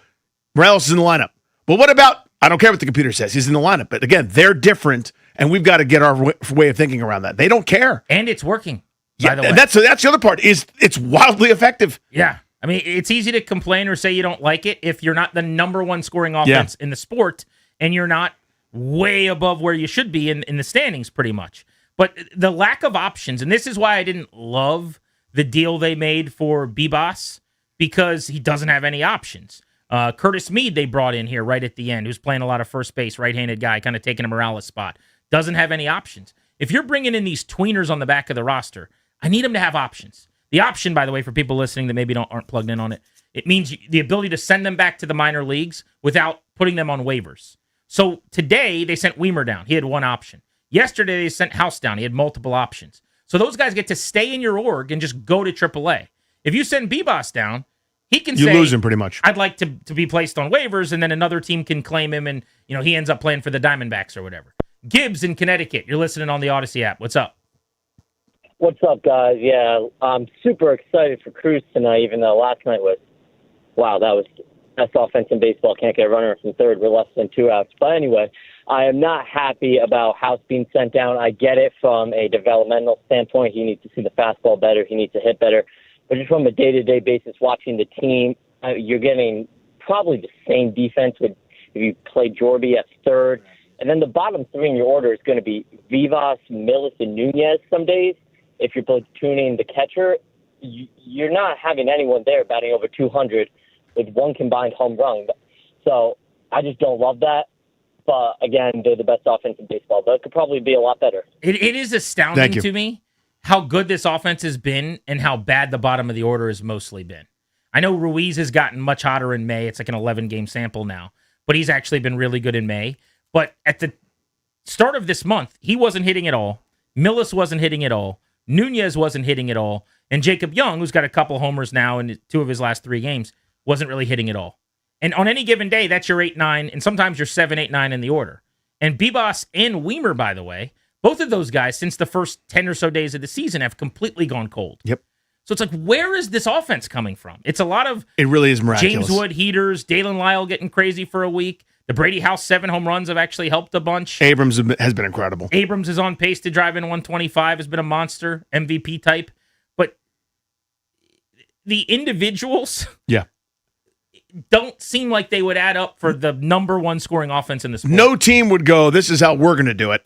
Morales is in the lineup. But what about, I don't care what the computer says. He's in the lineup. But again, they're different, and we've got to get our way of thinking around that. They don't care. And it's working, by the way. That's the other part, is it's wildly effective. Yeah. I mean, it's easy to complain or say you don't like it if you're not the number one scoring offense in the sport and you're not way above where you should be in the standings pretty much. But the lack of options, and this is why I didn't love the deal they made for Bibas, because he doesn't have any options. Curtis Mead they brought in here right at the end, who's playing a lot of first base, right-handed guy, kind of taking a Morales spot. Doesn't have any options. If you're bringing in these tweeners on the back of the roster, I need them to have options. The option, by the way, for people listening that maybe aren't plugged in on it, it means the ability to send them back to the minor leagues without putting them on waivers. So today, they sent Weimer down. He had one option. Yesterday, they sent House down. He had multiple options. So those guys get to stay in your org and just go to AAA. If you send Bibas down, he can say, lose him pretty much. I'd like to be placed on waivers, and then another team can claim him, and he ends up playing for the Diamondbacks or whatever. Gibbs in Connecticut. You're listening on the Odyssey app. What's up? What's up, guys? Yeah, I'm super excited for Cruz tonight, even though last night was, wow, that was best offense in baseball. Can't get a runner from third. We're less than 2 outs. But anyway, I am not happy about House being sent down. I get it from a developmental standpoint. He needs to see the fastball better. He needs to hit better. But just from a day-to-day basis, watching the team, you're getting probably the same defense if you play Jorby at third. And then the bottom three in your order is going to be Vivas, Millis, and Nunez some days. If you're platooning the catcher, you're not having anyone there batting over 200 with one combined home run. So I just don't love that. But again, they're the best offense in baseball. But it could probably be a lot better. It is astounding to me how good this offense has been and how bad the bottom of the order has mostly been. I know Ruiz has gotten much hotter in May. It's like an 11-game sample now. But he's actually been really good in May. But at the start of this month, he wasn't hitting at all. Millis wasn't hitting at all. Nunez wasn't hitting at all. And Jacob Young, who's got a couple homers now in 2 of his last 3 games, wasn't really hitting at all. And on any given day, that's your 8-9, and sometimes your 7-8-9 in the order. And Bibas and Weimer, by the way, both of those guys, since the first 10 or so days of the season, have completely gone cold. Yep. So it's like, where is this offense coming from? It's a lot of it really is miraculous. James Wood heaters, Dalen Lyle getting crazy for a week. The Brady House 7 home runs have actually helped a bunch. Abrams has been incredible. Abrams is on pace to drive in 125, has been a monster, MVP type. But the individuals don't seem like they would add up for the number 1 scoring offense in the sport. No team would go, this is how we're going to do it.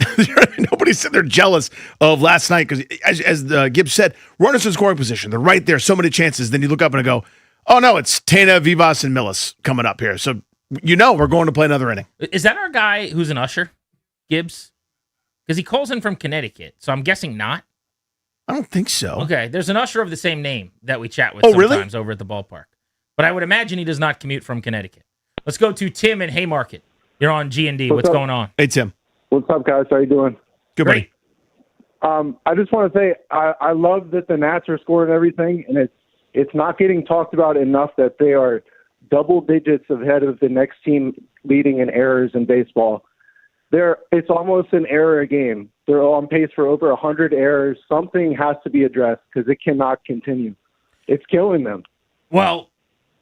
Nobody said they're jealous of last night because, as Gibbs said, runners in scoring position. They're right there, so many chances. Then you look up and go, oh, no, it's Tena, Vivas, and Millis coming up here. So, we're going to play another inning. Is that our guy who's an usher, Gibbs? Because he calls in from Connecticut, so I'm guessing not. I don't think so. Okay, there's an usher of the same name that we chat with sometimes over at the ballpark. But I would imagine he does not commute from Connecticut. Let's go to Tim in Haymarket. You're on G&D. What's going on? Hey, Tim. What's up, guys? How you doing? Good, buddy. I just want to say I love that the Nats are scoring everything, and it's not getting talked about enough that they are double digits ahead of the next team leading in errors in baseball. It's almost an error a game. They're on pace for over 100 errors. Something has to be addressed because it cannot continue. It's killing them. Well,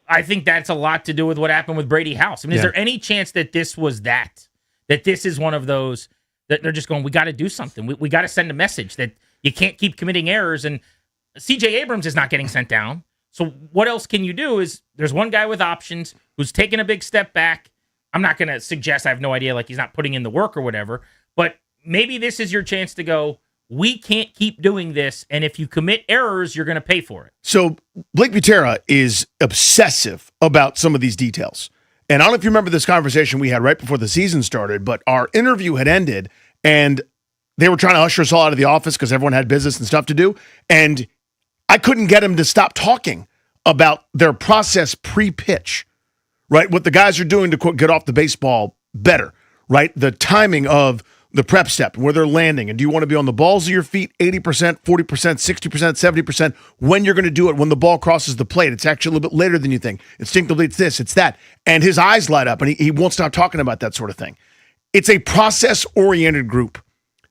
I think that's a lot to do with what happened with Brady House. I mean, is there any chance that this was that this is one of those that they're just going, we got to do something. We got to send a message that you can't keep committing errors. And C.J. Abrams is not getting sent down. So what else can you do is there's one guy with options who's taking a big step back. I'm not going to suggest, I have no idea, like he's not putting in the work or whatever, but maybe this is your chance to go, we can't keep doing this, and if you commit errors, you're going to pay for it. So Blake Butera is obsessive about some of these details. And I don't know if you remember this conversation we had right before the season started, but our interview had ended, and they were trying to usher us all out of the office because everyone had business and stuff to do, and I couldn't get him to stop talking about their process pre-pitch, right? What the guys are doing to, quote, get off the baseball better, right? The timing of the prep step and where they're landing. And do you want to be on the balls of your feet 80%, 40%, 60%, 70%? When you're going to do it, when the ball crosses the plate, it's actually a little bit later than you think. Instinctively, it's this, it's that. And his eyes light up, and he won't stop talking about that sort of thing. It's a process-oriented group.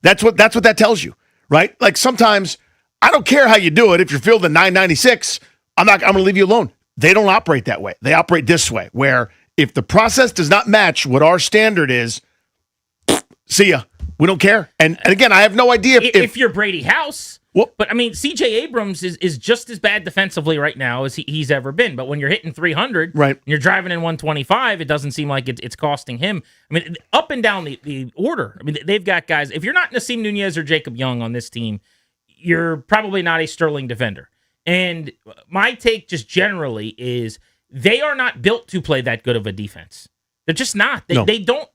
That's what that tells you, right? Like sometimes, I don't care how you do it. If you're fielding 996, I'm going to leave you alone. They don't operate that way. They operate this way, where if the process does not match what our standard is, see ya. We don't care. And again, I have no idea if you're Brady House. But I mean, C.J. Abrams is just as bad defensively right now as he's ever been. But when you're hitting 300, right, and you're driving in 125, it doesn't seem like it's costing him. I mean, up and down the order. I mean, they've got guys. If you're not Nasim Nunez or Jacob Young on this team, you're probably not a sterling defender. And my take just generally is they are not built to play that good of a defense. They're just not. They don't.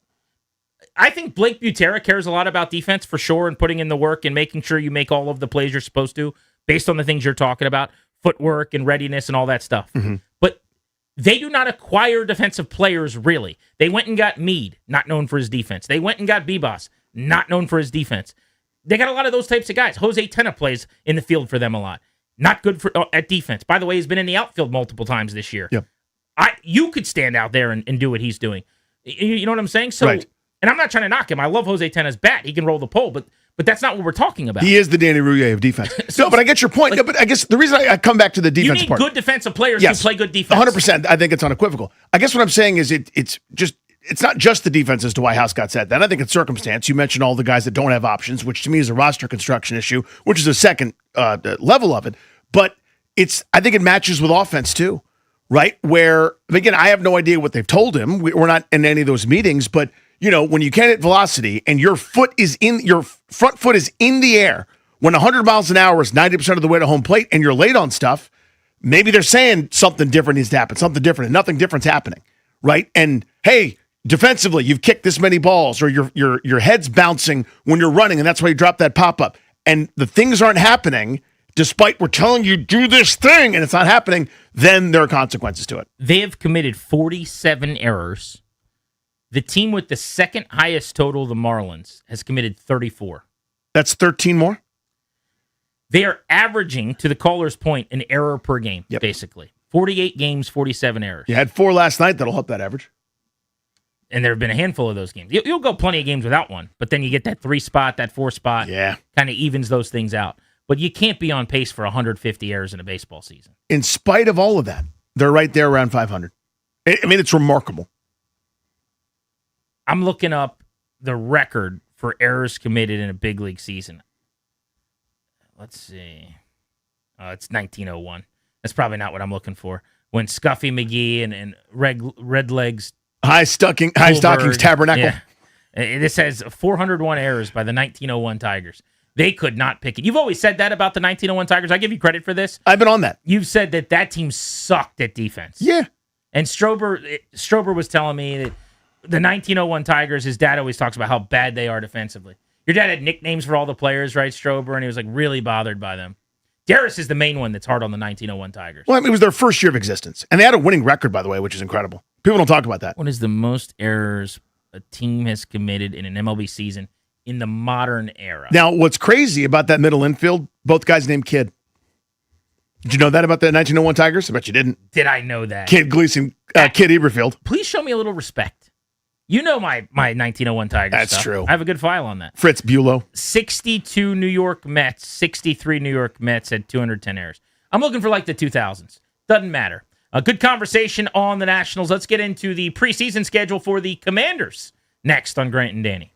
I think Blake Butera cares a lot about defense for sure and putting in the work and making sure you make all of the plays you're supposed to based on the things you're talking about, footwork and readiness and all that stuff. Mm-hmm. But they do not acquire defensive players, really. They went and got Meade, not known for his defense. They went and got Bibas, not known for his defense. They got a lot of those types of guys. Jose Tena plays in the field for them a lot. Not good at defense. By the way, he's been in the outfield multiple times this year. Yep. You could stand out there and do what he's doing. You know what I'm saying? So. Right. And I'm not trying to knock him. I love Jose Tena's bat. He can roll the pole, but that's not what we're talking about. He is the Danny Rouillet of defense. No, but I get your point. No, but I guess the reason I come back to the defense part. You need good defensive players who play good defense. 100%. I think it's unequivocal. I guess what I'm saying is it's not just the defense as to why House got set. Then I think it's circumstance. You mentioned all the guys that don't have options, which to me is a roster construction issue, which is a second level of it. But I think it matches with offense too, right? Where, again, I have no idea what they've told him. We're not in any of those meetings, but when you can't hit velocity and your front foot is in the air, when 100 miles an hour is 90% of the way to home plate and you're late on stuff, maybe they're saying something different needs to happen, something different, and nothing different's happening, right? And hey, defensively, you've kicked this many balls, or your head's bouncing when you're running, and that's why you drop that pop-up. And the things aren't happening, despite we're telling you do this thing, and it's not happening, then there are consequences to it. They have committed 47 errors. The team with the second highest total, the Marlins, has committed 34. That's 13 more? They are averaging, to the caller's point, an error per game, basically. 48 games, 47 errors. You had 4 last night. That'll help that average. And there have been a handful of those games. You'll go plenty of games without one, but then you get that 3 spot, that 4 spot. Yeah. Kind of evens those things out. But you can't be on pace for 150 errors in a baseball season. In spite of all of that, they're right there around 500. I mean, it's remarkable. I'm looking up the record for errors committed in a big league season. Let's see. It's 1901. That's probably not what I'm looking for. When Scuffy McGee and Red Legs High Stockings Tabernacle. Yeah. This has 401 errors by the 1901 Tigers. They could not pick it. You've always said that about the 1901 Tigers. I give you credit for this. I've been on that. You've said that team sucked at defense. Yeah. And Strober was telling me that the 1901 Tigers, his dad always talks about how bad they are defensively. Your dad had nicknames for all the players, right, Strober? And he was like really bothered by them. Darris is the main one that's hard on the 1901 Tigers. Well, I mean, it was their first year of existence. And they had a winning record, by the way, which is incredible. People don't talk about that. What is the most errors a team has committed in an MLB season in the modern era? Now, what's crazy about that middle infield, both guys named Kid. Did you know that about the 1901 Tigers? I bet you didn't. Did I know that? Kid Gleason, Kid Eberfield. Please show me a little respect. You know my 1901 Tigers That's stuff. true. I have a good file on that. Fritz Buelow. 62 New York Mets, 63 New York Mets had 210 errors. I'm looking for like the 2000s. Doesn't matter. A good conversation on the Nationals. Let's get into the preseason schedule for the Commanders next on Grant and Danny.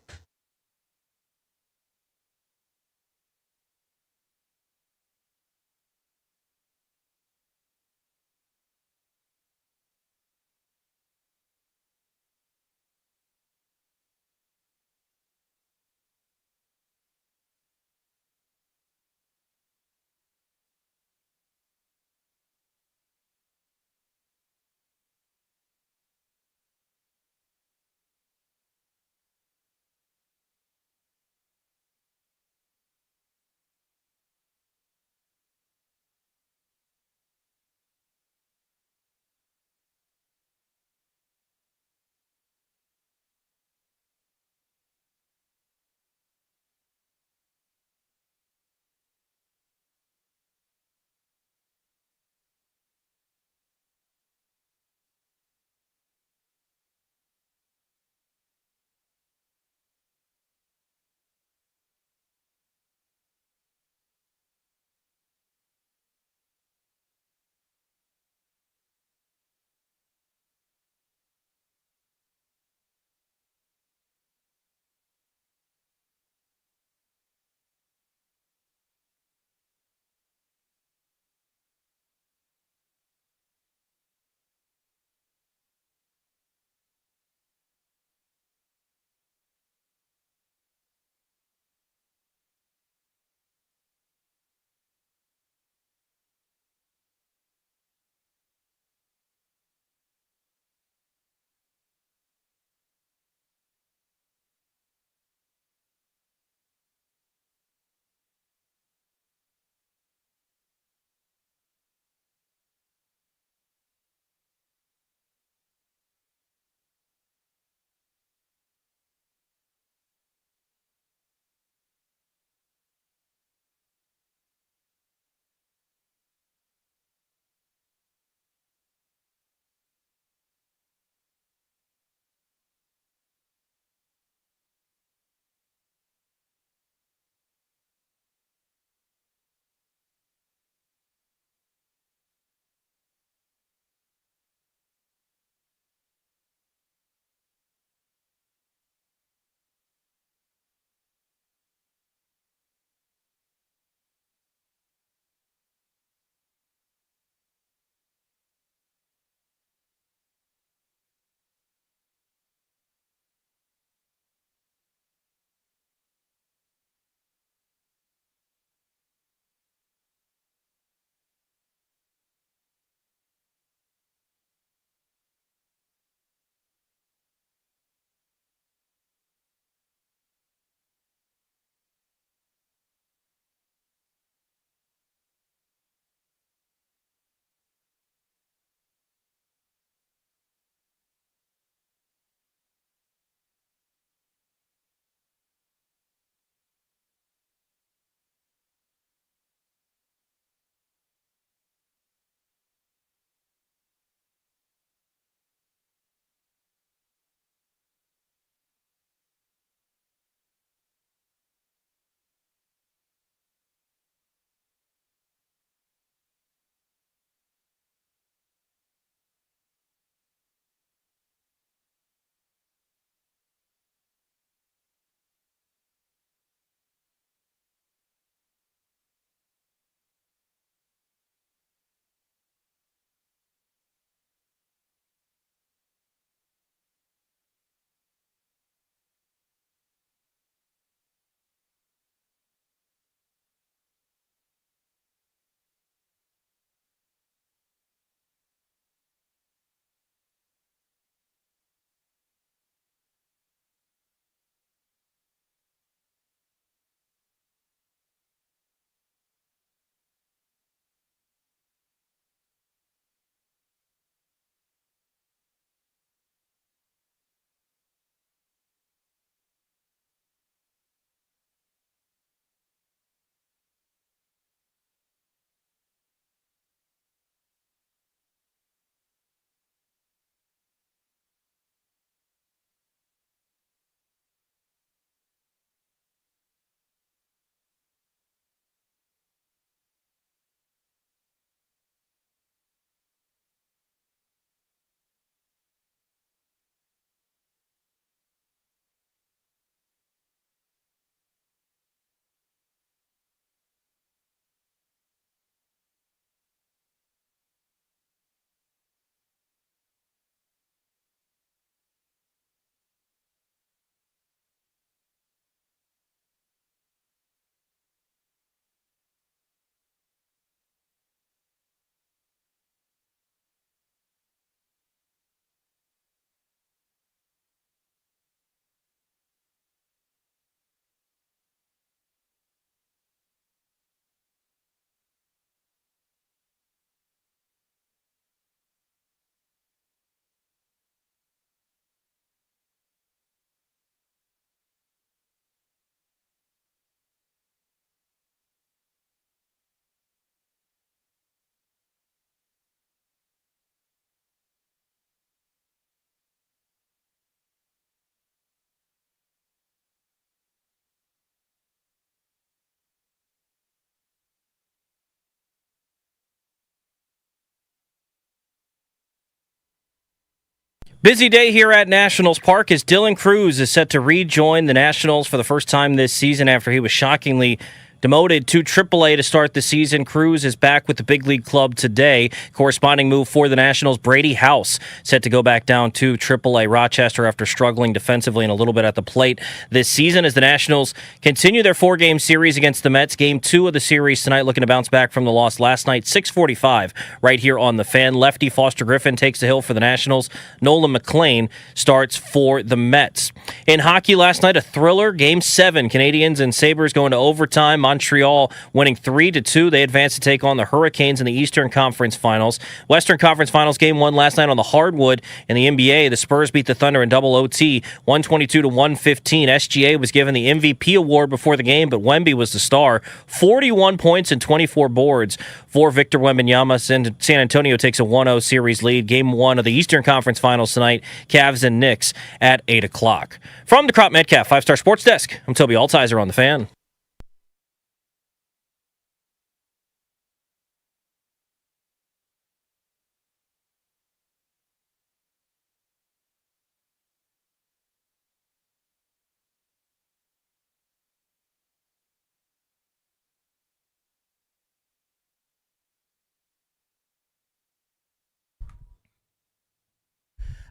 Busy day here at Nationals Park as Dylan Cruz is set to rejoin the Nationals for the first time this season after he was shockingly demoted to AAA to start the season. Cruz is back with the big league club today. Corresponding move for the Nationals, Brady House set to go back down to AAA Rochester after struggling defensively and a little bit at the plate this season as the Nationals continue their 4-game series against the Mets. Game 2 of the series tonight, looking to bounce back from the loss last night, 6:45 right here on the Fan. Lefty Foster Griffin takes the hill for the Nationals. Nolan McLean starts for the Mets. In hockey last night, a thriller. Game 7, Canadians and Sabres going to overtime. Montreal winning 3-2. They advance to take on the Hurricanes in the Eastern Conference Finals. Western Conference Finals game 1 last night on the hardwood in the NBA. The Spurs beat the Thunder in double OT, 122-115. SGA was given the MVP award before the game, but Wemby was the star. 41 points and 24 boards for Victor Wembanyama. San Antonio takes a 1-0 series lead. Game 1 of the Eastern Conference Finals tonight, Cavs and Knicks at 8 o'clock. From the Crop Metcalf 5-Star Sports Desk, I'm Toby Altizer on the Fan.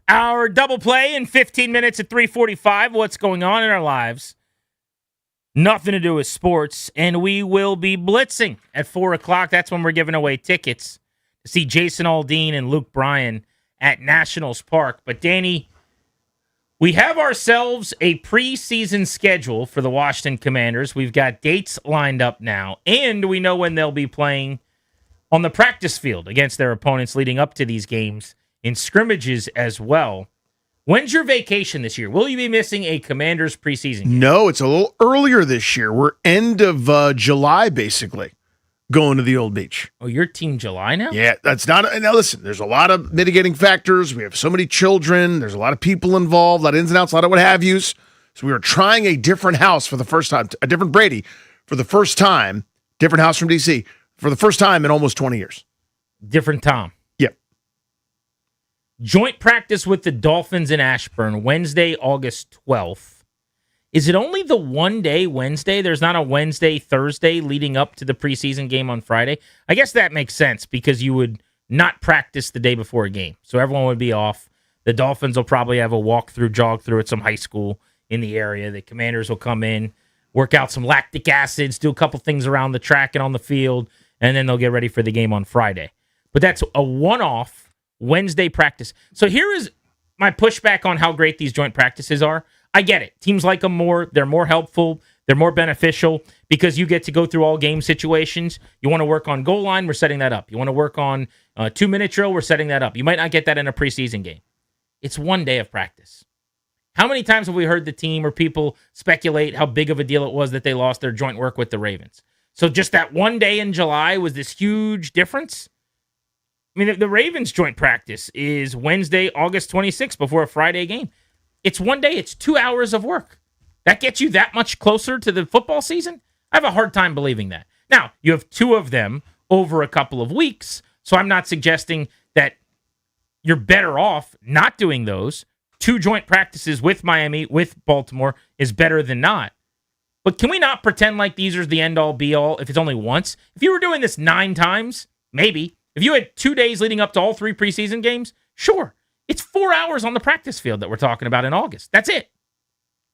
Our double play in 15 minutes at 3:45. What's going on in our lives? Nothing to do with sports. And we will be blitzing at 4 o'clock. That's when we're giving away tickets to see Jason Aldean and Luke Bryan at Nationals Park. But, Danny, we have ourselves a preseason schedule for the Washington Commanders. We've got dates lined up now. And we know when they'll be playing on the practice field against their opponents leading up to these games, in scrimmages as well. When's your vacation this year? Will you be missing a Commanders preseason game? No, it's a little earlier this year. We're end of July, basically, going to the Old Beach. Oh, you're Team July now? Yeah, that's not. Now, listen, there's a lot of mitigating factors. We have so many children. There's a lot of people involved, a lot of ins and outs, a lot of what have yous. So we were trying a different house for the first time, a different Brady for the first time, different house from D.C. for the first time in almost 20 years. Different Tom. Yep. Joint practice with the Dolphins in Ashburn, Wednesday, August 12th. Is it only the one-day Wednesday? There's not a Wednesday, Thursday leading up to the preseason game on Friday? I guess that makes sense because you would not practice the day before a game. So everyone would be off. The Dolphins will probably have a walk-through, jog-through at some high school in the area. The Commanders will come in, work out some lactic acids, do a couple things around the track and on the field, and then they'll get ready for the game on Friday. But that's a one-off Wednesday practice. So here is my pushback on how great these joint practices are. I get it. Teams like them more. They're more helpful. They're more beneficial because you get to go through all game situations. You want to work on goal line, we're setting that up. You want to work on a 2-minute drill, we're setting that up. You might not get that in a preseason game. It's one day of practice. How many times have we heard the team or people speculate how big of a deal it was that they lost their joint work with the Ravens? So just that one day in July was this huge difference? I mean, the Ravens joint practice is Wednesday, August 26th before a Friday game. It's one day. It's 2 hours of work. That gets you that much closer to the football season? I have a hard time believing that. Now, you have two of them over a couple of weeks, so I'm not suggesting that you're better off not doing those. 2 joint practices with Miami, with Baltimore is better than not. But can we not pretend like these are the end-all, be-all if it's only once? If you were doing this 9 times, maybe. If you had 2 days leading up to all 3 preseason games, sure. It's 4 hours on the practice field that we're talking about in August. That's it.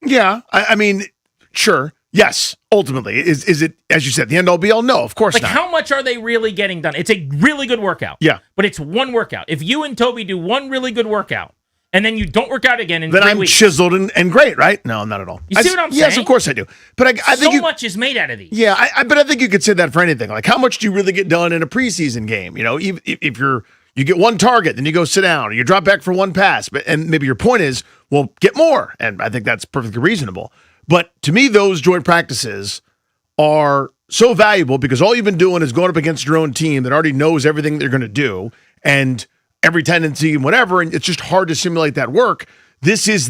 Yeah, I mean, sure. Yes, ultimately. Is it, as you said, the end-all, be-all? No, of course not. How much are they really getting done? It's a really good workout. Yeah. But it's one workout. If you and Toby do one really good workout, and then you don't work out again in then 3 I'm weeks. Chiseled and great, right? No, not at all. You see what I'm saying? Yes, of course I do. But I think so much is made out of these. Yeah, but I think you could say that for anything. Like, how much do you really get done in a preseason game? You know, if you get one target, then you go sit down, or you drop back for one pass. And maybe your point is, well, get more. And I think that's perfectly reasonable. But to me, those joint practices are so valuable because all you've been doing is going up against your own team that already knows everything they're going to do and every tendency and whatever, and it's just hard to simulate that work. This is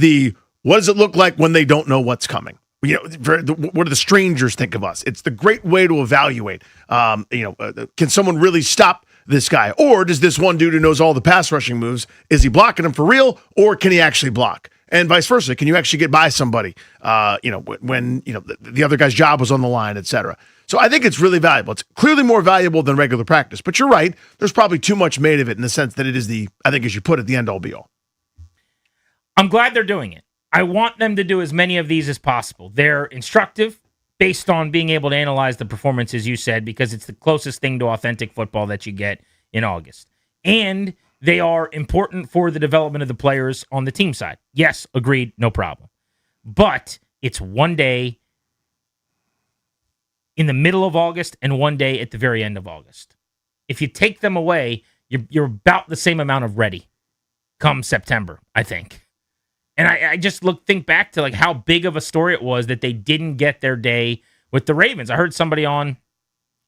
what does it look like when they don't know what's coming? You know, what do the strangers think of us? It's the great way to evaluate. Can someone really stop this guy? Or does this one dude who knows all the pass rushing moves, is he blocking him for real, or can he actually block? And vice versa. Can you actually get by somebody, when the other guy's job was on the line, et cetera? So I think it's really valuable. It's clearly more valuable than regular practice. But you're right. There's probably too much made of it in the sense that it is I think as you put it, the end-all be-all. I'm glad they're doing it. I want them to do as many of these as possible. They're instructive based on being able to analyze the performances you said, because it's the closest thing to authentic football that you get in August. And they are important for the development of the players on the team side. Yes, agreed, no problem. But it's one day in the middle of August and one day at the very end of August. If you take them away, you're about the same amount of ready come September, I think. And I just think back to like how big of a story it was that they didn't get their day with the Ravens. I heard somebody on,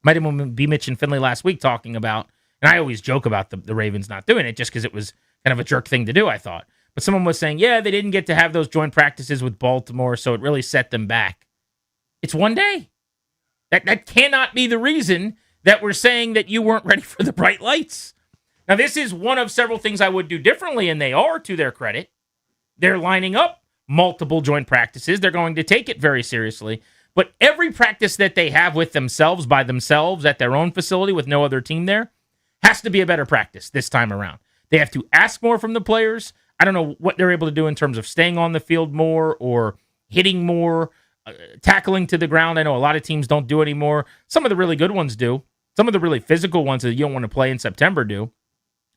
might have been B-Mitch and Finley last week talking about, and I always joke about the Ravens not doing it just because it was kind of a jerk thing to do, I thought. But someone was saying, yeah, they didn't get to have those joint practices with Baltimore, so it really set them back. It's one day. That cannot be the reason that we're saying that you weren't ready for the bright lights. Now, this is one of several things I would do differently, and they are, to their credit. They're lining up multiple joint practices. They're going to take it very seriously. But every practice that they have with themselves, by themselves, at their own facility with no other team there, has to be a better practice this time around. They have to ask more from the players. I don't know what they're able to do in terms of staying on the field more or hitting more, tackling to the ground. I know a lot of teams don't do anymore. Some of the really good ones do. Some of the really physical ones that you don't want to play in September do.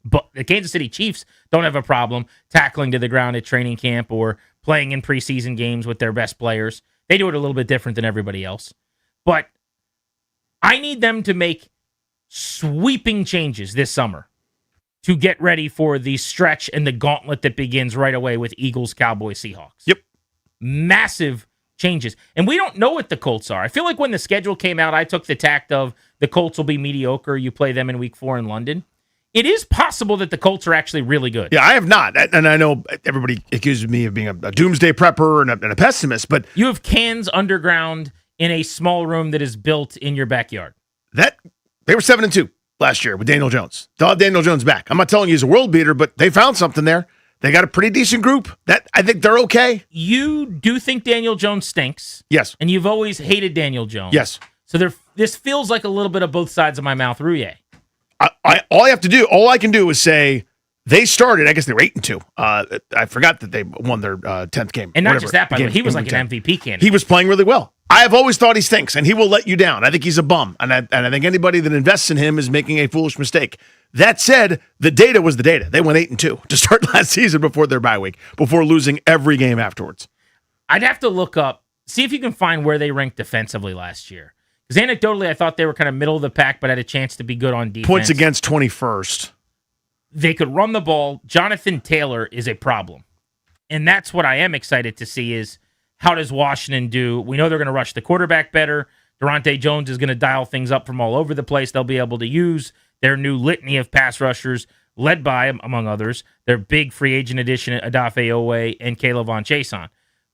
But the Kansas City Chiefs don't have a problem tackling to the ground at training camp or playing in preseason games with their best players. They do it a little bit different than everybody else. But I need them to make sweeping changes this summer to get ready for the stretch and the gauntlet that begins right away with Eagles, Cowboys, Seahawks. Yep. Massive changes. And we don't know what the Colts are. I feel like when the schedule came out, I took the tact of the Colts will be mediocre. You play them in week 4 in London. It is possible that the Colts are actually really good. Yeah, I have not. And I know everybody accuses me of being a doomsday prepper and a pessimist, but you have cans underground in a small room that is built in your backyard. They were 7-2 last year with Daniel Jones. They'll have Daniel Jones back. I'm not telling you he's a world beater, but they found something there. They got a pretty decent group. I think they're okay. You do think Daniel Jones stinks. Yes. And you've always hated Daniel Jones. Yes. So this feels like a little bit of both sides of my mouth, Rouillet. All I can do is say they started. I guess they were 8-2. I forgot that they won their 10th game. And not just that, by the way, he was like an MVP candidate. He was playing really well. I have always thought he stinks, and he will let you down. I think he's a bum, and I think anybody that invests in him is making a foolish mistake. That said, the data was the data. They went 8-2 to start last season before their bye week, before losing every game afterwards. I'd have to look up, see if you can find where they ranked defensively last year. Because anecdotally, I thought they were kind of middle of the pack, but had a chance to be good on defense. Points against 21st. They could run the ball. Jonathan Taylor is a problem. And that's what I am excited to see is how does Washington do? We know they're going to rush the quarterback better. Durante Jones is going to dial things up from all over the place. They'll be able to use their new litany of pass rushers, led by, among others, their big free agent addition, Odafe Owe and Caleb Von Chason.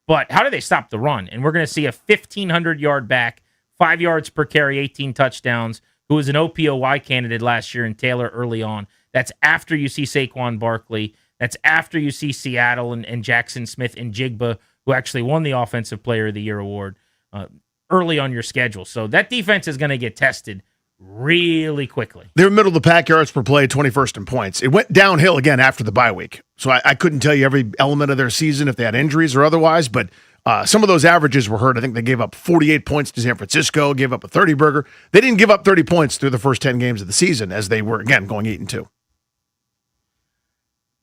But how do they stop the run? And we're going to see a 1,500-yard back, 5 yards per carry, 18 touchdowns, who was an OPOY candidate last year in Taylor early on. That's after you see Saquon Barkley. That's after you see Seattle and Jackson Smith and Jigba, who actually won the Offensive Player of the Year award early on your schedule. So that defense is going to get tested really quickly. They were middle of the pack, yards per play, 21st in points. It went downhill again after the bye week. So I couldn't tell you every element of their season if they had injuries or otherwise, but some of those averages were hurt. I think they gave up 48 points to San Francisco, gave up a 30-burger. They didn't give up 30 points through the first 10 games of the season as they were, again, going 8-2.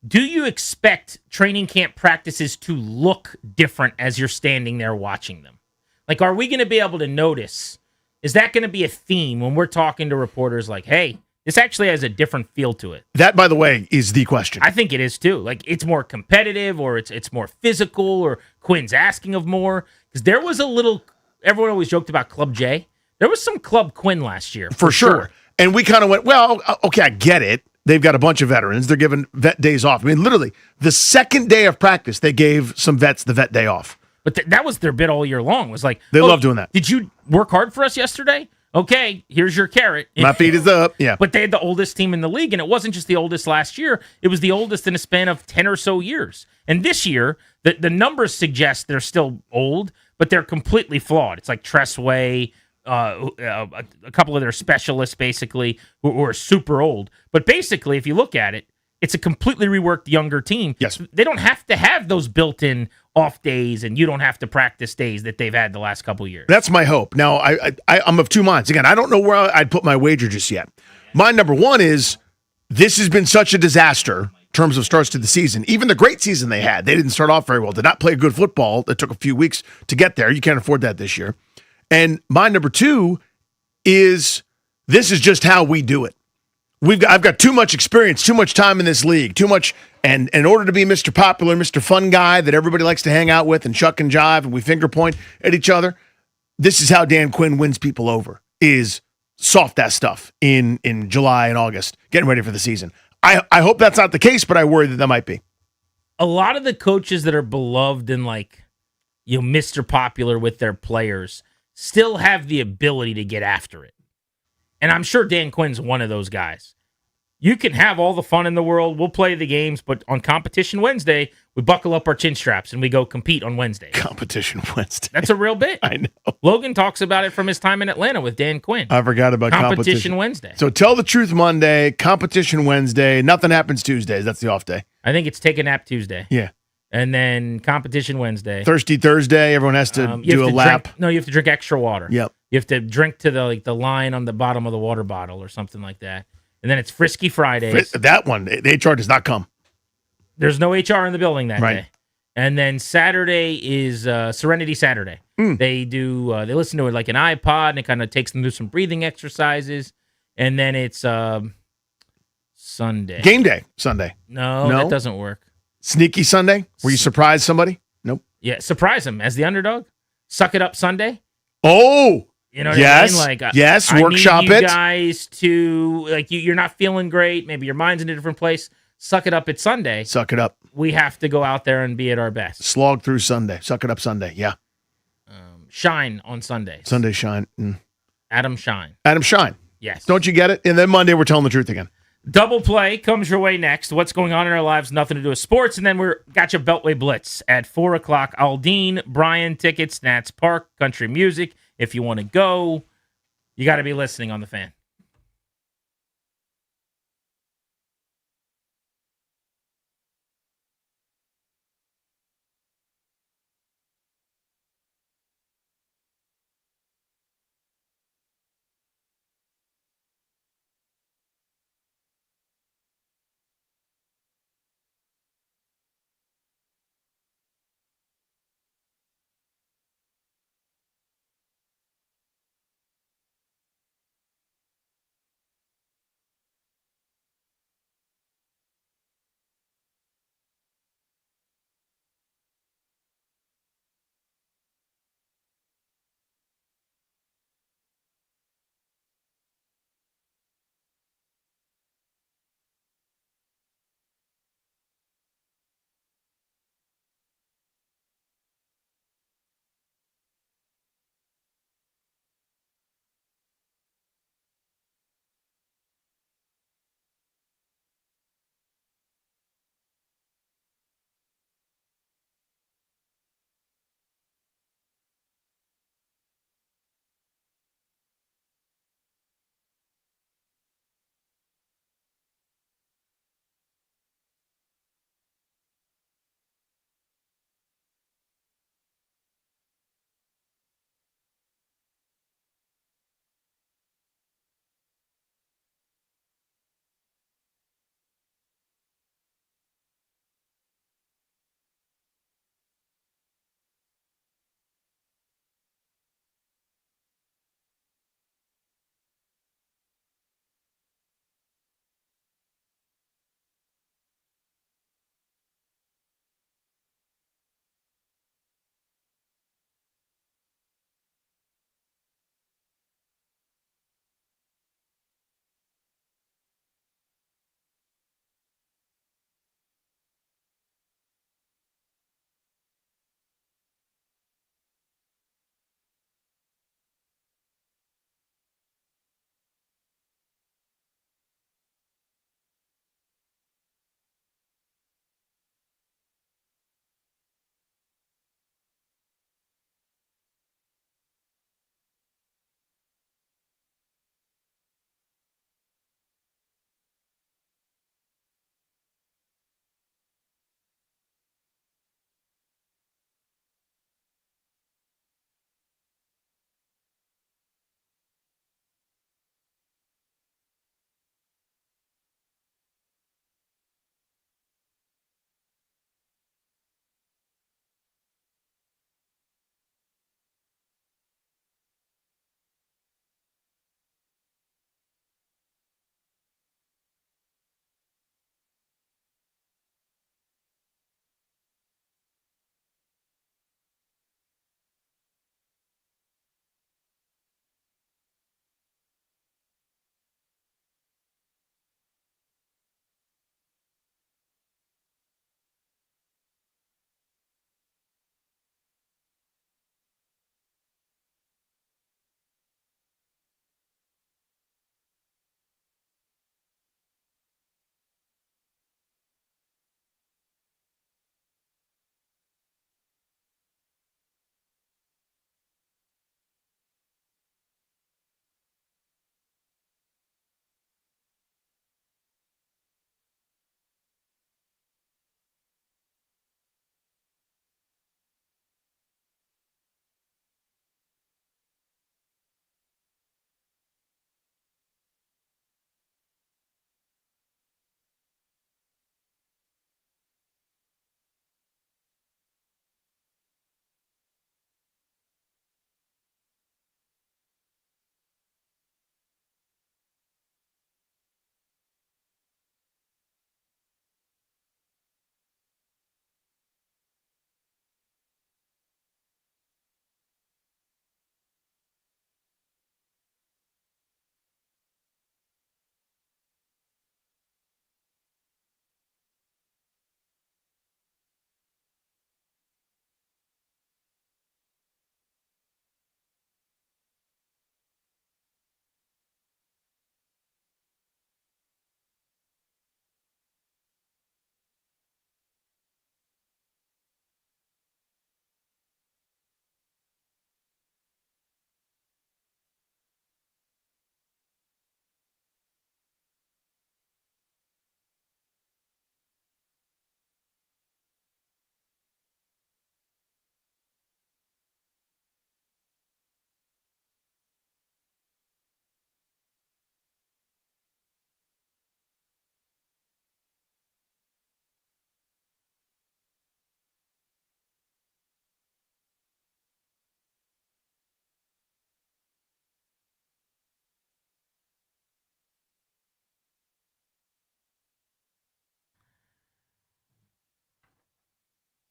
Do you expect training camp practices to look different as you're standing there watching them? Like, are we going to be able to notice? Is that going to be a theme when we're talking to reporters like, hey, this actually has a different feel to it? That, by the way, is the question. I think it is, too. Like, it's more competitive or it's more physical or Quinn's asking of more. Because there was a little, everyone always joked about Club J. There was some Club Quinn last year. For sure. And we kind of went, well, okay, I get it. They've got a bunch of veterans. They're giving vet days off. I mean, literally, the second day of practice, they gave some vets the vet day off. But that was their bit all year long. Was like, they love doing that. Did you work hard for us yesterday? Okay, here's your carrot. My feet is up. Yeah. But they had the oldest team in the league, and it wasn't just the oldest last year. It was the oldest in a span of 10 or so years. And this year, the numbers suggest they're still old, but they're completely flawed. It's like Tressway, a couple of their specialists, basically, who are super old. But basically, if you look at it, it's a completely reworked younger team. Yes. They don't have to have those built-in off days, and you don't have to practice days that they've had the last couple of years. That's my hope. Now, I'm of two minds. Again, I don't know where I'd put my wager just yet. My number one is this has been such a disaster in terms of starts to the season. Even the great season they had, they didn't start off very well, did not play good football. It took a few weeks to get there. You can't afford that this year. And my number two is this is just how we do it. I've got too much experience, too much time in this league, too much. And in order to be Mr. Popular, Mr. Fun Guy that everybody likes to hang out with and chuck and jive and we finger point at each other, this is how Dan Quinn wins people over, is soft-ass stuff in July and August, getting ready for the season. I hope that's not the case, but I worry that might be. A lot of the coaches that are beloved and Mr. Popular with their players still have the ability to get after it. And I'm sure Dan Quinn's one of those guys. You can have all the fun in the world. We'll play the games, but on Competition Wednesday, we buckle up our chin straps and we go compete on Wednesday. Competition Wednesday. That's a real bit. I know. Logan talks about it from his time in Atlanta with Dan Quinn. I forgot about Competition Wednesday. So Tell the Truth Monday, Competition Wednesday, nothing happens Tuesdays. That's the off day. I think it's Take a Nap Tuesday. Yeah. And then Competition Wednesday. Thirsty Thursday, everyone has to do a lap. You have to drink extra water. Yep. You have to drink to the line on the bottom of the water bottle or something like that. And then it's Frisky Fridays. That one, the HR does not come. There's no HR in the building that Right. day. And then Saturday is Serenity Saturday. They they listen to it like an iPod, and it kind of takes them through some breathing exercises. And then it's Sunday. Game day, Sunday. No, that doesn't work. Sneaky Sunday, where you surprise somebody? Nope. Yeah, surprise them as the underdog. Suck it up Sunday. Oh, you know what yes, I mean? yes, I workshop need you it. guys to you're not feeling great. Maybe your mind's in a different place. Suck it up. It's Sunday. Suck it up. We have to go out there and be at our best. Slog through Sunday. Suck it up Sunday. Yeah. Shine on Sundays. Sunday shine. Adam Shine. Adam Shine. Yes. Don't you get it? And then Monday we're telling the truth again. Double play comes your way next. What's going on in our lives? Nothing to do with sports. And then we're got your Beltway Blitz at 4 o'clock. Aldine, Brian, tickets, Nats Park, country music. If you want to go, you got to be listening on the Fan.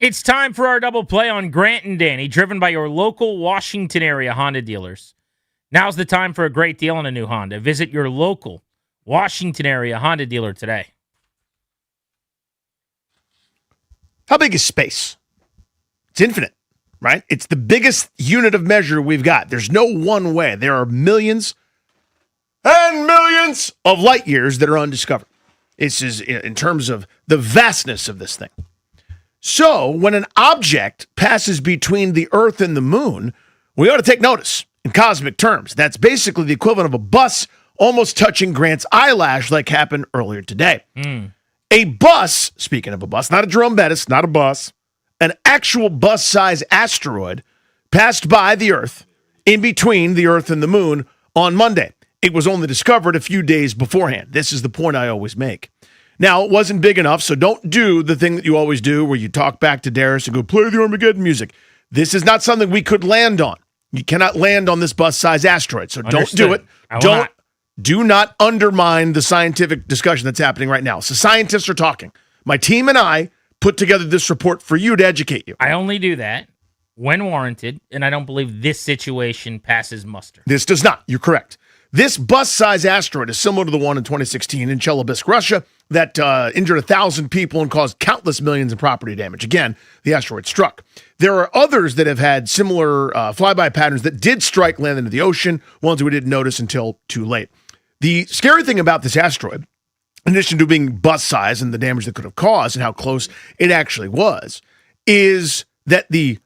It's time for our double play on Grant and Danny, driven by your local Washington area Honda dealers. Now's the time for a great deal on a new Honda. Visit your local Washington area Honda dealer today. How big is space? It's infinite, right? It's the biggest unit of measure we've got. There's no one way. There are millions and millions of light years that are undiscovered. This is in terms of the vastness of this thing. So when an object passes between the Earth and the moon, we ought to take notice. In cosmic terms, that's basically the equivalent of a bus almost touching Grant's eyelash like happened earlier today. A bus, speaking of a bus, not a Jerome Bettis, not a bus, an actual bus-size asteroid passed by the Earth in between the Earth and the moon on Monday. It was only discovered a few days beforehand. This is the point I always make. Now, it wasn't big enough, so don't do the thing that you always do where you talk back to Darius and go, play the Armageddon music. This is not something we could land on. You cannot land on this bus-size asteroid, so don't do it. Do not undermine the scientific discussion that's happening right now. So scientists are talking. My team and I put together this report for you to educate you. I only do that when warranted, and I don't believe this situation passes muster. This does not. You're correct. This bus-size asteroid is similar to the one in 2016 in Chelyabinsk, Russia, that injured 1,000 people and caused countless millions in property damage. Again, the asteroid struck. There are others that have had similar flyby patterns that did strike land into the ocean, ones we didn't notice until too late. The scary thing about this asteroid, in addition to being bus-size and the damage that could have caused and how close it actually was, is that the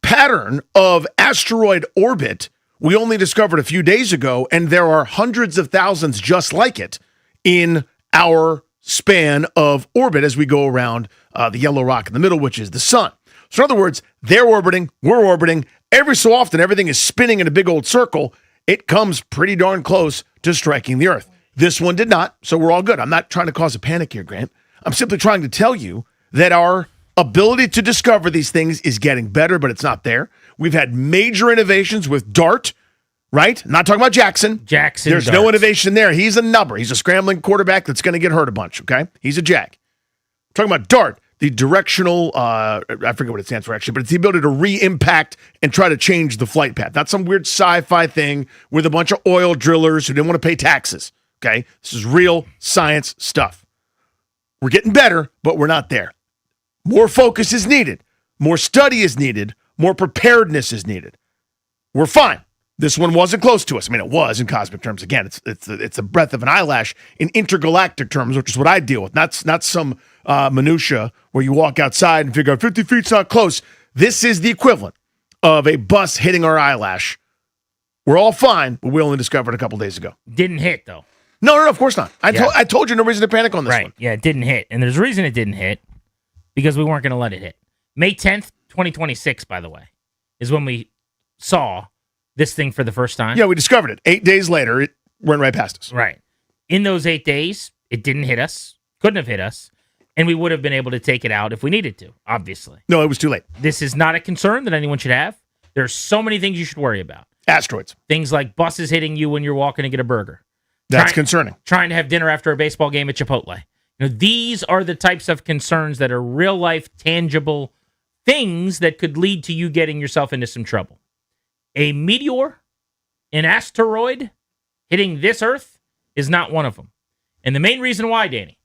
pattern of asteroid orbit we only discovered a few days ago, and there are hundreds of thousands just like it in our span of orbit as we go around the yellow rock in the middle, which is the sun. So in other words, they're orbiting, we're orbiting. Every so often, everything is spinning in a big old circle. It comes pretty darn close to striking the Earth. This one did not, so we're all good. I'm not trying to cause a panic here, Grant. I'm simply trying to tell you that our ability to discover these things is getting better, but it's not there. We've had major innovations with Dart, right? Not talking about Jackson. There's no innovation there. He's a nubber. He's a scrambling quarterback that's going to get hurt a bunch, okay? He's a jack. Talking about Dart, the directional, I forget what it stands for actually, but it's the ability to re-impact and try to change the flight path. Not some weird sci-fi thing with a bunch of oil drillers who didn't want to pay taxes, okay? This is real science stuff. We're getting better, but we're not there. More focus is needed. More study is needed. More preparedness is needed. We're fine. This one wasn't close to us. I mean, it was in cosmic terms. Again, it's the breadth of an eyelash in intergalactic terms, which is what I deal with. Not some minutia where you walk outside and figure out 50 feet's not close. This is the equivalent of a bus hitting our eyelash. We're all fine, but we only discovered a couple days ago. Didn't hit, though. No, of course not. I told you no reason to panic on this one. Yeah, it didn't hit. And there's a reason it didn't hit, because we weren't going to let it hit. May 10th, 2026, by the way, is when we saw this thing for the first time. Yeah, we discovered it. 8 days later, it went right past us. Right. In those 8 days, it didn't hit us, couldn't have hit us, and we would have been able to take it out if we needed to, obviously. No, it was too late. This is not a concern that anyone should have. There's so many things you should worry about. Asteroids. Things like buses hitting you when you're walking to get a burger. That's concerning. Trying to have dinner after a baseball game at Chipotle. These are the types of concerns that are real-life, tangible things that could lead to you getting yourself into some trouble. A meteor, an asteroid hitting this Earth is not one of them. And the main reason why, Danny,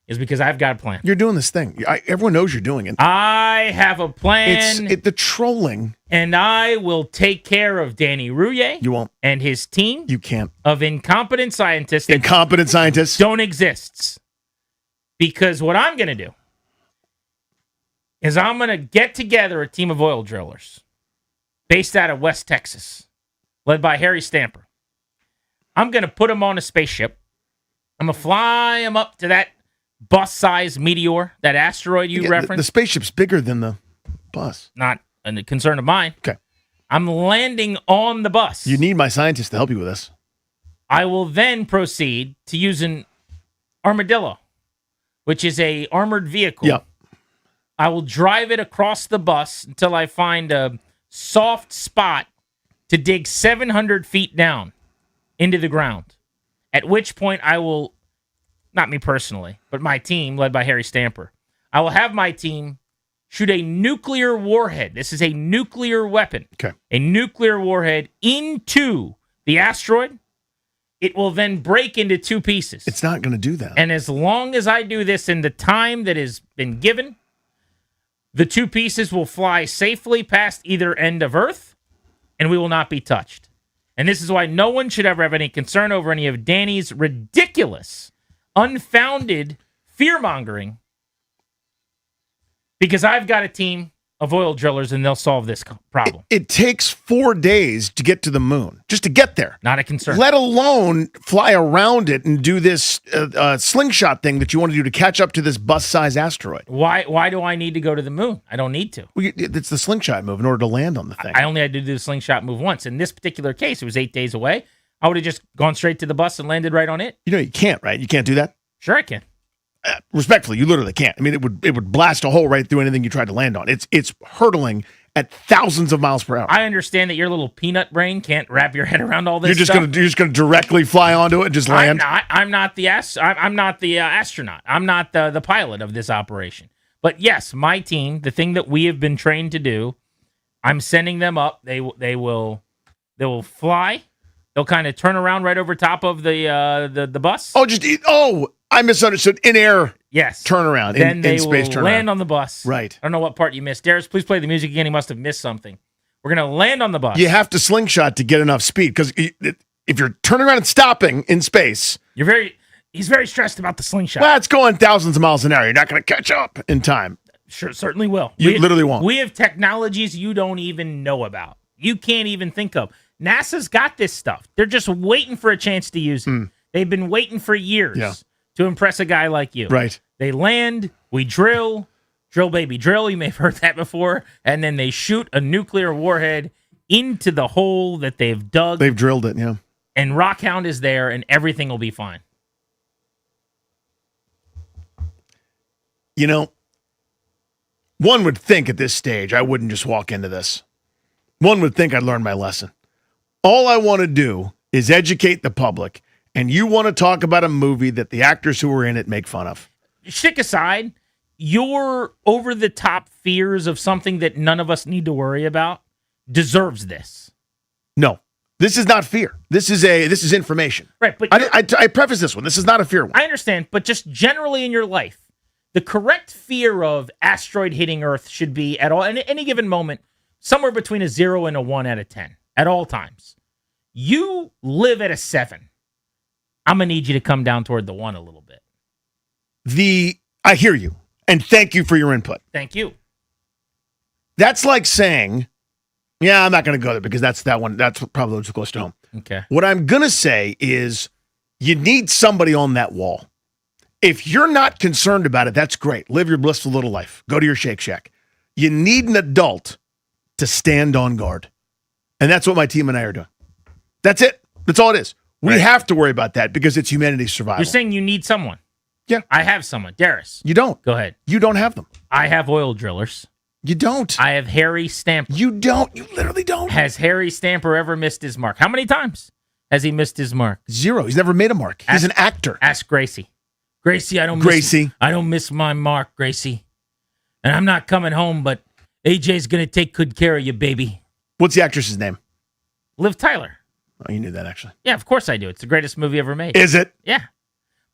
is because I've got a plan. You're doing this thing. Everyone knows you're doing it. I have a plan. It's the trolling. And I will take care of Danny Rouillet. You won't. And his team. You can't. Of incompetent scientists. Incompetent scientists. Don't exist. Because what I'm going to do is I'm going to get together a team of oil drillers based out of West Texas, led by Harry Stamper. I'm going to put them on a spaceship. I'm going to fly them up to that bus-sized meteor, that asteroid you referenced. The spaceship's bigger than the bus. Not a concern of mine. Okay. I'm landing on the bus. You need my scientists to help you with this. I will then proceed to use an armadillo, which is a armored vehicle. Yep. I will drive it across the bus until I find a soft spot to dig 700 feet down into the ground, at which point I will, not me personally, but my team led by Harry Stamper, I will have my team shoot a nuclear warhead. This is a nuclear weapon. Okay. A nuclear warhead into the asteroid. It will then break into two pieces. It's not going to do that. And as long as I do this in the time that has been given, the two pieces will fly safely past either end of Earth, and we will not be touched. And this is why no one should ever have any concern over any of Danny's ridiculous, unfounded fear-mongering, because I've got a team of oil drillers, and they'll solve this problem. It takes 4 days to get to the moon, just to get there. Not a concern. Let alone fly around it and do this slingshot thing that you want to do to catch up to this bus-sized asteroid. Why do I need to go to the moon? I don't need to. Well, it's the slingshot move in order to land on the thing. I only had to do the slingshot move once. In this particular case, it was 8 days away. I would have just gone straight to the bus and landed right on it. You know, you can't, right? You can't do that? Sure I can. Respectfully, you literally can't. I mean, it would blast a hole right through anything you tried to land on. It's hurtling at thousands of miles per hour. I understand that your little peanut brain can't wrap your head around all this. You're just gonna directly fly onto it and just land. I'm not the astronaut. I'm not the pilot of this operation. But yes, my team, the thing that we have been trained to do, I'm sending them up. They will fly. They'll kind of turn around right over top of the bus. I misunderstood. In air, yes, turnaround. Then in they space will turnaround. land on the bus. Right. I don't know what part you missed. Darius, please play the music again. He must have missed something. We're gonna land on the bus. You have to slingshot to get enough speed because if you're turning around and stopping in space, he's very stressed about the slingshot. Well, it's going thousands of miles an hour. You're not going to catch up in time. Sure, certainly will. You literally won't. We have technologies you don't even know about. You can't even think of. NASA's got this stuff. They're just waiting for a chance to use it. They've been waiting for years to impress a guy like you. Right. They land, we drill, baby, drill. You may have heard that before. And then they shoot a nuclear warhead into the hole that they've dug. They've drilled it, yeah. And Rockhound is there, and everything will be fine. You know, one would think at this stage I wouldn't just walk into this. One would think I'd learned my lesson. All I want to do is educate the public, and you want to talk about a movie that the actors who were in it make fun of. Shtick aside, your over-the-top fears of something that none of us need to worry about deserves this. No, this is not fear. This is information. Right, but I preface this one. This is not a fear one. I understand, but just generally in your life, the correct fear of asteroid hitting Earth should be at any given moment somewhere between a 0 and a 1 out of 10 at all times. You live at a 7. I'm going to need you to come down toward the 1 a little bit. I hear you, and thank you for your input. Thank you. That's like saying, yeah, I'm not going to go there because that's probably too close to home. Okay. What I'm going to say is you need somebody on that wall. If you're not concerned about it, that's great. Live your blissful little life. Go to your Shake Shack. You need an adult to stand on guard. And that's what my team and I are doing. That's it. That's all it is. We have to worry about that because it's humanity's survival. You're saying you need someone. Yeah. I have someone. Darius. You don't. Go ahead. You don't have them. I have oil drillers. You don't. I have Harry Stamper. You don't. You literally don't. Has Harry Stamper ever missed his mark? How many times has he missed his mark? 0. He's never made a mark. He's an actor. Ask Gracie. Gracie, I don't miss my mark, Gracie. And I'm not coming home, but AJ's going to take good care of you, baby. What's the actress's name? Liv Tyler. Oh, you knew that, actually. Yeah, of course I do. It's the greatest movie ever made. Is it? Yeah.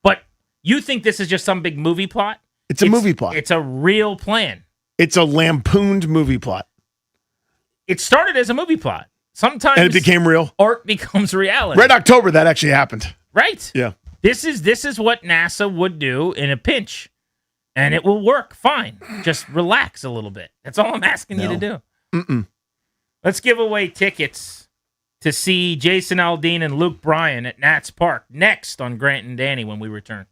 But you think this is just some big movie plot? It's a movie plot. It's a real plan. It's a lampooned movie plot. It started as a movie plot. Sometimes and it became real. Art becomes reality. Red October, that actually happened. Right. Yeah. This is what NASA would do in a pinch. And it will work fine. Just relax a little bit. That's all I'm asking you to do. Mm-mm. Let's give away tickets to see Jason Aldean and Luke Bryan at Nats Park next on Grant and Danny when we return.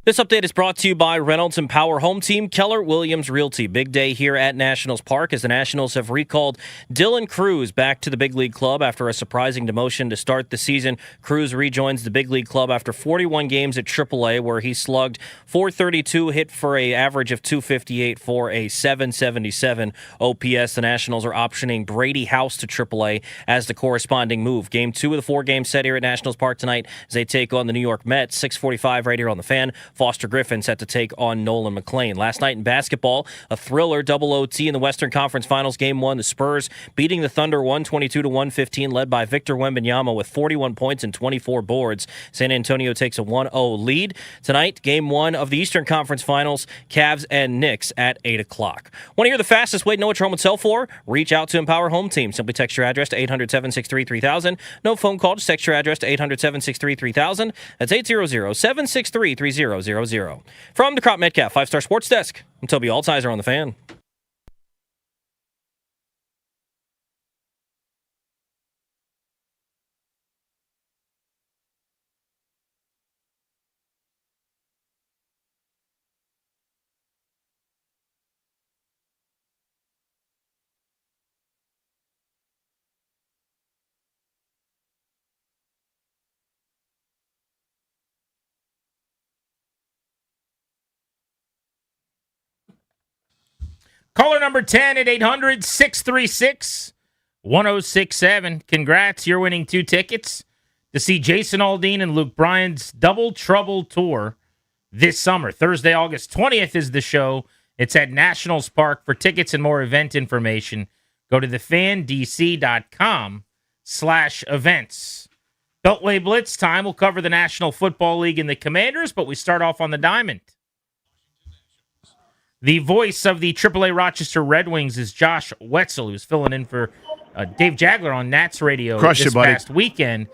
This update is brought to you by Reynolds and Power Home Team, Keller Williams Realty. Big day here at Nationals Park as the Nationals have recalled Dylan Cruz back to the big league club after a surprising demotion to start the season. Cruz rejoins the big league club after 41 games at AAA, where he slugged .432, hit for an average of .258 for a .777 OPS. The Nationals are optioning Brady House to AAA as the corresponding move. Game 2 of the 4-game set here at Nationals Park tonight as they take on the New York Mets. 6:45 right here on the Fan. Foster Griffin set to take on Nolan McLean. Last night in basketball, a thriller double OT in the Western Conference Finals. Game 1, the Spurs beating the Thunder 122-115, led by Victor Wembanyama with 41 points and 24 boards. San Antonio takes a 1-0 lead. Tonight, Game 1 of the Eastern Conference Finals, Cavs and Knicks at 8 o'clock. Want to hear the fastest way to know what your home would sell for? Reach out to Empower Home Team. Simply text your address to 800-763-3000. No phone call, just text your address to 800-763-3000. That's 800-763-3000. From the Crop Metcalf 5-Star Sports Desk, I'm Toby Altizer on the Fan. Caller number 10 at 800-636-1067. Congrats, you're winning 2 tickets to see Jason Aldean and Luke Bryan's Double Trouble Tour this summer. Thursday, August 20th is the show. It's at Nationals Park. For tickets and more event information, go to thefandc.com/events. Beltway Blitz time. We'll cover the National Football League and the Commanders, but we start off on the diamond. The voice of the AAA Rochester Red Wings is Josh Wetzel, who's filling in for Dave Jagler on Nats Radio this past weekend.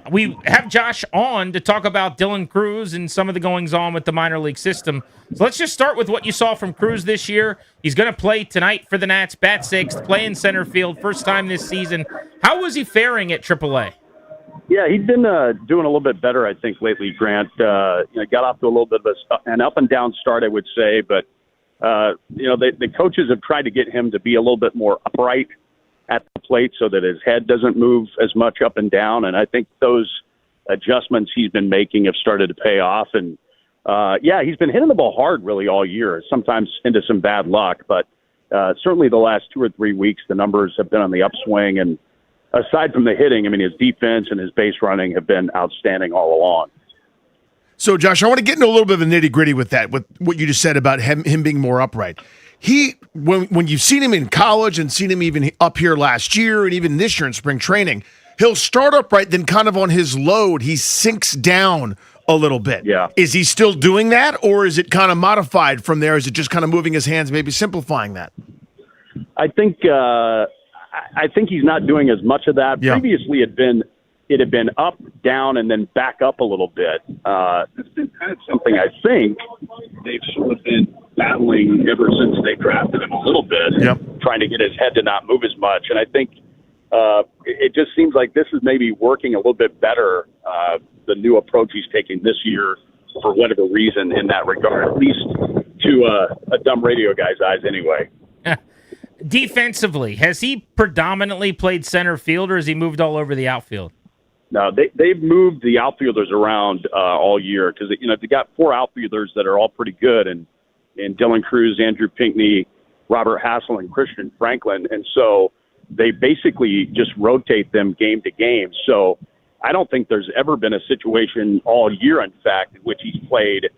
We have Josh on to talk about Dylan Cruz and some of the goings-on with the minor league system. So let's just start with what you saw from Cruz this year. He's going to play tonight for the Nats, bat sixth, play in center field, first time this season. How was he faring at AAA? Yeah, he's been doing a little bit better, I think, lately, Grant. Got off to a little bit of an up-and-down start, I would say, but the coaches have tried to get him to be a little bit more upright at the plate so that his head doesn't move as much up and down. And I think those adjustments he's been making have started to pay off. And, he's been hitting the ball hard really all year, sometimes into some bad luck. But certainly the last 2 or 3 weeks, the numbers have been on the upswing. And aside from the hitting, I mean, his defense and his base running have been outstanding all along. So, Josh, I want to get into a little bit of a nitty-gritty with that, with what you just said about him being more upright. When you've seen him in college and seen him even up here last year and even this year in spring training, he'll start upright, then kind of on his load, he sinks down a little bit. Yeah. Is he still doing that, or is it kind of modified from there? Is it just kind of moving his hands, maybe simplifying that? I think he's not doing as much of that. Yeah. Previously, it had been up, down, and then back up a little bit. It's been kind of something I think they've sort of been battling ever since they drafted him a little bit, trying to get his head to not move as much. And I think it just seems like this is maybe working a little bit better, the new approach he's taking this year for whatever reason in that regard, at least to a dumb radio guy's eyes anyway. Defensively, has he predominantly played center field, or has he moved all over the outfield? No, they've moved the outfielders around all year because they got 4 outfielders that are all pretty good, and Dylan Cruz, Andrew Pinckney, Robert Hassel, and Christian Franklin, and so they basically just rotate them game to game. So I don't think there's ever been a situation all year, in fact, in which he's played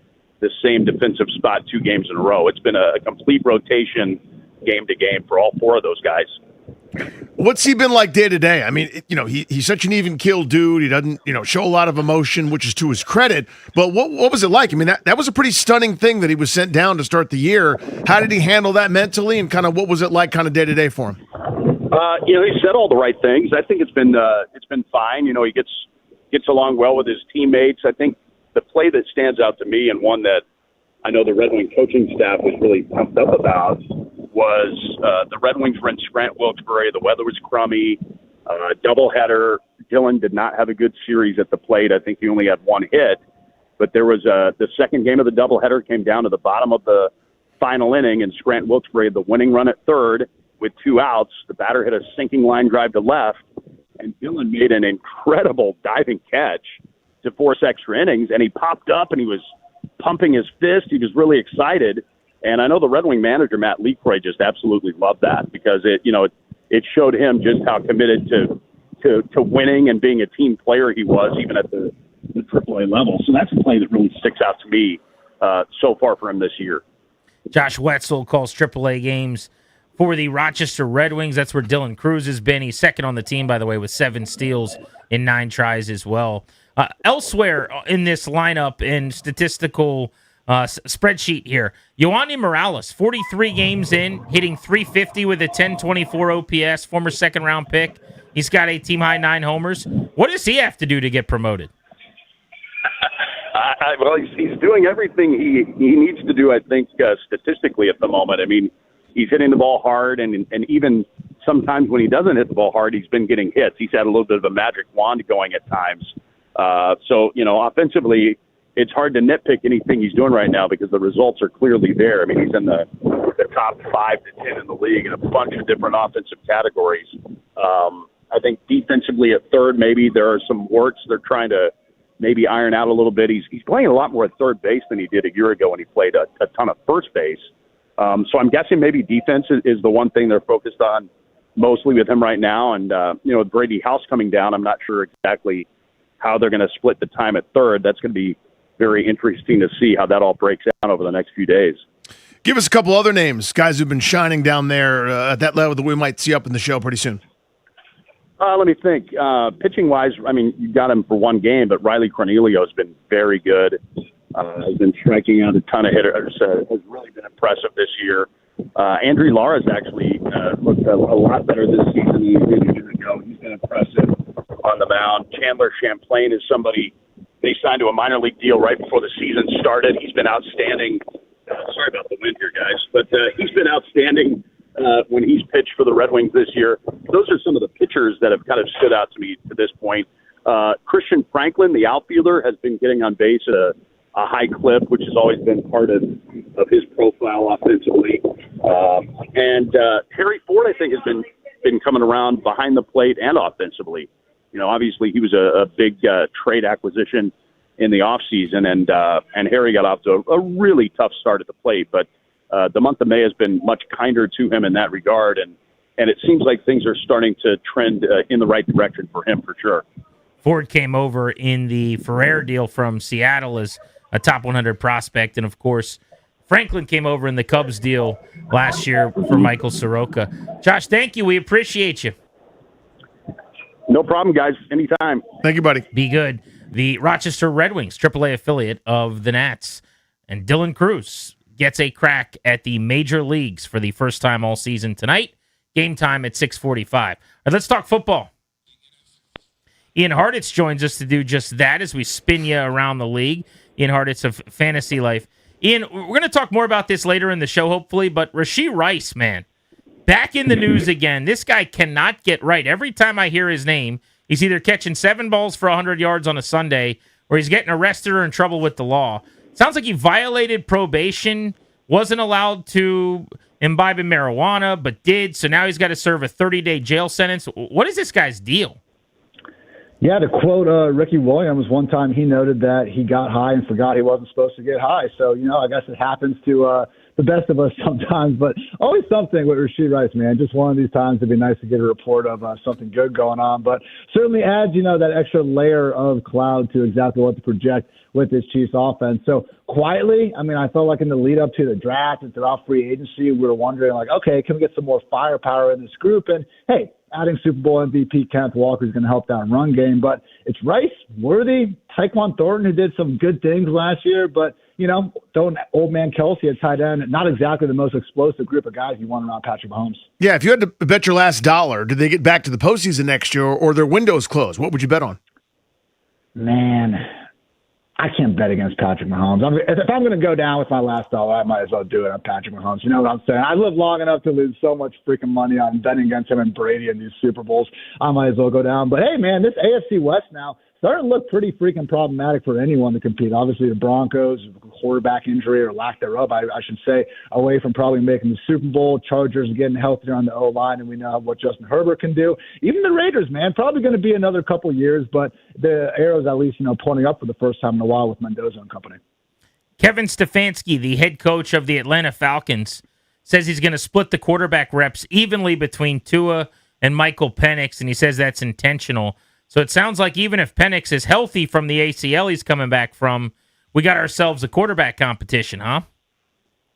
the same defensive spot 2 games in a row. It's been a complete rotation game to game for all 4 of those guys. What's he been like day to day? I mean, he's such an even keel dude. He doesn't, show a lot of emotion, which is to his credit. But what was it like? I mean, that was a pretty stunning thing that he was sent down to start the year. How did he handle that mentally, and kind of what was it like kind of day to day for him? He said all the right things. I think it's been fine. He gets along well with his teammates. I think the play that stands out to me, and one that I know the Red Wing coaching staff was really pumped up about, was the Red Wings were in Scranton, Wilkes-Barre. The weather was crummy, doubleheader. Dylan did not have a good series at the plate. I think he only had 1 hit. But there was the second game of the doubleheader came down to the bottom of the final inning, and Scranton Wilkes-Barre had the winning run at third with 2 outs. The batter hit a sinking line drive to left, and Dylan made an incredible diving catch to force extra innings, and he popped up and he was pumping his fist. He was really excited. And I know the Red Wing manager, Matt Leacroy, just absolutely loved that because it showed him just how committed to winning and being a team player he was, even at the AAA level. So that's a play that really sticks out to me so far for him this year. Josh Wetzel calls AAA games for the Rochester Red Wings. That's where Dylan Cruz has been. He's second on the team, by the way, with 7 steals in 9 tries as well. Elsewhere in this lineup and statistical spreadsheet here, Yohandy Morales, 43 games in, hitting .350 with a 10.24 OPS, former second-round pick. He's got a team-high 9 homers. What does he have to do to get promoted? Well, he's doing everything he needs to do, I think, statistically at the moment. I mean, he's hitting the ball hard, and even sometimes when he doesn't hit the ball hard, he's been getting hits. He's had a little bit of a magic wand going at times. So, offensively, it's hard to nitpick anything he's doing right now because the results are clearly there. I mean, he's in the top 5 to 10 in the league in a bunch of different offensive categories. I think defensively at third, maybe there are some warts they're trying to maybe iron out a little bit. He's playing a lot more at third base than he did a year ago when he played a ton of first base. So I'm guessing maybe defense is the one thing they're focused on mostly with him right now. And, with Brady House coming down, I'm not sure exactly how they're going to split the time at third. That's going to be very interesting to see how that all breaks down over the next few days. Give us a couple other names, guys who've been shining down there at that level that we might see up in the show pretty soon. Let me think. Pitching-wise, I mean, you got him for one game, but Riley Cornelio has been very good. Has been striking out a ton of hitters. Has really been impressive this year. Andrew Lara has actually looked a lot better this season than he did a year ago. He's been impressive on the mound. Chandler Champlain is somebody they signed to a minor league deal right before the season started. He's been outstanding. Sorry about the wind here, guys, but he's been outstanding when he's pitched for the Red Wings this year. Those are some of the pitchers that have kind of stood out to me to this point. Christian Franklin, the outfielder, has been getting on base at a high clip, which has always been part of his profile offensively. And Harry Ford, I think, has been coming around behind the plate and offensively. Obviously he was a big trade acquisition in the offseason, and Harry got off to a really tough start at the plate. But the month of May has been much kinder to him in that regard, and it seems like things are starting to trend in the right direction for him for sure. Ford came over in the Ferrer deal from Seattle as a top 100 prospect, and of course, Franklin came over in the Cubs deal last year for Michael Soroka. Josh, thank you. We appreciate you. No problem, guys. Anytime. Thank you, buddy. Be good. The Rochester Red Wings, AAA affiliate of the Nats, and Dylan Cruz gets a crack at the major leagues for the first time all season tonight. Game time at 6:45. All right, let's talk football. Ian Hartitz joins us to do just that as we spin you around the league. Ian Hartitz of Fantasy Life. Ian, we're going to talk more about this later in the show, hopefully, but Rashee Rice, man, back in the news again. This guy cannot get right. Every time I hear his name, he's either catching 7 balls for 100 yards on a Sunday or he's getting arrested or in trouble with the law. Sounds like he violated probation, wasn't allowed to imbibe in marijuana, but did, so now he's got to serve a 30-day jail sentence. What is this guy's deal? Yeah, to quote Ricky Williams, one time he noted that he got high and forgot he wasn't supposed to get high. So, I guess it happens to the best of us sometimes, but always something with Rashee Rice, man. Just one of these times it'd be nice to get a report of something good going on, but certainly adds, that extra layer of cloud to exactly what to project with this Chiefs offense. So quietly, I felt like in the lead up to the draft and throughout free agency, we were wondering okay, can we get some more firepower in this group? And hey, adding Super Bowl MVP Kenneth Walker is going to help that run game, but it's Rice, Worthy, Tyquan Thornton, who did some good things last year, but throwing old man Kelsey at tight end, not exactly the most explosive group of guys you want around Patrick Mahomes. Yeah, if you had to bet your last dollar, do they get back to the postseason next year or their window's closed? What would you bet on? Man, I can't bet against Patrick Mahomes. If I'm going to go down with my last dollar, I might as well do it on Patrick Mahomes. You know what I'm saying? I lived long enough to lose so much freaking money on betting against him and Brady in these Super Bowls. I might as well go down. But hey, man, this AFC West now starting to look pretty freaking problematic for anyone to compete. Obviously, the Broncos, quarterback injury or lack thereof, I should say, away from probably making the Super Bowl. Chargers getting healthier on the O-line, and we know what Justin Herbert can do. Even the Raiders, man, probably going to be another couple years, but the arrow's at least, pointing up for the first time in a while with Mendoza and company. Kevin Stefanski, the head coach of the Atlanta Falcons, says he's going to split the quarterback reps evenly between Tua and Michael Penix, and he says that's intentional. So it sounds like even if Penix is healthy from the ACL he's coming back from, we got ourselves a quarterback competition, huh?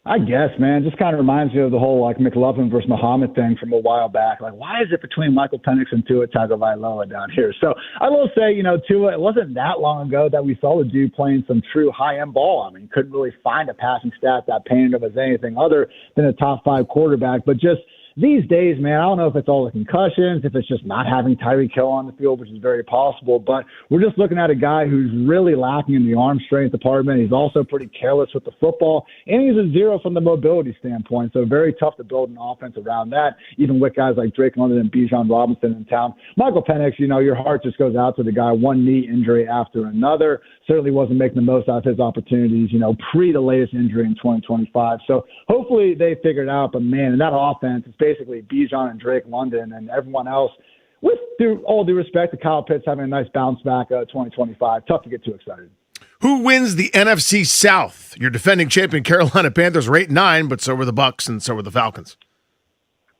I guess, man. Just kind of reminds me of the whole McLovin versus Muhammad thing from a while back. Why is it between Michael Penix and Tua Tagovailoa down here? So I will say, Tua, it wasn't that long ago that we saw the dude playing some true high-end ball. I mean, couldn't really find a passing stat that painted him as anything other than a top-5 quarterback. But just these days, man, I don't know if it's all the concussions, if it's just not having Tyreek Hill on the field, which is very possible, but we're just looking at a guy who's really lacking in the arm strength department. He's also pretty careless with the football, and he's a zero from the mobility standpoint, so very tough to build an offense around that, even with guys like Drake London and Bijan Robinson in town. Michael Penix, your heart just goes out to the guy, one knee injury after another. Certainly wasn't making the most out of his opportunities, pre the latest injury in 2025. So hopefully they figured it out, but man, in that offense, it's basically Bijan and Drake London and everyone else. With all due respect to Kyle Pitts having a nice bounce back 2025, tough to get too excited. Who wins the NFC South? Your defending champion Carolina Panthers are 8-9, but so were the Bucs and so were the Falcons.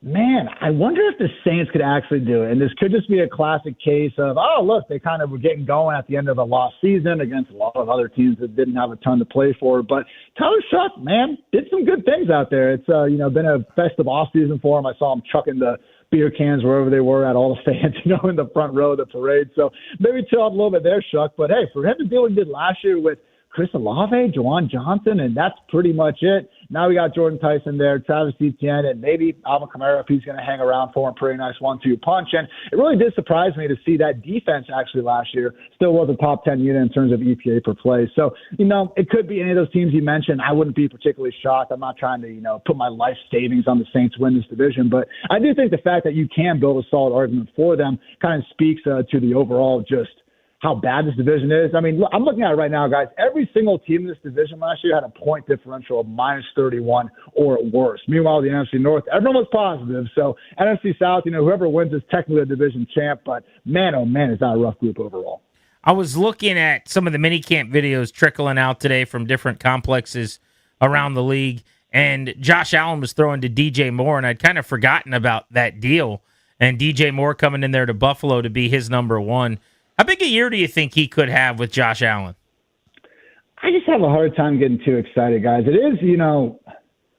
Man, I wonder if the Saints could actually do it. And this could just be a classic case of, look, they kind of were getting going at the end of a lost season against a lot of other teams that didn't have a ton to play for. But Tyler Shuck, man, did some good things out there. It's, been a festive offseason for him. I saw him chucking the beer cans wherever they were at all the fans, in the front row of the parade. So maybe chill out a little bit there, Shuck. But, hey, for him to do what he did last year with Chris Olave, Juwan Johnson, and that's pretty much it. Now we got Jordan Tyson there, Travis Etienne, and maybe Alvin Kamara if he's going to hang around for him. Pretty nice 1-2 punch. And it really did surprise me to see that defense actually last year still was a top 10 unit in terms of EPA per play. So, it could be any of those teams you mentioned. I wouldn't be particularly shocked. I'm not trying to, put my life savings on the Saints win this division. But I do think the fact that you can build a solid argument for them kind of speaks to the overall just how bad this division is. I mean, I'm looking at it right now, guys. Every single team in this division last year had a point differential of -31 or worse. Meanwhile, the NFC North, everyone was positive. So NFC South, whoever wins is technically a division champ. But man, oh man, is that a rough group overall. I was looking at some of the minicamp videos trickling out today from different complexes around the league, and Josh Allen was throwing to DJ Moore, and I'd kind of forgotten about that deal. And DJ Moore coming in there to Buffalo to be his number one. How big a year do you think he could have with Josh Allen? I just have a hard time getting too excited, guys. It is,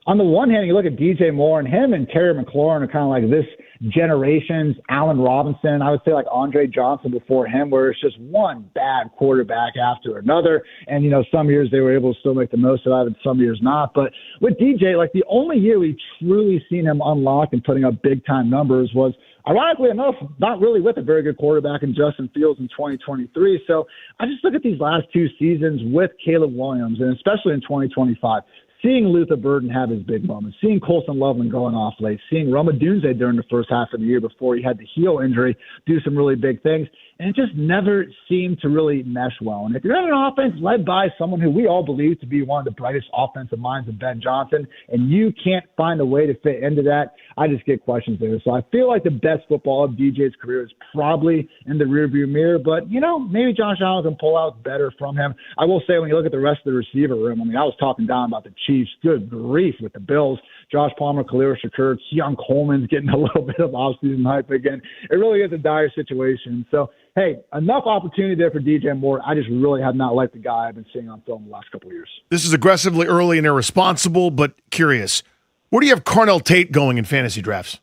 on the one hand, you look at DJ Moore, and him and Terry McLaurin are kind of like this generation's Allen Robinson. I would say like Andre Johnson before him, where it's just one bad quarterback after another. And, some years they were able to still make the most of it, and some years not. But with DJ, the only year we've truly seen him unlock and putting up big-time numbers was, ironically enough, not really with a very good quarterback in Justin Fields in 2023. So I just look at these last two seasons with Caleb Williams, and especially in 2025, seeing Luther Burden have his big moments, seeing Colson Loveland going off late, seeing Roma Dunze during the first half of the year before he had the heel injury do some really big things. And it just never seemed to really mesh well. And if you're in an offense led by someone who we all believe to be one of the brightest offensive minds in Ben Johnson, and you can't find a way to fit into that, I just get questions there. So I feel like the best football of DJ's career is probably in the rearview mirror. But, maybe Josh Allen can pull out better from him. I will say when you look at the rest of the receiver room, I was talking down about the Chiefs. Good grief with the Bills. Josh Palmer, Khalil Shakur, Keon Coleman's getting a little bit of offseason hype again. It really is a dire situation. So, hey, enough opportunity there for DJ Moore. I just really have not liked the guy I've been seeing on film the last couple of years. This is aggressively early and irresponsible, but curious. Where do you have Carnell Tate going in fantasy drafts?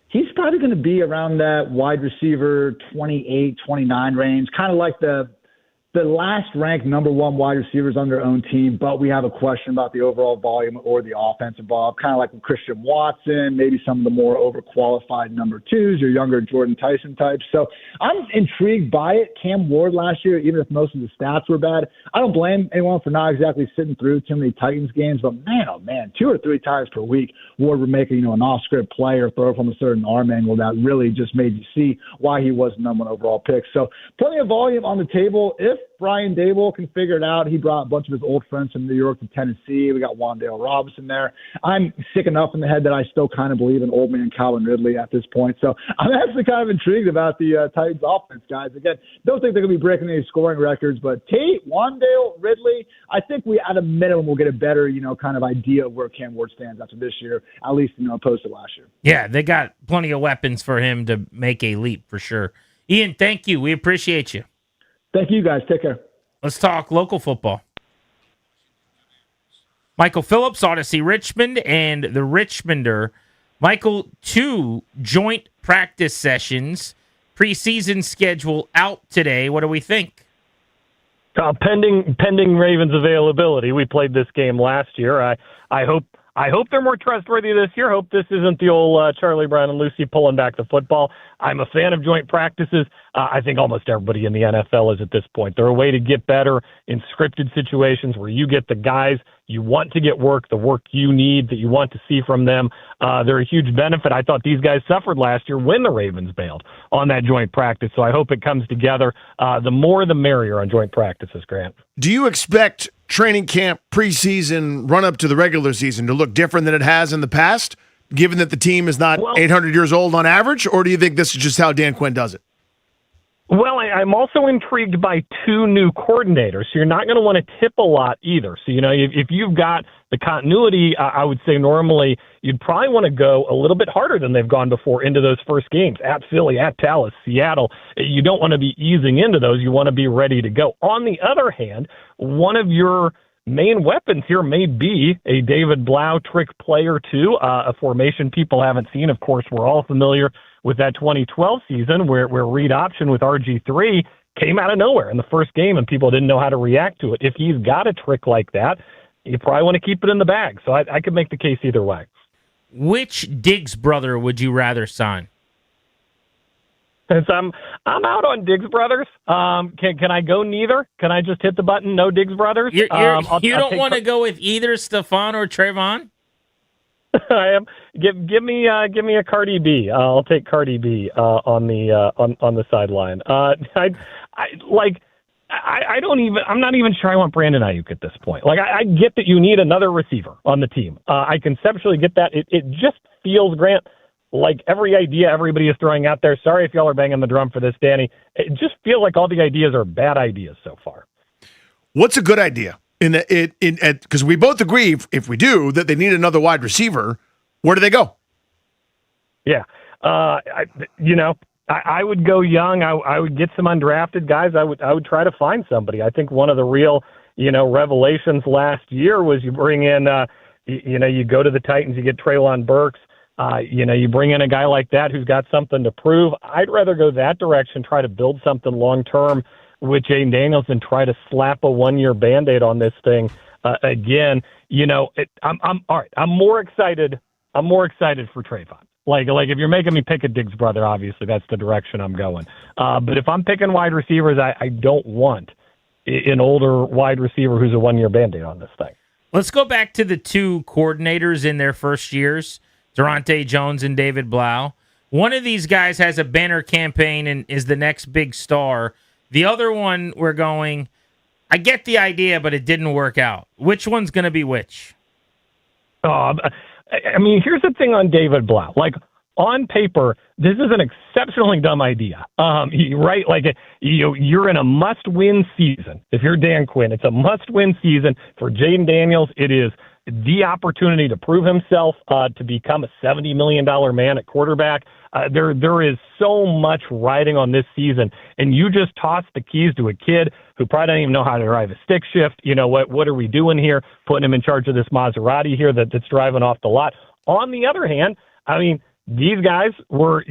He's probably going to be around that wide receiver 28, 29 range, kind of like the the last ranked number one wide receivers on their own team, but we have a question about the overall volume or the offense involved, kind of like with Christian Watson, maybe some of the more overqualified number twos, your younger Jordan Tyson types. So I'm intrigued by it. Cam Ward last year, even if most of the stats were bad, I don't blame anyone for not exactly sitting through too many Titans games, but man, oh man, 2 or 3 times per week, Ward would make an off-script play or throw from a certain arm angle that really just made you see why he was the number one overall pick. So plenty of volume on the table. If Brian Dable can figure it out, he brought a bunch of his old friends from New York to Tennessee. We got Wan'Dale Robinson there. I'm sick enough in the head that I still kind of believe in old man Calvin Ridley at this point. So I'm actually kind of intrigued about the Titans offense, guys. Again, don't think they're going to be breaking any scoring records, but Tate, Wan'Dale, Ridley, I think we at a minimum will get a better, kind of idea of where Cam Ward stands after this year, at least, opposed to last year. Yeah, they got plenty of weapons for him to make a leap for sure. Ian, thank you. We appreciate you. Thank you, guys. Take care. Let's talk local football. Michael Phillips, Odyssey Richmond, and the Richmonder. Michael, 2 joint practice sessions. Preseason schedule out today. What do we think? Pending Ravens availability. We played this game last year. I hope they're more trustworthy this year. Hope this isn't the old Charlie Brown and Lucy pulling back the football. I'm a fan of joint practices. I think almost everybody in the NFL is at this point. They're a way to get better in scripted situations where you get the guys you want to get work, the work you need that you want to see from them. They're a huge benefit. I thought these guys suffered last year when the Ravens bailed on that joint practice, so I hope it comes together. The more the merrier on joint practices, Grant. Do you expect training camp, preseason, run up to the regular season to look different than it has in the past, given that the team is not 800 years old on average, or do you think this is just how Dan Quinn does it? Well, I'm also intrigued by 2 new coordinators. So you're not going to want to tip a lot either. So, if you've got the continuity, I would say normally you'd probably want to go a little bit harder than they've gone before into those first games at Philly, at Dallas, Seattle. You don't want to be easing into those. You want to be ready to go. On the other hand, one of your main weapons here may be a David Blau trick play or two, a formation people haven't seen. Of course, we're all familiar with that 2012 season where read option with RG3 came out of nowhere in the first game and people didn't know how to react to it. If he's got a trick like that, you probably want to keep it in the bag. So I could make the case either way. Which Diggs brother would you rather sign? Since I'm out on Diggs brothers, can I go neither? Can I just hit the button, no Diggs brothers? You don't want to go with either Stephon or Trayvon? I am. Give me a Cardi B. I'll take Cardi B on the sideline. I'm not even sure I want Brandon Ayuk at this point. I get that you need another receiver on the team. I conceptually get that. It just feels, Grant, like every idea everybody is throwing out there. Sorry if y'all are banging the drum for this, Danny. It just feels like all the ideas are bad ideas so far. What's a good idea? Because we both agree, if we do, that they need another wide receiver, where do they go? Yeah. I would go young. I would get some undrafted guys. I would try to find somebody. I think one of the real, revelations last year was you bring in, you go to the Titans, you get Treylon Burks. You bring in a guy like that who's got something to prove. I'd rather go that direction, try to build something long-term with Jaden Daniels and try to slap a 1-year Band-Aid on this thing. Again, I'm all right. I'm more excited for Trayvon. Like if you're making me pick a Diggs brother, obviously that's the direction I'm going. But if I'm picking wide receivers, I don't want an older wide receiver who's a 1-year Band-Aid on this thing. Let's go back to the 2 coordinators in their first years, Durante Jones and David Blau. One of these guys has a banner campaign and is the next big star. The other one, we're going, I get the idea, but it didn't work out. Which one's going to be which? Here's the thing on David Blau. On paper, this is an exceptionally dumb idea. Right? You're in a must-win season. If you're Dan Quinn, it's a must-win season for Jaden Daniels. It is the opportunity to prove himself, to become a $70 million man at quarterback. There is so much riding on this season, and you just toss the keys to a kid who probably doesn't even know how to drive a stick shift. What are we doing here? Putting him in charge of this Maserati here that's driving off the lot. On the other hand, these guys were,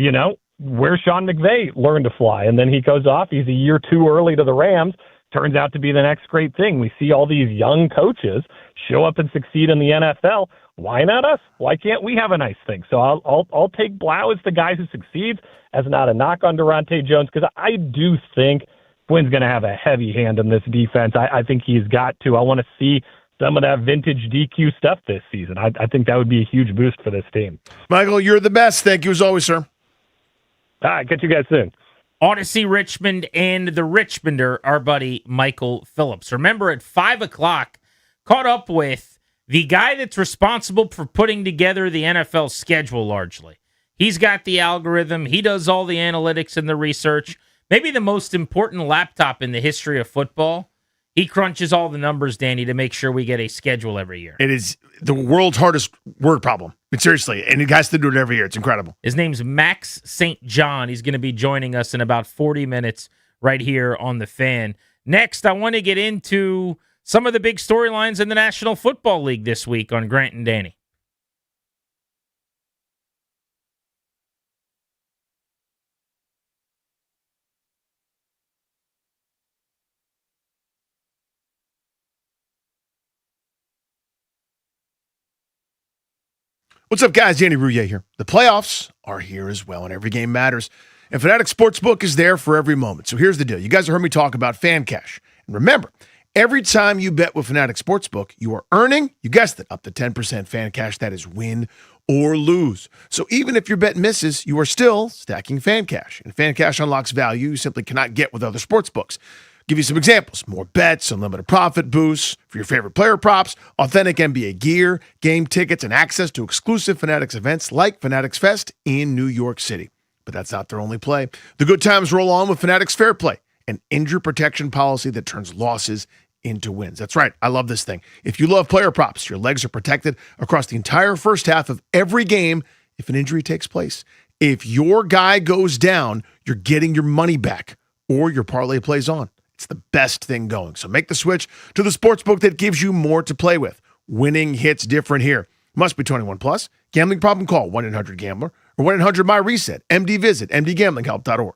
where Sean McVay learned to fly, and then he goes off. He's a year too early to the Rams. turns out to be the next great thing. We see all these young coaches show up and succeed in the NFL. Why not us? Why can't we have a nice thing? So I'll take Blau as the guy who succeeds, as not a knock on Durante Jones, because I do think Quinn's going to have a heavy hand in this defense. I think he's got to. I want to see some of that vintage DQ stuff this season. I think that would be a huge boost for this team. Michael, you're the best. Thank you as always, sir. All right, catch you guys soon. Odyssey Richmond and the Richmonder, our buddy Michael Phillips. Remember, at 5 o'clock, caught up with the guy that's responsible for putting together the NFL schedule largely. He's got the algorithm. He does all the analytics and the research. Maybe the most important laptop in the history of football. He crunches all the numbers, Danny, to make sure we get a schedule every year. It is the world's hardest word problem. But seriously, and he has to do it every year. It's incredible. His name's Max St. John. He's going to be joining us in about 40 minutes right here on The Fan. Next, I want to get into some of the big storylines in the National Football League this week on Grant and Danny. What's up, guys? Danny Rouillet here. The playoffs are here as well, and every game matters. And Fanatic Sportsbook is there for every moment. So here's the deal. You guys have heard me talk about Fan Cash. And remember, every time you bet with Fanatic Sportsbook, you are earning, you guessed it, up to 10% Fan Cash. That is win or lose. So even if your bet misses, you are still stacking Fan Cash. And Fan Cash unlocks value you simply cannot get with other sportsbooks. Give you some examples: more bets, unlimited profit boosts for your favorite player props, authentic NBA gear, game tickets, and access to exclusive Fanatics events like Fanatics Fest in New York City. But that's not their only play. The good times roll on with Fanatics Fair Play, an injury protection policy that turns losses into wins. That's right. I love this thing. If you love player props, your legs are protected across the entire first half of every game if an injury takes place. If your guy goes down, you're getting your money back or your parlay plays on. It's the best thing going. So make the switch to the sportsbook that gives you more to play with. Winning hits different here. Must be 21 plus. Gambling problem? Call 1-800-GAMBLER or 1-800-MY-RESET. MD visit mdgamblinghelp.org.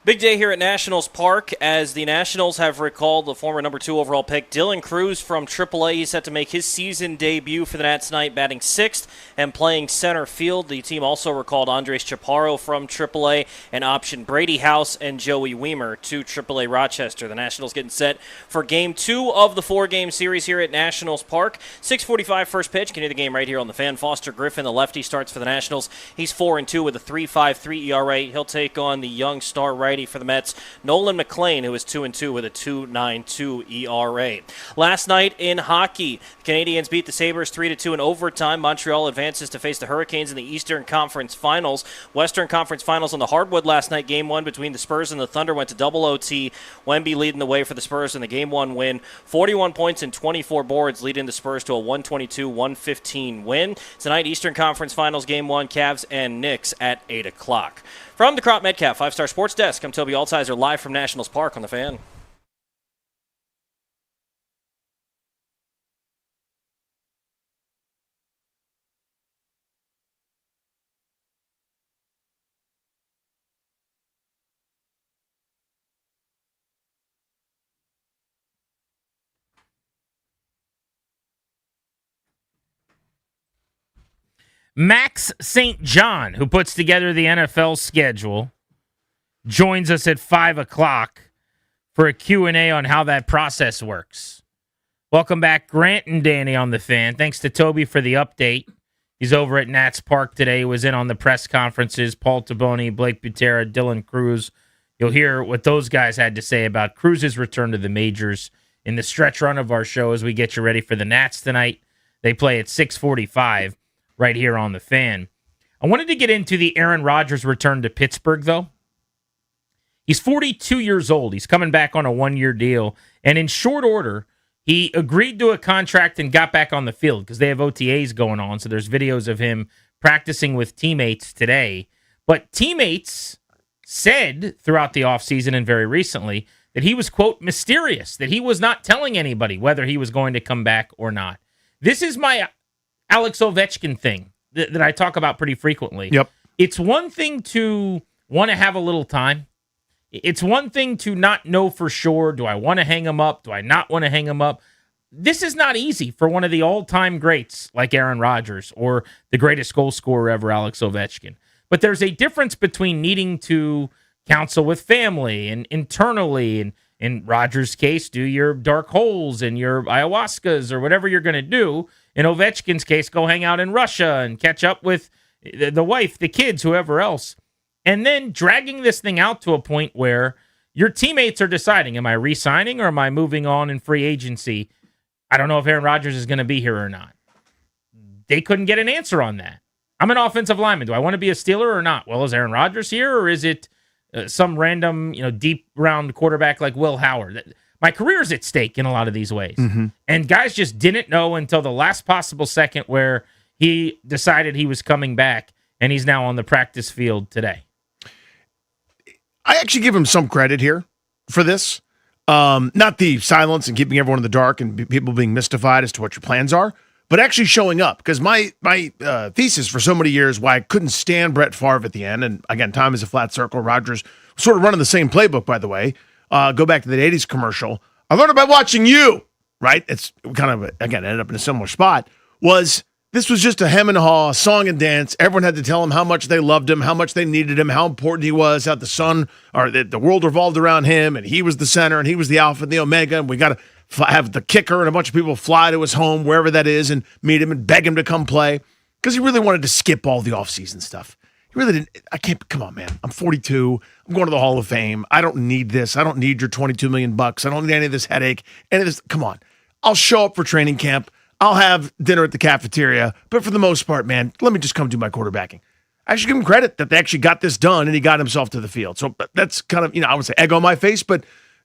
Big day here at Nationals Park as the Nationals have recalled the former number 2 overall pick Dylan Cruz from AAA. He's set to make his season debut for the Nats tonight, batting 6th and playing center field. The team also recalled Andres Chaparro from AAA and optioned Brady House and Joey Weimer to AAA Rochester. The Nationals getting set for Game 2 of the 4-game series here at Nationals Park. 6:45 first pitch. Can hear the game right here on the Fan. Foster Griffin, the lefty, starts for the Nationals. He's 4-2 with a 3.53 ERA. He'll take on the young star righty for the Mets, Nolan McLean, who is 2-2 with a 2.92 ERA. Last night in hockey, Canadians beat the Sabres 3-2 in overtime. Montreal advances to face the Hurricanes in the Eastern Conference Finals. Western Conference Finals on the hardwood last night. Game 1 between the Spurs and the Thunder went to double OT. Wemby leading the way for the Spurs in the Game 1 win. 41 points and 24 boards, leading the Spurs to a 122-115 win. Tonight, Eastern Conference Finals Game 1, Cavs and Knicks at 8 o'clock. From the Crop Metcalf 5-Star Sports Desk, I'm Toby Altizer, live from Nationals Park on the Fan. Max St. John, who puts together the NFL schedule, joins us at 5 o'clock for a Q&A on how that process works. Welcome back, Grant and Danny on the Fan. Thanks to Toby for the update. He's over at Nats Park today. He was in on the press conferences. Paul Taboni, Blake Butera, Dylan Cruz. You'll hear what those guys had to say about Cruz's return to the majors in the stretch run of our show as we get you ready for the Nats tonight. They play at 6:45. Right here on the Fan. I wanted to get into the Aaron Rodgers return to Pittsburgh, though. He's 42 years old. He's coming back on a 1-year deal. And in short order, he agreed to a contract and got back on the field because they have OTAs going on. So there's videos of him practicing with teammates today. But teammates said throughout the offseason and very recently that he was, quote, mysterious, that he was not telling anybody whether he was going to come back or not. This is my Alex Ovechkin thing that I talk about pretty frequently. Yep. It's one thing to want to have a little time. It's one thing to not know for sure. Do I want to hang him up? Do I not want to hang him up? This is not easy for one of the all-time greats like Aaron Rodgers or the greatest goal scorer ever, Alex Ovechkin. But there's a difference between needing to counsel with family and internally, and in Rodgers' case, do your dark holes and your ayahuascas or whatever you're going to do. In Ovechkin's case, go hang out in Russia and catch up with the wife, the kids, whoever else. And then dragging this thing out to a point where your teammates are deciding, am I re-signing or am I moving on in free agency? I don't know if Aaron Rodgers is going to be here or not. They couldn't get an answer on that. I'm an offensive lineman. Do I want to be a Steeler or not? Well, is Aaron Rodgers here or is it some random, deep round quarterback like Will Howard? My career is at stake in a lot of these ways. Mm-hmm. And guys just didn't know until the last possible second where he decided he was coming back, and he's now on the practice field today. I actually give him some credit here for this. Not the silence and keeping everyone in the dark and people being mystified as to what your plans are, but actually showing up. Because my thesis for so many years why I couldn't stand Brett Favre at the end, and again, time is a flat circle. Rodgers sort of running the same playbook, by the way. Go back to the 80s commercial. I learned it by watching you, right? It's kind of, again, ended up in a similar spot. This was just a hem and haw, song and dance. Everyone had to tell him how much they loved him, how much they needed him, how important he was, how the sun, or the world revolved around him, and he was the center, and he was the alpha and the omega, and we got to have the kicker and a bunch of people fly to his home, wherever that is, and meet him and beg him to come play, because he really wanted to skip all the offseason stuff. Really didn't. Come on, man. I'm 42. I'm going to the Hall of Fame. I don't need this. I don't need your $22 million. I don't need any of this headache. Any of this. Come on. I'll show up for training camp. I'll have dinner at the cafeteria. But for the most part, man, let me just come do my quarterbacking. I should give him credit that they actually got this done and he got himself to the field. So that's kind of, I would say egg on my face. But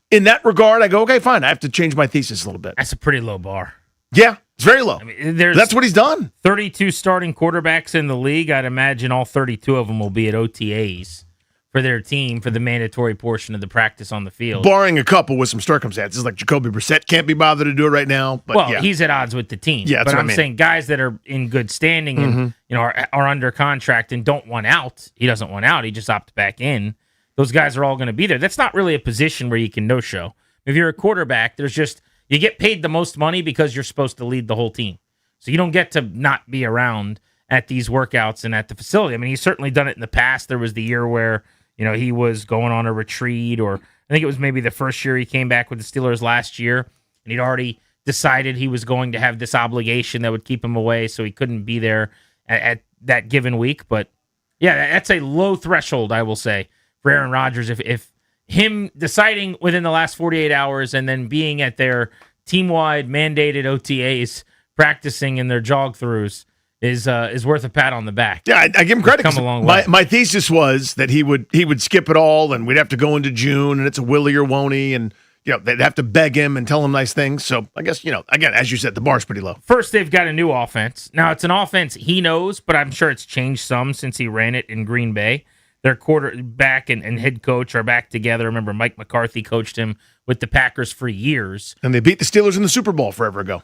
in that regard, I go, okay, fine. I have to change my thesis a little bit. That's a pretty low bar. Yeah. It's very low. That's what he's done. 32 starting quarterbacks in the league. I'd imagine all 32 of them will be at OTAs for their team for the mandatory portion of the practice on the field. Barring a couple with some circumstances, like Jacoby Brissett can't be bothered to do it right now. But he's at odds with the team. Yeah, but I'm saying guys that are in good standing and are under contract and don't want out. He doesn't want out. He just opted back in. those guys are all going to be there. That's not really a position where you can no-show. If you're a quarterback, you get paid the most money because you're supposed to lead the whole team. So you don't get to not be around at these workouts and at the facility. I mean, he's certainly done it in the past. There was the year where, he was going on a retreat, or I think it was maybe the first year he came back with the Steelers last year, and he'd already decided he was going to have this obligation that would keep him away, so he couldn't be there at that given week. But yeah, that's a low threshold, I will say, for Aaron Rodgers. If him deciding within the last 48 hours and then being at their team-wide mandated OTAs, practicing in their jog-throughs, is worth a pat on the back. Yeah, I give him credit. Come a long way. My thesis was that he would skip it all, and we'd have to go into June, and it's a will he or won't he, and they'd have to beg him and tell him nice things. So I guess again, as you said, the bar's pretty low. First, they've got a new offense. Now it's an offense he knows, but I'm sure it's changed some since he ran it in Green Bay. Their quarterback and head coach are back together. Remember, Mike McCarthy coached him with the Packers for years, and they beat the Steelers in the Super Bowl forever ago.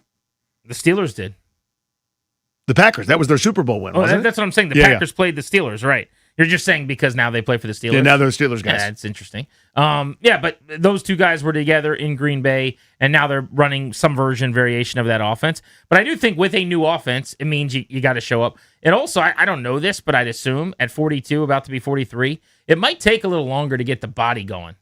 The Steelers did. The Packers. That was their Super Bowl win, wasn't it? That's what I'm saying. The Packers played the Steelers, right? You're just saying because now they play for the Steelers? Yeah, now they're the Steelers guys. Yeah, it's interesting. But those two guys were together in Green Bay, and now they're running some variation of that offense. But I do think with a new offense, it means you got to show up. And also, I don't know this, but I'd assume at 42, about to be 43, it might take a little longer to get the body going.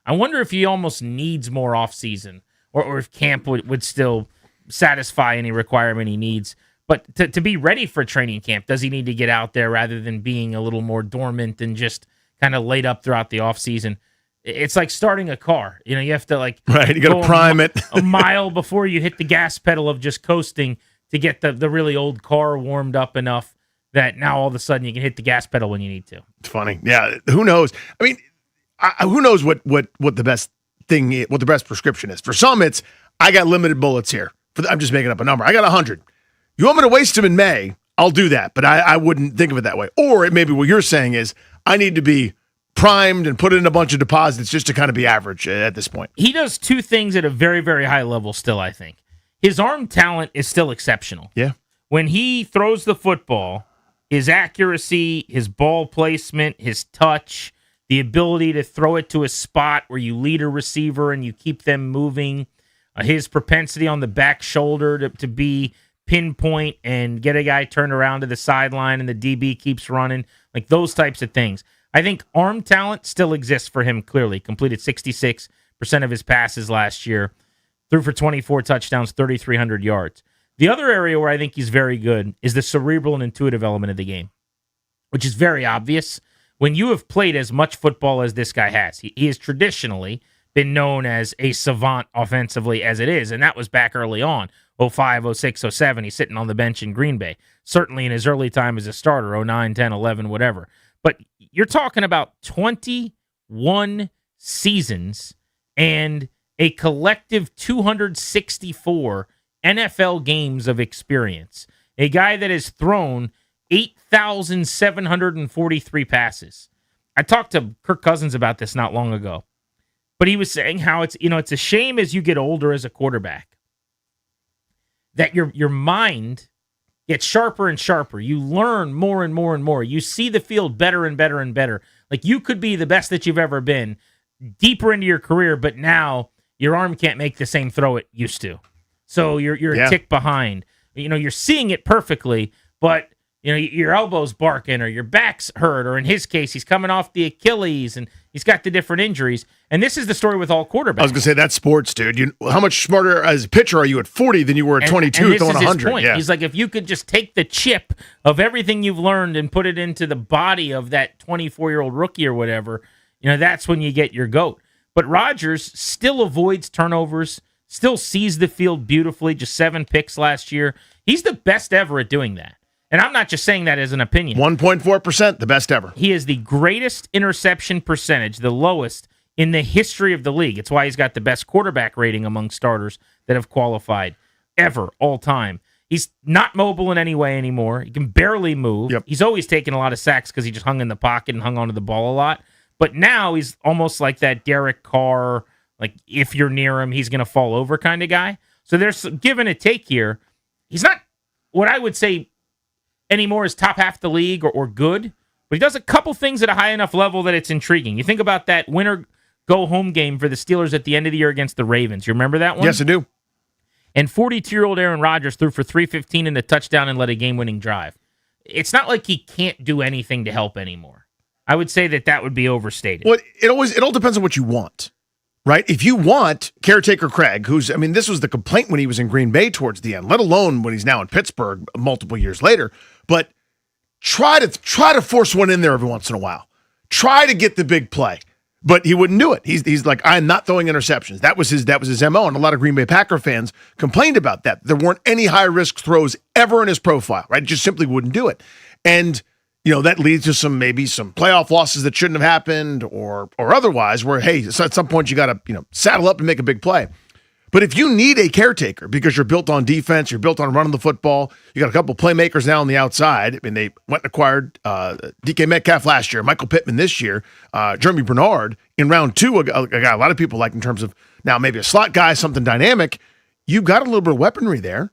I wonder if he almost needs more offseason, or if camp would still satisfy any requirement he needs. But to be ready for training camp, does he need to get out there rather than being a little more dormant and just kind of laid up throughout the offseason? It's like starting a car. You have to you got to prime it a mile before you hit the gas pedal of just coasting to get the really old car warmed up enough that now all of a sudden you can hit the gas pedal when you need to. It's funny. Yeah, who knows? I mean, who knows what the best thing is, what the best prescription is. For some, it's I got limited bullets here. I'm just making up a number. I got 100. You want me to waste them in May? I'll do that, but I wouldn't think of it that way. Or it maybe what you're saying is I need to be primed and put in a bunch of deposits just to kind of be average at this point. He does two things at a very, very high level still, I think. His arm talent is still exceptional. Yeah. When he throws the football, his accuracy, his ball placement, his touch, the ability to throw it to a spot where you lead a receiver and you keep them moving, his propensity on the back shoulder to be pinpoint and get a guy turned around to the sideline and the DB keeps running, like those types of things. I think arm talent still exists for him clearly. Completed 66% of his passes last year, threw for 24 touchdowns, 3,300 yards. The other area where I think he's very good is the cerebral and intuitive element of the game, which is very obvious. When you have played as much football as this guy has, he has traditionally been known as a savant offensively as it is, and that was back early on. 05, 06, 07, he's sitting on the bench in Green Bay. Certainly in his early time as a starter, 09, 10, 11, whatever. But you're talking about 21 seasons and a collective 264 NFL games of experience. A guy that has thrown 8,743 passes. I talked to Kirk Cousins about this not long ago, but he was saying how it's a shame as you get older as a quarterback that your mind gets sharper and sharper. You learn more and more and more. You see the field better and better and better. Like you could be the best that you've ever been deeper into your career, but now your arm can't make the same throw it used to. So you're a tick behind. You're seeing it perfectly, but your elbow's barking or your back's hurt, or in his case, he's coming off the Achilles and he's got the different injuries. And this is the story with all quarterbacks. I was going to say, that's sports, dude. How much smarter as a pitcher are you at 40 than you were at 22 throwing 100? Point. Yeah. He's like, if you could just take the chip of everything you've learned and put it into the body of that 24-year-old rookie or whatever, that's when you get your GOAT. But Rodgers still avoids turnovers, still sees the field beautifully, just 7 picks last year. He's the best ever at doing that. And I'm not just saying that as an opinion. 1.4%, the best ever. He is the greatest interception percentage, the lowest in the history of the league. It's why he's got the best quarterback rating among starters that have qualified ever, all time. He's not mobile in any way anymore. He can barely move. Yep. He's always taken a lot of sacks because he just hung in the pocket and hung onto the ball a lot. But now he's almost like that Derek Carr, like if you're near him, he's going to fall over kind of guy. So there's some give and a take here. He's not what I would say anymore is top half the league or good, But he does a couple things at a high enough level that it's intriguing. You think about that winner go-home game for the Steelers at the end of the year against the Ravens. You remember that one? Yes, I do. And 42-year-old Aaron Rodgers threw for 315 and a touchdown and led a game-winning drive. It's not like he can't do anything to help anymore. I would say that would be overstated. Well, it all depends on what you want, right? If you want caretaker Craig, this was the complaint when he was in Green Bay towards the end, let alone when he's now in Pittsburgh multiple years later. But try to force one in there every once in a while. Try to get the big play. But he wouldn't do it. He's like, I'm not throwing interceptions. That was his MO, and a lot of Green Bay Packer fans complained about that. There weren't any high risk throws ever in his profile, right? Just simply wouldn't do it. And that leads to maybe some playoff losses that shouldn't have happened or otherwise, where so at some point you got to saddle up and make a big play. But if you need a caretaker because you're built on defense, you're built on running the football, you got a couple playmakers now on the outside. I mean, they went and acquired DK Metcalf last year, Michael Pittman this year, Jeremy Bernard in round 2, a guy a lot of people like in terms of now maybe a slot guy, something dynamic. You've got a little bit of weaponry there.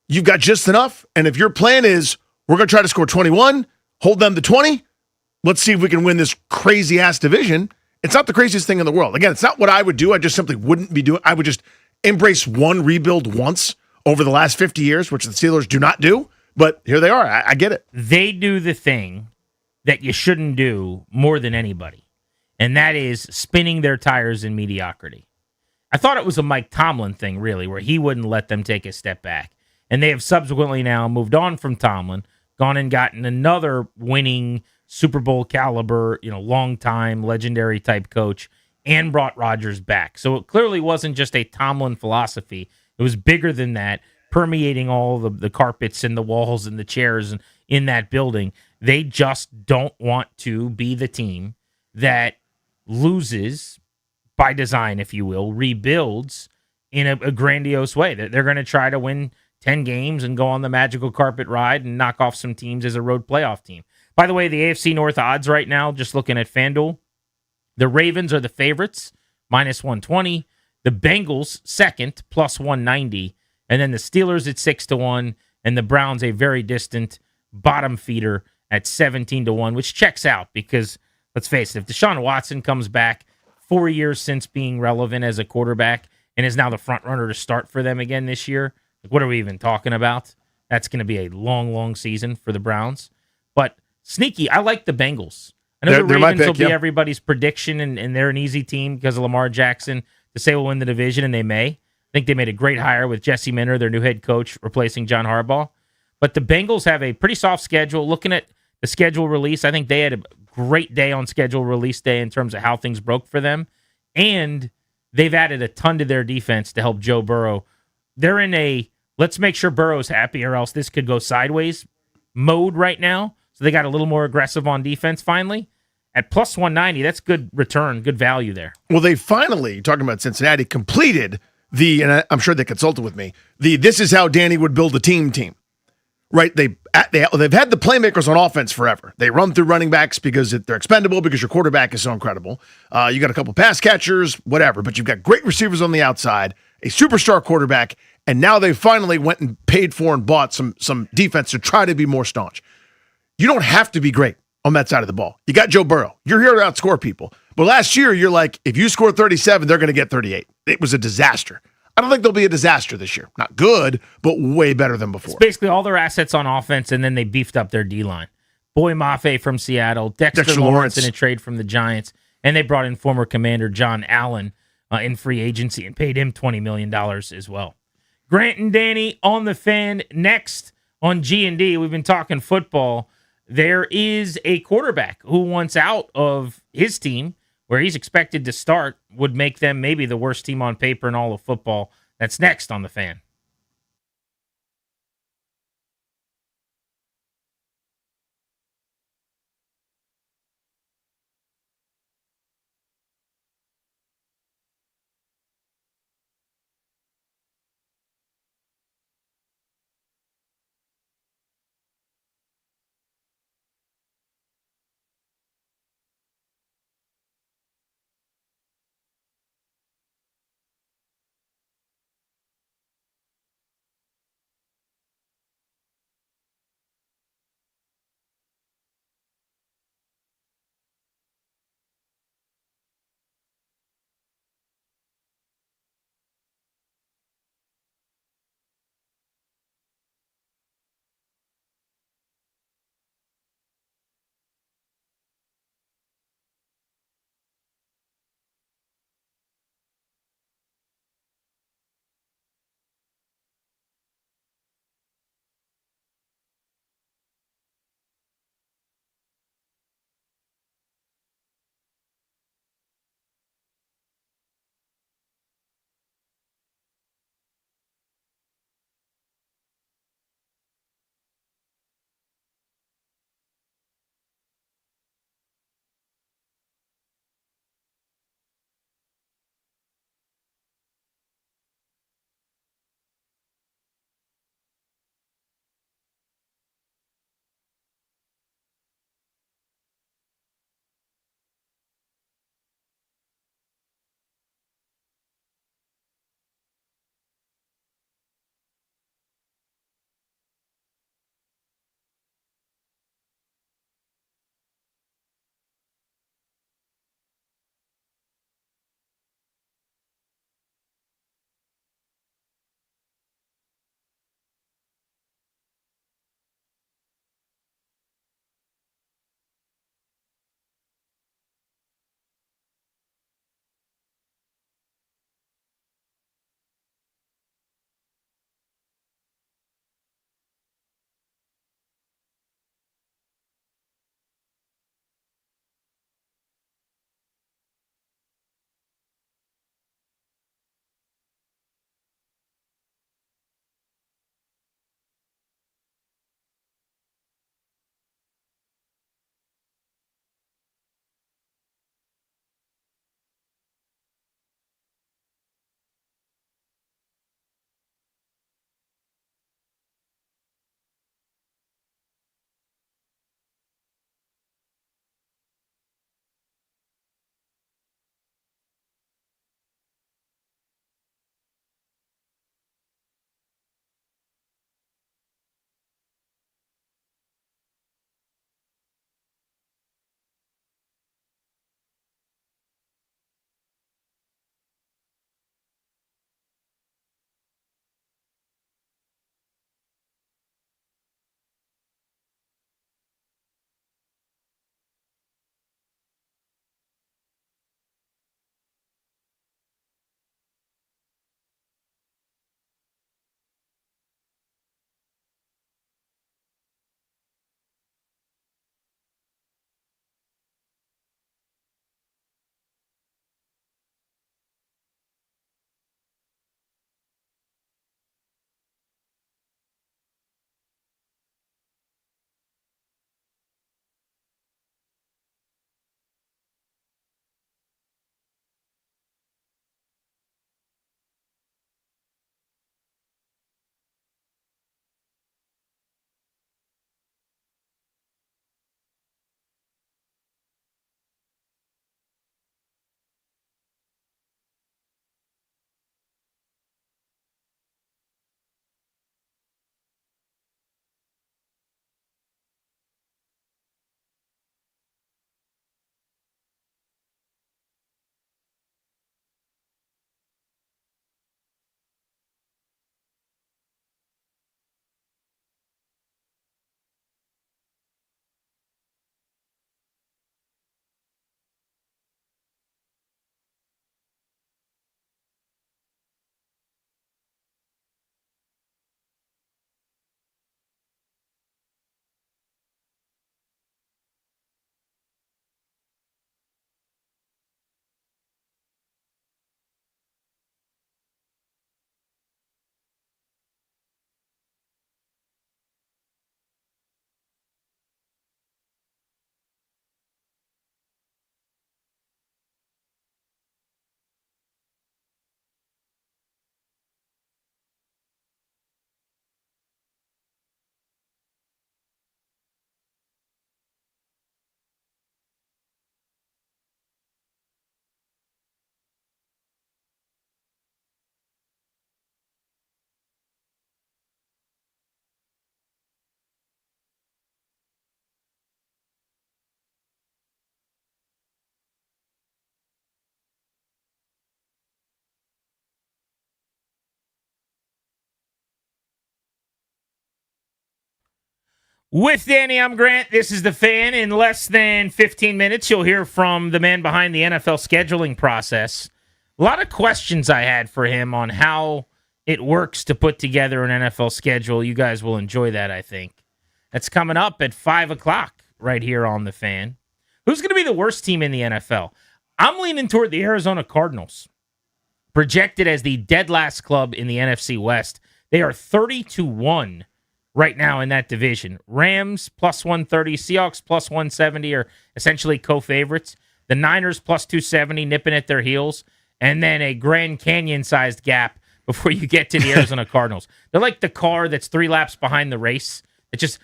You've got just enough. And if your plan is we're going to try to score 21, hold them to 20, let's see if we can win this crazy-ass division. It's not the craziest thing in the world. Again, it's not what I would do. I just simply wouldn't be doing. I would just embrace one rebuild once over the last 50 years, which the Steelers do not do, but here they are. I get it. They do the thing that you shouldn't do more than anybody, and that is spinning their tires in mediocrity. I thought it was a Mike Tomlin thing, really, where he wouldn't let them take a step back, and they have subsequently now moved on from Tomlin, gone and gotten another winning Super Bowl caliber, long-time legendary type coach, and brought Rodgers back. So it clearly wasn't just a Tomlin philosophy. It was bigger than that, permeating all the carpets and the walls and the chairs in that building. They just don't want to be the team that loses by design, if you will, rebuilds in a grandiose way. They're going to try to win 10 games and go on the magical carpet ride and knock off some teams as a road playoff team. By the way, the AFC North odds right now, just looking at FanDuel, the Ravens are the favorites, minus 120. The Bengals, second, plus 190. And then the Steelers at 6-1. And the Browns, a very distant bottom feeder at 17-1, which checks out because, let's face it, if Deshaun Watson comes back 4 years since being relevant as a quarterback and is now the front runner to start for them again this year, what are we even talking about? That's going to be a long, long season for the Browns. But sneaky, I like the Bengals. I know the Ravens will be everybody's prediction, and they're an easy team because of Lamar Jackson to say we'll win the division, and they may. I think they made a great hire with Jesse Minter, their new head coach, replacing John Harbaugh. But the Bengals have a pretty soft schedule. Looking at the schedule release, I think they had a great day on schedule release day in terms of how things broke for them. And they've added a ton to their defense to help Joe Burrow. They're in a let's make sure Burrow's happy or else this could go sideways mode right now. So they got a little more aggressive on defense finally. At plus 190, that's good return, good value there. Well, they finally, talking about Cincinnati, completed and I'm sure they consulted with me, this is how Danny would build a team, right? They've had the playmakers on offense forever. They run through running backs because they're expendable because your quarterback is so incredible. You got a couple pass catchers, whatever, but you've got great receivers on the outside, a superstar quarterback, and now they finally went and paid for and bought some defense to try to be more staunch. You don't have to be great on that side of the ball. You got Joe Burrow. You're here to outscore people. But last year, you're like, if you score 37, they're going to get 38. It was a disaster. I don't think there'll be a disaster this year. Not good, but way better than before. It's basically all their assets on offense, and then they beefed up their D-line. Boy Mafe from Seattle, Dexter Lawrence in a trade from the Giants, and they brought in former Commander John Allen in free agency and paid him $20 million as well. Grant and Danny on the Fan. Next on G&D, we've been talking football. There is a quarterback who wants out of his team where he's expected to start, would make them maybe the worst team on paper in all of football. That's next on the Fan. With Danny, I'm Grant. This is The Fan. In less than 15 minutes, you'll hear from the man behind the NFL scheduling process. A lot of questions I had for him on how it works to put together an NFL schedule. You guys will enjoy that, I think. That's coming up at 5 o'clock right here on The Fan. Who's going to be the worst team in the NFL? I'm leaning toward the Arizona Cardinals, projected as the dead last club in the NFC West. They are 30-1 right now in that division. Rams plus 130, Seahawks plus 170 are essentially co-favorites. The Niners plus 270 nipping at their heels. And then a Grand Canyon-sized gap before you get to the Arizona Cardinals. They're like the car that's 3 laps behind the race. It's just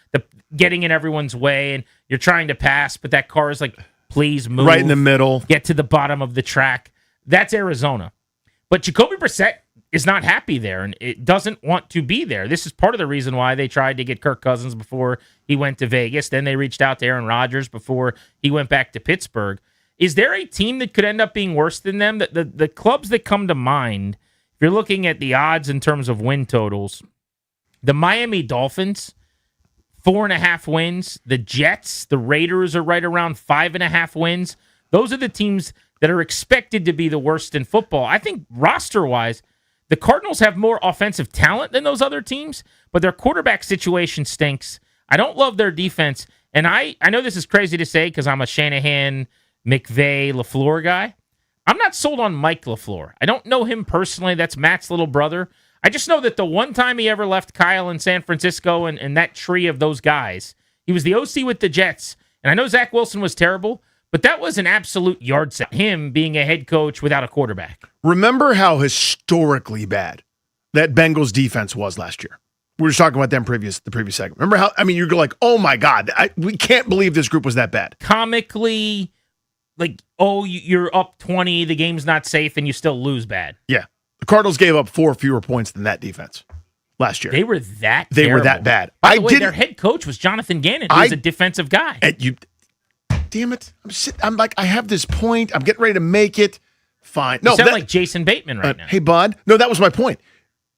getting in everyone's way, and you're trying to pass, but that car is like, please move. Right in the middle. Get to the bottom of the track. That's Arizona. But Jacoby Brissett is not happy there, and it doesn't want to be there. This is part of the reason why they tried to get Kirk Cousins before he went to Vegas. Then they reached out to Aaron Rodgers before he went back to Pittsburgh. Is there a team that could end up being worse than them? The clubs that come to mind, if you're looking at the odds in terms of win totals, the Miami Dolphins, 4.5 wins. The Jets, the Raiders are right around 5.5 wins. Those are the teams that are expected to be the worst in football. I think roster-wise, the Cardinals have more offensive talent than those other teams, but their quarterback situation stinks. I don't love their defense, and I know this is crazy to say because I'm a Shanahan, McVay, LaFleur guy. I'm not sold on Mike LaFleur. I don't know him personally. That's Matt's little brother. I just know that the one time he ever left Kyle in San Francisco and that tree of those guys, he was the OC with the Jets, and I know Zach Wilson was terrible, but that was an absolute yard set, him being a head coach without a quarterback. Remember how historically bad that Bengals defense was last year? We were just talking about them the previous segment. Remember how, you're like, oh my God, we can't believe this group was that bad. Comically, like, oh, you're up 20, the game's not safe, and you still lose bad. Yeah. The Cardinals gave up 4 fewer points than that defense last year. They were that They terrible. were that bad. By the way, their head coach was Jonathan Gannon, who's a defensive guy. Damn it. I'm like, I have this point. I'm getting ready to make it. Fine. You sound like Jason Bateman right now. Hey, bud. No, that was my point.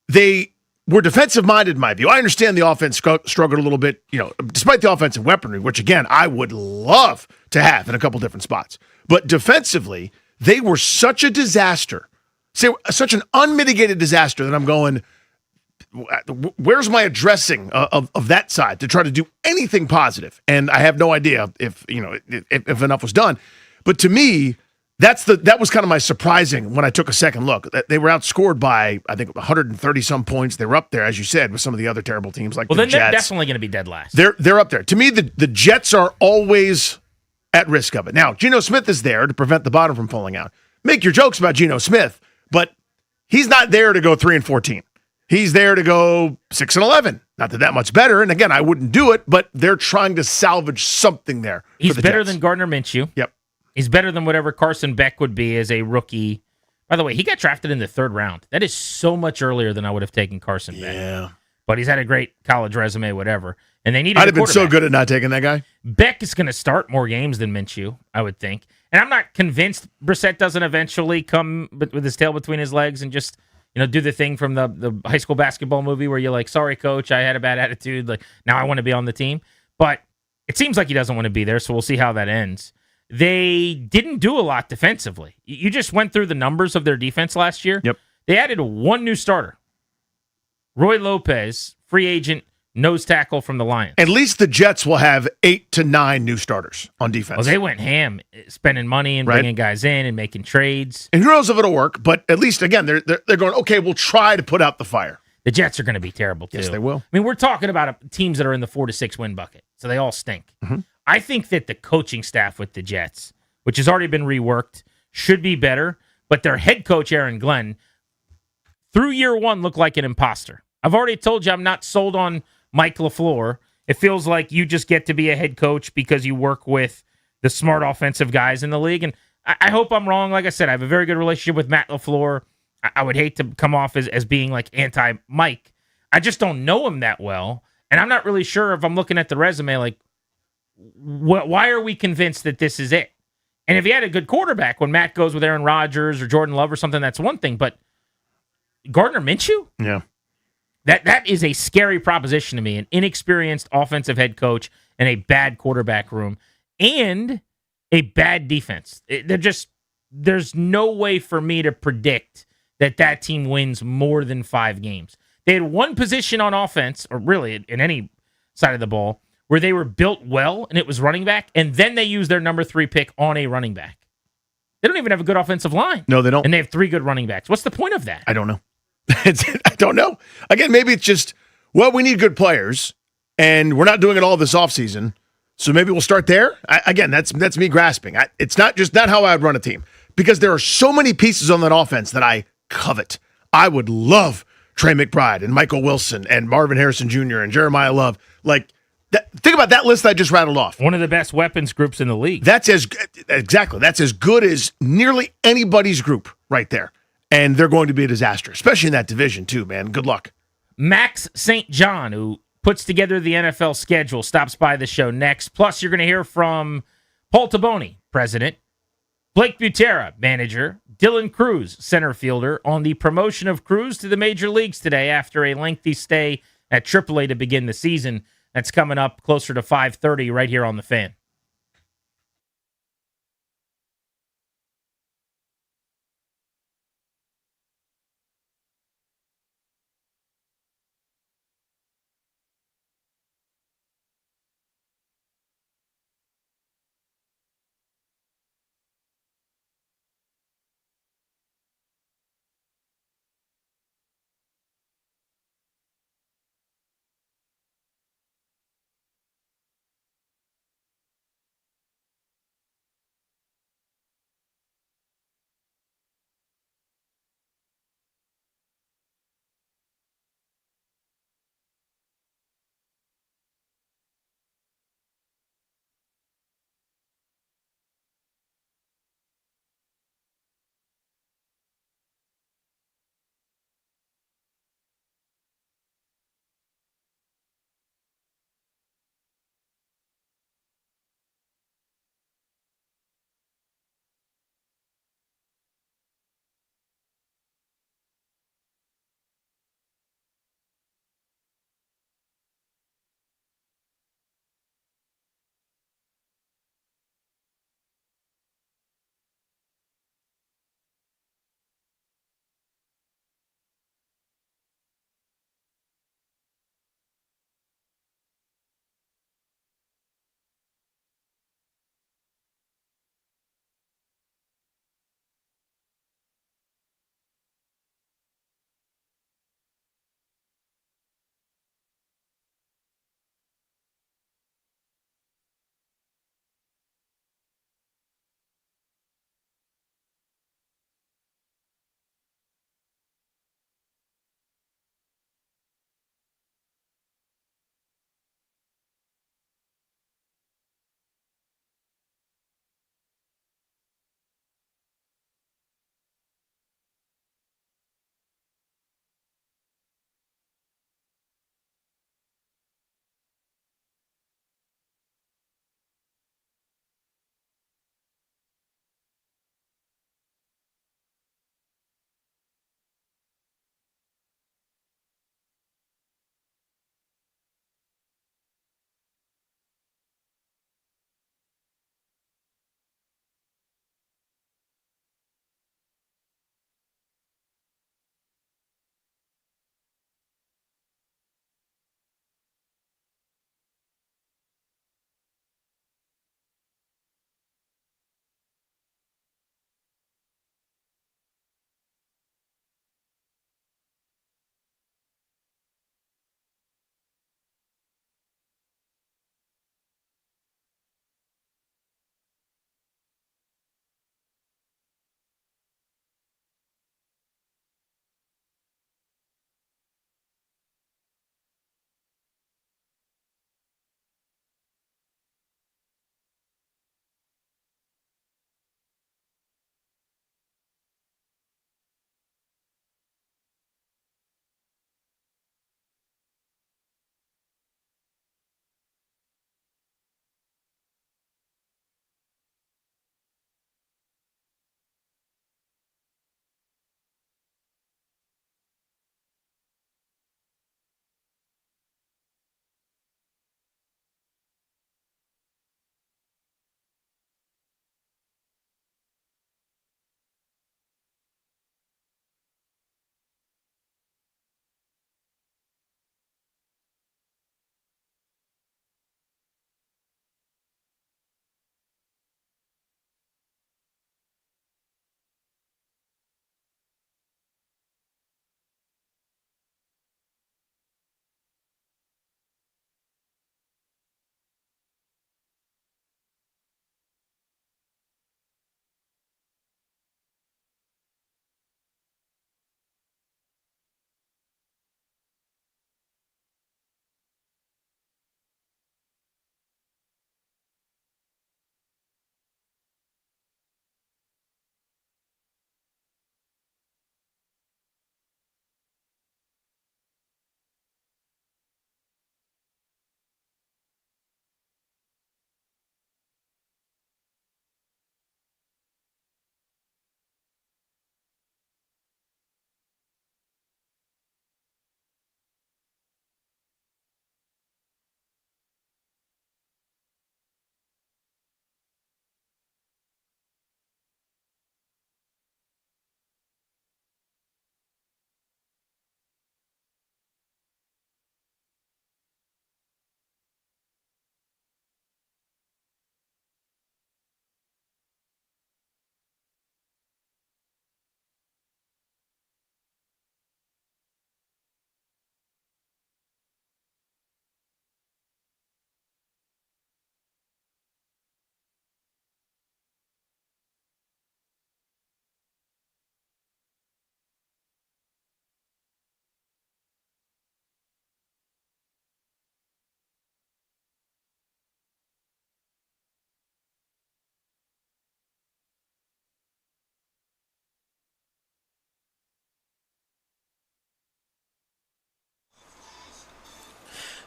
They were defensive-minded, in my view. I understand the offense struggled a little bit, despite the offensive weaponry, which, again, I would love to have in a couple different spots. But defensively, they were such a disaster, such an unmitigated disaster that I'm going, where's my addressing of that side to try to do anything positive? And I have no idea if enough was done. But to me, that was kind of my surprising when I took a second look. They were outscored by, I think, 130 some points. They were up there, as you said, with some of the other terrible teams like the Jets. They're definitely going to be dead last. They're up there. To me, the Jets are always at risk of it. Now, Geno Smith is there to prevent the bottom from falling out. Make your jokes about Geno Smith, but he's not there to go 3-14. He's there to go 6-11. Not that much better. And again, I wouldn't do it, but they're trying to salvage something there. He's better than Gardner Minshew. Yep. He's better than whatever Carson Beck would be as a rookie. By the way, he got drafted in the 3rd round. That is so much earlier than I would have taken Carson Beck. Yeah. But he's had a great college resume, whatever. And they needed I'd have been so good at not taking that guy. Beck is going to start more games than Minshew, I would think. And I'm not convinced Brissett doesn't eventually come with his tail between his legs and just do the thing from the high school basketball movie where you're like, sorry, coach, I had a bad attitude. Like, now I want to be on the team. But it seems like he doesn't want to be there, so we'll see how that ends. They didn't do a lot defensively. You just went through the numbers of their defense last year. Yep. They added 1 new starter. Roy Lopez, free agent, nose tackle from the Lions. At least the Jets will have 8 to 9 new starters on defense. Well, they went ham, spending money and bringing guys in and making trades. And who knows if it'll work, but at least, again, they're going, okay, we'll try to put out the fire. The Jets are going to be terrible, too. Yes, they will. I mean, we're talking about teams that are in the 4 to 6 win bucket, so they all stink. Mm-hmm. I think that the coaching staff with the Jets, which has already been reworked, should be better, but their head coach, Aaron Glenn, through year 1 looked like an imposter. I've already told you I'm not sold on Mike LaFleur. It feels like you just get to be a head coach because you work with the smart offensive guys in the league. And I hope I'm wrong. Like I said, I have a very good relationship with Matt LaFleur. I would hate to come off as being like anti-Mike. I just don't know him that well. And I'm not really sure if I'm looking at the resume, like, why are we convinced that this is it? And if he had a good quarterback, when Matt goes with Aaron Rodgers or Jordan Love or something, that's one thing. But Gardner Minshew? Yeah. That is a scary proposition to me. An inexperienced offensive head coach and a bad quarterback room and a bad defense. There's no way for me to predict that team wins more than 5 games. They had one position on offense, or really in any side of the ball, where they were built well, and it was running back, and then they used their number 3 pick on a running back. They don't even have a good offensive line. No, they don't. And they have 3 good running backs. What's the point of that? I don't know. I don't know. Again, maybe it's just, well, we need good players, and we're not doing it all this offseason, so maybe we'll start there. Again, that's me grasping. It's not how I would run a team, because there are so many pieces on that offense that I covet. I would love Trey McBride and Michael Wilson and Marvin Harrison Jr. and Jeremiah Love. Think about that list I just rattled off. One of the best weapons groups in the league. That's as good as nearly anybody's group right there. And they're going to be a disaster, especially in that division too, man. Good luck. Max St. John, who puts together the NFL schedule, stops by the show next. Plus, you're going to hear from Paul Taboni, president, Blake Butera, manager, Dylan Cruz, center fielder, on the promotion of Cruz to the major leagues today after a lengthy stay at AAA to begin the season. That's coming up closer to 5:30 right here on The Fan.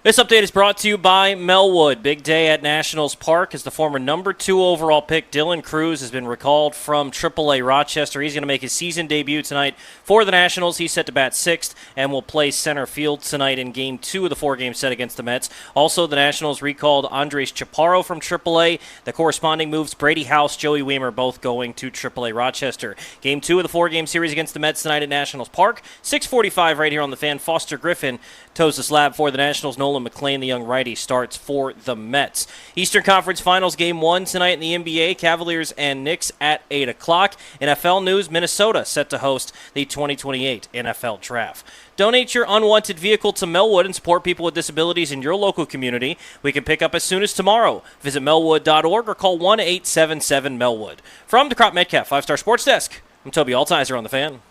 This update is brought to you by Melwood. Big day at Nationals Park as the former number 2 overall pick Dylan Cruz has been recalled from AAA Rochester. He's going to make his season debut tonight for the Nationals. He's set to bat 6th and will play center field tonight in Game 2 of the 4-game set against the Mets. Also, the Nationals recalled Andres Chaparro from AAA. The corresponding moves, Brady House, Joey Weimer, both going to AAA Rochester. Game 2 of the 4-game series against the Mets tonight at Nationals Park. 6:45 right here on the Fan. Foster Griffin toes the slab for the Nationals. Nolan McLean, the young righty, starts for the Mets. Eastern Conference Finals Game 1 tonight in the NBA. Cavaliers and Knicks at 8 o'clock. NFL news, Minnesota set to host the 2028 NFL Draft. Donate your unwanted vehicle to Melwood and support people with disabilities in your local community. We can pick up as soon as tomorrow. Visit melwood.org or call 1-877-MELWOOD. From the Crop Metcalf 5-Star Sports Desk, I'm Toby Altizer on the Fan.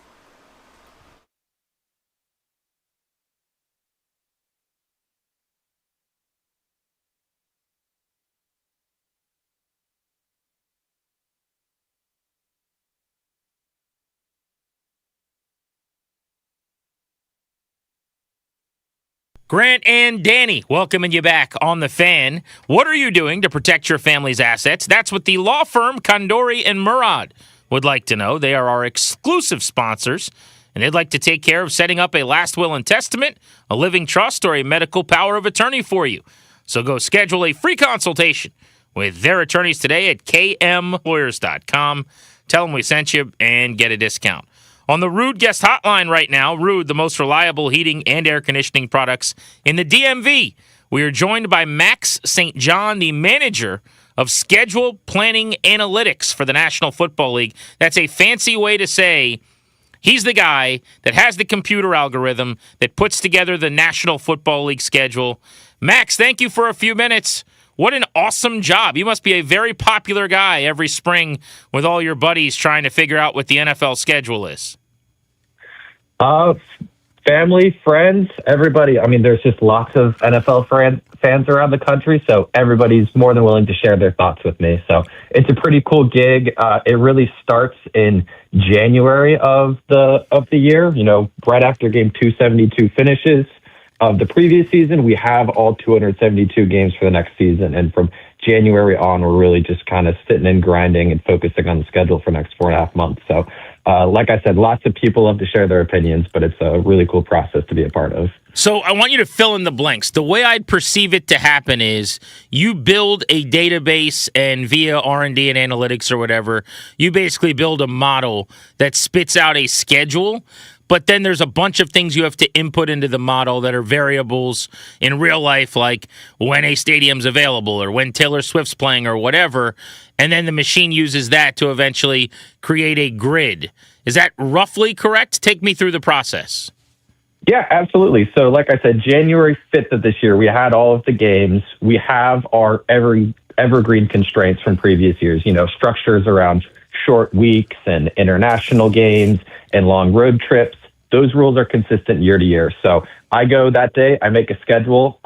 Grant and Danny, welcoming you back on the Fan. What are you doing to protect your family's assets? That's what the law firm Condori and Murad would like to know. They are our exclusive sponsors, and they'd like to take care of setting up a last will and testament, a living trust, or a medical power of attorney for you. So go schedule a free consultation with their attorneys today at kmlawyers.com. Tell them we sent you and get a discount. On the Ruud guest hotline right now, Ruud, the most reliable heating and air conditioning products in the DMV. We are joined by Max St. John, the manager of Schedule Planning Analytics for the National Football League. That's a fancy way to say he's the guy that has the computer algorithm that puts together the National Football League schedule. Max, thank you for a few minutes. What an awesome job. You must be a very popular guy every spring with all your buddies trying to figure out what the NFL schedule is. Family, friends, everybody. I mean, there's just lots of NFL fans around the country, so everybody's more than willing to share their thoughts with me. So it's a pretty cool gig. It really starts in January of the year, right after game 272 finishes. Of the previous season, we have all 272 games for the next season. And from January on, we're really just kind of sitting and grinding and focusing on the schedule for the next 4.5 months. So, like I said, lots of people love to share their opinions, but it's a really cool process to be a part of. So I want you to fill in the blanks. The way I'd perceive it to happen is you build a database, and via R&D and analytics or whatever, you basically build a model that spits out a schedule. But then there's a bunch of things you have to input into the model that are variables in real life, like when a stadium's available or when Taylor Swift's playing or whatever. And then the machine uses that to eventually create a grid. Is that roughly correct? Take me through the process. Yeah, absolutely. So like I said, January 5th of this year, we had all of the games. We have our evergreen constraints from previous years, structures around short weeks and international games and long road trips. Those rules are consistent year to year. So I go that day, I make a schedule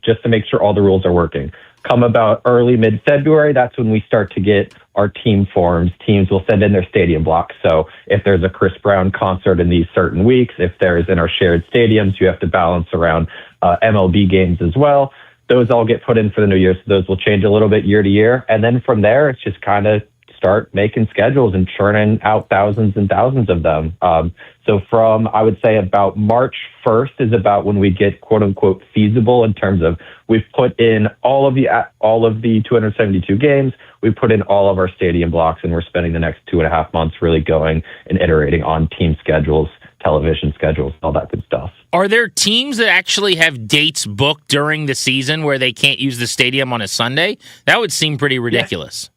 just to make sure all the rules are working. Come about early, mid-February, that's when we start to get our team forms. Teams will send in their stadium blocks. So if there's a Chris Brown concert in these certain weeks, if there's in our shared stadiums, you have to balance around MLB games as well. Those all get put in for the new year. So those will change a little bit year to year. And then from there, it's just kind of start making schedules and churning out thousands and thousands of them. So from, I would say, about March 1st is about when we get quote unquote feasible in terms of we've put in all of the 272 games. We put in all of our stadium blocks, and we're spending the next 2.5 months really going and iterating on team schedules, television schedules, all that good stuff. Are there teams that actually have dates booked during the season where they can't use the stadium on a Sunday? That would seem pretty ridiculous. Yeah.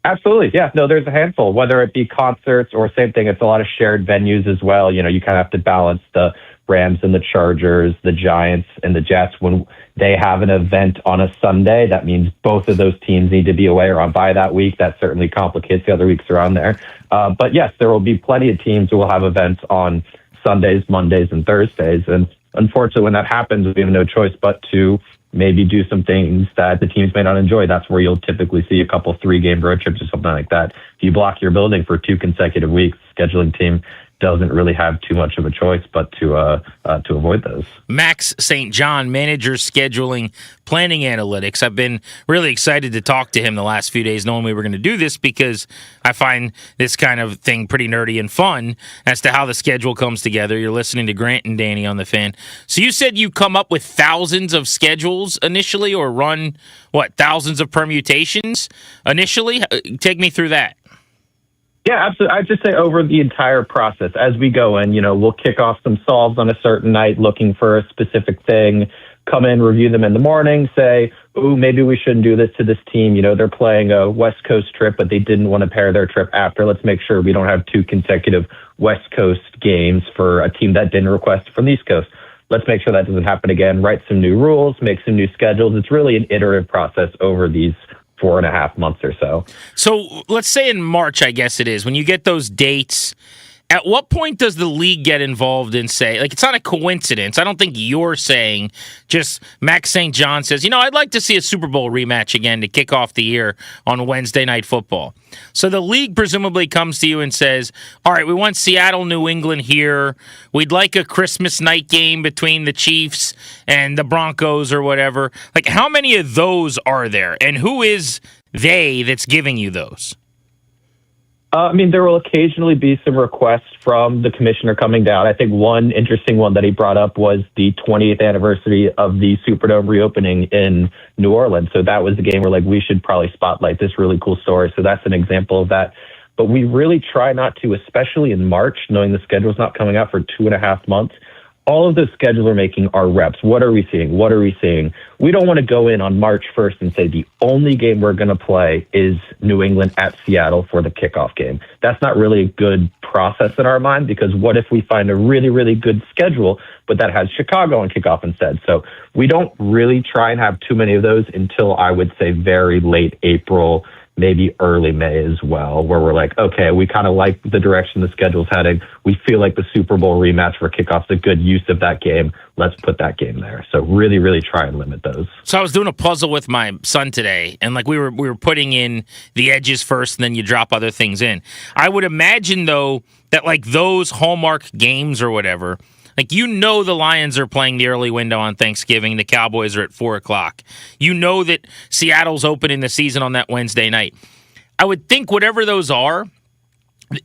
Absolutely. Yeah. No, there's a handful, whether it be concerts or same thing. It's a lot of shared venues as well. You kind of have to balance the Rams and the Chargers, the Giants and the Jets. When they have an event on a Sunday, that means both of those teams need to be away or on bye that week. That certainly complicates the other weeks around there. But yes, there will be plenty of teams who will have events on Sundays, Mondays, and Thursdays. And unfortunately, when that happens, we have no choice but to maybe do some things that the teams may not enjoy. That's where you'll typically see a couple 3-game road trips or something like that. If you block your building for 2 consecutive weeks, scheduling team doesn't really have too much of a choice but to avoid those. Max St. John, manager scheduling, planning analytics. I've been really excited to talk to him the last few days, knowing we were going to do this, because I find this kind of thing pretty nerdy and fun as to how the schedule comes together. You're listening to Grant and Danny on the Fan. So you said you come up with thousands of schedules initially, or run, thousands of permutations initially? Take me through that. Yeah, absolutely. I'd just say over the entire process, as we go in, we'll kick off some solves on a certain night looking for a specific thing, come in, review them in the morning, say, ooh, maybe we shouldn't do this to this team. They're playing a West Coast trip, but they didn't want to pair their trip after. Let's make sure we don't have 2 consecutive West Coast games for a team that didn't request from the East Coast. Let's make sure that doesn't happen again. Write some new rules, make some new schedules. It's really an iterative process over these 4.5 months or so. So let's say in March, I guess it is, when you get those dates, at what point does the league get involved and say, it's not a coincidence. I don't think you're saying, just Max St. John says, I'd like to see a Super Bowl rematch again to kick off the year on Wednesday Night Football. So the league presumably comes to you and says, all right, we want Seattle, New England here. We'd like a Christmas night game between the Chiefs and the Broncos or whatever. How many of those are there? And who is they that's giving you those? There will occasionally be some requests from the commissioner coming down. I think one interesting one that he brought up was the 20th anniversary of the Superdome reopening in New Orleans. So that was the game where we should probably spotlight this really cool story. So that's an example of that. But we really try not to, especially in March, knowing the schedule's not coming out for 2.5 months. All of those schedules we're making are reps. What are we seeing? What are we seeing? We don't want to go in on March 1st and say the only game we're going to play is New England at Seattle for the kickoff game. That's not really a good process in our mind, because what if we find a really, really good schedule, but that has Chicago on kickoff instead? So we don't really try and have too many of those until, I would say, very late April, maybe early May as well, where we're like, okay, we kind of like the direction the schedule's heading. We feel like the Super Bowl rematch for kickoff's a good use of that game. Let's put that game there. So really, really try and limit those. So I was doing a puzzle with my son today, and we were putting in the edges first, and then you drop other things in. I would imagine, though, that those hallmark games or whatever, the Lions are playing the early window on Thanksgiving. The Cowboys are at 4 o'clock. That Seattle's opening the season on that Wednesday night. I would think whatever those are,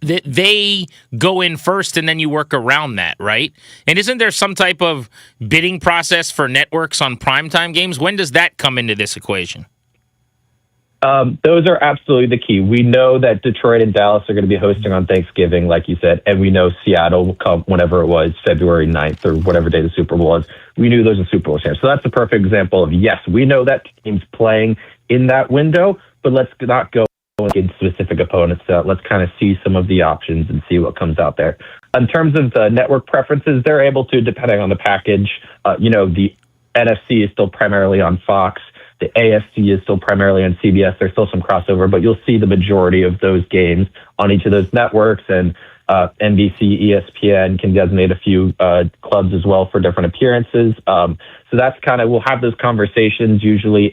that they go in first and then you work around that, right? And isn't there some type of bidding process for networks on primetime games? When does that come into this equation? Those are absolutely the key. We know that Detroit and Dallas are going to be hosting on Thanksgiving, like you said, and we know Seattle will come whenever it was, February 9th or whatever day the Super Bowl was. We knew there's a Super Bowl chance. So that's a perfect example of, yes, we know that team's playing in that window, but let's not go against specific opponents. Let's kind of see some of the options and see what comes out there. In terms of the network preferences, they're able to, depending on the package, the NFC is still primarily on Fox. The AFC is still primarily on CBS. There's still some crossover, but you'll see the majority of those games on each of those networks. And NBC, ESPN can designate a few clubs as well for different appearances. So that's we'll have those conversations usually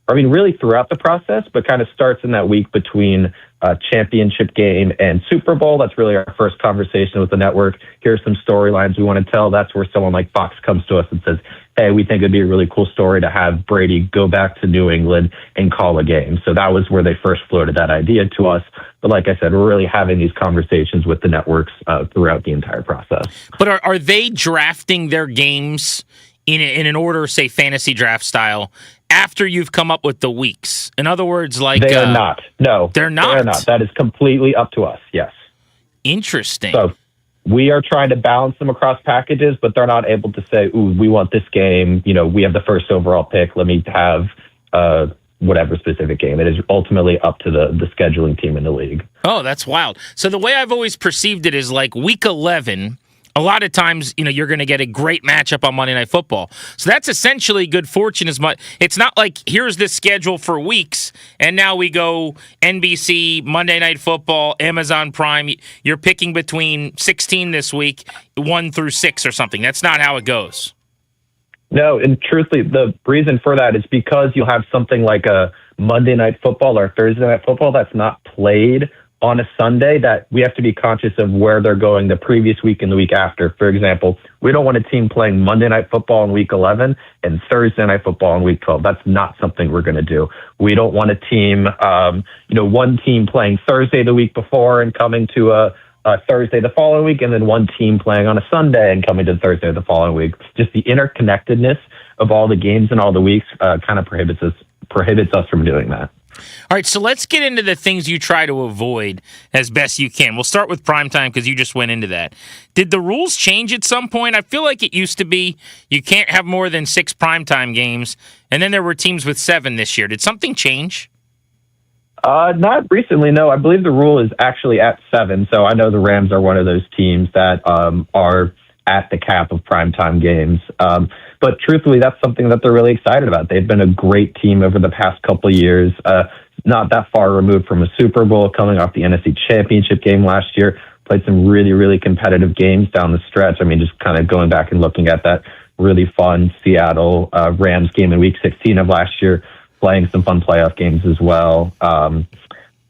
really throughout the process, but kind of starts in that week between championship game and Super Bowl. That's really our first conversation with the network. Here's some storylines we want to tell. That's where someone like Fox comes to us and says, hey, we think it'd be a really cool story to have Brady go back to New England and call a game. So that was where they first floated that idea to us. But like I said, we're really having these conversations with the networks throughout the entire process. But are they drafting their games in an order, say, fantasy draft style, after you've come up with the weeks? In other words, they are not. No, they're not. They're not. That is completely up to us. Yes. Interesting. So we are trying to balance them across packages, but they're not able to say, ooh, we want this game. We have the first overall pick. Let me have whatever specific game. It is ultimately up to the scheduling team in the league. Oh, that's wild. So the way I've always perceived it is week 11, a lot of times, you're going to get a great matchup on Monday Night Football. So that's essentially good fortune as much. It's not like here's this schedule for weeks, and now we go NBC, Monday Night Football, Amazon Prime. You're picking between 16 this week, 1 through 6 or something. That's not how it goes. No, and truthfully, the reason for that is because you'll have something like a Monday Night Football or Thursday Night Football that's not played on a Sunday that we have to be conscious of where they're going the previous week and the week after. For example, we don't want a team playing Monday Night Football in week 11 and Thursday Night Football in week 12. That's not something we're going to do. We don't want a team, one team playing Thursday the week before and coming to a Thursday the following week, and then one team playing on a Sunday and coming to Thursday the following week. Just the interconnectedness of all the games and all the weeks kind of prohibits us from doing that. All right, so let's get into the things you try to avoid as best you can. We'll start with primetime because you just went into that. Did the rules change at some point? I feel like it used to be you can't have more than 6 primetime games, and then there were teams with 7 this year. Did something change? Not recently, no. I believe the rule is actually at 7, so I know the Rams are one of those teams that are at the cap of primetime games. But truthfully, that's something that they're really excited about. They've been a great team over the past couple of years, not that far removed from a Super Bowl, coming off the NFC Championship game last year, played some really, really competitive games down the stretch. I mean, just kind of going back and looking at that really fun Seattle Rams game in Week 16 of last year, playing some fun playoff games as well.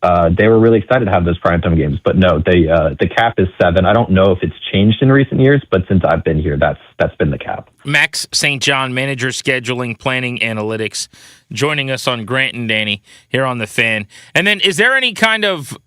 They were really excited to have those primetime games, but no, the cap is 7. I don't know if it's changed in recent years, but since I've been here, that's been the cap. Max St. John, manager scheduling, planning, analytics, joining us on Grant and Danny here on The Fan. And then is there any kind of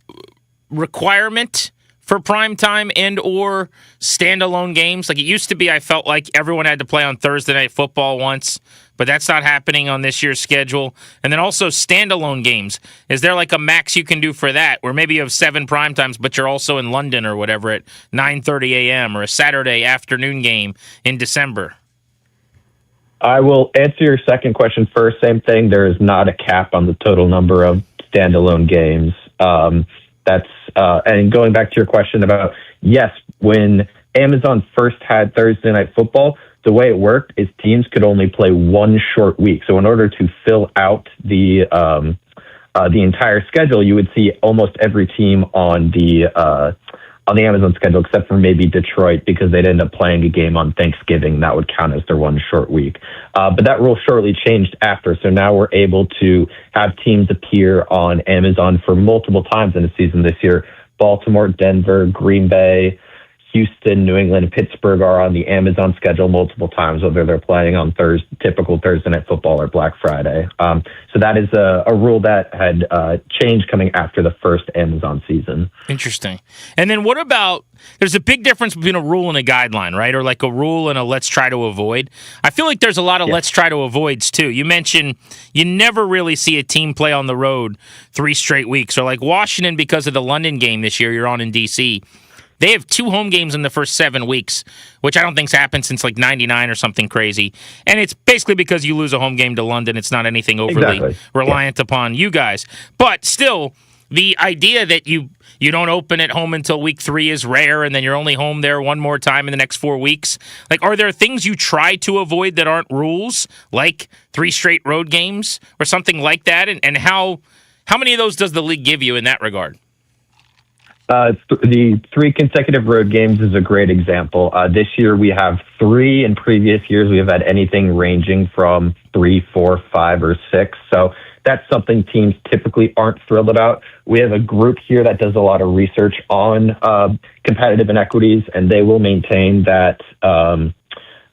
requirement for primetime and or standalone games? Like it used to be, I felt like everyone had to play on Thursday Night Football once, but that's not happening on this year's schedule. And then also standalone games. Is there like a max you can do for that, where maybe you have 7 primetimes, but you're also in London or whatever at 9:30 a.m. or a Saturday afternoon game in December? I will answer your second question first. Same thing. There is not a cap on the total number of standalone games. And going back to your question about, yes, when Amazon first had Thursday Night Football, the way it worked is teams could only play one short week. So in order to fill out the entire schedule, you would see almost every team on the Amazon schedule, except for maybe Detroit, because they'd end up playing a game on Thanksgiving. That would count as their one short week. But that rule shortly changed after. So now we're able to have teams appear on Amazon for multiple times in the season this year. Baltimore, Denver, Green Bay, Houston, New England, and Pittsburgh are on the Amazon schedule multiple times, whether they're playing on typical Thursday Night Football or Black Friday. So that is a rule that had changed coming after the first Amazon season. Interesting. And then what about, there's a big difference between a rule and a guideline, right? Or like a rule and a let's try to avoid. I feel like there's a lot of let's try to avoids too. You mentioned you never really see a team play on the road 3 straight weeks. Or like Washington, because of the London game this year, you're on in D.C., they have 2 home games in the first 7 weeks, which I don't think's happened since like 99 or something crazy. And it's basically because you lose a home game to London. It's not anything overly reliant upon you guys. But still, the idea that you don't open at home until week 3 is rare, and then you're only home there one more time in the next 4 weeks. Like, are there things you try to avoid that aren't rules, like 3 straight road games or something like that? And how many of those does the league give you in that regard? The 3 consecutive road games is a great example. This year we have 3. In previous years we have had anything ranging from 3, 4, 5, or 6. So that's something teams typically aren't thrilled about. We have a group here that does a lot of research on competitive inequities, and they will maintain that a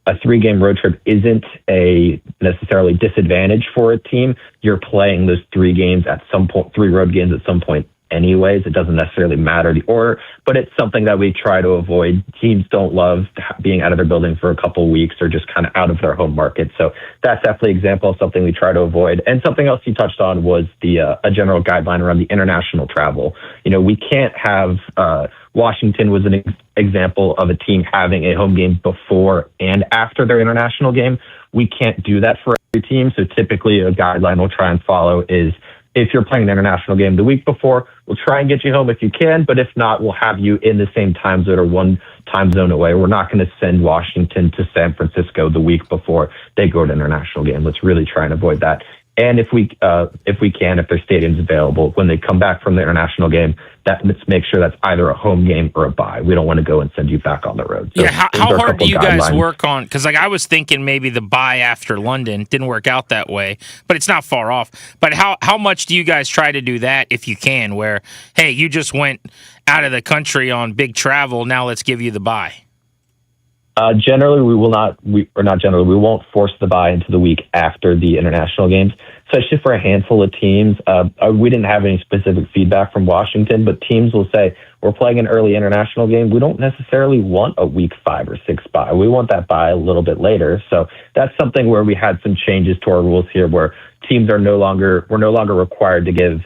3-game road trip isn't a necessarily disadvantage for a team. You're playing those 3 games at some point, 3 road games at some point anyways. It doesn't necessarily matter the order, but it's something that we try to avoid. Teams don't love being out of their building for a couple weeks or just kind of out of their home market. So that's definitely an example of something we try to avoid. And something else you touched on was a general guideline around the international travel. You know, we can't have Washington was an example of a team having a home game before and after their international game. We can't do that for every team. So typically a guideline we'll try and follow is, if you're playing an international game the week before, we'll try and get you home if you can, but if not, we'll have you in the same time zone or one time zone away. We're not going to send Washington to San Francisco the week before they go to an international game. Let's really try and avoid that. And if their stadium's available, when they come back from the international game, let's make sure that's either a home game or a bye. We don't want to go and send you back on the road. So how hard do you guys work on? Because I was thinking maybe the bye after London didn't work out that way, but it's not far off. But how much do you guys try to do that if you can? Where, hey, you just went out of the country on big travel, now let's give you the bye. Generally, we won't force the bye into the week after the international games, especially for a handful of teams. We didn't have any specific feedback from Washington, but teams will say, we're playing an early international game. We don't necessarily want a week 5 or 6 bye. We want that bye a little bit later. So that's something where we had some changes to our rules here, where we're no longer required to give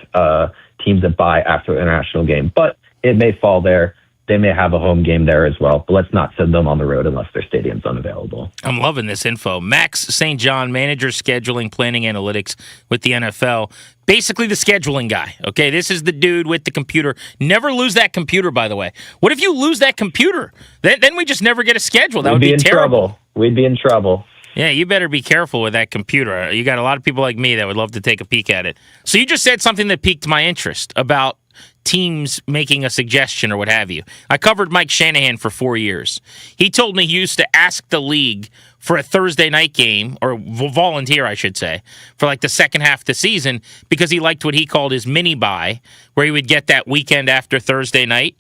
teams a bye after the international game, but it may fall there. They may have a home game there as well, but let's not send them on the road unless their stadium's unavailable. I'm loving this info. Max St. John, manager, scheduling, planning, analytics with the NFL. Basically the scheduling guy, okay? This is the dude with the computer. Never lose that computer, by the way. What if you lose that computer? Then we just never get a schedule. That would be terrible. We'd be in trouble. Yeah, you better be careful with that computer. You got a lot of people like me that would love to take a peek at it. So you just said something that piqued my interest about teams making a suggestion or what have you. I covered Mike Shanahan for 4 years. He told me he used to ask the league for a Thursday night game, or volunteer, I should say, for like the second half of the season because he liked what he called his mini bye, where he would get that weekend after Thursday night.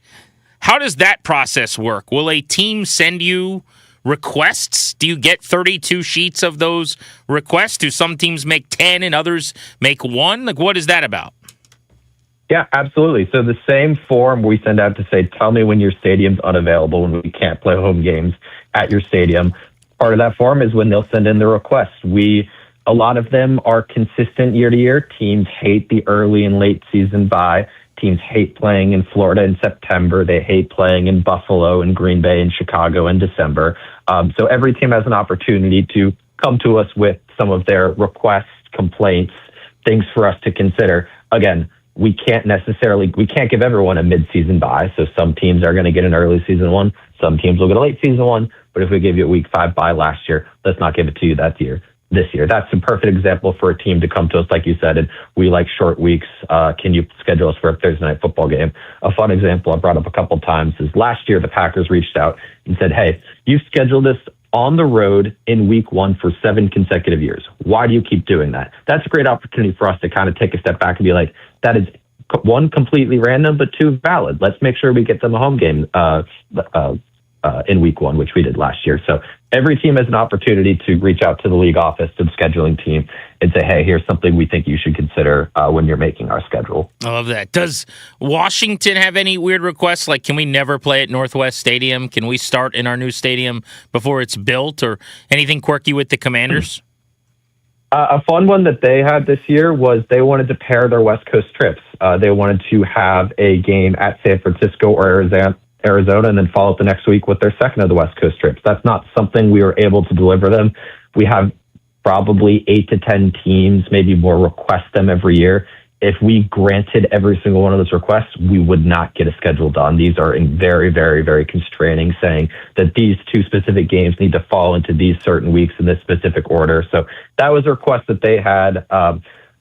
How does that process work? Will a team send you requests? Do you get 32 sheets of those requests? Do some teams make 10 and others make 1? Like, what is that about? Yeah, absolutely. So the same form we send out to say, tell me when your stadium's unavailable, when we can't play home games at your stadium. Part of that form is when they'll send in the requests. A lot of them are consistent year to year. Teams hate the early and late season bye. Teams hate playing in Florida in September. They hate playing in Buffalo and Green Bay and Chicago in December. So every team has an opportunity to come to us with some of their requests, complaints, things for us to consider. Again, we can't give everyone a mid-season bye. So some teams are going to get an early season one. Some teams will get a late season one. But if we gave you a week 5 bye last year, let's not give it to you this year. That's a perfect example for a team to come to us, like you said, and we like short weeks. Can you schedule us for a Thursday night football game? A fun example I brought up a couple times is last year the Packers reached out and said, hey, you've scheduled this on the road in week 1 for 7 consecutive years. Why do you keep doing that? That's a great opportunity for us to kind of take a step back and be like, that is 1, completely random, but 2, valid. Let's make sure we get them a home game in week 1, which we did last year. So every team has an opportunity to reach out to the league office, to the scheduling team, and say, hey, here's something we think you should consider when you're making our schedule. I love that. Does Washington have any weird requests? Like, can we never play at Northwest Stadium? Can we start in our new stadium before it's built? Or anything quirky with the Commanders? A fun one that they had this year was they wanted to pair their West Coast trips. They wanted to have a game at San Francisco or Arizona, and then follow up the next week with their second of the West Coast trips. That's not something we were able to deliver them. We have probably 8 to 10 teams, maybe more, request them every year. If we granted every single one of those requests, we would not get a schedule done. These are very, very, very constraining, saying that these 2 specific games need to fall into these certain weeks in this specific order. So that was a request that they had.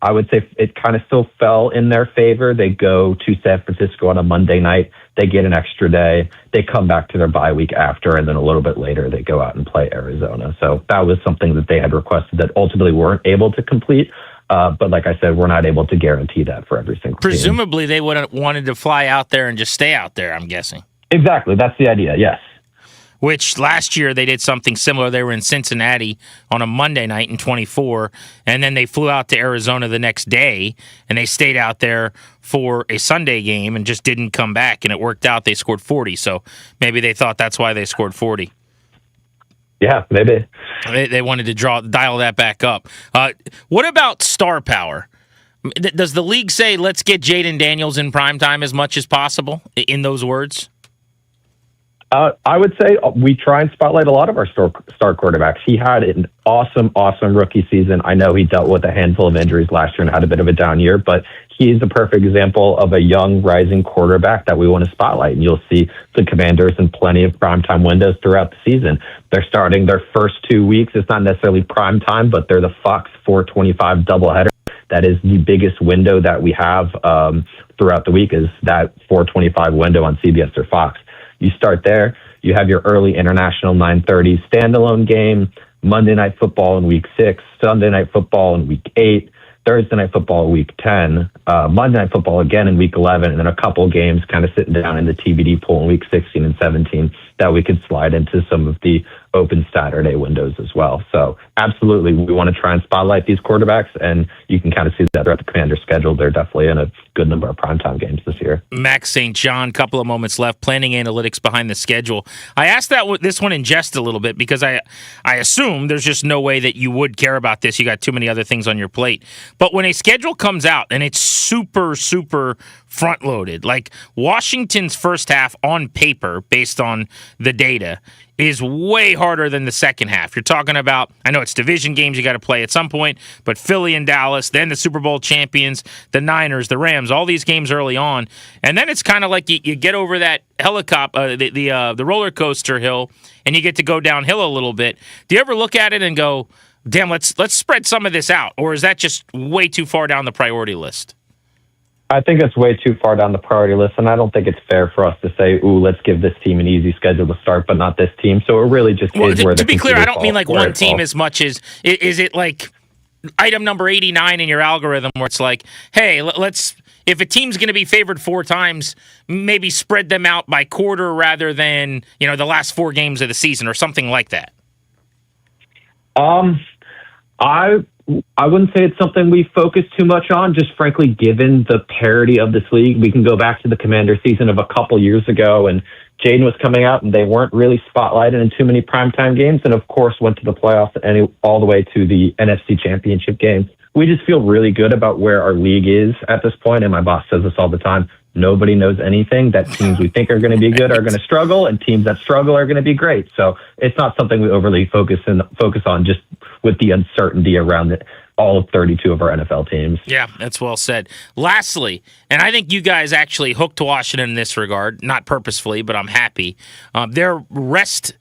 I would say it kind of still fell in their favor. They go to San Francisco on a Monday night. They get an extra day. They come back to their bye week after, and then a little bit later, they go out and play Arizona. So that was something that they had requested that ultimately weren't able to complete. But like I said, we're not able to guarantee that for every single Presumably, they would have wanted to fly out there and just stay out there, I'm guessing. Exactly. That's the idea, yes. Which last year they did something similar. They were in Cincinnati on a Monday night in 24, and then they flew out to Arizona the next day, and they stayed out there for a Sunday game and just didn't come back, and it worked out. They scored 40, so maybe they thought that's why they scored 40. Yeah, maybe. They wanted to dial that back up. What about star power? Does the league say, let's get Jaden Daniels in primetime as much as possible, in those words? I would say we try and spotlight a lot of our star quarterbacks. He had an awesome rookie season. I know he dealt with a handful of injuries last year and had a bit of a down year, but he's a perfect example of a young, rising quarterback that we want to spotlight. And you'll see the Commanders in plenty of primetime windows throughout the season. They're starting their first 2 weeks. It's not necessarily primetime, but they're the Fox 425 doubleheader. that is the biggest window that we have throughout the week, is that 4:25 window on CBS or Fox. You start there. You have your early international 9:30 standalone game, Monday Night Football in Week 6, Sunday Night Football in Week 8, Thursday Night Football Week 10, Monday Night Football again in Week 11, and then a couple games kind of sitting down in the TBD pool in Week 16 and 17 that we could slide into some of the open Saturday windows as well. So absolutely, we want to try and spotlight these quarterbacks, and you can kind of see that throughout the Commander schedule. They're definitely in a good number of primetime games this year. Max St. John, couple of moments left, planning analytics behind the schedule. I asked this one in jest a little bit because I assume there's just no way that you would care about this. You got too many other things on your plate. But when a schedule comes out and it's super, super front-loaded, like Washington's first half on paper, based on the data, is way harder than the second half. You're talking about, I know it's division games you got to play at some point, but Philly and Dallas, then the Super Bowl champions, the Niners, the Rams, all these games early on. And then it's kind of like you get over that helicopter, the roller coaster hill, and you get to go downhill a little bit. Do you ever look at it and go, damn, let's spread some of this out? Or is that just way too far down the priority list? I think it's way too far down the priority list, and I don't think it's fair for us to say, ooh, let's give this team an easy schedule to start, but not this team. So it really just is where the... To be clear, I don't mean like one team as much as... Is it like item number 89 in your algorithm where it's like, hey, let's... If a team's going to be favored 4 times, maybe spread them out by quarter rather than, the last 4 games of the season or something like that? I wouldn't say it's something we focus too much on, just frankly, given the parity of this league. We can go back to the Commander season of a couple years ago, and Jaden was coming out, and they weren't really spotlighted in too many primetime games, and of course went to the playoffs and all the way to the NFC Championship game. We just feel really good about where our league is at this point, and my boss says this all the time. Nobody knows anything. That teams we think are going to be good are going to struggle, and teams that struggle are going to be great. So it's not something we overly focus on, just with the uncertainty around all of 32 of our NFL teams. Yeah, that's well said. Lastly, and I think you guys actually hooked Washington in this regard, not purposefully, but I'm happy. Their rest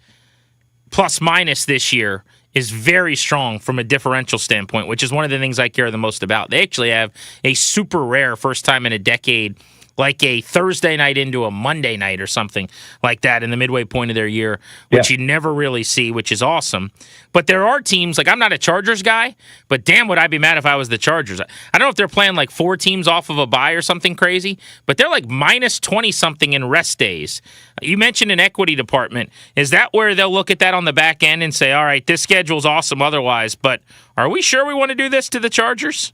plus minus this year is very strong from a differential standpoint, which is one of the things I care the most about. They actually have a super rare first time in a decade, like a Thursday night into a Monday night or something like that in the midway point of their year, which you never really see, which is awesome. But there are teams, like I'm not a Chargers guy, but damn would I be mad if I was the Chargers. I don't know if they're playing like 4 teams off of a bye or something crazy, but they're like minus 20-something in rest days. You mentioned an equity department. Is that where they'll look at that on the back end and say, all right, this schedule's awesome otherwise, but are we sure we want to do this to the Chargers?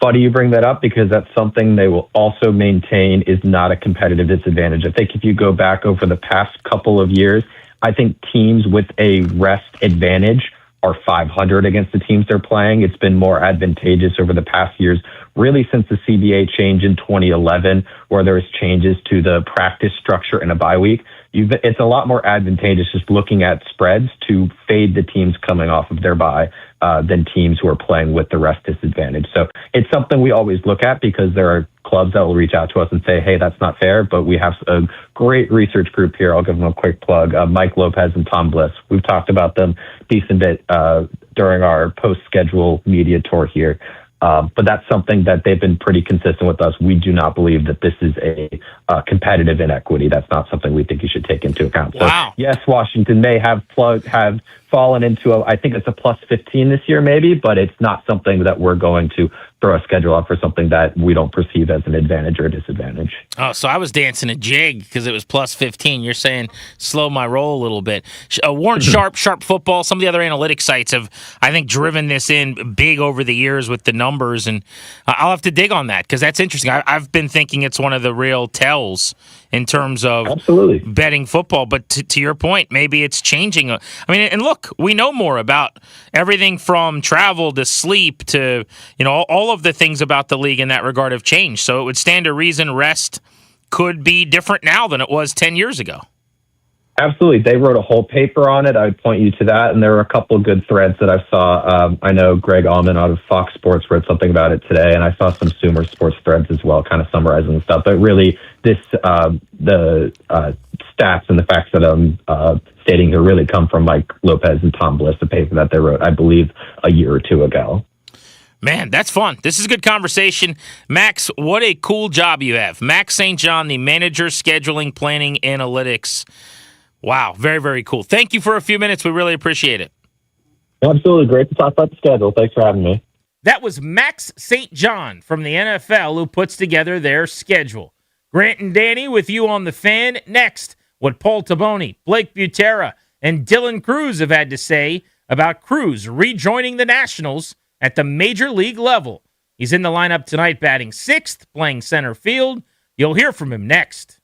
Funny you bring that up, because that's something they will also maintain is not a competitive disadvantage. I think if you go back over the past couple of years, I think teams with a rest advantage are 500 against the teams they're playing. It's been more advantageous over the past years, really since the CBA change in 2011, where there was changes to the practice structure in a bye week. It's a lot more advantageous just looking at spreads to fade the teams coming off of their bye than teams who are playing with the rest disadvantage. So it's something we always look at, because there are clubs that will reach out to us and say, hey, that's not fair. But we have a great research group here. I'll give them a quick plug. Mike Lopez and Tom Bliss. We've talked about them a decent bit during our post-schedule media tour here. But that's something that they've been pretty consistent with us. We do not believe that this is a competitive inequity. That's not something we think you should take into account. Wow. So, yes, Washington may have fallen into I think it's a plus 15 this year maybe, but it's not something that we're going to throw a schedule up for something that we don't perceive as an advantage or a disadvantage. Oh, so I was dancing a jig because it was plus 15. You're saying slow my roll a little bit. Warren Sharp Football, some of the other analytics sites have, I think, driven this in big over the years with the numbers, and I'll have to dig on that because that's interesting. I've been thinking it's one of the real tells in terms of betting football, but to your point, maybe it's changing. I mean, and look, we know more about everything from travel to sleep to, all of the things about the league in that regard have changed. So it would stand to reason rest could be different now than it was 10 years ago. Absolutely. They wrote a whole paper on it. I would point you to that. And there were a couple of good threads that I saw. I know Greg Allman out of Fox Sports wrote something about it today. And I saw some Sumer Sports threads as well, kind of summarizing the stuff. But really, the stats and the facts that I'm stating here really come from Mike Lopez and Tom Bliss, the paper that they wrote, I believe, a year or two ago. Man, that's fun. This is a good conversation. Max, what a cool job you have. Max St. John, the manager, scheduling, planning, analytics. Wow, very, very cool. Thank you for a few minutes. We really appreciate it. Absolutely. Great to talk about the schedule. Thanks for having me. That was Max St. John from the NFL who puts together their schedule. Grant and Danny with you on the Fan. Next, what Paul Taboni, Blake Butera, and Dylan Cruz have had to say about Cruz rejoining the Nationals at the major league level. He's in the lineup tonight batting sixth, playing center field. You'll hear from him next.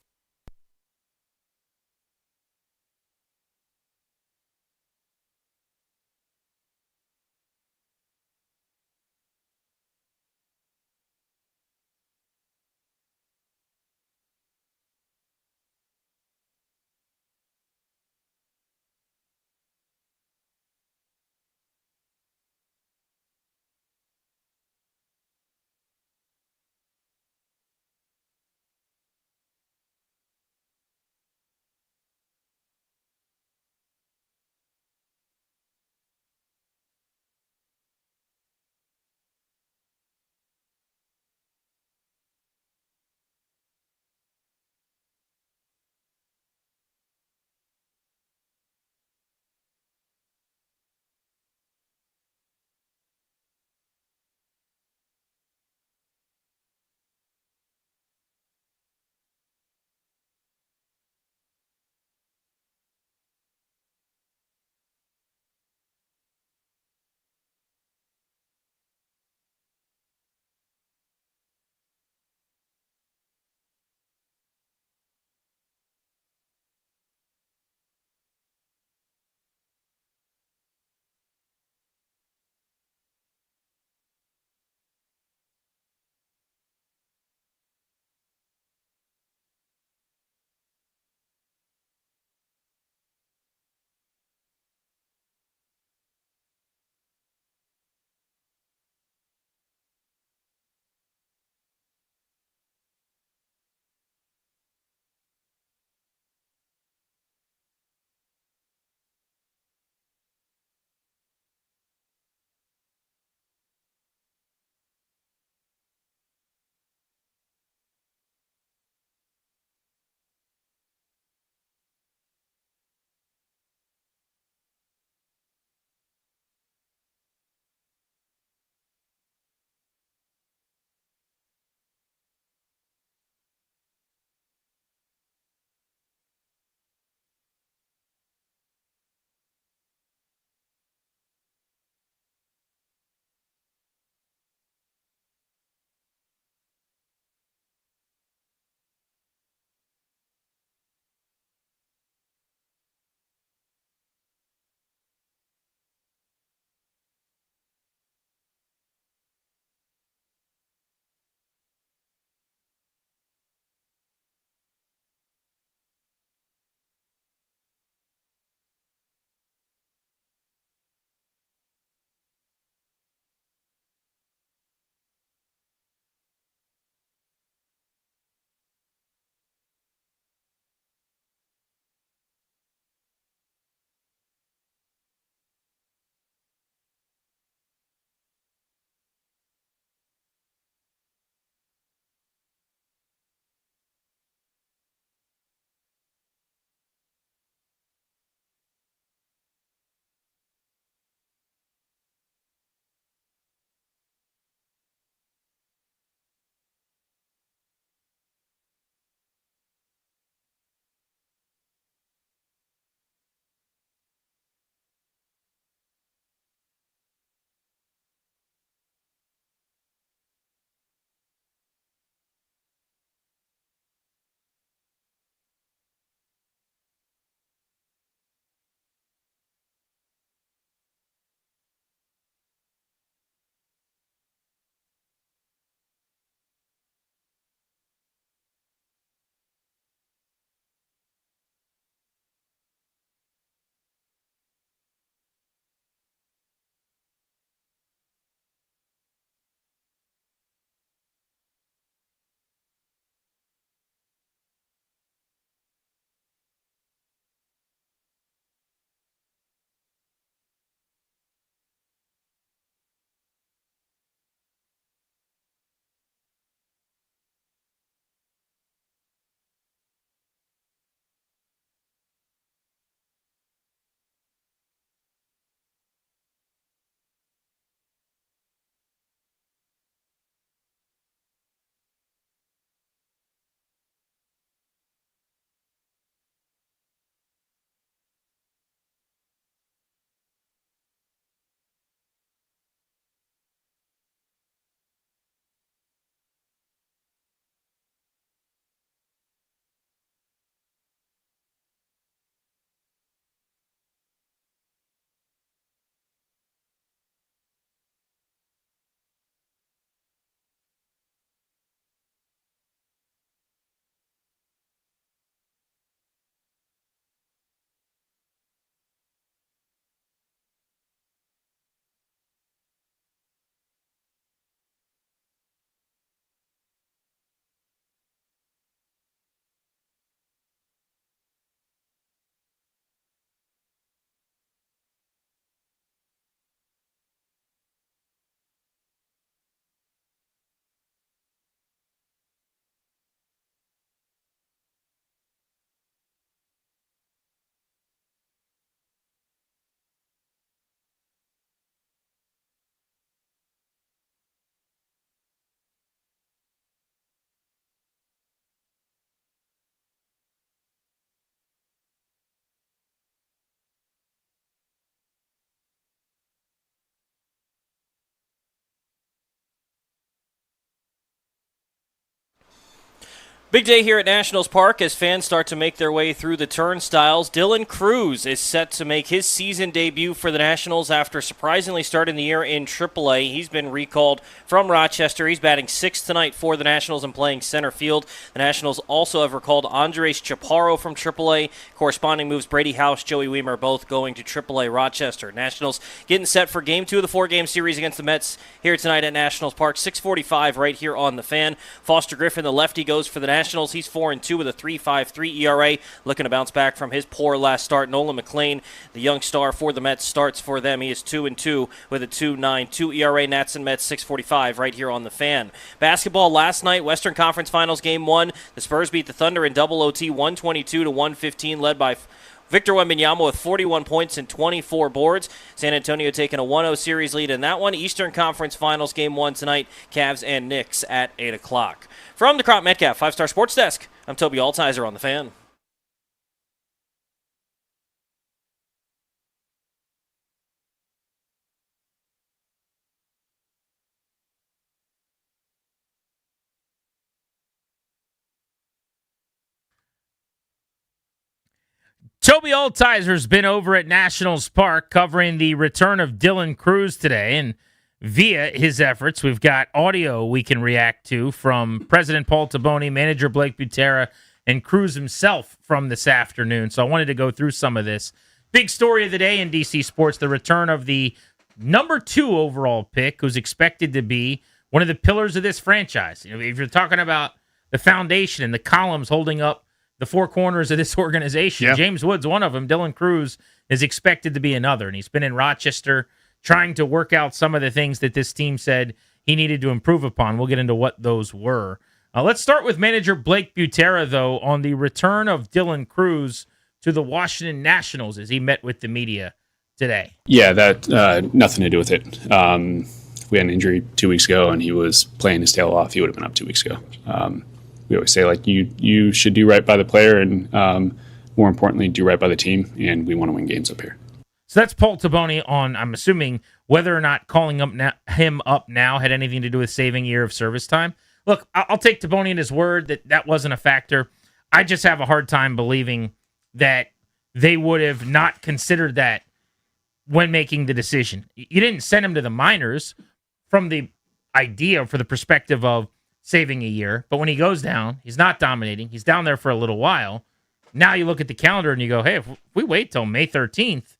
Big day here at Nationals Park as fans start to make their way through the turnstiles. Dylan Cruz is set to make his season debut for the Nationals after surprisingly starting the year in AAA. He's been recalled from Rochester. He's batting sixth tonight for the Nationals and playing center field. The Nationals also have recalled Andres Chaparro from AAA. Corresponding moves Brady House, Joey Wiemer both going to AAA Rochester. Nationals getting set for Game 2 of the 4-game series against the Mets here tonight at Nationals Park. 6:45 right here on the Fan. Foster Griffin, the lefty, goes for the Nationals. He's 4-2 with a 3.53 ERA, looking to bounce back from his poor last start. Nolan McLean, the young star for the Mets, starts for them. He is 2-2 with a 2.92 ERA. Nats and Mets 6:45 right here on the Fan. Basketball last night, Western Conference Finals Game 1. The Spurs beat the Thunder in double OT, 122-115, led by Victor Wembanyama with 41 points and 24 boards. San Antonio taking a 1-0 series lead in that one. Eastern Conference Finals Game 1 tonight, Cavs and Knicks at 8 o'clock. From the Crop Metcalf 5-Star Sports Desk, I'm Toby Altizer on the Fan. Toby Altizer's been over at Nationals Park covering the return of Dylan Cruz today, and via his efforts, we've got audio we can react to from President Paul Taboni, manager Blake Butera, and Cruz himself from this afternoon. So I wanted to go through some of this. Big story of the day in DC sports, the return of the number 2 overall pick, who's expected to be one of the pillars of this franchise. You know, if you're talking about the foundation and the columns holding up the four corners of this organization, Yeah. James Wood's one of them. Dylan Cruz is expected to be another, and he's been in Rochester trying to work out some of the things that this team said he needed to improve upon. We'll get into what those were. Let's start with manager Blake Butera, though, on the return of Dylan Cruz to the Washington Nationals as he met with the media today. Yeah, that nothing to do with it. If we had an injury 2 weeks ago and he was playing his tail off, he would have been up 2 weeks ago. We always say, like, you should do right by the player and, more importantly, do right by the team, and we want to win games up here. So that's Paul Taboni on, I'm assuming, whether or not calling him up now had anything to do with saving a year of service time. Look, I'll take Taboni at his word that wasn't a factor. I just have a hard time believing that they would have not considered that when making the decision. You didn't send him to the minors from the idea, for the perspective of saving a year, but when he goes down, he's not dominating. He's down there for a little while. Now you look at the calendar and you go, hey, if we wait till May 13th,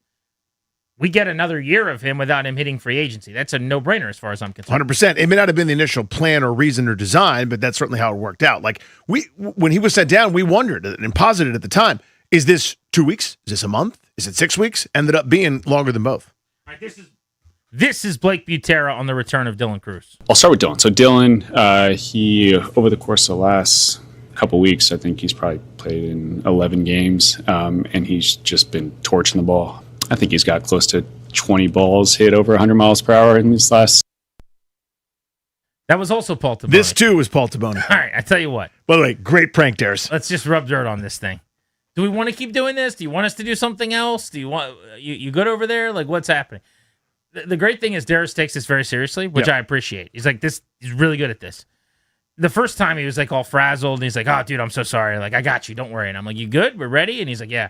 we get another year of him without him hitting free agency. That's a no-brainer as far as I'm concerned. 100%. It may not have been the initial plan or reason or design, but that's certainly how it worked out. Like, when he was sent down, we wondered and posited at the time, is this 2 weeks? Is this a month? Is it 6 weeks? Ended up being longer than both. All right, this is Blake Butera on the return of Dylan Cruz. I'll start with Dylan. So Dylan, he, over the course of the last couple weeks, I think he's probably played in 11 games, and he's just been torching the ball. I think he's got close to 20 balls hit over 100 miles per hour in these last. That was also Paul Taboni. This, too, was Paul Taboni. All right, I tell you what. By the way, great prank dares. Let's just rub dirt on this thing. Do we want to keep doing this? Do you want us to do something else? Do you want you good over there? Like, what's happening? The great thing is Darius takes this very seriously, which I appreciate. He's like, he's really good at this. The first time he was like all frazzled, and he's like, oh, dude, I'm so sorry. Like, I got you. Don't worry. And I'm like, you good? We're ready? And he's like, yeah.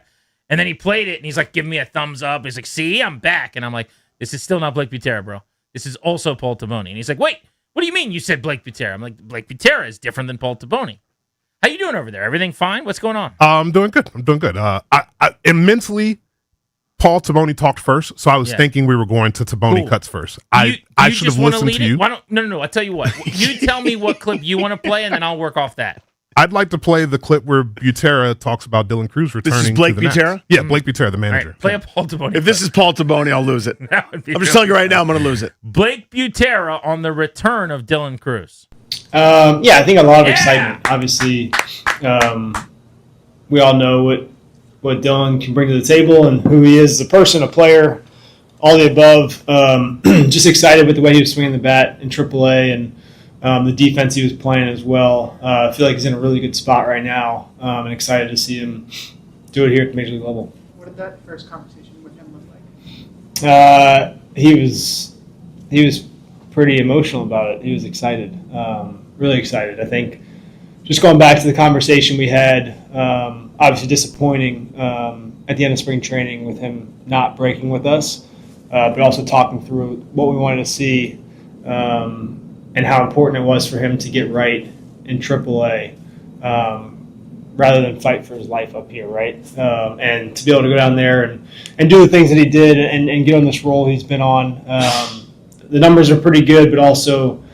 And then he played it, and he's like, giving me a thumbs up. He's like, see, I'm back. And I'm like, this is still not Blake Butera, bro. This is also Paul Taboni. And he's like, wait, what do you mean you said Blake Butera? I'm like, Blake Butera is different than Paul Taboni. How you doing over there? Everything fine? What's going on? I'm doing good. I immensely, Paul Taboni talked first, so I was thinking we were going to Taboni cuts first. I should have listened to you. No. I tell you what. You tell me what clip you want to play, and then I'll work off that. I'd like to play the clip where Butera talks about Dylan Cruz returning. This is Blake to the Butera? Nats. Yeah, Blake Butera, the manager. Right, play a Paul Taboni. If this is Paul Taboni, I'll lose it. I'm just telling you right now, I'm going to lose it. Blake Butera on the return of Dylan Cruz. I think a lot of excitement. Obviously, we all know what Dylan can bring to the table and who he is as a person, a player, all the above. Just excited with the way he was swinging the bat in AAA and the defense he was playing as well. I feel like he's in a really good spot right now, and excited to see him do it here at the major league level. What did that first conversation with him look like? He was pretty emotional about it. He was excited, really excited. I think just going back to the conversation we had, obviously disappointing at the end of spring training with him not breaking with us, but also talking through what we wanted to see and how important it was for him to get right in AAA rather than fight for his life up here, right? And to be able to go down there and do the things that he did and get on this role he's been on. The numbers are pretty good, but also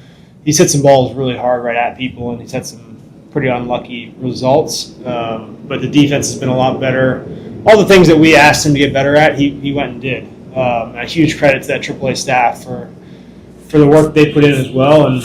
he's hit some balls really hard right at people, and he's had some pretty unlucky results. But the defense has been a lot better. All the things that we asked him to get better at, he went and did. A huge credit to that AAA staff for the work they put in as well. And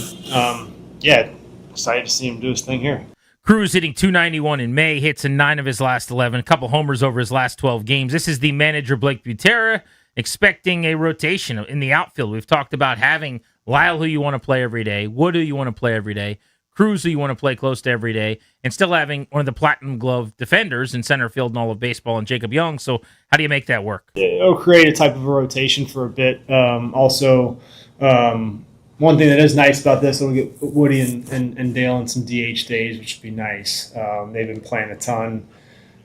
excited to see him do his thing here. Cruz hitting .291 in May, hits in 9 of his last 11, a couple homers over his last 12 games. This is the manager, Blake Butera, expecting a rotation in the outfield. We've talked about having Lyle, who you want to play every day, Wood, who you want to play every day, Cruz, who you want to play close to every day, and still having one of the platinum glove defenders in center field in all of baseball, and Jacob Young. So how do you make that work? It'll create a type of a rotation for a bit. One thing that is nice about this, we'll get Woody and Dale in some DH days, which would be nice. They've been playing a ton.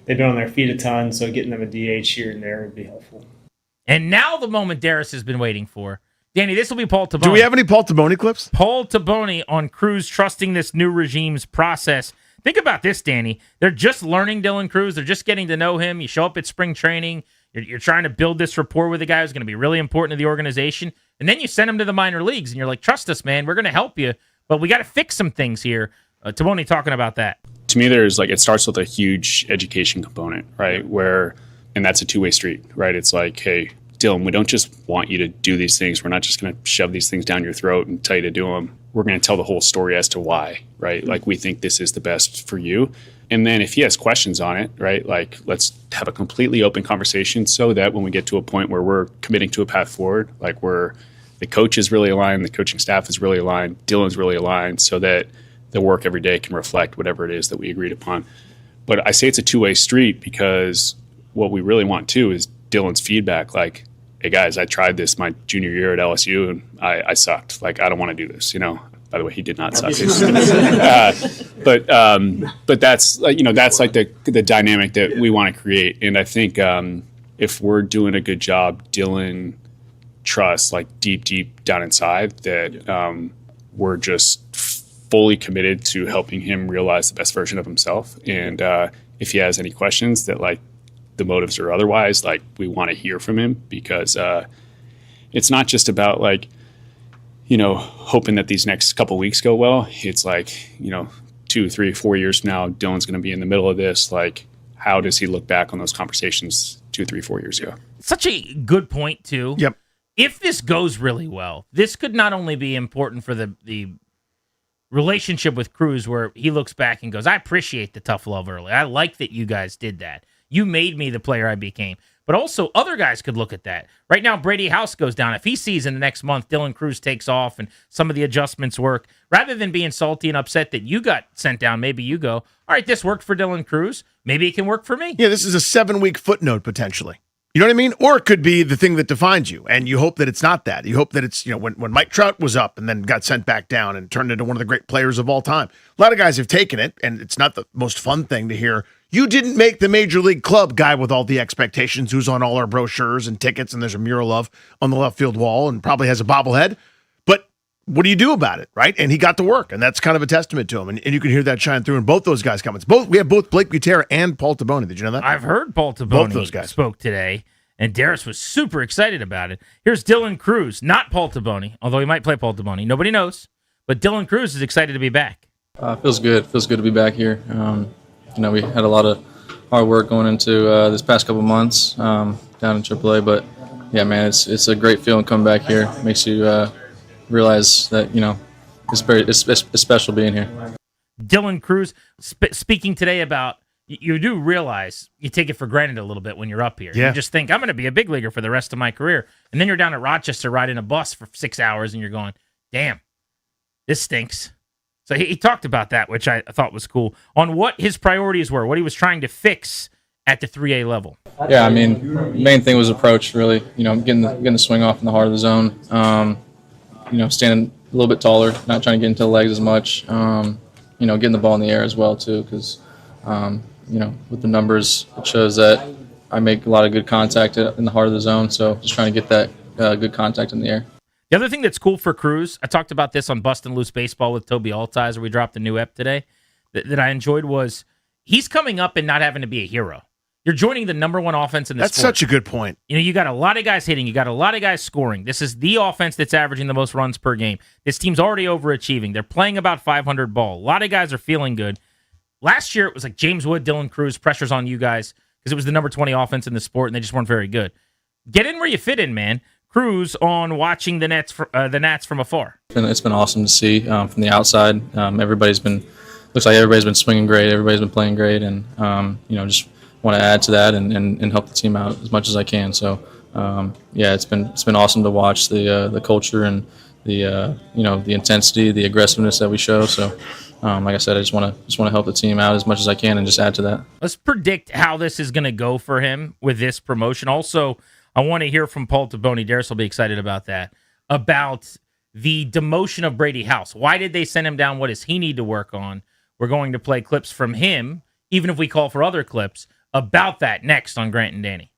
They've been on their feet a ton, so getting them a DH here and there would be helpful. And now the moment Darius has been waiting for. Danny, this will be Paul Taboni. Do we have any Paul Taboni clips? Paul Taboni on Cruz trusting this new regime's process. Think about this, Danny. They're just learning Dylan Cruz. They're just getting to know him. You show up at spring training. You're trying to build this rapport with a guy who's going to be really important to the organization. And then you send him to the minor leagues, and you're like, trust us, man. We're going to help you. But we got to fix some things here. Taboni talking about that. To me, it starts with a huge education component, right? And that's a two-way street, right? It's like, hey, Dylan, we don't just want you to do these things. We're not just going to shove these things down your throat and tell you to do them. We're going to tell the whole story as to why, right? Like, we think this is the best for you. And then if he has questions on it, right, like, let's have a completely open conversation so that when we get to a point where we're committing to a path forward, like the coach is really aligned, the coaching staff is really aligned, Dylan's really aligned, so that the work every day can reflect whatever it is that we agreed upon. But I say it's a two-way street because what we really want, too, is Dylan's feedback. Like, hey, guys, I tried this my junior year at LSU, and I sucked. Like, I don't want to do this, By the way, he did not suck. But that's that's like the dynamic that we want to create. And I think if we're doing a good job, Dylan trusts, like, deep down inside that we're just fully committed to helping him realize the best version of himself. And if he has any questions that, like, the motives or otherwise, like, we want to hear from him, because it's not just about, like, hoping that these next couple weeks go well. It's like, 2, 3, 4 years from now, Dylan's going to be in the middle of this. Like, how does he look back on those conversations 2, 3, 4 years ago? Such a good point, too. Yep. If this goes really well, this could not only be important for the relationship with Cruz, where he looks back and goes, I appreciate the tough love early. I like that you guys did that. You made me the player I became. But also, other guys could look at that. Right now, Brady House goes down. If he sees in the next month Dylan Cruz takes off and some of the adjustments work, rather than being salty and upset that you got sent down, maybe you go, all right, this worked for Dylan Cruz. Maybe it can work for me. Yeah, this is a 7-week footnote, potentially. You know what I mean? Or it could be the thing that defines you, and you hope that it's not that. You hope that it's, when Mike Trout was up and then got sent back down and turned into one of the great players of all time. A lot of guys have taken it, and it's not the most fun thing to hear. You didn't make the Major League Club guy with all the expectations, who's on all our brochures and tickets, and there's a mural of on the left field wall and probably has a bobblehead. But what do you do about it, right? And he got to work, and that's kind of a testament to him. And you can hear that shine through in both those guys' comments. We have both Blake Butera and Paul Taboni. Did you know that? I've heard Paul Taboni both those guys spoke today, and Darius was super excited about it. Here's Dylan Cruz, not Paul Taboni, although he might play Paul Taboni. Nobody knows. But Dylan Cruz is excited to be back. Feels good. Feels good to be back here. We had a lot of hard work going into this past couple months down in AAA, but yeah, man, it's a great feeling coming back here. Makes you realize that it's special being here. Dylan Cruz speaking today about, you do realize you take it for granted a little bit when you're up here. Yeah. You just think, I'm going to be a big leaguer for the rest of my career, and then you're down at Rochester riding a bus for 6 hours, and you're going, damn, this stinks. So he talked about that, which I thought was cool, on what his priorities were, what he was trying to fix at the 3A level. Yeah, main thing was approach, really. Getting the swing off in the heart of the zone. Standing a little bit taller, not trying to get into the legs as much. getting the ball in the air as well too, because with the numbers, it shows that I make a lot of good contact in the heart of the zone. So just trying to get that good contact in the air. The other thing that's cool for Cruz, I talked about this on Bustin' Loose Baseball with Toby Altizer. We dropped a new ep today that I enjoyed was he's coming up and not having to be a hero. You're joining the number one offense in the That's sport. such a good point. You got a lot of guys hitting. You got a lot of guys scoring. This is the offense that's averaging the most runs per game. This team's already overachieving. They're playing about 500 ball. A lot of guys are feeling good. Last year, it was like James Wood, Dylan Cruz, pressures on you guys because it was the number 20 offense in the sport, and they just weren't very good. Get in where you fit in, man. Cruz on watching the Nats from afar. It's been awesome to see from the outside. Looks like everybody's been swinging great. Everybody's been playing great, and just want to add to that and help the team out as much as I can. So it's been awesome to watch the culture and the intensity, the aggressiveness that we show. So like I said, I just want to help the team out as much as I can and just add to that. Let's predict how this is going to go for him with this promotion. Also, I want to hear from Paul Taboni. Darius will be excited about that. About the demotion of Brady House. Why did they send him down? What does he need to work on? We're going to play clips from him, even if we call for other clips, about that next on Grant and Danny.